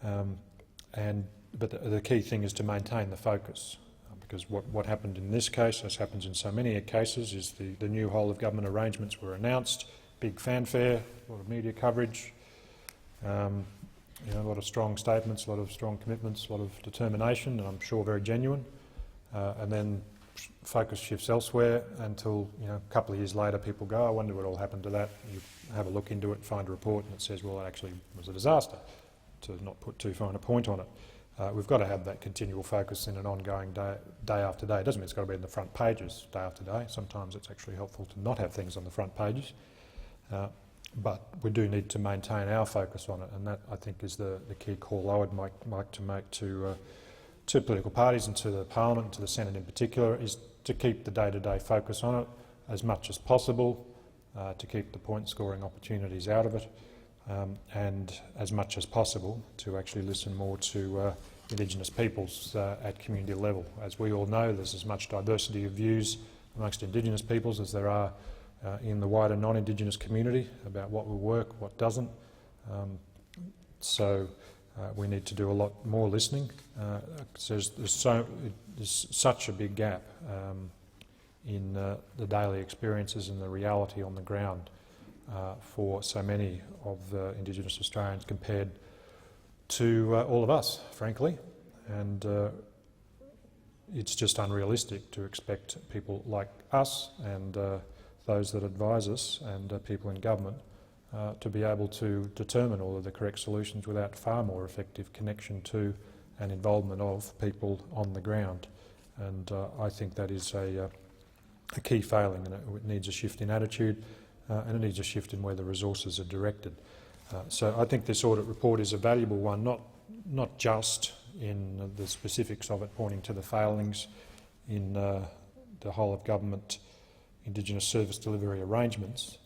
But the key thing is to maintain the focus, because what happened in this case, as happens in so many cases, is the new whole-of-government arrangements were announced, big fanfare, a lot of media coverage, a lot of strong statements, a lot of strong commitments, a lot of determination, and I'm sure very genuine, and then focus shifts elsewhere until a couple of years later people go, I wonder what all happened to that. You have a look into it, find a report, and it says, well, it actually was a disaster, to not put too fine a point on it. We've got to have that continual focus in an ongoing day after day. It doesn't mean it's got to be in the front pages day after day. Sometimes it's actually helpful to not have things on the front pages. But we do need to maintain our focus on it, and that, I think, is the key call I would like to make to political parties and to the Parliament and to the Senate in particular, is to keep the day-to-day focus on it as much as possible, to keep the point-scoring opportunities out of it, and as much as possible to actually listen more to Indigenous peoples at community level. As we all know, there's as much diversity of views amongst Indigenous peoples as there are in the wider non-Indigenous community about what will work, what doesn't. So we need to do a lot more listening. There's such a big gap in the daily experiences and the reality on the ground for so many of the Indigenous Australians compared to all of us, frankly. And it's just unrealistic to expect people like us and those that advise us and people in government to be able to determine all of the correct solutions without far more effective connection to and involvement of people on the ground. And I think that is a key failing, and it needs a shift in attitude, and it needs a shift in where the resources are directed. So I think this audit report is a valuable one, not just in the specifics of it pointing to the failings in the whole-of-government Indigenous service delivery arrangements,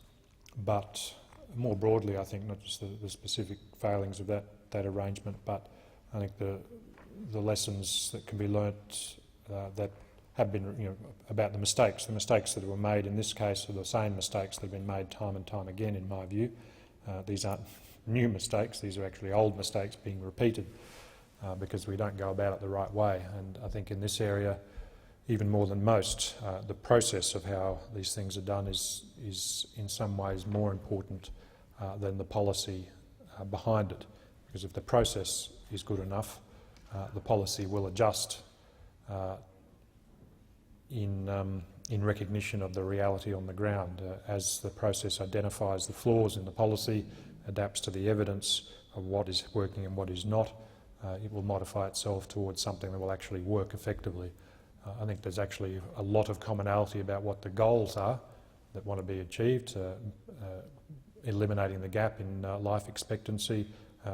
but more broadly, I think, not just the specific failings of that arrangement, but I think the lessons that can be learnt that have been, about the mistakes that were made in this case are the same mistakes that have been made time and time again, in my view. These aren't new mistakes, these are actually old mistakes being repeated because we don't go about it the right way. And I think in this area, even more than most, the process of how these things are done is in some ways more important than the policy behind it. Because if the process is good enough, the policy will adjust in recognition of the reality on the ground. As the process identifies the flaws in the policy, adapts to the evidence of what is working and what is not, it will modify itself towards something that will actually work effectively. I think there's actually a lot of commonality about what the goals are that want to be achieved, eliminating the gap in life expectancy,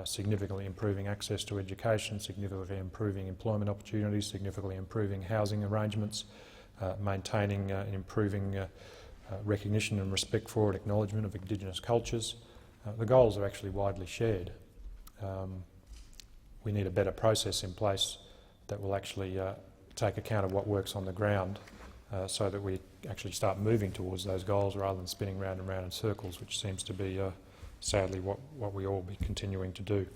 significantly improving access to education, significantly improving employment opportunities, significantly improving housing arrangements, maintaining and improving recognition and respect for and acknowledgement of Indigenous cultures. The goals are actually widely shared. We need a better process in place that will actually take account of what works on the ground so that we actually start moving towards those goals rather than spinning round and round in circles, which seems to be, sadly, what we all be continuing to do.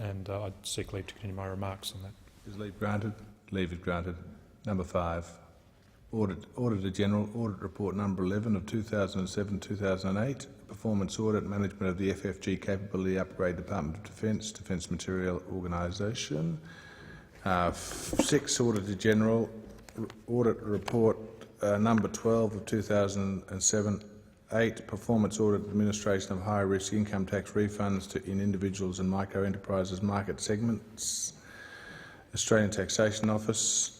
And I'd seek leave to continue my remarks on that. Is leave granted? Leave is granted. Number 5, Auditor General, Audit Report number 11 of 2007-2008, Performance Audit, Management of the FFG Capability Upgrade, Department of Defence, Defence Material Organisation. 6, Auditor General, Audit Report number 12 of 2007, 8. Performance audit administration of high-risk income tax refunds in individuals and micro-enterprises market segments. Australian Taxation Office.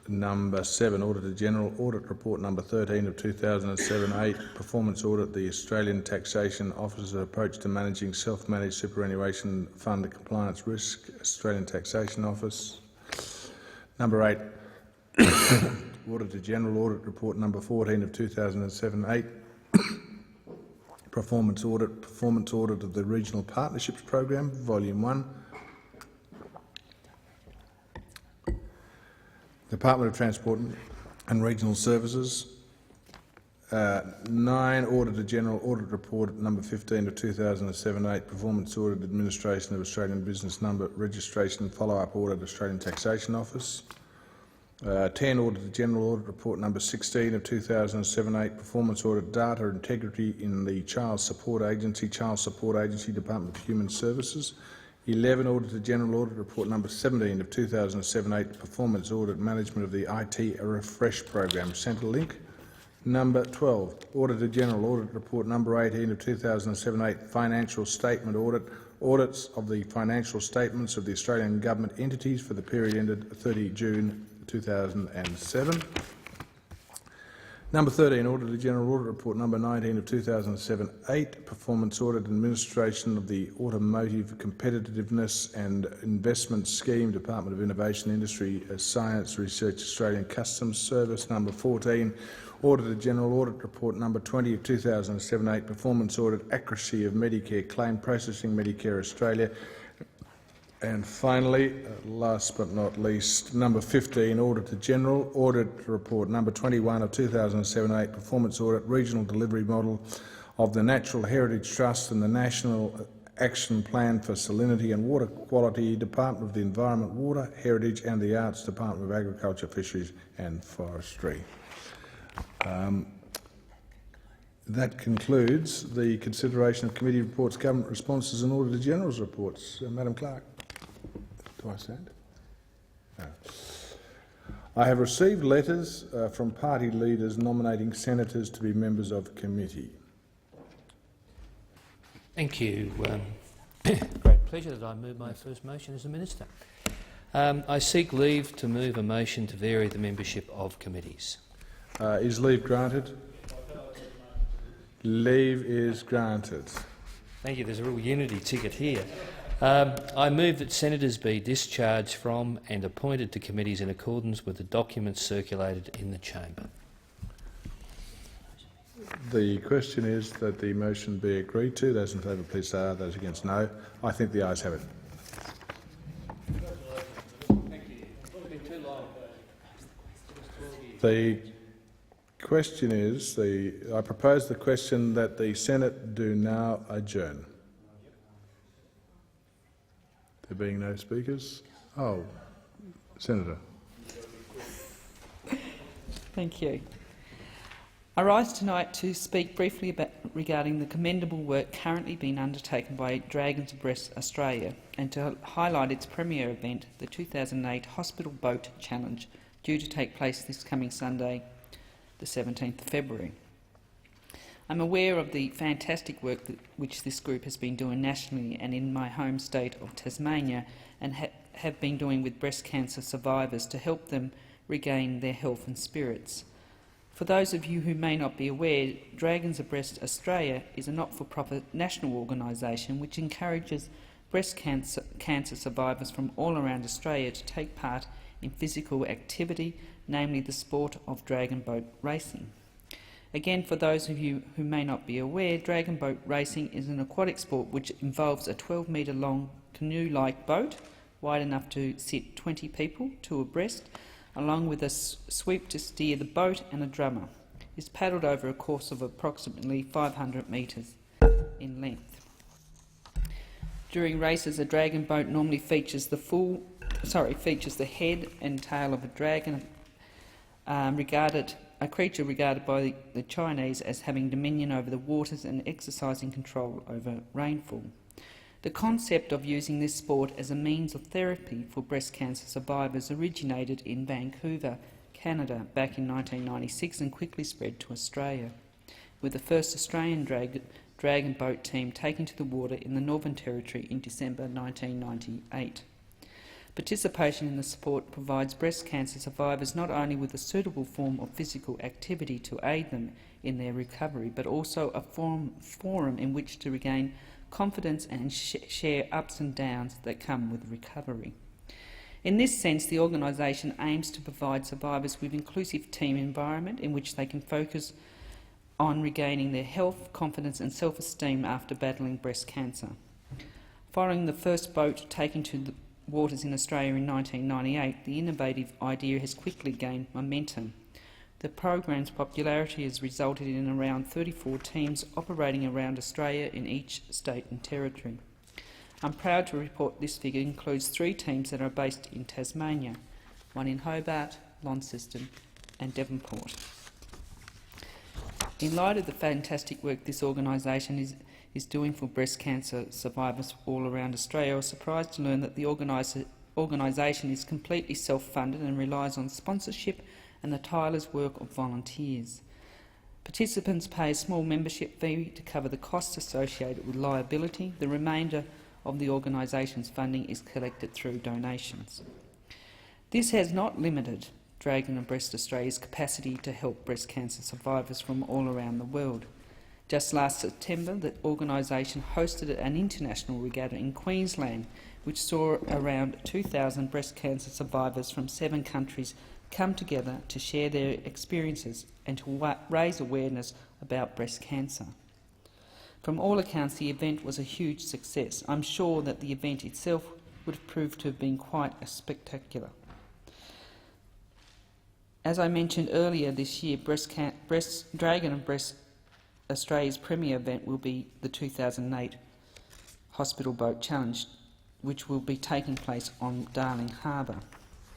Number 7, Auditor General, Audit Report number 13 of 2007. 8, Performance Audit, the Australian Taxation Office's approach to managing self-managed superannuation fund compliance risk. Australian Taxation Office. Number 8, Auditor General, Audit Report number 14 of 2007. 8, Performance Audit of the Regional Partnerships Program, Volume 1. Department of Transport and Regional Services. 9, Auditor General, Audit Report number 15 of 2007. 8, Performance Audit Administration of Australian Business Number Registration Follow-up Audit, Australian Taxation Office. 10, Auditor General, Audit Report number 16 of 2007. 8, Performance Audit Data Integrity in the Child Support Agency, Department of Human Services. 11, Auditor General, Audit Report number 17 of 2007. 8, Performance Audit Management of the IT Refresh Program, Centrelink. Number 12, Auditor General, Audit Report number 18 of 2007. 8, Financial Statement Audit, audits of the financial statements of the Australian Government entities for the period ended 30 June 2007. Number 13, Auditor General, Audit Report number 19 of 2007. 8, Performance Audit Administration of the Automotive Competitiveness and Investment Scheme, Department of Innovation, Industry, Science, Research, Australian Customs Service. Number 14, Auditor General, Audit Report number 20 of 2007. 8, Performance Audit Accuracy of Medicare Claim Processing, Medicare Australia. And finally, last but not least, number 15, Auditor General, Audit Report number 21 of 2007. 8, Performance Audit Regional Delivery Model of the Natural Heritage Trust and the National Action Plan for Salinity and Water Quality, Department of the Environment, Water, Heritage and the Arts, Department of Agriculture, Fisheries and Forestry. That concludes the consideration of committee reports, government responses and Auditor General's reports. Madam Clerk. Do I stand? No. I have received letters from party leaders nominating senators to be members of committee. Thank you. Great pleasure that I move my first motion as a minister. I seek leave to move a motion to vary the membership of committees. Is leave granted? Leave is granted. Thank you. There's a real unity ticket here. I move that senators be discharged from and appointed to committees in accordance with the documents circulated in the chamber. The question is that the motion be agreed to. Those in favour, please say aye. Those against, no. I think the ayes have it. The question is, I propose the question that the Senate do now adjourn. There being no speakers. Oh, Senator. Thank you. I rise tonight to speak briefly regarding the commendable work currently being undertaken by Dragons Breast Australia and to highlight its premier event, the 2008 Hospital Boat Challenge, due to take place this coming Sunday, the 17th of February. I'm aware of the fantastic work which this group has been doing nationally and in my home state of Tasmania, and have been doing with breast cancer survivors to help them regain their health and spirits. For those of you who may not be aware, Dragons Breast Australia is a not-for-profit national organisation which encourages breast cancer survivors from all around Australia to take part in physical activity, namely the sport of dragon boat racing. Again, for those of you who may not be aware, dragon boat racing is an aquatic sport which involves a 12-metre long canoe-like boat, wide enough to sit 20 people, two abreast, along with a sweep to steer the boat and a drummer. It's paddled over a course of approximately 500 metres in length. During races, a dragon boat normally features the head and tail of a dragon, a creature regarded by the Chinese as having dominion over the waters and exercising control over rainfall. The concept of using this sport as a means of therapy for breast cancer survivors originated in Vancouver, Canada, back in 1996 and quickly spread to Australia. with the first Australian dragon boat team taking to the water in the Northern Territory in December 1998. Participation in the sport provides breast cancer survivors not only with a suitable form of physical activity to aid them in their recovery, but also a forum in which to regain confidence and share ups and downs that come with recovery. In this sense, the organisation aims to provide survivors with an inclusive team environment in which they can focus on regaining their health, confidence and self-esteem after battling breast cancer. Following the first boat taken to the waters in Australia in 1998, the innovative idea has quickly gained momentum. The program's popularity has resulted in around 34 teams operating around Australia in each state and territory. I'm proud to report this figure includes 3 teams that are based in Tasmania, one in Hobart, Launceston and Devonport. In light of the fantastic work this organisation is doing for breast cancer survivors all around Australia, I was surprised to learn that the organisation is completely self-funded and relies on sponsorship and the tireless work of volunteers. Participants pay a small membership fee to cover the costs associated with liability. The remainder of the organisation's funding is collected through donations. This has not limited Dragon and Breast Australia's capacity to help breast cancer survivors from all around the world. Just last September, the organisation hosted an international regatta in Queensland, which saw around 2,000 breast cancer survivors from 7 countries come together to share their experiences and to raise awareness about breast cancer. From all accounts, the event was a huge success. I'm sure that the event itself would have proved to have been quite spectacular. As I mentioned earlier this year, Dragon and Breast Australia's premier event will be the 2008 Hospital Boat Challenge, which will be taking place on Darling Harbour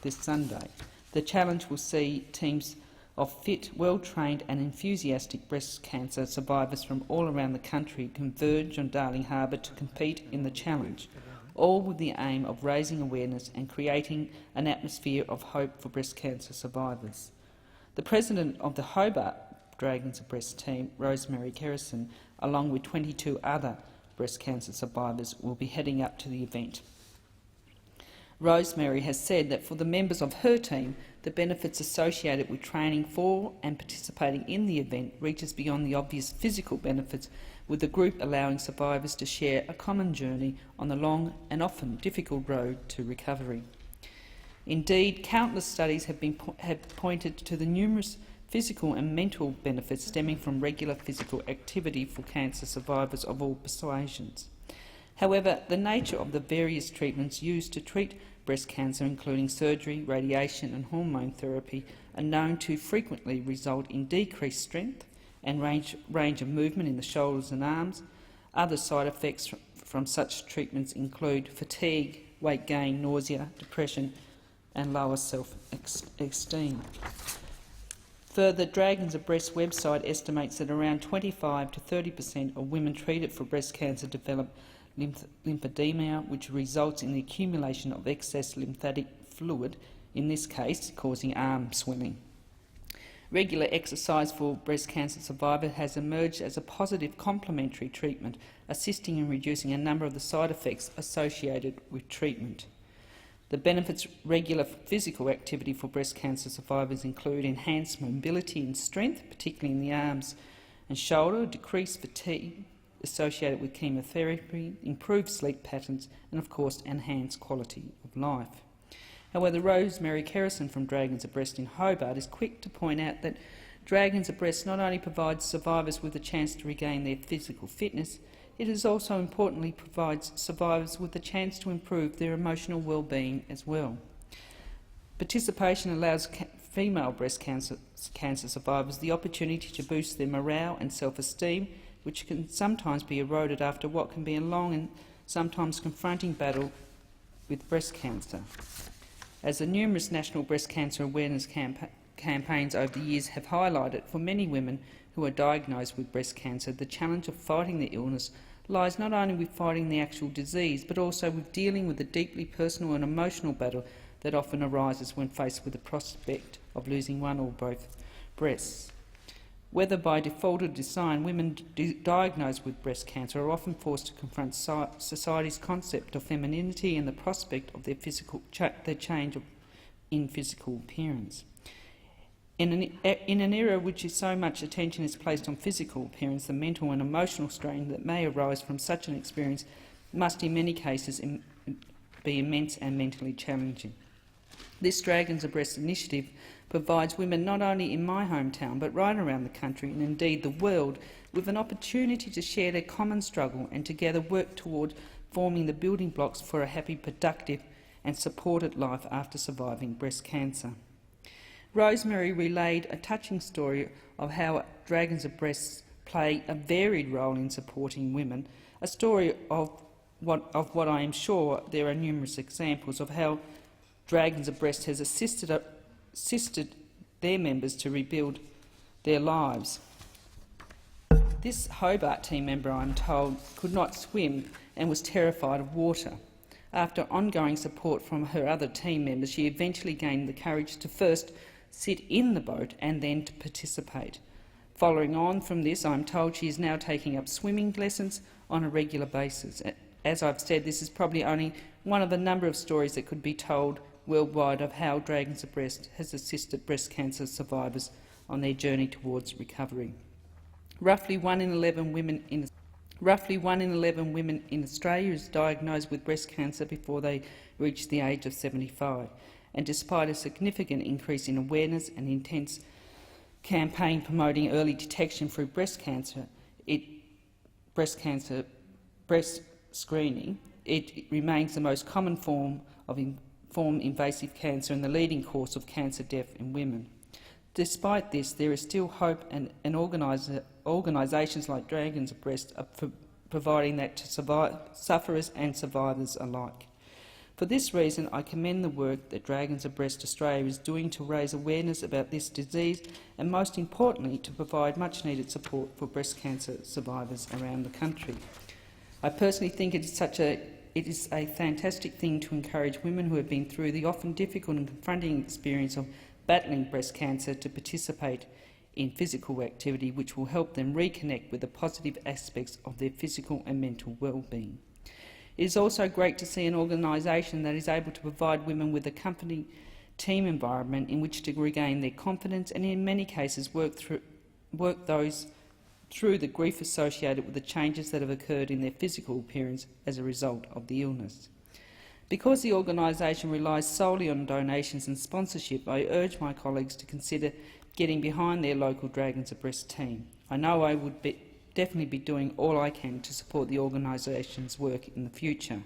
this Sunday. The challenge will see teams of fit, well-trained and enthusiastic breast cancer survivors from all around the country converge on Darling Harbour to compete in the challenge, all with the aim of raising awareness and creating an atmosphere of hope for breast cancer survivors. The president of the Hobart Dragons of Breast team, Rosemary Kerrison, along with 22 other breast cancer survivors, will be heading up to the event. Rosemary has said that for the members of her team, the benefits associated with training for and participating in the event reaches beyond the obvious physical benefits, with the group allowing survivors to share a common journey on the long and often difficult road to recovery. Indeed, countless studies have pointed to the numerous physical and mental benefits stemming from regular physical activity for cancer survivors of all persuasions. However, the nature of the various treatments used to treat breast cancer, including surgery, radiation and hormone therapy, are known to frequently result in decreased strength and range of movement in the shoulders and arms. Other side effects from such treatments include fatigue, weight gain, nausea, depression and lower self-esteem. Further, Dragons of Breast website estimates that around 25 to 30% of women treated for breast cancer develop lymphedema, which results in the accumulation of excess lymphatic fluid, in this case causing arm swelling. Regular exercise for breast cancer survivors has emerged as a positive complementary treatment, assisting in reducing a number of the side effects associated with treatment. The benefits of regular physical activity for breast cancer survivors include enhanced mobility and strength, particularly in the arms and shoulder, decreased fatigue associated with chemotherapy, improved sleep patterns and, of course, enhanced quality of life. However, Rosemary Kerrison from Dragons of Breast in Hobart is quick to point out that Dragons of Breast not only provides survivors with a chance to regain their physical fitness, it is also importantly provides survivors with a chance to improve their emotional well-being as well. Participation allows female breast cancer survivors the opportunity to boost their morale and self-esteem, which can sometimes be eroded after what can be a long and sometimes confronting battle with breast cancer. As the numerous national breast cancer awareness campaigns over the years have highlighted, for many women who are diagnosed with breast cancer, the challenge of fighting the illness lies not only with fighting the actual disease, but also with dealing with the deeply personal and emotional battle that often arises when faced with the prospect of losing one or both breasts. Whether by default or design, women diagnosed with breast cancer are often forced to confront society's concept of femininity and the prospect of their change in physical appearance. In an era which is so much attention is placed on physical appearance, the mental and emotional strain that may arise from such an experience must in many cases be immense and mentally challenging. This Dragons of Breast initiative provides women not only in my hometown but right around the country and indeed the world with an opportunity to share their common struggle and together work toward forming the building blocks for a happy, productive and supported life after surviving breast cancer. Rosemary relayed a touching story of how Dragons of Breast play a varied role in supporting women, a story of what I am sure there are numerous examples of how Dragons of Breast has assisted their members to rebuild their lives. This Hobart team member, I'm told, could not swim and was terrified of water. After ongoing support from her other team members, she eventually gained the courage to first sit in the boat and then to participate. Following on from this, I'm told she is now taking up swimming lessons on a regular basis. As I've said, this is probably only one of a number of stories that could be told worldwide of how Dragons of Breast has assisted breast cancer survivors on their journey towards recovery. Roughly 1 in 11 women in Australia is diagnosed with breast cancer before they reach the age of 75, and despite a significant increase in awareness and intense campaign promoting early detection through breast screening, it remains the most common form of invasive cancer and the leading cause of cancer death in women. Despite this, there is still hope, and organisations like Dragons of Breast are providing that to sufferers and survivors alike. For this reason, I commend the work that Dragons of Breast Australia is doing to raise awareness about this disease and, most importantly, to provide much-needed support for breast cancer survivors around the country. I personally think it is a fantastic thing to encourage women who have been through the often difficult and confronting experience of battling breast cancer to participate in physical activity which will help them reconnect with the positive aspects of their physical and mental well-being. It is also great to see an organisation that is able to provide women with a company team environment in which to regain their confidence and in many cases work through the grief associated with the changes that have occurred in their physical appearance as a result of the illness. Because the organisation relies solely on donations and sponsorship, I urge my colleagues to consider getting behind their local Dragons of Breast team. I know I would definitely be doing all I can to support the organisation's work in the future.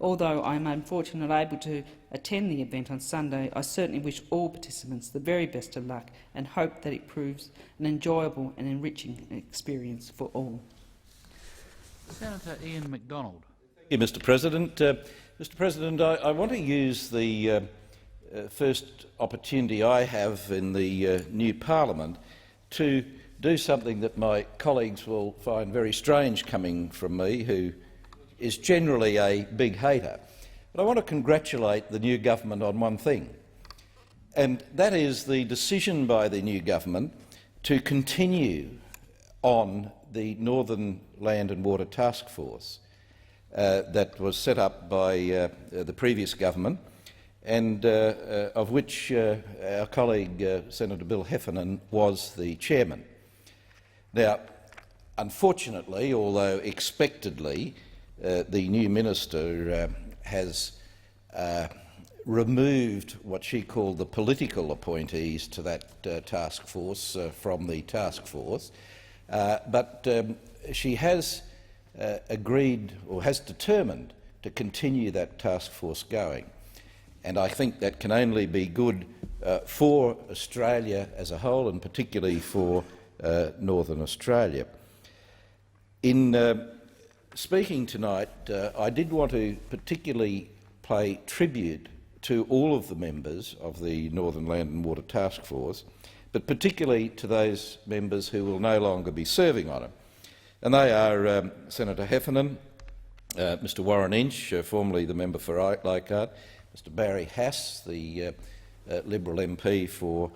Although I am unfortunately not able to attend the event on Sunday, I certainly wish all participants the very best of luck and hope that it proves an enjoyable and enriching experience for all. Senator Ian MacDonald. Thank you, Mr. President. Mr. President, I want to use the first opportunity I have in the new parliament to do something that my colleagues will find very strange coming from me, who is generally a big hater. But I want to congratulate the new government on one thing, and that is the decision by the new government to continue on the Northern Land and Water Task Force that was set up by the previous government, and of which our colleague Senator Bill Heffernan was the chairman. Now, unfortunately, although expectedly, the new minister has removed what she called the political appointees to that task force from the task force, but she has agreed or has determined to continue that task force going. And I think that can only be good for Australia as a whole, and particularly for Northern Australia. In speaking tonight, I did want to particularly pay tribute to all of the members of the Northern Land and Water Task Force, but particularly to those members who will no longer be serving on it. And they are Senator Heffernan, Mr Warren Inch, formerly the member for Leichhardt, Mr Barry Hass, the Liberal MP for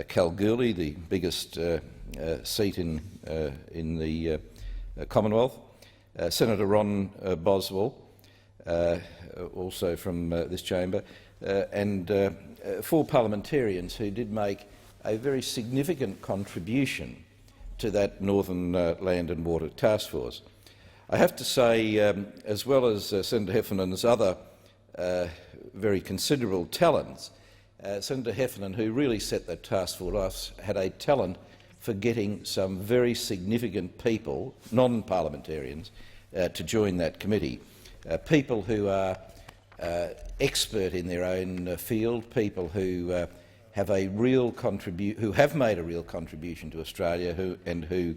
Kalgoorlie, the biggest seat in the Commonwealth, Senator Ron Boswell, also from this chamber, and 4 parliamentarians who did make a very significant contribution to that Northern Land and Water Task Force. I have to say, as well as Senator Heffernan's other very considerable talents, Senator Heffernan, who really set that task force, had a talent for getting some very significant people, non-parliamentarians, to join that committee. People who are expert in their own field, people who have made a real contribution to Australia, who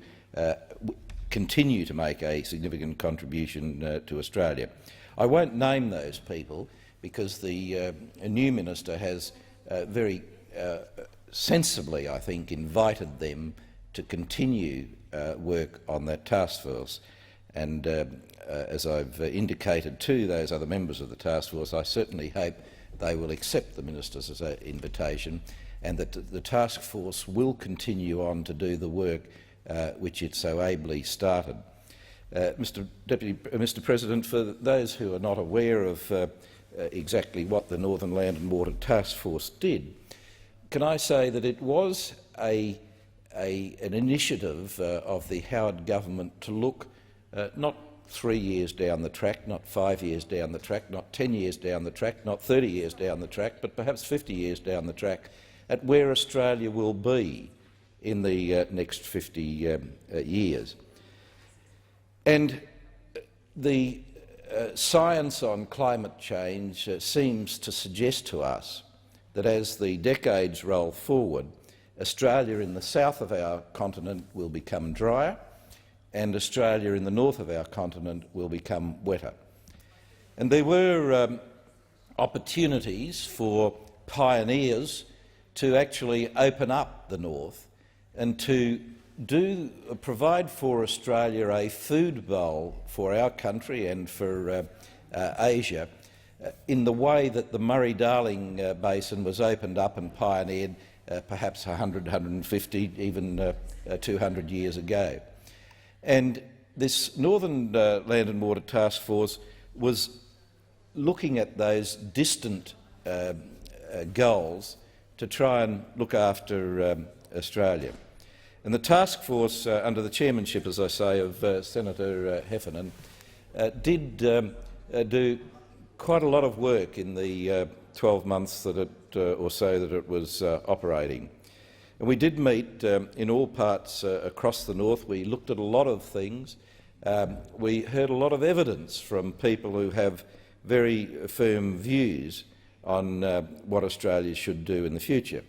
continue to make a significant contribution to Australia. I won't name those people because the new minister has very sensibly, I think, invited them to continue work on that task force. And as I've indicated to those other members of the task force, I certainly hope they will accept the minister's invitation and that the task force will continue on to do the work which it so ably started. Mr. President, for those who are not aware of exactly what the Northern Land and Water Task Force did, can I say that it was an initiative of the Howard government to look not 3 years down the track, not 5 years down the track, not 10 years down the track, not 30 years down the track, but perhaps 50 years down the track, at where Australia will be in the next 50 years. And the science on climate change seems to suggest to us that as the decades roll forward, Australia in the south of our continent will become drier and Australia in the north of our continent will become wetter. And there were opportunities for pioneers to actually open up the north and to provide for Australia a food bowl for our country and for Asia in the way that the Murray-Darling Basin was opened up and pioneered perhaps 100, 150, even 200 years ago. And this Northern Land and Water Task Force was looking at those distant goals to try and look after Australia. And the task force, under the chairmanship, as I say, of Senator Heffernan, did do quite a lot of work in the 12 months that or so that it was operating. And we did meet in all parts across the north. We looked at a lot of things. We heard a lot of evidence from people who have very firm views on what Australia should do in the future.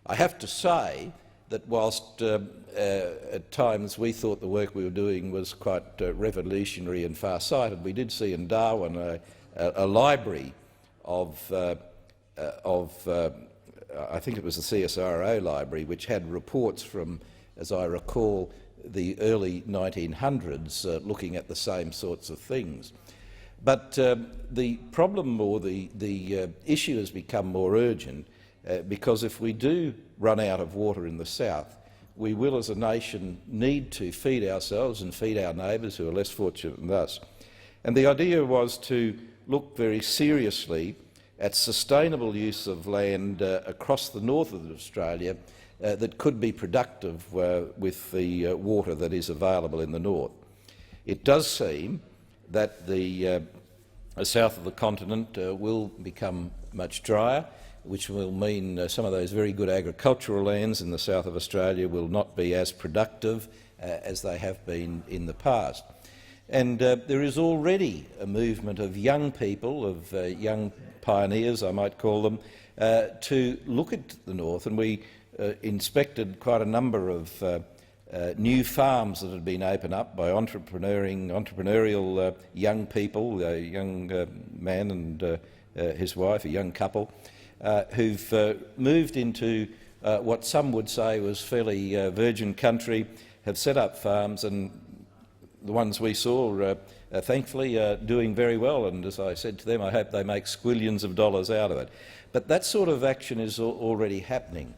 I have to say that whilst at times we thought the work we were doing was quite revolutionary and far-sighted, we did see in Darwin a library of I think it was the CSIRO library, which had reports from, as I recall, the early 1900s looking at the same sorts of things. But the problem or the issue has become more urgent because if we do run out of water in the south, we will as a nation need to feed ourselves and feed our neighbours who are less fortunate than us. And the idea was to look very seriously at sustainable use of land across the north of Australia that could be productive with the water that is available in the north. It does seem that the south of the continent will become much drier, which will mean some of those very good agricultural lands in the south of Australia will not be as productive as they have been in the past. And there is already a movement of young people, of young pioneers, I might call them, to look at the north. And we inspected quite a number of new farms that had been opened up by entrepreneurial young people, a young man and his wife, a young couple, who've moved into what some would say was fairly virgin country, have set up farms, and the ones we saw, thankfully, are doing very well. And as I said to them, I hope they make squillions of dollars out of it. But that sort of action is already happening.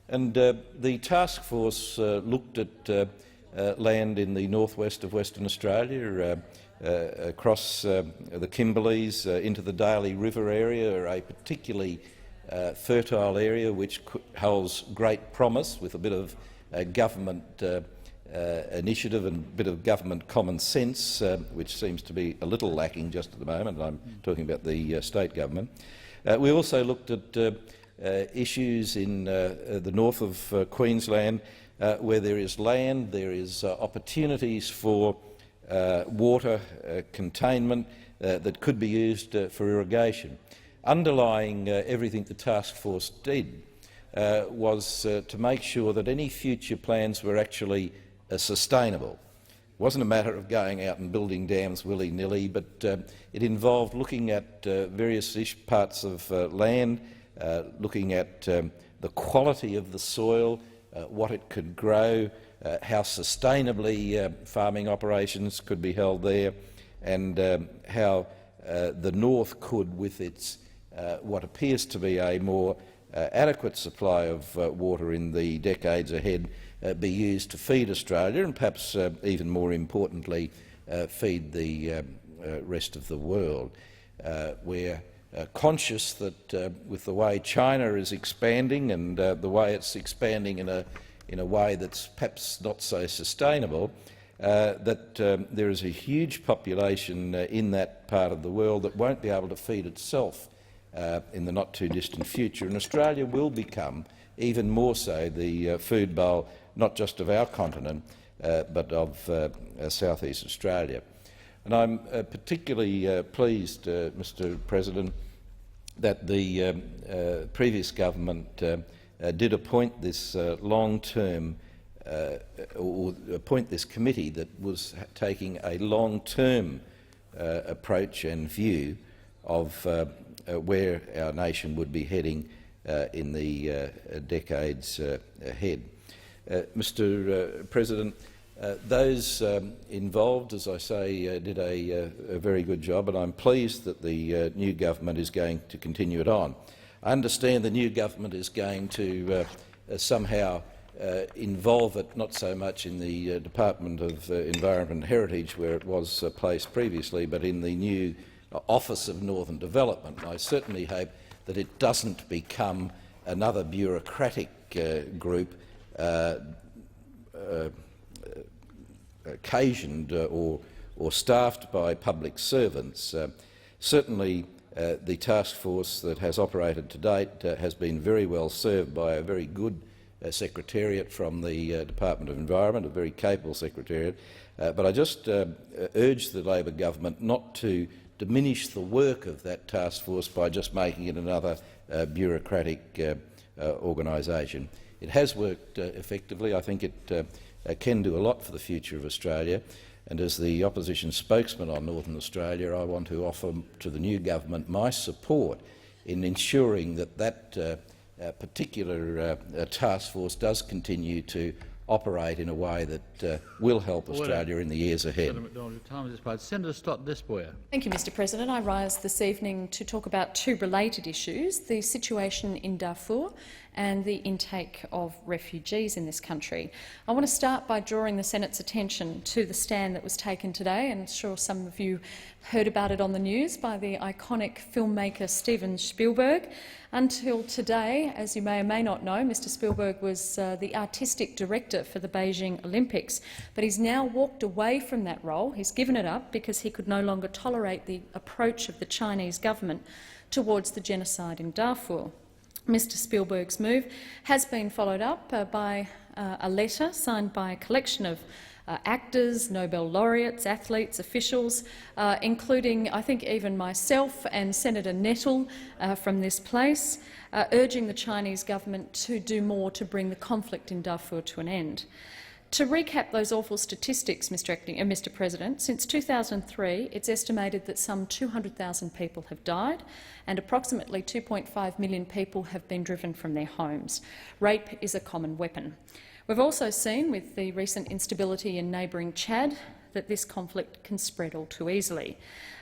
And the task force looked at land in the northwest of Western Australia, across the Kimberleys into the Daly River area, a particularly fertile area which holds great promise, with a bit of government initiative and a bit of government common sense, which seems to be a little lacking just at the moment. I'm talking about the state government. We also looked at issues in the north of Queensland, where there is land, there is opportunities for water containment that could be used for irrigation. Underlying everything the task force did was to make sure that any future plans were actually sustainable. It wasn't a matter of going out and building dams willy-nilly, but it involved looking at various parts of land, looking at the quality of the soil, what it could grow, how sustainably farming operations could be held there, and how the north could, with its what appears to be a more adequate supply of water in the decades ahead, be used to feed Australia and perhaps even more importantly feed the rest of the world. We're conscious that with the way China is expanding and the way it's expanding in a way that's perhaps not so sustainable, that there is a huge population in that part of the world that won't be able to feed itself in the not-too-distant future, and Australia will become even more so the food bowl not just of our continent but of South East Australia. And I'm particularly pleased, Mr President, that the previous government did appoint this long-term, or appoint this committee that was taking a long-term approach and view of where our nation would be heading in the decades ahead. Mr President, those involved, as I say, did a very good job, and I'm pleased that the new government is going to continue it on. I understand the new government is going to somehow involve it not so much in the Department of Environment and Heritage, where it was placed previously, but in the new Office of Northern Development. I certainly hope that it doesn't become another bureaucratic group occasioned or staffed by public servants. Certainly the task force that has operated to date has been very well served by a very good secretariat from the Department of Environment, a very capable secretariat, but I just urge the Labor government not to diminish the work of that task force by just making it another bureaucratic organisation. It has worked effectively. I think it can do a lot for the future of Australia, and as the opposition spokesman on Northern Australia, I want to offer to the new government my support in ensuring that that particular task force does continue to operate in a way that will help Australia in the years ahead. Senator McDonald, time has expired. Senator Stott Despoja. Thank you, Mr President. I rise this evening to talk about two related issues, the situation in Darfur and the intake of refugees in this country. I want to start by drawing the Senate's attention to the stand that was taken today, and I'm sure some of you heard about it on the news, by the iconic filmmaker Steven Spielberg. Until today, as you may or may not know, Mr Spielberg was the artistic director for the Beijing Olympics, but he's now walked away from that role. He's given it up because he could no longer tolerate the approach of the Chinese government towards the genocide in Darfur. Mr Spielberg's move has been followed up by a letter signed by a collection of actors, Nobel laureates, athletes, officials, including, I think, even myself and Senator Nettle from this place, urging the Chinese government to do more to bring the conflict in Darfur to an end. To recap those awful statistics, Mr President, since 2003 it's estimated that some 200,000 people have died and approximately 2.5 million people have been driven from their homes. Rape is a common weapon. We've also seen, with the recent instability in neighbouring Chad, that this conflict can spread all too easily.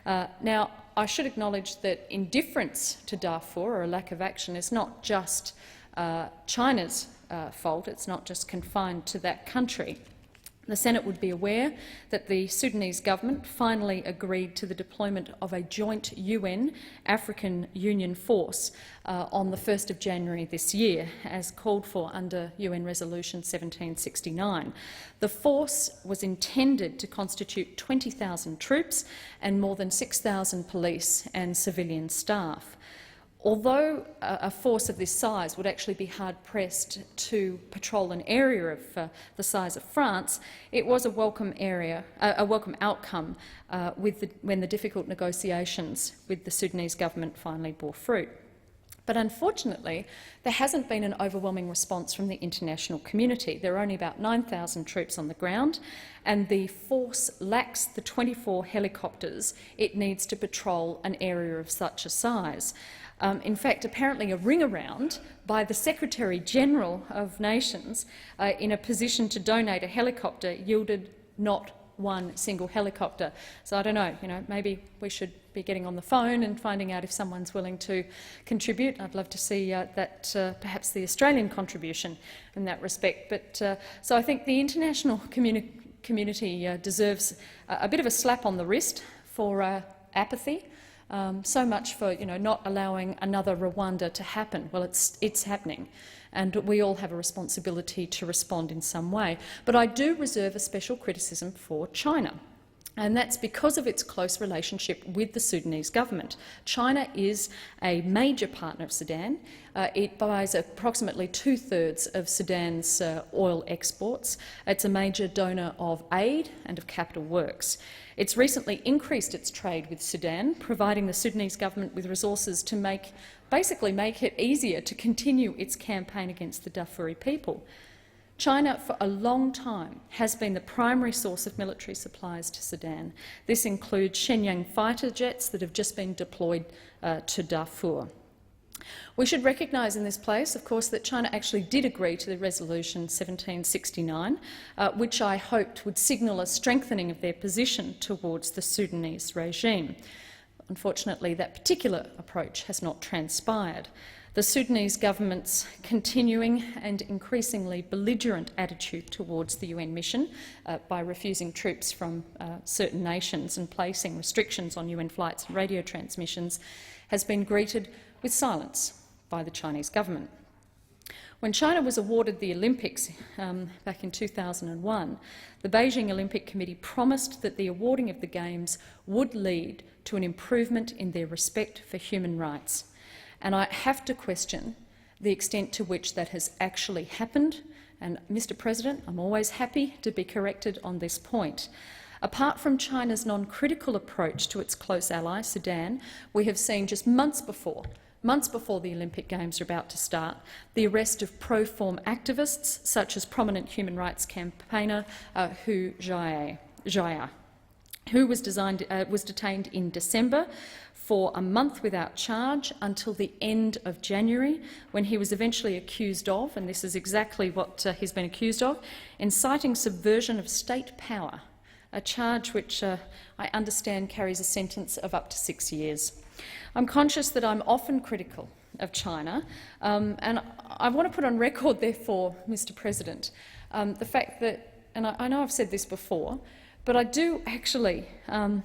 Now, I should acknowledge that indifference to Darfur, or a lack of action, is not just China's fault. It's not just confined to that country. The Senate would be aware that the Sudanese government finally agreed to the deployment of a joint UN African Union force on the 1st of January this year, as called for under UN Resolution 1769. The force was intended to constitute 20,000 troops and more than 6,000 police and civilian staff. Although a force of this size would actually be hard-pressed to patrol an area of the size of France, it was a welcome outcome when the difficult negotiations with the Sudanese government finally bore fruit. But unfortunately, there hasn't been an overwhelming response from the international community. There are only about 9,000 troops on the ground, and the force lacks the 24 helicopters it needs to patrol an area of such a size. In fact, apparently a ring-around by the Secretary-General of Nations in a position to donate a helicopter yielded not one single helicopter. So I don't know, maybe we should be getting on the phone and finding out if someone's willing to contribute. I'd love to see perhaps the Australian contribution in that respect. But so I think the international community deserves a bit of a slap on the wrist for apathy. So much for not allowing another Rwanda to happen. Well, it's happening, and we all have a responsibility to respond in some way. But I do reserve a special criticism for China, and that's because of its close relationship with the Sudanese government. China is a major partner of Sudan. It buys approximately 2/3 of Sudan's oil exports. It's a major donor of aid and of capital works. It's recently increased its trade with Sudan, providing the Sudanese government with resources to basically make it easier to continue its campaign against the Darfuri people. China, for a long time, has been the primary source of military supplies to Sudan. This includes Shenyang fighter jets that have just been deployed to Darfur. We should recognise in this place, of course, that China actually did agree to the Resolution 1769, which I hoped would signal a strengthening of their position towards the Sudanese regime. Unfortunately, that particular approach has not transpired. The Sudanese government's continuing and increasingly belligerent attitude towards the UN mission by refusing troops from certain nations and placing restrictions on UN flights and radio transmissions has been greeted with silence by the Chinese government. When China was awarded the Olympics back in 2001, the Beijing Olympic Committee promised that the awarding of the Games would lead to an improvement in their respect for human rights. And I have to question the extent to which that has actually happened. And, Mr. President, I'm always happy to be corrected on this point. Apart from China's non-critical approach to its close ally, Sudan, we have seen just months before the Olympic Games are about to start, the arrest of pro-form activists such as prominent human rights campaigner Hu Jia, who was detained in December for a month without charge until the end of January, when he was eventually accused of, and this is exactly what he's been accused of, inciting subversion of state power, a charge which I understand carries a sentence of up to 6 years. I'm conscious that I'm often critical of China, and I want to put on record, therefore, Mr. President, the fact that, and I know I've said this before, but I do actually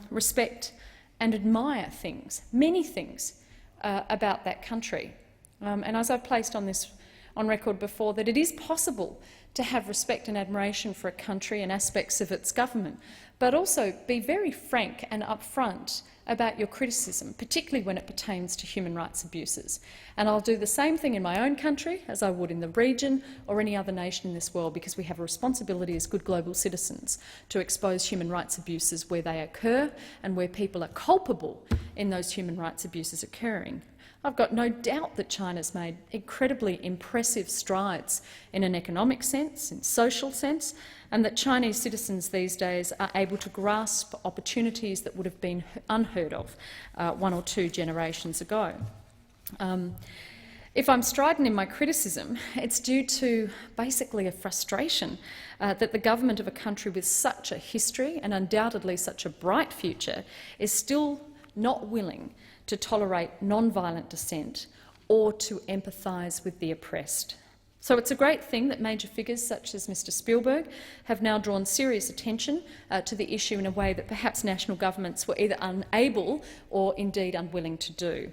respect and admire things, many things, about that country. And as I've placed on record before, that it is possible to have respect and admiration for a country and aspects of its government, but also be very frank and upfront about your criticism, particularly when it pertains to human rights abuses. And I'll do the same thing in my own country as I would in the region or any other nation in this world, because we have a responsibility as good global citizens to expose human rights abuses where they occur and where people are culpable in those human rights abuses occurring. I've got no doubt that China's made incredibly impressive strides in an economic sense, in social sense, and that Chinese citizens these days are able to grasp opportunities that would have been unheard of 1 or 2 generations ago. If I'm strident in my criticism, it's due to basically a frustration that the government of a country with such a history and undoubtedly such a bright future is still not willing to tolerate non-violent dissent or to empathise with the oppressed. So it's a great thing that major figures such as Mr Spielberg have now drawn serious attention to the issue in a way that perhaps national governments were either unable or indeed unwilling to do.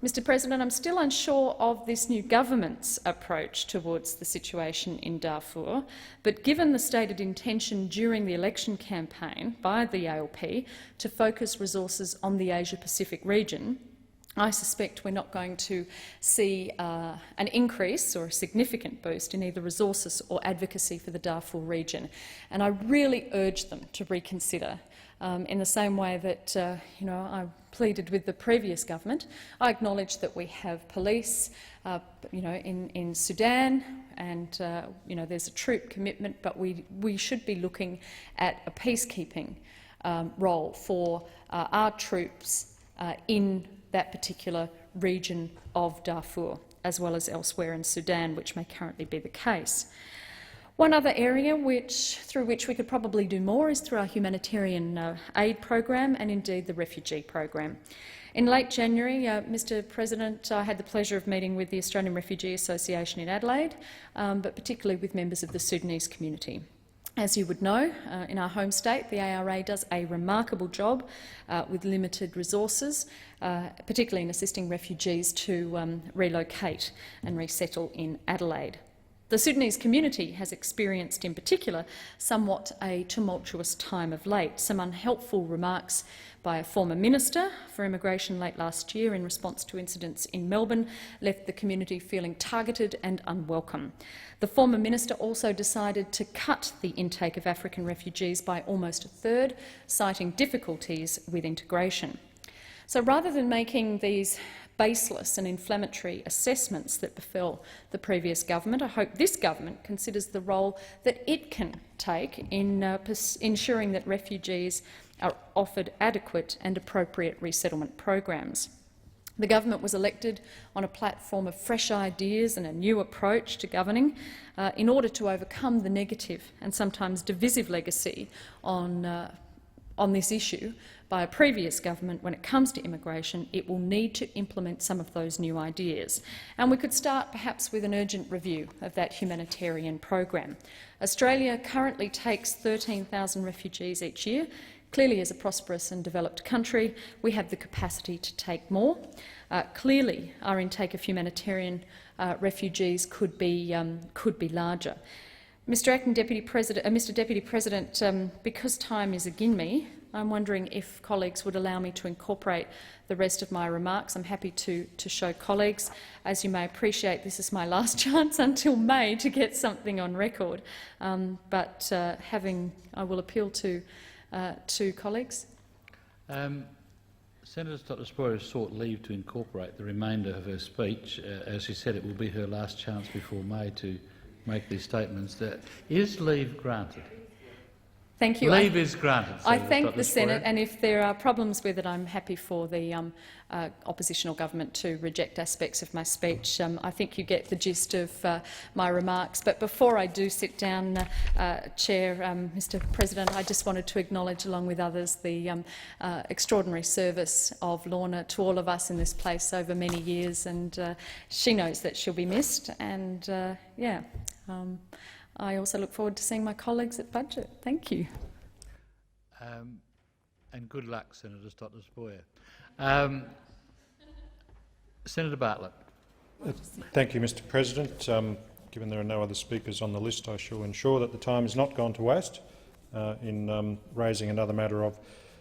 Mr President, I'm still unsure of this new government's approach towards the situation in Darfur, but given the stated intention during the election campaign by the ALP to focus resources on the Asia-Pacific region, I suspect we're not going to see an increase or a significant boost in either resources or advocacy for the Darfur region. And I really urge them to reconsider. In the same way that I pleaded with the previous government, I acknowledge that we have police in Sudan and there's a troop commitment, but we should be looking at a peacekeeping role for our troops in that particular region of Darfur, as well as elsewhere in Sudan, which may currently be the case. One other area through which we could probably do more is through our humanitarian aid program and indeed the refugee program. In late January, Mr President, I had the pleasure of meeting with the Australian Refugee Association in Adelaide, but particularly with members of the Sudanese community. As you would know, in our home state, the ARA does a remarkable job with limited resources, particularly in assisting refugees to relocate and resettle in Adelaide. The Sudanese community has experienced, in particular, somewhat a tumultuous time of late. Some unhelpful remarks by a former Minister for Immigration late last year in response to incidents in Melbourne left the community feeling targeted and unwelcome. The former Minister also decided to cut the intake of African refugees by almost a third, citing difficulties with integration. So rather than making these baseless and inflammatory assessments that befell the previous government, I hope this government considers the role that it can take in ensuring that refugees are offered adequate and appropriate resettlement programs. The government was elected on a platform of fresh ideas and a new approach to governing in order to overcome the negative and sometimes divisive legacy on this issue by a previous government. When it comes to immigration, it will need to implement some of those new ideas. And we could start perhaps with an urgent review of that humanitarian program. Australia currently takes 13,000 refugees each year. Clearly, as a prosperous and developed country, we have the capacity to take more. Clearly, our intake of humanitarian refugees could be larger. Mr. Deputy President, because time is again me, I'm wondering if colleagues would allow me to incorporate the rest of my remarks. I'm happy to show colleagues. As you may appreciate, this is my last chance until May to get something on record. I will appeal to colleagues. Senator Stott-Despoja has sought leave to incorporate the remainder of her speech. As she said, it will be her last chance before May to make these statements. Is leave granted? Thank you. Leave is granted. I thank the Senate, and if there are problems with it, I'm happy for the oppositional government to reject aspects of my speech. I think you get the gist of my remarks. But before I do sit down, Chair, Mr. President, I just wanted to acknowledge, along with others, the extraordinary service of Lorna to all of us in this place over many years, and she knows that she'll be missed. And I also look forward to seeing my colleagues at Budget. Thank you. And good luck, Senator Stott-Despoja. Senator Bartlett. Thank you, Mr. President. Given there are no other speakers on the list, I shall ensure that the time has not gone to waste in raising another matter of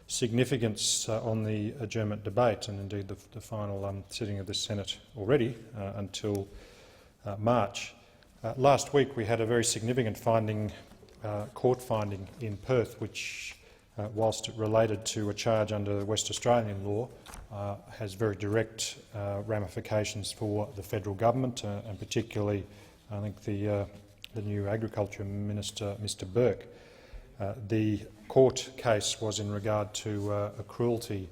significance on the adjournment debate, and indeed the final sitting of the Senate already until March. Last week we had a very significant court finding in Perth, which, whilst it related to a charge under West Australian law, has very direct ramifications for the federal government, and particularly, I think, the new Agriculture Minister, Mr Burke. The court case was in regard to a cruelty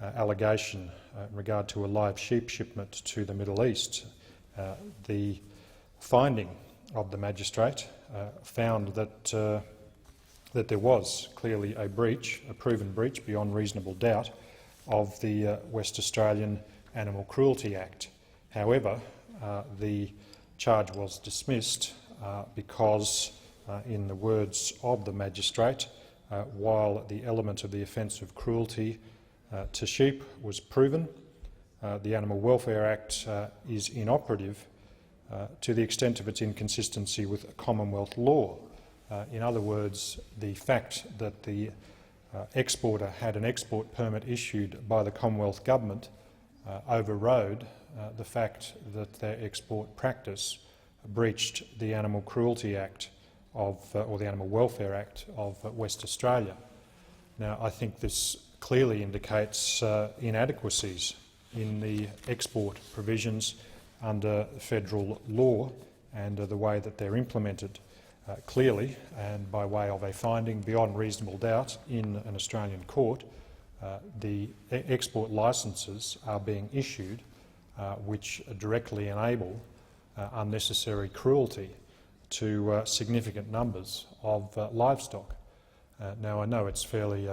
allegation in regard to a live sheep shipment to the Middle East. The finding of the magistrate found that there was clearly a proven breach beyond reasonable doubt of the West Australian Animal Cruelty Act. However, the charge was dismissed because, in the words of the magistrate, while the element of the offence of cruelty to sheep was proven, the Animal Welfare Act is inoperative to the extent of its inconsistency with Commonwealth law. In other words, the fact that the exporter had an export permit issued by the Commonwealth Government overrode the fact that their export practice breached the Animal Cruelty Act or the Animal Welfare Act of West Australia. Now, I think this clearly indicates inadequacies in the export provisions under federal law and the way that they're implemented. Clearly, and by way of a finding beyond reasonable doubt in an Australian court, the export licences are being issued which directly enable unnecessary cruelty to significant numbers of livestock. Now, I know it's fairly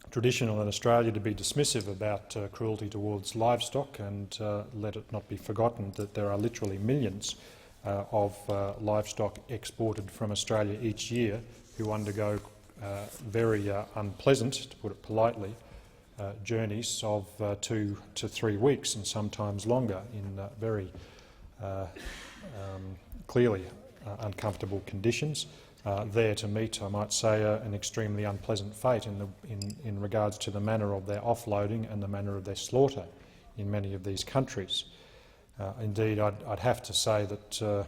traditional in Australia to be dismissive about cruelty towards livestock, and let it not be forgotten that there are literally millions of livestock exported from Australia each year who undergo very unpleasant, to put it politely, journeys of 2 to 3 weeks and sometimes longer in very clearly uncomfortable conditions, there to meet, I might say, an extremely unpleasant fate in regards to the manner of their offloading and the manner of their slaughter in many of these countries. Indeed, I'd have to say that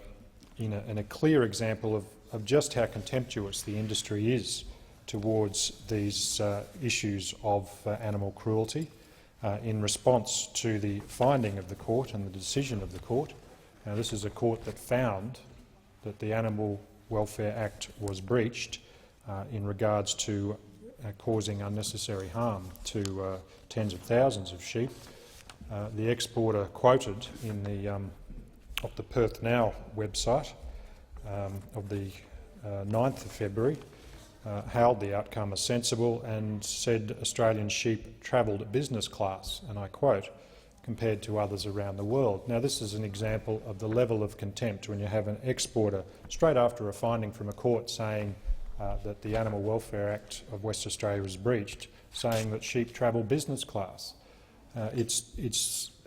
in a clear example of just how contemptuous the industry is towards these issues of animal cruelty, in response to the finding of the court and the decision of the court. Now, this is a court that found that the Animal Welfare Act was breached in regards to causing unnecessary harm to tens of thousands of sheep. The exporter quoted in the Perth Now website of the 9th of February hailed the outcome as sensible and said Australian sheep travelled business class, and I quote, compared to others around the world. Now, this is an example of the level of contempt when you have an exporter, straight after a finding from a court saying that the Animal Welfare Act of West Australia was breached, saying that sheep travel business class.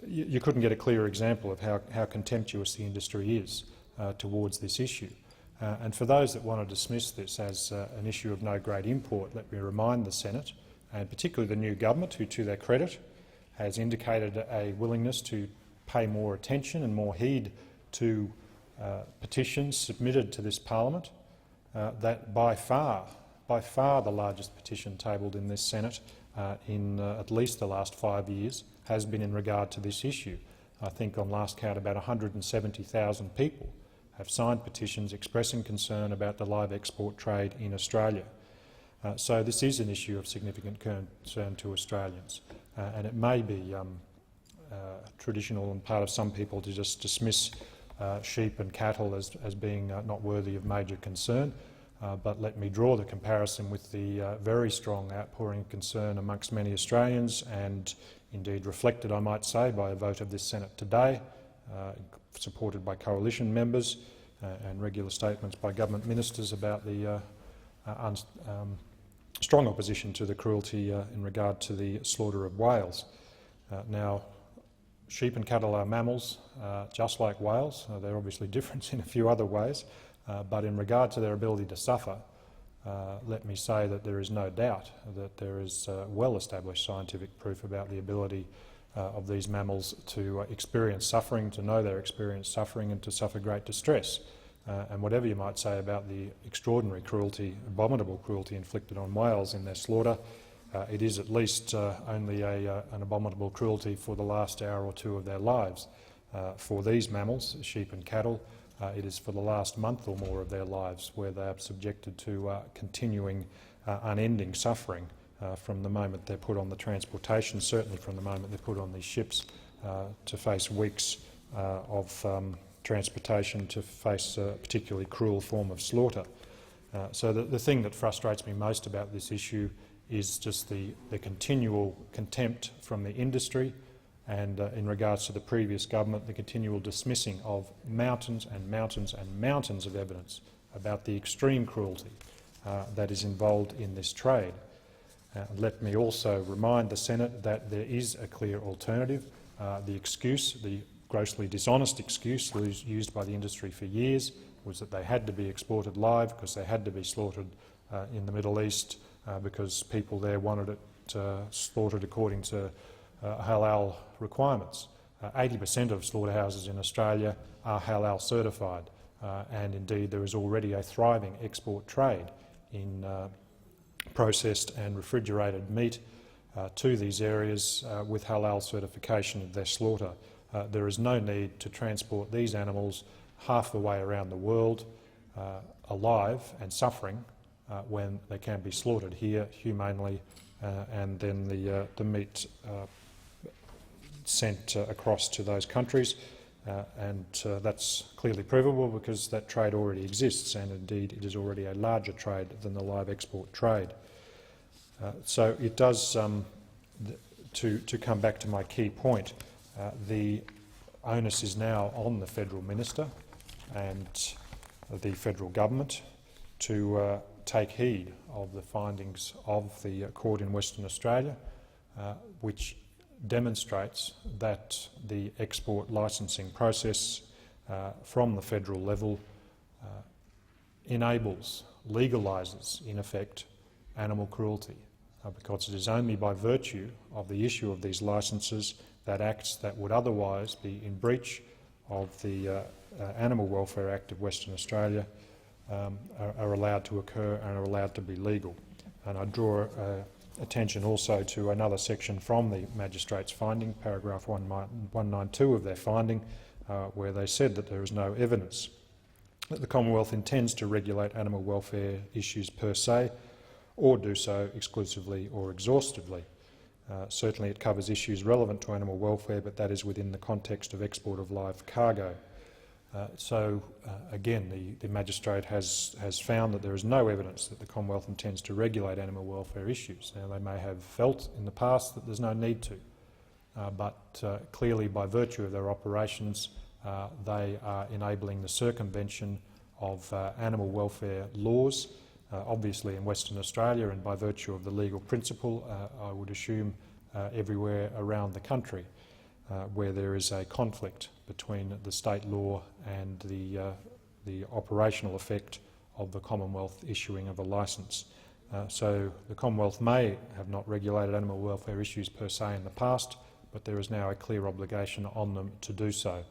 You couldn't get a clearer example of how contemptuous the industry is towards this issue. And for those that want to dismiss this as an issue of no great import, let me remind the Senate, and particularly the new government, who, to their credit, has indicated a willingness to pay more attention and more heed to petitions submitted to this parliament, that by far the largest petition tabled in this Senate in at least the last 5 years has been in regard to this issue. I think on last count about 170,000 people have signed petitions expressing concern about the live export trade in Australia. So this is an issue of significant concern to Australians. And it may be traditional on part of some people to just dismiss sheep and cattle as being not worthy of major concern, but let me draw the comparison with the very strong outpouring of concern amongst many Australians, and indeed reflected, I might say, by a vote of this Senate today, supported by coalition members, and regular statements by government ministers about the strong opposition to the cruelty in regard to the slaughter of whales. Now, sheep and cattle are mammals, just like whales. They're obviously different in a few other ways, but in regard to their ability to suffer, let me say that there is no doubt that there is well-established scientific proof about the ability of these mammals to experience suffering, to know they're experiencing suffering, and to suffer great distress. And whatever you might say about the extraordinary cruelty, abominable cruelty inflicted on whales in their slaughter, it is at least only an abominable cruelty for the last hour or two of their lives. For these mammals, sheep and cattle, it is for the last month or more of their lives where they are subjected to continuing, unending suffering from the moment they're put on the transportation, certainly from the moment they're put on these ships, to face weeks of transportation, to face a particularly cruel form of slaughter. So the thing that frustrates me most about this issue is just the continual contempt from the industry and in regards to the previous government, the continual dismissing of mountains and mountains and mountains of evidence about the extreme cruelty that is involved in this trade. Let me also remind the Senate that there is a clear alternative. The excuse, the grossly dishonest excuse used by the industry for years, was that they had to be exported live because they had to be slaughtered in the Middle East because people there wanted it slaughtered according to halal requirements. 80% of slaughterhouses in Australia are halal certified, and indeed there is already a thriving export trade in processed and refrigerated meat to these areas with halal certification of their slaughter. There is no need to transport these animals half the way around the world alive and suffering when they can be slaughtered here humanely and then the meat sent across to those countries. And that's clearly provable because that trade already exists, and indeed it is already a larger trade than the live export trade. So it does, to come back to my key point, the onus is now on the federal minister and the federal government to take heed of the findings of the court in Western Australia, which demonstrates that the export licensing process from the federal level enables, legalises, in effect, animal cruelty, because it is only by virtue of the issue of these licences that acts that would otherwise be in breach of the Animal Welfare Act of Western Australia are allowed to occur and are allowed to be legal. And I draw attention also to another section from the magistrate's finding, paragraph 192 of their finding, where they said that there is no evidence that the Commonwealth intends to regulate animal welfare issues per se, or do so exclusively or exhaustively. Certainly it covers issues relevant to animal welfare, but that is within the context of export of live cargo. Again, the magistrate has found that there is no evidence that the Commonwealth intends to regulate animal welfare issues. Now, they may have felt in the past that there's no need to, but clearly by virtue of their operations they are enabling the circumvention of animal welfare laws, obviously in Western Australia and by virtue of the legal principle, I would assume everywhere around the country where there is a conflict between the state law and the operational effect of the Commonwealth issuing of a licence. So the Commonwealth may have not regulated animal welfare issues per se in the past, but there is now a clear obligation on them to do so.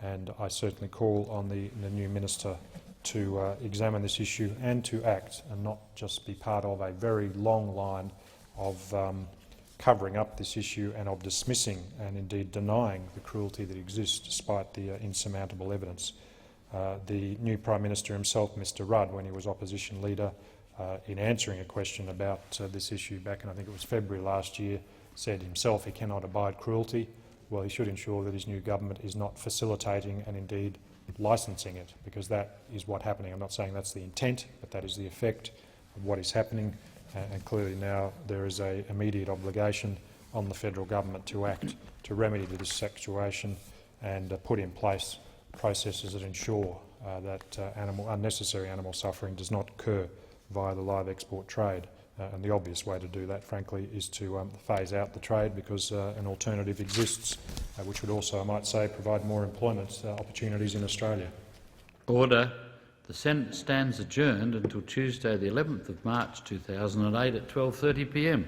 And I certainly call on the new minister to examine this issue and to act, and not just be part of a very long line of covering up this issue and of dismissing and indeed denying the cruelty that exists despite the insurmountable evidence. The new Prime Minister himself, Mr Rudd, when he was opposition leader, in answering a question about this issue back in, I think it was February last year, said himself he cannot abide cruelty. Well, he should ensure that his new government is not facilitating and indeed licensing it, because that is what's happening. I'm not saying that's the intent, but that is the effect of what is happening. And clearly now there is an immediate obligation on the federal government to act to remedy this situation and put in place processes that ensure that unnecessary animal suffering does not occur via the live export trade. And the obvious way to do that, frankly, is to phase out the trade, because an alternative exists, which would also, I might say, provide more employment opportunities in Australia. Order. The Senate stands adjourned until Tuesday the 11th of March 2008 at 12:30 p.m.